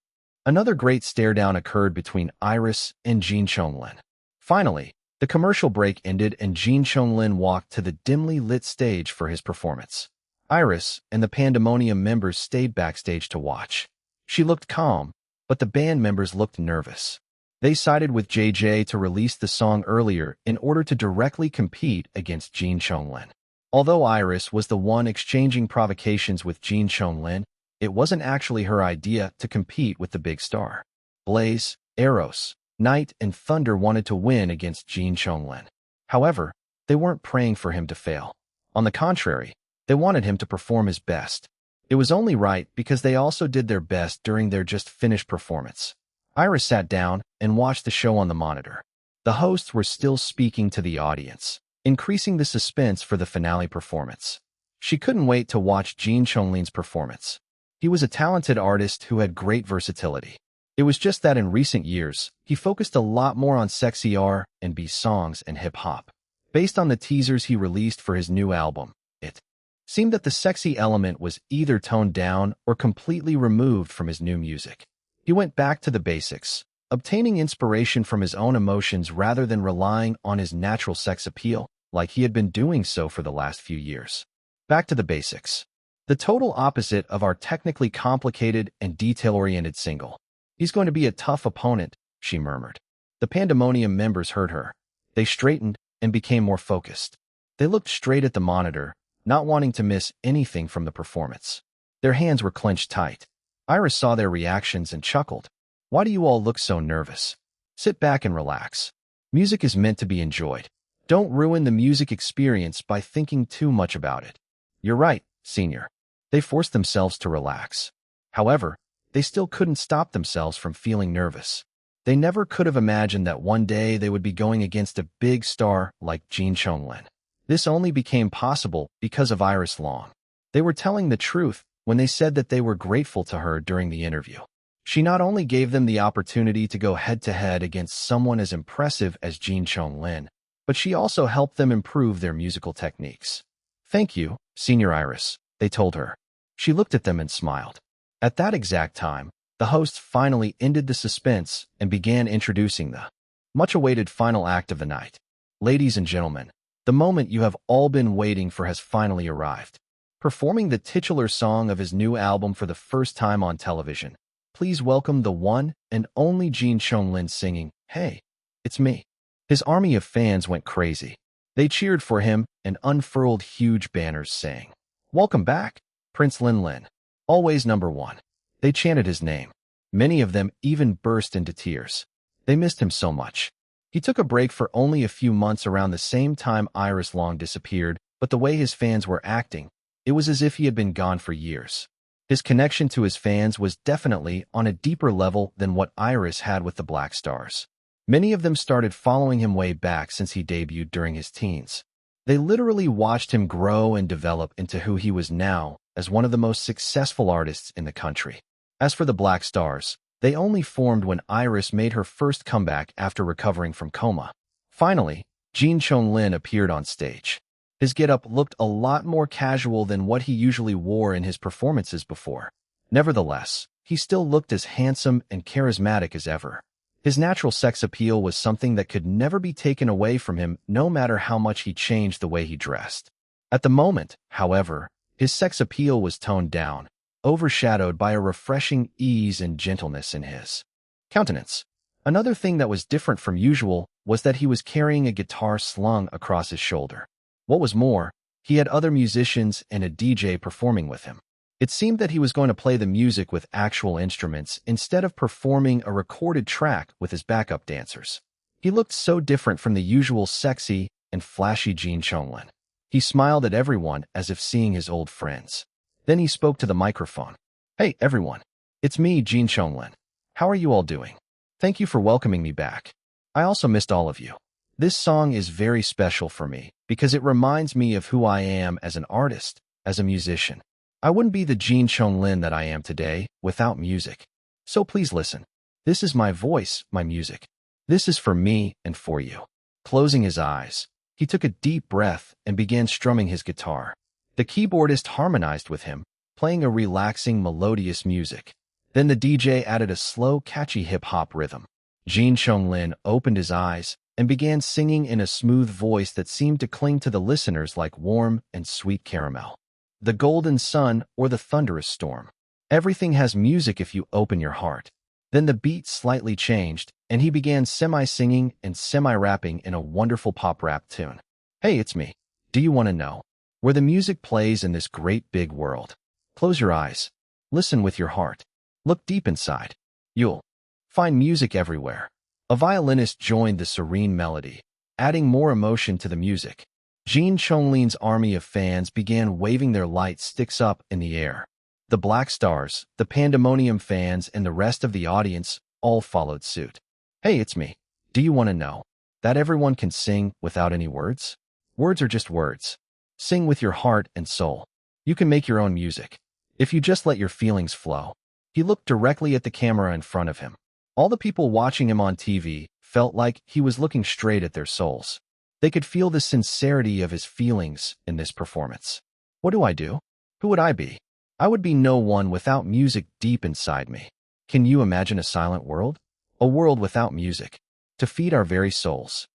Another great stare-down occurred between Iris and Jin Liwei. Finally, the commercial break ended and Jin Liwei walked to the dimly lit stage for his performance. Iris and the Pandemonium members stayed backstage to watch. She looked calm, but the band members looked nervous. They sided with JJ to release the song earlier in order to directly compete against Jin Liwei. Although Iris was the one exchanging provocations with Jin Liwei, it wasn't actually her idea to compete with the big star. Blaze, Eros, Knight, and Thunder wanted to win against Jin Liwei. However, they weren't praying for him to fail. On the contrary, they wanted him to perform his best. It was only right because they also did their best during their just-finished performance. Iris sat down and watched the show on the monitor. The hosts were still speaking to the audience, increasing the suspense for the finale performance. She couldn't wait to watch Jin Liwei's performance. He was a talented artist who had great versatility. It was just that in recent years, he focused a lot more on sexy R&B songs and hip-hop. Based on the teasers he released for his new album, it seemed that the sexy element was either toned down or completely removed from his new music. He went back to the basics, obtaining inspiration from his own emotions rather than relying on his natural sex appeal, like he had been doing so for the last few years. Back to the basics. The total opposite of our technically complicated and detail-oriented single. He's going to be a tough opponent, she murmured. The Pandemonium members heard her. They straightened and became more focused. They looked straight at the monitor, not wanting to miss anything from the performance. Their hands were clenched tight. Iris saw their reactions and chuckled. Why do you all look so nervous? Sit back and relax. Music is meant to be enjoyed. Don't ruin the music experience by thinking too much about it. You're right, senior. They forced themselves to relax. However, they still couldn't stop themselves from feeling nervous. They never could have imagined that one day they would be going against a big star like Jin Liwei. This only became possible because of Iris Long. They were telling the truth when they said that they were grateful to her during the interview. She not only gave them the opportunity to go head-to-head against someone as impressive as Jin Liwei, but she also helped them improve their musical techniques. Thank you, Senior Iris, they told her. She looked at them and smiled. At that exact time, the hosts finally ended the suspense and began introducing the much-awaited final act of the night. Ladies and gentlemen, the moment you have all been waiting for has finally arrived. Performing the titular song of his new album for the first time on television, please welcome the one and only Jin Liwei singing, "Hey, it's me." His army of fans went crazy. They cheered for him and unfurled huge banners saying, "Welcome back, Prince Lin. Always number one." They chanted his name. Many of them even burst into tears. They missed him so much. He took a break for only a few months around the same time Iris Long disappeared, but the way his fans were acting, it was as if he had been gone for years. His connection to his fans was definitely on a deeper level than what Iris had with the Black Stars. Many of them started following him way back since he debuted during his teens. They literally watched him grow and develop into who he was now as one of the most successful artists in the country. As for the Black Stars, they only formed when Iris made her first comeback after recovering from coma. Finally, Jin Liwei appeared on stage. His getup looked a lot more casual than what he usually wore in his performances before. Nevertheless, he still looked as handsome and charismatic as ever. His natural sex appeal was something that could never be taken away from him no matter how much he changed the way he dressed. At the moment, however, his sex appeal was toned down, overshadowed by a refreshing ease and gentleness in his countenance. Another thing that was different from usual was that he was carrying a guitar slung across his shoulder. What was more, he had other musicians and a DJ performing with him. It seemed that he was going to play the music with actual instruments instead of performing a recorded track with his backup dancers. He looked so different from the usual sexy and flashy Jin Liwei. He smiled at everyone as if seeing his old friends. Then he spoke to the microphone. "Hey, everyone. It's me, Jin Liwei. How are you all doing? Thank you for welcoming me back. I also missed all of you. This song is very special for me because it reminds me of who I am as an artist, as a musician. I wouldn't be the Jin Liwei that I am today without music. So please listen. This is my voice, my music. This is for me and for you." Closing his eyes, he took a deep breath and began strumming his guitar. The keyboardist harmonized with him, playing a relaxing, melodious music. Then the DJ added a slow, catchy hip-hop rhythm. Jin Liwei opened his eyes and began singing in a smooth voice that seemed to cling to the listeners like warm and sweet caramel. The golden sun or the thunderous storm. Everything has music if you open your heart. Then the beat slightly changed, and he began semi-singing and semi-rapping in a wonderful pop-rap tune. "Hey, it's me. Do you want to know where the music plays in this great big world? Close your eyes. Listen with your heart. Look deep inside. You'll find music everywhere." A violinist joined the serene melody, adding more emotion to the music. Jin Liwei's army of fans began waving their light sticks up in the air. The Black Stars, the Pandemonium fans, and the rest of the audience all followed suit. "Hey, it's me. Do you want to know that everyone can sing without any words? Words are just words. Sing with your heart and soul. You can make your own music if you just let your feelings flow." He looked directly at the camera in front of him. All the people watching him on TV felt like he was looking straight at their souls. They could feel the sincerity of his feelings in this performance. What do I do? Who would I be? I would be no one without music deep inside me. Can you imagine a silent world? A world without music, to feed our very souls.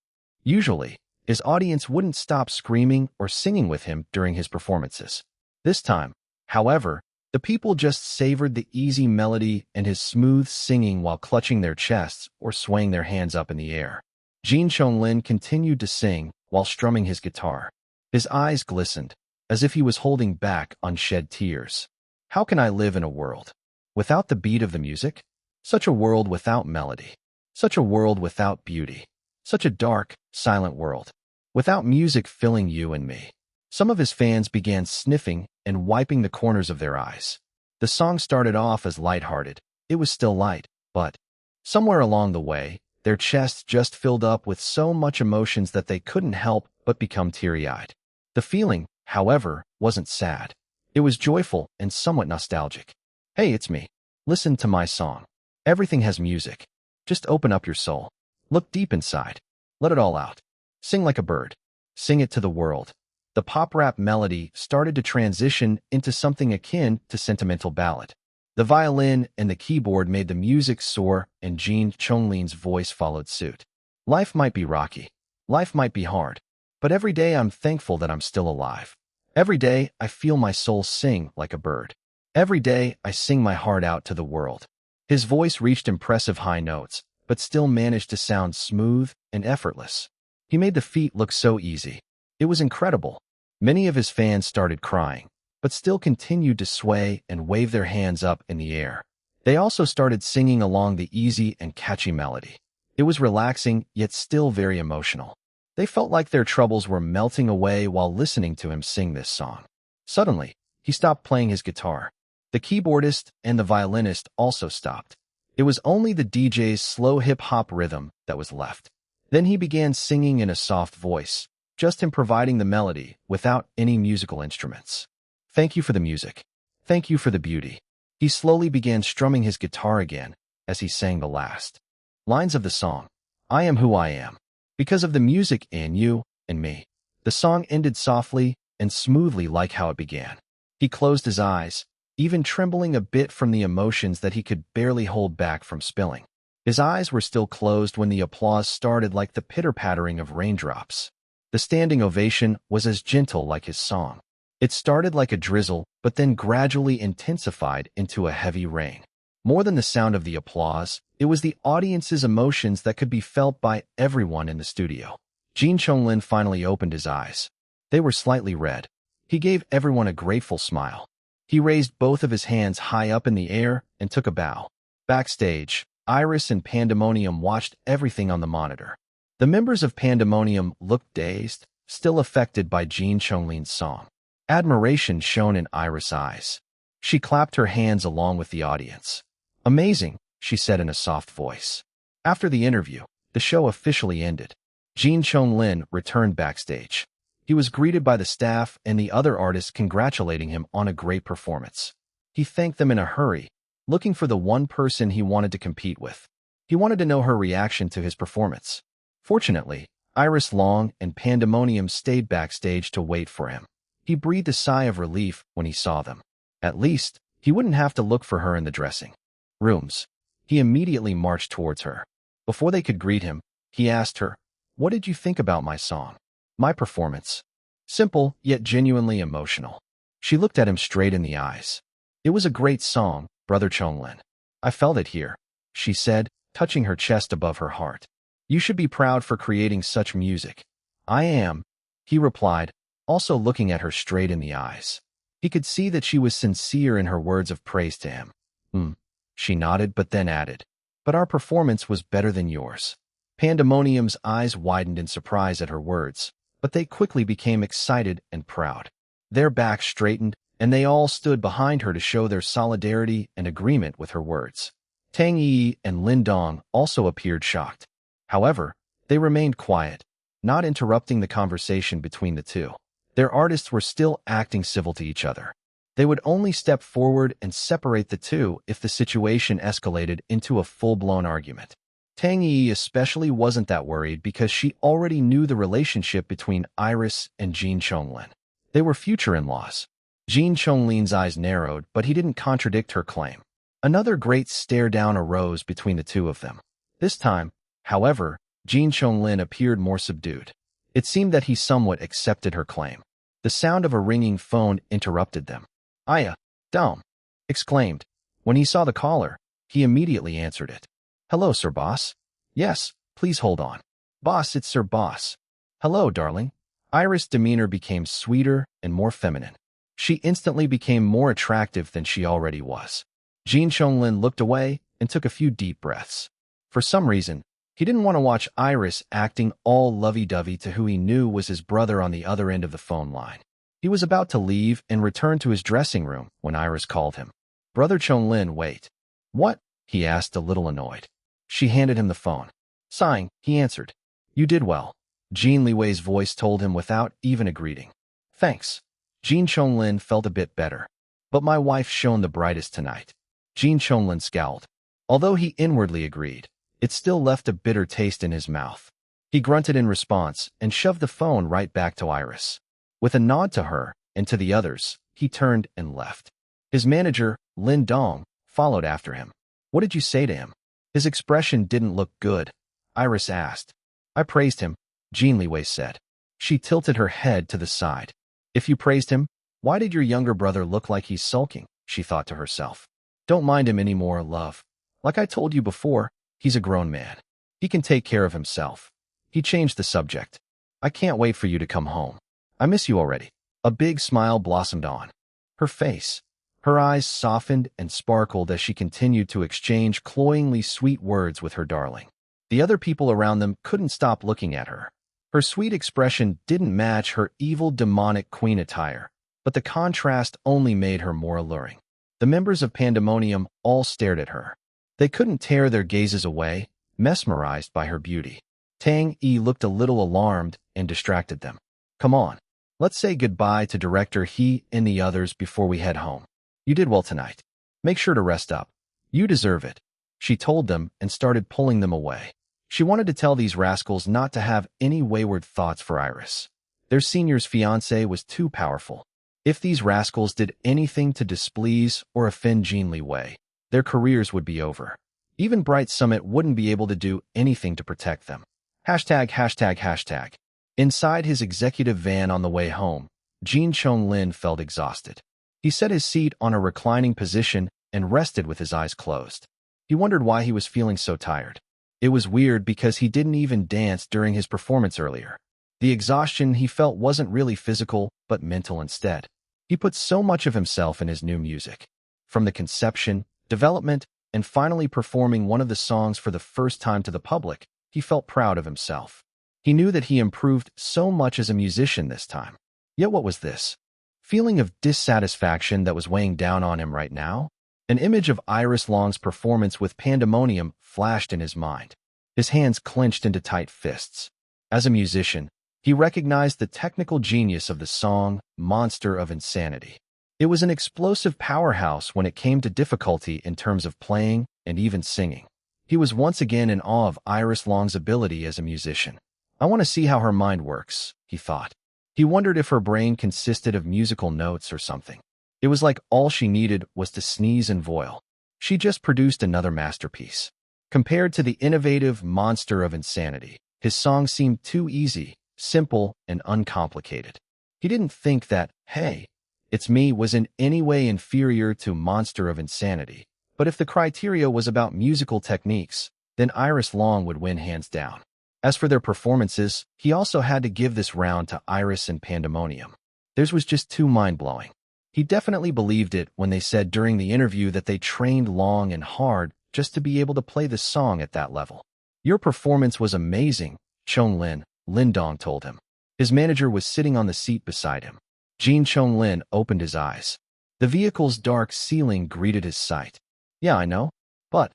Usually, his audience wouldn't stop screaming or singing with him during his performances. This time, however, the people just savored the easy melody and his smooth singing while clutching their chests or swaying their hands up in the air. Jin Liwei continued to sing while strumming his guitar. His eyes glistened, as if he was holding back unshed tears. How can I live in a world without the beat of the music? Such a world without melody. Such a world without beauty. Such a dark, silent world. Without music filling you and me. Some of his fans began sniffing and wiping the corners of their eyes. The song started off as lighthearted. It was still light, but somewhere along the way, their chests just filled up with so much emotions that they couldn't help but become teary-eyed. The feeling, however, wasn't sad. It was joyful and somewhat nostalgic. Hey, it's me. Listen to my song. Everything has music. Just open up your soul. Look deep inside. Let it all out. Sing like a bird. Sing it to the world. The pop-rap melody started to transition into something akin to sentimental ballad. The violin and the keyboard made the music soar, and Jin Chonglin's voice followed suit. Life might be rocky. Life might be hard. But every day I'm thankful that I'm still alive. Every day I feel my soul sing like a bird. Every day I sing my heart out to the world. His voice reached impressive high notes, but still managed to sound smooth and effortless. He made the feat look so easy. It was incredible. Many of his fans started crying, but still continued to sway and wave their hands up in the air. They also started singing along the easy and catchy melody. It was relaxing, yet still very emotional. They felt like their troubles were melting away while listening to him sing this song. Suddenly, he stopped playing his guitar. The keyboardist and the violinist also stopped. It was only the DJ's slow hip-hop rhythm that was left. Then he began singing in a soft voice, just him providing the melody without any musical instruments. Thank you for the music. Thank you for the beauty. He slowly began strumming his guitar again as he sang the last lines of the song. I am who I am. Because of the music in you and me. The song ended softly and smoothly like how it began. He closed his eyes, even trembling a bit from the emotions that he could barely hold back from spilling. His eyes were still closed when the applause started like the pitter-pattering of raindrops. The standing ovation was as gentle like his song. It started like a drizzle, but then gradually intensified into a heavy rain. More than the sound of the applause, it was the audience's emotions that could be felt by everyone in the studio. Jin Chonglin finally opened his eyes. They were slightly red. He gave everyone a grateful smile. He raised both of his hands high up in the air and took a bow. Backstage, Iris and Pandemonium watched everything on the monitor. The members of Pandemonium looked dazed, still affected by Jin Chonglin's song. Admiration shone in Iris' eyes. She clapped her hands along with the audience. Amazing, she said in a soft voice. After the interview, the show officially ended. Jin Chonglin returned backstage. He was greeted by the staff and the other artists congratulating him on a great performance. He thanked them in a hurry, looking for the one person he wanted to compete with. He wanted to know her reaction to his performance. Fortunately, Iris Long and Pandemonium stayed backstage to wait for him. He breathed a sigh of relief when he saw them. At least, he wouldn't have to look for her in the dressing rooms. He immediately marched towards her. Before they could greet him, he asked her, "What did you think about my song? My performance?" Simple, yet genuinely emotional. She looked at him straight in the eyes. "It was a great song, Brother Chonglin. I felt it here," she said, touching her chest above her heart. "You should be proud for creating such music." "I am," he replied, also looking at her straight in the eyes. He could see that she was sincere in her words of praise to him. She nodded but then added, "But our performance was better than yours." Pandemonium's eyes widened in surprise at her words, but they quickly became excited and proud. Their backs straightened, and they all stood behind her to show their solidarity and agreement with her words. Tang Yi and Lin Dong also appeared shocked. However, they remained quiet, not interrupting the conversation between the two. Their artists were still acting civil to each other. They would only step forward and separate the two if the situation escalated into a full-blown argument. Tang Yi especially wasn't that worried because she already knew the relationship between Iris and Jin Chonglin. They were future in-laws. Jin Chonglin's eyes narrowed, but he didn't contradict her claim. Another great stare-down arose between the two of them. This time, however, Jin Chonglin appeared more subdued. It seemed that he somewhat accepted her claim. The sound of a ringing phone interrupted them. "Aya, Dom!" exclaimed. When he saw the caller, he immediately answered it. "Hello, Sir Boss." "Yes, please hold on." "Boss, it's Sir Boss." "Hello, darling." Iris' demeanor became sweeter and more feminine. She instantly became more attractive than she already was. Jin Chonglin looked away and took a few deep breaths. For some reason, he didn't want to watch Iris acting all lovey-dovey to who he knew was his brother on the other end of the phone line. He was about to leave and return to his dressing room when Iris called him. "Brother Chonglin, wait." "What?" he asked, a little annoyed. She handed him the phone. Sighing, he answered. "You did well," Jin Liwei's voice told him without even a greeting. "Thanks." Jin Chonglin felt a bit better. "But my wife shone the brightest tonight." Jin Chonglin scowled. Although he inwardly agreed, it still left a bitter taste in his mouth. He grunted in response and shoved the phone right back to Iris. With a nod to her and to the others, he turned and left. His manager, Lin Dong, followed after him. "What did you say to him?" "His expression didn't look good," Iris asked. "I praised him," Jin Liwei said. She tilted her head to the side. "If you praised him, why did your younger brother look like he's sulking?" she thought to herself. "Don't mind him anymore, love. Like I told you before, he's a grown man. He can take care of himself." He changed the subject. "I can't wait for you to come home. I miss you already." A big smile blossomed on her face. Her eyes softened and sparkled as she continued to exchange cloyingly sweet words with her darling. The other people around them couldn't stop looking at her. Her sweet expression didn't match her evil demonic queen attire, but the contrast only made her more alluring. The members of Pandemonium all stared at her. They couldn't tear their gazes away, mesmerized by her beauty. Tang Yi looked a little alarmed and distracted them. "Come on, let's say goodbye to Director He and the others before we head home. You did well tonight. Make sure to rest up. You deserve it," she told them and started pulling them away. She wanted to tell these rascals not to have any wayward thoughts for Iris. Their senior's fiancé was too powerful. If these rascals did anything to displease or offend Jin Liwei, their careers would be over. Even Bright Summit wouldn't be able to do anything to protect them. ####. Inside his executive van on the way home, Jin Chonglin felt exhausted. He set his seat on a reclining position and rested with his eyes closed. He wondered why he was feeling so tired. It was weird because he didn't even dance during his performance earlier. The exhaustion he felt wasn't really physical, but mental instead. He put so much of himself in his new music. From the conception, development, and finally performing one of the songs for the first time to the public, he felt proud of himself. He knew that he improved so much as a musician this time. Yet what was this feeling of dissatisfaction that was weighing down on him right now? An image of Iris Long's performance with Pandemonium flashed in his mind. His hands clenched into tight fists. As a musician, he recognized the technical genius of the song Monster of Insanity. It was an explosive powerhouse when it came to difficulty in terms of playing and even singing. He was once again in awe of Iris Long's ability as a musician. "I want to see how her mind works," he thought. He wondered if her brain consisted of musical notes or something. It was like all she needed was to sneeze and voil. She just produced another masterpiece. Compared to the innovative Monster of Insanity, his song seemed too easy, simple, and uncomplicated. He didn't think that, "Hey, it's me," was in any way inferior to Monster of Insanity. But if the criteria was about musical techniques, then Iris Long would win hands down. As for their performances, he also had to give this round to Iris and Pandemonium. Theirs was just too mind-blowing. He definitely believed it when they said during the interview that they trained long and hard just to be able to play the song at that level. "Your performance was amazing," Chonglin, Lin Dong told him. His manager was sitting on the seat beside him. Jin Chonglin opened his eyes. The vehicle's dark ceiling greeted his sight. "Yeah, I know. But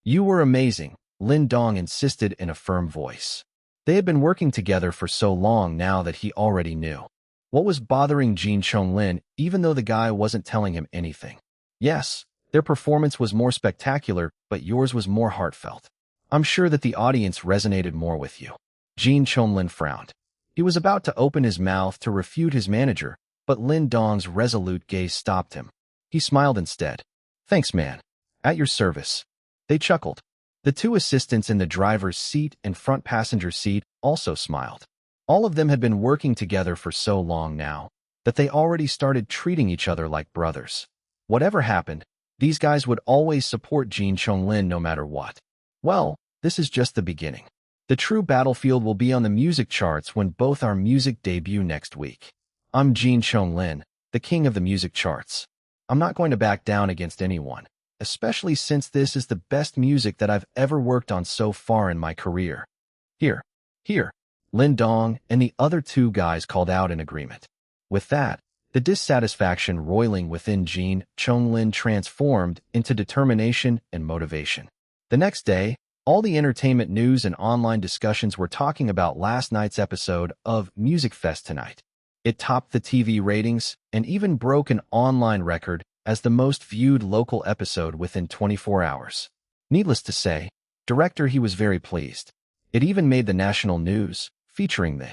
you were amazing," Lin Dong insisted in a firm voice. They had been working together for so long now that he already knew. What was bothering Jin Chonglin, even though the guy wasn't telling him anything? "Yes, their performance was more spectacular, but yours was more heartfelt. I'm sure that the audience resonated more with you." Jin Chonglin frowned. He was about to open his mouth to refute his manager, but Lin Dong's resolute gaze stopped him. He smiled instead. "Thanks, man. At your service." They chuckled. The two assistants in the driver's seat and front passenger seat also smiled. All of them had been working together for so long now that they already started treating each other like brothers. Whatever happened, these guys would always support Jin Chonglin no matter what. Well, this is just the beginning. The true battlefield will be on the music charts when both our music debut next week. I'm Jin Chonglin, the king of the music charts. I'm not going to back down against anyone. especially since this is the best music that I've ever worked on so far in my career. Here, here, Lin Dong and the other two guys called out in agreement. With that, the dissatisfaction roiling within Jin Chonglin transformed into determination and motivation. The next day, all the entertainment news and online discussions were talking about last night's episode of Music Fest Tonight. It topped the TV ratings and even broke an online record as the most viewed local episode within 24 hours. Needless to say, director he was very pleased. It even made the national news, featuring the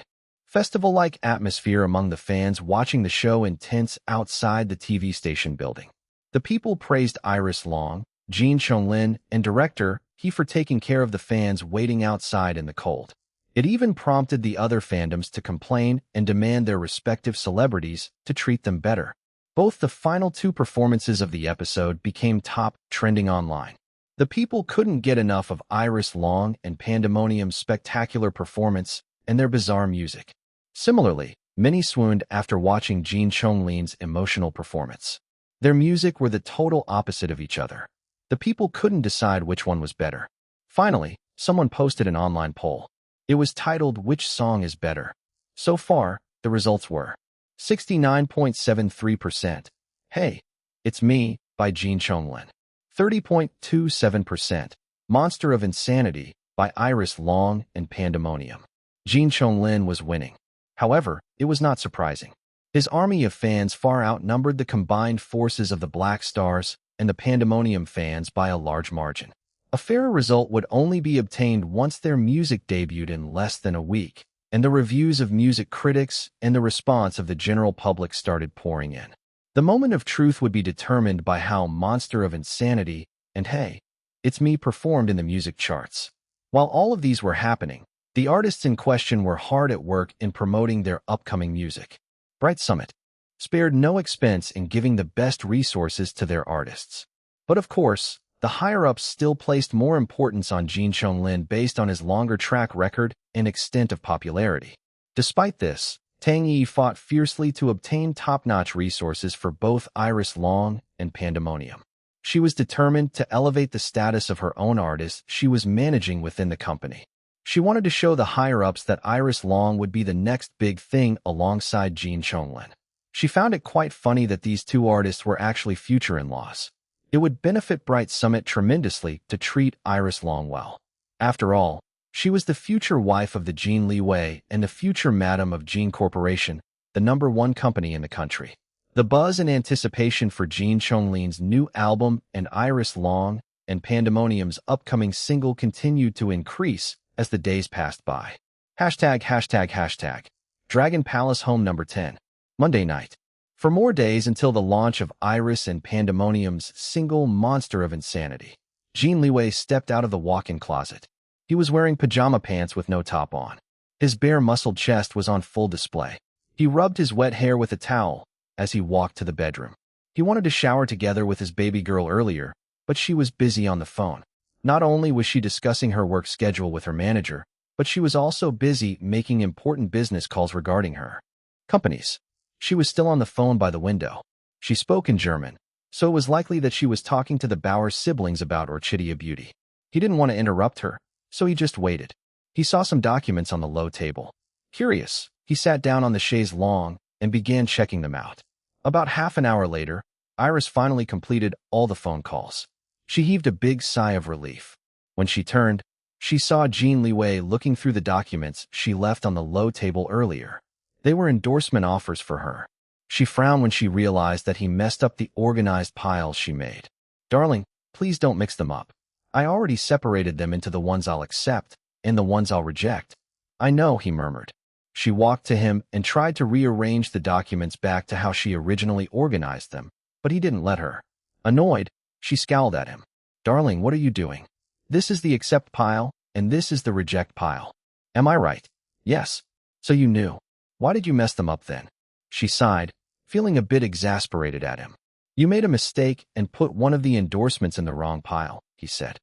festival-like atmosphere among the fans watching the show in tents outside the TV station building. The people praised Iris Long, Jin Chonglin, and director he for taking care of the fans waiting outside in the cold. It even prompted the other fandoms to complain and demand their respective celebrities to treat them better. Both the final two performances of the episode became top trending online. The people couldn't get enough of Iris Long and Pandemonium's spectacular performance and their bizarre music. Similarly, many swooned after watching Jin Chonglin's emotional performance. Their music were the total opposite of each other. The people couldn't decide which one was better. Finally, someone posted an online poll. It was titled "Which Song is Better?" So far, the results were 69.73%, "Hey, It's Me" by Jin Chonglin, 30.27%, "Monster of Insanity" by Iris Long and Pandemonium. Jin Chonglin was winning. However, it was not surprising. His army of fans far outnumbered the combined forces of the Black Stars and the Pandemonium fans by a large margin. A fairer result would only be obtained once their music debuted in less than a week, and the reviews of music critics and the response of the general public started pouring in. The moment of truth would be determined by how Monster of Insanity and Hey, It's Me performed in the music charts. While all of these were happening, the artists in question were hard at work in promoting their upcoming music. Bright Summit spared no expense in giving the best resources to their artists. But of course, the higher-ups still placed more importance on Jin Chonglin based on his longer track record and extent of popularity. Despite this, Tang Yi fought fiercely to obtain top-notch resources for both Iris Long and Pandemonium. She was determined to elevate the status of her own artists she was managing within the company. She wanted to show the higher-ups that Iris Long would be the next big thing alongside Jin Chonglin. She found it quite funny that these two artists were actually future-in-laws. It would benefit Bright Summit tremendously to treat Iris Long well. After all, she was the future wife of the Jin Liwei and the future madam of Jin Corporation, the #1 company in the country. The buzz and anticipation for Jin Chonglin's new album and Iris Long and Pandemonium's upcoming single continued to increase as the days passed by. ####. Dragon Palace Home Number 10. Monday night. For more days until the launch of Iris and Pandemonium's single Monster of Insanity, Jin Liwei stepped out of the walk-in closet. He was wearing pajama pants with no top on. His bare muscled chest was on full display. He rubbed his wet hair with a towel as he walked to the bedroom. He wanted to shower together with his baby girl earlier, but she was busy on the phone. Not only was she discussing her work schedule with her manager, but she was also busy making important business calls regarding her companies. She was still on the phone by the window. She spoke in German, so it was likely that she was talking to the Bauer siblings about Orchidea Beauty. He didn't want to interrupt her, so he just waited. He saw some documents on the low table. Curious, he sat down on the chaise longue and began checking them out. About half an hour later, Iris finally completed all the phone calls. She heaved a big sigh of relief. When she turned, she saw Jin Liwei looking through the documents she left on the low table earlier. They were endorsement offers for her. She frowned when she realized that he messed up the organized piles she made. "Darling, please don't mix them up. I already separated them into the ones I'll accept and the ones I'll reject." "I know," he murmured. She walked to him and tried to rearrange the documents back to how she originally organized them, but he didn't let her. Annoyed, she scowled at him. "Darling, what are you doing? This is the accept pile, and this is the reject pile. Am I right?" "Yes." "So you knew. Why did you mess them up then?" She sighed, feeling a bit exasperated at him. "You made a mistake and put one of the endorsements in the wrong pile," he said.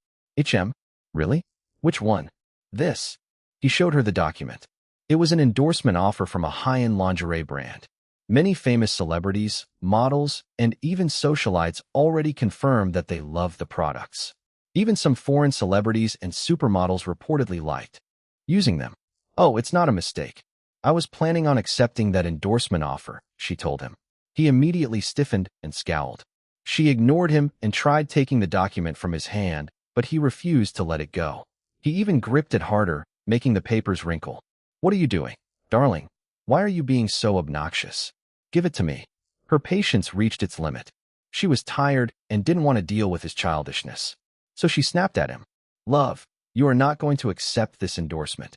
Really? Which one?" "This." He showed her the document. It was an endorsement offer from a high-end lingerie brand. Many famous celebrities, models, and even socialites already confirmed that they love the products. Even some foreign celebrities and supermodels reportedly liked using them. Oh, it's not a mistake. I was planning on accepting that endorsement offer, she told him. He immediately stiffened and scowled. She ignored him and tried taking the document from his hand, but he refused to let it go. He even gripped it harder, making the papers wrinkle. What are you doing? Darling, why are you being so obnoxious? Give it to me. Her patience reached its limit. She was tired and didn't want to deal with his childishness. So she snapped at him. Love, you are not going to accept this endorsement.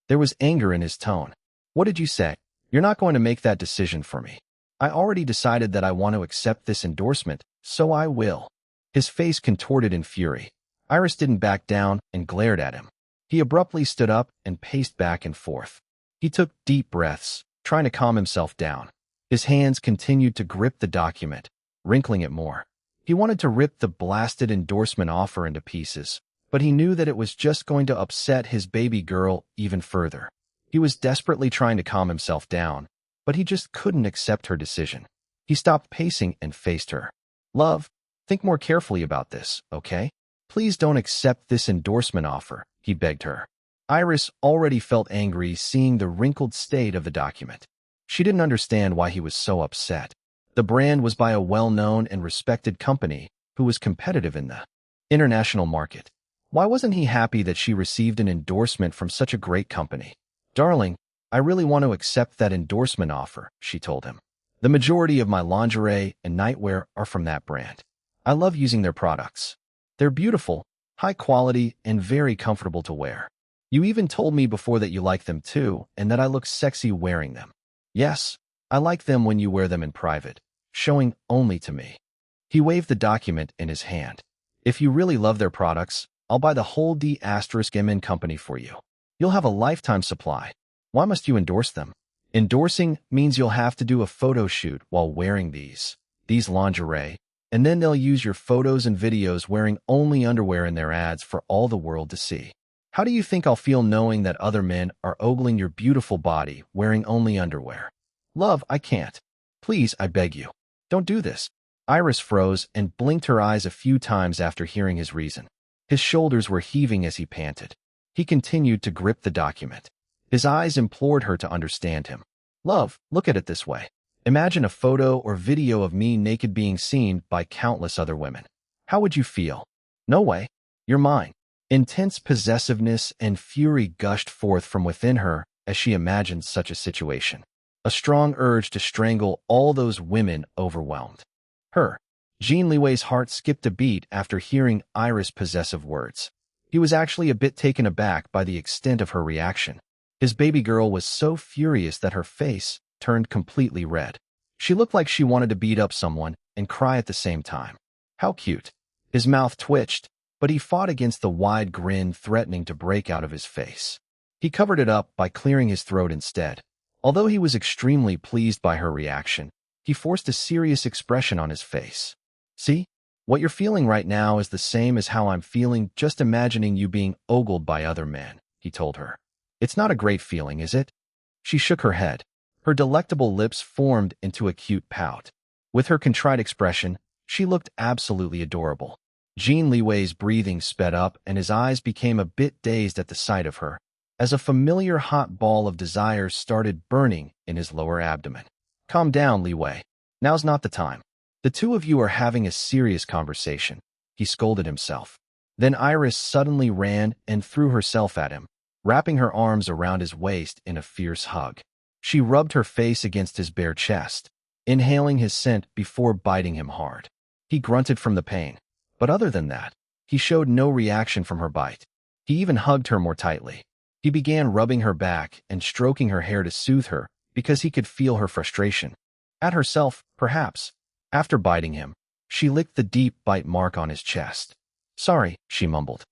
There was anger in his tone. What did you say? You're not going to make that decision for me. I already decided that I want to accept this endorsement, so I will. His face contorted in fury. Iris didn't back down and glared at him. He abruptly stood up and paced back and forth. He took deep breaths, trying to calm himself down. His hands continued to grip the document, wrinkling it more. He wanted to rip the blasted endorsement offer into pieces, but he knew that it was just going to upset his baby girl even further. He was desperately trying to calm himself down, but he just couldn't accept her decision. He stopped pacing and faced her. Love, think more carefully about this, okay? Please don't accept this endorsement offer, he begged her. Iris already felt angry seeing the wrinkled state of the document. She didn't understand why he was so upset. The brand was by a well-known and respected company who was competitive in the international market. Why wasn't he happy that she received an endorsement from such a great company? Darling, I really want to accept that endorsement offer, she told him. The majority of my lingerie and nightwear are from that brand. I love using their products. They're beautiful, high quality, and very comfortable to wear. You even told me before that you like them too, and that I look sexy wearing them. Yes, I like them when you wear them in private, showing only to me. He waved the document in his hand. If you really love their products, I'll buy the whole D*MN company for you. You'll have a lifetime supply. Why must you endorse them? Endorsing means you'll have to do a photo shoot while wearing these lingerie, and then they'll use your photos and videos wearing only underwear in their ads for all the world to see. How do you think I'll feel knowing that other men are ogling your beautiful body wearing only underwear? Love, I can't. Please, I beg you. Don't do this. Iris froze and blinked her eyes a few times after hearing his reason. His shoulders were heaving as he panted. He continued to grip the document. His eyes implored her to understand him. Love, look at it this way. Imagine a photo or video of me naked being seen by countless other women. How would you feel? No way. You're mine. Intense possessiveness and fury gushed forth from within her as she imagined such a situation. A strong urge to strangle all those women overwhelmed her. Jin Liwei's heart skipped a beat after hearing Iris' possessive words. He was actually a bit taken aback by the extent of her reaction. His baby girl was so furious that her face turned completely red. She looked like she wanted to beat up someone and cry at the same time. How cute. His mouth twitched, but he fought against the wide grin threatening to break out of his face. He covered it up by clearing his throat instead. Although he was extremely pleased by her reaction, he forced a serious expression on his face. See? What you're feeling right now is the same as how I'm feeling just imagining you being ogled by other men, he told her. It's not a great feeling, is it? She shook her head. Her delectable lips formed into a cute pout. With her contrite expression, she looked absolutely adorable. Jin Liwei's breathing sped up and his eyes became a bit dazed at the sight of her, as a familiar hot ball of desire started burning in his lower abdomen. Calm down, Liwei. Now's not the time. The two of you are having a serious conversation, he scolded himself. Then Iris suddenly ran and threw herself at him, wrapping her arms around his waist in a fierce hug. She rubbed her face against his bare chest, inhaling his scent before biting him hard. He grunted from the pain, but other than that, he showed no reaction from her bite. He even hugged her more tightly. He began rubbing her back and stroking her hair to soothe her because he could feel her frustration. At herself, perhaps. After biting him, she licked the deep bite mark on his chest. Sorry, she mumbled.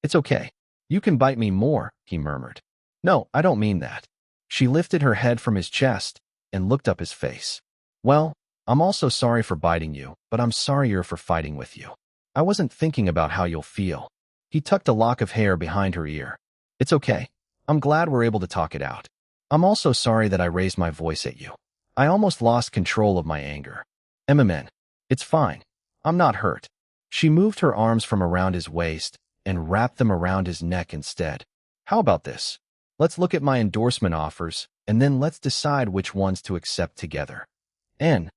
It's okay. You can bite me more, he murmured. No, I don't mean that. She lifted her head from his chest and looked up his face. Well, I'm also sorry for biting you, but I'm sorrier for fighting with you. I wasn't thinking about how you'll feel. He tucked a lock of hair behind her ear. It's okay. I'm glad we're able to talk it out. I'm also sorry that I raised my voice at you. I almost lost control of my anger. MMN. It's fine. I'm not hurt. She moved her arms from around his waist and wrapped them around his neck instead. How about this? Let's look at my endorsement offers, and then let's decide which ones to accept together. N.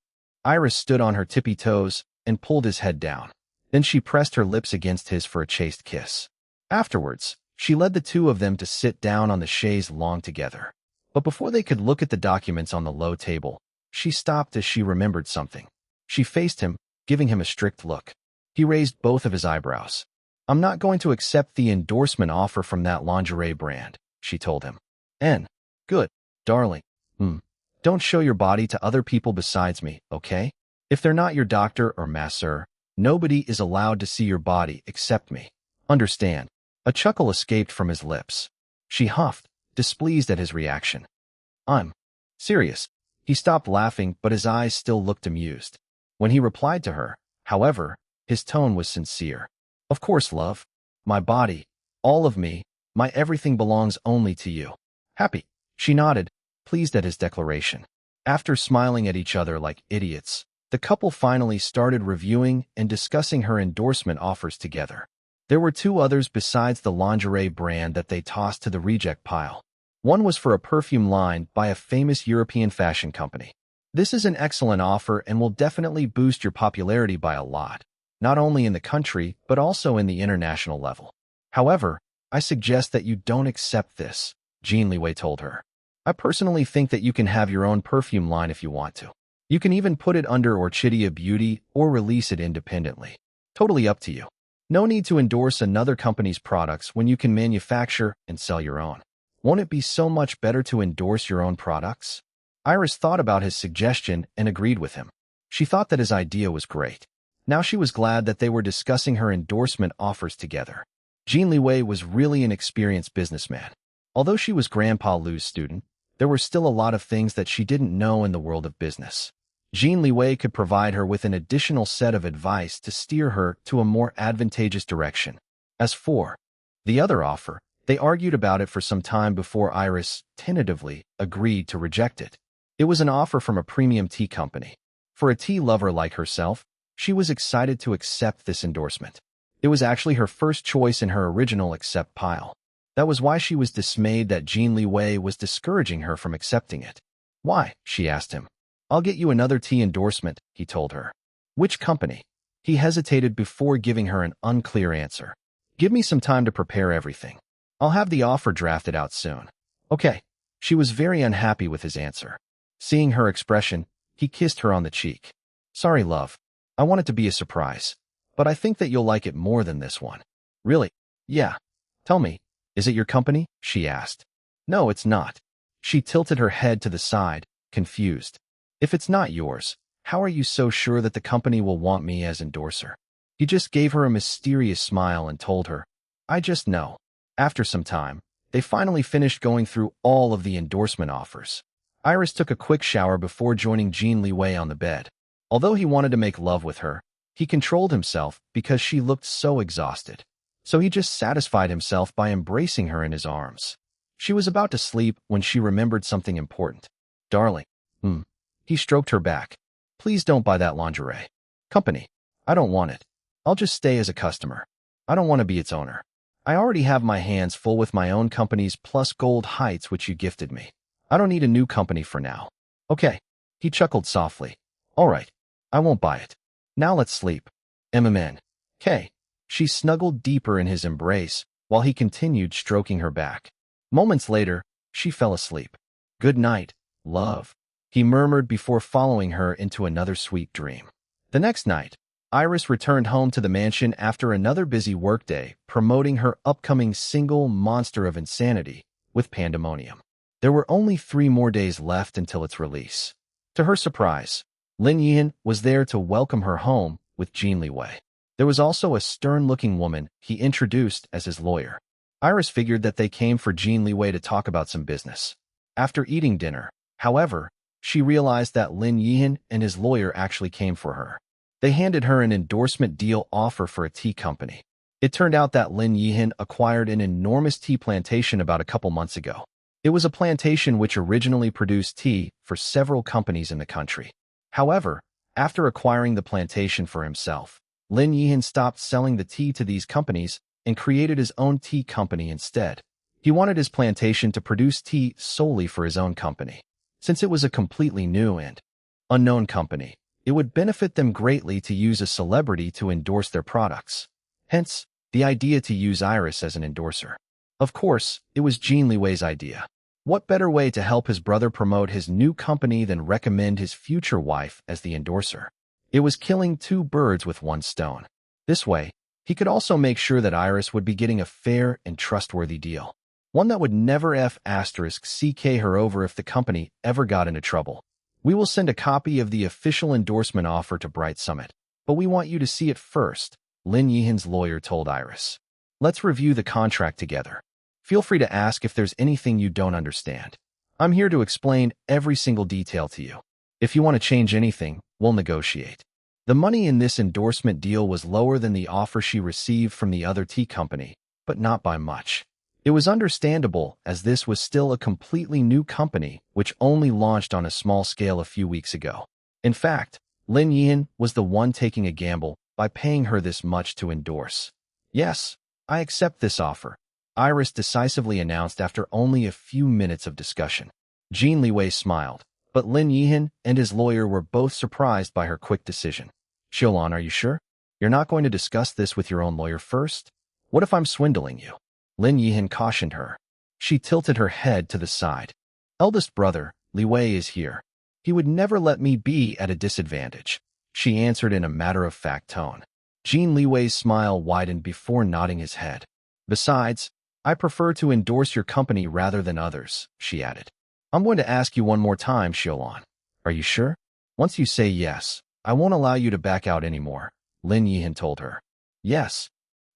Iris stood on her tippy toes and pulled his head down. Then she pressed her lips against his for a chaste kiss. Afterwards, she led the two of them to sit down on the chaise longue together. But before they could look at the documents on the low table, she stopped as she remembered something. She faced him, giving him a strict look. He raised both of his eyebrows. I'm not going to accept the endorsement offer from that lingerie brand, she told him. N. Good, darling. Don't show your body to other people besides me, okay? If they're not your doctor or masseur, nobody is allowed to see your body except me. Understand? A chuckle escaped from his lips. She huffed, displeased at his reaction. I'm serious. He stopped laughing, but his eyes still looked amused. When he replied to her, however, his tone was sincere. Of course, love. My body, all of me, my everything belongs only to you. Happy. She nodded, pleased at his declaration. After smiling at each other like idiots, the couple finally started reviewing and discussing her endorsement offers together. There were two others besides the lingerie brand that they tossed to the reject pile. One was for a perfume line by a famous European fashion company. This is an excellent offer and will definitely boost your popularity by a lot, not only in the country, but also in the international level. However, I suggest that you don't accept this, Jin Liwei told her. I personally think that you can have your own perfume line if you want to. You can even put it under Orchidia Beauty or release it independently. Totally up to you. No need to endorse another company's products when you can manufacture and sell your own. Won't it be so much better to endorse your own products? Iris thought about his suggestion and agreed with him. She thought that his idea was great. Now she was glad that they were discussing her endorsement offers together. Jin Liwei was really an experienced businessman. Although she was Grandpa Lu's student, there were still a lot of things that she didn't know in the world of business. Jin Liwei could provide her with an additional set of advice to steer her to a more advantageous direction. As for the other offer, they argued about it for some time before Iris tentatively agreed to reject it. It was an offer from a premium tea company. For a tea lover like herself, she was excited to accept this endorsement. It was actually her first choice in her original accept pile. That was why she was dismayed that Jin Liwei was discouraging her from accepting it. Why? She asked him. I'll get you another tea endorsement, he told her. Which company? He hesitated before giving her an unclear answer. Give me some time to prepare everything. I'll have the offer drafted out soon. Okay. She was very unhappy with his answer. Seeing her expression, he kissed her on the cheek. Sorry, love. I want it to be a surprise. But I think that you'll like it more than this one. Really? Yeah. Tell me, is it your company? She asked. No, it's not. She tilted her head to the side, confused. If it's not yours, how are you so sure that the company will want me as endorser? He just gave her a mysterious smile and told her, I just know. After some time, they finally finished going through all of the endorsement offers. Iris took a quick shower before joining Jin Liwei on the bed. Although he wanted to make love with her, he controlled himself because she looked so exhausted. So he just satisfied himself by embracing her in his arms. She was about to sleep when she remembered something important. Darling. He stroked her back. Please don't buy that lingerie company. I don't want it. I'll just stay as a customer. I don't want to be its owner. I already have my hands full with my own companies plus Gold Heights which you gifted me. I don't need a new company for now. Okay. He chuckled softly. All right. I won't buy it. Now let's sleep. MMN. K. She snuggled deeper in his embrace while he continued stroking her back. Moments later, she fell asleep. Good night, love, he murmured before following her into another sweet dream. The next night, Iris returned home to the mansion after another busy workday, promoting her upcoming single Monster of Insanity with Pandemonium. There were only 3 more days left until its release. To her surprise, Lin Yihan was there to welcome her home with Jin Liwei. There was also a stern-looking woman he introduced as his lawyer. Iris figured that they came for Jin Liwei to talk about some business. After eating dinner, however, she realized that Lin Yihan and his lawyer actually came for her. They handed her an endorsement deal offer for a tea company. It turned out that Lin Yihan acquired an enormous tea plantation about a couple months ago. It was a plantation which originally produced tea for several companies in the country. However, after acquiring the plantation for himself, Lin Yihan stopped selling the tea to these companies and created his own tea company instead. He wanted his plantation to produce tea solely for his own company. Since it was a completely new and unknown company, it would benefit them greatly to use a celebrity to endorse their products. Hence, the idea to use Iris as an endorser. Of course, it was Jin Liwei's idea. What better way to help his brother promote his new company than recommend his future wife as the endorser? It was killing two birds with one stone. This way, he could also make sure that Iris would be getting a fair and trustworthy deal. One that would never CK her over if the company ever got into trouble. We will send a copy of the official endorsement offer to Bright Summit, but we want you to see it first, Lin Yihan's lawyer told Iris. Let's review the contract together. Feel free to ask if there's anything you don't understand. I'm here to explain every single detail to you. If you want to change anything, we'll negotiate. The money in this endorsement deal was lower than the offer she received from the other tea company, but not by much. It was understandable as this was still a completely new company which only launched on a small scale a few weeks ago. In fact, Lin Yihan was the one taking a gamble by paying her this much to endorse. Yes, I accept this offer, Iris decisively announced after only a few minutes of discussion. Jin Liwei smiled, but Lin Yihan and his lawyer were both surprised by her quick decision. Xiaolon, are you sure? You're not going to discuss this with your own lawyer first? What if I'm swindling you? Lin Yihan cautioned her. She tilted her head to the side. Eldest brother, Liwei is here. He would never let me be at a disadvantage, she answered in a matter-of-fact tone. Jin Liwei's smile widened before nodding his head. Besides, I prefer to endorse your company rather than others, she added. I'm going to ask you one more time, Xiaolon. Are you sure? Once you say yes, I won't allow you to back out anymore, Lin Yihan told her. Yes.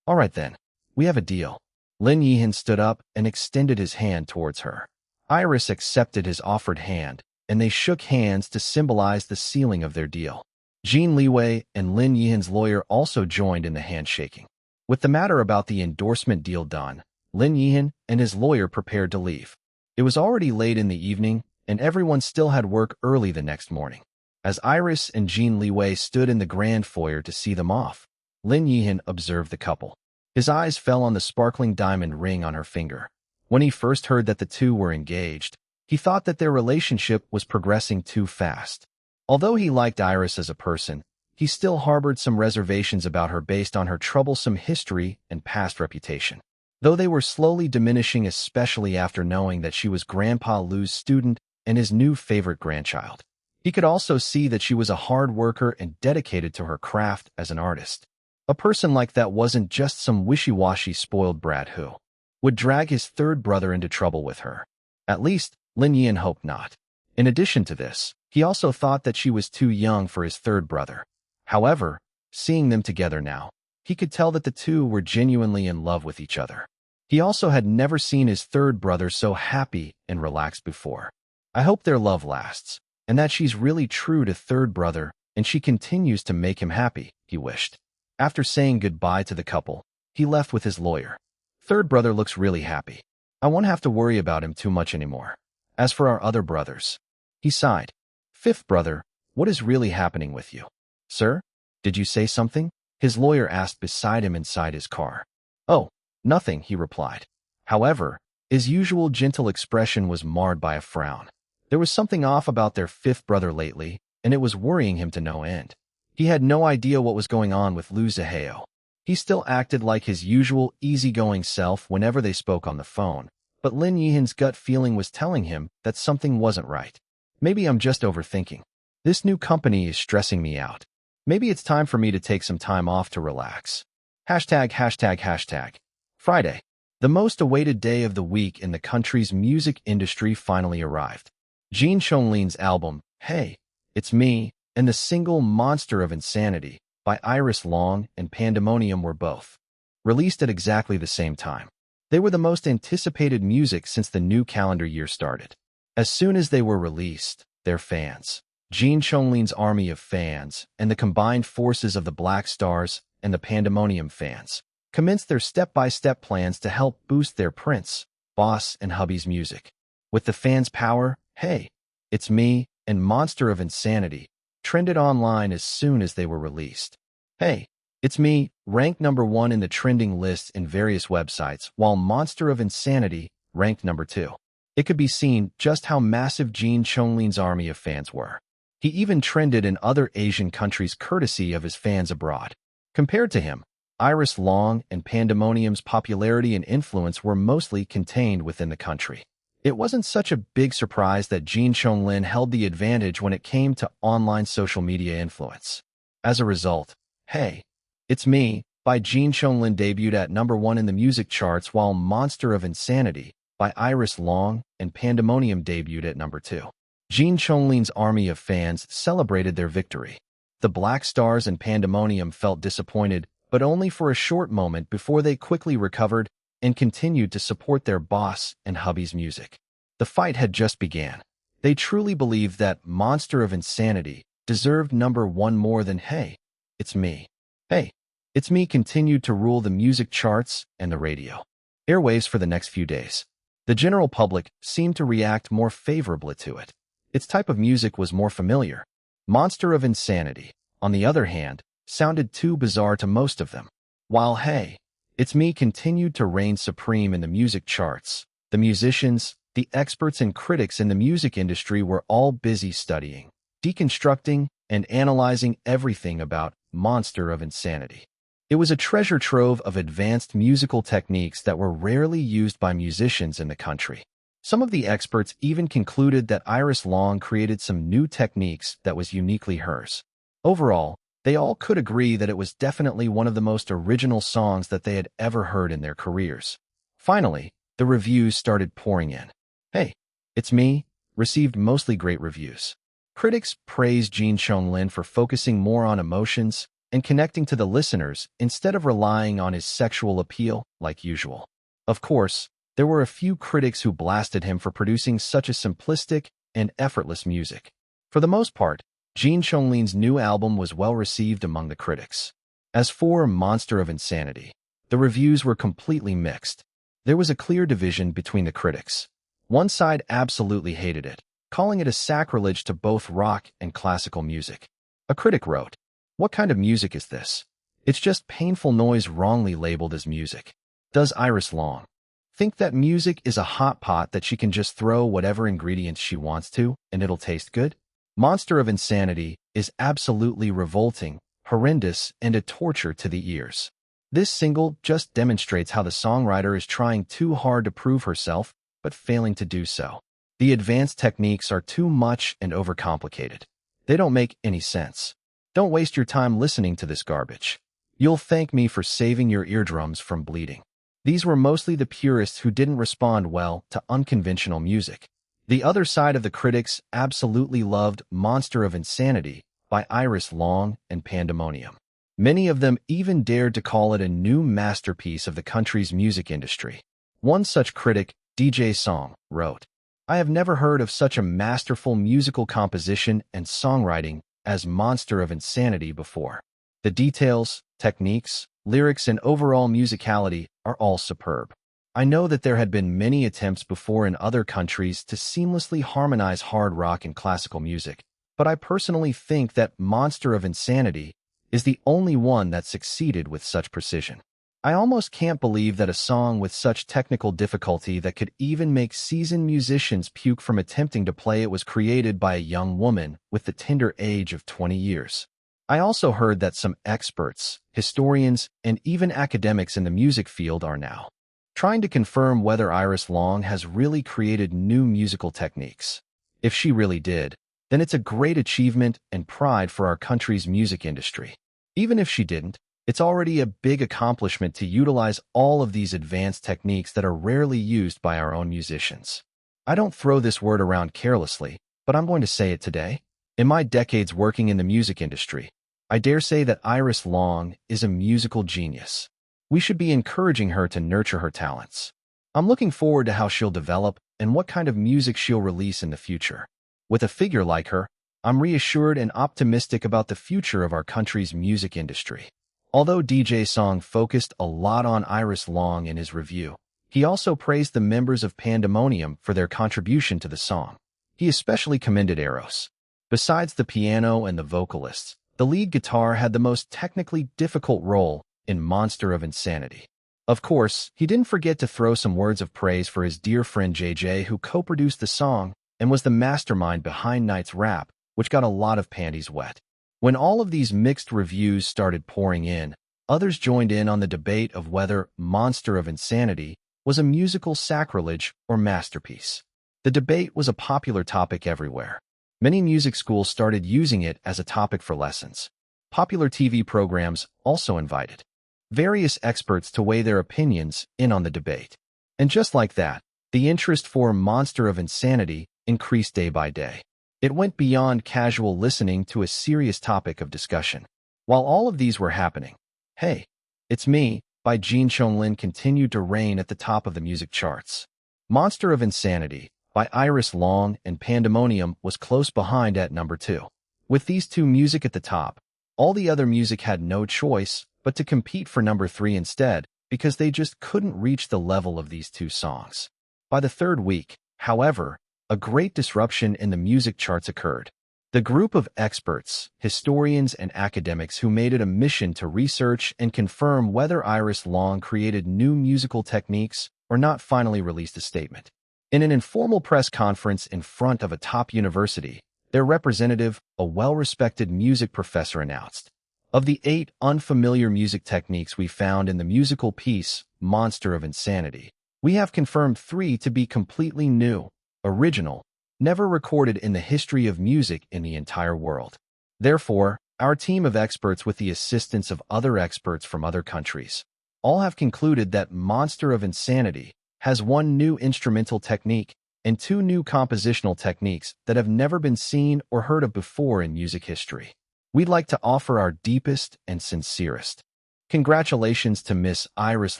All right then. We have a deal. Lin Yihan stood up and extended his hand towards her. Iris accepted his offered hand, and they shook hands to symbolize the sealing of their deal. Jin Liwei and Lin Yihan's lawyer also joined in the handshaking. With the matter about the endorsement deal done, Lin Yihan and his lawyer prepared to leave. It was already late in the evening, and everyone still had work early the next morning. As Iris and Jin Liwei stood in the grand foyer to see them off, Lin Yihan observed the couple. His eyes fell on the sparkling diamond ring on her finger. When he first heard that the two were engaged, he thought that their relationship was progressing too fast. Although he liked Iris as a person, he still harbored some reservations about her based on her troublesome history and past reputation. Though they were slowly diminishing, especially after knowing that she was Grandpa Lu's student and his new favorite grandchild. He could also see that she was a hard worker and dedicated to her craft as an artist. A person like that wasn't just some wishy-washy spoiled brat who would drag his third brother into trouble with her. At least, Lin Yihan hoped not. In addition to this, he also thought that she was too young for his third brother. However, seeing them together now, he could tell that the two were genuinely in love with each other. He also had never seen his third brother so happy and relaxed before. I hope their love lasts, and that she's really true to third brother and she continues to make him happy, he wished. After saying goodbye to the couple, he left with his lawyer. Third brother looks really happy. I won't have to worry about him too much anymore. As for our other brothers, he sighed. Fifth brother, what is really happening with you? Sir, did you say something? His lawyer asked beside him inside his car. Oh, nothing, he replied. However, his usual gentle expression was marred by a frown. There was something off about their fifth brother lately, and it was worrying him to no end. He had no idea what was going on with Lu Zihao. He still acted like his usual easygoing self whenever they spoke on the phone, but Lin Yihan's gut feeling was telling him that something wasn't right. Maybe I'm just overthinking. This new company is stressing me out. Maybe it's time for me to take some time off to relax. ####. Friday. The most awaited day of the week in the country's music industry finally arrived. Jin Chonglin's album, Hey, It's Me, and the single Monster of Insanity by Iris Long and Pandemonium were both released at exactly the same time. They were the most anticipated music since the new calendar year started. As soon as they were released, their fans, Jin Chonglin's army of fans, and the combined forces of the Black Stars and the Pandemonium fans, commenced their step-by-step plans to help boost their Prince, Boss, and Hubby's music. With the fans' power, "Hey, It's Me" and "Monster of Insanity" trended online as soon as they were released. "Hey, It's Me" ranked #1 in the trending lists in various websites, while "Monster of Insanity" ranked #2. It could be seen just how massive Jin Chonglin's army of fans were. He even trended in other Asian countries courtesy of his fans abroad. Compared to him, Iris Long and Pandemonium's popularity and influence were mostly contained within the country. It wasn't such a big surprise that Jin Chonglin held the advantage when it came to online social media influence. As a result, "Hey, It's Me" by Jin Chonglin debuted at #1 in the music charts, while "Monster of Insanity" by Iris Long and Pandemonium debuted at #2. Jin Chonglin's army of fans celebrated their victory. The Black Stars and Pandemonium felt disappointed, but only for a short moment before they quickly recovered and continued to support their boss and hubby's music. The fight had just begun. They truly believed that "Monster of Insanity" deserved #1 more than "Hey, It's Me." "Hey, It's Me" continued to rule the music charts and the radio airwaves for the next few days. The general public seemed to react more favorably to it. Its type of music was more familiar. "Monster of Insanity," on the other hand, sounded too bizarre to most of them. While "Hey, It's Me" continued to reign supreme in the music charts, the musicians, the experts and critics in the music industry were all busy studying, deconstructing, and analyzing everything about "Monster of Insanity." It was a treasure trove of advanced musical techniques that were rarely used by musicians in the country. Some of the experts even concluded that Iris Long created some new techniques that was uniquely hers. Overall, they all could agree that it was definitely one of the most original songs that they had ever heard in their careers. Finally, the reviews started pouring in. "Hey, It's Me" received mostly great reviews. Critics praised Jin Chonglin for focusing more on emotions and connecting to the listeners instead of relying on his sexual appeal like usual. Of course, there were a few critics who blasted him for producing such a simplistic and effortless music. For the most part, Jin Chonglin's new album was well received among the critics. As for "Monster of Insanity," the reviews were completely mixed. There was a clear division between the critics. One side absolutely hated it, calling it a sacrilege to both rock and classical music. A critic wrote, "What kind of music is this? It's just painful noise wrongly labeled as music. Does Iris Long think that music is a hot pot that she can just throw whatever ingredients she wants to and it'll taste good? Monster of Insanity is absolutely revolting, horrendous, and a torture to the ears. This single just demonstrates how the songwriter is trying too hard to prove herself, but failing to do so. The advanced techniques are too much and overcomplicated. They don't make any sense. Don't waste your time listening to this garbage. You'll thank me for saving your eardrums from bleeding." These were mostly the purists who didn't respond well to unconventional music. The other side of the critics absolutely loved "Monster of Insanity" by Iris Long and Pandemonium. Many of them even dared to call it a new masterpiece of the country's music industry. One such critic, DJ Song, wrote, "I have never heard of such a masterful musical composition and songwriting as Monster of Insanity before. The details, techniques, lyrics, and overall musicality are all superb. I know that there had been many attempts before in other countries to seamlessly harmonize hard rock and classical music, but I personally think that Monster of Insanity is the only one that succeeded with such precision. I almost can't believe that a song with such technical difficulty that could even make seasoned musicians puke from attempting to play it was created by a young woman with the tender age of 20 years. I also heard that some experts, historians, and even academics in the music field are now trying to confirm whether Iris Long has really created new musical techniques. If she really did, then it's a great achievement and pride for our country's music industry. Even if she didn't, it's already a big accomplishment to utilize all of these advanced techniques that are rarely used by our own musicians. I don't throw this word around carelessly, but I'm going to say it today. In my decades working in the music industry, I dare say that Iris Long is a musical genius. We should be encouraging her to nurture her talents. I'm looking forward to how she'll develop and what kind of music she'll release in the future. With a figure like her, I'm reassured and optimistic about the future of our country's music industry." Although DJ Song focused a lot on Iris Long in his review, He also praised the members of Pandemonium for their contribution to the song. He especially commended Eros. Besides the piano and the vocalists, the lead guitar had the most technically difficult role in Monster of Insanity. Of course, he didn't forget to throw some words of praise for his dear friend JJ, who co-produced the song and was the mastermind behind Knight's rap, which got a lot of panties wet. When all of these mixed reviews started pouring in, others joined in on the debate of whether Monster of Insanity was a musical sacrilege or masterpiece. The debate was a popular topic everywhere. Many music schools started using it as a topic for lessons. Popular TV programs also invited various experts to weigh their opinions in on the debate. And just like that, the interest for Monster of Insanity increased day by day. It went beyond casual listening to a serious topic of discussion. While all of these were happening, Hey, It's Me by Jin Liwei continued to reign at the top of the music charts. Monster of Insanity by Iris Long and Pandemonium was close behind at number 2. With these two music at the top, all the other music had no choice but to compete for number 3 instead, because they just couldn't reach the level of these two songs. By the third week, however, a great disruption in the music charts occurred. The group of experts, historians, and academics who made it a mission to research and confirm whether Iris Long created new musical techniques or not finally released a statement. In an informal press conference in front of a top university, their representative, a well-respected music professor, announced, "Of the 8 unfamiliar music techniques we found in the musical piece, Monster of Insanity, we have confirmed 3 to be completely new, original, never recorded in the history of music in the entire world. Therefore, our team of experts, with the assistance of other experts from other countries, all have concluded that Monster of Insanity has 1 new instrumental technique and 2 new compositional techniques that have never been seen or heard of before in music history. We'd like to offer our deepest and sincerest congratulations to Miss Iris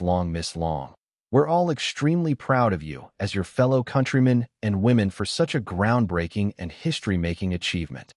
Long. Miss Long, we're all extremely proud of you as your fellow countrymen and women for such a groundbreaking and history-making achievement."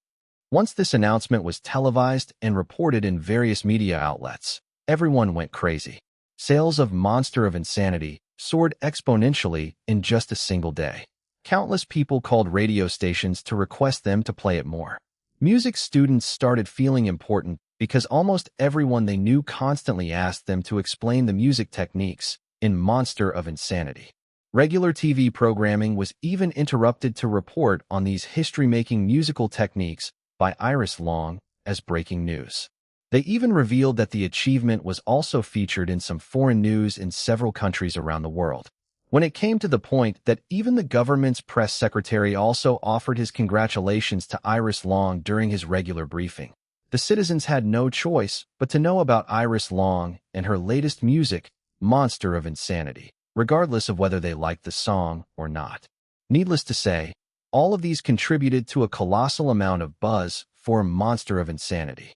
Once this announcement was televised and reported in various media outlets, everyone went crazy. Sales of Monster of Insanity soared exponentially in just a single day. Countless people called radio stations to request them to play it more. Music students started feeling important because almost everyone they knew constantly asked them to explain the music techniques in Monster of Insanity. Regular TV programming was even interrupted to report on these history-making musical techniques by Iris Long as breaking news. They even revealed that the achievement was also featured in some foreign news in several countries around the world. When it came to the point that even the government's press secretary also offered his congratulations to Iris Long during his regular briefing, the citizens had no choice but to know about Iris Long and her latest music, Monster of Insanity, regardless of whether they liked the song or not. Needless to say, all of these contributed to a colossal amount of buzz for Monster of Insanity.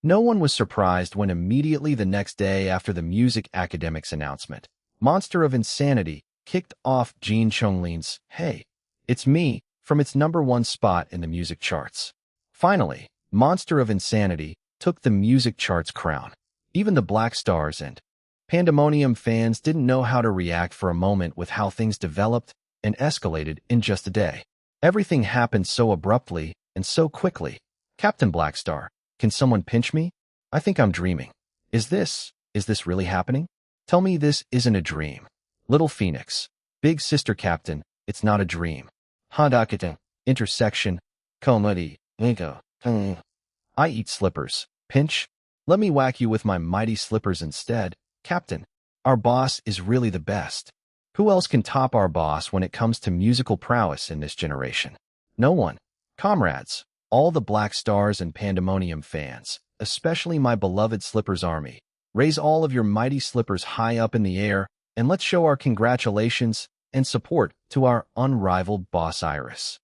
No one was surprised when immediately the next day after the music academics' announcement, Monster of Insanity kicked off Jin Liwei's "Hey, It's Me" from its number 1 spot in the music charts. Finally, Monster of Insanity took the music charts crown. Even the Black Stars and Pandemonium fans didn't know how to react for a moment with how things developed and escalated in just a day. Everything happened so abruptly and so quickly. "Captain Blackstar, can someone pinch me? I think I'm dreaming. Is this really happening? Tell me this isn't a dream. Little Phoenix, Big Sister Captain, it's not a dream. Hadakata, intersection, comedy, lingo. I eat slippers. Pinch? Let me whack you with my mighty slippers instead. Captain, our boss is really the best. Who else can top our boss when it comes to musical prowess in this generation? No one. Comrades, all the Black Stars and Pandemonium fans, especially my beloved Slippers Army, raise all of your mighty slippers high up in the air, and let's show our congratulations and support to our unrivaled Boss Iris.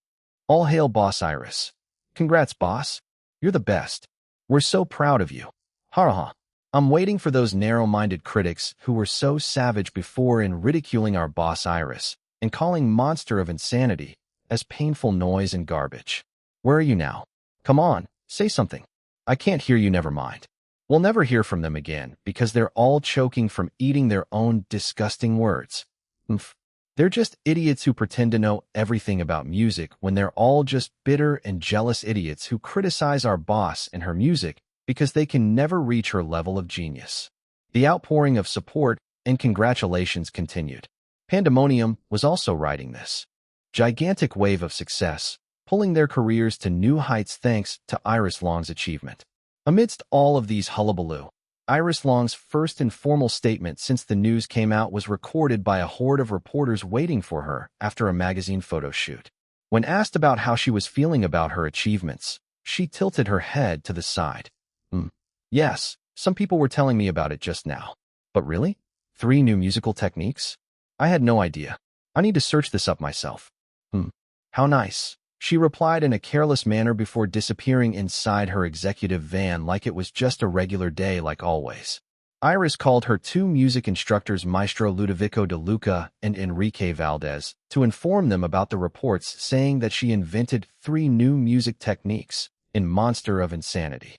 All hail Boss Iris. Congrats, boss. You're the best. We're so proud of you. Ha ha. I'm waiting for those narrow-minded critics who were so savage before in ridiculing our Boss Iris and calling Monster of Insanity as painful noise and garbage. Where are you now? Come on, say something. I can't hear you, never mind. We'll never hear from them again because they're all choking from eating their own disgusting words. Oomph. They're just idiots who pretend to know everything about music when they're all just bitter and jealous idiots who criticize our boss and her music because they can never reach her level of genius. The outpouring of support and congratulations continued. Pandemonium was also riding this gigantic wave of success, pulling their careers to new heights thanks to Iris Long's achievement. Amidst all of these hullabaloo, Iris Long's first informal statement since the news came out was recorded by a horde of reporters waiting for her after a magazine photo shoot. When asked about how she was feeling about her achievements, she tilted her head to the side. Yes, some people were telling me about it just now. But really? 3 new musical techniques? I had no idea. I need to search this up myself. How nice. She replied in a careless manner before disappearing inside her executive van like it was just a regular day like always. Iris called her 2 music instructors Maestro Ludovico De Luca and Enrique Valdez to inform them about the reports saying that she invented 3 new music techniques in Monster of Insanity.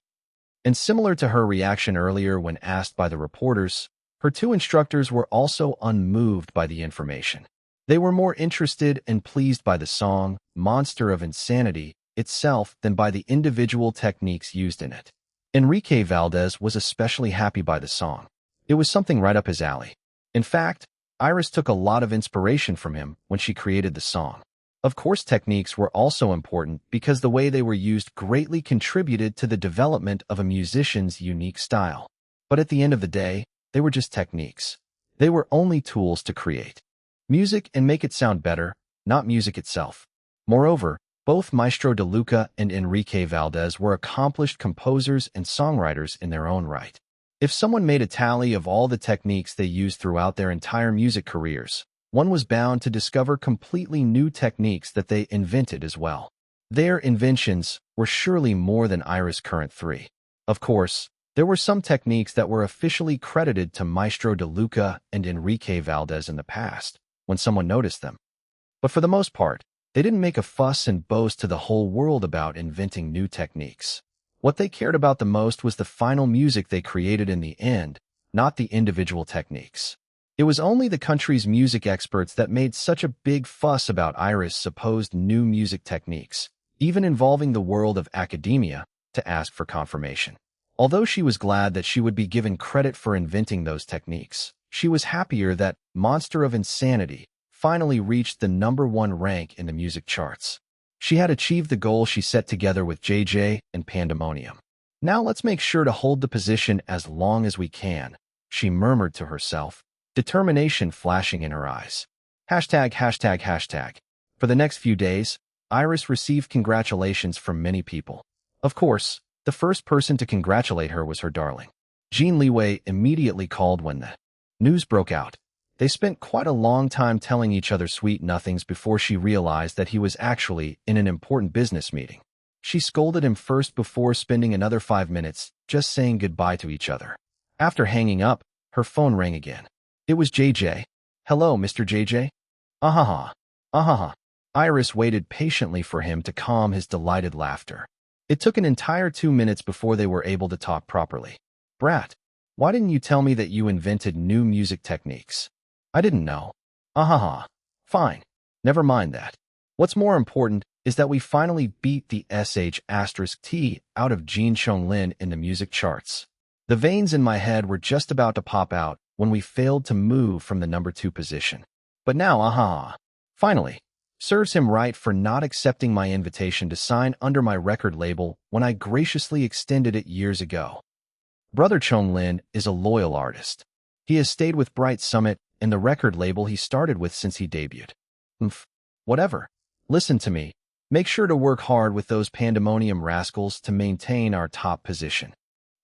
And similar to her reaction earlier when asked by the reporters, her 2 instructors were also unmoved by the information. They were more interested and pleased by the song, Monster of Insanity, itself than by the individual techniques used in it. Enrique Valdez was especially happy by the song. It was something right up his alley. In fact, Iris took a lot of inspiration from him when she created the song. Of course, techniques were also important because the way they were used greatly contributed to the development of a musician's unique style. But at the end of the day, they were just techniques. They were only tools to create music and make it sound better, not music itself. Moreover, both Maestro De Luca and Enrique Valdez were accomplished composers and songwriters in their own right. If someone made a tally of all the techniques they used throughout their entire music careers, one was bound to discover completely new techniques that they invented as well. Their inventions were surely more than Iris' current 3. Of course, there were some techniques that were officially credited to Maestro De Luca and Enrique Valdez in the past, when someone noticed them. But for the most part, they didn't make a fuss and boast to the whole world about inventing new techniques. What they cared about the most was the final music they created in the end, not the individual techniques. It was only the country's music experts that made such a big fuss about Iris' supposed new music techniques, even involving the world of academia, to ask for confirmation. Although she was glad that she would be given credit for inventing those techniques, she was happier that Monster of Insanity finally reached the #1 rank in the music charts. She had achieved the goal she set together with JJ and Pandemonium. Now let's make sure to hold the position as long as we can, she murmured to herself, determination flashing in her eyes. ####. For the next few days, Iris received congratulations from many people. Of course, the first person to congratulate her was her darling. Jin Liwei immediately called when the news broke out. They spent quite a long time telling each other sweet nothings before she realized that he was actually in an important business meeting. She scolded him first before spending another 5 minutes just saying goodbye to each other. After hanging up, her phone rang again. It was JJ. "Hello, Mr. JJ? Ahaha. Ahaha." Iris waited patiently for him to calm his delighted laughter. It took an entire 2 minutes before they were able to talk properly. "Brat, why didn't you tell me that you invented new music techniques?" "I didn't know." "Ahaha. Fine. Never mind that. What's more important is that we finally beat the sh*t out of Jin Lin in the music charts. The veins in my head were just about to pop out when we failed to move from the #2 position. But now, ahaha. Finally. Serves him right for not accepting my invitation to sign under my record label when I graciously extended it years ago." Brother Lin is a loyal artist. He has stayed with Bright Summit and the record label he started with since he debuted. Whatever. Listen to me. Make sure to work hard with those Pandemonium rascals to maintain our top position.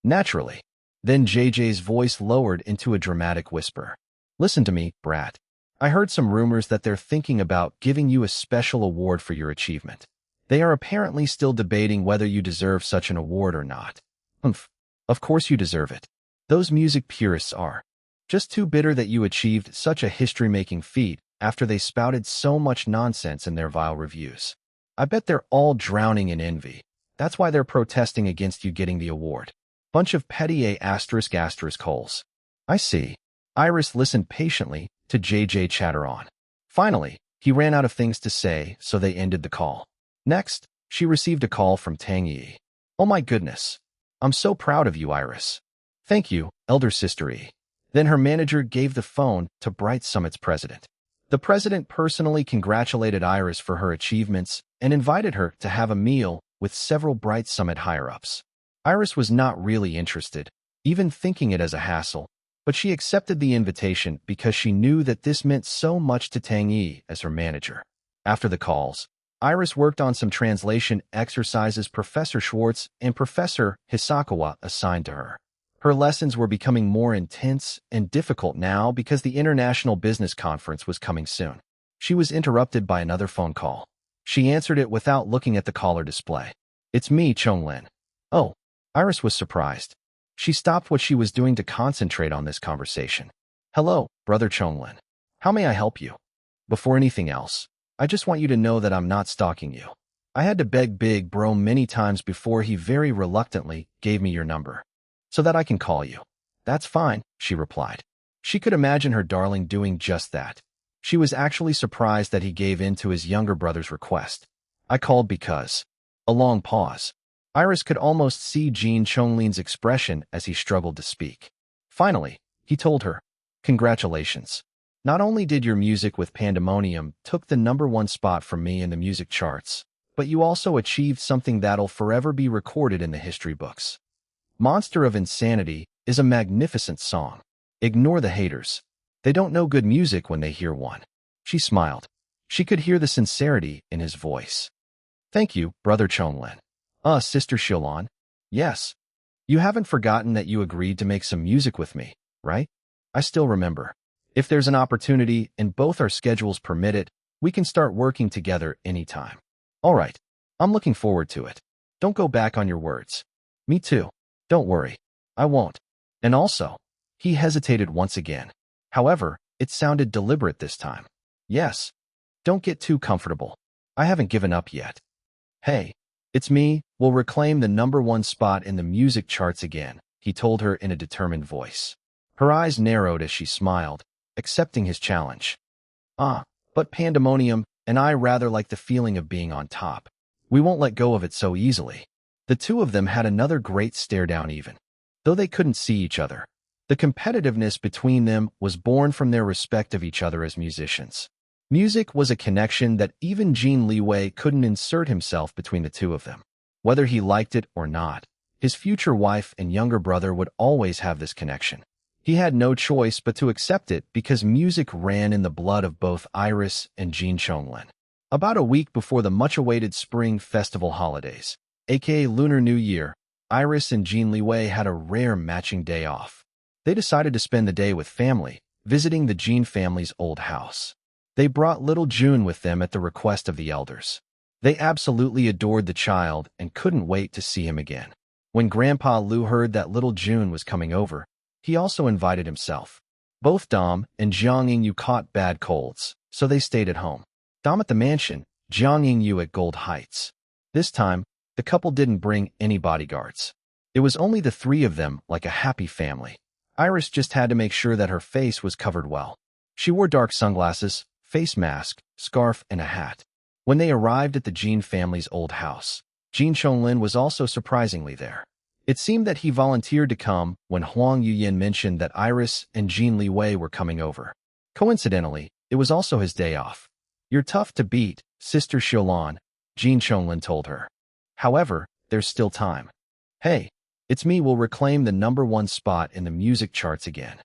Naturally. Then JJ's voice lowered into a dramatic whisper. "Listen to me, Brat. I heard some rumors that they're thinking about giving you a special award for your achievement. They are apparently still debating whether you deserve such an award or not." Of course you deserve it. Those music purists are just too bitter that you achieved such a history-making feat after they spouted so much nonsense in their vile reviews. I bet they're all drowning in envy. That's why they're protesting against you getting the award. Bunch of petty holes. I see. Iris listened patiently, to JJ chatter on. Finally, he ran out of things to say, so they ended the call. Next, she received a call from Tang Yi. "Oh my goodness. I'm so proud of you, Iris." "Thank you, elder sister Yi." Then her manager gave the phone to Bright Summit's president. The president personally congratulated Iris for her achievements and invited her to have a meal with several Bright Summit higher-ups. Iris was not really interested, even thinking it as a hassle, but she accepted the invitation because she knew that this meant so much to Tang Yi as her manager. After the calls, Iris worked on some translation exercises Professor Schwartz and Professor Hisakawa assigned to her. Her lessons were becoming more intense and difficult now because the International Business Conference was coming soon. She was interrupted by another phone call. She answered it without looking at the caller display. "It's me, Chonglin." "Oh." Iris was surprised. She stopped what she was doing to concentrate on this conversation. "Hello, Brother Chonglin. How may I help you?" "Before anything else, I just want you to know that I'm not stalking you. I had to beg Big Bro many times before he very reluctantly gave me your number, so that I can call you." "That's fine," she replied. She could imagine her darling doing just that. She was actually surprised that he gave in to his younger brother's request. "I called because—" A long pause. Iris could almost see Jin Chonglin's expression as he struggled to speak. Finally, he told her, "Congratulations. Not only did your music with Pandemonium took the #1 spot from me in the music charts, but you also achieved something that'll forever be recorded in the history books. Monster of Insanity is a magnificent song. Ignore the haters. They don't know good music when they hear one." She smiled. She could hear the sincerity in his voice. "Thank you, Brother Chonglin." Sister Shilon." "Yes. You haven't forgotten that you agreed to make some music with me, right?" "I still remember. If there's an opportunity and both our schedules permit it, we can start working together anytime." "All right. I'm looking forward to it. Don't go back on your words." "Me too. Don't worry. I won't. And also," he hesitated once again. However, it sounded deliberate this time. "Yes. Don't get too comfortable. I haven't given up yet. Hey, it's me. We'll reclaim the #1 spot in the music charts again," he told her in a determined voice. Her eyes narrowed as she smiled, accepting his challenge. But Pandemonium and I rather like the feeling of being on top. We won't let go of it so easily." The two of them had another great stare-down even. Though they couldn't see each other, the competitiveness between them was born from their respect of each other as musicians. Music was a connection that even Jin Liwei couldn't insert himself between the two of them. Whether he liked it or not, his future wife and younger brother would always have this connection. He had no choice but to accept it because music ran in the blood of both Iris and Jin Chonglin. About a week before the much-awaited Spring Festival holidays, aka Lunar New Year, Iris and Jin Liwei had a rare matching day off. They decided to spend the day with family, visiting the Jin family's old house. They brought little June with them at the request of the elders. They absolutely adored the child and couldn't wait to see him again. When Grandpa Lu heard that little June was coming over, he also invited himself. Both Dom and Jiang Yingyu caught bad colds, so they stayed at home. Dom at the mansion, Jiang Yingyu at Gold Heights. This time, the couple didn't bring any bodyguards. It was only the three of them, like a happy family. Iris just had to make sure that her face was covered well. She wore dark sunglasses, face mask, scarf, and a hat. When they arrived at the Jin family's old house, Jin Chonglin was also surprisingly there. It seemed that he volunteered to come when Huang Yuyin mentioned that Iris and Jin Liwei were coming over. Coincidentally, it was also his day off. "You're tough to beat, Sister Shilon," Jin Chonglin told her. "However, there's still time. Hey, it's me. We'll reclaim the #1 spot in the music charts again.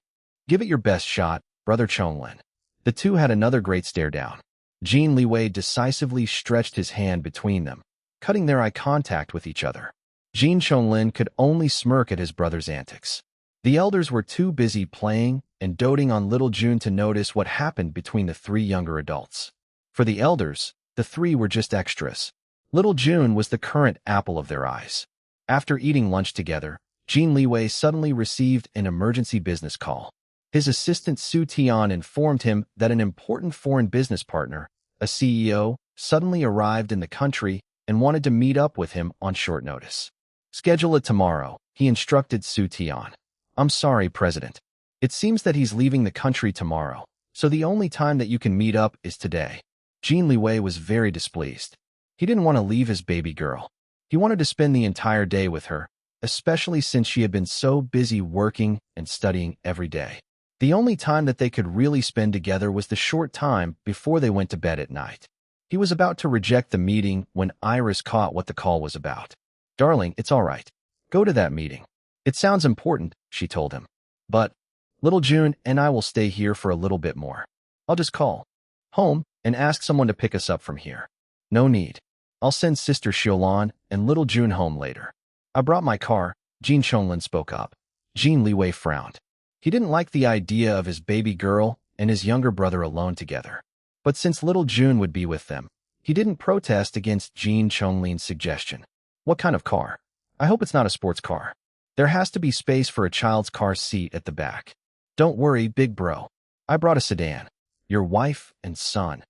Give it your best shot, Brother Chonglin." The two had another great stare-down. Jin Liwei decisively stretched his hand between them, cutting their eye contact with each other. Jin Chonglin could only smirk at his brother's antics. The elders were too busy playing and doting on little June to notice what happened between the three younger adults. For the elders, the three were just extras. Little June was the current apple of their eyes. After eating lunch together, Jin Liwei suddenly received an emergency business call. His assistant Su Tian informed him that an important foreign business partner, a CEO, suddenly arrived in the country and wanted to meet up with him on short notice. "Schedule it tomorrow," he instructed Su Tian. "I'm sorry, President. It seems that he's leaving the country tomorrow," So the only time that you can meet up is today. Jin Liwei was very displeased. He didn't want to leave his baby girl. He wanted to spend the entire day with her, especially since she had been so busy working and studying every day. The only time that they could really spend together was the short time before they went to bed at night. He was about to reject the meeting when Iris caught what the call was about. "Darling, it's all right. Go to that meeting. It sounds important," she told him. "But little June and I will stay here for a little bit more. I'll just call home and ask someone to pick us up from here." "No need. I'll send Sister Xiaolan and little June home later." "I brought my car," Jin Chonglin spoke up. Jin Liwei frowned. He didn't like the idea of his baby girl and his younger brother alone together. But since little June would be with them, he didn't protest against Jin Chonglin's suggestion. "What kind of car? I hope it's not a sports car. There has to be space for a child's car seat at the back." "Don't worry, big bro. I brought a sedan. Your wife and son.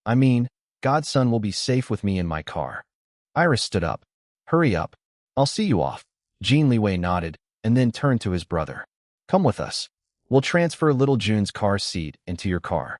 I mean, godson will be safe with me in my car." Iris stood up. "Hurry up. I'll see you off." Jin Liwei nodded and then turned to his brother. "Come with us. We'll transfer little June's car seat into your car."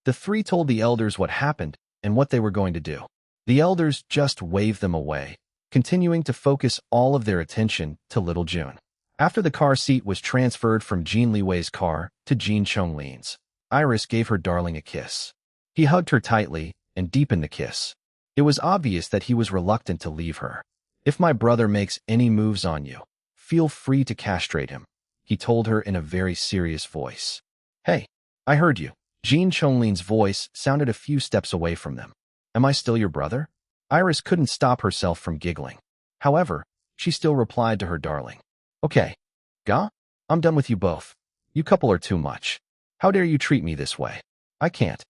The three told the elders what happened and what they were going to do. The elders just waved them away, continuing to focus all of their attention to little June. After the car seat was transferred from Jin Liwei's car to Jin Chonglin's, Iris gave her darling a kiss. He hugged her tightly and deepened the kiss. It was obvious that he was reluctant to leave her. "If my brother makes any moves on you, feel free to castrate him," he told her in a very serious voice. "Hey, I heard you." Jin Chonglin's voice sounded a few steps away from them. "Am I still your brother?" Iris couldn't stop herself from giggling. However, she still replied to her darling. "Okay, ga? I'm done with you both. You couple are too much. How dare you treat me this way? I can't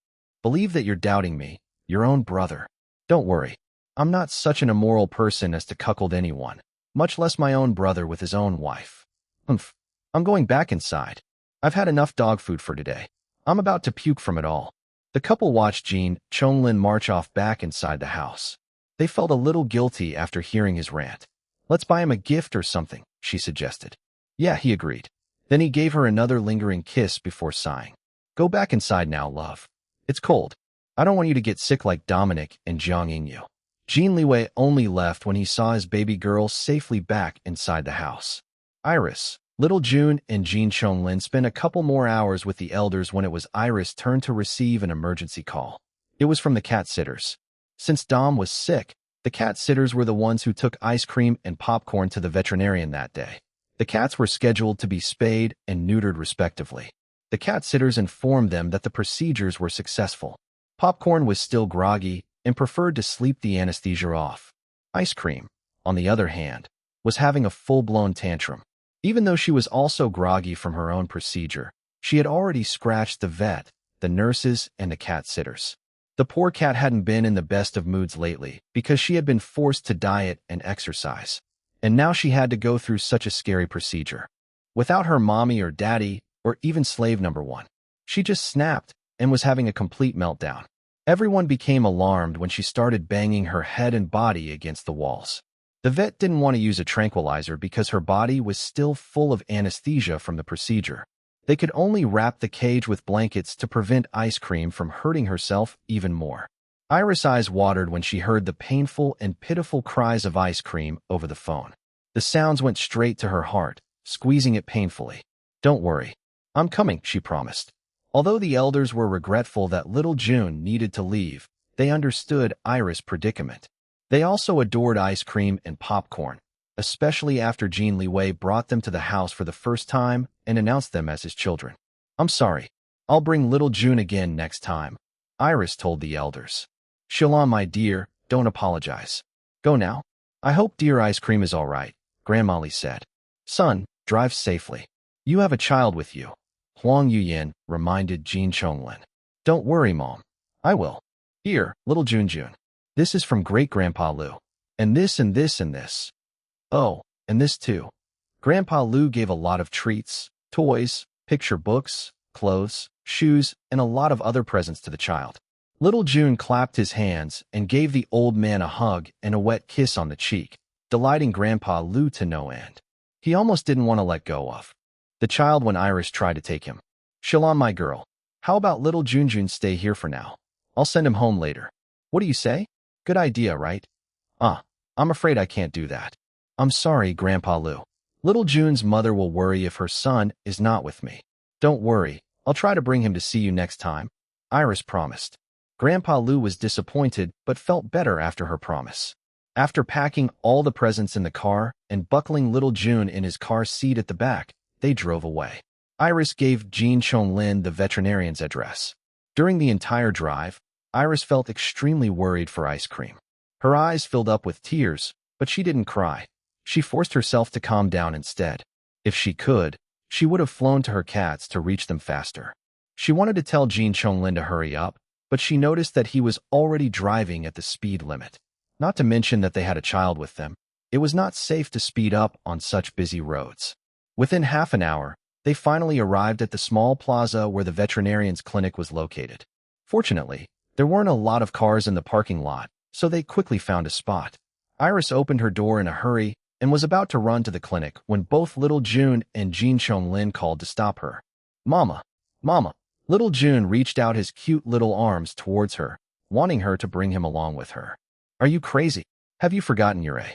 believe that you're doubting me, your own brother. Don't worry, I'm not such an immoral person as to cuckold anyone, much less my own brother with his own wife. I'm going back inside. I've had enough dog food for today. I'm about to puke from it all." The couple watched Jin Chonglin march off back inside the house. They felt a little guilty after hearing his rant. "Let's buy him a gift or something," she suggested. "Yeah," he agreed. Then he gave her another lingering kiss before sighing. "Go back inside now, love. It's cold. I don't want you to get sick like Dominic and Jiang Yingyu." Jin Liwei only left when he saw his baby girl safely back inside the house. Iris, little June, and Jin Chonglin spent a couple more hours with the elders when it was Iris' turn to receive an emergency call. It was from the cat sitters. Since Dom was sick, the cat sitters were the ones who took ice cream and popcorn to the veterinarian that day. The cats were scheduled to be spayed and neutered respectively. The cat sitters informed them that the procedures were successful. Popcorn was still groggy and preferred to sleep the anesthesia off. Ice cream, on the other hand, was having a full-blown tantrum. Even though she was also groggy from her own procedure, she had already scratched the vet, the nurses, and the cat sitters. The poor cat hadn't been in the best of moods lately because she had been forced to diet and exercise. And now she had to go through such a scary procedure. Without her mommy or daddy, or even slave number one. She just snapped and was having a complete meltdown. Everyone became alarmed when she started banging her head and body against the walls. The vet didn't want to use a tranquilizer because her body was still full of anesthesia from the procedure. They could only wrap the cage with blankets to prevent Ice Cream from hurting herself even more. Iris' eyes watered when she heard the painful and pitiful cries of Ice Cream over the phone. The sounds went straight to her heart, squeezing it painfully. "Don't worry. I'm coming," she promised. Although the elders were regretful that little June needed to leave, they understood Iris' predicament. They also adored ice cream and popcorn, especially after Jin Liwei brought them to the house for the first time and announced them as his children. "I'm sorry. I'll bring little June again next time," Iris told the elders. "Xiaolan, my dear, don't apologize. Go now. I hope dear Ice Cream is all right," Grandma Li said. "Son, drive safely. You have a child with you," Huang Yuyin reminded Jin Chonglin. "Don't worry, Mom. I will. Here, little Jun. This is from Great-Grandpa Lu. And this and this and this. Oh, and this too." Grandpa Lu gave a lot of treats, toys, picture books, clothes, shoes, and a lot of other presents to the child. Little June clapped his hands and gave the old man a hug and a wet kiss on the cheek, delighting Grandpa Lu to no end. He almost didn't want to let go of the child when Iris tried to take him. "Xiaolan, my girl, How about little Junjun stay here for now? I'll send him home later. What do you say? Good idea, right? Ah, I'm afraid I can't do that. I'm sorry, Grandpa Lu. Little Jun's mother will worry if her son is not with me. Don't worry, I'll try to bring him to see you next time, Iris promised. Grandpa Lu was disappointed but felt better after her promise. After packing all the presents in the car and buckling little Jun in his car seat at the back, they drove away. Iris gave Jin Chonglin the veterinarian's address. During the entire drive, Iris felt extremely worried for ice cream. Her eyes filled up with tears, but she didn't cry. She forced herself to calm down instead. If she could, she would have flown to her cats to reach them faster. She wanted to tell Jin Chonglin to hurry up, but she noticed that he was already driving at the speed limit. Not to mention that they had a child with them. It was not safe to speed up on such busy roads. Within half an hour, they finally arrived at the small plaza where the veterinarian's clinic was located. Fortunately, there weren't a lot of cars in the parking lot, so they quickly found a spot. Iris opened her door in a hurry and was about to run to the clinic when both little Jun and Jin Chonglin called to stop her. Mama! Mama! Little Jun reached out his cute little arms towards her, wanting her to bring him along with her. Are you crazy? Have you forgotten you're a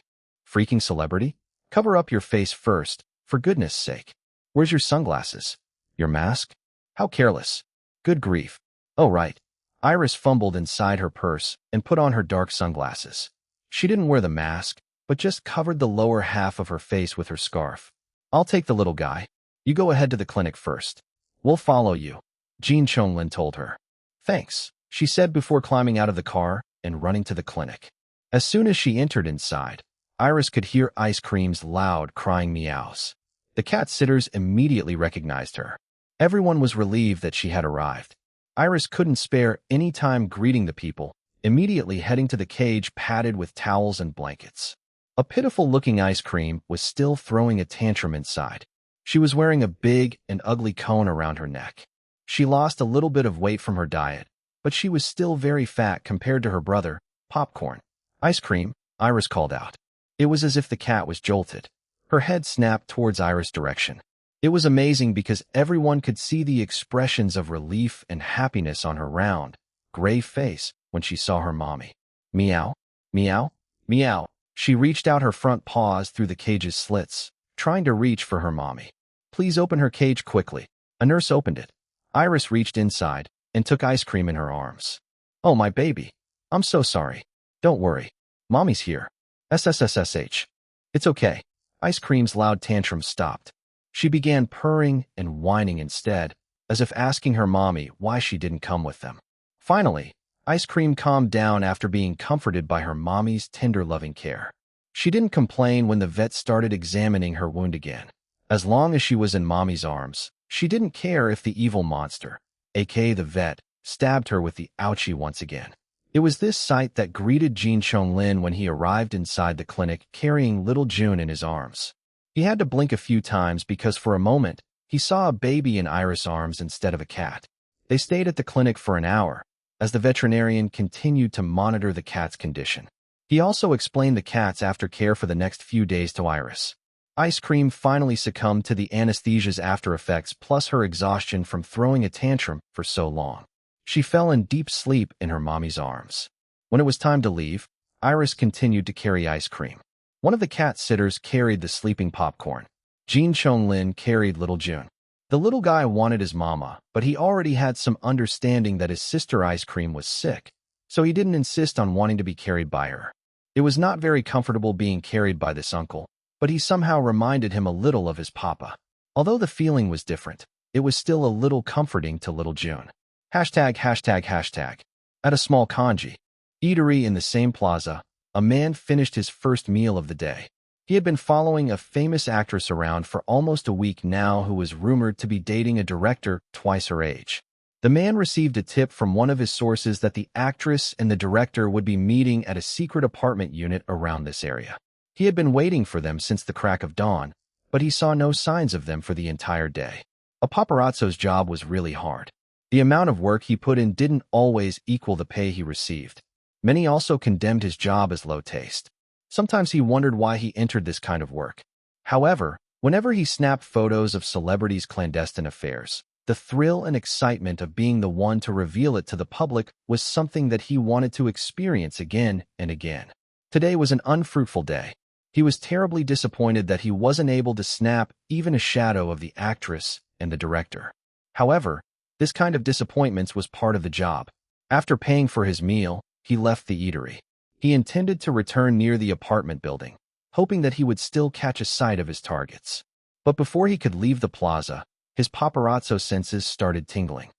freaking celebrity? Cover up your face first, for goodness sake. Where's your sunglasses? Your mask? How careless. Good grief. Oh, right. Iris fumbled inside her purse and put on her dark sunglasses. She didn't wear the mask, but just covered the lower half of her face with her scarf. I'll take the little guy. You go ahead to the clinic first. We'll follow you, Jin Chonglin told her. Thanks, she said before climbing out of the car and running to the clinic. As soon as she entered inside, Iris could hear Ice Cream's loud crying meows. The cat sitters immediately recognized her. Everyone was relieved that she had arrived. Iris couldn't spare any time greeting the people, immediately heading to the cage padded with towels and blankets. A pitiful-looking Ice Cream was still throwing a tantrum inside. She was wearing a big and ugly cone around her neck. She lost a little bit of weight from her diet, but she was still very fat compared to her brother, Popcorn. Ice Cream, Iris called out. It was as if the cat was jolted. Her head snapped towards Iris' direction. It was amazing because everyone could see the expressions of relief and happiness on her round, gray face when she saw her mommy. Meow, meow, meow. She reached out her front paws through the cage's slits, trying to reach for her mommy. Please open her cage quickly. A nurse opened it. Iris reached inside and took Ice Cream in her arms. Oh, my baby. I'm so sorry. Don't worry. Mommy's here. SSSSH. It's okay. Ice Cream's loud tantrum stopped. She began purring and whining instead, as if asking her mommy why she didn't come with them. Finally, Ice Cream calmed down after being comforted by her mommy's tender loving care. She didn't complain when the vet started examining her wound again. As long as she was in mommy's arms, she didn't care if the evil monster, aka the vet, stabbed her with the ouchie once again. It was this sight that greeted Jin Chonglin when he arrived inside the clinic carrying little Jun in his arms. He had to blink a few times because for a moment, he saw a baby in Iris' arms instead of a cat. They stayed at the clinic for an hour, as the veterinarian continued to monitor the cat's condition. He also explained the cat's aftercare for the next few days to Iris. Ice Cream finally succumbed to the anesthesia's after effects plus her exhaustion from throwing a tantrum for so long. She fell in deep sleep in her mommy's arms. When it was time to leave, Iris continued to carry Ice Cream. One of the cat sitters carried the sleeping Popcorn. Jin Chonglin carried little Jun. The little guy wanted his mama, but he already had some understanding that his sister Ice Cream was sick, so he didn't insist on wanting to be carried by her. It was not very comfortable being carried by this uncle, but he somehow reminded him a little of his papa. Although the feeling was different, it was still a little comforting to little Jun. ####. At a small kanji eatery in the same plaza, a man finished his first meal of the day. He had been following a famous actress around for almost a week now who was rumored to be dating a director twice her age. The man received a tip from one of his sources that the actress and the director would be meeting at a secret apartment unit around this area. He had been waiting for them since the crack of dawn, but he saw no signs of them for the entire day. A paparazzo's job was really hard. The amount of work he put in didn't always equal the pay he received. Many also condemned his job as low taste. Sometimes he wondered why he entered this kind of work. However, whenever he snapped photos of celebrities' clandestine affairs, The thrill and excitement of being the one to reveal it to the public was something that he wanted to experience again and again. Today was an unfruitful day. He was terribly disappointed that he wasn't able to snap even a shadow of the actress and the director. However, this kind of disappointment was part of the job. After paying for his meal, he left the eatery. He intended to return near the apartment building, hoping that he would still catch a sight of his targets. But before he could leave the plaza, his paparazzo senses started tingling.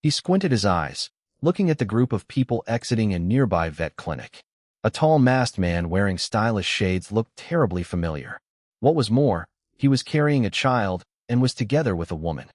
He squinted his eyes, looking at the group of people exiting a nearby vet clinic. A tall masked man wearing stylish shades looked terribly familiar. What was more, he was carrying a child and was together with a woman,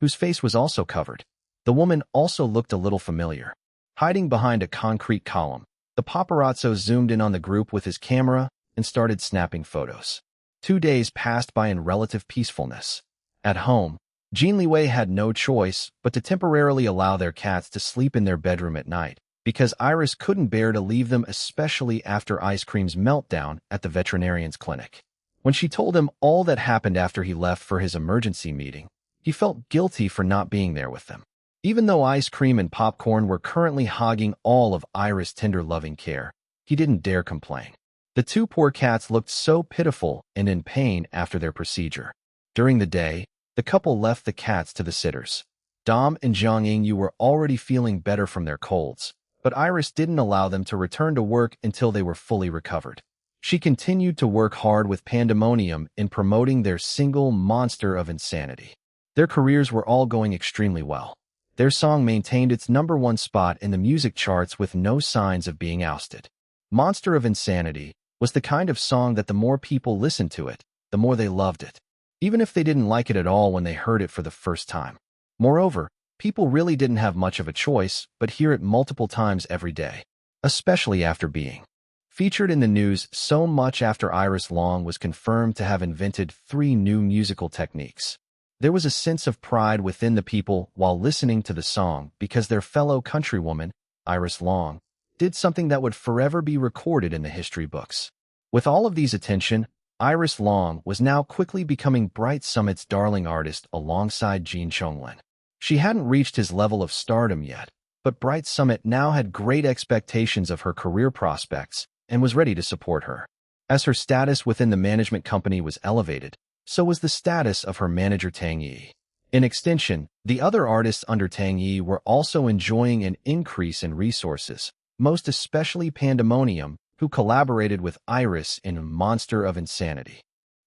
whose face was also covered. The woman also looked a little familiar. Hiding behind a concrete column, the paparazzo zoomed in on the group with his camera and started snapping photos. 2 days passed by in relative peacefulness. At home, Jin Liwei had no choice but to temporarily allow their cats to sleep in their bedroom at night, because Iris couldn't bear to leave them, especially after Ice Cream's meltdown at the veterinarian's clinic. When she told him all that happened after he left for his emergency meeting, he felt guilty for not being there with them. Even though Ice Cream and Popcorn were currently hogging all of Iris' tender loving care, he didn't dare complain. The 2 poor cats looked so pitiful and in pain after their procedure. During the day, the couple left the cats to the sitters. Dom and Zhang Yingyu were already feeling better from their colds, but Iris didn't allow them to return to work until they were fully recovered. She continued to work hard with Pandemonium in promoting their single Monster of Insanity. Their careers were all going extremely well. Their song maintained its #1 spot in the music charts with no signs of being ousted. Monster of Insanity was the kind of song that the more people listened to it, the more they loved it, even if they didn't like it at all when they heard it for the first time. Moreover, people really didn't have much of a choice but hear it multiple times every day, especially after being featured in the news so much after Iris Long was confirmed to have invented 3 new musical techniques. There was a sense of pride within the people while listening to the song because their fellow countrywoman, Iris Long, did something that would forever be recorded in the history books. With all of these attention, Iris Long was now quickly becoming Bright Summit's darling artist alongside Jin Chonglin. She hadn't reached his level of stardom yet, but Bright Summit now had great expectations of her career prospects and was ready to support her. As her status within the management company was elevated, so was the status of her manager Tang Yi. In extension, the other artists under Tang Yi were also enjoying an increase in resources, most especially Pandemonium, who collaborated with Iris in Monster of Insanity.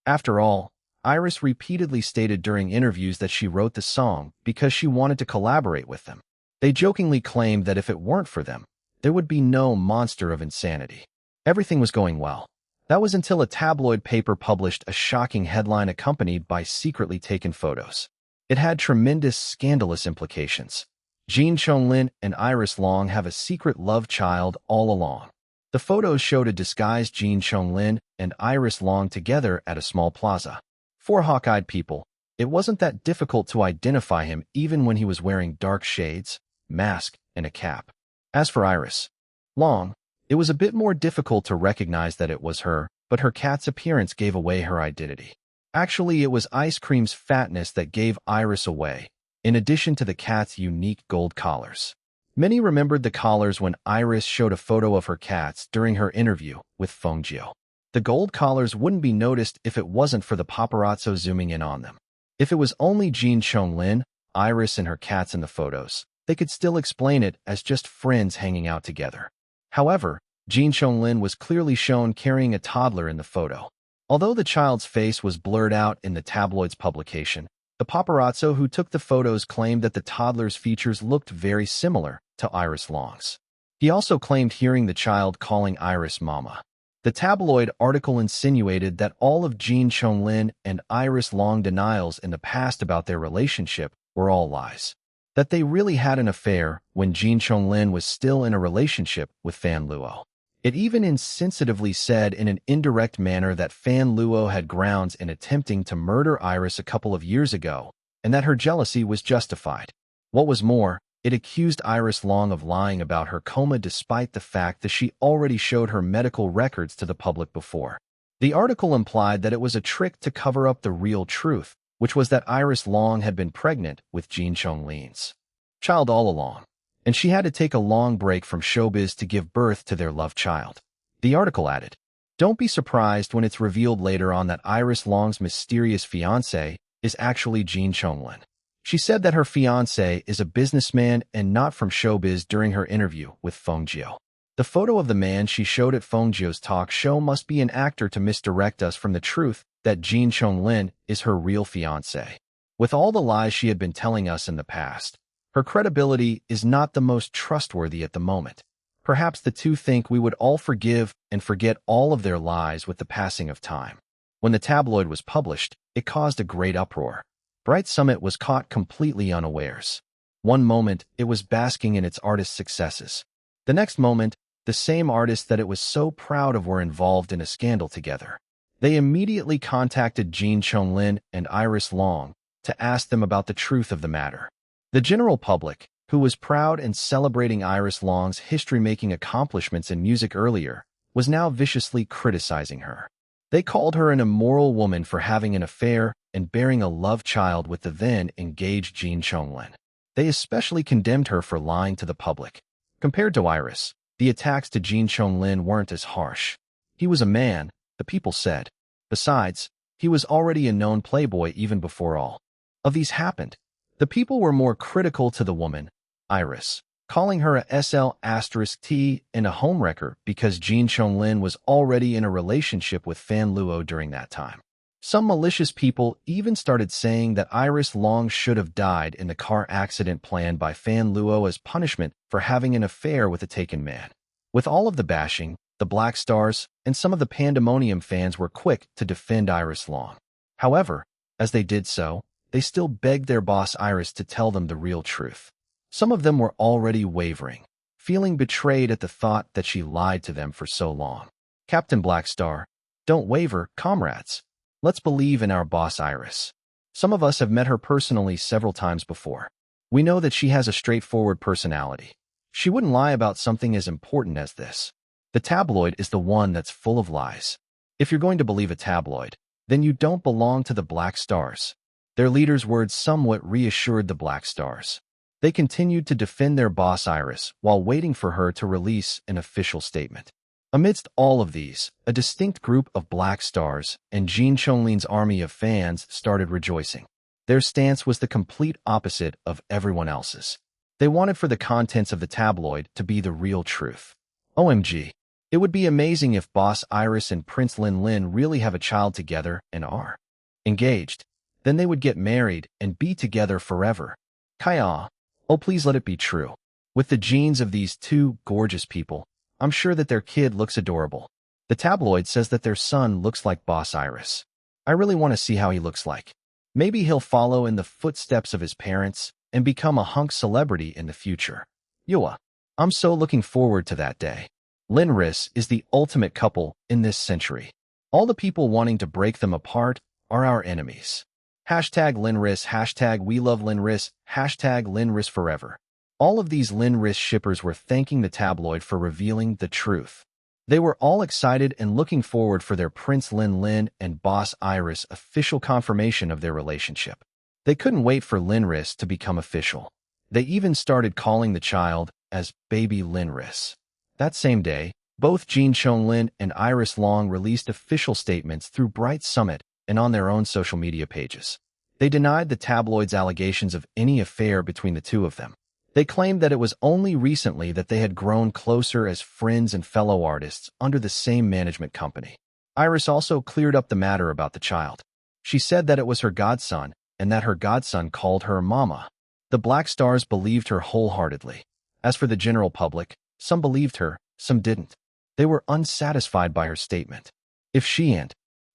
After all, Iris repeatedly stated during interviews that she wrote the song because she wanted to collaborate with them. They jokingly claimed that if it weren't for them, there would be no Monster of Insanity. Everything was going well. That was until a tabloid paper published a shocking headline accompanied by secretly taken photos. It had tremendous scandalous implications. Jin Chonglin and Iris Long have a secret love child all along. The photos showed a disguised Jin Chonglin and Iris Long together at a small plaza. For hawk-eyed people, it wasn't that difficult to identify him even when he was wearing dark shades, mask, and a cap. As for Iris Long, it was a bit more difficult to recognize that it was her, but her cat's appearance gave away her identity. Actually, it was Ice Cream's fatness that gave Iris away, in addition to the cat's unique gold collars. Many remembered the collars when Iris showed a photo of her cats during her interview with Feng Jiu. The gold collars wouldn't be noticed if it wasn't for the paparazzo zooming in on them. If it was only Jin Chonglin, Iris, and her cats in the photos, they could still explain it as just friends hanging out together. However, Jin Chonglin was clearly shown carrying a toddler in the photo. Although the child's face was blurred out in the tabloid's publication, the paparazzo who took the photos claimed that the toddler's features looked very similar to Iris Long's. He also claimed hearing the child calling Iris Mama. The tabloid article insinuated that all of Jin Chonglin and Iris Long denials in the past about their relationship were all lies. That they really had an affair when Jin Chonglin was still in a relationship with Fan Luo. It even insensitively said in an indirect manner that Fan Luo had grounds in attempting to murder Iris a couple of years ago, and that her jealousy was justified. What was more, it accused Iris Long of lying about her coma despite the fact that she already showed her medical records to the public before. The article implied that it was a trick to cover up the real truth, which was that Iris Long had been pregnant with Jin Chonglin's child all along, and she had to take a long break from showbiz to give birth to their loved child. The article added, "Don't be surprised when it's revealed later on that Iris Long's mysterious fiancé is actually Jin Chonglin." She said that her fiancé is a businessman and not from showbiz during her interview with Fengjiu. The photo of the man she showed at Fengjiu's talk show must be an actor to misdirect us from the truth that Jin Chonglin is her real fiancé. With all the lies she had been telling us in the past, her credibility is not the most trustworthy at the moment. Perhaps the two think we would all forgive and forget all of their lies with the passing of time. When the tabloid was published, it caused a great uproar. Bright Summit was caught completely unawares. One moment, it was basking in its artist's successes. The next moment, the same artists that it was so proud of were involved in a scandal together. They immediately contacted Jin Chonglin and Iris Long to ask them about the truth of the matter. The general public, who was proud and celebrating Iris Long's history-making accomplishments in music earlier, was now viciously criticizing her. They called her an immoral woman for having an affair and bearing a love child with the then-engaged Jin Chonglin. They especially condemned her for lying to the public. Compared to Iris, the attacks to Jin Chonglin weren't as harsh. He was a man, the people said. Besides, he was already a known playboy even before all of these happened. The people were more critical to the woman, Iris, calling her a SL*T and a homewrecker because Jin Chonglin was already in a relationship with Fan Luo during that time. Some malicious people even started saying that Iris Long should have died in the car accident planned by Fan Luo as punishment for having an affair with a taken man. With all of the bashing, the Black Stars and some of the Pandemonium fans were quick to defend Iris Long. However, as they did so, they still begged their boss Iris to tell them the real truth. Some of them were already wavering, feeling betrayed at the thought that she lied to them for so long. Captain Black Star, don't waver, comrades. Let's believe in our boss Iris. Some of us have met her personally several times before. We know that she has a straightforward personality. She wouldn't lie about something as important as this. The tabloid is the one that's full of lies. If you're going to believe a tabloid, then you don't belong to the Black Stars. Their leader's words somewhat reassured the Black Stars. They continued to defend their boss Iris while waiting for her to release an official statement. Amidst all of these, a distinct group of Black Stars and Jin Chonglin's army of fans started rejoicing. Their stance was the complete opposite of everyone else's. They wanted for the contents of the tabloid to be the real truth. OMG. It would be amazing if boss Iris and Prince Lin Lin really have a child together and are engaged. Then they would get married and be together forever. Kaya. Oh, please let it be true. With the genes of these two gorgeous people, I'm sure that their kid looks adorable. The tabloid says that their son looks like boss Iris. I really want to see how he looks like. Maybe he'll follow in the footsteps of his parents and become a hunk celebrity in the future. Yua. I'm so looking forward to that day. Linris is the ultimate couple in this century. All the people wanting to break them apart are our enemies. Hashtag Linris, hashtag we love Linris, hashtag Linris forever. All of these Linris shippers were thanking the tabloid for revealing the truth. They were all excited and looking forward for their Prince Lin Lin and boss Iris official confirmation of their relationship. They couldn't wait for Linris to become official. They even started calling the child as Baby Linris. That same day, both Jin Chonglin and Iris Long released official statements through Bright Summit and on their own social media pages. They denied the tabloid's allegations of any affair between the two of them. They claimed that it was only recently that they had grown closer as friends and fellow artists under the same management company. Iris also cleared up the matter about the child. She said that it was her godson and that her godson called her Mama. The Black Stars believed her wholeheartedly. As for the general public, some believed her, some didn't. They were unsatisfied by her statement. If she and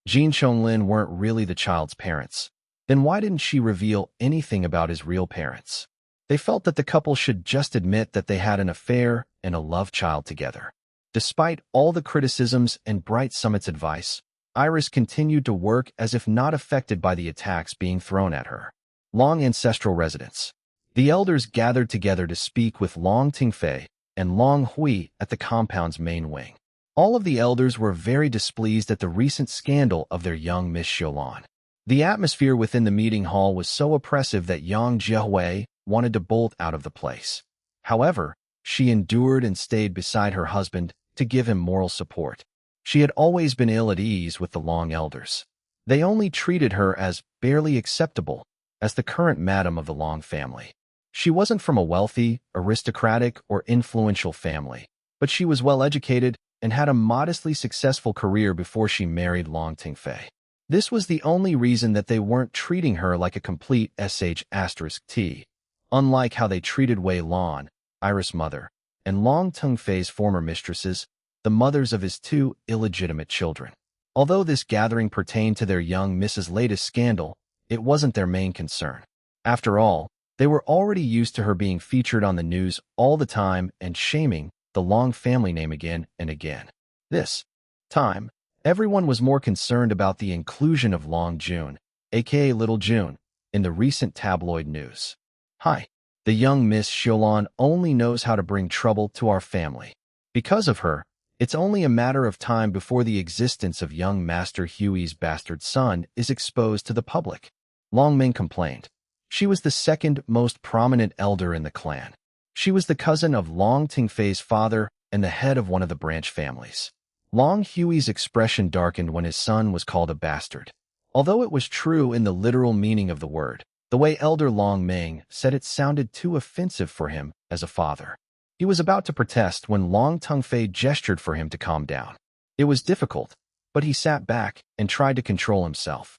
Jin Chonglin weren't really the child's parents, then why didn't she reveal anything about his real parents? They felt that the couple should just admit that they had an affair and a love child together. Despite all the criticisms and Bright Summit's advice, Iris continued to work as if not affected by the attacks being thrown at her. Long ancestral residence. The elders gathered together to speak with Long Tingfei and Long Hui at the compound's main wing. All of the elders were very displeased at the recent scandal of their young Miss Xiaolan. The atmosphere within the meeting hall was so oppressive that Yang Liwei wanted to bolt out of the place. However, she endured and stayed beside her husband to give him moral support. She had always been ill at ease with the Long elders. They only treated her as barely acceptable as the current madam of the Long family. She wasn't from a wealthy, aristocratic, or influential family, but she was well-educated and had a modestly successful career before she married Long Tingfei. This was the only reason that they weren't treating her like a complete sh*t, unlike how they treated Wei Lan, Iris' mother, and Long Tingfei's former mistresses, the mothers of his two illegitimate children. Although this gathering pertained to their young Mrs. latest scandal, it wasn't their main concern. After all, they were already used to her being featured on the news all the time and shaming the Long family name again and again. This time, everyone was more concerned about the inclusion of Long Jun, aka Little June, in the recent tabloid news. Hi, the young Miss Xiaolan only knows how to bring trouble to our family. Because of her, it's only a matter of time before the existence of young Master Huey's bastard son is exposed to the public. Long Ming complained. She was the second most prominent elder in the clan. She was the cousin of Long Tingfei's father and the head of one of the branch families. Long Huey's expression darkened when his son was called a bastard. Although it was true in the literal meaning of the word, the way Elder Long Ming said it sounded too offensive for him as a father. He was about to protest when Long Tingfei gestured for him to calm down. It was difficult, but he sat back and tried to control himself.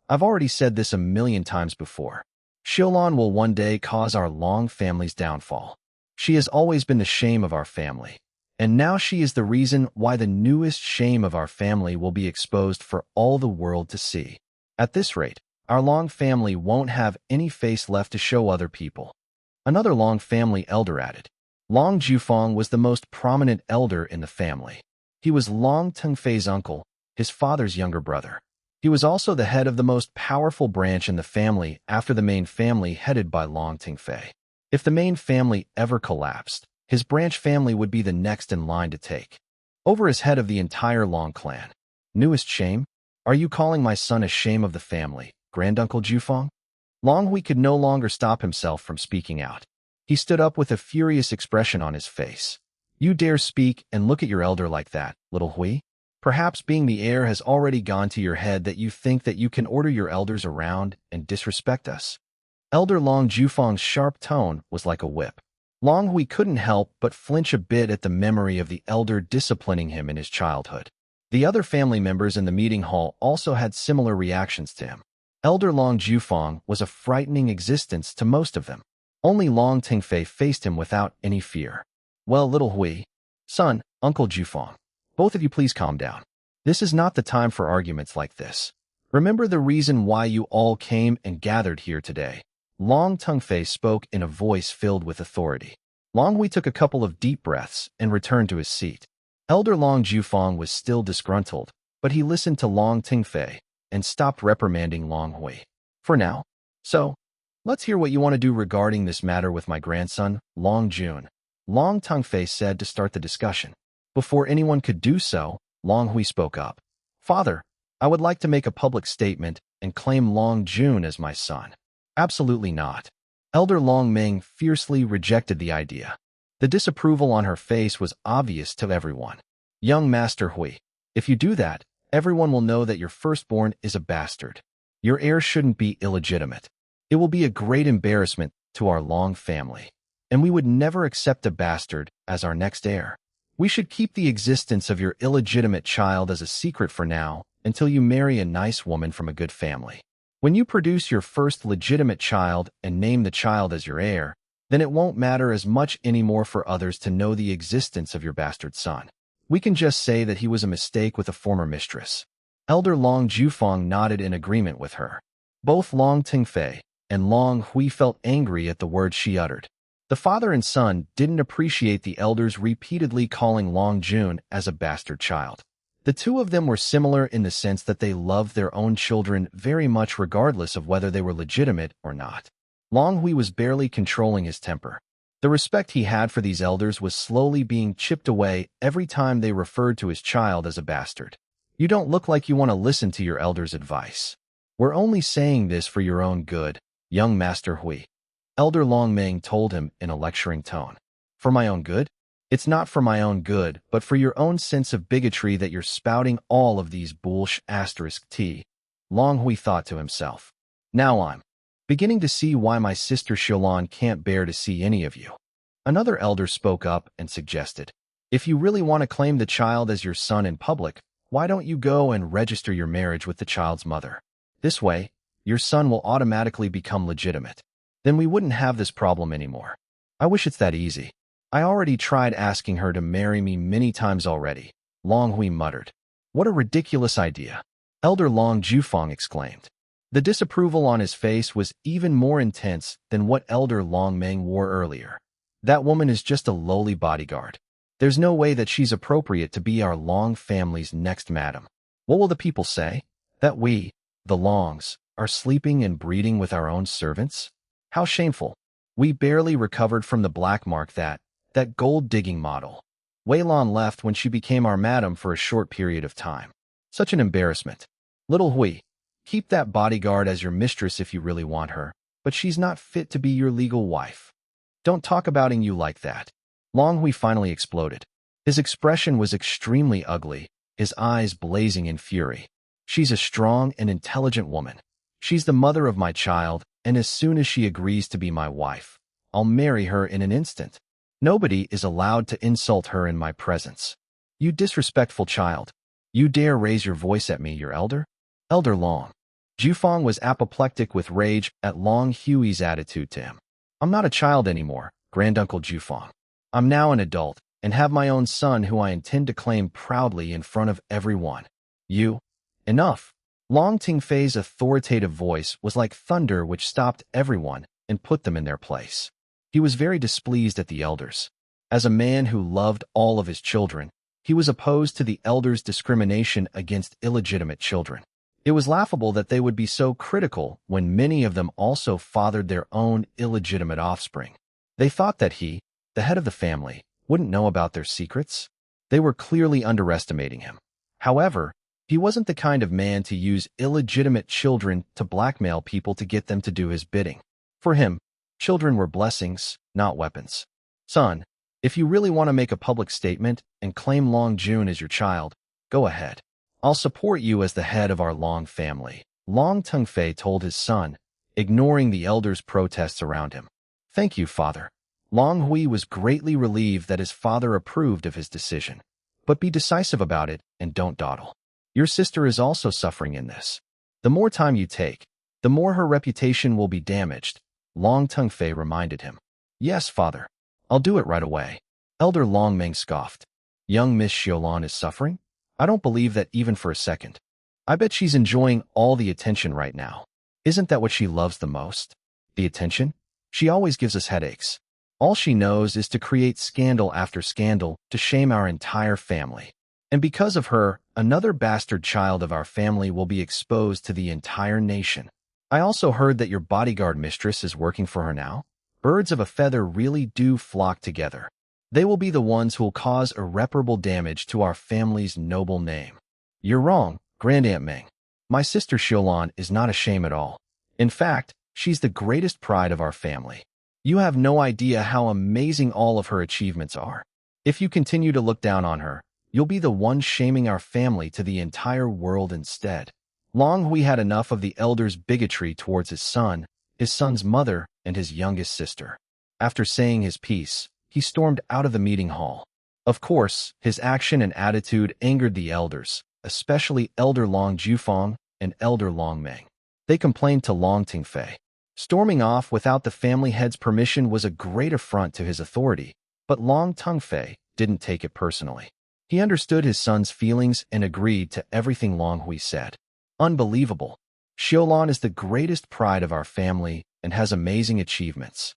I've already said this a million times before. Xiaolan will one day cause our Long family's downfall. She has always been the shame of our family, and now she is the reason why the newest shame of our family will be exposed for all the world to see. At this rate, our Long family won't have any face left to show other people. Another Long family elder added. Long Jufeng was the most prominent elder in the family. He was Long Tingfei's uncle, his father's younger brother. He was also the head of the most powerful branch in the family after the main family headed by Long Tingfei. If the main family ever collapsed, his branch family would be the next in line to take over as head of the entire Long clan. Newest shame? Are you calling my son a shame of the family, Granduncle Jufeng? Long Hui could no longer stop himself from speaking out. He stood up with a furious expression on his face. You dare speak and look at your elder like that, little Hui? Perhaps being the heir has already gone to your head that you think that you can order your elders around and disrespect us. Elder Long Jufeng's sharp tone was like a whip. Long Hui couldn't help but flinch a bit at the memory of the elder disciplining him in his childhood. The other family members in the meeting hall also had similar reactions to him. Elder Long Jufeng was a frightening existence to most of them. Only Long Tingfei faced him without any fear. Well, little Hui, son, Uncle Jufeng, both of you please calm down. This is not the time for arguments like this. Remember the reason why you all came and gathered here today. Long Tingfei spoke in a voice filled with authority. Long Hui took a couple of deep breaths and returned to his seat. Elder Long Jufeng was still disgruntled, but he listened to Long Tingfei and stopped reprimanding Long Hui. For now. So, let's hear what you want to do regarding this matter with my grandson, Long Jun. Long Tingfei said to start the discussion. Before anyone could do so, Long Hui spoke up. Father, I would like to make a public statement and claim Long Jun as my son. Absolutely not. Elder Long Ming fiercely rejected the idea. The disapproval on her face was obvious to everyone. Young Master Hui, if you do that, everyone will know that your firstborn is a bastard. Your heir shouldn't be illegitimate. It will be a great embarrassment to our Long family, and we would never accept a bastard as our next heir. We should keep the existence of your illegitimate child as a secret for now until you marry a nice woman from a good family. When you produce your first legitimate child and name the child as your heir, then it won't matter as much anymore for others to know the existence of your bastard son. We can just say that he was a mistake with a former mistress. Elder Long Jufeng nodded in agreement with her. Both Long Tingfei and Long Hui felt angry at the words she uttered. The father and son didn't appreciate the elders repeatedly calling Long Jun as a bastard child. The two of them were similar in the sense that they loved their own children very much regardless of whether they were legitimate or not. Long Hui was barely controlling his temper. The respect he had for these elders was slowly being chipped away every time they referred to his child as a bastard. You don't look like you want to listen to your elders' advice. We're only saying this for your own good, young Master Hui. Elder Longmeng told him in a lecturing tone. For my own good? It's not for my own good, but for your own sense of bigotry that you're spouting all of these **t. Long Hui thought to himself. Now I'm beginning to see why my sister Xiaolan can't bear to see any of you. Another elder spoke up and suggested, if you really want to claim the child as your son in public, why don't you go and register your marriage with the child's mother? This way, your son will automatically become legitimate. Then we wouldn't have this problem anymore. I wish it's that easy. I already tried asking her to marry me many times already, Long Hui muttered. What a ridiculous idea, Elder Long Jufang exclaimed. The disapproval on his face was even more intense than what Elder Long Meng wore earlier. That woman is just a lowly bodyguard. There's no way that she's appropriate to be our Long family's next madam. What will the people say? That we, the Longs, are sleeping and breeding with our own servants? How shameful. We barely recovered from the black mark that gold-digging model. Weilon left when she became our madam for a short period of time. Such an embarrassment. Little Hui, keep that bodyguard as your mistress if you really want her, but she's not fit to be your legal wife. Don't talk about you like that. Long Hui finally exploded. His expression was extremely ugly, his eyes blazing in fury. She's a strong and intelligent woman. She's the mother of my child, and as soon as she agrees to be my wife, I'll marry her in an instant. Nobody is allowed to insult her in my presence. You disrespectful child. You dare raise your voice at me, your elder? Elder Long. Jufang was apoplectic with rage at Long Hui's attitude to him. I'm not a child anymore, Granduncle Jufang. I'm now an adult, and have my own son who I intend to claim proudly in front of everyone. You? Enough. Long Tingfei's authoritative voice was like thunder which stopped everyone and put them in their place. He was very displeased at the elders. As a man who loved all of his children, he was opposed to the elders' discrimination against illegitimate children. It was laughable that they would be so critical when many of them also fathered their own illegitimate offspring. They thought that he, the head of the family, wouldn't know about their secrets. They were clearly underestimating him. However, he wasn't the kind of man to use illegitimate children to blackmail people to get them to do his bidding. For him, children were blessings, not weapons. Son, if you really want to make a public statement and claim Long Jun as your child, go ahead. I'll support you as the head of our Long family, Long Tengfei told his son, ignoring the elders' protests around him. Thank you, father. Long Hui was greatly relieved that his father approved of his decision. But be decisive about it and don't dawdle. Your sister is also suffering in this. The more time you take, the more her reputation will be damaged, Long Tengfei reminded him. Yes, father. I'll do it right away. Elder Long Meng scoffed. Young Miss Xiaolan is suffering? I don't believe that even for a second. I bet she's enjoying all the attention right now. Isn't that what she loves the most? The attention? She always gives us headaches. All she knows is to create scandal after scandal to shame our entire family. And because of her, another bastard child of our family will be exposed to the entire nation. I also heard that your bodyguard mistress is working for her now. Birds of a feather really do flock together. They will be the ones who will cause irreparable damage to our family's noble name. You're wrong, Grandaunt Meng. My sister Xiaolan is not a shame at all. In fact, she's the greatest pride of our family. You have no idea how amazing all of her achievements are. If you continue to look down on her, you'll be the one shaming our family to the entire world instead. Long Hui had enough of the elder's bigotry towards his son's mother, and his youngest sister. After saying his piece, he stormed out of the meeting hall. Of course, his action and attitude angered the elders, especially Elder Long Jufang and Elder Long Meng. They complained to Long Tingfei. Storming off without the family head's permission was a great affront to his authority, but Long Tengfei didn't take it personally. He understood his son's feelings and agreed to everything Long Hui said. Unbelievable. Xiaolan is the greatest pride of our family and has amazing achievements.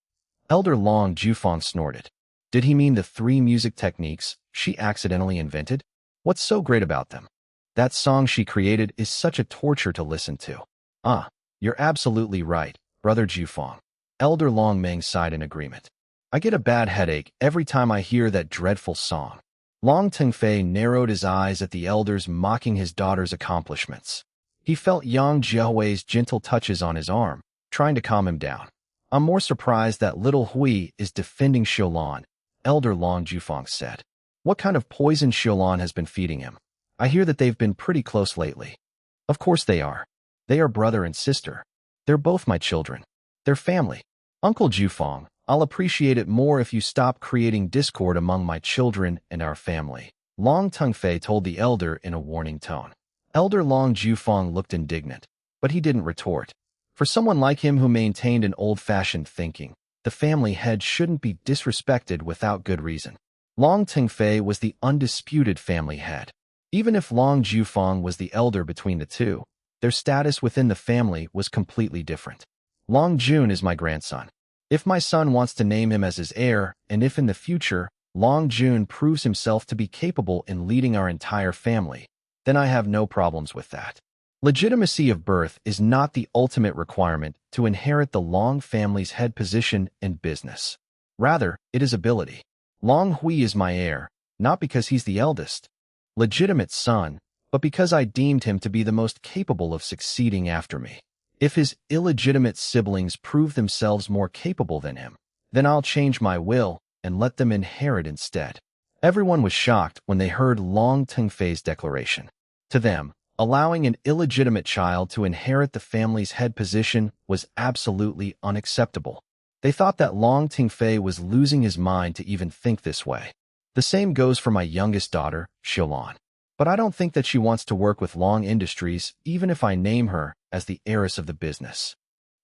Elder Long Jufang snorted. Did he mean the 3 music techniques she accidentally invented? What's so great about them? That song she created is such a torture to listen to. Ah, you're absolutely right, Brother Jufang. Elder Long Meng sighed in agreement. I get a bad headache every time I hear that dreadful song. Long Tengfei narrowed his eyes at the elders mocking his daughter's accomplishments. He felt Yang Jiawei's gentle touches on his arm, trying to calm him down. I'm more surprised that little Hui is defending Xiulan, Elder Long Jufeng said. What kind of poison Xiulan has been feeding him? I hear that they've been pretty close lately. Of course they are. They are brother and sister. They're both my children. They're family. Uncle Jufeng, I'll appreciate it more if you stop creating discord among my children and our family, Long Tengfei told the elder in a warning tone. Elder Long Jufeng looked indignant, but he didn't retort. For someone like him who maintained an old-fashioned thinking, the family head shouldn't be disrespected without good reason. Long Tengfei was the undisputed family head. Even if Long Jufeng was the elder between the two, their status within the family was completely different. Long Jun is my grandson. If my son wants to name him as his heir, and if in the future, Long Jun proves himself to be capable in leading our entire family, then I have no problems with that. Legitimacy of birth is not the ultimate requirement to inherit the Long family's head position in business. Rather, it is ability. Long Hui is my heir, not because he's the eldest, legitimate son, but because I deemed him to be the most capable of succeeding after me. If his illegitimate siblings prove themselves more capable than him, then I'll change my will and let them inherit instead. Everyone was shocked when they heard Long Tengfei's declaration. To them, allowing an illegitimate child to inherit the family's head position was absolutely unacceptable. They thought that Long Tengfei was losing his mind to even think this way. The same goes for my youngest daughter, Xiulan. But I don't think that she wants to work with Long Industries, even if I name her as the heiress of the business.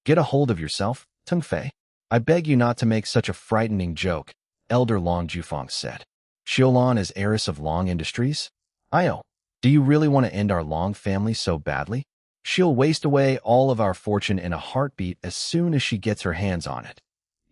Get a hold of yourself, Tengfei. I beg you not to make such a frightening joke, Elder Long Jufeng said. Xiulan is heiress of Long Industries? Do you really want to end our Long family so badly? She'll waste away all of our fortune in a heartbeat as soon as she gets her hands on it.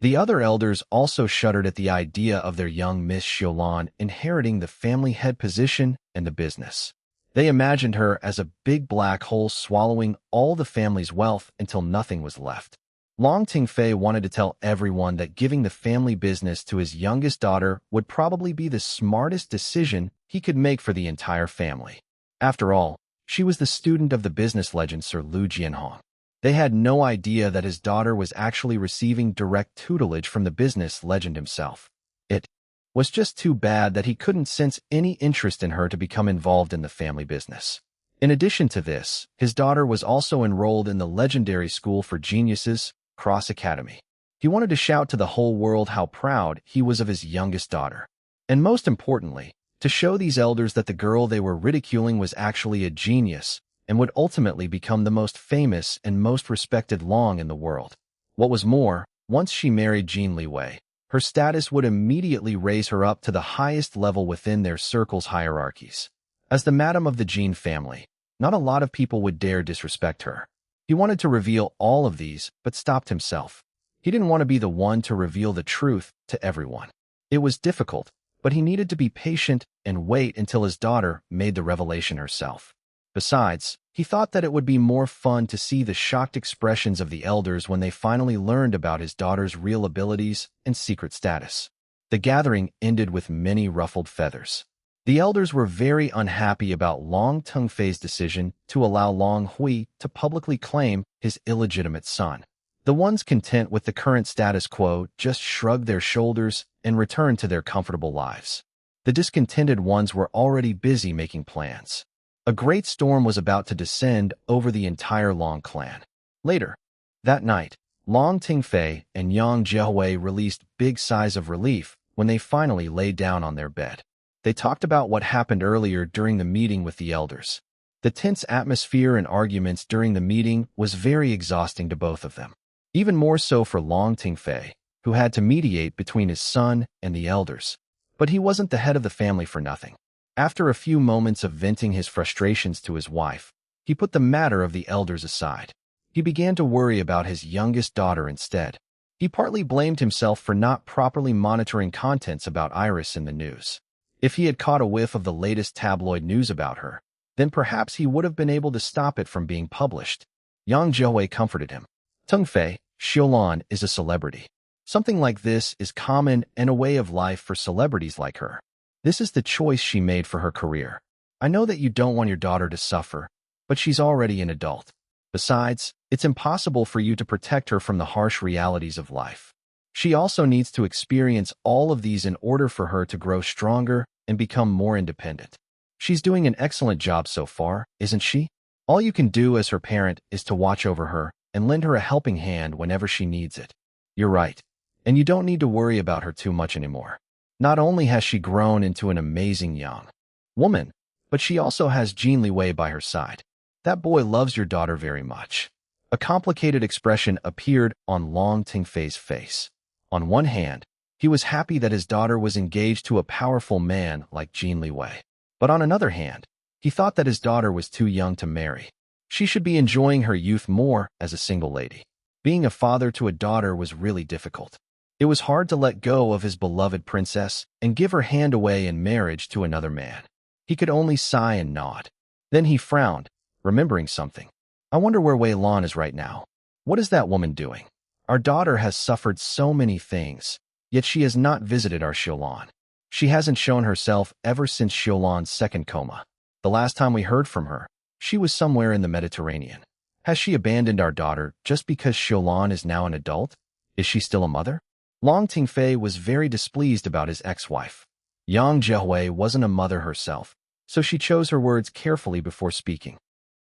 The other elders also shuddered at the idea of their young Miss Xiulan inheriting the family head position and the business. They imagined her as a big black hole swallowing all the family's wealth until nothing was left. Long Tengfei wanted to tell everyone that giving the family business to his youngest daughter would probably be the smartest decision he could make for the entire family. After all, she was the student of the business legend Sir Lu Jianhong. They had no idea that his daughter was actually receiving direct tutelage from the business legend himself. It was just too bad that he couldn't sense any interest in her to become involved in the family business. In addition to this, his daughter was also enrolled in the legendary school for geniuses, Cross Academy. He wanted to shout to the whole world how proud he was of his youngest daughter. And most importantly, to show these elders that the girl they were ridiculing was actually a genius and would ultimately become the most famous and most respected Long in the world. What was more, once she married Jin Liwei, her status would immediately raise her up to the highest level within their circle's hierarchies. As the madam of the Jin family, not a lot of people would dare disrespect her. He wanted to reveal all of these, but stopped himself. He didn't want to be the one to reveal the truth to everyone. It was difficult, but he needed to be patient and wait until his daughter made the revelation herself. Besides, he thought that it would be more fun to see the shocked expressions of the elders when they finally learned about his daughter's real abilities and secret status. The gathering ended with many ruffled feathers. The elders were very unhappy about Long Tengfei's decision to allow Long Hui to publicly claim his illegitimate son. The ones content with the current status quo just shrugged their shoulders and returned to their comfortable lives. The discontented ones were already busy making plans. A great storm was about to descend over the entire Long clan. Later, that night, Long Tengfei and Yang Jiawei released big sighs of relief when they finally lay down on their bed. They talked about what happened earlier during the meeting with the elders. The tense atmosphere and arguments during the meeting was very exhausting to both of them. Even more so for Long Tengfei, who had to mediate between his son and the elders. But he wasn't the head of the family for nothing. After a few moments of venting his frustrations to his wife, he put the matter of the elders aside. He began to worry about his youngest daughter instead. He partly blamed himself for not properly monitoring contents about Iris in the news. If he had caught a whiff of the latest tabloid news about her, then perhaps he would have been able to stop it from being published. Yang Jiawei comforted him. Tengfei, Xiulan is a celebrity. Something like this is common and a way of life for celebrities like her. This is the choice she made for her career. I know that you don't want your daughter to suffer, but she's already an adult. Besides, it's impossible for you to protect her from the harsh realities of life. She also needs to experience all of these in order for her to grow stronger and become more independent. She's doing an excellent job so far, isn't she? All you can do as her parent is to watch over her and lend her a helping hand whenever she needs it. You're right, and you don't need to worry about her too much anymore. Not only has she grown into an amazing young woman, but she also has Jin Liwei by her side. That boy loves your daughter very much. A complicated expression appeared on Long Tingfei's face. On one hand, he was happy that his daughter was engaged to a powerful man like Jin Liwei. But on another hand, he thought that his daughter was too young to marry. She should be enjoying her youth more as a single lady. Being a father to a daughter was really difficult. It was hard to let go of his beloved princess and give her hand away in marriage to another man. He could only sigh and nod. Then he frowned, remembering something. I wonder where Wei Lan is right now. What is that woman doing? Our daughter has suffered so many things, yet she has not visited our Xiulan. She hasn't shown herself ever since Xiulan's second coma. The last time we heard from her, she was somewhere in the Mediterranean. Has she abandoned our daughter just because Xiulan is now an adult? Is she still a mother? Long Tingfei was very displeased about his ex-wife. Yang Jihui wasn't a mother herself, so she chose her words carefully before speaking.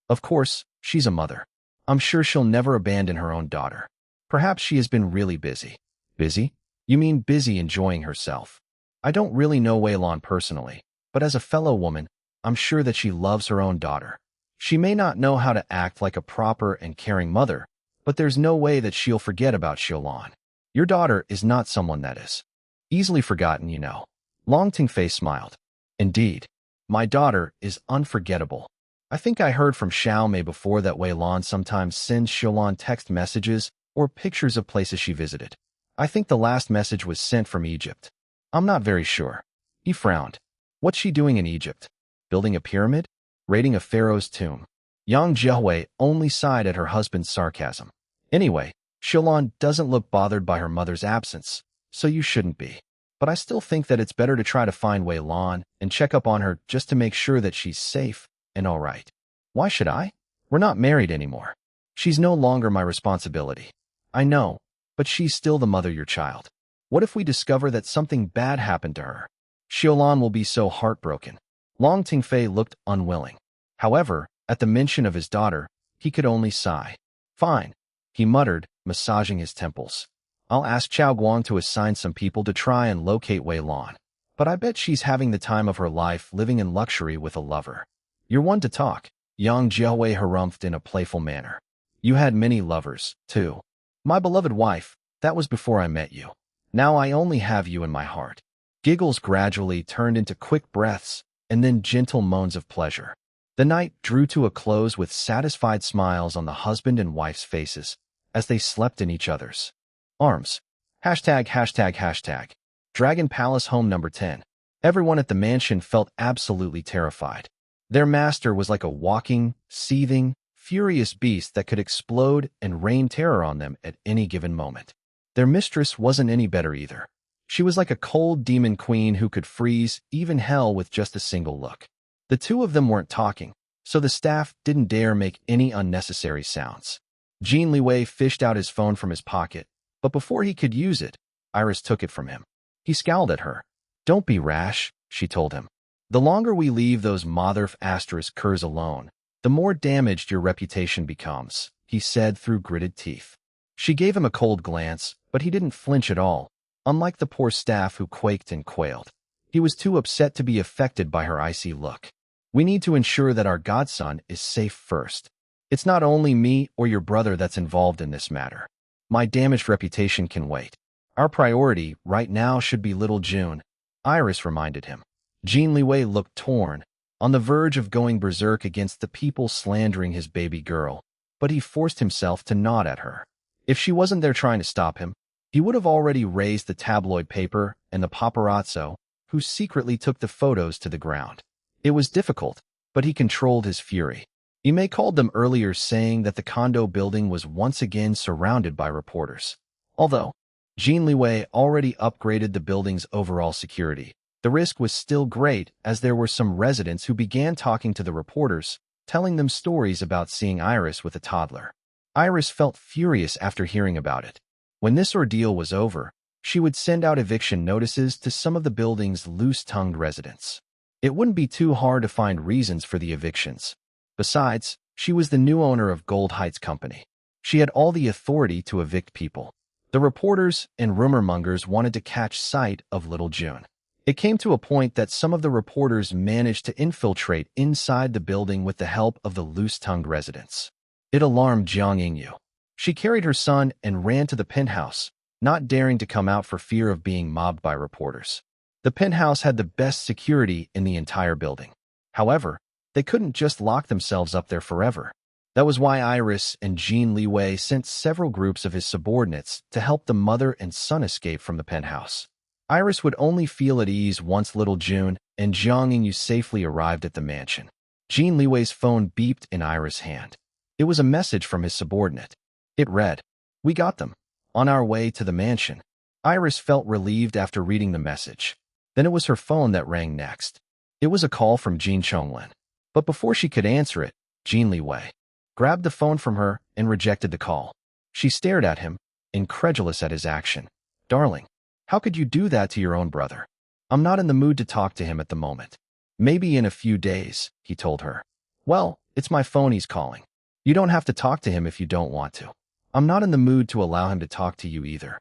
Of course, she's a mother. I'm sure she'll never abandon her own daughter. Perhaps she has been really busy. Busy? You mean busy enjoying herself. I don't really know Wei Lan personally, but as a fellow woman, I'm sure that she loves her own daughter. She may not know how to act like a proper and caring mother, but there's no way that she'll forget about Xiulan. Your daughter is not someone that is easily forgotten, you know. Long Tingfei smiled. Indeed, my daughter is unforgettable. I think I heard from Xiaomei before that Wei Lan sometimes sends Xiulan text messages or pictures of places she visited. I think the last message was sent from Egypt. I'm not very sure. He frowned. What's she doing in Egypt? Building a pyramid? Raiding a pharaoh's tomb? Yang Jihui only sighed at her husband's sarcasm. Anyway, Xiulan doesn't look bothered by her mother's absence, so you shouldn't be. But I still think that it's better to try to find Wei Lan and check up on her just to make sure that she's safe and all right. Why should I? We're not married anymore. She's no longer my responsibility. I know, but she's still the mother of your child. What if we discover that something bad happened to her? Xiulan will be so heartbroken. Long Tingfei looked unwilling. However, at the mention of his daughter, he could only sigh. Fine, he muttered, massaging his temples. I'll ask Chao Guang to assign some people to try and locate Wei Lan. But I bet she's having the time of her life living in luxury with a lover. You're one to talk, Yang Jihui harumphed in a playful manner. You had many lovers, too. My beloved wife, that was before I met you. Now I only have you in my heart. Giggles gradually turned into quick breaths and then gentle moans of pleasure. The night drew to a close with satisfied smiles on the husband and wife's faces as they slept in each other's arms. ####. Dragon Palace Home Number 10. Everyone at the mansion felt absolutely terrified. Their master was like a walking, seething, furious beast that could explode and rain terror on them at any given moment. Their mistress wasn't any better either. She was like a cold demon queen who could freeze even hell with just a single look. The two of them weren't talking, so the staff didn't dare make any unnecessary sounds. Jin Liwei fished out his phone from his pocket, but before he could use it, Iris took it from him. He scowled at her. Don't be rash, she told him. The longer we leave those mother******s alone, the more damaged your reputation becomes, he said through gritted teeth. She gave him a cold glance, but he didn't flinch at all, unlike the poor staff who quaked and quailed. He was too upset to be affected by her icy look. We need to ensure that our godson is safe first. It's not only me or your brother that's involved in this matter. My damaged reputation can wait. Our priority right now should be little June, Iris reminded him. Jin Liwei looked torn, on the verge of going berserk against the people slandering his baby girl, but he forced himself to nod at her. If she wasn't there trying to stop him, he would have already raised the tabloid paper and the paparazzo, who secretly took the photos to the ground. It was difficult, but he controlled his fury. Ime called them earlier saying that the condo building was once again surrounded by reporters. Although Jin Liwei already upgraded the building's overall security, the risk was still great as there were some residents who began talking to the reporters, telling them stories about seeing Iris with a toddler. Iris felt furious after hearing about it. When this ordeal was over, she would send out eviction notices to some of the building's loose-tongued residents. It wouldn't be too hard to find reasons for the evictions. Besides, she was the new owner of Gold Heights Company. She had all the authority to evict people. The reporters and rumor-mongers wanted to catch sight of little June. It came to a point that some of the reporters managed to infiltrate inside the building with the help of the loose-tongued residents. It alarmed Jiang Yingyu. She carried her son and ran to the penthouse, not daring to come out for fear of being mobbed by reporters. The penthouse had the best security in the entire building. However, they couldn't just lock themselves up there forever. That was why Iris and Jin Liwei sent several groups of his subordinates to help the mother and son escape from the penthouse. Iris would only feel at ease once little June and Jiang Yingyu safely arrived at the mansion. Jin Liwei's phone beeped in Iris' hand. It was a message from his subordinate. It read, "We got them. On our way to the mansion." Iris felt relieved after reading the message. Then it was her phone that rang next. It was a call from Jin Chonglin. But before she could answer it, Jin Liwei grabbed the phone from her and rejected the call. She stared at him, incredulous at his action. "Darling, how could you do that to your own brother?" "I'm not in the mood to talk to him at the moment." "Maybe in a few days," he told her. "Well, it's my phone he's calling. You don't have to talk to him if you don't want to." "I'm not in the mood to allow him to talk to you either."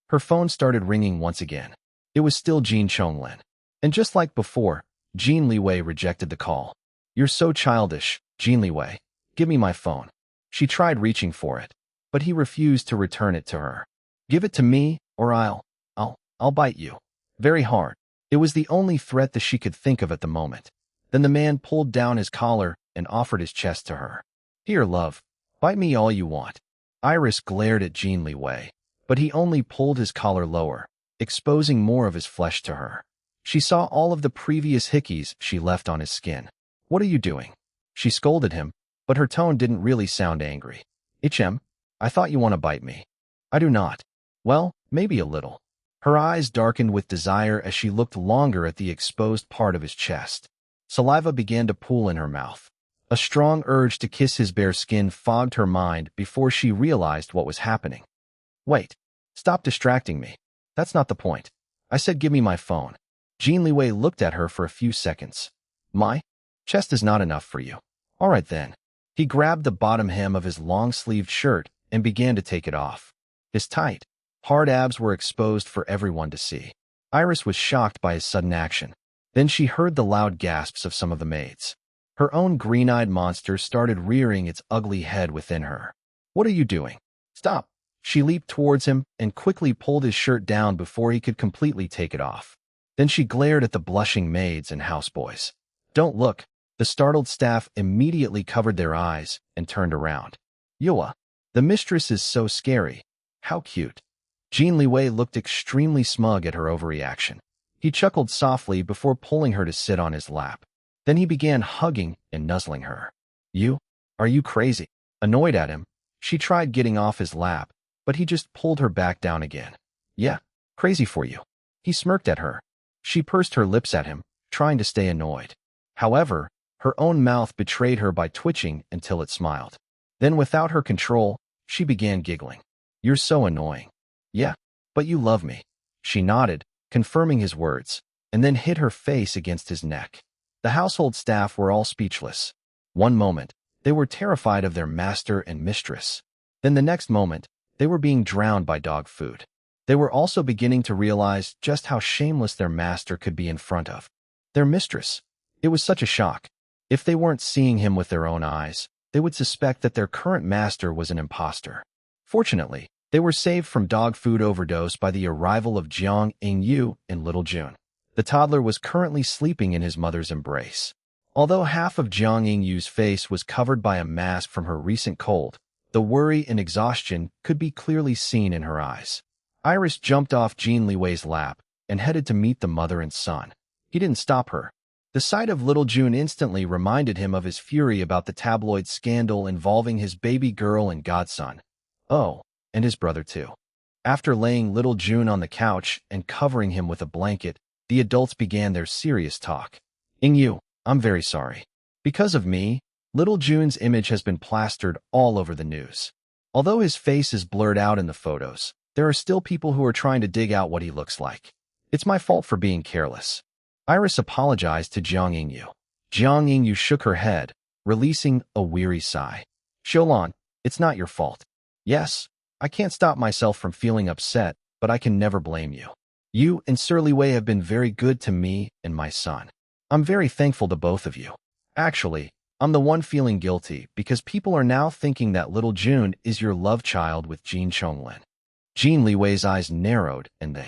Her phone started ringing once again. It was still Jin Chonglin. And just like before, Jin Liwei rejected the call. "You're so childish, Jin Liwei. Give me my phone." She tried reaching for it, but he refused to return it to her. "Give it to me, or I'll bite you." Very hard. It was the only threat that she could think of at the moment. Then the man pulled down his collar and offered his chest to her. "Here, love. Bite me all you want." Iris glared at Jin Liwei, but he only pulled his collar lower, exposing more of his flesh to her. She saw all of the previous hickeys she left on his skin. "What are you doing?" She scolded him, but her tone didn't really sound angry. "Ichem, I thought you want to bite me." "I do not." "Well, maybe a little." Her eyes darkened with desire as she looked longer at the exposed part of his chest. Saliva began to pool in her mouth. A strong urge to kiss his bare skin fogged her mind before she realized what was happening. "Wait. Stop distracting me. That's not the point. I said give me my phone." Jin Liwei looked at her for a few seconds. "My chest is not enough for you. All right then." He grabbed the bottom hem of his long-sleeved shirt and began to take it off. His tight, hard abs were exposed for everyone to see. Iris was shocked by his sudden action. Then she heard the loud gasps of some of the maids. Her own green-eyed monster started rearing its ugly head within her. "What are you doing? Stop!" She leaped towards him and quickly pulled his shirt down before he could completely take it off. Then she glared at the blushing maids and houseboys. "Don't look." The startled staff immediately covered their eyes and turned around. "Yua, the mistress is so scary. How cute." Jin Liwei looked extremely smug at her overreaction. He chuckled softly before pulling her to sit on his lap. Then he began hugging and nuzzling her. Are you crazy?" Annoyed at him, she tried getting off his lap, but he just pulled her back down again. "Yeah, crazy for you." He smirked at her. She pursed her lips at him, trying to stay annoyed. However, her own mouth betrayed her by twitching until it smiled. Then without her control, she began giggling. "You're so annoying." "Yeah, but you love me." She nodded, confirming his words, and then hid her face against his neck. The household staff were all speechless. One moment, they were terrified of their master and mistress. Then the next moment, they were being drowned by dog food. They were also beginning to realize just how shameless their master could be in front of their mistress. It was such a shock. If they weren't seeing him with their own eyes, they would suspect that their current master was an imposter. Fortunately, they were saved from dog food overdose by the arrival of Jiang Yingyu and little June. The toddler was currently sleeping in his mother's embrace. Although half of Jiang Yingyu's face was covered by a mask from her recent cold, the worry and exhaustion could be clearly seen in her eyes. Iris jumped off Jin Liwei's lap and headed to meet the mother and son. He didn't stop her. The sight of little June instantly reminded him of his fury about the tabloid scandal involving his baby girl and godson. Oh, and his brother too. After laying little June on the couch and covering him with a blanket, the adults began their serious talk. "Yingyu, I'm very sorry. Because of me, Little Jun's image has been plastered all over the news. Although his face is blurred out in the photos, there are still people who are trying to dig out what he looks like. It's my fault for being careless. Iris apologized to Jiang Yingyu. Jiang Yingyu shook her head, releasing a weary sigh. Xiaolan, it's not your fault. Yes, I can't stop myself from feeling upset, but I can never blame you. You and Sir Liwei have been very good to me and my son. I'm very thankful to both of you. Actually, I'm the one feeling guilty because people are now thinking that little Jun is your love child with Jin Chonglin. Jin Liwei's eyes narrowed and the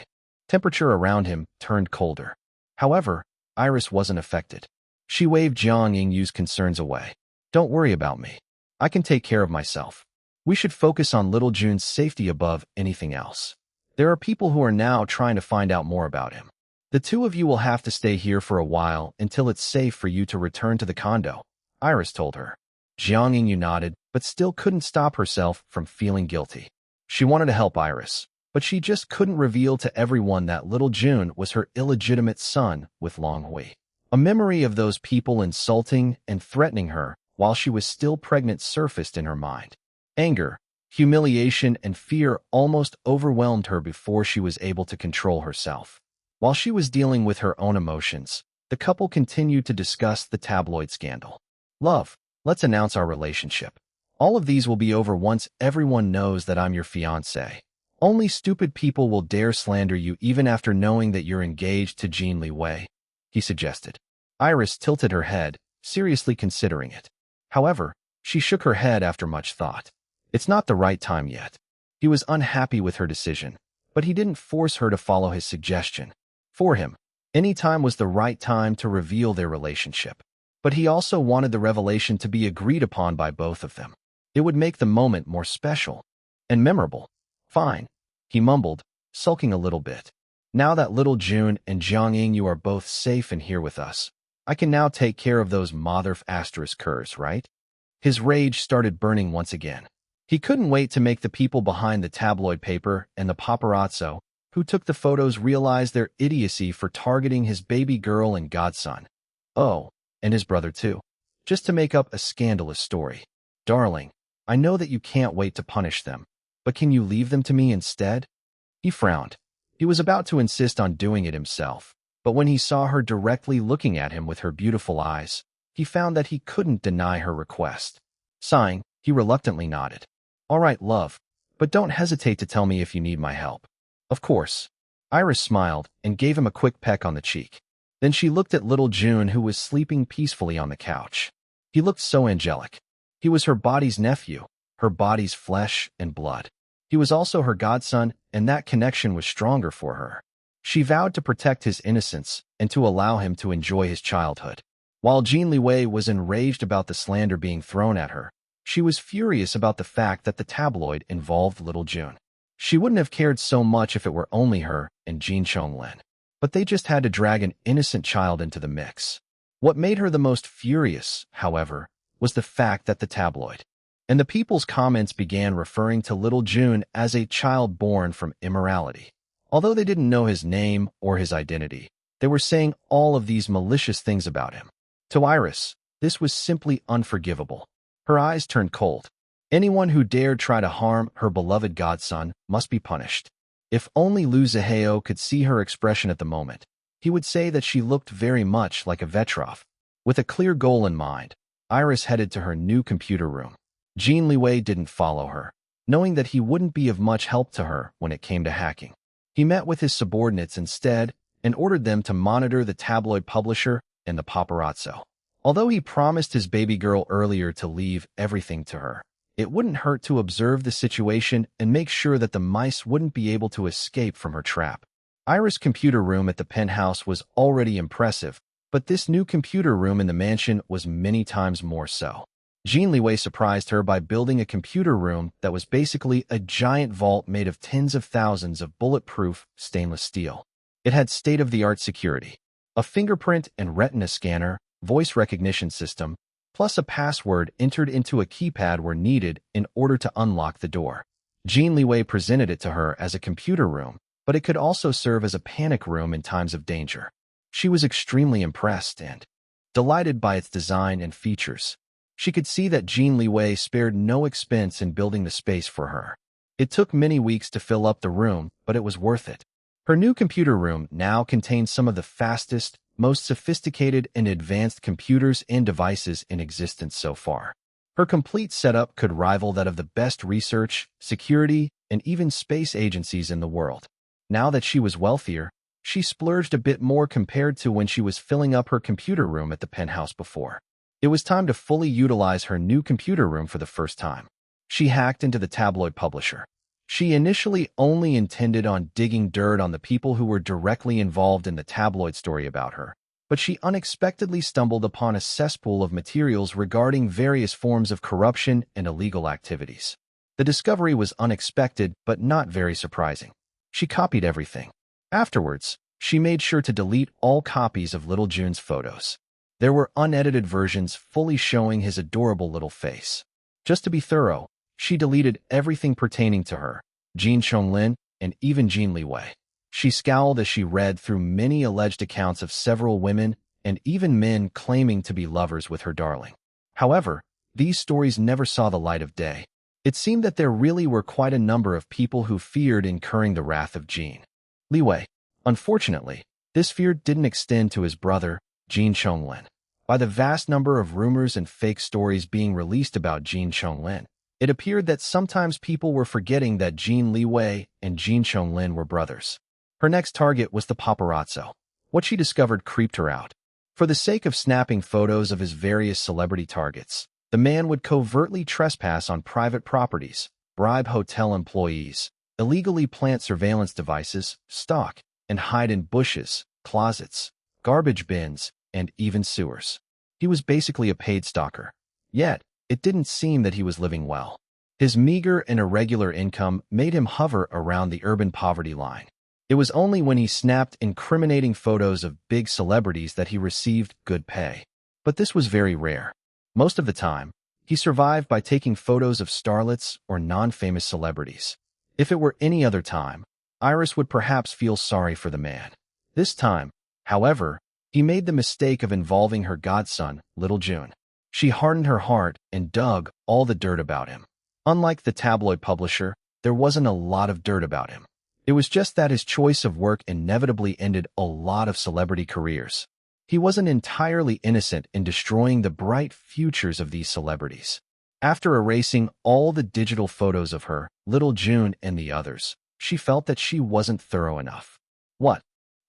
temperature around him turned colder. However, Iris wasn't affected. She waved Jiang Yingyu's concerns away. Don't worry about me. I can take care of myself. We should focus on little Jun's safety above anything else. There are people who are now trying to find out more about him. The two of you will have to stay here for a while until it's safe for you to return to the condo, Iris told her. Jiang Yingyu nodded, but still couldn't stop herself from feeling guilty. She wanted to help Iris, but she just couldn't reveal to everyone that little Jun was her illegitimate son with Long Hui. A memory of those people insulting and threatening her while she was still pregnant surfaced in her mind. Anger, humiliation, and fear almost overwhelmed her before she was able to control herself. While she was dealing with her own emotions, the couple continued to discuss the tabloid scandal. Love, let's announce our relationship. All of these will be over once everyone knows that I'm your fiancé. Only stupid people will dare slander you even after knowing that you're engaged to Jin Liwei, he suggested. Iris tilted her head, seriously considering it. However, she shook her head after much thought. It's not the right time yet. He was unhappy with her decision, but he didn't force her to follow his suggestion. For him, any time was the right time to reveal their relationship. But he also wanted the revelation to be agreed upon by both of them. It would make the moment more special and memorable. Fine, he mumbled, sulking a little bit. Now that little Jun and Jiang Yingyu are both safe and here with us, I can now take care of those mother-f***ers, right? His rage started burning once again. He couldn't wait to make the people behind the tabloid paper and the paparazzo who took the photos realize their idiocy for targeting his baby girl and godson. Oh, and his brother too. Just to make up a scandalous story. Darling, I know that you can't wait to punish them, but can you leave them to me instead? He frowned. He was about to insist on doing it himself, but when he saw her directly looking at him with her beautiful eyes, he found that he couldn't deny her request. Sighing, he reluctantly nodded. All right, love, but don't hesitate to tell me if you need my help. Of course. Iris smiled and gave him a quick peck on the cheek. Then she looked at little Jun, who was sleeping peacefully on the couch. He looked so angelic. He was her body's nephew, her body's flesh and blood. He was also her godson, and that connection was stronger for her. She vowed to protect his innocence and to allow him to enjoy his childhood. While Jin Liwei was enraged about the slander being thrown at her, she was furious about the fact that the tabloid involved little Jun. She wouldn't have cared so much if it were only her and Jin Chonglin, but they just had to drag an innocent child into the mix. What made her the most furious, however, was the fact that the tabloid and the people's comments began referring to little Jun as a child born from immorality. Although they didn't know his name or his identity, they were saying all of these malicious things about him. To Iris, this was simply unforgivable. Her eyes turned cold. Anyone who dared try to harm her beloved godson must be punished. If only Lu Zihao could see her expression at the moment, he would say that she looked very much like a Vetrov. With a clear goal in mind, Iris headed to her new computer room. Jin Liwei didn't follow her, knowing that he wouldn't be of much help to her when it came to hacking. He met with his subordinates instead and ordered them to monitor the tabloid publisher and the paparazzo. Although he promised his baby girl earlier to leave everything to her, it wouldn't hurt to observe the situation and make sure that the mice wouldn't be able to escape from her trap. Iris' computer room at the penthouse was already impressive, but this new computer room in the mansion was many times more so. Jin Liwei surprised her by building a computer room that was basically a giant vault made of tens of thousands of bulletproof stainless steel. It had state-of-the-art security, a fingerprint and retina scanner, voice recognition system, plus a password entered into a keypad were needed in order to unlock the door. Jin Liwei presented it to her as a computer room, but it could also serve as a panic room in times of danger. She was extremely impressed and delighted by its design and features. She could see that Jin Liwei spared no expense in building the space for her. It took many weeks to fill up the room, but it was worth it. Her new computer room now contained some of the fastest, most sophisticated and advanced computers and devices in existence so far. Her complete setup could rival that of the best research, security, and even space agencies in the world. Now that she was wealthier, she splurged a bit more compared to when she was filling up her computer room at the penthouse before. It was time to fully utilize her new computer room for the first time. She hacked into the tabloid publisher. She initially only intended on digging dirt on the people who were directly involved in the tabloid story about her, but she unexpectedly stumbled upon a cesspool of materials regarding various forms of corruption and illegal activities. The discovery was unexpected but not very surprising. She copied everything. Afterwards, she made sure to delete all copies of little Jun's photos. There were unedited versions fully showing his adorable little face. Just to be thorough, she deleted everything pertaining to her, Jin Chonglin, and even Jin Liwei. She scowled as she read through many alleged accounts of several women and even men claiming to be lovers with her darling. However, these stories never saw the light of day. It seemed that there really were quite a number of people who feared incurring the wrath of Jin Liwei. Unfortunately, this fear didn't extend to his brother, Jin Chonglin. By the vast number of rumors and fake stories being released about Jin Chonglin, it appeared that sometimes people were forgetting that Jin Liwei and Jin Chonglin were brothers. Her next target was the paparazzo. What she discovered creeped her out. For the sake of snapping photos of his various celebrity targets, the man would covertly trespass on private properties, bribe hotel employees, illegally plant surveillance devices, stalk, and hide in bushes, closets, garbage bins, and even sewers. He was basically a paid stalker. Yet, it didn't seem that he was living well. His meager and irregular income made him hover around the urban poverty line. It was only when he snapped incriminating photos of big celebrities that he received good pay. But this was very rare. Most of the time, he survived by taking photos of starlets or non-famous celebrities. If it were any other time, Iris would perhaps feel sorry for the man. This time, however, he made the mistake of involving her godson, little Jun. She hardened her heart and dug all the dirt about him. Unlike the tabloid publisher, there wasn't a lot of dirt about him. It was just that his choice of work inevitably ended a lot of celebrity careers. He wasn't entirely innocent in destroying the bright futures of these celebrities. After erasing all the digital photos of her, little Jun and the others, she felt that she wasn't thorough enough. What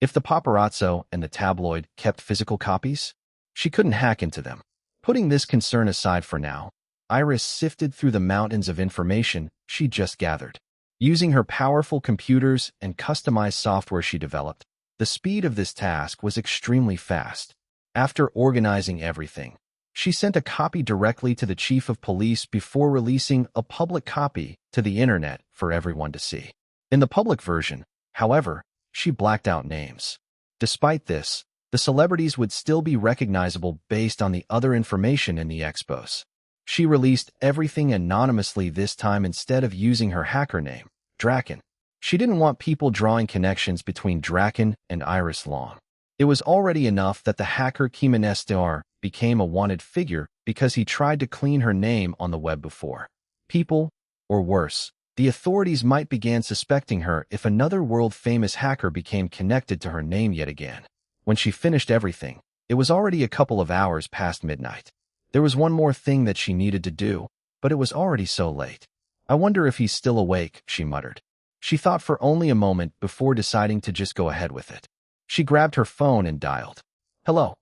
if the paparazzo and the tabloid kept physical copies? She couldn't hack into them. Putting this concern aside for now, Iris sifted through the mountains of information she just gathered. Using her powerful computers and customized software she developed, the speed of this task was extremely fast. After organizing everything, she sent a copy directly to the chief of police before releasing a public copy to the internet for everyone to see. In the public version, however, she blacked out names. Despite this, the celebrities would still be recognizable based on the other information in the expos. She released everything anonymously this time instead of using her hacker name, Draken. She didn't want people drawing connections between Draken and Iris Long. It was already enough that the hacker Kimanestar became a wanted figure because he tried to clean her name on the web before. People, or worse, the authorities might begin suspecting her if another world-famous hacker became connected to her name yet again. When she finished everything, it was already a couple of hours past midnight. There was one more thing that she needed to do, but it was already so late. I wonder if he's still awake, she muttered. She thought for only a moment before deciding to just go ahead with it. She grabbed her phone and dialed. Hello.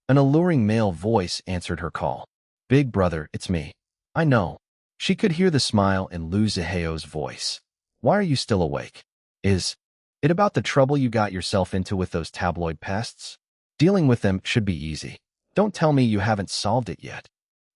An alluring male voice answered her call. Big brother, it's me. I know. She could hear the smile in Liu Ziheo's voice. Why are you still awake? Is it about the trouble you got yourself into with those tabloid pests? Dealing with them should be easy. Don't tell me you haven't solved it yet.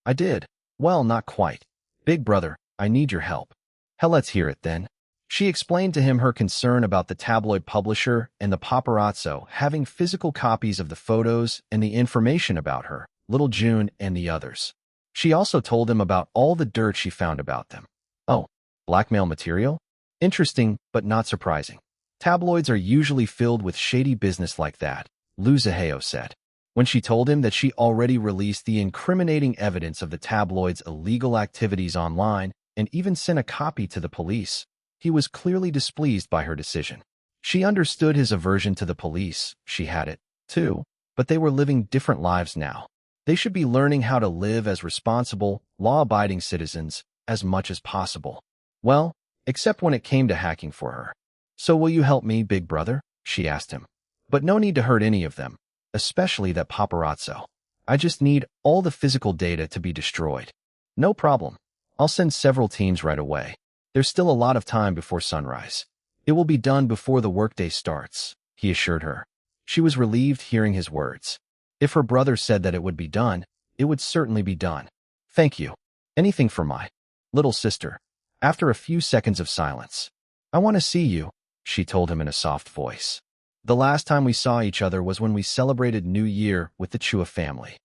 I did. Well, not quite. Big brother, I need your help. Hell, let's hear it then. She explained to him her concern about the tabloid publisher and the paparazzo having physical copies of the photos and the information about her, little Jun and the others. She also told him about all the dirt she found about them. Oh, blackmail material? Interesting, but not surprising. Tabloids are usually filled with shady business like that, Liu Ziheo said. When she told him that she already released the incriminating evidence of the tabloid's illegal activities online and even sent a copy to the police, he was clearly displeased by her decision. She understood his aversion to the police. She had it, too, but they were living different lives now. They should be learning how to live as responsible, law-abiding citizens as much as possible. Well, except when it came to hacking for her. "So will you help me, big brother?" she asked him. "But no need to hurt any of them, especially that paparazzo. I just need all the physical data to be destroyed." "No problem. I'll send several teams right away. There's still a lot of time before sunrise. It will be done before the workday starts," he assured her. She was relieved hearing his words. If her brother said that it would be done, it would certainly be done. "Thank you. Anything for my little sister." After a few seconds of silence, "I want to see you," she told him in a soft voice. "The last time we saw each other was when we celebrated New Year with the Chua family.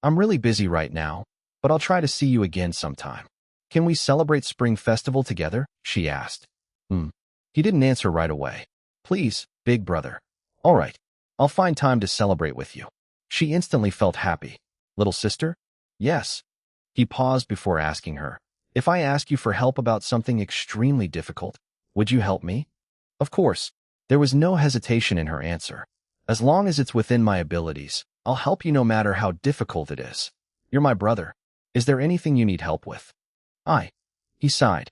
I'm really busy right now, but I'll try to see you again sometime. Can we celebrate Spring Festival together?" she asked. He didn't answer right away. "Please, big brother." "All right. I'll find time to celebrate with you." She instantly felt happy. "Little sister?" "Yes." He paused before asking her, "If I ask you for help about something extremely difficult, would you help me?" "Of course." There was no hesitation in her answer. "As long as it's within my abilities, I'll help you no matter how difficult it is. You're my brother. Is there anything you need help with?" He sighed.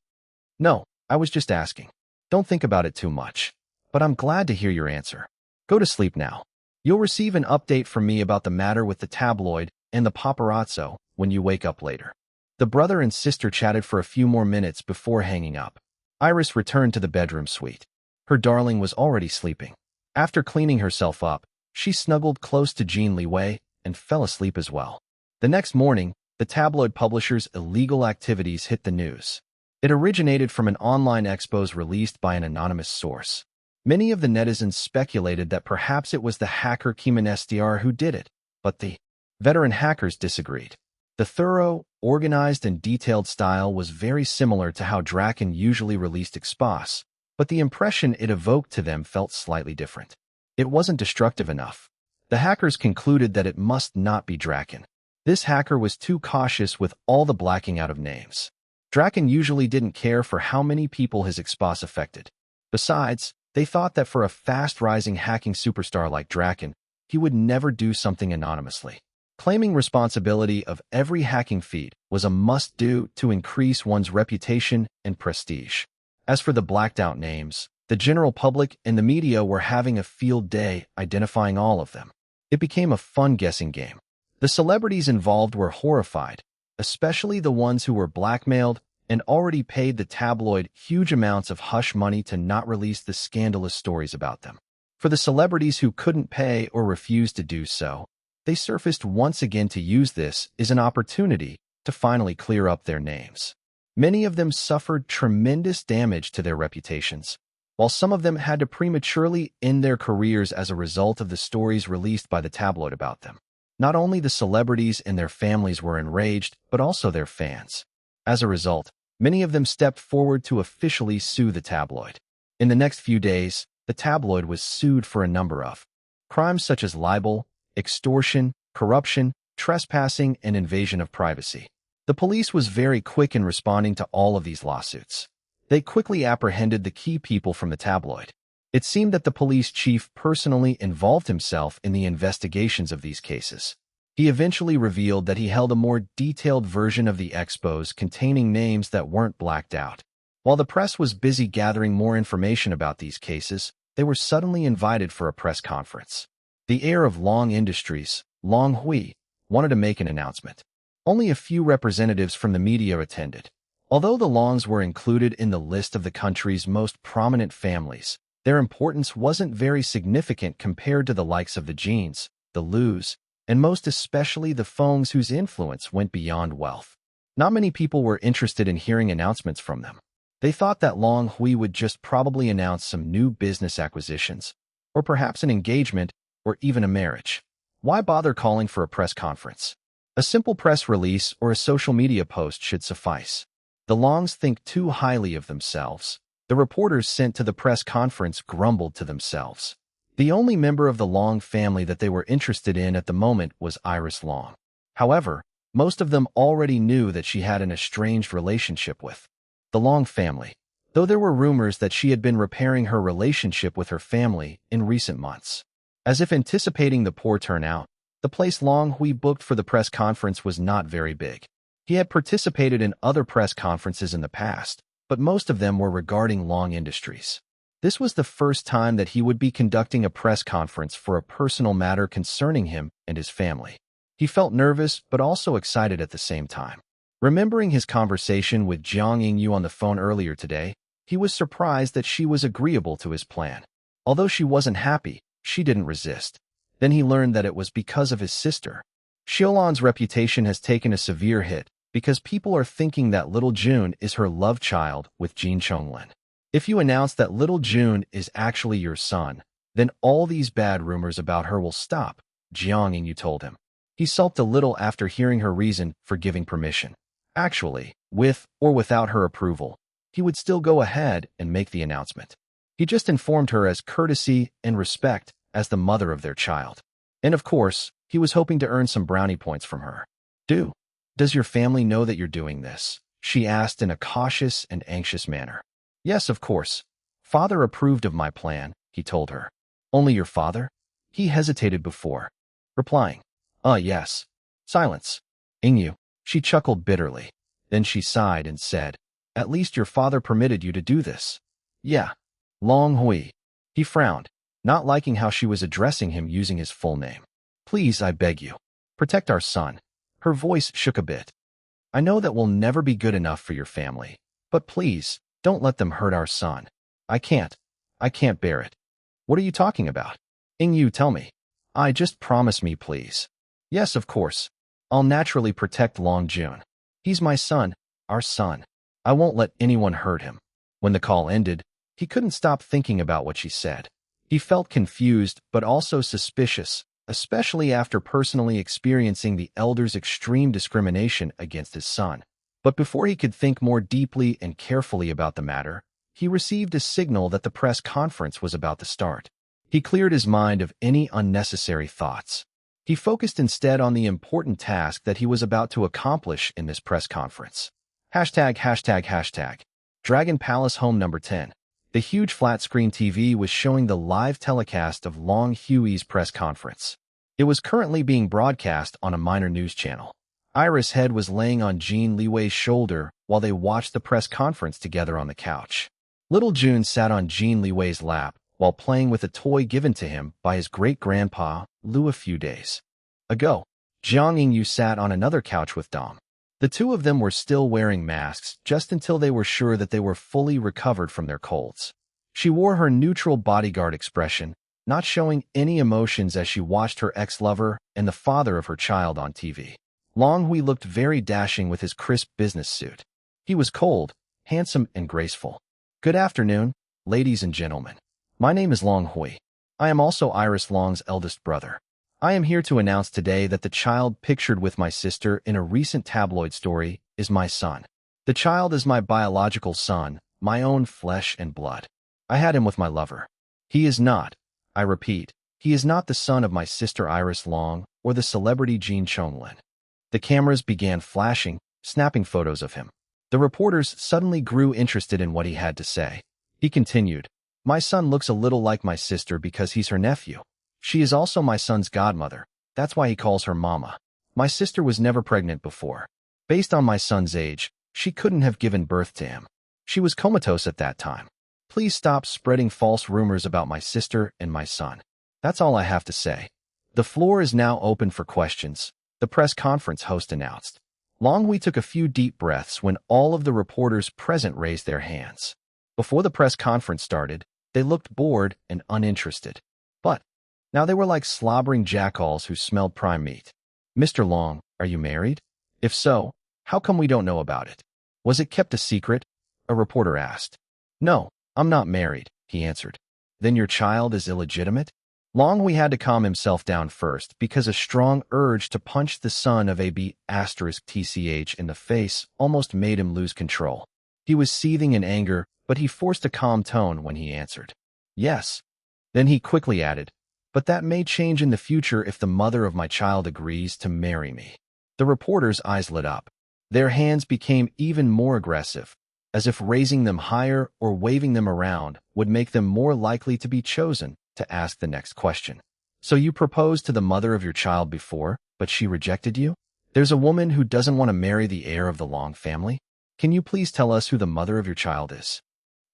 "No, I was just asking. Don't think about it too much. But I'm glad to hear your answer. Go to sleep now. You'll receive an update from me about the matter with the tabloid and the paparazzo when you wake up later." The brother and sister chatted for a few more minutes before hanging up. Iris returned to the bedroom suite. Her darling was already sleeping. After cleaning herself up, she snuggled close to Jin Liwei and fell asleep as well. The next morning, the tabloid publisher's illegal activities hit the news. It originated from an online expose released by an anonymous source. Many of the netizens speculated that perhaps it was the hacker Kimonestr who did it, but the veteran hackers disagreed. The thorough, organized, and detailed style was very similar to how Draken usually released expose, but the impression it evoked to them felt slightly different. It wasn't destructive enough. The hackers concluded that it must not be Draken. This hacker was too cautious with all the blacking out of names. Draken usually didn't care for how many people his expose affected. Besides, they thought that for a fast-rising hacking superstar like Draken, he would never do something anonymously. Claiming responsibility of every hacking feat was a must-do to increase one's reputation and prestige. As for the blacked-out names, the general public and the media were having a field day identifying all of them. It became a fun guessing game. The celebrities involved were horrified, especially the ones who were blackmailed and already paid the tabloid huge amounts of hush money to not release the scandalous stories about them. For the celebrities who couldn't pay or refused to do so, they surfaced once again to use this as an opportunity to finally clear up their names. Many of them suffered tremendous damage to their reputations, while some of them had to prematurely end their careers as a result of the stories released by the tabloid about them. Not only the celebrities and their families were enraged, but also their fans. As a result, many of them stepped forward to officially sue the tabloid. In the next few days, the tabloid was sued for a number of crimes such as libel, extortion, corruption, trespassing, and invasion of privacy. The police was very quick in responding to all of these lawsuits. They quickly apprehended the key people from the tabloid. It seemed that the police chief personally involved himself in the investigations of these cases. He eventually revealed that he held a more detailed version of the expose containing names that weren't blacked out. While the press was busy gathering more information about these cases, they were suddenly invited for a press conference. The heir of Long Industries, Long Hui, wanted to make an announcement. Only a few representatives from the media attended. Although the Longs were included in the list of the country's most prominent families, their importance wasn't very significant compared to the likes of the Jins, the Lus, and most especially the Fengs, whose influence went beyond wealth. Not many people were interested in hearing announcements from them. They thought that Long Hui would just probably announce some new business acquisitions, or perhaps an engagement, or even a marriage. Why bother calling for a press conference? A simple press release or a social media post should suffice. The Longs think too highly of themselves. The reporters sent to the press conference grumbled to themselves. The only member of the Long family that they were interested in at the moment was Iris Long. However, most of them already knew that she had an estranged relationship with the Long family, though there were rumors that she had been repairing her relationship with her family in recent months. As if anticipating the poor turnout, the place Long Hui booked for the press conference was not very big. He had participated in other press conferences in the past, but most of them were regarding Long Industries. This was the first time that he would be conducting a press conference for a personal matter concerning him and his family. He felt nervous but also excited at the same time. Remembering his conversation with Jiang Yingyu on the phone earlier today, he was surprised that she was agreeable to his plan. Although she wasn't happy, she didn't resist. Then he learned that it was because of his sister. Xiaolan's reputation has taken a severe hit because people are thinking that little June is her love child with Jin Chonglin. If you announce that little June is actually your son, then all these bad rumors about her will stop, Jiang Yingyu told him. He sulked a little after hearing her reason for giving permission. Actually, with or without her approval, he would still go ahead and make the announcement. He just informed her as courtesy and respect as the mother of their child. And of course, he was hoping to earn some brownie points from her. Does your family know that you're doing this? She asked in a cautious and anxious manner. Yes, of course. Father approved of my plan, he told her. Only your father? He hesitated before replying. Yes. Silence. Yingyu. She chuckled bitterly. Then she sighed and said, At least your father permitted you to do this. Yeah. Long Hui. He frowned, not liking how she was addressing him using his full name. Please, I beg you. Protect our son. Her voice shook a bit. I know that will never be good enough for your family, but please, don't let them hurt our son. I can't bear it. What are you talking about? Yingyu, tell me. Just promise me, please. Yes, of course. I'll naturally protect Long Jun. He's my son, our son. I won't let anyone hurt him. When the call ended, he couldn't stop thinking about what she said. He felt confused but also suspicious, especially after personally experiencing the elder's extreme discrimination against his son. But before he could think more deeply and carefully about the matter, he received a signal that the press conference was about to start. He cleared his mind of any unnecessary thoughts. He focused instead on the important task that he was about to accomplish in this press conference. ####. Dragon Palace Home Number 10. The huge flat-screen TV was showing the live telecast of Long Hui's press conference. It was currently being broadcast on a minor news channel. Iris' head was laying on Jin Liwei's shoulder while they watched the press conference together on the couch. Little June sat on Jin Liwei's lap while playing with a toy given to him by his great-grandpa, Lu, a few days ago. Jiang Yingyu sat on another couch with Dom. The two of them were still wearing masks just until they were sure that they were fully recovered from their colds. She wore her neutral bodyguard expression, not showing any emotions as she watched her ex-lover and the father of her child on TV. Long Hui looked very dashing with his crisp business suit. He was cold, handsome, and graceful. Good afternoon, ladies and gentlemen. My name is Long Hui. I am also Iris Long's eldest brother. I am here to announce today that the child pictured with my sister in a recent tabloid story is my son. The child is my biological son, my own flesh and blood. I had him with my lover. He is not, I repeat, he is not the son of my sister Iris Long or the celebrity Jin Chonglin. The cameras began flashing, snapping photos of him. The reporters suddenly grew interested in what he had to say. He continued, My son looks a little like my sister because he's her nephew. She is also my son's godmother. That's why he calls her Mama. My sister was never pregnant before. Based on my son's age, she couldn't have given birth to him. She was comatose at that time. Please stop spreading false rumors about my sister and my son. That's all I have to say. The floor is now open for questions, the press conference host announced. Long Hui took a few deep breaths when all of the reporters present raised their hands. Before the press conference started, they looked bored and uninterested. But now they were like slobbering jackals who smelled prime meat. Mr. Long, are you married? If so, how come we don't know about it? Was it kept a secret? A reporter asked. No, I'm not married, he answered. Then your child is illegitimate? Long Hui had to calm himself down first because a strong urge to punch the son of a b'TCH in the face almost made him lose control. He was seething in anger, but he forced a calm tone when he answered. Yes. Then he quickly added, "But that may change in the future if the mother of my child agrees to marry me." The reporter's eyes lit up. Their hands became even more aggressive, as if raising them higher or waving them around would make them more likely to be chosen to ask the next question. "So you proposed to the mother of your child before, but she rejected you? There's a woman who doesn't want to marry the heir of the Long family? Can you please tell us who the mother of your child is?"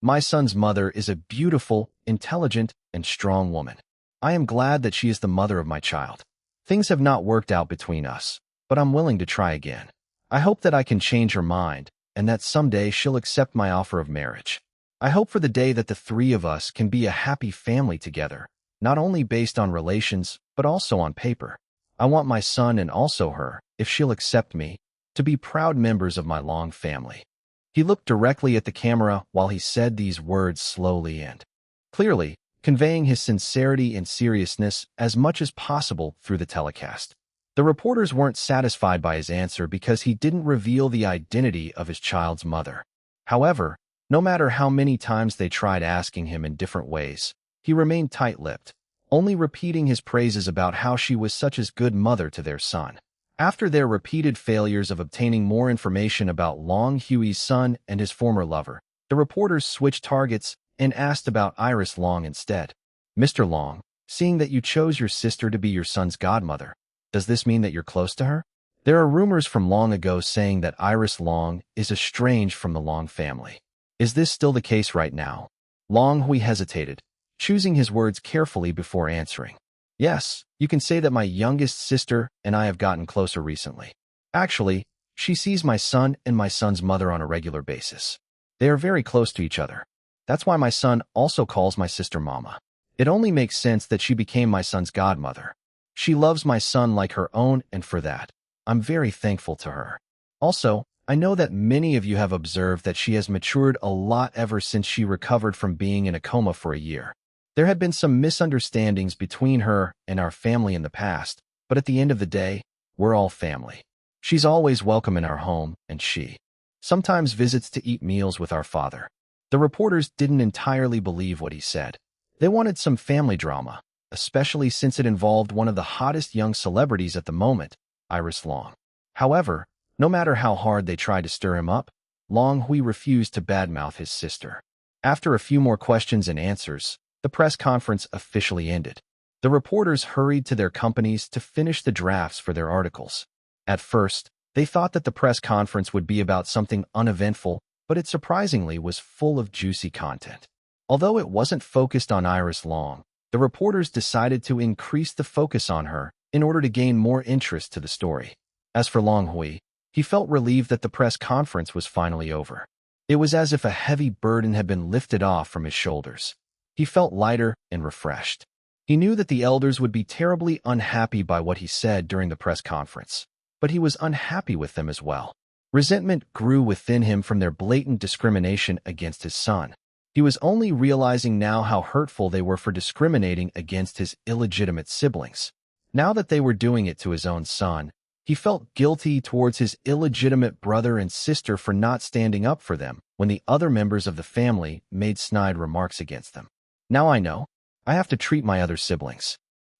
"My son's mother is a beautiful, intelligent, and strong woman. I am glad that she is the mother of my child. Things have not worked out between us, but I'm willing to try again. I hope that I can change her mind and that someday she'll accept my offer of marriage. I hope for the day that the three of us can be a happy family together, not only based on relations, but also on paper. I want my son and also her, if she'll accept me, to be proud members of my Long family." He looked directly at the camera while he said these words slowly and clearly, conveying his sincerity and seriousness as much as possible through the telecast. The reporters weren't satisfied by his answer because he didn't reveal the identity of his child's mother. However, no matter how many times they tried asking him in different ways, he remained tight-lipped, only repeating his praises about how she was such a good mother to their son. After their repeated failures of obtaining more information about Long Hui's son and his former lover, the reporters switched targets and asked about Iris Long instead. "Mr. Long, seeing that you chose your sister to be your son's godmother, does this mean that you're close to her? There are rumors from long ago saying that Iris Long is estranged from the Long family. Is this still the case right now?" Long Hui hesitated, choosing his words carefully before answering. "Yes, you can say that my youngest sister and I have gotten closer recently. Actually, she sees my son and my son's mother on a regular basis. They are very close to each other. That's why my son also calls my sister Mama. It only makes sense that she became my son's godmother. She loves my son like her own, and for that, I'm very thankful to her. Also, I know that many of you have observed that she has matured a lot ever since she recovered from being in a coma for a year. There had been some misunderstandings between her and our family in the past, but at the end of the day, we're all family. She's always welcome in our home, and she sometimes visits to eat meals with our father." The reporters didn't entirely believe what he said. They wanted some family drama, especially since it involved one of the hottest young celebrities at the moment, Iris Long. However, no matter how hard they tried to stir him up, Long Hui refused to badmouth his sister. After a few more questions and answers, the press conference officially ended. The reporters hurried to their companies to finish the drafts for their articles. At first, they thought that the press conference would be about something uneventful, but it surprisingly was full of juicy content. Although it wasn't focused on Iris Long, the reporters decided to increase the focus on her in order to gain more interest to the story. As for Long Hui, he felt relieved that the press conference was finally over. It was as if a heavy burden had been lifted off from his shoulders. He felt lighter and refreshed. He knew that the elders would be terribly unhappy by what he said during the press conference, but he was unhappy with them as well. Resentment grew within him from their blatant discrimination against his son. He was only realizing now how hurtful they were for discriminating against his illegitimate siblings. Now that they were doing it to his own son, he felt guilty towards his illegitimate brother and sister for not standing up for them when the other members of the family made snide remarks against them. "Now I know. I have to treat my other siblings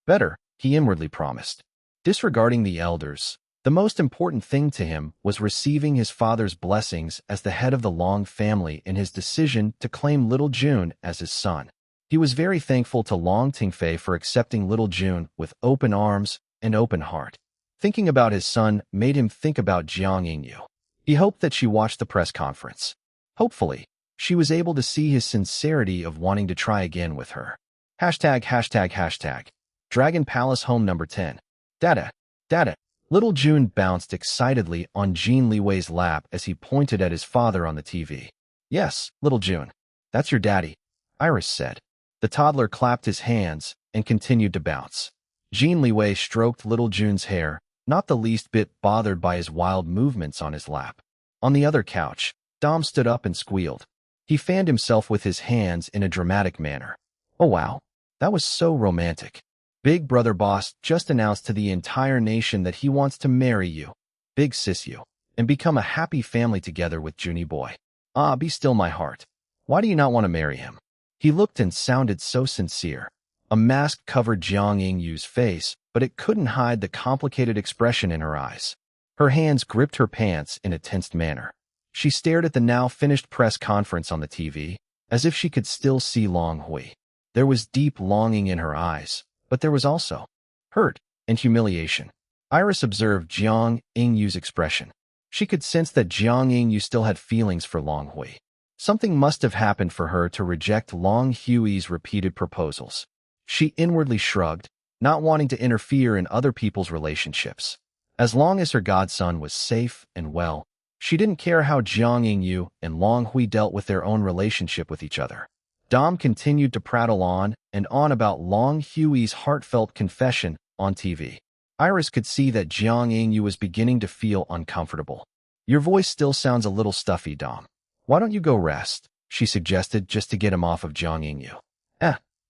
better," he inwardly promised. Disregarding the elders, the most important thing to him was receiving his father's blessings as the head of the Long family in his decision to claim little June as his son. He was very thankful to Long Tingfei for accepting little June with open arms and open heart. Thinking about his son made him think about Jiang Yingyu. He hoped that she watched the press conference. Hopefully, she was able to see his sincerity of wanting to try again with her. ####. Dragon Palace Home Number 10. Dada. Dada. Little June bounced excitedly on Jin Liwei's lap as he pointed at his father on the TV. "Yes, little June. That's your daddy," Iris said. The toddler clapped his hands and continued to bounce. Jin Liwei stroked little June's hair, not the least bit bothered by his wild movements on his lap. On the other couch, Dom stood up and squealed. He fanned himself with his hands in a dramatic manner. "Oh wow, that was so romantic. Big Brother Boss just announced to the entire nation that he wants to marry you, Big Sis you, and become a happy family together with Junie Boy. Ah, be still my heart. Why do you not want to marry him?" He looked and sounded so sincere. A mask covered Jiang Yingyu's face, but it couldn't hide the complicated expression in her eyes. Her hands gripped her pants in a tensed manner. She stared at the now-finished press conference on the TV, as if she could still see Long Hui. There was deep longing in her eyes, but there was also hurt and humiliation. Iris observed Jiang Yingyu's expression. She could sense that Jiang Yingyu still had feelings for Long Hui. Something must have happened for her to reject Long Hui's repeated proposals. She inwardly shrugged, not wanting to interfere in other people's relationships. As long as her godson was safe and well, she didn't care how Jiang Yingyu and Long Hui dealt with their own relationship with each other. Dom continued to prattle on and on about Long Hui's heartfelt confession on TV. Iris could see that Jiang Yingyu was beginning to feel uncomfortable. "Your voice still sounds a little stuffy, Dom. Why don't you go rest?" she suggested just to get him off of Jiang Yingyu.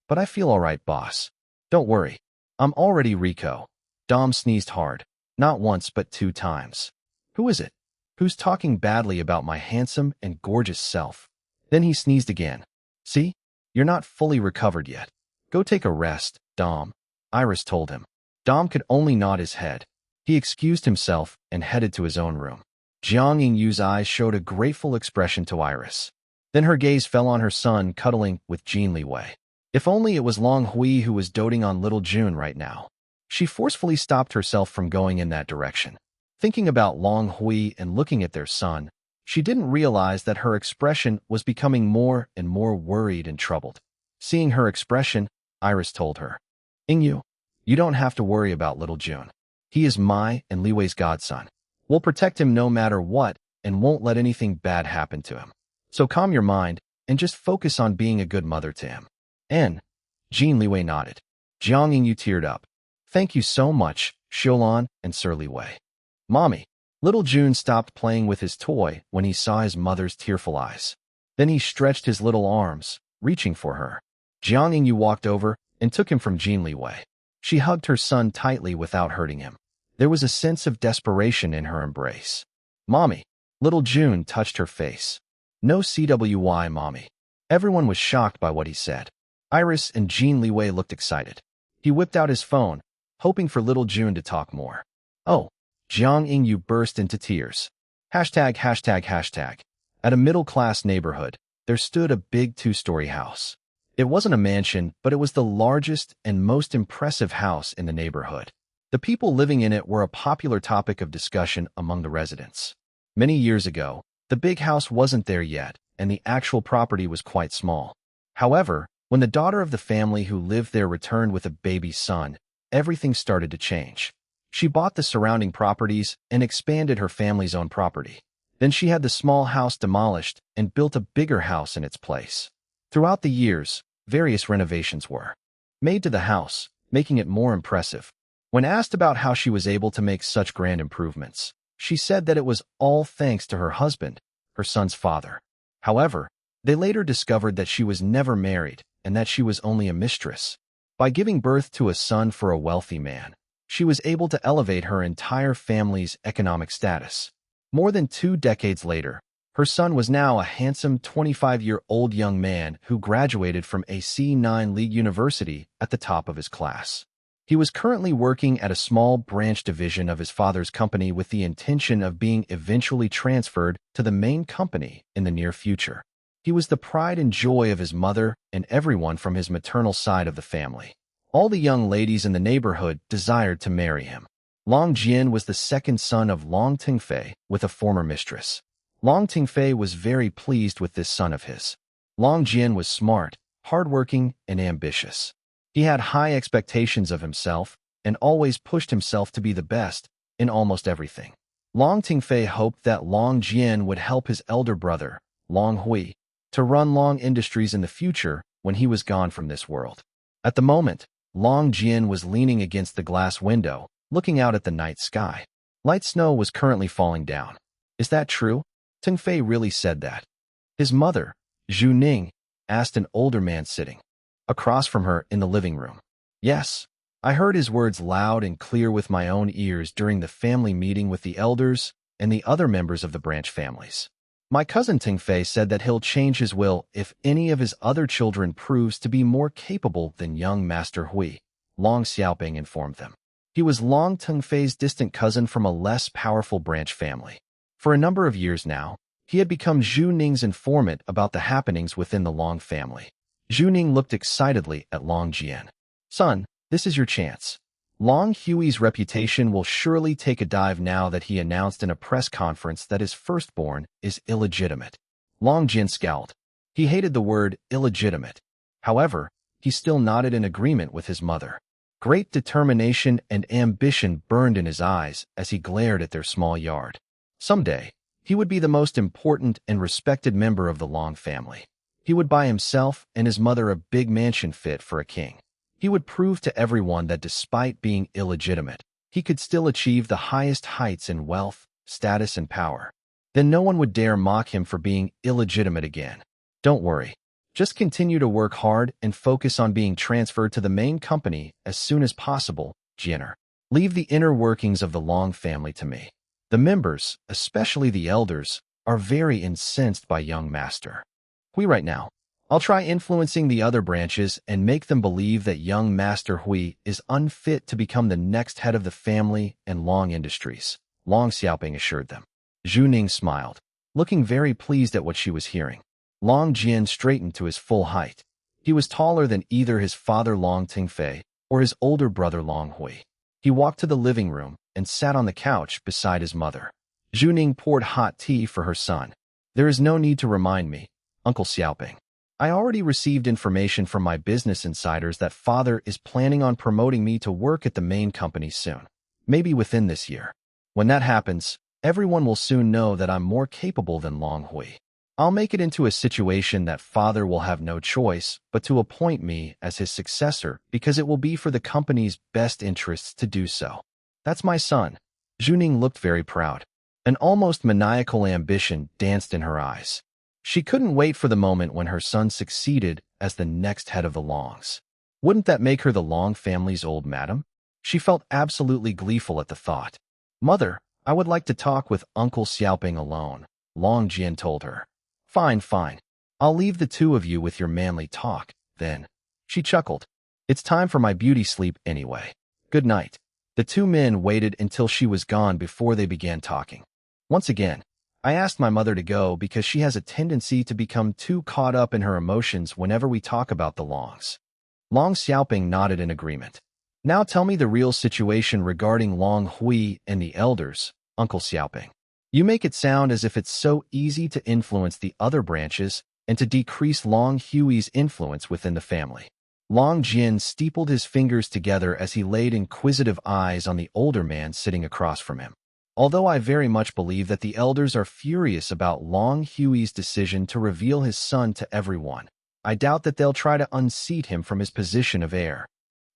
But I feel all right, boss. Don't worry. I'm already Rico." Dom sneezed hard, not once but 2 times. "Who is it? Who's talking badly about my handsome and gorgeous self?" Then he sneezed again. "See? You're not fully recovered yet. Go take a rest, Dom," Iris told him. Dom could only nod his head. He excused himself and headed to his own room. Jiang Yingyu's eyes showed a grateful expression to Iris. Then her gaze fell on her son cuddling with Jin Liwei. If only it was Long Hui who was doting on little June right now. She forcefully stopped herself from going in that direction. Thinking about Long Hui and looking at their son, she didn't realize that her expression was becoming more and more worried and troubled. Seeing her expression, Iris told her, "Yingyu, you don't have to worry about little June. He is my and Liwei's godson. We'll protect him no matter what and won't let anything bad happen to him. So calm your mind and just focus on being a good mother to him." And Jin Liwei nodded. Jiang Yingyu teared up. "Thank you so much, Xiaolan and Sir Liwei." "Mommy." Little June stopped playing with his toy when he saw his mother's tearful eyes. Then he stretched his little arms, reaching for her. Jiang Yingyu walked over and took him from Jin Liwei. She hugged her son tightly without hurting him. There was a sense of desperation in her embrace. "Mommy." Little June touched her face. "No CWY, Mommy." Everyone was shocked by what he said. Iris and Jin Liwei looked excited. He whipped out his phone, hoping for little June to talk more. "Oh." Jiang Yingyu burst into tears. ####. At a middle-class neighborhood, there stood a big 2-story house. It wasn't a mansion, but it was the largest and most impressive house in the neighborhood. The people living in it were a popular topic of discussion among the residents. Many years ago, the big house wasn't there yet, and the actual property was quite small. However, when the daughter of the family who lived there returned with a baby son, everything started to change. She bought the surrounding properties and expanded her family's own property. Then she had the small house demolished and built a bigger house in its place. Throughout the years, various renovations were made to the house, making it more impressive. When asked about how she was able to make such grand improvements, she said that it was all thanks to her husband, her son's father. However, they later discovered that she was never married and that she was only a mistress. By giving birth to a son for a wealthy man, she was able to elevate her entire family's economic status. More than 2 decades later, her son was now a handsome 25-year-old young man who graduated from a C9 League university at the top of his class. He was currently working at a small branch division of his father's company with the intention of being eventually transferred to the main company in the near future. He was the pride and joy of his mother and everyone from his maternal side of the family. All the young ladies in the neighborhood desired to marry him. Long Jian was the second son of Long Tingfei with a former mistress. Long Tingfei was very pleased with this son of his. Long Jian was smart, hardworking, and ambitious. He had high expectations of himself and always pushed himself to be the best in almost everything. Long Tingfei hoped that Long Jian would help his elder brother, Long Hui, to run Long Industries in the future when he was gone from this world. At the moment, Long Jian was leaning against the glass window, looking out at the night sky. Light snow was currently falling down. "Is that true? Tingfei really said that?" His mother, Zhu Ning, asked an older man sitting across from her in the living room. "Yes, I heard his words loud and clear with my own ears during the family meeting with the elders and the other members of the branch families." My cousin Tingfei said that he'll change his will if any of his other children proves to be more capable than young Master Hui, Long Xiaoping informed them. He was Long Tingfei's distant cousin from a less powerful branch family. For a number of years now, he had become Zhu Ning's informant about the happenings within the Long family. Zhu Ning looked excitedly at Long Jian. Son, this is your chance. Long Hui's reputation will surely take a dive now that he announced in a press conference that his firstborn is illegitimate. Long Jian scowled. He hated the word illegitimate. However, he still nodded in agreement with his mother. Great determination and ambition burned in his eyes as he glared at their small yard. Someday, he would be the most important and respected member of the Long family. He would buy himself and his mother a big mansion fit for a king. He would prove to everyone that despite being illegitimate, he could still achieve the highest heights in wealth, status, and power. Then no one would dare mock him for being illegitimate again. Don't worry. Just continue to work hard and focus on being transferred to the main company as soon as possible, Jianer. Leave the inner workings of the Long family to me. The members, especially the elders, are very incensed by young Master Hui right now. I'll try influencing the other branches and make them believe that young Master Hui is unfit to become the next head of the family and Long Industries, Long Xiaoping assured them. Zhu Ning smiled, looking very pleased at what she was hearing. Long Jian straightened to his full height. He was taller than either his father Long Tingfei or his older brother Long Hui. He walked to the living room and sat on the couch beside his mother. Zhu Ning poured hot tea for her son. There is no need to remind me, Uncle Xiaoping. I already received information from my business insiders that father is planning on promoting me to work at the main company soon. Maybe within this year. When that happens, everyone will soon know that I'm more capable than Long Hui. I'll make it into a situation that father will have no choice but to appoint me as his successor because it will be for the company's best interests to do so. That's my son. Zhu Ning looked very proud. An almost maniacal ambition danced in her eyes. She couldn't wait for the moment when her son succeeded as the next head of the Longs. Wouldn't that make her the Long family's old madam? She felt absolutely gleeful at the thought. Mother, I would like to talk with Uncle Xiaoping alone, Long Jian told her. Fine, fine. I'll leave the two of you with your manly talk, then. She chuckled. It's time for my beauty sleep anyway. Good night. The two men waited until she was gone before they began talking. Once again, I asked my mother to go because she has a tendency to become too caught up in her emotions whenever we talk about the Longs. Long Xiaoping nodded in agreement. Now tell me the real situation regarding Long Hui and the elders, Uncle Xiaoping. You make it sound as if it's so easy to influence the other branches and to decrease Long Hui's influence within the family. Long Jian steepled his fingers together as he laid inquisitive eyes on the older man sitting across from him. Although I very much believe that the elders are furious about Long Hui's decision to reveal his son to everyone, I doubt that they'll try to unseat him from his position of heir.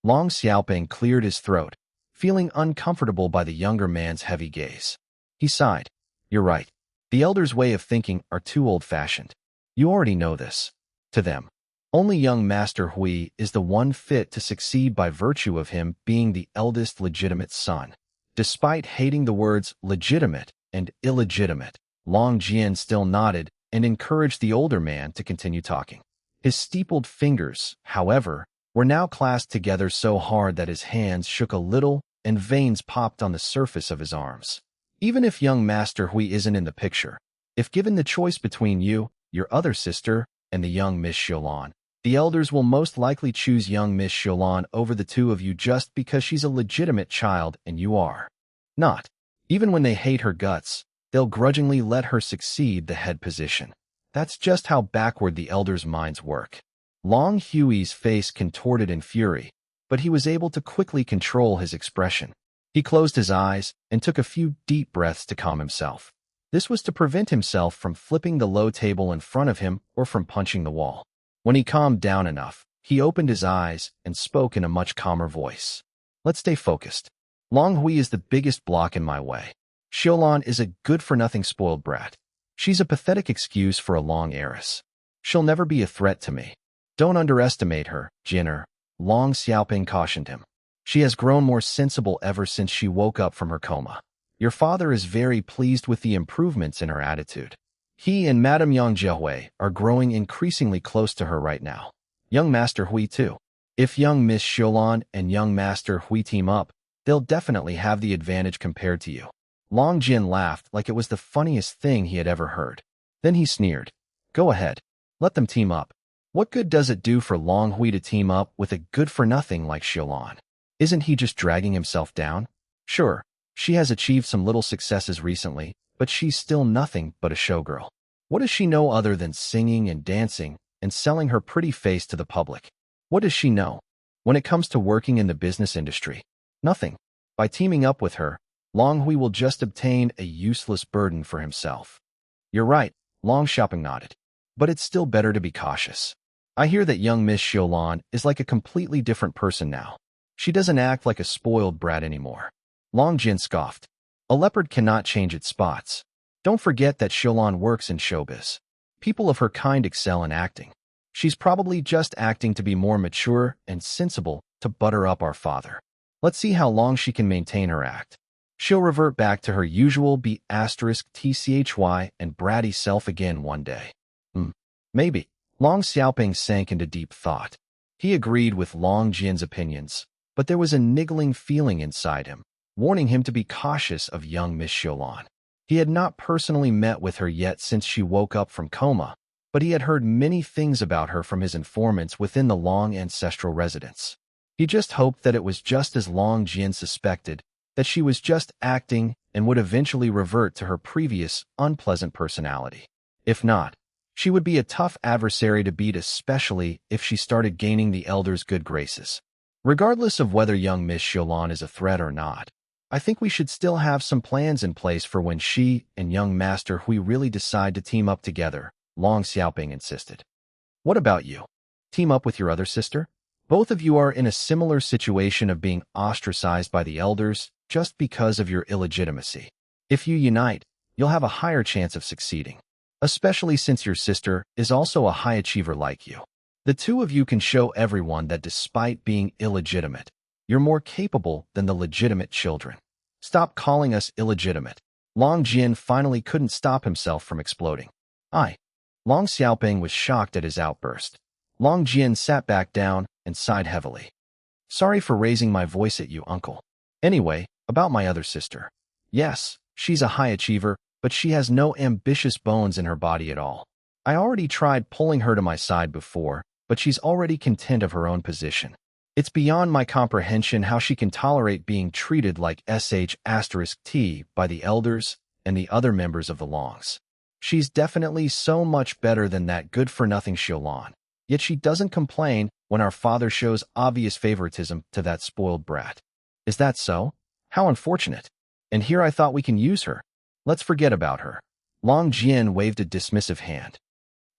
Long Xiaoping cleared his throat, feeling uncomfortable by the younger man's heavy gaze. He sighed. You're right. The elders' way of thinking are too old-fashioned. You already know this. To them, only young Master Hui is the one fit to succeed by virtue of him being the eldest legitimate son. Despite hating the words legitimate and illegitimate, Long Jian still nodded and encouraged the older man to continue talking. His steepled fingers, however, were now clasped together so hard that his hands shook a little and veins popped on the surface of his arms. Even if young Master Hui isn't in the picture, if given the choice between you, your other sister, and the young Miss Xiulan, the elders will most likely choose young Miss Xiulan over the two of you just because she's a legitimate child and you are not. Even when they hate her guts, they'll grudgingly let her succeed the head position. That's just how backward the elders' minds work. Long Hui's face contorted in fury, but he was able to quickly control his expression. He closed his eyes and took a few deep breaths to calm himself. This was to prevent himself from flipping the low table in front of him or from punching the wall. When he calmed down enough, he opened his eyes and spoke in a much calmer voice. Let's stay focused. Long Hui is the biggest block in my way. Xiulan is a good-for-nothing spoiled brat. She's a pathetic excuse for a Long heiress. She'll never be a threat to me. Don't underestimate her, Jinner, Long Xiaoping cautioned him. She has grown more sensible ever since she woke up from her coma. Your father is very pleased with the improvements in her attitude. He and Madame Yang Jiahui are growing increasingly close to her right now. Young Master Hui too. If young Miss Xiaolan and young Master Hui team up, they'll definitely have the advantage compared to you. Long Jin laughed like it was the funniest thing he had ever heard. Then he sneered. Go ahead. Let them team up. What good does it do for Long Hui to team up with a good-for-nothing like Xiaolan? Isn't he just dragging himself down? Sure, she has achieved some little successes recently, but she's still nothing but a showgirl. What does she know other than singing and dancing and selling her pretty face to the public? What does she know when it comes to working in the business industry? Nothing. By teaming up with her, Long Hui will just obtain a useless burden for himself. You're right, Long Xiaoping nodded. But it's still better to be cautious. I hear that young Miss Xiaolan is like a completely different person now. She doesn't act like a spoiled brat anymore. Long Jin scoffed. A leopard cannot change its spots. Don't forget that Xiaolan works in showbiz. People of her kind excel in acting. She's probably just acting to be more mature and sensible to butter up our father. Let's see how long she can maintain her act. She'll revert back to her usual B*TCHY and bratty self again one day. Maybe. Long Xiaoping sank into deep thought. He agreed with Long Jin's opinions, but there was a niggling feeling inside him, warning him to be cautious of young Miss Xiaolan. He had not personally met with her yet since she woke up from coma, but he had heard many things about her from his informants within the Long ancestral residence. He just hoped that it was just as Long Jin suspected, that she was just acting and would eventually revert to her previous, unpleasant personality. If not, she would be a tough adversary to beat, especially if she started gaining the elder's good graces. Regardless of whether young Miss Xiaolan is a threat or not, I think we should still have some plans in place for when she and young Master Hui really decide to team up together, Long Xiaoping insisted. What about you? Team up with your other sister? Both of you are in a similar situation of being ostracized by the elders just because of your illegitimacy. If you unite, you'll have a higher chance of succeeding, especially since your sister is also a high achiever like you. The two of you can show everyone that despite being illegitimate, you're more capable than the legitimate children. Stop calling us illegitimate. Long Jin finally couldn't stop himself from exploding. Long Xiaoping was shocked at his outburst. Long Jin sat back down and sighed heavily. Sorry for raising my voice at you, uncle. Anyway, about my other sister. Yes, she's a high achiever, but she has no ambitious bones in her body at all. I already tried pulling her to my side before, but she's already content of her own position. It's beyond my comprehension how she can tolerate being treated like sh*t by the elders and the other members of the Longs. She's definitely so much better than that good-for-nothing Xiaolan, yet she doesn't complain when our father shows obvious favoritism to that spoiled brat. Is that so? How unfortunate. And here I thought we can use her. Let's forget about her. Long Jin waved a dismissive hand.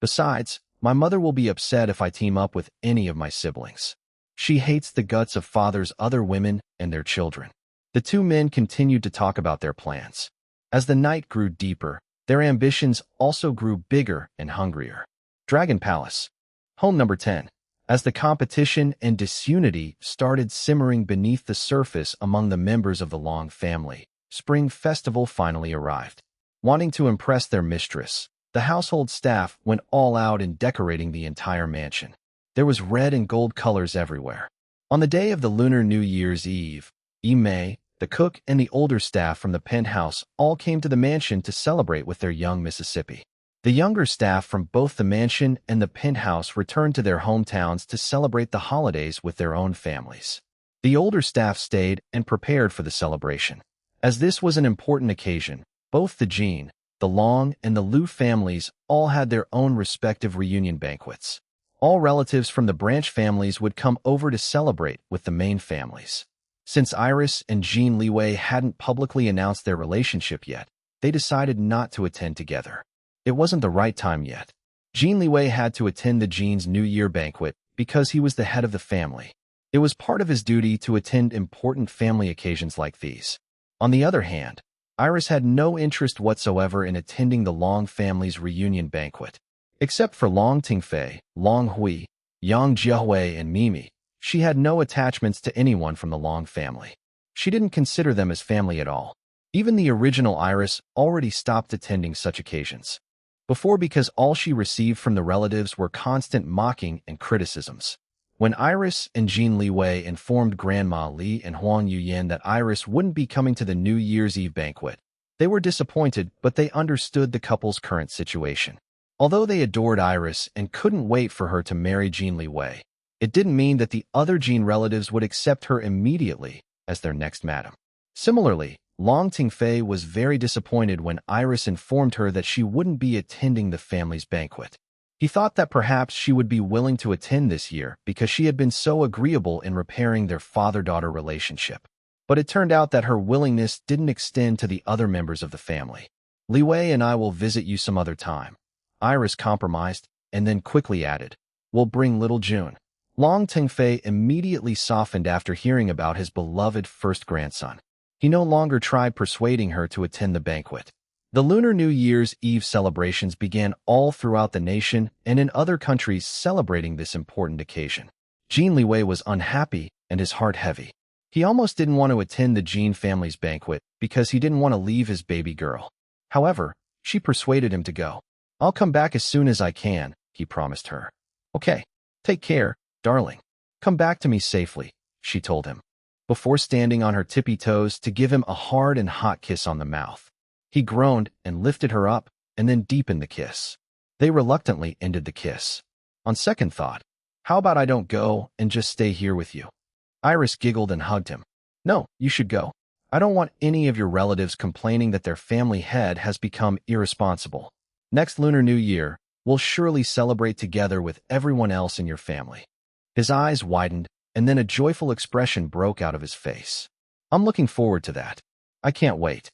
Besides, my mother will be upset if I team up with any of my siblings. She hates the guts of father's other women and their children. The two men continued to talk about their plans. As the night grew deeper, their ambitions also grew bigger and hungrier. Dragon Palace. Home number 10. As the competition and disunity started simmering beneath the surface among the members of the Long family, Spring Festival finally arrived. Wanting to impress their mistress, the household staff went all out in decorating the entire mansion. There was red and gold colors everywhere. On the day of the Lunar New Year's Eve, May, the cook and the older staff from the penthouse all came to the mansion to celebrate with their young Mississippi. The younger staff from both the mansion and the penthouse returned to their hometowns to celebrate the holidays with their own families. The older staff stayed and prepared for the celebration. As this was an important occasion, both the Jin, the Long, and the Liu families all had their own respective reunion banquets. All relatives from the branch families would come over to celebrate with the main families. Since Iris and Jin Liwei hadn't publicly announced their relationship yet, they decided not to attend together. It wasn't the right time yet. Jin Liwei had to attend the Jin's New Year banquet because he was the head of the family. It was part of his duty to attend important family occasions like these. On the other hand, Iris had no interest whatsoever in attending the Long family's reunion banquet. Except for Long Tingfei, Long Hui, Yang Jiahui, and Mimi, she had no attachments to anyone from the Long family. She didn't consider them as family at all. Even the original Iris already stopped attending such occasions. Before, because all she received from the relatives were constant mocking and criticisms. When Iris and Jin Liwei informed Grandma Li and Huang Yuyan that Iris wouldn't be coming to the New Year's Eve banquet, they were disappointed, but they understood the couple's current situation. Although they adored Iris and couldn't wait for her to marry Jin Liwei, it didn't mean that the other Jin relatives would accept her immediately as their next madam. Similarly, Long Tingfei was very disappointed when Iris informed her that she wouldn't be attending the family's banquet. He thought that perhaps she would be willing to attend this year because she had been so agreeable in repairing their father-daughter relationship. But it turned out that her willingness didn't extend to the other members of the family. Liwei and I will visit you some other time. Iris compromised and then quickly added, we'll bring little June. Long Tingfei immediately softened after hearing about his beloved first grandson. He no longer tried persuading her to attend the banquet. The Lunar New Year's Eve celebrations began all throughout the nation and in other countries celebrating this important occasion. Jin Liwei was unhappy and his heart heavy. He almost didn't want to attend the Jin family's banquet because he didn't want to leave his baby girl. However, she persuaded him to go. I'll come back as soon as I can, he promised her. Okay, take care, darling. Come back to me safely, she told him, before standing on her tippy toes to give him a hard and hot kiss on the mouth. He groaned and lifted her up and then deepened the kiss. They reluctantly ended the kiss. On second thought, how about I don't go and just stay here with you? Iris giggled and hugged him. No, you should go. I don't want any of your relatives complaining that their family head has become irresponsible. Next Lunar New Year, we'll surely celebrate together with everyone else in your family. His eyes widened, and then a joyful expression broke out of his face. I'm looking forward to that. I can't wait.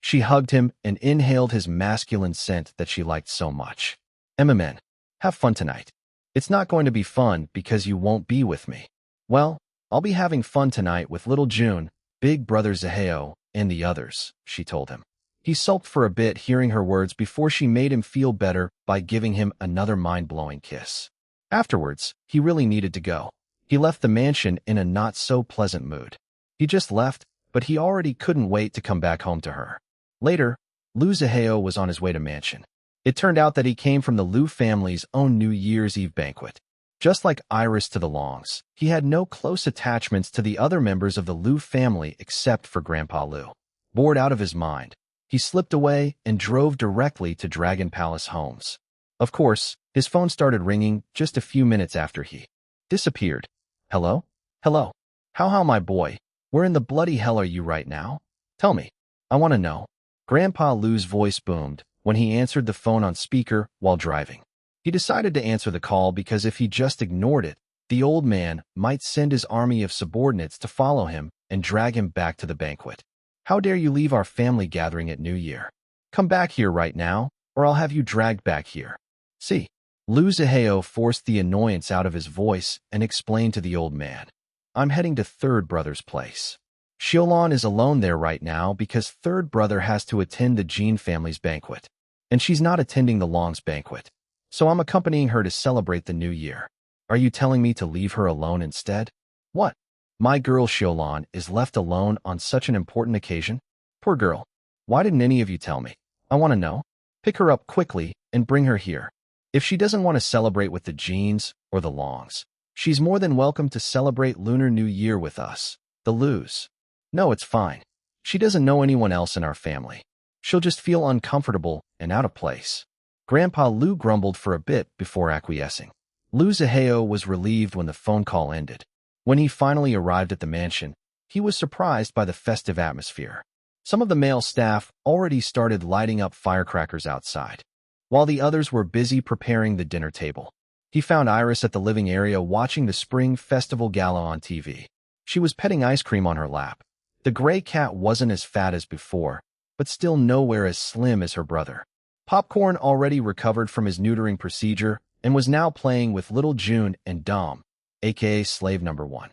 She hugged him and inhaled his masculine scent that she liked so much. MMN, have fun tonight. It's not going to be fun because you won't be with me. Well, I'll be having fun tonight with little June, big brother Zaheo, and the others, she told him. He sulked for a bit hearing her words before she made him feel better by giving him another mind-blowing kiss. Afterwards, he really needed to go. He left the mansion in a not-so-pleasant mood. He just left, but he already couldn't wait to come back home to her. Later, Lu Zaheo was on his way to mansion. It turned out that he came from the Lu family's own New Year's Eve banquet. Just like Iris to the Longs, he had no close attachments to the other members of the Lu family except for Grandpa Lu. Bored out of his mind, he slipped away and drove directly to Dragon Palace Homes. Of course, his phone started ringing just a few minutes after he disappeared. Hello? Hello? How my boy? Where in the bloody hell are you right now? Tell me. I want to know. Grandpa Lu's voice boomed when he answered the phone on speaker while driving. He decided to answer the call because if he just ignored it, the old man might send his army of subordinates to follow him and drag him back to the banquet. How dare you leave our family gathering at New Year? Come back here right now, or I'll have you dragged back here. See, Lu Zaheo forced the annoyance out of his voice and explained to the old man. I'm heading to Third Brother's place. Xiaolan is alone there right now because Third Brother has to attend the Jin family's banquet, and she's not attending the Long's banquet. So I'm accompanying her to celebrate the New Year. Are you telling me to leave her alone instead? What? My girl Xiaolan is left alone on such an important occasion? Poor girl. Why didn't any of you tell me? I want to know. Pick her up quickly and bring her here. If she doesn't want to celebrate with the Jins or the Longs, she's more than welcome to celebrate Lunar New Year with us, the Lus. No, it's fine. She doesn't know anyone else in our family. She'll just feel uncomfortable and out of place. Grandpa Lu grumbled for a bit before acquiescing. Lu Zaheo was relieved when the phone call ended. When he finally arrived at the mansion, he was surprised by the festive atmosphere. Some of the male staff already started lighting up firecrackers outside, while the others were busy preparing the dinner table. He found Iris at the living area watching the Spring Festival Gala on TV. She was petting ice cream on her lap. The gray cat wasn't as fat as before, but still nowhere as slim as her brother. Popcorn already recovered from his neutering procedure and was now playing with little June and Dom, aka Slave Number 1.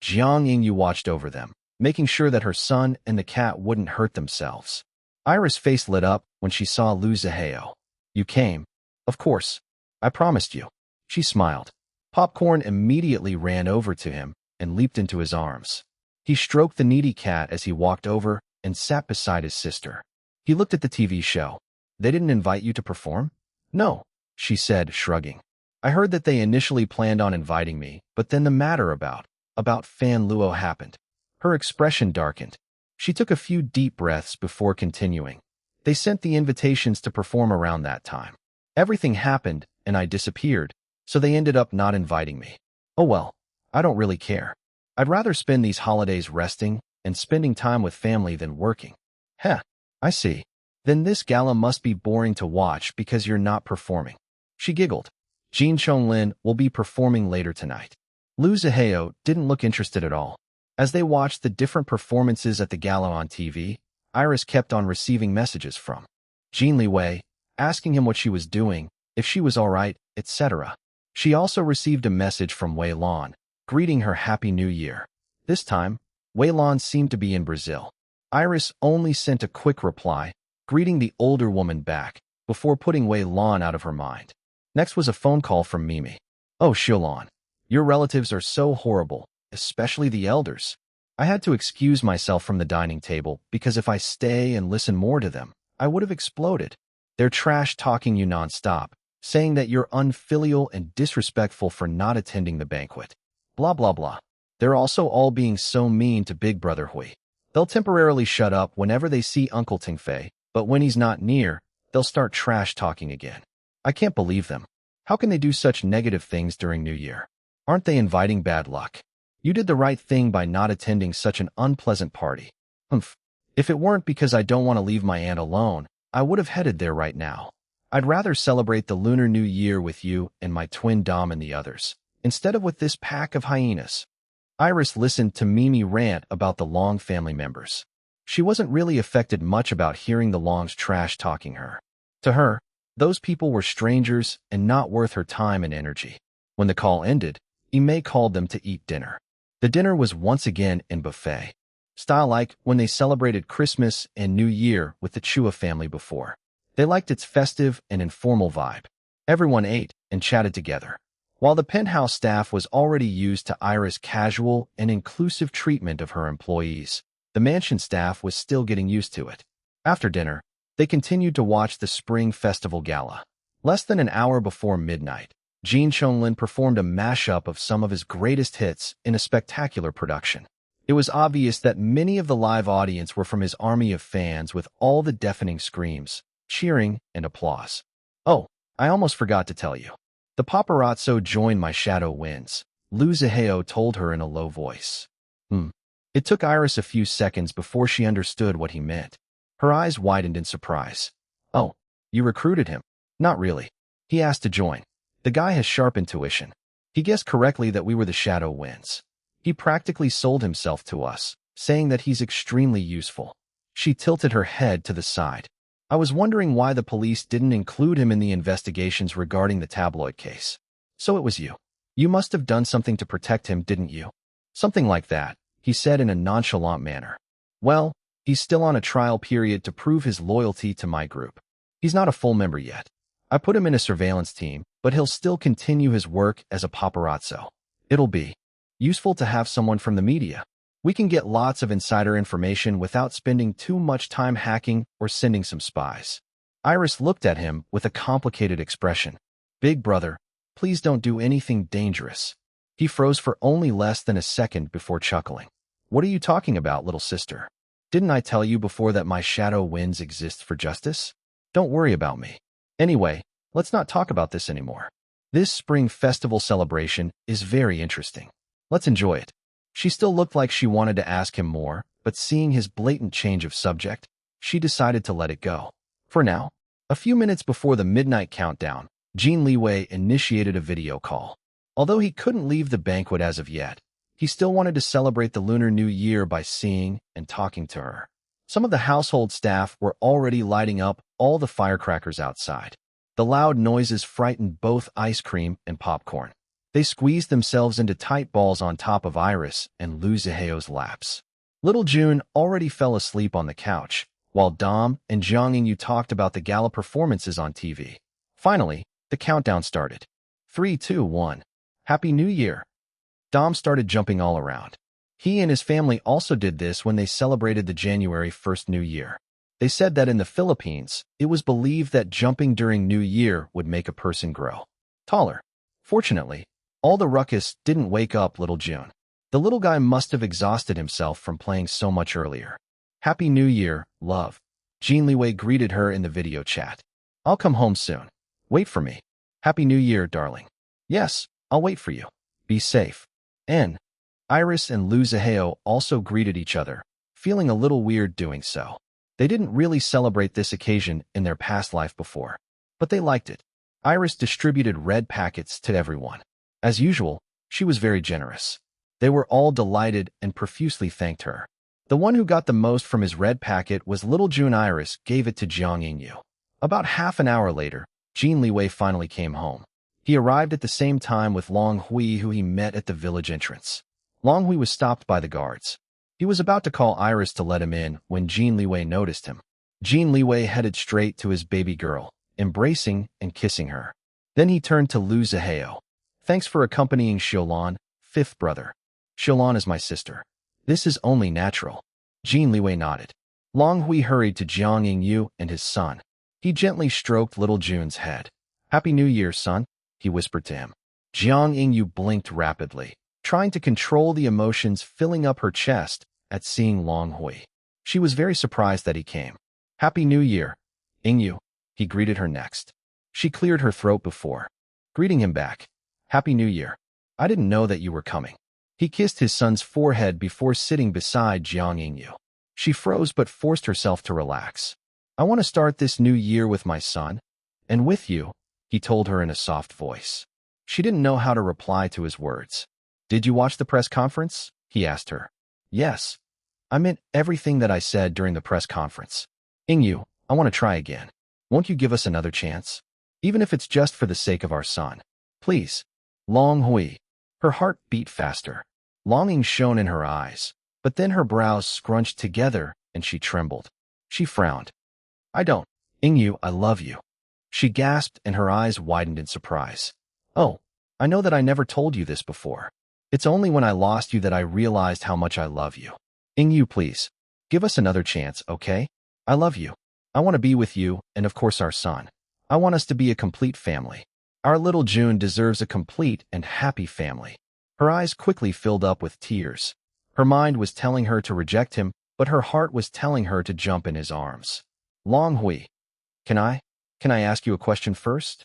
Jiang Yingyu watched over them, making sure that her son and the cat wouldn't hurt themselves. Iris' face lit up when she saw Lu Zaheo. You came. Of course. I promised you. She smiled. Popcorn immediately ran over to him and leaped into his arms. He stroked the needy cat as he walked over and sat beside his sister. He looked at the TV show. They didn't invite you to perform? No, she said, shrugging. I heard that they initially planned on inviting me, but then the matter about Fan Luo happened. Her expression darkened. She took a few deep breaths before continuing. They sent the invitations to perform around that time. Everything happened, and I disappeared, so they ended up not inviting me. Oh well, I don't really care. I'd rather spend these holidays resting and spending time with family than working. Heh, I see. Then this gala must be boring to watch because you're not performing. She giggled. Jin Chonglin will be performing later tonight. Lu Zihao didn't look interested at all. As they watched the different performances at the gala on TV, Iris kept on receiving messages from Jin Liwei, asking him what she was doing, if she was alright, etc. She also received a message from Wei Lan, greeting her Happy New Year. This time, Wei Lan seemed to be in Brazil. Iris only sent a quick reply, greeting the older woman back, before putting Wei Lan out of her mind. Next was a phone call from Mimi. Oh, Xiulan, your relatives are so horrible, especially the elders. I had to excuse myself from the dining table because if I stay and listen more to them, I would have exploded. They're trash-talking you non-stop, saying that you're unfilial and disrespectful for not attending the banquet. Blah blah blah. They're also all being so mean to Big Brother Hui. They'll temporarily shut up whenever they see Uncle Tingfei, but when he's not near, they'll start trash-talking again. I can't believe them. How can they do such negative things during New Year? Aren't they inviting bad luck? You did the right thing by not attending such an unpleasant party. Humph. If it weren't because I don't want to leave my aunt alone, I would have headed there right now. I'd rather celebrate the Lunar New Year with you and my twin Dom and the others, instead of with this pack of hyenas. Iris listened to Mimi rant about the Long family members. She wasn't really affected much about hearing the Longs trash-talking her. To her, those people were strangers and not worth her time and energy. When the call ended, Ime called them to eat dinner. The dinner was once again in buffet style like when they celebrated Christmas and New Year with the Chua family before. They liked its festive and informal vibe. Everyone ate and chatted together. While the penthouse staff was already used to Iris' casual and inclusive treatment of her employees, the mansion staff was still getting used to it. After dinner, they continued to watch the Spring Festival Gala. Less than an hour before midnight, Jin Chonglin performed a mashup of some of his greatest hits in a spectacular production. It was obvious that many of the live audience were from his army of fans with all the deafening screams, cheering, and applause. Oh, I almost forgot to tell you. The paparazzo joined my shadow wins, Lu Zihao told her in a low voice. It took Iris a few seconds before she understood what he meant. Her eyes widened in surprise. Oh, you recruited him? Not really. He asked to join. The guy has sharp intuition. He guessed correctly that we were the shadow winds. He practically sold himself to us, saying that he's extremely useful. She tilted her head to the side. I was wondering why the police didn't include him in the investigations regarding the tabloid case. So it was you. You must have done something to protect him, didn't you? Something like that, he said in a nonchalant manner. Well, he's still on a trial period to prove his loyalty to my group. He's not a full member yet. I put him in a surveillance team, but he'll still continue his work as a paparazzo. It'll be useful to have someone from the media. We can get lots of insider information without spending too much time hacking or sending some spies. Iris looked at him with a complicated expression. Big brother, please don't do anything dangerous. He froze for only less than a second before chuckling. What are you talking about, little sister? Didn't I tell you before that my shadow winds exist for justice? Don't worry about me. Anyway, let's not talk about this anymore. This spring festival celebration is very interesting. Let's enjoy it. She still looked like she wanted to ask him more, but seeing his blatant change of subject, she decided to let it go. For now, a few minutes before the midnight countdown, Jin Liwei initiated a video call. Although he couldn't leave the banquet as of yet, he still wanted to celebrate the Lunar New Year by seeing and talking to her. Some of the household staff were already lighting up all the firecrackers outside. The loud noises frightened both ice cream and popcorn. They squeezed themselves into tight balls on top of Iris and Lu Zihao's laps. Little June already fell asleep on the couch, while Dom and Jiang Yingyu talked about the gala performances on TV. Finally, the countdown started. 3, 2, 1. Happy New Year! Dom started jumping all around. He and his family also did this when they celebrated the January 1st New Year. They said that in the Philippines, it was believed that jumping during New Year would make a person grow taller. Fortunately, all the ruckus didn't wake up little June. The little guy must have exhausted himself from playing so much earlier. Happy New Year, love. Jin Liwei greeted her in the video chat. I'll come home soon. Wait for me. Happy New Year, darling. Yes, I'll wait for you. Be safe. N. Iris and Lu Zihao also greeted each other, feeling a little weird doing so. They didn't really celebrate this occasion in their past life before, but they liked it. Iris distributed red packets to everyone. As usual, she was very generous. They were all delighted and profusely thanked her. The one who got the most from his red packet was little June. Iris gave it to Jiang Yingyu. About half an hour later, Jin Liwei finally came home. He arrived at the same time with Long Hui, who he met at the village entrance. Long Hui was stopped by the guards. He was about to call Iris to let him in when Jin Liwei noticed him. Jin Liwei headed straight to his baby girl, embracing and kissing her. Then he turned to Lu Zihao. Thanks for accompanying Xiaolan, fifth brother. Xiaolan is my sister. This is only natural. Jin Liwei nodded. Long Hui hurried to Jiang Yingyu and his son. He gently stroked little June's head. Happy New Year, son, he whispered to him. Jiang Yingyu blinked rapidly, trying to control the emotions filling up her chest at seeing Long Hui. She was very surprised that he came. Happy New Year, Yingyu, he greeted her next. She cleared her throat before greeting him back. Happy New Year. I didn't know that you were coming. He kissed his son's forehead before sitting beside Jiang Yingyu. She froze but forced herself to relax. I want to start this new year with my son, and with you, he told her in a soft voice. She didn't know how to reply to his words. Did you watch the press conference? He asked her. Yes. I meant everything that I said during the press conference. Yingyu, I want to try again. Won't you give us another chance? Even if it's just for the sake of our son. Please. Long Hui. Her heart beat faster. Longing shone in her eyes, but then her brows scrunched together and she trembled. She frowned. I don't. Yingyu, I love you. She gasped and her eyes widened in surprise. Oh, I know that I never told you this before. It's only when I lost you that I realized how much I love you. Yingyu, please. Give us another chance, okay? I love you. I want to be with you and of course our son. I want us to be a complete family. Our little June deserves a complete and happy family. Her eyes quickly filled up with tears. Her mind was telling her to reject him, but her heart was telling her to jump in his arms. Long Hui. Can I ask you a question first?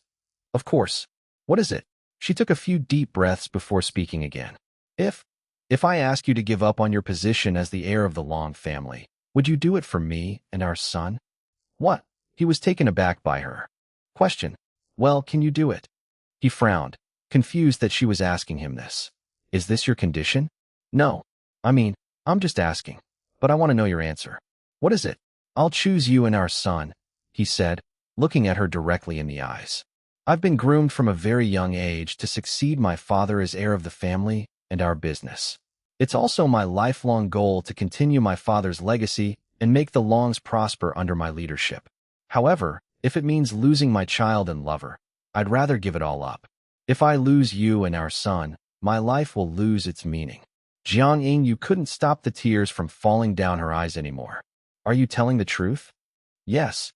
Of course. What is it? She took a few deep breaths before speaking again. If I ask you to give up on your position as the heir of the Long family, would you do it for me and our son? What? He was taken aback by her question. Well, can you do it? He frowned, confused that she was asking him this. Is this your condition? No. I'm just asking. But I want to know your answer. What is it? I'll choose you and our son, he said, looking at her directly in the eyes. I've been groomed from a very young age to succeed my father as heir of the family and our business. It's also my lifelong goal to continue my father's legacy and make the Longs prosper under my leadership. However, if it means losing my child and lover, I'd rather give it all up. If I lose you and our son, my life will lose its meaning. Jiang Yingyu couldn't stop the tears from falling down her eyes anymore. Are you telling the truth? Yes.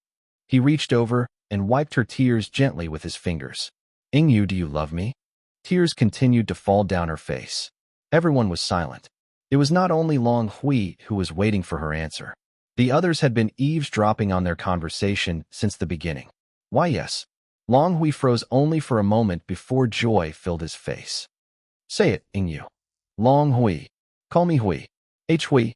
He reached over and wiped her tears gently with his fingers. Yingyu, do you love me? Tears continued to fall down her face. Everyone was silent. It was not only Long Hui who was waiting for her answer. The others had been eavesdropping on their conversation since the beginning. Why, yes. Long Hui froze only for a moment before joy filled his face. Say it, Yingyu. Long Hui. Call me Hui. Hui.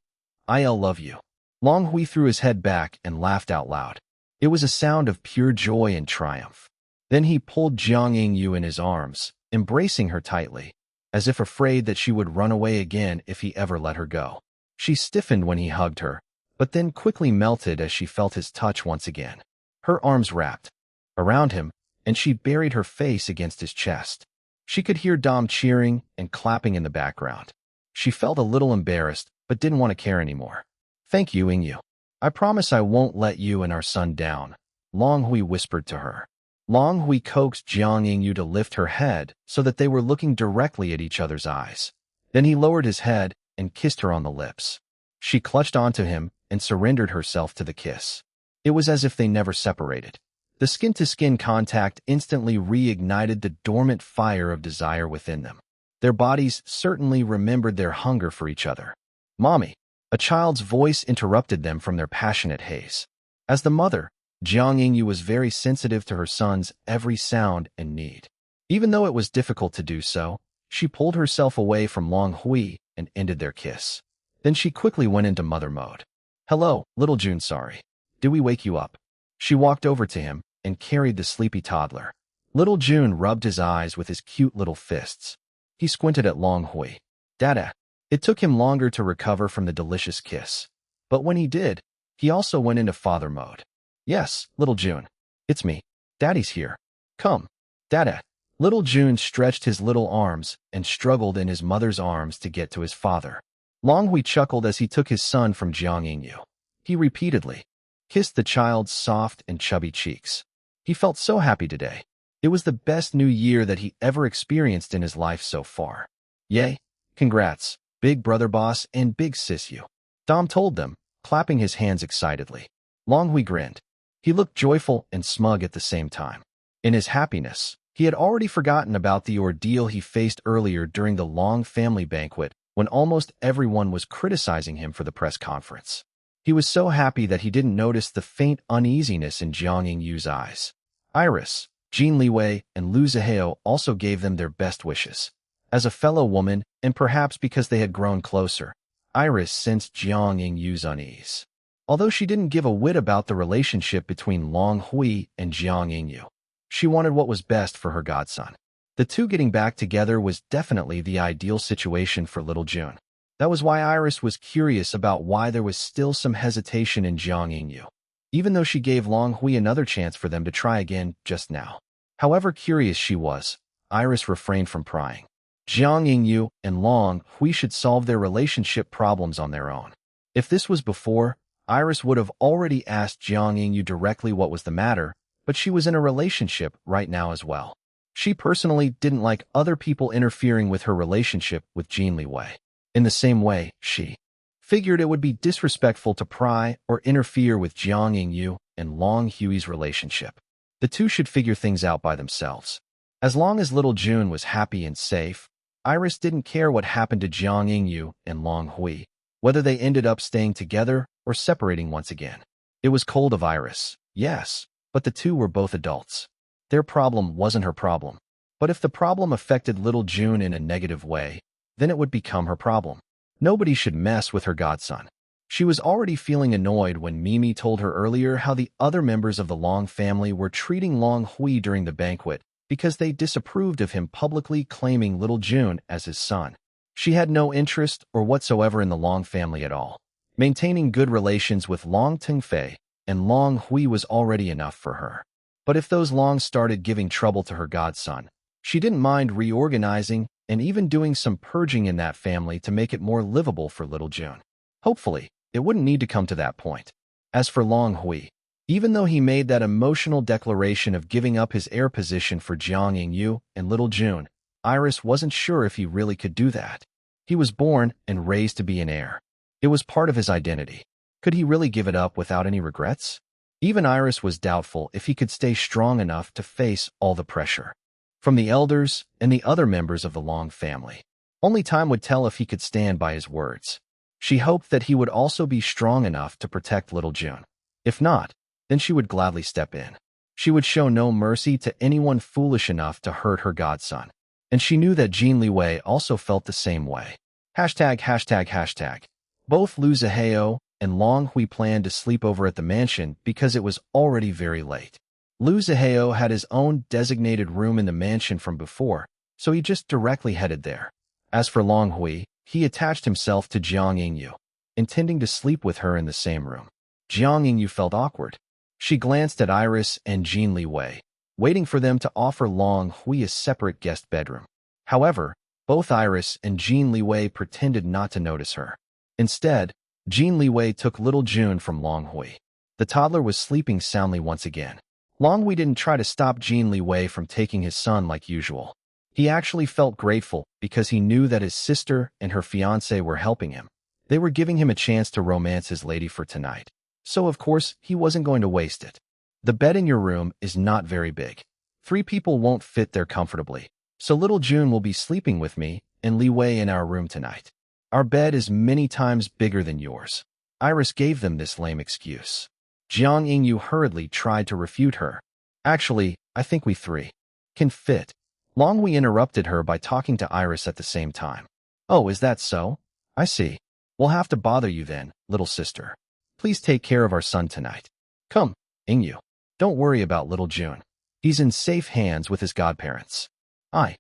I'll love you. Long Hui threw his head back and laughed out loud. It was a sound of pure joy and triumph. Then he pulled Jiang Yingyu in his arms, embracing her tightly, as if afraid that she would run away again if he ever let her go. She stiffened when he hugged her, but then quickly melted as she felt his touch once again. Her arms wrapped around him, and she buried her face against his chest. She could hear Dom cheering and clapping in the background. She felt a little embarrassed, but didn't want to care anymore. Thank you, Yingyu. I promise I won't let you and our son down, Long Hui whispered to her. Long Hui coaxed Jiang Yingyu to lift her head so that they were looking directly at each other's eyes. Then he lowered his head and kissed her on the lips. She clutched onto him and surrendered herself to the kiss. It was as if they never separated. The skin-to-skin contact instantly reignited the dormant fire of desire within them. Their bodies certainly remembered their hunger for each other. "Mommy," a child's voice interrupted them from their passionate haze. As the mother, Jiang Yingyu was very sensitive to her son's every sound and need. Even though it was difficult to do so, she pulled herself away from Long Hui and ended their kiss. Then she quickly went into mother mode. "Hello, little June, sorry. Did we wake you up?" She walked over to him and carried the sleepy toddler. Little June rubbed his eyes with his cute little fists. He squinted at Long Hui. "Dada." It took him longer to recover from the delicious kiss. But when he did, he also went into father mode. "Yes, little June. It's me. Daddy's here. Come. Dada." Little June stretched his little arms and struggled in his mother's arms to get to his father. Long Hui chuckled as he took his son from Jiang Yingyu. He repeatedly kissed the child's soft and chubby cheeks. He felt so happy today. It was the best new year that he ever experienced in his life so far. "Yay, congrats, big brother boss and big sis you," Dom told them, clapping his hands excitedly. Long Hui grinned. He looked joyful and smug at the same time. In his happiness, he had already forgotten about the ordeal he faced earlier during the long family banquet when almost everyone was criticizing him for the press conference. He was so happy that he didn't notice the faint uneasiness in Jiang Yingyu's eyes. Iris, Jin Liwei, and Lu Zihao also gave them their best wishes. As a fellow woman, and perhaps because they had grown closer, Iris sensed Jiang Yingyu's unease. Although she didn't give a whit about the relationship between Long Hui and Jiang Yingyu, she wanted what was best for her godson. The two getting back together was definitely the ideal situation for little June. That was why Iris was curious about why there was still some hesitation in Jiang Yingyu, even though she gave Long Hui another chance for them to try again just now. However curious she was, Iris refrained from prying. Jiang Yingyu and Long Hui should solve their relationship problems on their own. If this was before, Iris would have already asked Jiang Yingyu directly what was the matter, but she was in a relationship right now as well. She personally didn't like other people interfering with her relationship with Jin Liwei. In the same way, she figured it would be disrespectful to pry or interfere with Jiang Yingyu and Long Hui's relationship. The two should figure things out by themselves. As long as little June was happy and safe, Iris didn't care what happened to Jiang Yingyu and Long Hui, whether they ended up staying together or separating once again. It was cold of Iris, yes, but the two were both adults. Their problem wasn't her problem. But if the problem affected little June in a negative way, then it would become her problem. Nobody should mess with her godson. She was already feeling annoyed when Mimi told her earlier how the other members of the Long family were treating Long Hui during the banquet because they disapproved of him publicly claiming little June as his son. She had no interest or whatsoever in the Long family at all. Maintaining good relations with Long Tengfei and Long Hui was already enough for her. But if those Longs started giving trouble to her godson, she didn't mind reorganizing and even doing some purging in that family to make it more livable for little June. Hopefully, it wouldn't need to come to that point. As for Long Hui, even though he made that emotional declaration of giving up his heir position for Jiang Yingyu and little June, Iris wasn't sure if he really could do that. He was born and raised to be an heir. It was part of his identity. Could he really give it up without any regrets? Even Iris was doubtful if he could stay strong enough to face all the pressure from the elders and the other members of the Long family. Only time would tell if he could stand by his words. She hoped that he would also be strong enough to protect little June. If not, then she would gladly step in. She would show no mercy to anyone foolish enough to hurt her godson. And she knew that Jin Liwei also felt the same way. ####. Both Lu Zihao and Long Hui planned to sleep over at the mansion because it was already very late. Lu Zihao had his own designated room in the mansion from before, so he just directly headed there. As for Long Hui, he attached himself to Jiang Yingyu, intending to sleep with her in the same room. Jiang Yingyu felt awkward. She glanced at Iris and Jin Liwei, waiting for them to offer Long Hui a separate guest bedroom. However, both Iris and Jin Liwei pretended not to notice her. Instead, Jin Liwei took little June from Long Hui. The toddler was sleeping soundly once again. Long Hui didn't try to stop Jin Liwei from taking his son like usual. He actually felt grateful because he knew that his sister and her fiancé were helping him. They were giving him a chance to romance his lady for tonight. so of course he wasn't going to waste it. The bed in your room is not very big. 3 people won't fit there comfortably, so little June will be sleeping with me and Liwei in our room tonight. Our bed is many times bigger than yours. Iris gave them this lame excuse. Jiang Yingyu hurriedly tried to refute her. Actually, I think we 3 can fit. Long Hui interrupted her by talking to Iris at the same time. Oh, is that so? I see. We'll have to bother you then, little sister. Please take care of our son tonight. Come, Yingyu. Don't worry about little June. He's in safe hands with his godparents. Aye.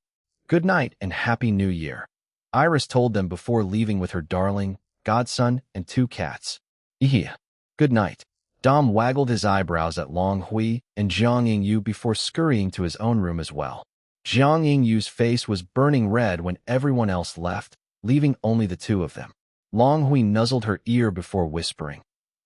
Good night and Happy New Year. Iris told them before leaving with her darling, godson, and 2 cats. Yeah. Good night. Dom waggled his eyebrows at Long Hui and Jiang Yingyu before scurrying to his own room as well. Jiang Yingyu's face was burning red when everyone else left, leaving only the 2 of them. Long Hui nuzzled her ear before whispering,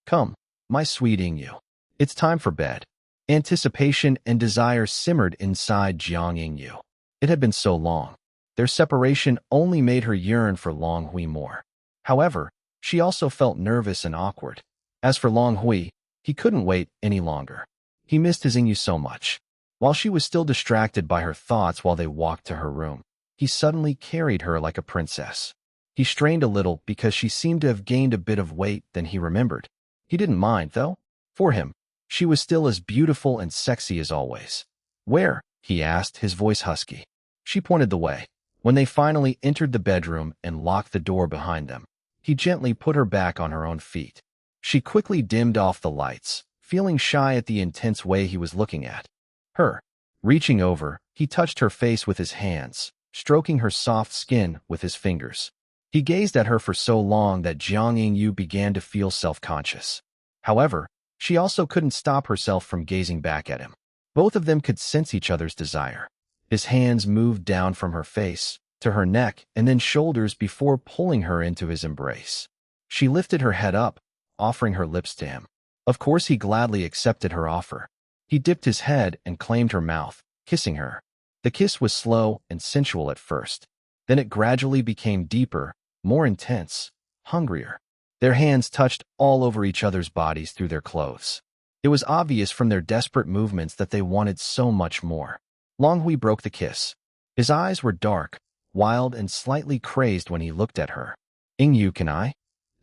Come, my sweet Yingyu. It's time for bed. Anticipation and desire simmered inside Jiang Yingyu. It had been so long. Their separation only made her yearn for Long Hui more. However, she also felt nervous and awkward. As for Long Hui, he couldn't wait any longer. He missed his Yingyu so much. While she was still distracted by her thoughts while they walked to her room, he suddenly carried her like a princess. He strained a little because she seemed to have gained a bit of weight than he remembered. He didn't mind, though. For him, she was still as beautiful and sexy as always. Where? He asked, his voice husky. She pointed the way. When they finally entered the bedroom and locked the door behind them, he gently put her back on her own feet. She quickly dimmed off the lights, feeling shy at the intense way he was looking at her. Reaching over, he touched her face with his hands, stroking her soft skin with his fingers. He gazed at her for so long that Jiang Yingyu began to feel self-conscious. However, she also couldn't stop herself from gazing back at him. Both of them could sense each other's desire. His hands moved down from her face to her neck and then shoulders before pulling her into his embrace. She lifted her head up, offering her lips to him. Of course, he gladly accepted her offer. He dipped his head and claimed her mouth, kissing her. The kiss was slow and sensual at first. Then it gradually became deeper, more intense, hungrier. Their hands touched all over each other's bodies through their clothes. It was obvious from their desperate movements that they wanted so much more. Long Hui broke the kiss. His eyes were dark, wild, and slightly crazed when he looked at her. Yingyu, can I?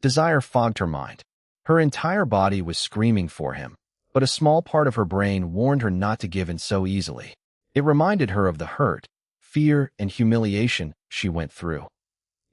Desire fogged her mind. Her entire body was screaming for him, but a small part of her brain warned her not to give in so easily. It reminded her of the hurt, fear, and humiliation she went through.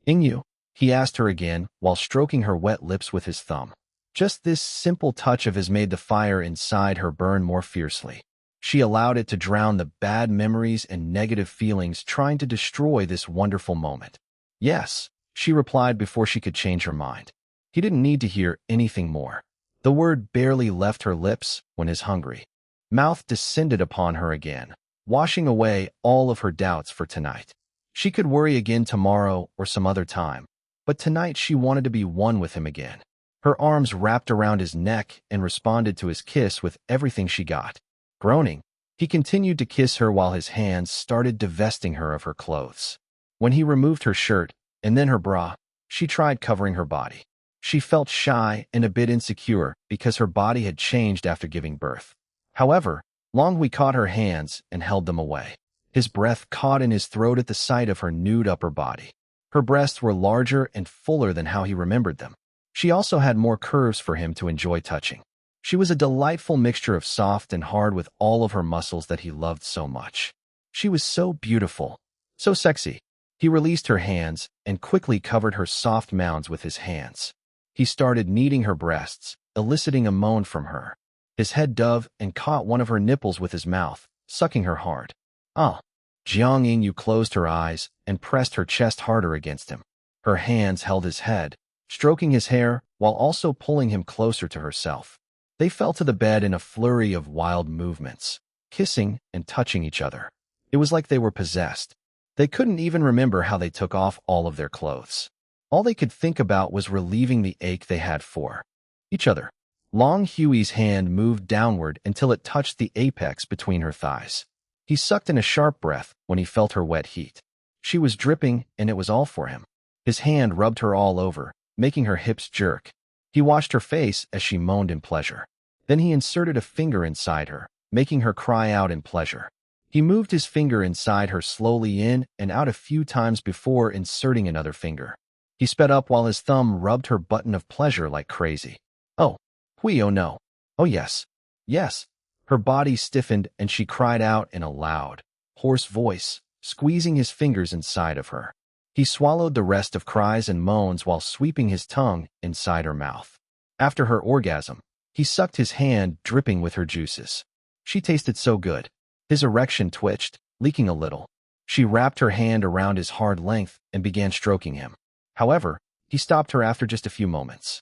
Yingyu, he asked her again while stroking her wet lips with his thumb. Just this simple touch of his made the fire inside her burn more fiercely. She allowed it to drown the bad memories and negative feelings trying to destroy this wonderful moment. Yes, she replied before she could change her mind. He didn't need to hear anything more. The word barely left her lips when his hungry mouth descended upon her again, washing away all of her doubts for tonight. She could worry again tomorrow or some other time, but tonight she wanted to be one with him again. Her arms wrapped around his neck and responded to his kiss with everything she got. Groaning, he continued to kiss her while his hands started divesting her of her clothes. When he removed her shirt and then her bra, she tried covering her body. She felt shy and a bit insecure because her body had changed after giving birth. However, Long Hui caught her hands and held them away. His breath caught in his throat at the sight of her nude upper body. Her breasts were larger and fuller than how he remembered them. She also had more curves for him to enjoy touching. She was a delightful mixture of soft and hard with all of her muscles that he loved so much. She was so beautiful, so sexy. He released her hands and quickly covered her soft mounds with his hands. He started kneading her breasts, eliciting a moan from her. His head dove and caught one of her nipples with his mouth, sucking her hard. Ah! Jiang Yingyu closed her eyes and pressed her chest harder against him. Her hands held his head, stroking his hair while also pulling him closer to herself. They fell to the bed in a flurry of wild movements, kissing and touching each other. It was like they were possessed. They couldn't even remember how they took off all of their clothes. All they could think about was relieving the ache they had for each other. Long Huey's hand moved downward until it touched the apex between her thighs. He sucked in a sharp breath when he felt her wet heat. She was dripping, and it was all for him. His hand rubbed her all over, making her hips jerk. He washed her face as she moaned in pleasure. Then he inserted a finger inside her, making her cry out in pleasure. He moved his finger inside her slowly in and out a few times before inserting another finger. He sped up while his thumb rubbed her button of pleasure like crazy. Oh, oh no. Oh yes. Yes. Her body stiffened and she cried out in a loud, hoarse voice, squeezing his fingers inside of her. He swallowed the rest of cries and moans while sweeping his tongue inside her mouth. After her orgasm, he sucked his hand dripping with her juices. She tasted so good. His erection twitched, leaking a little. She wrapped her hand around his hard length and began stroking him. However, he stopped her after just a few moments.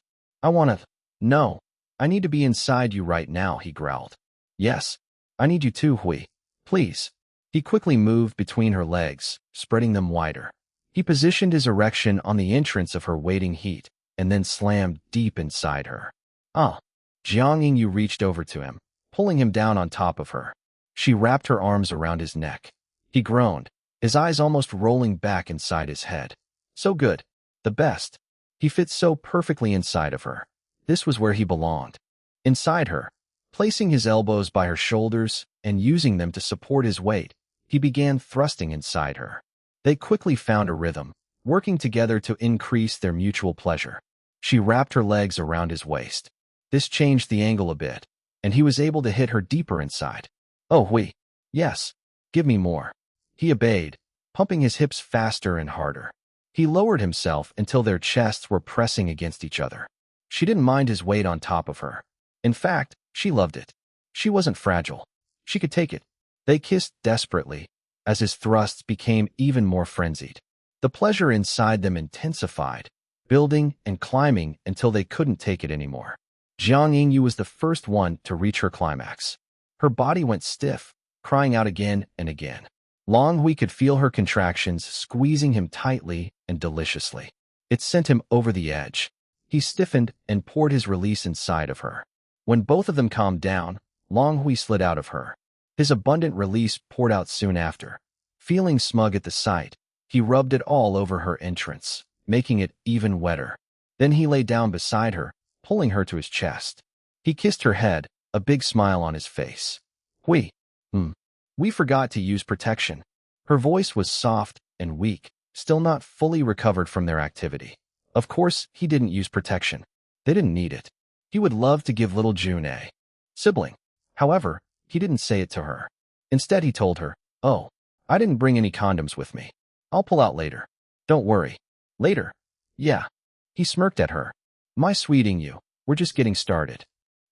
No. I need to be inside you right now, he growled. Yes. I need you too, Hui. Please. He quickly moved between her legs, spreading them wider. He positioned his erection on the entrance of her waiting heat, and then slammed deep inside her. Jiang Yingyu reached over to him, pulling him down on top of her. She wrapped her arms around his neck. He groaned, his eyes almost rolling back inside his head. So good. The best. He fit so perfectly inside of her. This was where he belonged. Inside her, placing his elbows by her shoulders and using them to support his weight, he began thrusting inside her. They quickly found a rhythm, working together to increase their mutual pleasure. She wrapped her legs around his waist. This changed the angle a bit, and he was able to hit her deeper inside. Oh, Hui. Yes. Give me more. He obeyed, pumping his hips faster and harder. He lowered himself until their chests were pressing against each other. She didn't mind his weight on top of her. In fact, she loved it. She wasn't fragile. She could take it. They kissed desperately, as his thrusts became even more frenzied. The pleasure inside them intensified, building and climbing until they couldn't take it anymore. Jiang Yingyu was the first one to reach her climax. Her body went stiff, crying out again and again. Long Hui could feel her contractions squeezing him tightly and deliciously. It sent him over the edge. He stiffened and poured his release inside of her. When both of them calmed down, Long Hui slid out of her. His abundant release poured out soon after. Feeling smug at the sight, he rubbed it all over her entrance, making it even wetter. Then he lay down beside her, pulling her to his chest. He kissed her head, a big smile on his face. We forgot to use protection. Her voice was soft and weak, still not fully recovered from their activity. Of course, he didn't use protection. They didn't need it. He would love to give little June a sibling. However, he didn't say it to her. Instead, he told her, "Oh, I didn't bring any condoms with me. I'll pull out later. Don't worry. Later? Yeah." He smirked at her. "My sweet Yingyu, we're just getting started."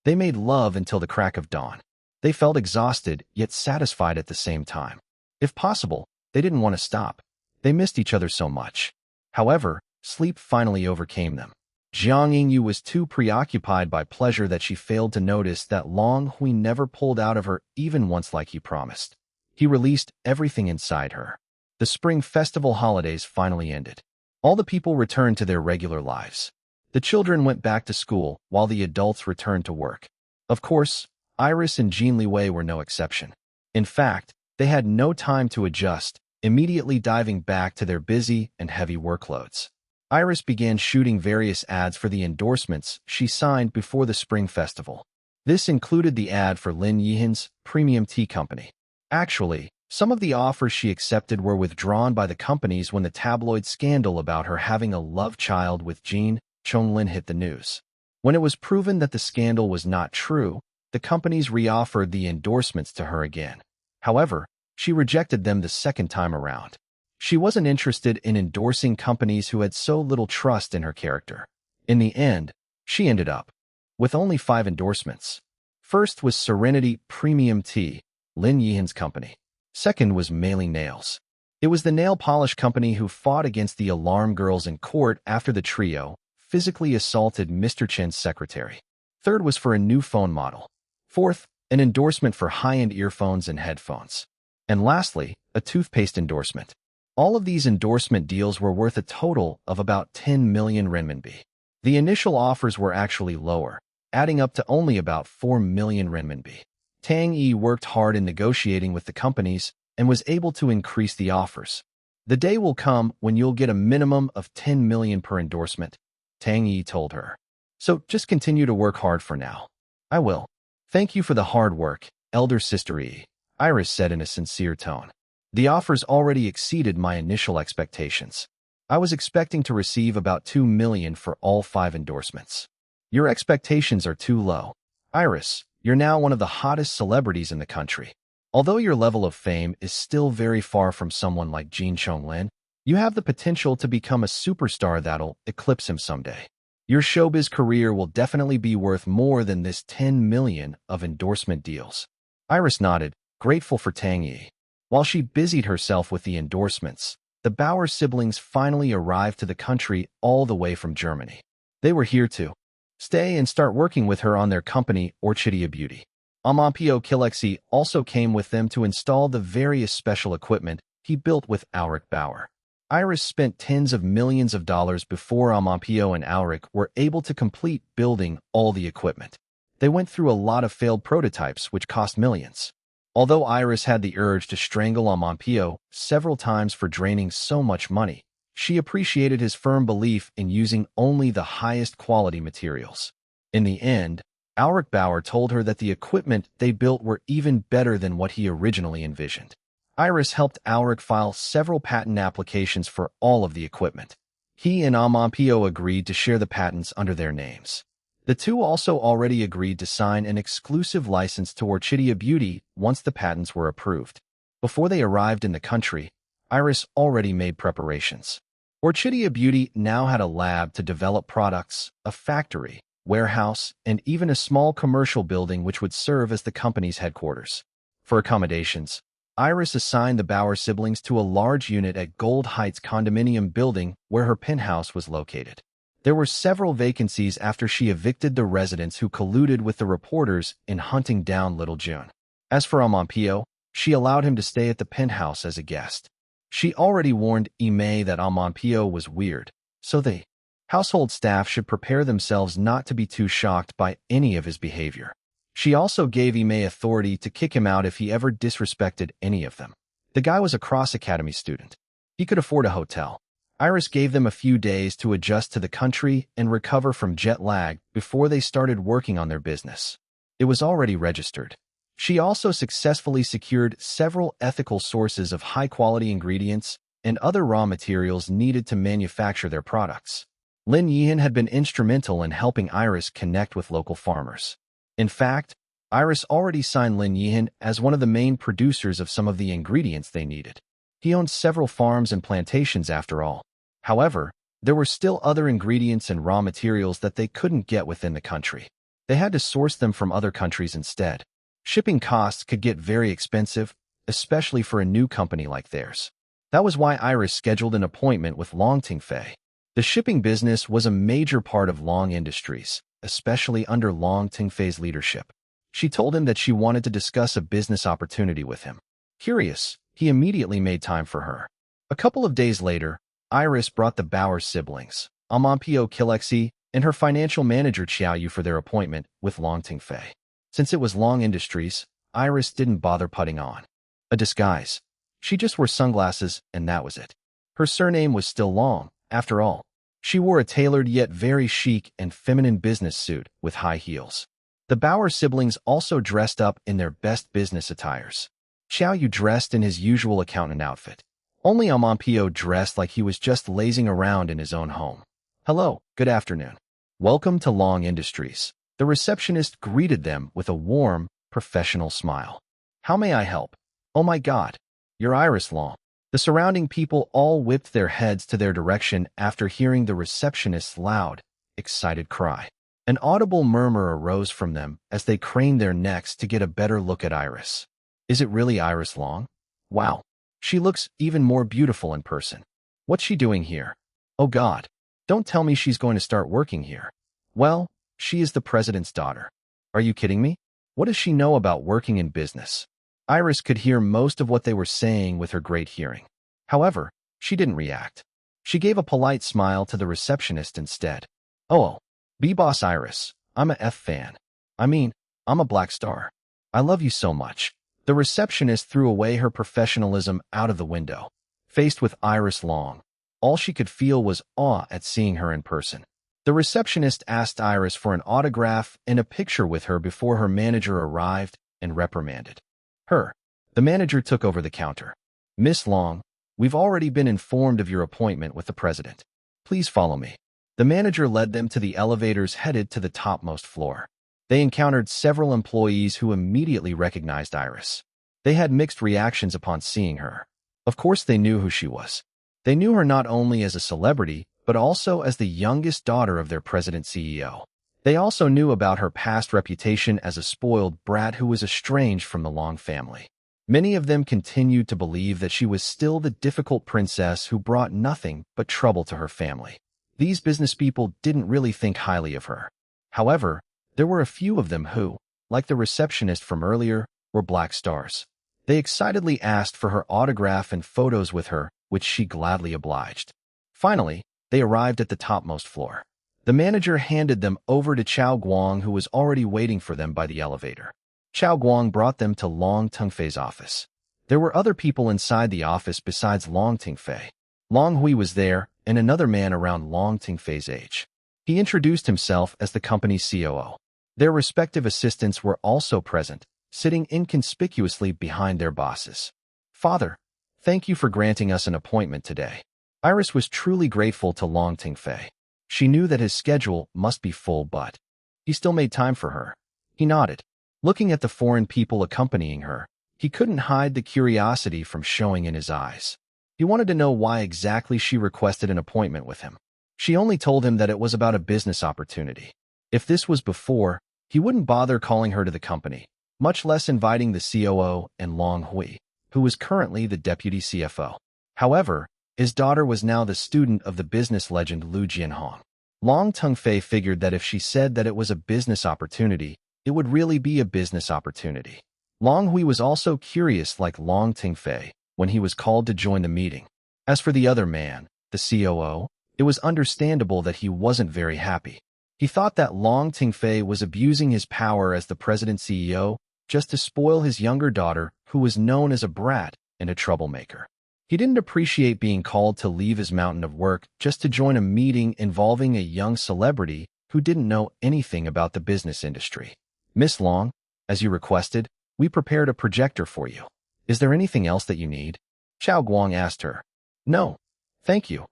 They made love until the crack of dawn. They felt exhausted, yet satisfied at the same time. If possible, they didn't want to stop. They missed each other so much. However, sleep finally overcame them. Jiang Yingyu was too preoccupied by pleasure that she failed to notice that Long Hui never pulled out of her even once like he promised. He released everything inside her. The spring festival holidays finally ended. All the people returned to their regular lives. The children went back to school while the adults returned to work. Of course, Iris and Jin Liwei were no exception. In fact, they had no time to adjust, immediately diving back to their busy and heavy workloads. Iris began shooting various ads for the endorsements she signed before the Spring Festival. This included the ad for Lin Yihan's premium tea company. Actually, some of the offers she accepted were withdrawn by the companies when the tabloid scandal about her having a love child with Jin Chonglin hit the news. When it was proven that the scandal was not true, the companies reoffered the endorsements to her again. However, she rejected them the second time around. She wasn't interested in endorsing companies who had so little trust in her character. In the end, she ended up with only 5 endorsements. First was Serenity Premium Tea, Lin Yihan's company. Second was Mailing Nails. It was the nail polish company who fought against the alarm girls in court after the trio physically assaulted Mr. Chen's secretary. Third was for a new phone model. Fourth, an endorsement for high-end earphones and headphones. And lastly, a toothpaste endorsement. All of these endorsement deals were worth a total of about 10 million renminbi. The initial offers were actually lower, adding up to only about 4 million renminbi. Tang Yi worked hard in negotiating with the companies and was able to increase the offers. "The day will come when you'll get a minimum of 10 million per endorsement," Tang Yi told her. So just continue to work hard for now. I will. Thank you for the hard work, elder sister E. Iris said in a sincere tone. The offers already exceeded my initial expectations. I was expecting to receive about 2 million for all 5 endorsements. Your expectations are too low. Iris, you're now one of the hottest celebrities in the country. Although your level of fame is still very far from someone like Jin Liwei, you have the potential to become a superstar that'll eclipse him someday. Your showbiz career will definitely be worth more than this 10 million of endorsement deals. Iris nodded, grateful for Tang Yi. While she busied herself with the endorsements, the Bauer siblings finally arrived to the country all the way from Germany. They were here to stay and start working with her on their company, Orchidia Beauty. Amampio Kilexi also came with them to install the various special equipment he built with Auric Bauer. Iris spent tens of millions of dollars before Amampio and Auric were able to complete building all the equipment. They went through a lot of failed prototypes which cost millions. Although Iris had the urge to strangle Amampio several times for draining so much money, she appreciated his firm belief in using only the highest quality materials. In the end, Auric Bauer told her that the equipment they built were even better than what he originally envisioned. Iris helped Auric file several patent applications for all of the equipment. He and Amampio agreed to share the patents under their names. The two also already agreed to sign an exclusive license to Orchidia Beauty once the patents were approved. Before they arrived in the country, Iris already made preparations. Orchidia Beauty now had a lab to develop products, a factory, warehouse, and even a small commercial building which would serve as the company's headquarters. For accommodations, Iris assigned the Bauer siblings to a large unit at Gold Heights condominium building where her penthouse was located. There were several vacancies after she evicted the residents who colluded with the reporters in hunting down Little June. As for Amampio, she allowed him to stay at the penthouse as a guest. She already warned Ime that Amampio was weird, so the household staff should prepare themselves not to be too shocked by any of his behavior. She also gave Ime authority to kick him out if he ever disrespected any of them. The guy was a cross-academy student. He could afford a hotel. Iris gave them a few days to adjust to the country and recover from jet lag before they started working on their business. It was already registered. She also successfully secured several ethical sources of high-quality ingredients and other raw materials needed to manufacture their products. Lin Yihan had been instrumental in helping Iris connect with local farmers. In fact, Iris already signed Lin Yihan as one of the main producers of some of the ingredients they needed. He owned several farms and plantations after all. However, there were still other ingredients and raw materials that they couldn't get within the country. They had to source them from other countries instead. Shipping costs could get very expensive, especially for a new company like theirs. That was why Iris scheduled an appointment with Long Tingfei. The shipping business was a major part of Long Industries, especially under Long Tingfei's leadership. She told him that she wanted to discuss a business opportunity with him. Curious, he immediately made time for her. A couple of days later, Iris brought the Bauer siblings, Amampio Kilexi, and her financial manager Xiaoyu for their appointment with Long Tingfei. Since it was Long Industries, Iris didn't bother putting on a disguise. She just wore sunglasses, and that was it. Her surname was still Long, after all. She wore a tailored yet very chic and feminine business suit with high heels. The Bauer siblings also dressed up in their best business attires. Xiaoyu dressed in his usual accountant outfit. Only Amampio dressed like he was just lazing around in his own home. Hello, good afternoon. Welcome to Long Industries. The receptionist greeted them with a warm, professional smile. How may I help? Oh my God, you're Iris Long. The surrounding people all whipped their heads to their direction after hearing the receptionist's loud, excited cry. An audible murmur arose from them as they craned their necks to get a better look at Iris. Is it really Iris Long? Wow, she looks even more beautiful in person. What's she doing here? Oh God, don't tell me she's going to start working here. Well, she is the president's daughter. Are you kidding me? What does she know about working in business? Iris could hear most of what they were saying with her great hearing. However, she didn't react. She gave a polite smile to the receptionist instead. Oh, B-Boss Iris, I'm a F fan. I'm a black star. I love you so much. The receptionist threw away her professionalism out of the window. Faced with Iris Long, all she could feel was awe at seeing her in person. The receptionist asked Iris for an autograph and a picture with her before her manager arrived and reprimanded her. The manager took over the counter. "Miss Long, we've already been informed of your appointment with the president. Please follow me." The manager led them to the elevators headed to the topmost floor. They encountered several employees who immediately recognized Iris. They had mixed reactions upon seeing her. Of course, they knew who she was. They knew her not only as a celebrity, but also as the youngest daughter of their president-CEO. They also knew about her past reputation as a spoiled brat who was estranged from the Long family. Many of them continued to believe that she was still the difficult princess who brought nothing but trouble to her family. These business people didn't really think highly of her. However, there were a few of them who, like the receptionist from earlier, were black stars. They excitedly asked for her autograph and photos with her, which she gladly obliged. Finally, they arrived at the topmost floor. The manager handed them over to Chao Guang, who was already waiting for them by the elevator. Chao Guang brought them to Long Tengfei's office. There were other people inside the office besides Long Tengfei. Long Hui was there, and another man around Long Tengfei's age. He introduced himself as the company's COO. Their respective assistants were also present, sitting inconspicuously behind their bosses. "Father, thank you for granting us an appointment today." Iris was truly grateful to Long Tengfei. She knew that his schedule must be full, but he still made time for her. He nodded. Looking at the foreign people accompanying her, he couldn't hide the curiosity from showing in his eyes. He wanted to know why exactly she requested an appointment with him. She only told him that it was about a business opportunity. If this was before, he wouldn't bother calling her to the company, much less inviting the COO and Long Hui, who was currently the deputy CFO. However, his daughter was now the student of the business legend Lu Jianhong. Long Tengfei figured that if she said that it was a business opportunity, it would really be a business opportunity. Long Hui was also curious like Long Tengfei when he was called to join the meeting. As for the other man, the COO, it was understandable that he wasn't very happy. He thought that Long Tengfei was abusing his power as the president-CEO just to spoil his younger daughter, who was known as a brat and a troublemaker. He didn't appreciate being called to leave his mountain of work just to join a meeting involving a young celebrity who didn't know anything about the business industry. "Miss Long, as you requested, we prepared a projector for you. Is there anything else that you need?" Chao Guang asked her. "No, thank you,"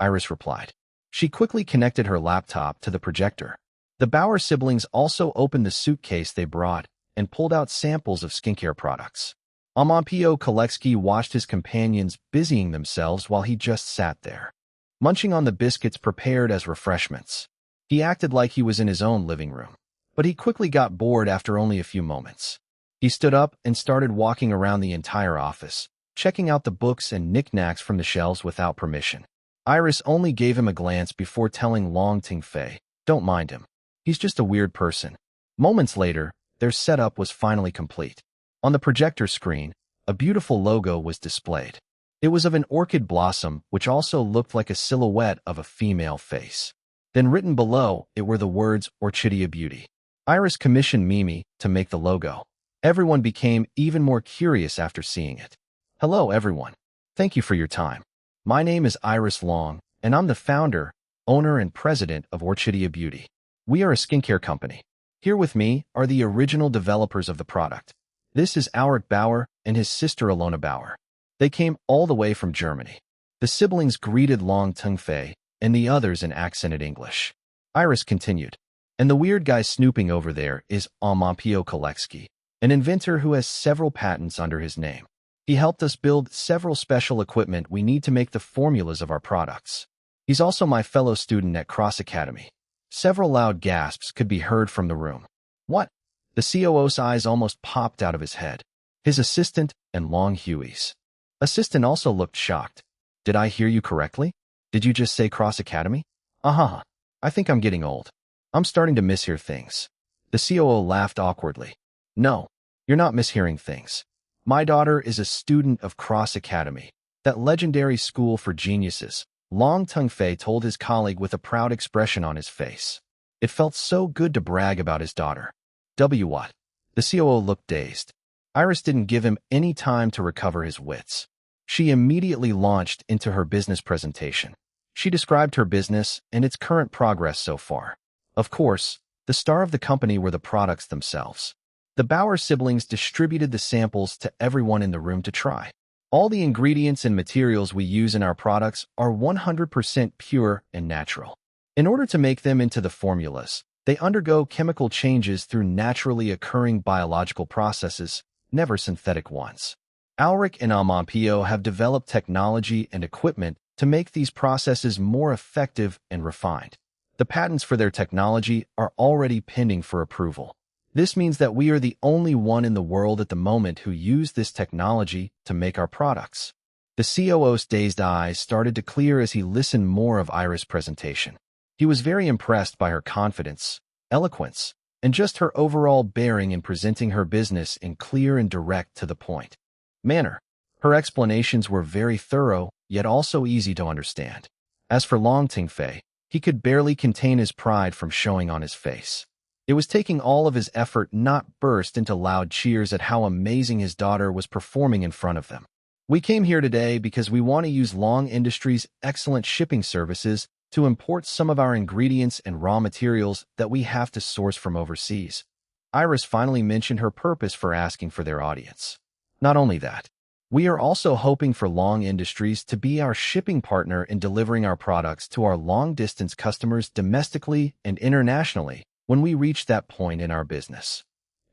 Iris replied. She quickly connected her laptop to the projector. The Bauer siblings also opened the suitcase they brought and pulled out samples of skincare products. Amampio Koletsky watched his companions busying themselves while he just sat there, munching on the biscuits prepared as refreshments. He acted like he was in his own living room, but he quickly got bored after only a few moments. He stood up and started walking around the entire office, checking out the books and knickknacks from the shelves without permission. Iris only gave him a glance before telling Long Tengfei, "Don't mind him. He's just a weird person." Moments later, their setup was finally complete. On the projector screen, a beautiful logo was displayed. It was of an orchid blossom, which also looked like a silhouette of a female face. Then written below, it were the words Orchidia Beauty. Iris commissioned Mimi to make the logo. Everyone became even more curious after seeing it. "Hello, everyone. Thank you for your time. My name is Iris Long, and I'm the founder, owner, and president of Orchidia Beauty. We are a skincare company. Here with me are the original developers of the product. This is Auric Bauer and his sister Alona Bauer. They came all the way from Germany." The siblings greeted Long Tengfei and the others in accented English. Iris continued, "And the weird guy snooping over there is Amampio Koletsky, an inventor who has several patents under his name. He helped us build several special equipment we need to make the formulas of our products. He's also my fellow student at Cross Academy." Several loud gasps could be heard from the room. "What?" The COO's eyes almost popped out of his head. His assistant and Long Hui's assistant also looked shocked. "Did I hear you correctly? Did you just say Cross Academy?" "Uh-huh. I think I'm getting old. I'm starting to mishear things." The COO laughed awkwardly. "No, you're not mishearing things. My daughter is a student of Cross Academy, that legendary school for geniuses," Long Tengfei told his colleague with a proud expression on his face. It felt so good to brag about his daughter. What? The COO looked dazed. Iris didn't give him any time to recover his wits. She immediately launched into her business presentation. She described her business and its current progress so far. Of course, the star of the company were the products themselves. The Bauer siblings distributed the samples to everyone in the room to try. All the ingredients and materials we use in our products are 100% pure and natural. In order to make them into the formulas, they undergo chemical changes through naturally occurring biological processes, never synthetic ones. Alric and Amampio have developed technology and equipment to make these processes more effective and refined. The patents for their technology are already pending for approval. This means that we are the only one in the world at the moment who use this technology to make our products. The COO's dazed eyes started to clear as he listened more of Iris' presentation. He was very impressed by her confidence, eloquence, and just her overall bearing in presenting her business in clear and direct to the point manner. Her explanations were very thorough, yet also easy to understand. As for Long Tingfei, he could barely contain his pride from showing on his face. It was taking all of his effort not burst into loud cheers at how amazing his daughter was performing in front of them. We came here today because we want to use Long Industries' excellent shipping services to import some of our ingredients and raw materials that we have to source from overseas. Iris finally mentioned her purpose for asking for their audience. Not only that, we are also hoping for Long Industries to be our shipping partner in delivering our products to our long-distance customers domestically and internationally when we reach that point in our business.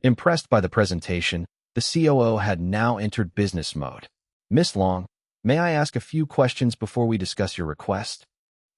Impressed by the presentation, the COO had now entered business mode. Miss Long, may I ask a few questions before we discuss your request?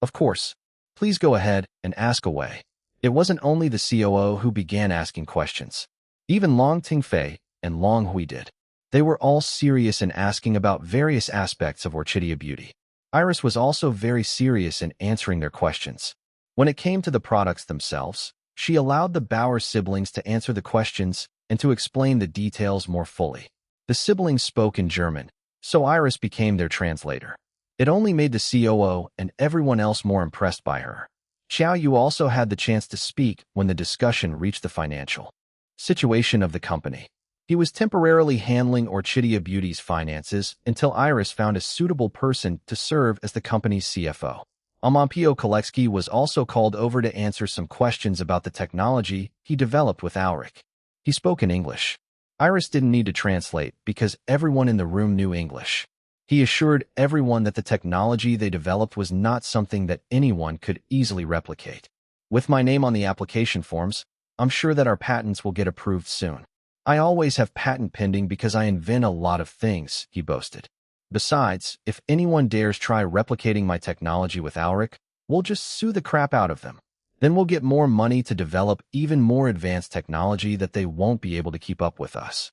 Of course. Please go ahead and ask away. It wasn't only the COO who began asking questions. Even Long Tingfei and Long Hui did. They were all serious in asking about various aspects of Orchidia Beauty. Iris was also very serious in answering their questions. When it came to the products themselves, she allowed the Bauer siblings to answer the questions and to explain the details more fully. The siblings spoke in German, so Iris became their translator. It only made the COO and everyone else more impressed by her. Xiao Yu also had the chance to speak when the discussion reached the financial situation of the company. He was temporarily handling Orchidia Beauty's finances until Iris found a suitable person to serve as the company's CFO. Amampio Koletsky was also called over to answer some questions about the technology he developed with Alric. He spoke in English. Iris didn't need to translate because everyone in the room knew English. He assured everyone that the technology they developed was not something that anyone could easily replicate. With my name on the application forms, I'm sure that our patents will get approved soon. I always have patent pending because I invent a lot of things, he boasted. Besides, if anyone dares try replicating my technology with Alric, we'll just sue the crap out of them. Then we'll get more money to develop even more advanced technology that they won't be able to keep up with us.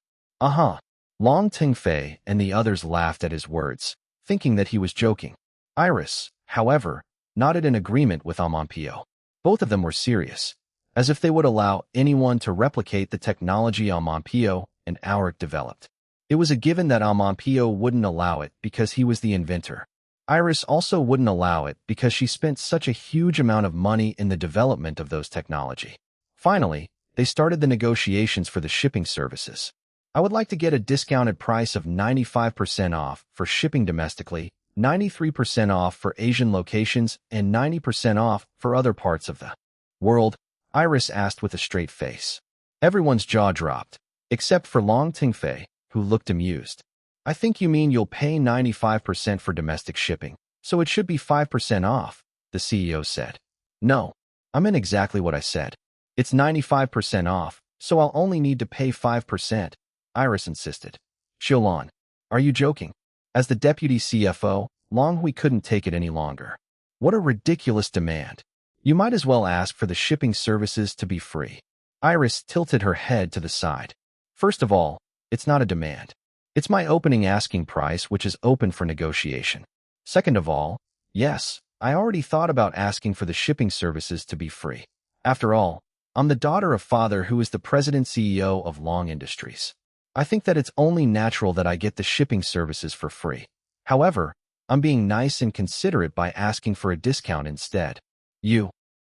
Long Tingfei and the others laughed at his words, thinking that he was joking. Iris, however, nodded in agreement with Amampio. Both of them were serious, as if they would allow anyone to replicate the technology Amampio and Alric developed. It was a given that Amampio wouldn't allow it because he was the inventor. Iris also wouldn't allow it because she spent such a huge amount of money in the development of those technology. Finally, they started the negotiations for the shipping services. I would like to get a discounted price of 95% off for shipping domestically, 93% off for Asian locations, and 90% off for other parts of the world, Iris asked with a straight face. Everyone's jaw dropped, except for Long Tingfei, who looked amused. I think you mean you'll pay 95% for domestic shipping, so it should be 5% off, the CEO said. No, I meant exactly what I said. It's 95% off, so I'll only need to pay 5%, Iris insisted. Xiaolon, are you joking? As the deputy CFO, Long Hui couldn't take it any longer. What a ridiculous demand. You might as well ask for the shipping services to be free. Iris tilted her head to the side. First of all, it's not a demand. It's my opening asking price, which is open for negotiation. Second of all, yes, I already thought about asking for the shipping services to be free. After all, I'm the daughter of father who is the president CEO of Long Industries. I think that it's only natural that I get the shipping services for free. However, I'm being nice and considerate by asking for a discount instead.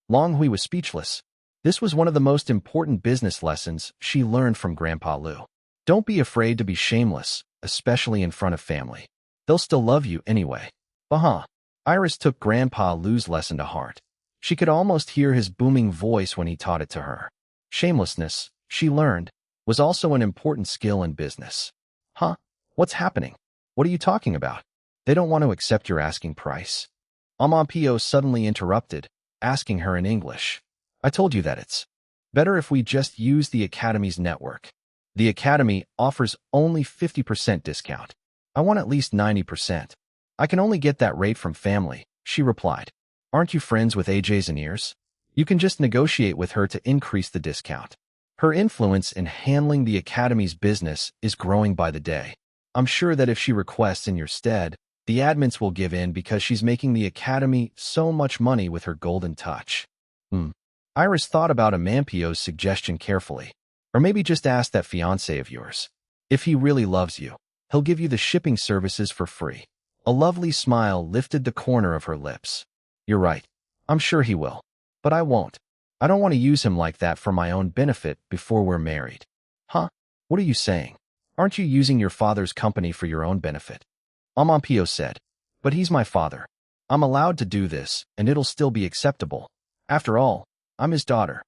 Long Hui was speechless. This was one of the most important business lessons she learned from Grandpa Lu. Don't be afraid to be shameless, especially in front of family. They'll still love you anyway. Iris took Grandpa Lu's lesson to heart. She could almost hear his booming voice when he taught it to her. Shamelessness, she learned, was also an important skill in business. Huh? What's happening? What are you talking about? They don't want to accept your asking price. Amampio suddenly interrupted, asking her in English. I told you that it's better if we just use the Academy's network. The Academy offers only 50% discount. I want at least 90%. I can only get that rate from family, she replied. Aren't you friends with AJ's and ears? You can just negotiate with her to increase the discount. Her influence in handling the Academy's business is growing by the day. I'm sure that if she requests in your stead, the admins will give in because she's making the Academy so much money with her golden touch. Iris thought about Amampio's suggestion carefully. Or maybe just ask that fiancé of yours. If he really loves you, he'll give you the shipping services for free. A lovely smile lifted the corner of her lips. You're right. I'm sure he will. But I won't. I don't want to use him like that for my own benefit before we're married. Huh? What are you saying? Aren't you using your father's company for your own benefit? Amampio said. But he's my father. I'm allowed to do this, and it'll still be acceptable. After all, I'm his daughter.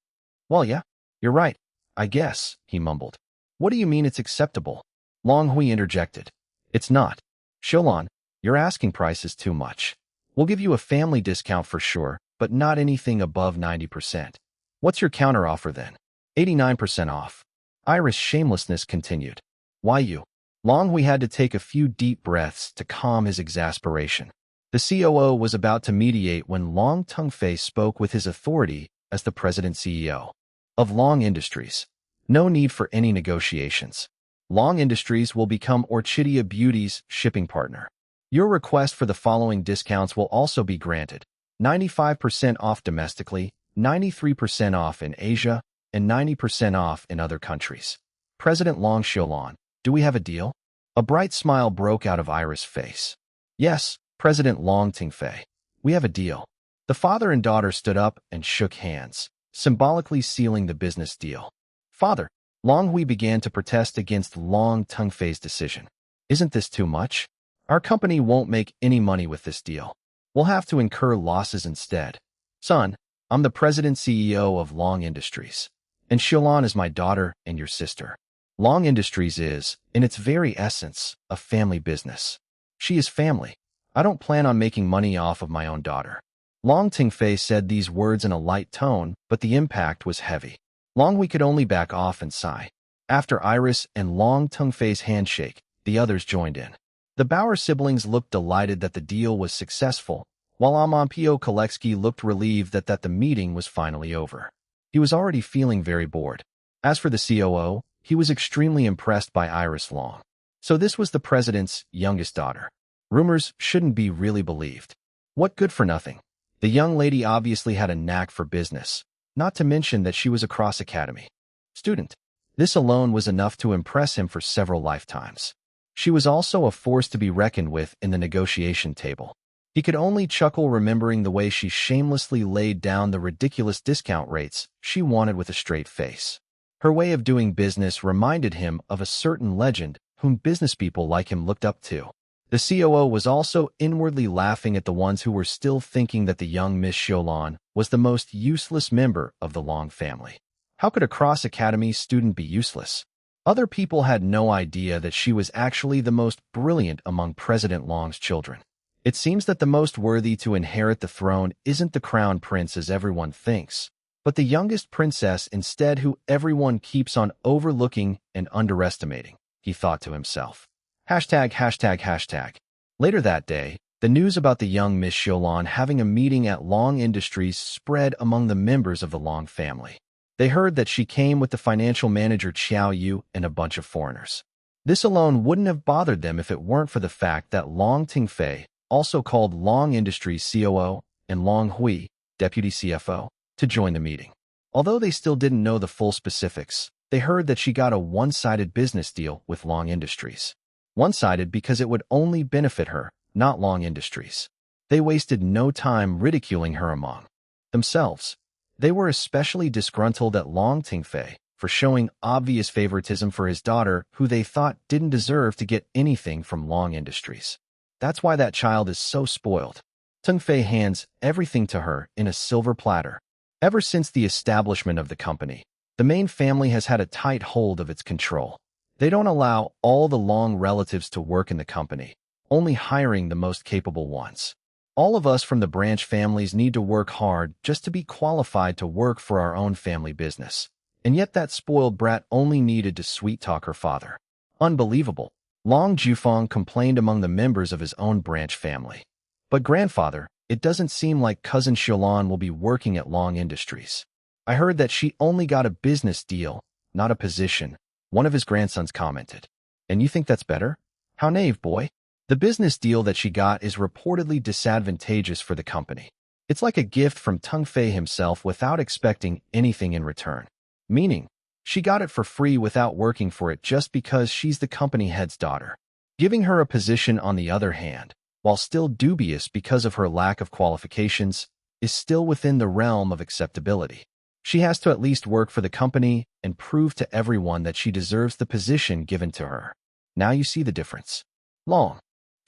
Well, yeah, you're right. I guess, he mumbled. What do you mean it's acceptable? Long Hui interjected. It's not. Shilon, your asking price is too much. We'll give you a family discount for sure, but not anything above 90%. What's your counteroffer then? 89% off. Iris' shamelessness continued. Why you? Long Hui had to take a few deep breaths to calm his exasperation. The COO was about to mediate when Long Tengfei spoke with his authority as the president-CEO of Long Industries. No need for any negotiations. Long Industries will become Orchidia Beauty's shipping partner. Your request for the following discounts will also be granted. 95% off domestically, 93% off in Asia, and 90% off in other countries. President Long Xiaolon, do we have a deal? A bright smile broke out of Iris' face. Yes, President Long Tengfei. We have a deal. The father and daughter stood up and shook hands, symbolically sealing the business deal. Father, Long Hui began to protest against Long Tengfei's decision. Isn't this too much? Our company won't make any money with this deal. We'll have to incur losses instead. Son, I'm the president-CEO of Long Industries, and Xiaolon is my daughter and your sister. Long Industries is, in its very essence, a family business. She is family. I don't plan on making money off of my own daughter. Long Tengfei said these words in a light tone, but the impact was heavy. Long Hui could only back off and sigh. After Iris and Long Tengfei's handshake, the others joined in. The Bauer siblings looked delighted that the deal was successful, while Amampio Koletsky looked relieved that the meeting was finally over. He was already feeling very bored. As for the COO, he was extremely impressed by Iris Long. So this was the president's youngest daughter. Rumors shouldn't be really believed. What good for nothing? The young lady obviously had a knack for business, not to mention that she was a cross-academy student. This alone was enough to impress him for several lifetimes. She was also a force to be reckoned with in the negotiation table. He could only chuckle remembering the way she shamelessly laid down the ridiculous discount rates she wanted with a straight face. Her way of doing business reminded him of a certain legend whom businesspeople like him looked up to. The COO was also inwardly laughing at the ones who were still thinking that the young Miss Xiaolon was the most useless member of the Long family. How could a cross-academy student be useless? Other people had no idea that she was actually the most brilliant among President Long's children. It seems that the most worthy to inherit the throne isn't the crown prince as everyone thinks, but the youngest princess instead, who everyone keeps on overlooking and underestimating, he thought to himself. ####. Later that day, the news about the young Miss Xiaolon having a meeting at Long Industries spread among the members of the Long family. They heard that she came with the financial manager Qiao Yu and a bunch of foreigners. This alone wouldn't have bothered them if it weren't for the fact that Long Tengfei, also called Long Industries COO, and Long Hui, deputy CFO, to join the meeting. Although they still didn't know the full specifics, they heard that she got a one-sided business deal with Long Industries. One-sided because it would only benefit her, not Long Industries. They wasted no time ridiculing her among themselves. They were especially disgruntled at Long Tengfei for showing obvious favoritism for his daughter, who they thought didn't deserve to get anything from Long Industries. That's why that child is so spoiled. Teng Fei hands everything to her in a silver platter. Ever since the establishment of the company, the main family has had a tight hold of its control. They don't allow all the Long relatives to work in the company, only hiring the most capable ones. All of us from the branch families need to work hard just to be qualified to work for our own family business. And yet that spoiled brat only needed to sweet-talk her father. Unbelievable. Long Jufang complained among the members of his own branch family. But grandfather, it doesn't seem like cousin Xiaolan will be working at Long Industries. I heard that she only got a business deal, not a position, one of his grandsons commented. And you think that's better? How naive, boy. The business deal that she got is reportedly disadvantageous for the company. It's like a gift from Teng Fei himself without expecting anything in return. Meaning, she got it for free without working for it just because she's the company head's daughter. Giving her a position, on the other hand, while still dubious because of her lack of qualifications, is still within the realm of acceptability. She has to at least work for the company and prove to everyone that she deserves the position given to her. Now you see the difference. Long.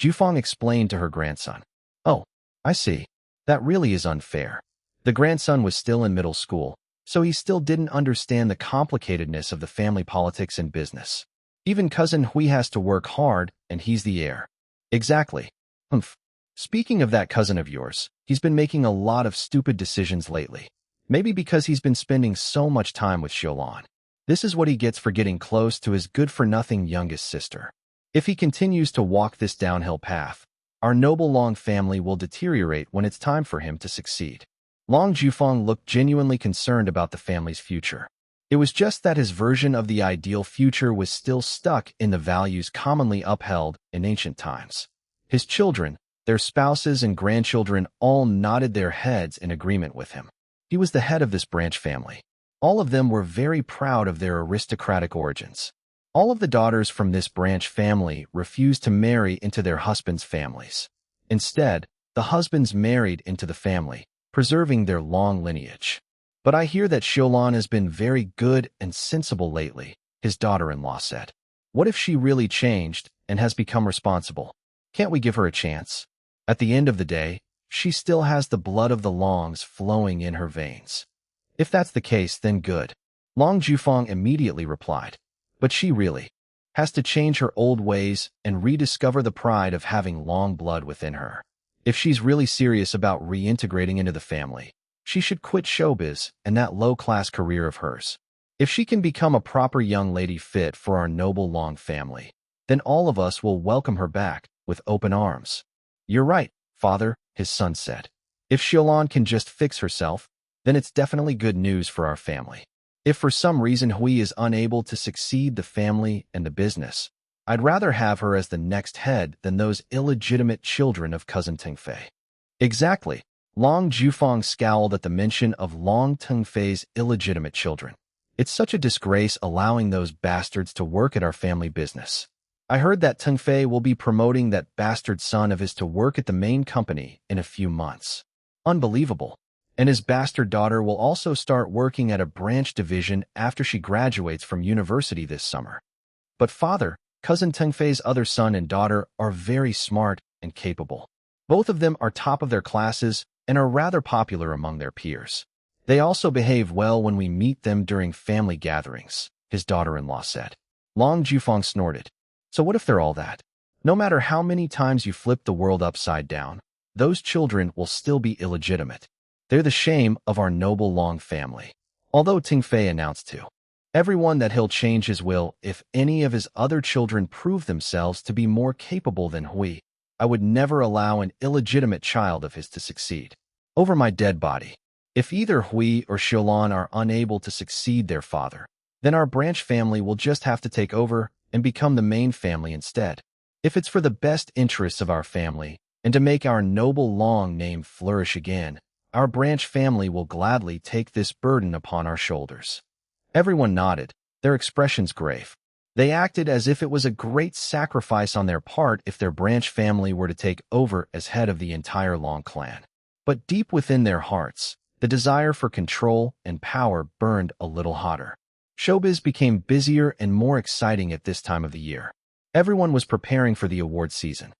Jufang explained to her grandson. Oh, I see. That really is unfair. The grandson was still in middle school, so he still didn't understand the complicatedness of the family politics and business. Even cousin Hui has to work hard, and he's the heir. Exactly. Humph. Speaking of that cousin of yours, he's been making a lot of stupid decisions lately. Maybe because he's been spending so much time with Xiaolan. This is what he gets for getting close to his good-for-nothing youngest sister. If he continues to walk this downhill path, our noble Long family will deteriorate when it's time for him to succeed. Long Jufang looked genuinely concerned about the family's future. It was just that his version of the ideal future was still stuck in the values commonly upheld in ancient times. His children, their spouses and grandchildren all nodded their heads in agreement with him. He was the head of this branch family. All of them were very proud of their aristocratic origins. All of the daughters from this branch family refused to marry into their husbands' families. Instead, the husbands married into the family, preserving their long lineage. But I hear that Xiaolan has been very good and sensible lately, his daughter-in-law said. What if she really changed and has become responsible? Can't we give her a chance? At the end of the day, she still has the blood of the Longs flowing in her veins. If that's the case, then good. Long Jufang immediately replied. But she really has to change her old ways and rediscover the pride of having Long blood within her. If she's really serious about reintegrating into the family, she should quit showbiz and that low-class career of hers. If she can become a proper young lady fit for our noble Long family, then all of us will welcome her back with open arms. You're right, father, his son said. If Xiaolan can just fix herself, then it's definitely good news for our family. If for some reason Hui is unable to succeed the family and the business, I'd rather have her as the next head than those illegitimate children of cousin Teng Fei. Exactly. Long Jufang scowled at the mention of Long Teng Fei's illegitimate children. It's such a disgrace allowing those bastards to work at our family business. I heard that Teng Fei will be promoting that bastard son of his to work at the main company in a few months. Unbelievable. And his bastard daughter will also start working at a branch division after she graduates from university this summer. But father, cousin Teng Fei's other son and daughter are very smart and capable. Both of them are top of their classes and are rather popular among their peers. They also behave well when we meet them during family gatherings, his daughter-in-law said. Long Jufang snorted. So what if they're all that? No matter how many times you flip the world upside down, those children will still be illegitimate. They're the shame of our noble Long family. Although Teng Fei announced to everyone that he'll change his will if any of his other children prove themselves to be more capable than Hui, I would never allow an illegitimate child of his to succeed. Over my dead body. If either Hui or Xiaolan are unable to succeed their father, then our branch family will just have to take over and become the main family instead. If it's for the best interests of our family and to make our noble Long name flourish again, our branch family will gladly take this burden upon our shoulders. Everyone nodded, their expressions grave. They acted as if it was a great sacrifice on their part if their branch family were to take over as head of the entire Long clan. But deep within their hearts, the desire for control and power burned a little hotter. Showbiz became busier and more exciting at this time of the year. Everyone was preparing for the award season.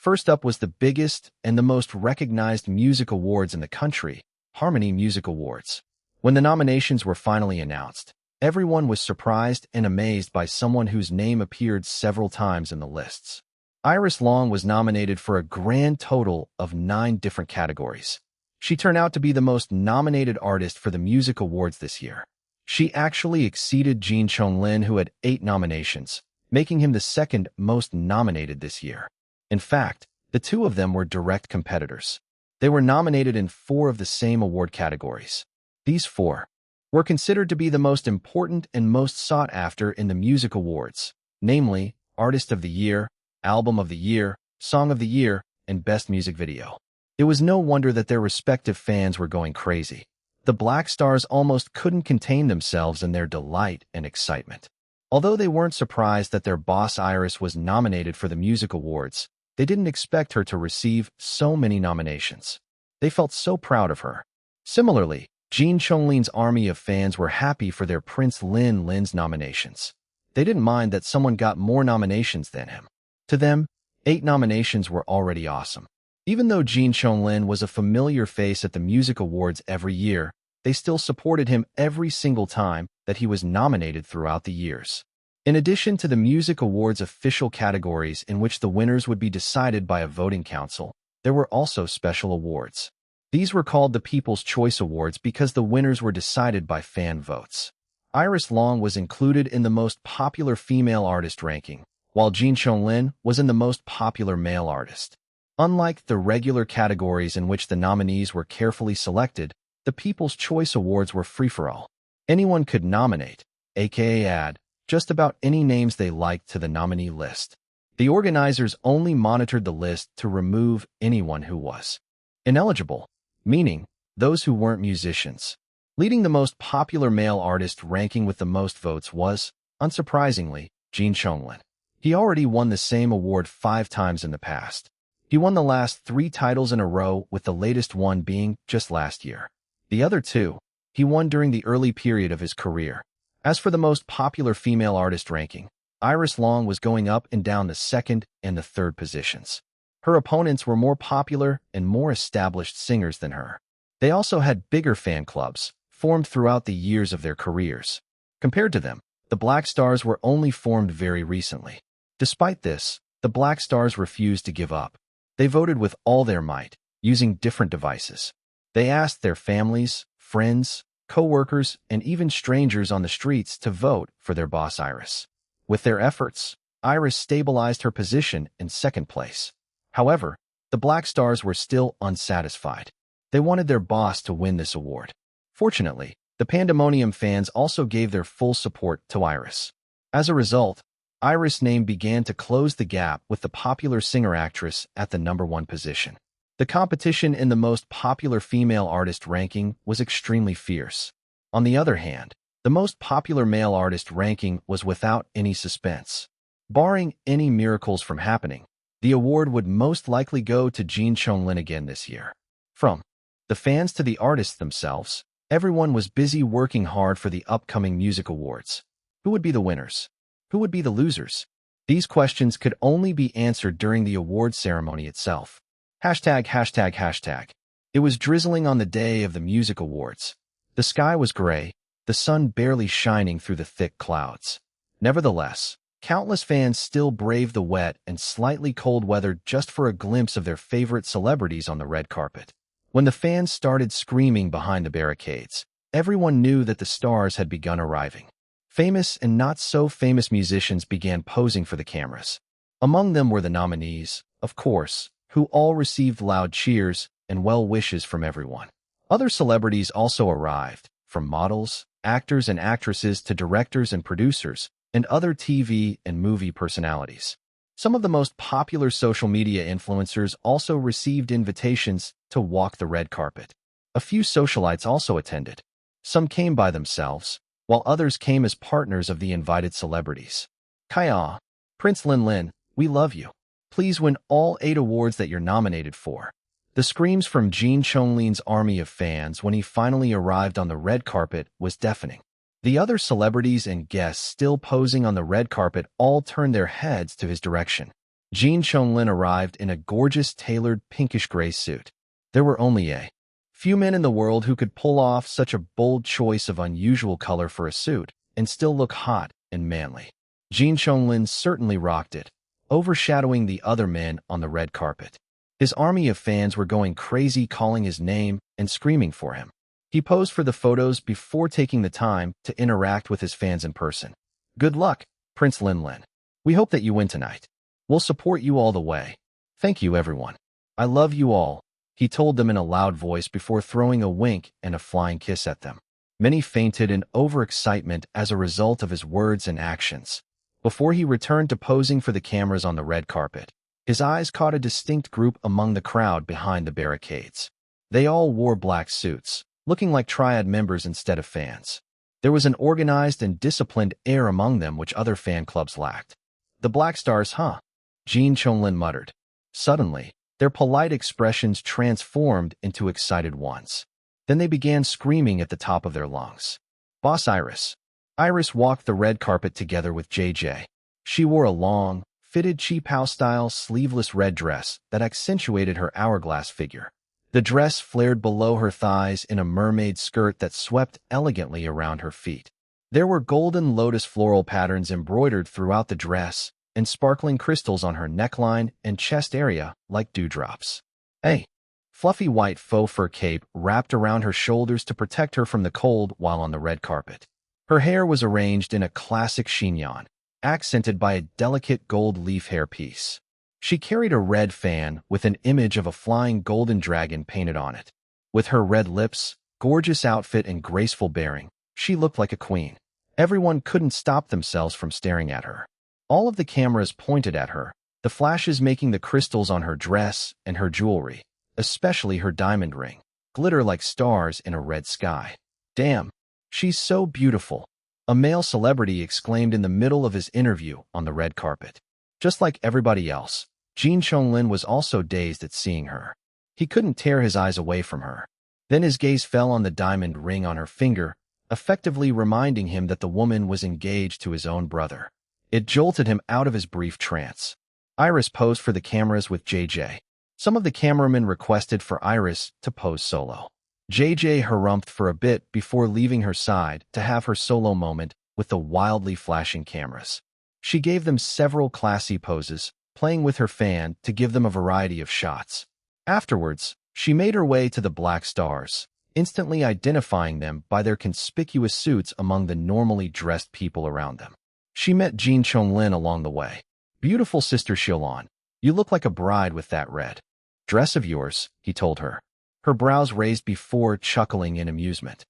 First up was the biggest and the most recognized music awards in the country, Harmony Music Awards. When the nominations were finally announced, everyone was surprised and amazed by someone whose name appeared several times in the lists. Iris Long was nominated for a grand total of 9 different categories. She turned out to be the most nominated artist for the music awards this year. She actually exceeded Jin Liwei, who had 8 nominations, making him the second most nominated this year. In fact, the two of them were direct competitors. They were nominated in 4 of the same award categories. These 4 were considered to be the most important and most sought after in the music awards, namely Artist of the Year, Album of the Year, Song of the Year, and Best Music Video. It was no wonder that their respective fans were going crazy. The Black Stars almost couldn't contain themselves in their delight and excitement. Although they weren't surprised that their boss Iris was nominated for the music awards, they didn't expect her to receive so many nominations. They felt so proud of her. Similarly, Jin Liwei's army of fans were happy for their Prince Lin's nominations. They didn't mind that someone got more nominations than him. To them, 8 nominations were already awesome. Even though Jin Liwei was a familiar face at the music awards every year, they still supported him every single time that he was nominated throughout the years. In addition to the music awards official categories in which the winners would be decided by a voting council, there were also special awards. These were called the People's Choice Awards because the winners were decided by fan votes. Iris Long was included in the most popular female artist ranking, while Jin Liwei was in the most popular male artist. Unlike the regular categories in which the nominees were carefully selected, the People's Choice Awards were free-for-all. Anyone could nominate, aka add, just about any names they liked to the nominee list. The organizers only monitored the list to remove anyone who was ineligible, meaning those who weren't musicians. Leading the most popular male artist ranking with the most votes was, unsurprisingly, Jin Liwei. He already won the same award 5 times in the past. He won the last 3 titles in a row, with the latest one being just last year. The other 2, he won during the early period of his career. As for the most popular female artist ranking, Iris Long was going up and down the 2nd and the 3rd positions. Her opponents were more popular and more established singers than her. They also had bigger fan clubs, formed throughout the years of their careers. Compared to them, the Black Stars were only formed very recently. Despite this, the Black Stars refused to give up. They voted with all their might, using different devices. They asked their families, friends, co-workers, and even strangers on the streets to vote for their boss Iris. With their efforts, Iris stabilized her position in 2nd place. However, the Black Stars were still unsatisfied. They wanted their boss to win this award. Fortunately, the Pandemonium fans also gave their full support to Iris. As a result, Iris' name began to close the gap with the popular singer-actress at the number 1 position. The competition in the most popular female artist ranking was extremely fierce. On the other hand, the most popular male artist ranking was without any suspense. Barring any miracles from happening, the award would most likely go to Jin Liwei again this year. From the fans to the artists themselves, everyone was busy working hard for the upcoming music awards. Who would be the winners? Who would be the losers? These questions could only be answered during the award ceremony itself. ####. It was drizzling on the day of the music awards. The sky was gray, the sun barely shining through the thick clouds. Nevertheless, countless fans still braved the wet and slightly cold weather just for a glimpse of their favorite celebrities on the red carpet. When the fans started screaming behind the barricades, everyone knew that the stars had begun arriving. Famous and not-so-famous musicians began posing for the cameras. Among them were the nominees, of course, who all received loud cheers and well wishes from everyone. Other celebrities also arrived, from models, actors and actresses to directors and producers, and other TV and movie personalities. Some of the most popular social media influencers also received invitations to walk the red carpet. A few socialites also attended. Some came by themselves, while others came as partners of the invited celebrities. Kaya, Prince Lin, we love you. Please win all 8 awards that you're nominated for. The screams from Jin Liwei's army of fans when he finally arrived on the red carpet was deafening. The other celebrities and guests still posing on the red carpet all turned their heads to his direction. Jin Chonglin arrived in a gorgeous tailored pinkish-gray suit. There were only a few men in the world who could pull off such a bold choice of unusual color for a suit and still look hot and manly. Jin Chonglin certainly rocked it, overshadowing the other men on the red carpet. His army of fans were going crazy, calling his name and screaming for him. He posed for the photos before taking the time to interact with his fans in person. "Good luck, Prince Linlin. We hope that you win tonight. We'll support you all the way. Thank you, everyone. I love you all," he told them in a loud voice before throwing a wink and a flying kiss at them. Many fainted in overexcitement as a result of his words and actions. Before he returned to posing for the cameras on the red carpet, his eyes caught a distinct group among the crowd behind the barricades. They all wore black suits, looking like Triad members instead of fans. There was an organized and disciplined air among them which other fan clubs lacked. "The Black Stars, huh?" Jin Chonglin muttered. Suddenly, their polite expressions transformed into excited ones. Then they began screaming at the top of their lungs. "Boss Iris." Iris walked the red carpet together with JJ. She wore a long, fitted cheap house-style sleeveless red dress that accentuated her hourglass figure. The dress flared below her thighs in a mermaid skirt that swept elegantly around her feet. There were golden lotus floral patterns embroidered throughout the dress and sparkling crystals on her neckline and chest area like dewdrops. A fluffy white faux fur cape wrapped around her shoulders to protect her from the cold while on the red carpet. Her hair was arranged in a classic chignon, accented by a delicate gold leaf hairpiece. She carried a red fan with an image of a flying golden dragon painted on it. With her red lips, gorgeous outfit, and graceful bearing, she looked like a queen. Everyone couldn't stop themselves from staring at her. All of the cameras pointed at her, the flashes making the crystals on her dress and her jewelry, especially her diamond ring, glitter like stars in a red sky. "Damn, she's so beautiful," a male celebrity exclaimed in the middle of his interview on the red carpet. Just like everybody else, Jin Chonglin was also dazed at seeing her. He couldn't tear his eyes away from her. Then his gaze fell on the diamond ring on her finger, effectively reminding him that the woman was engaged to his own brother. It jolted him out of his brief trance. Iris posed for the cameras with JJ. Some of the cameramen requested for Iris to pose solo. JJ harumphed for a bit before leaving her side to have her solo moment with the wildly flashing cameras. She gave them several classy poses, playing with her fan to give them a variety of shots. Afterwards, she made her way to the Black Stars, instantly identifying them by their conspicuous suits among the normally dressed people around them. She met Jin Chonglin along the way. "Beautiful Sister Xiaolan, you look like a bride with that red dress of yours," he told her. Her brows raised before chuckling in amusement.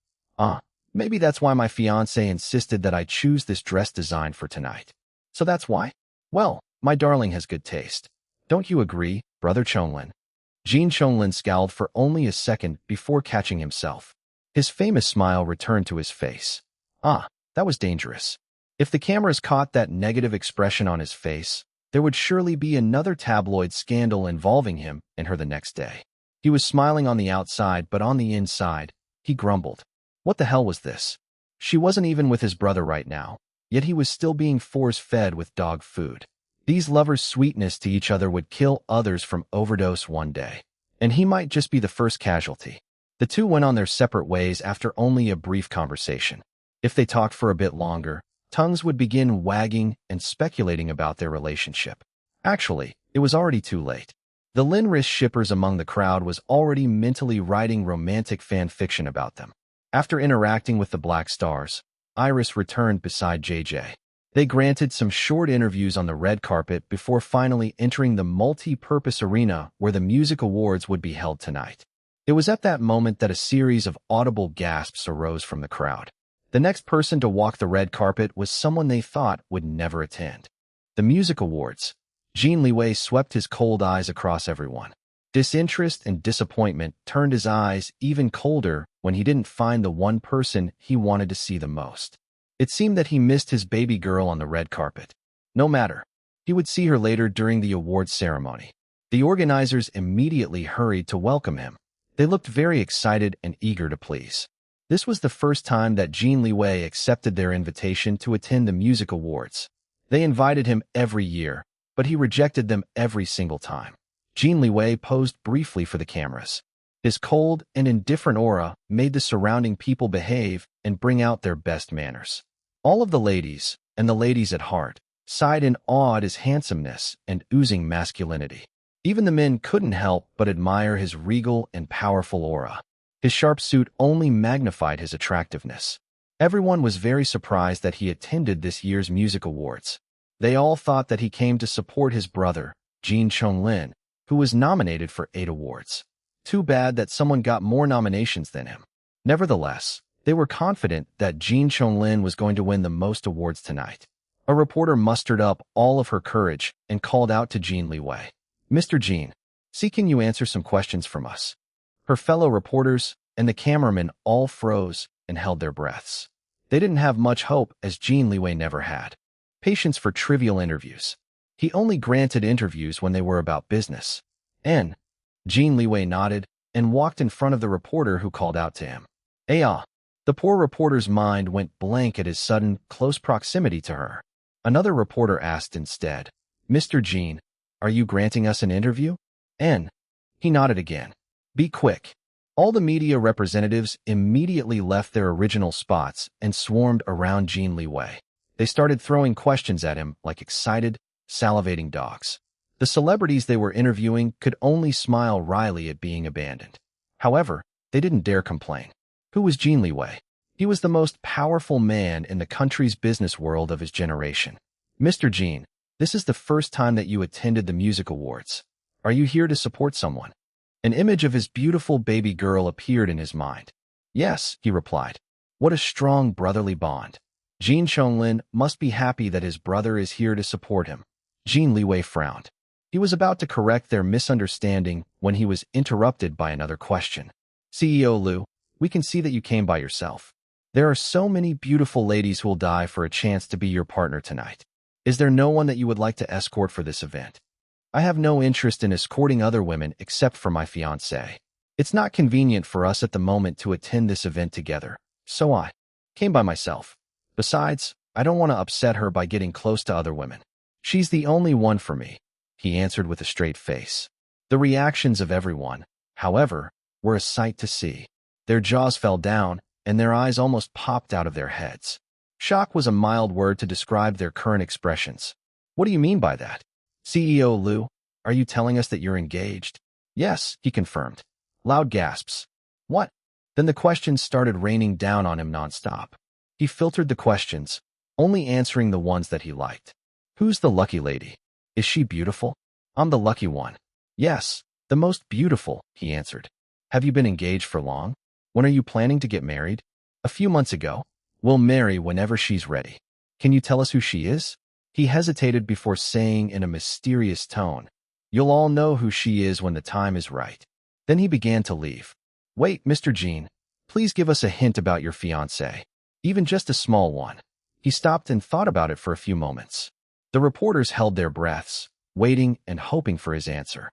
Maybe that's why my fiancé insisted that I choose this dress design for tonight. So that's why? Well, my darling has good taste. Don't you agree, Brother Chonglin?" Jin Chonglin scowled for only a second before catching himself. His famous smile returned to his face. That was dangerous. If the cameras caught that negative expression on his face, there would surely be another tabloid scandal involving him and her the next day. He was smiling on the outside, but on the inside, he grumbled. What the hell was this? She wasn't even with his brother right now, yet he was still being force-fed with dog food. These lovers' sweetness to each other would kill others from overdose one day, and he might just be the first casualty. The two went on their separate ways after only a brief conversation. If they talked for a bit longer, tongues would begin wagging and speculating about their relationship. Actually, it was already too late. The Linris shippers among the crowd was already mentally writing romantic fan fiction about them. After interacting with the Black Stars, Iris returned beside JJ. They granted some short interviews on the red carpet before finally entering the multi-purpose arena where the music awards would be held tonight. It was at that moment that a series of audible gasps arose from the crowd. The next person to walk the red carpet was someone they thought would never attend. The music awards. Jin Liwei swept his cold eyes across everyone. Disinterest and disappointment turned his eyes even colder when he didn't find the one person he wanted to see the most. It seemed that he missed his baby girl on the red carpet. No matter. He would see her later during the awards ceremony. The organizers immediately hurried to welcome him. They looked very excited and eager to please. This was the first time that Jin Liwei accepted their invitation to attend the music awards. They invited him every year, but he rejected them every single time. Jin Liwei posed briefly for the cameras. His cold and indifferent aura made the surrounding people behave and bring out their best manners. All of the ladies, and the ladies at heart, sighed in awe at his handsomeness and oozing masculinity. Even the men couldn't help but admire his regal and powerful aura. His sharp suit only magnified his attractiveness. Everyone was very surprised that he attended this year's music awards. They all thought that he came to support his brother, Jin Chonglin, who was nominated for 8 awards. Too bad that someone got more nominations than him. Nevertheless, they were confident that Jin Chonglin was going to win the most awards tonight. A reporter mustered up all of her courage and called out to Jin Liwei. "Mr. Jin, can you answer some questions from us?" Her fellow reporters and the cameramen all froze and held their breaths. They didn't have much hope, as Jin Liwei never had patience for trivial interviews. He only granted interviews when they were about business. Jin Liwei nodded and walked in front of the reporter who called out to him. The poor reporter's mind went blank at his sudden, close proximity to her. Another reporter asked instead, "Mr. Jin, are you granting us an interview?" He nodded again. "Be quick." All the media representatives immediately left their original spots and swarmed around Jin Liwei. They started throwing questions at him like excited, salivating dogs. The celebrities they were interviewing could only smile wryly at being abandoned. However, they didn't dare complain. Who was Jin Liwei? He was the most powerful man in the country's business world of his generation. "Mr. Jin, this is the first time that you attended the music awards. Are you here to support someone?" An image of his beautiful baby girl appeared in his mind. "Yes," he replied. "What a strong brotherly bond. Jin Chonglin must be happy that his brother is here to support him." Jin Liwei frowned. He was about to correct their misunderstanding when he was interrupted by another question. "CEO Liu, we can see that you came by yourself. There are so many beautiful ladies who will die for a chance to be your partner tonight. Is there no one that you would like to escort for this event?" "I have no interest in escorting other women except for my fiancée. It's not convenient for us at the moment to attend this event together, so I came by myself. Besides, I don't want to upset her by getting close to other women. She's the only one for me," he answered with a straight face. The reactions of everyone, however, were a sight to see. Their jaws fell down, and their eyes almost popped out of their heads. Shock was a mild word to describe their current expressions. "What do you mean by that? CEO Liu, are you telling us that you're engaged?" "Yes," he confirmed. Loud gasps. "What?" Then the questions started raining down on him nonstop. He filtered the questions, only answering the ones that he liked. "Who's the lucky lady? Is she beautiful?" "I'm the lucky one." "Yes, the most beautiful," he answered. "Have you been engaged for long? When are you planning to get married?" "A few months ago. We'll marry whenever she's ready." "Can you tell us who she is?" He hesitated before saying in a mysterious tone, "You'll all know who she is when the time is right." Then he began to leave. "Wait, Mr. Jin, please give us a hint about your fiancée. Even just a small one." He stopped and thought about it for a few moments. The reporters held their breaths, waiting and hoping for his answer.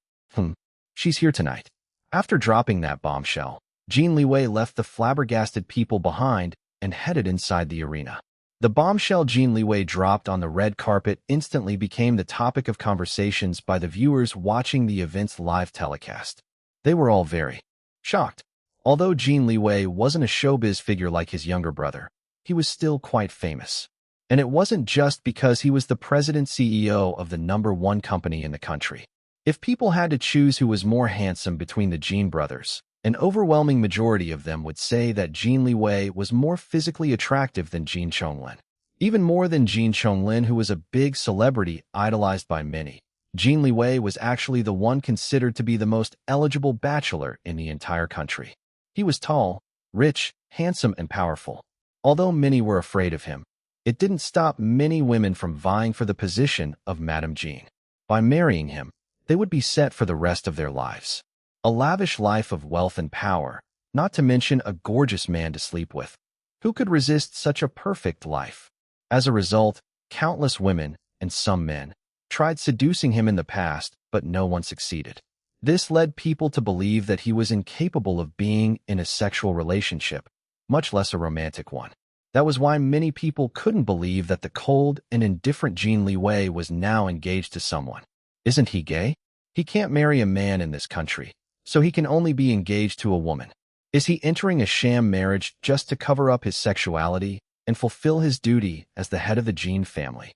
She's here tonight." After dropping that bombshell, Jin Liwei left the flabbergasted people behind and headed inside the arena. The bombshell Jin Liwei dropped on the red carpet instantly became the topic of conversations by the viewers watching the event's live telecast. They were all very shocked. Although Jin Liwei wasn't a showbiz figure like his younger brother, he was still quite famous. And it wasn't just because he was the president CEO of the #1 company in the country. If people had to choose who was more handsome between the Jin brothers, an overwhelming majority of them would say that Jin Liwei was more physically attractive than Jin Chonglin. Even more than Jin Chonglin, who was a big celebrity idolized by many, Jin Liwei was actually the one considered to be the most eligible bachelor in the entire country. He was tall, rich, handsome, and powerful. Although many were afraid of him, it didn't stop many women from vying for the position of Madame Jin. By marrying him, they would be set for the rest of their lives. A lavish life of wealth and power, not to mention a gorgeous man to sleep with. Who could resist such a perfect life? As a result, countless women, and some men, tried seducing him in the past, but no one succeeded. This led people to believe that he was incapable of being in a sexual relationship, much less a romantic one. That was why many people couldn't believe that the cold and indifferent Jin Liwei was now engaged to someone. Isn't he gay? He can't marry a man in this country, so he can only be engaged to a woman. Is he entering a sham marriage just to cover up his sexuality and fulfill his duty as the head of the Jin family?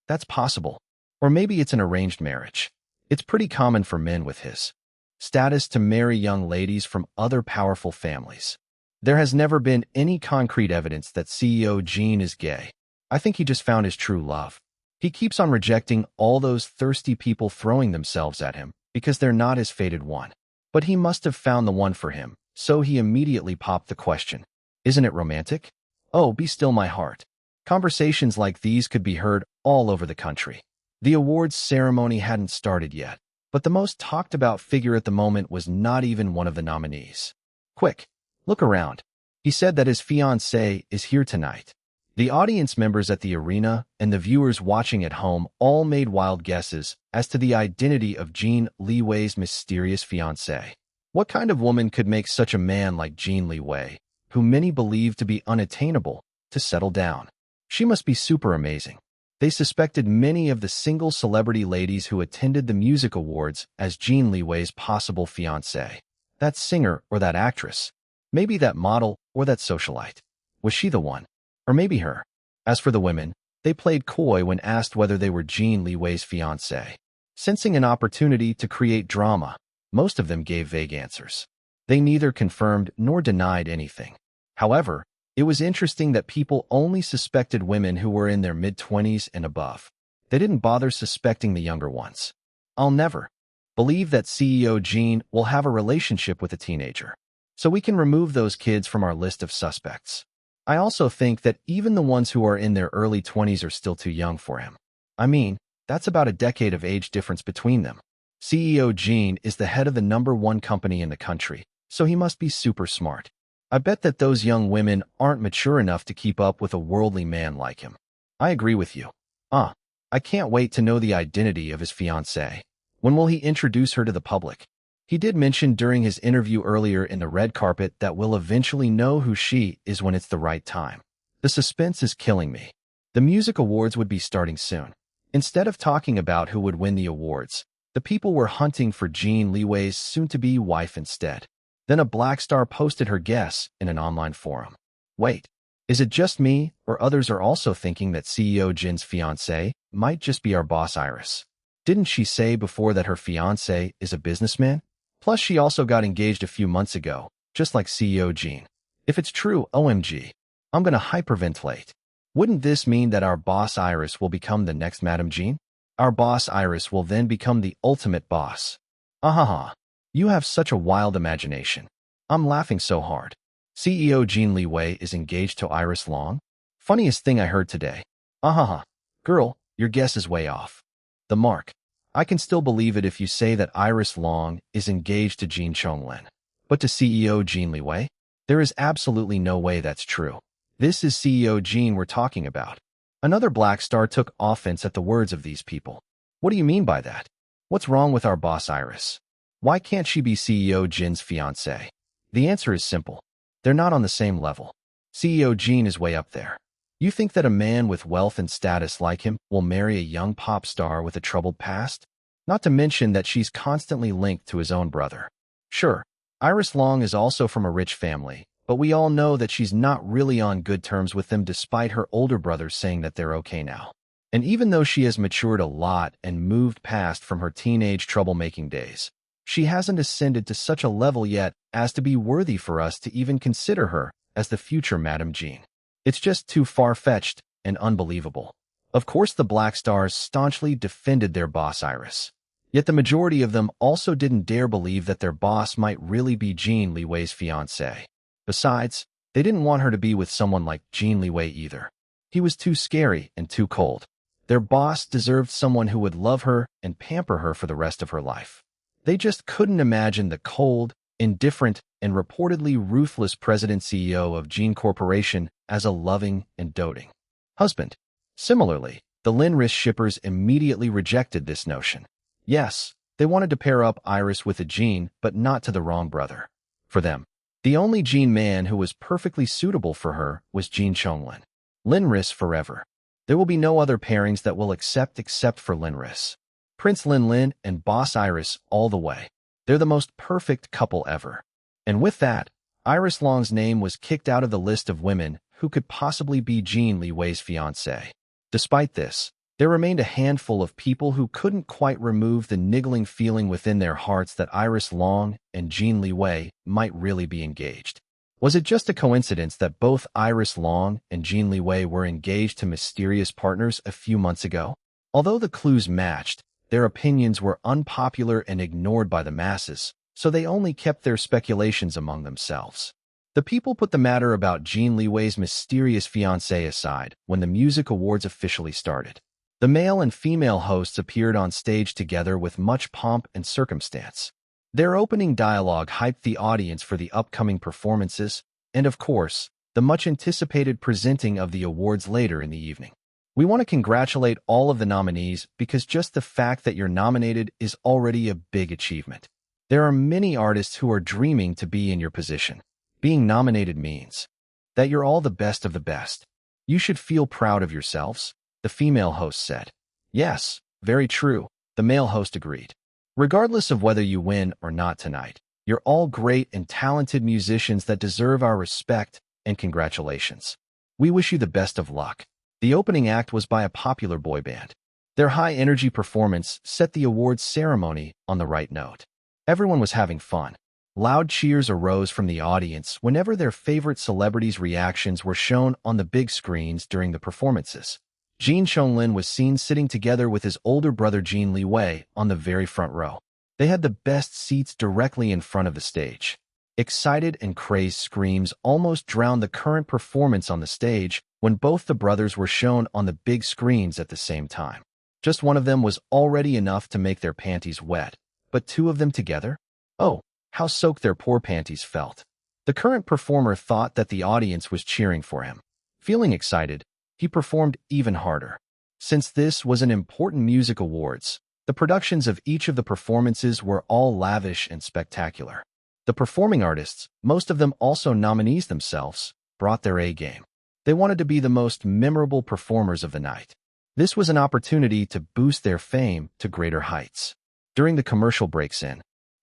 That's possible. Or maybe it's an arranged marriage. It's pretty common for men with his status to marry young ladies from other powerful families. There has never been any concrete evidence that CEO Jin is gay. I think he just found his true love. He keeps on rejecting all those thirsty people throwing themselves at him because they're not his fated one. But he must have found the one for him, so he immediately popped the question. Isn't it romantic? Oh, be still my heart. Conversations like these could be heard all over the country. The awards ceremony hadn't started yet, but the most talked about figure at the moment was not even one of the nominees. Quick, look around. He said that his fiancée is here tonight. The audience members at the arena and the viewers watching at home all made wild guesses as to the identity of Jin Liwei's mysterious fiancée. What kind of woman could make such a man like Jin Liwei, who many believe to be unattainable, to settle down? She must be super amazing. They suspected many of the single celebrity ladies who attended the music awards as Jin Liwei's possible fiancée. That singer or that actress. Maybe that model or that socialite. Was she the one? Or maybe her. As for the women, they played coy when asked whether they were Jin Liwei's fiancée. Sensing an opportunity to create drama, most of them gave vague answers. They neither confirmed nor denied anything. However, it was interesting that people only suspected women who were in their mid-20s and above. They didn't bother suspecting the younger ones. I'll never believe that CEO Jin will have a relationship with a teenager. So we can remove those kids from our list of suspects. I also think that even the ones who are in their early 20s are still too young for him. I mean, that's about a decade of age difference between them. CEO Jin is the head of the #1 company in the country, so he must be super smart. I bet that those young women aren't mature enough to keep up with a worldly man like him. I agree with you. I can't wait to know the identity of his fiancée. When will he introduce her to the public? He did mention during his interview earlier in the red carpet that we'll eventually know who she is when it's the right time. The suspense is killing me. The music awards would be starting soon. Instead of talking about who would win the awards, the people were hunting for Jin Liwei's soon-to-be wife instead. Then a black star posted her guess in an online forum. Wait, is it just me, or others are also thinking that CEO Jin's fiancée might just be our boss Iris? Didn't she say before that her fiancé is a businessman? Plus, she also got engaged a few months ago, just like CEO Jin. If it's true, OMG, I'm gonna hyperventilate. Wouldn't this mean that our boss Iris will become the next Madame Jin? Our boss Iris will then become the ultimate boss. Ahaha. You have such a wild imagination. I'm laughing so hard. CEO Jin Liwei is engaged to Iris Long? Funniest thing I heard today. Ahaha. Girl, your guess is way off. The mark. I can still believe it if you say that Iris Long is engaged to Jin Chonglin. But to CEO Jin Liwei? There is absolutely no way that's true. This is CEO Jin we're talking about. Another black star took offense at the words of these people. What do you mean by that? What's wrong with our boss Iris? Why can't she be CEO Jin's fiancée? The answer is simple. They're not on the same level. CEO Jin is way up there. You think that a man with wealth and status like him will marry a young pop star with a troubled past? Not to mention that she's constantly linked to his own brother. Sure, Iris Long is also from a rich family, but we all know that she's not really on good terms with them despite her older brothers saying that they're okay now. And even though she has matured a lot and moved past from her teenage troublemaking days, she hasn't ascended to such a level yet as to be worthy for us to even consider her as the future Madame Jin. It's just too far-fetched and unbelievable. Of course, the Black Stars staunchly defended their boss Iris. Yet the majority of them also didn't dare believe that their boss might really be Jin Liwei's fiancée. Besides, they didn't want her to be with someone like Jin Liwei either. He was too scary and too cold. Their boss deserved someone who would love her and pamper her for the rest of her life. They just couldn't imagine the cold, indifferent, and reportedly ruthless president-CEO of Jin Corporation as a loving and doting husband. Similarly, the Linris shippers immediately rejected this notion. Yes, they wanted to pair up Iris with a Jin, but not to the wrong brother. For them, The only Jin man who was perfectly suitable for her was Jin Chonglin. Linris forever. There will be no other pairings that will accept except for Linris. Prince Lin Lin and Boss Iris all the way. They're the most perfect couple ever. And with that, Iris Long's name was kicked out of the list of women who could possibly be Jin Liwei's fiancée. Despite this, there remained a handful of people who couldn't quite remove the niggling feeling within their hearts that Iris Long and Jin Liwei might really be engaged. Was it just a coincidence that both Iris Long and Jin Liwei were engaged to mysterious partners a few months ago? Although the clues matched, their opinions were unpopular and ignored by the masses, so they only kept their speculations among themselves. The people put the matter about Jin Liwei's mysterious fiancée aside when the music awards officially started. The male and female hosts appeared on stage together with much pomp and circumstance. Their opening dialogue hyped the audience for the upcoming performances, and of course, the much-anticipated presenting of the awards later in the evening. We want to congratulate all of the nominees because just the fact that you're nominated is already a big achievement. There are many artists who are dreaming to be in your position. Being nominated means that you're all the best of the best. You should feel proud of yourselves, the female host said. Yes, very true, the male host agreed. Regardless of whether you win or not tonight, you're all great and talented musicians that deserve our respect and congratulations. We wish you the best of luck. The opening act was by a popular boy band. Their high-energy performance set the awards ceremony on the right note. Everyone was having fun. Loud cheers arose from the audience whenever their favorite celebrities' reactions were shown on the big screens during the performances. Jin Chonglin was seen sitting together with his older brother Jin Liwei on the very front row. They had the best seats directly in front of the stage. Excited and crazed screams almost drowned the current performance on the stage when both the brothers were shown on the big screens at the same time. Just one of them was already enough to make their panties wet, but two of them together? Oh, how soaked their poor panties felt. The current performer thought that the audience was cheering for him. Feeling excited, he performed even harder. Since this was an important music awards, the productions of each of the performances were all lavish and spectacular. The performing artists, most of them also nominees themselves, brought their A-game. They wanted to be the most memorable performers of the night. This was an opportunity to boost their fame to greater heights. During the commercial breaks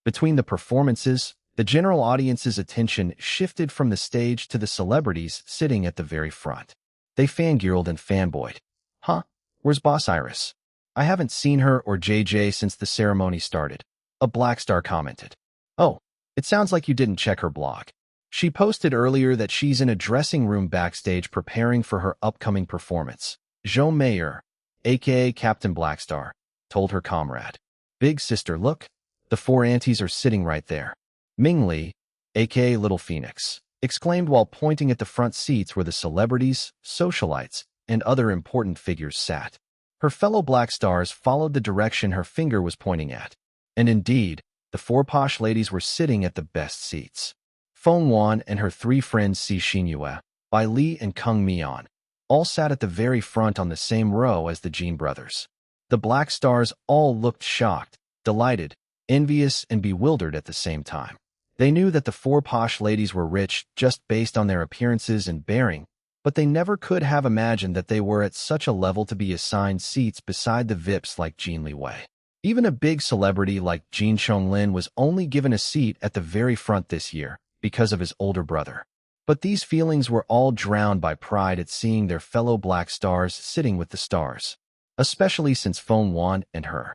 between the performances, the general audience's attention shifted from the stage to the celebrities sitting at the very front. They fangirled and fanboyed. Huh? Where's Boss Iris? I haven't seen her or JJ since the ceremony started. A Black Star commented. Oh, it sounds like you didn't check her blog. She posted earlier that she's in a dressing room backstage preparing for her upcoming performance. Zhou Meier, aka Captain Blackstar, told her comrade. Big sister, look. The four aunties are sitting right there. Ming Li, aka Little Phoenix, exclaimed while pointing at the front seats where the celebrities, socialites, and other important figures sat. Her fellow Black Stars followed the direction her finger was pointing at. And indeed, the four posh ladies were sitting at the best seats. Feng Wan and her three friends Si Xinyue, Bai Li and Kung Mian, all sat at the very front on the same row as the Jin brothers. The Black Stars all looked shocked, delighted, envious, and bewildered at the same time. They knew that the four posh ladies were rich just based on their appearances and bearing, but they never could have imagined that they were at such a level to be assigned seats beside the VIPs like Jin Liwei. Even a big celebrity like Jin Chonglin was only given a seat at the very front this year because of his older brother. But these feelings were all drowned by pride at seeing their fellow Black Stars sitting with the stars, especially since Feng Wan and her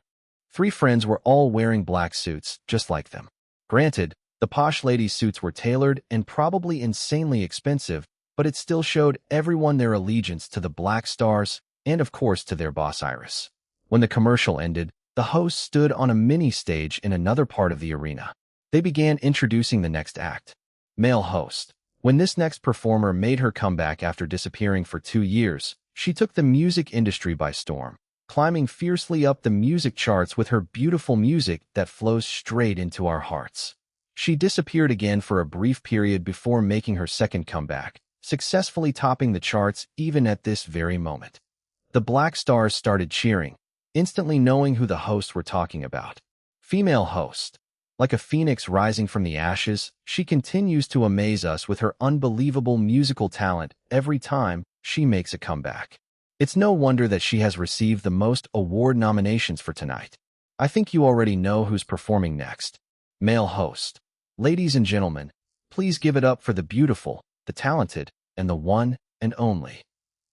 three friends were all wearing black suits just like them. Granted, the posh ladies' suits were tailored and probably insanely expensive, but it still showed everyone their allegiance to the Black Stars and of course to their boss Iris. When the commercial ended, the host stood on a mini stage in another part of the arena. They began introducing the next act. Male host. When this next performer made her comeback after disappearing for 2 years, she took the music industry by storm, climbing fiercely up the music charts with her beautiful music that flows straight into our hearts. She disappeared again for a brief period before making her second comeback, successfully topping the charts even at this very moment. The Black Stars started cheering, instantly knowing who the hosts were talking about. Female host. Like a phoenix rising from the ashes, she continues to amaze us with her unbelievable musical talent every time she makes a comeback. It's no wonder that she has received the most award nominations for tonight. I think you already know who's performing next. Male host. Ladies and gentlemen, please give it up for the beautiful, the talented, and the one and only.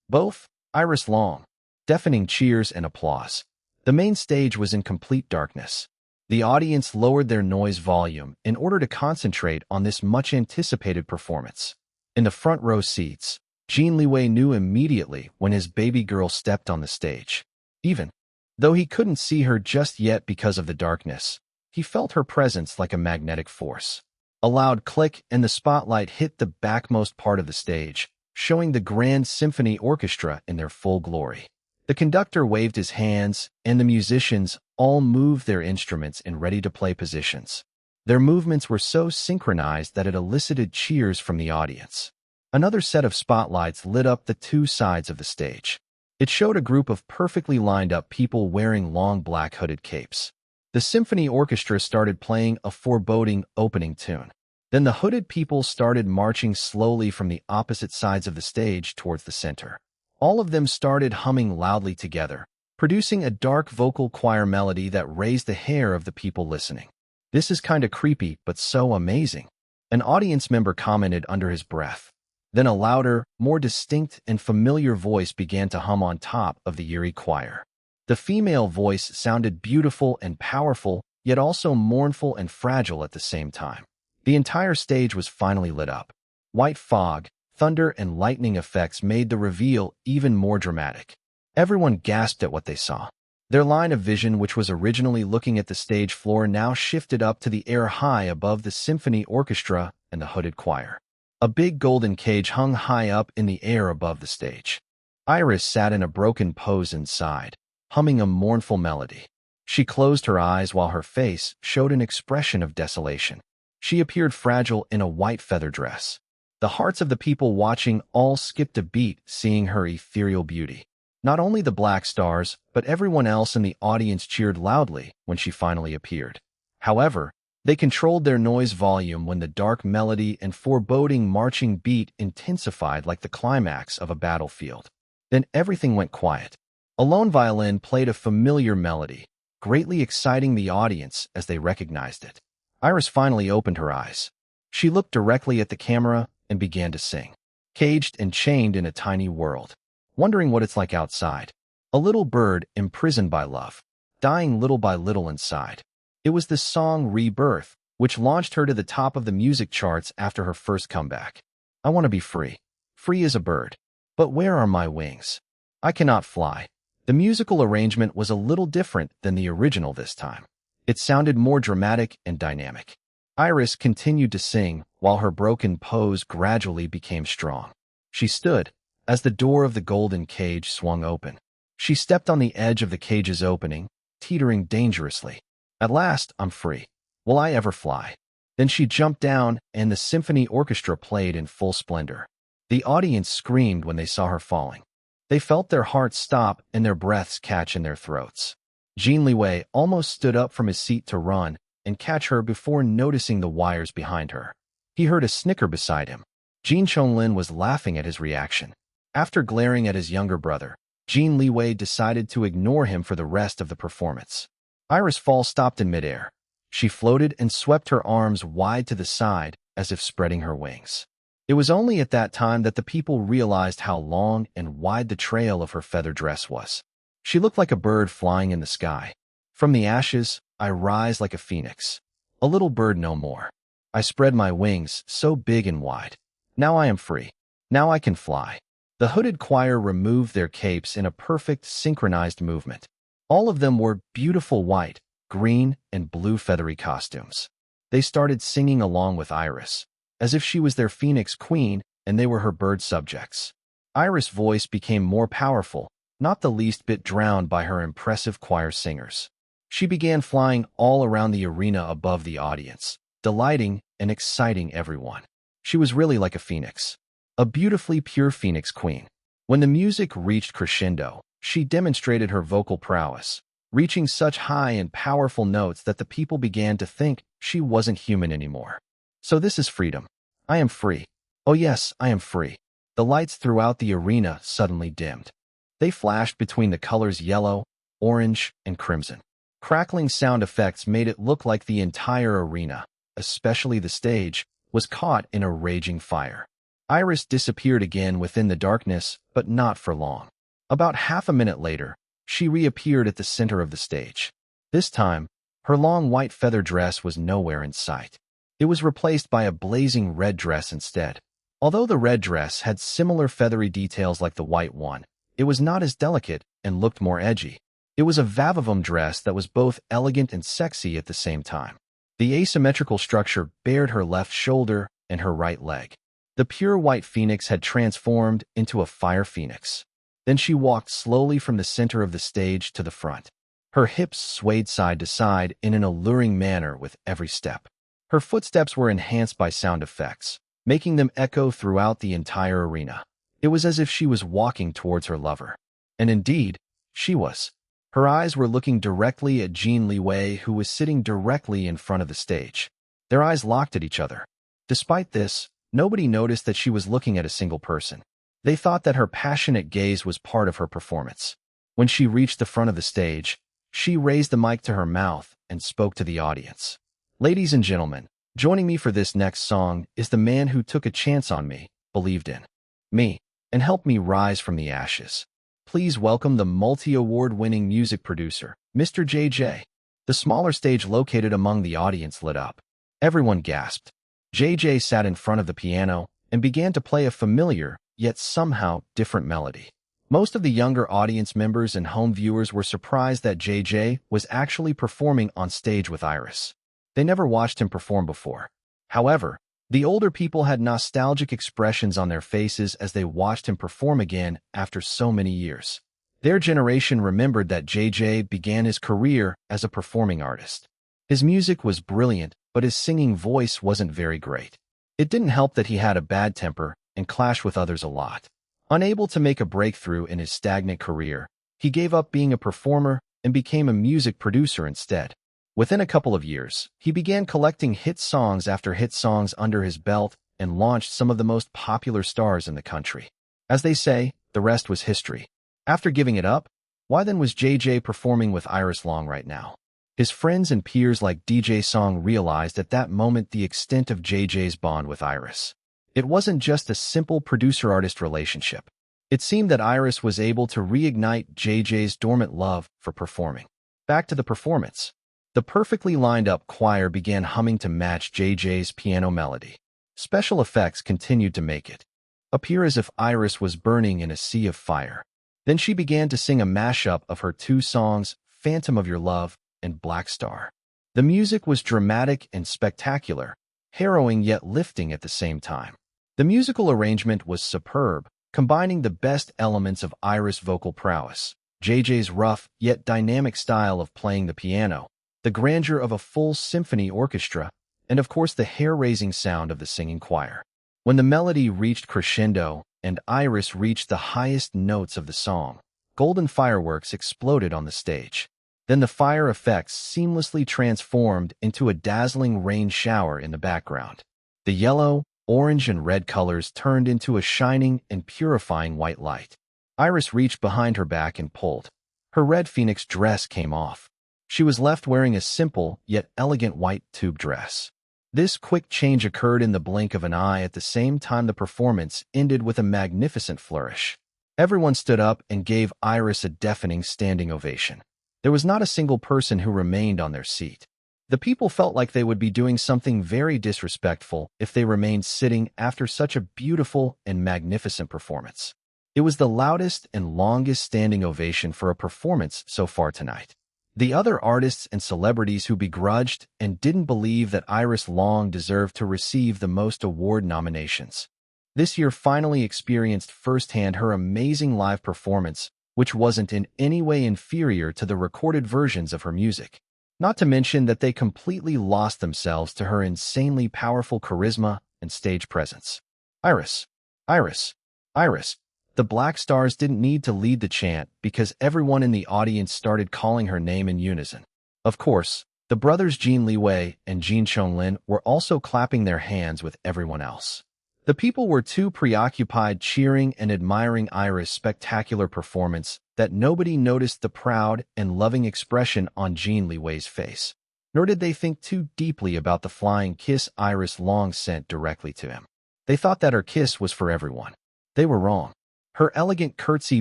Both, Iris Long. Deafening cheers and applause. The main stage was in complete darkness. The audience lowered their noise volume in order to concentrate on this much-anticipated performance. In the front row seats, Jin Liwei knew immediately when his baby girl stepped on the stage. Even though he couldn't see her just yet because of the darkness, he felt her presence like a magnetic force. A loud click and the spotlight hit the backmost part of the stage, showing the grand symphony orchestra in their full glory. The conductor waved his hands, and the musicians all moved their instruments in ready-to-play positions. Their movements were so synchronized that it elicited cheers from the audience. Another set of spotlights lit up the two sides of the stage. It showed a group of perfectly lined-up people wearing long black hooded capes. The symphony orchestra started playing a foreboding opening tune. Then the hooded people started marching slowly from the opposite sides of the stage towards the center. All of them started humming loudly together, producing a dark vocal choir melody that raised the hair of the people listening. "This is kinda creepy, but so amazing," an audience member commented under his breath. Then a louder, more distinct and familiar voice began to hum on top of the eerie choir. The female voice sounded beautiful and powerful, yet also mournful and fragile at the same time. The entire stage was finally lit up. White fog, thunder, and lightning effects made the reveal even more dramatic. Everyone gasped at what they saw. Their line of vision, which was originally looking at the stage floor, now shifted up to the air high above the symphony orchestra and the hooded choir. A big golden cage hung high up in the air above the stage. Iris sat in a broken pose inside, humming a mournful melody. She closed her eyes while her face showed an expression of desolation. She appeared fragile in a white feather dress. The hearts of the people watching all skipped a beat seeing her ethereal beauty. Not only the Black Stars, but everyone else in the audience cheered loudly when she finally appeared. However, they controlled their noise volume when the dark melody and foreboding marching beat intensified like the climax of a battlefield. Then everything went quiet. A lone violin played a familiar melody, greatly exciting the audience as they recognized it. Iris finally opened her eyes. She looked directly at the camera and began to sing. Caged and chained in a tiny world, wondering what it's like outside. A little bird imprisoned by love, dying little by little inside. It was the song Rebirth, which launched her to the top of the music charts after her first comeback. I want to be free. Free as a bird. But where are my wings? I cannot fly. The musical arrangement was a little different than the original this time. It sounded more dramatic and dynamic. Iris continued to sing while her broken pose gradually became strong. She stood as the door of the golden cage swung open. She stepped on the edge of the cage's opening, teetering dangerously. At last, I'm free. Will I ever fly? Then she jumped down, and the symphony orchestra played in full splendor. The audience screamed when they saw her falling. They felt their hearts stop and their breaths catch in their throats. Jin Liwei almost stood up from his seat to run and catch her before noticing the wires behind her. He heard a snicker beside him. Jin Chonglin was laughing at his reaction. After glaring at his younger brother, Jin Liwei decided to ignore him for the rest of the performance. Iris' fall stopped in midair. She floated and swept her arms wide to the side as if spreading her wings. It was only at that time that the people realized how long and wide the trail of her feather dress was. She looked like a bird flying in the sky. From the ashes, I rise like a phoenix. A little bird no more. I spread my wings so big and wide. Now I am free. Now I can fly. The hooded choir removed their capes in a perfect synchronized movement. All of them wore beautiful white, green, and blue feathery costumes. They started singing along with Iris, as if she was their phoenix queen and they were her bird subjects. Iris' voice became more powerful, not the least bit drowned by her impressive choir singers. She began flying all around the arena above the audience, delighting and exciting everyone. She was really like a phoenix, a beautifully pure phoenix queen. When the music reached crescendo, she demonstrated her vocal prowess. reaching such high and powerful notes that the people began to think she wasn't human anymore. So this is freedom. I am free. Oh yes, I am free. The lights throughout the arena suddenly dimmed. They flashed between the colors yellow, orange, and crimson. Crackling sound effects made it look like the entire arena, especially the stage, was caught in a raging fire. Iris disappeared again within the darkness, but not for long. About half a minute later, she reappeared at the center of the stage. This time, her long white feather dress was nowhere in sight. It was replaced by a blazing red dress instead. Although the red dress had similar feathery details like the white one, it was not as delicate and looked more edgy. It was a vavavoom dress that was both elegant and sexy at the same time. The asymmetrical structure bared her left shoulder and her right leg. The pure white phoenix had transformed into a fire phoenix. Then she walked slowly from the center of the stage to the front. Her hips swayed side to side in an alluring manner with every step. Her footsteps were enhanced by sound effects, making them echo throughout the entire arena. It was as if she was walking towards her lover. And indeed, she was. Her eyes were looking directly at Jin Liwei, who was sitting directly in front of the stage. Their eyes locked at each other. Despite this, nobody noticed that she was looking at a single person. They thought that her passionate gaze was part of her performance. When she reached the front of the stage, she raised the mic to her mouth and spoke to the audience. Ladies and gentlemen, joining me for this next song is the man who took a chance on me, believed in me, and helped me rise from the ashes. Please welcome the multi-award-winning music producer, Mr. JJ. The smaller stage located among the audience lit up. Everyone gasped. JJ sat in front of the piano and began to play a familiar, yet somehow different melody. Most of the younger audience members and home viewers were surprised that JJ was actually performing on stage with Iris. They never watched him perform before. However, the older people had nostalgic expressions on their faces as they watched him perform again after so many years. Their generation remembered that JJ began his career as a performing artist. His music was brilliant, but his singing voice wasn't very great. It didn't help that he had a bad temper and clashed with others a lot. Unable to make a breakthrough in his stagnant career, he gave up being a performer and became a music producer instead. Within a couple of years, he began collecting hit songs after hit songs under his belt and launched some of the most popular stars in the country. As they say, the rest was history. After giving it up, why then was JJ performing with Iris Long right now? His friends and peers like DJ Song realized at that moment the extent of JJ's bond with Iris. It wasn't just a simple producer-artist relationship. It seemed that Iris was able to reignite JJ's dormant love for performing. Back to the performance. The perfectly lined-up choir began humming to match JJ's piano melody. Special effects continued to make it appear as if Iris was burning in a sea of fire. Then she began to sing a mashup of her two songs, Phantom of Your Love and Black Star. The music was dramatic and spectacular, harrowing yet lifting at the same time. The musical arrangement was superb, combining the best elements of Iris' vocal prowess, JJ's rough yet dynamic style of playing the piano, the grandeur of a full symphony orchestra, and of course the hair-raising sound of the singing choir. When the melody reached crescendo and Iris reached the highest notes of the song, golden fireworks exploded on the stage. Then the fire effects seamlessly transformed into a dazzling rain shower in the background. The yellow, orange, and red colors turned into a shining and purifying white light. Iris reached behind her back and pulled. Her red phoenix dress came off. She was left wearing a simple yet elegant white tube dress. This quick change occurred in the blink of an eye at the same time the performance ended with a magnificent flourish. Everyone stood up and gave Iris a deafening standing ovation. There was not a single person who remained on their seat. The people felt like they would be doing something very disrespectful if they remained sitting after such a beautiful and magnificent performance. It was the loudest and longest standing ovation for a performance so far tonight. The other artists and celebrities who begrudged and didn't believe that Iris Long deserved to receive the most award nominations. This year finally experienced firsthand her amazing live performance, which wasn't in any way inferior to the recorded versions of her music. Not to mention that they completely lost themselves to her insanely powerful charisma and stage presence. Iris, Iris, Iris. The Black Stars didn't need to lead the chant because everyone in the audience started calling her name in unison. Of course, the brothers Jin Liwei and Jin Chonglin were also clapping their hands with everyone else. The people were too preoccupied cheering and admiring Iris' spectacular performance that nobody noticed the proud and loving expression on Jin Liwei's face. Nor did they think too deeply about the flying kiss Iris long sent directly to him. They thought that her kiss was for everyone. They were wrong. Her elegant curtsy,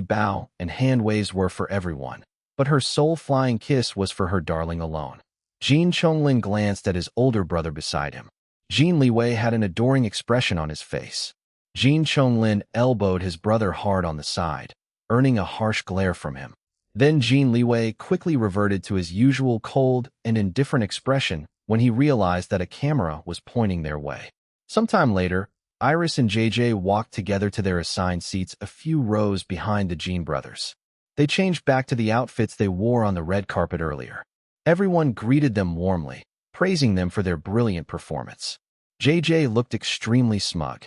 bow, and hand waves were for everyone, but her soul-flying kiss was for her darling alone. Jin Chonglin glanced at his older brother beside him. Jin Liwei had an adoring expression on his face. Jin Chonglin elbowed his brother hard on the side, earning a harsh glare from him. Then Jin Liwei quickly reverted to his usual cold and indifferent expression when he realized that a camera was pointing their way. Sometime later, Iris and JJ walked together to their assigned seats a few rows behind the Jin brothers. They changed back to the outfits they wore on the red carpet earlier. Everyone greeted them warmly, praising them for their brilliant performance. JJ looked extremely smug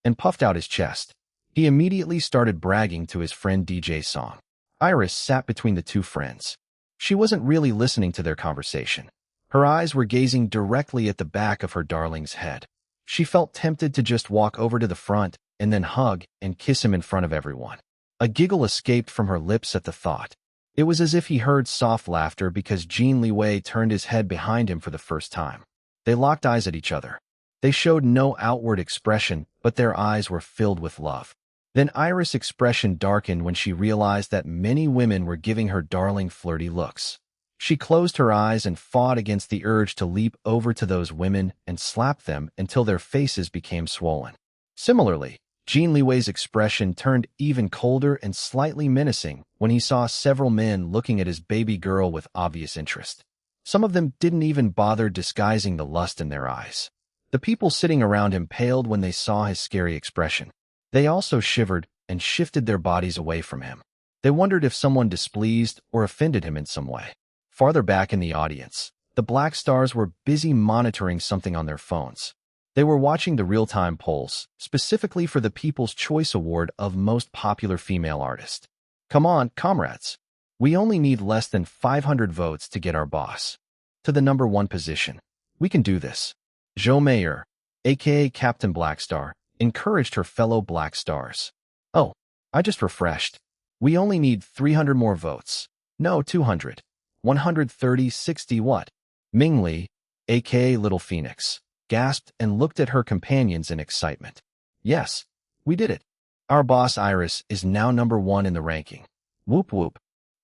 and puffed out his chest. He immediately started bragging to his friend DJ Song. Iris sat between the two friends. She wasn't really listening to their conversation. Her eyes were gazing directly at the back of her darling's head. She felt tempted to just walk over to the front and then hug and kiss him in front of everyone. A giggle escaped from her lips at the thought. It was as if he heard soft laughter because Jin Liwei turned his head behind him for the first time. They locked eyes at each other. They showed no outward expression, but their eyes were filled with love. Then Iris' expression darkened when she realized that many women were giving her darling flirty looks. She closed her eyes and fought against the urge to leap over to those women and slap them until their faces became swollen. Similarly, Jin Liwei's expression turned even colder and slightly menacing when he saw several men looking at his baby girl with obvious interest. Some of them didn't even bother disguising the lust in their eyes. The people sitting around him paled when they saw his scary expression. They also shivered and shifted their bodies away from him. They wondered if someone displeased or offended him in some way. Farther back in the audience, the Black Stars were busy monitoring something on their phones. They were watching the real-time polls, specifically for the People's Choice Award of Most Popular Female Artist. Come on, comrades. We only need less than 500 votes to get our boss to the #1 position. We can do this. Zhou Meier, aka Captain Blackstar, encouraged her fellow Black Stars. Oh, I just refreshed. We only need 300 more votes. No, 200. 130, 60 what? Ming Li, aka Little Phoenix, gasped and looked at her companions in excitement. Yes, we did it. Our boss Iris is now #1 in the ranking. Whoop whoop.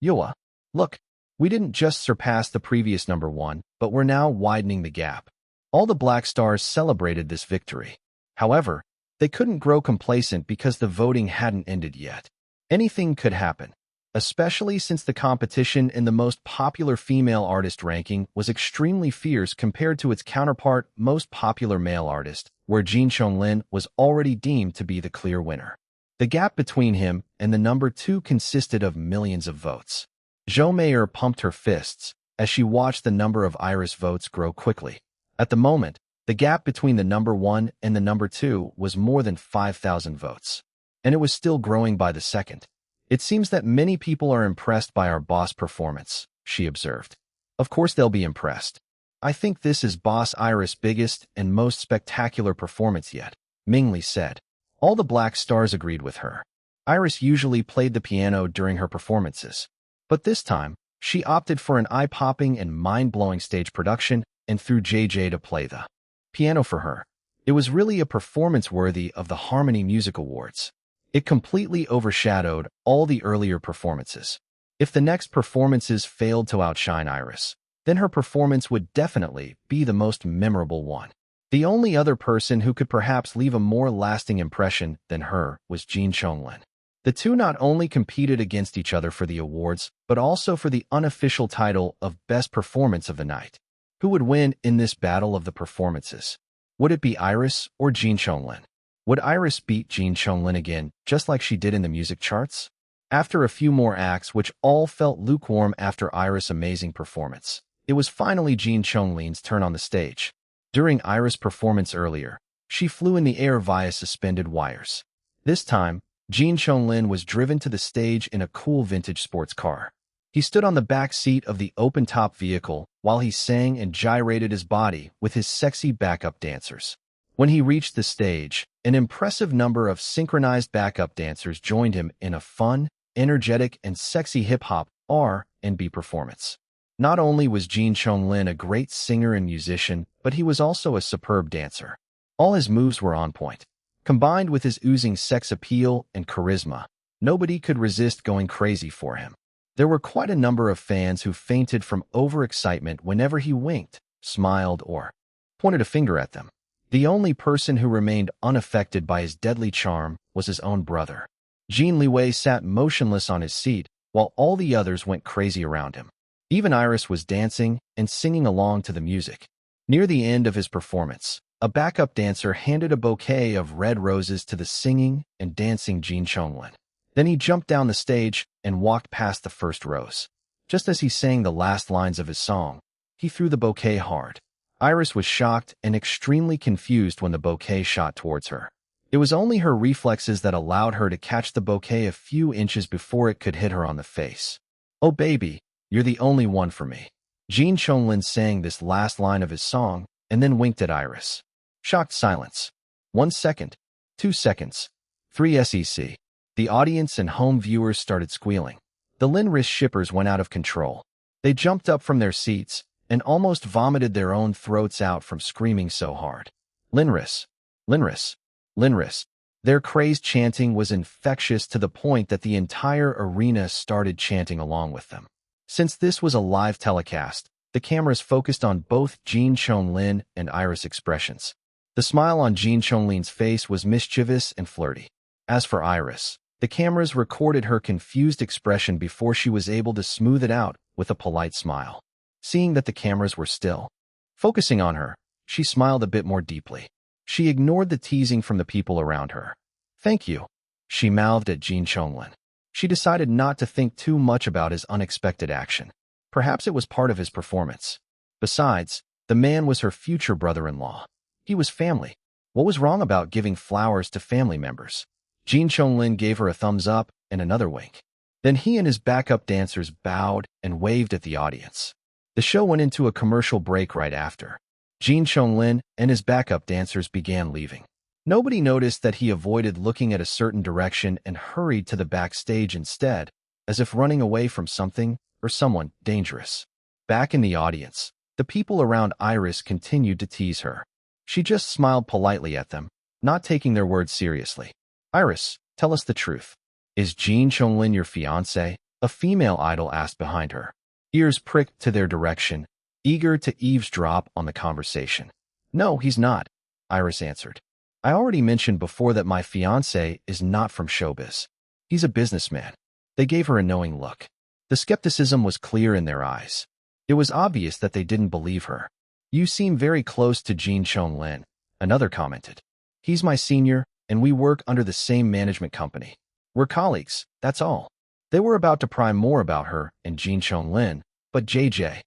Yua, look, we didn't just surpass the previous #1, but we're now widening the gap. All the Black Stars celebrated this victory. However, they couldn't grow complacent because the voting hadn't ended yet. Anything could happen, especially since the competition in the most popular female artist ranking was extremely fierce compared to its counterpart, most popular male artist, where Jin Chonglin was already deemed to be the clear winner. The gap between him and the #2 consisted of millions of votes. Zhou Meier pumped her fists as she watched the number of Iris votes grow quickly. At the moment, the gap between the #1 and the #2 was more than 5,000 votes, and it was still growing by the second. It seems that many people are impressed by our boss performance, she observed. Of course they'll be impressed. I think this is Boss Iris' biggest and most spectacular performance yet, Ming Li said. All the Black Stars agreed with her. Iris usually played the piano during her performances, but this time, she opted for an eye-popping and mind-blowing stage production and threw JJ to play the piano for her. It was really a performance worthy of the Harmony Music Awards. It completely overshadowed all the earlier performances. If the next performances failed to outshine Iris, then her performance would definitely be the most memorable one. The only other person who could perhaps leave a more lasting impression than her was Jin Chonglin. The two not only competed against each other for the awards, but also for the unofficial title of Best Performance of the Night. Who would win in this battle of the performances? Would it be Iris or Jin Chonglin? Would Iris beat Jin Chonglin again, just like she did in the music charts? After a few more acts, which all felt lukewarm after Iris' amazing performance, it was finally Jin Chonglin's turn on the stage. During Iris' performance earlier, she flew in the air via suspended wires. This time, Jin Liwei was driven to the stage in a cool vintage sports car. He stood on the back seat of the open-top vehicle while he sang and gyrated his body with his sexy backup dancers. When he reached the stage, an impressive number of synchronized backup dancers joined him in a fun, energetic, and sexy hip-hop R&B performance. Not only was Jin Liwei a great singer and musician, but he was also a superb dancer. All his moves were on point. Combined with his oozing sex appeal and charisma, nobody could resist going crazy for him. There were quite a number of fans who fainted from overexcitement whenever he winked, smiled, or pointed a finger at them. The only person who remained unaffected by his deadly charm was his own brother. Jin Liwei sat motionless on his seat, while all the others went crazy around him. Even Iris was dancing and singing along to the music. Near the end of his performance, a backup dancer handed a bouquet of red roses to the singing and dancing Jin Liwei. Then he jumped down the stage and walked past the first rose. Just as he sang the last lines of his song, he threw the bouquet hard. Iris was shocked and extremely confused when the bouquet shot towards her. It was only her reflexes that allowed her to catch the bouquet a few inches before it could hit her on the face. "Oh baby, you're the only one for me." Jin Liwei sang this last line of his song and then winked at Iris. Shocked silence. 1 second, 2 seconds, 3 sec. The audience and home viewers started squealing. The Linris shippers went out of control. They jumped up from their seats and almost vomited their own throats out from screaming so hard. Linris, Linris, Linris. Their crazed chanting was infectious to the point that the entire arena started chanting along with them. Since this was a live telecast, the cameras focused on both Jin Liwei and Iris' expressions. The smile on Jin Liwei's face was mischievous and flirty. As for Iris, the cameras recorded her confused expression before she was able to smooth it out with a polite smile. Seeing that the cameras were still focusing on her, she smiled a bit more deeply. She ignored the teasing from the people around her. "Thank you," she mouthed at Jin Liwei. She decided not to think too much about his unexpected action. Perhaps it was part of his performance. Besides, the man was her future brother-in-law. He was family. What was wrong about giving flowers to family members? Jin Liwei gave her a thumbs up and another wink. Then he and his backup dancers bowed and waved at the audience. The show went into a commercial break right after. Jin Liwei and his backup dancers began leaving. Nobody noticed that he avoided looking at a certain direction and hurried to the backstage instead, as if running away from something or someone dangerous. Back in the audience, the people around Iris continued to tease her. She just smiled politely at them, not taking their words seriously. "Iris, tell us the truth. Is Jin Liwei your fiancé?" A female idol asked behind her. Ears pricked to their direction, eager to eavesdrop on the conversation. "No, he's not," Iris answered. "I already mentioned before that my fiancé is not from showbiz. He's a businessman." They gave her a knowing look. The skepticism was clear in their eyes. It was obvious that they didn't believe her. "You seem very close to Jin Liwei," another commented. "He's my senior, and we work under the same management company. We're colleagues, that's all." They were about to pry more about her and Jin Liwei, but JJ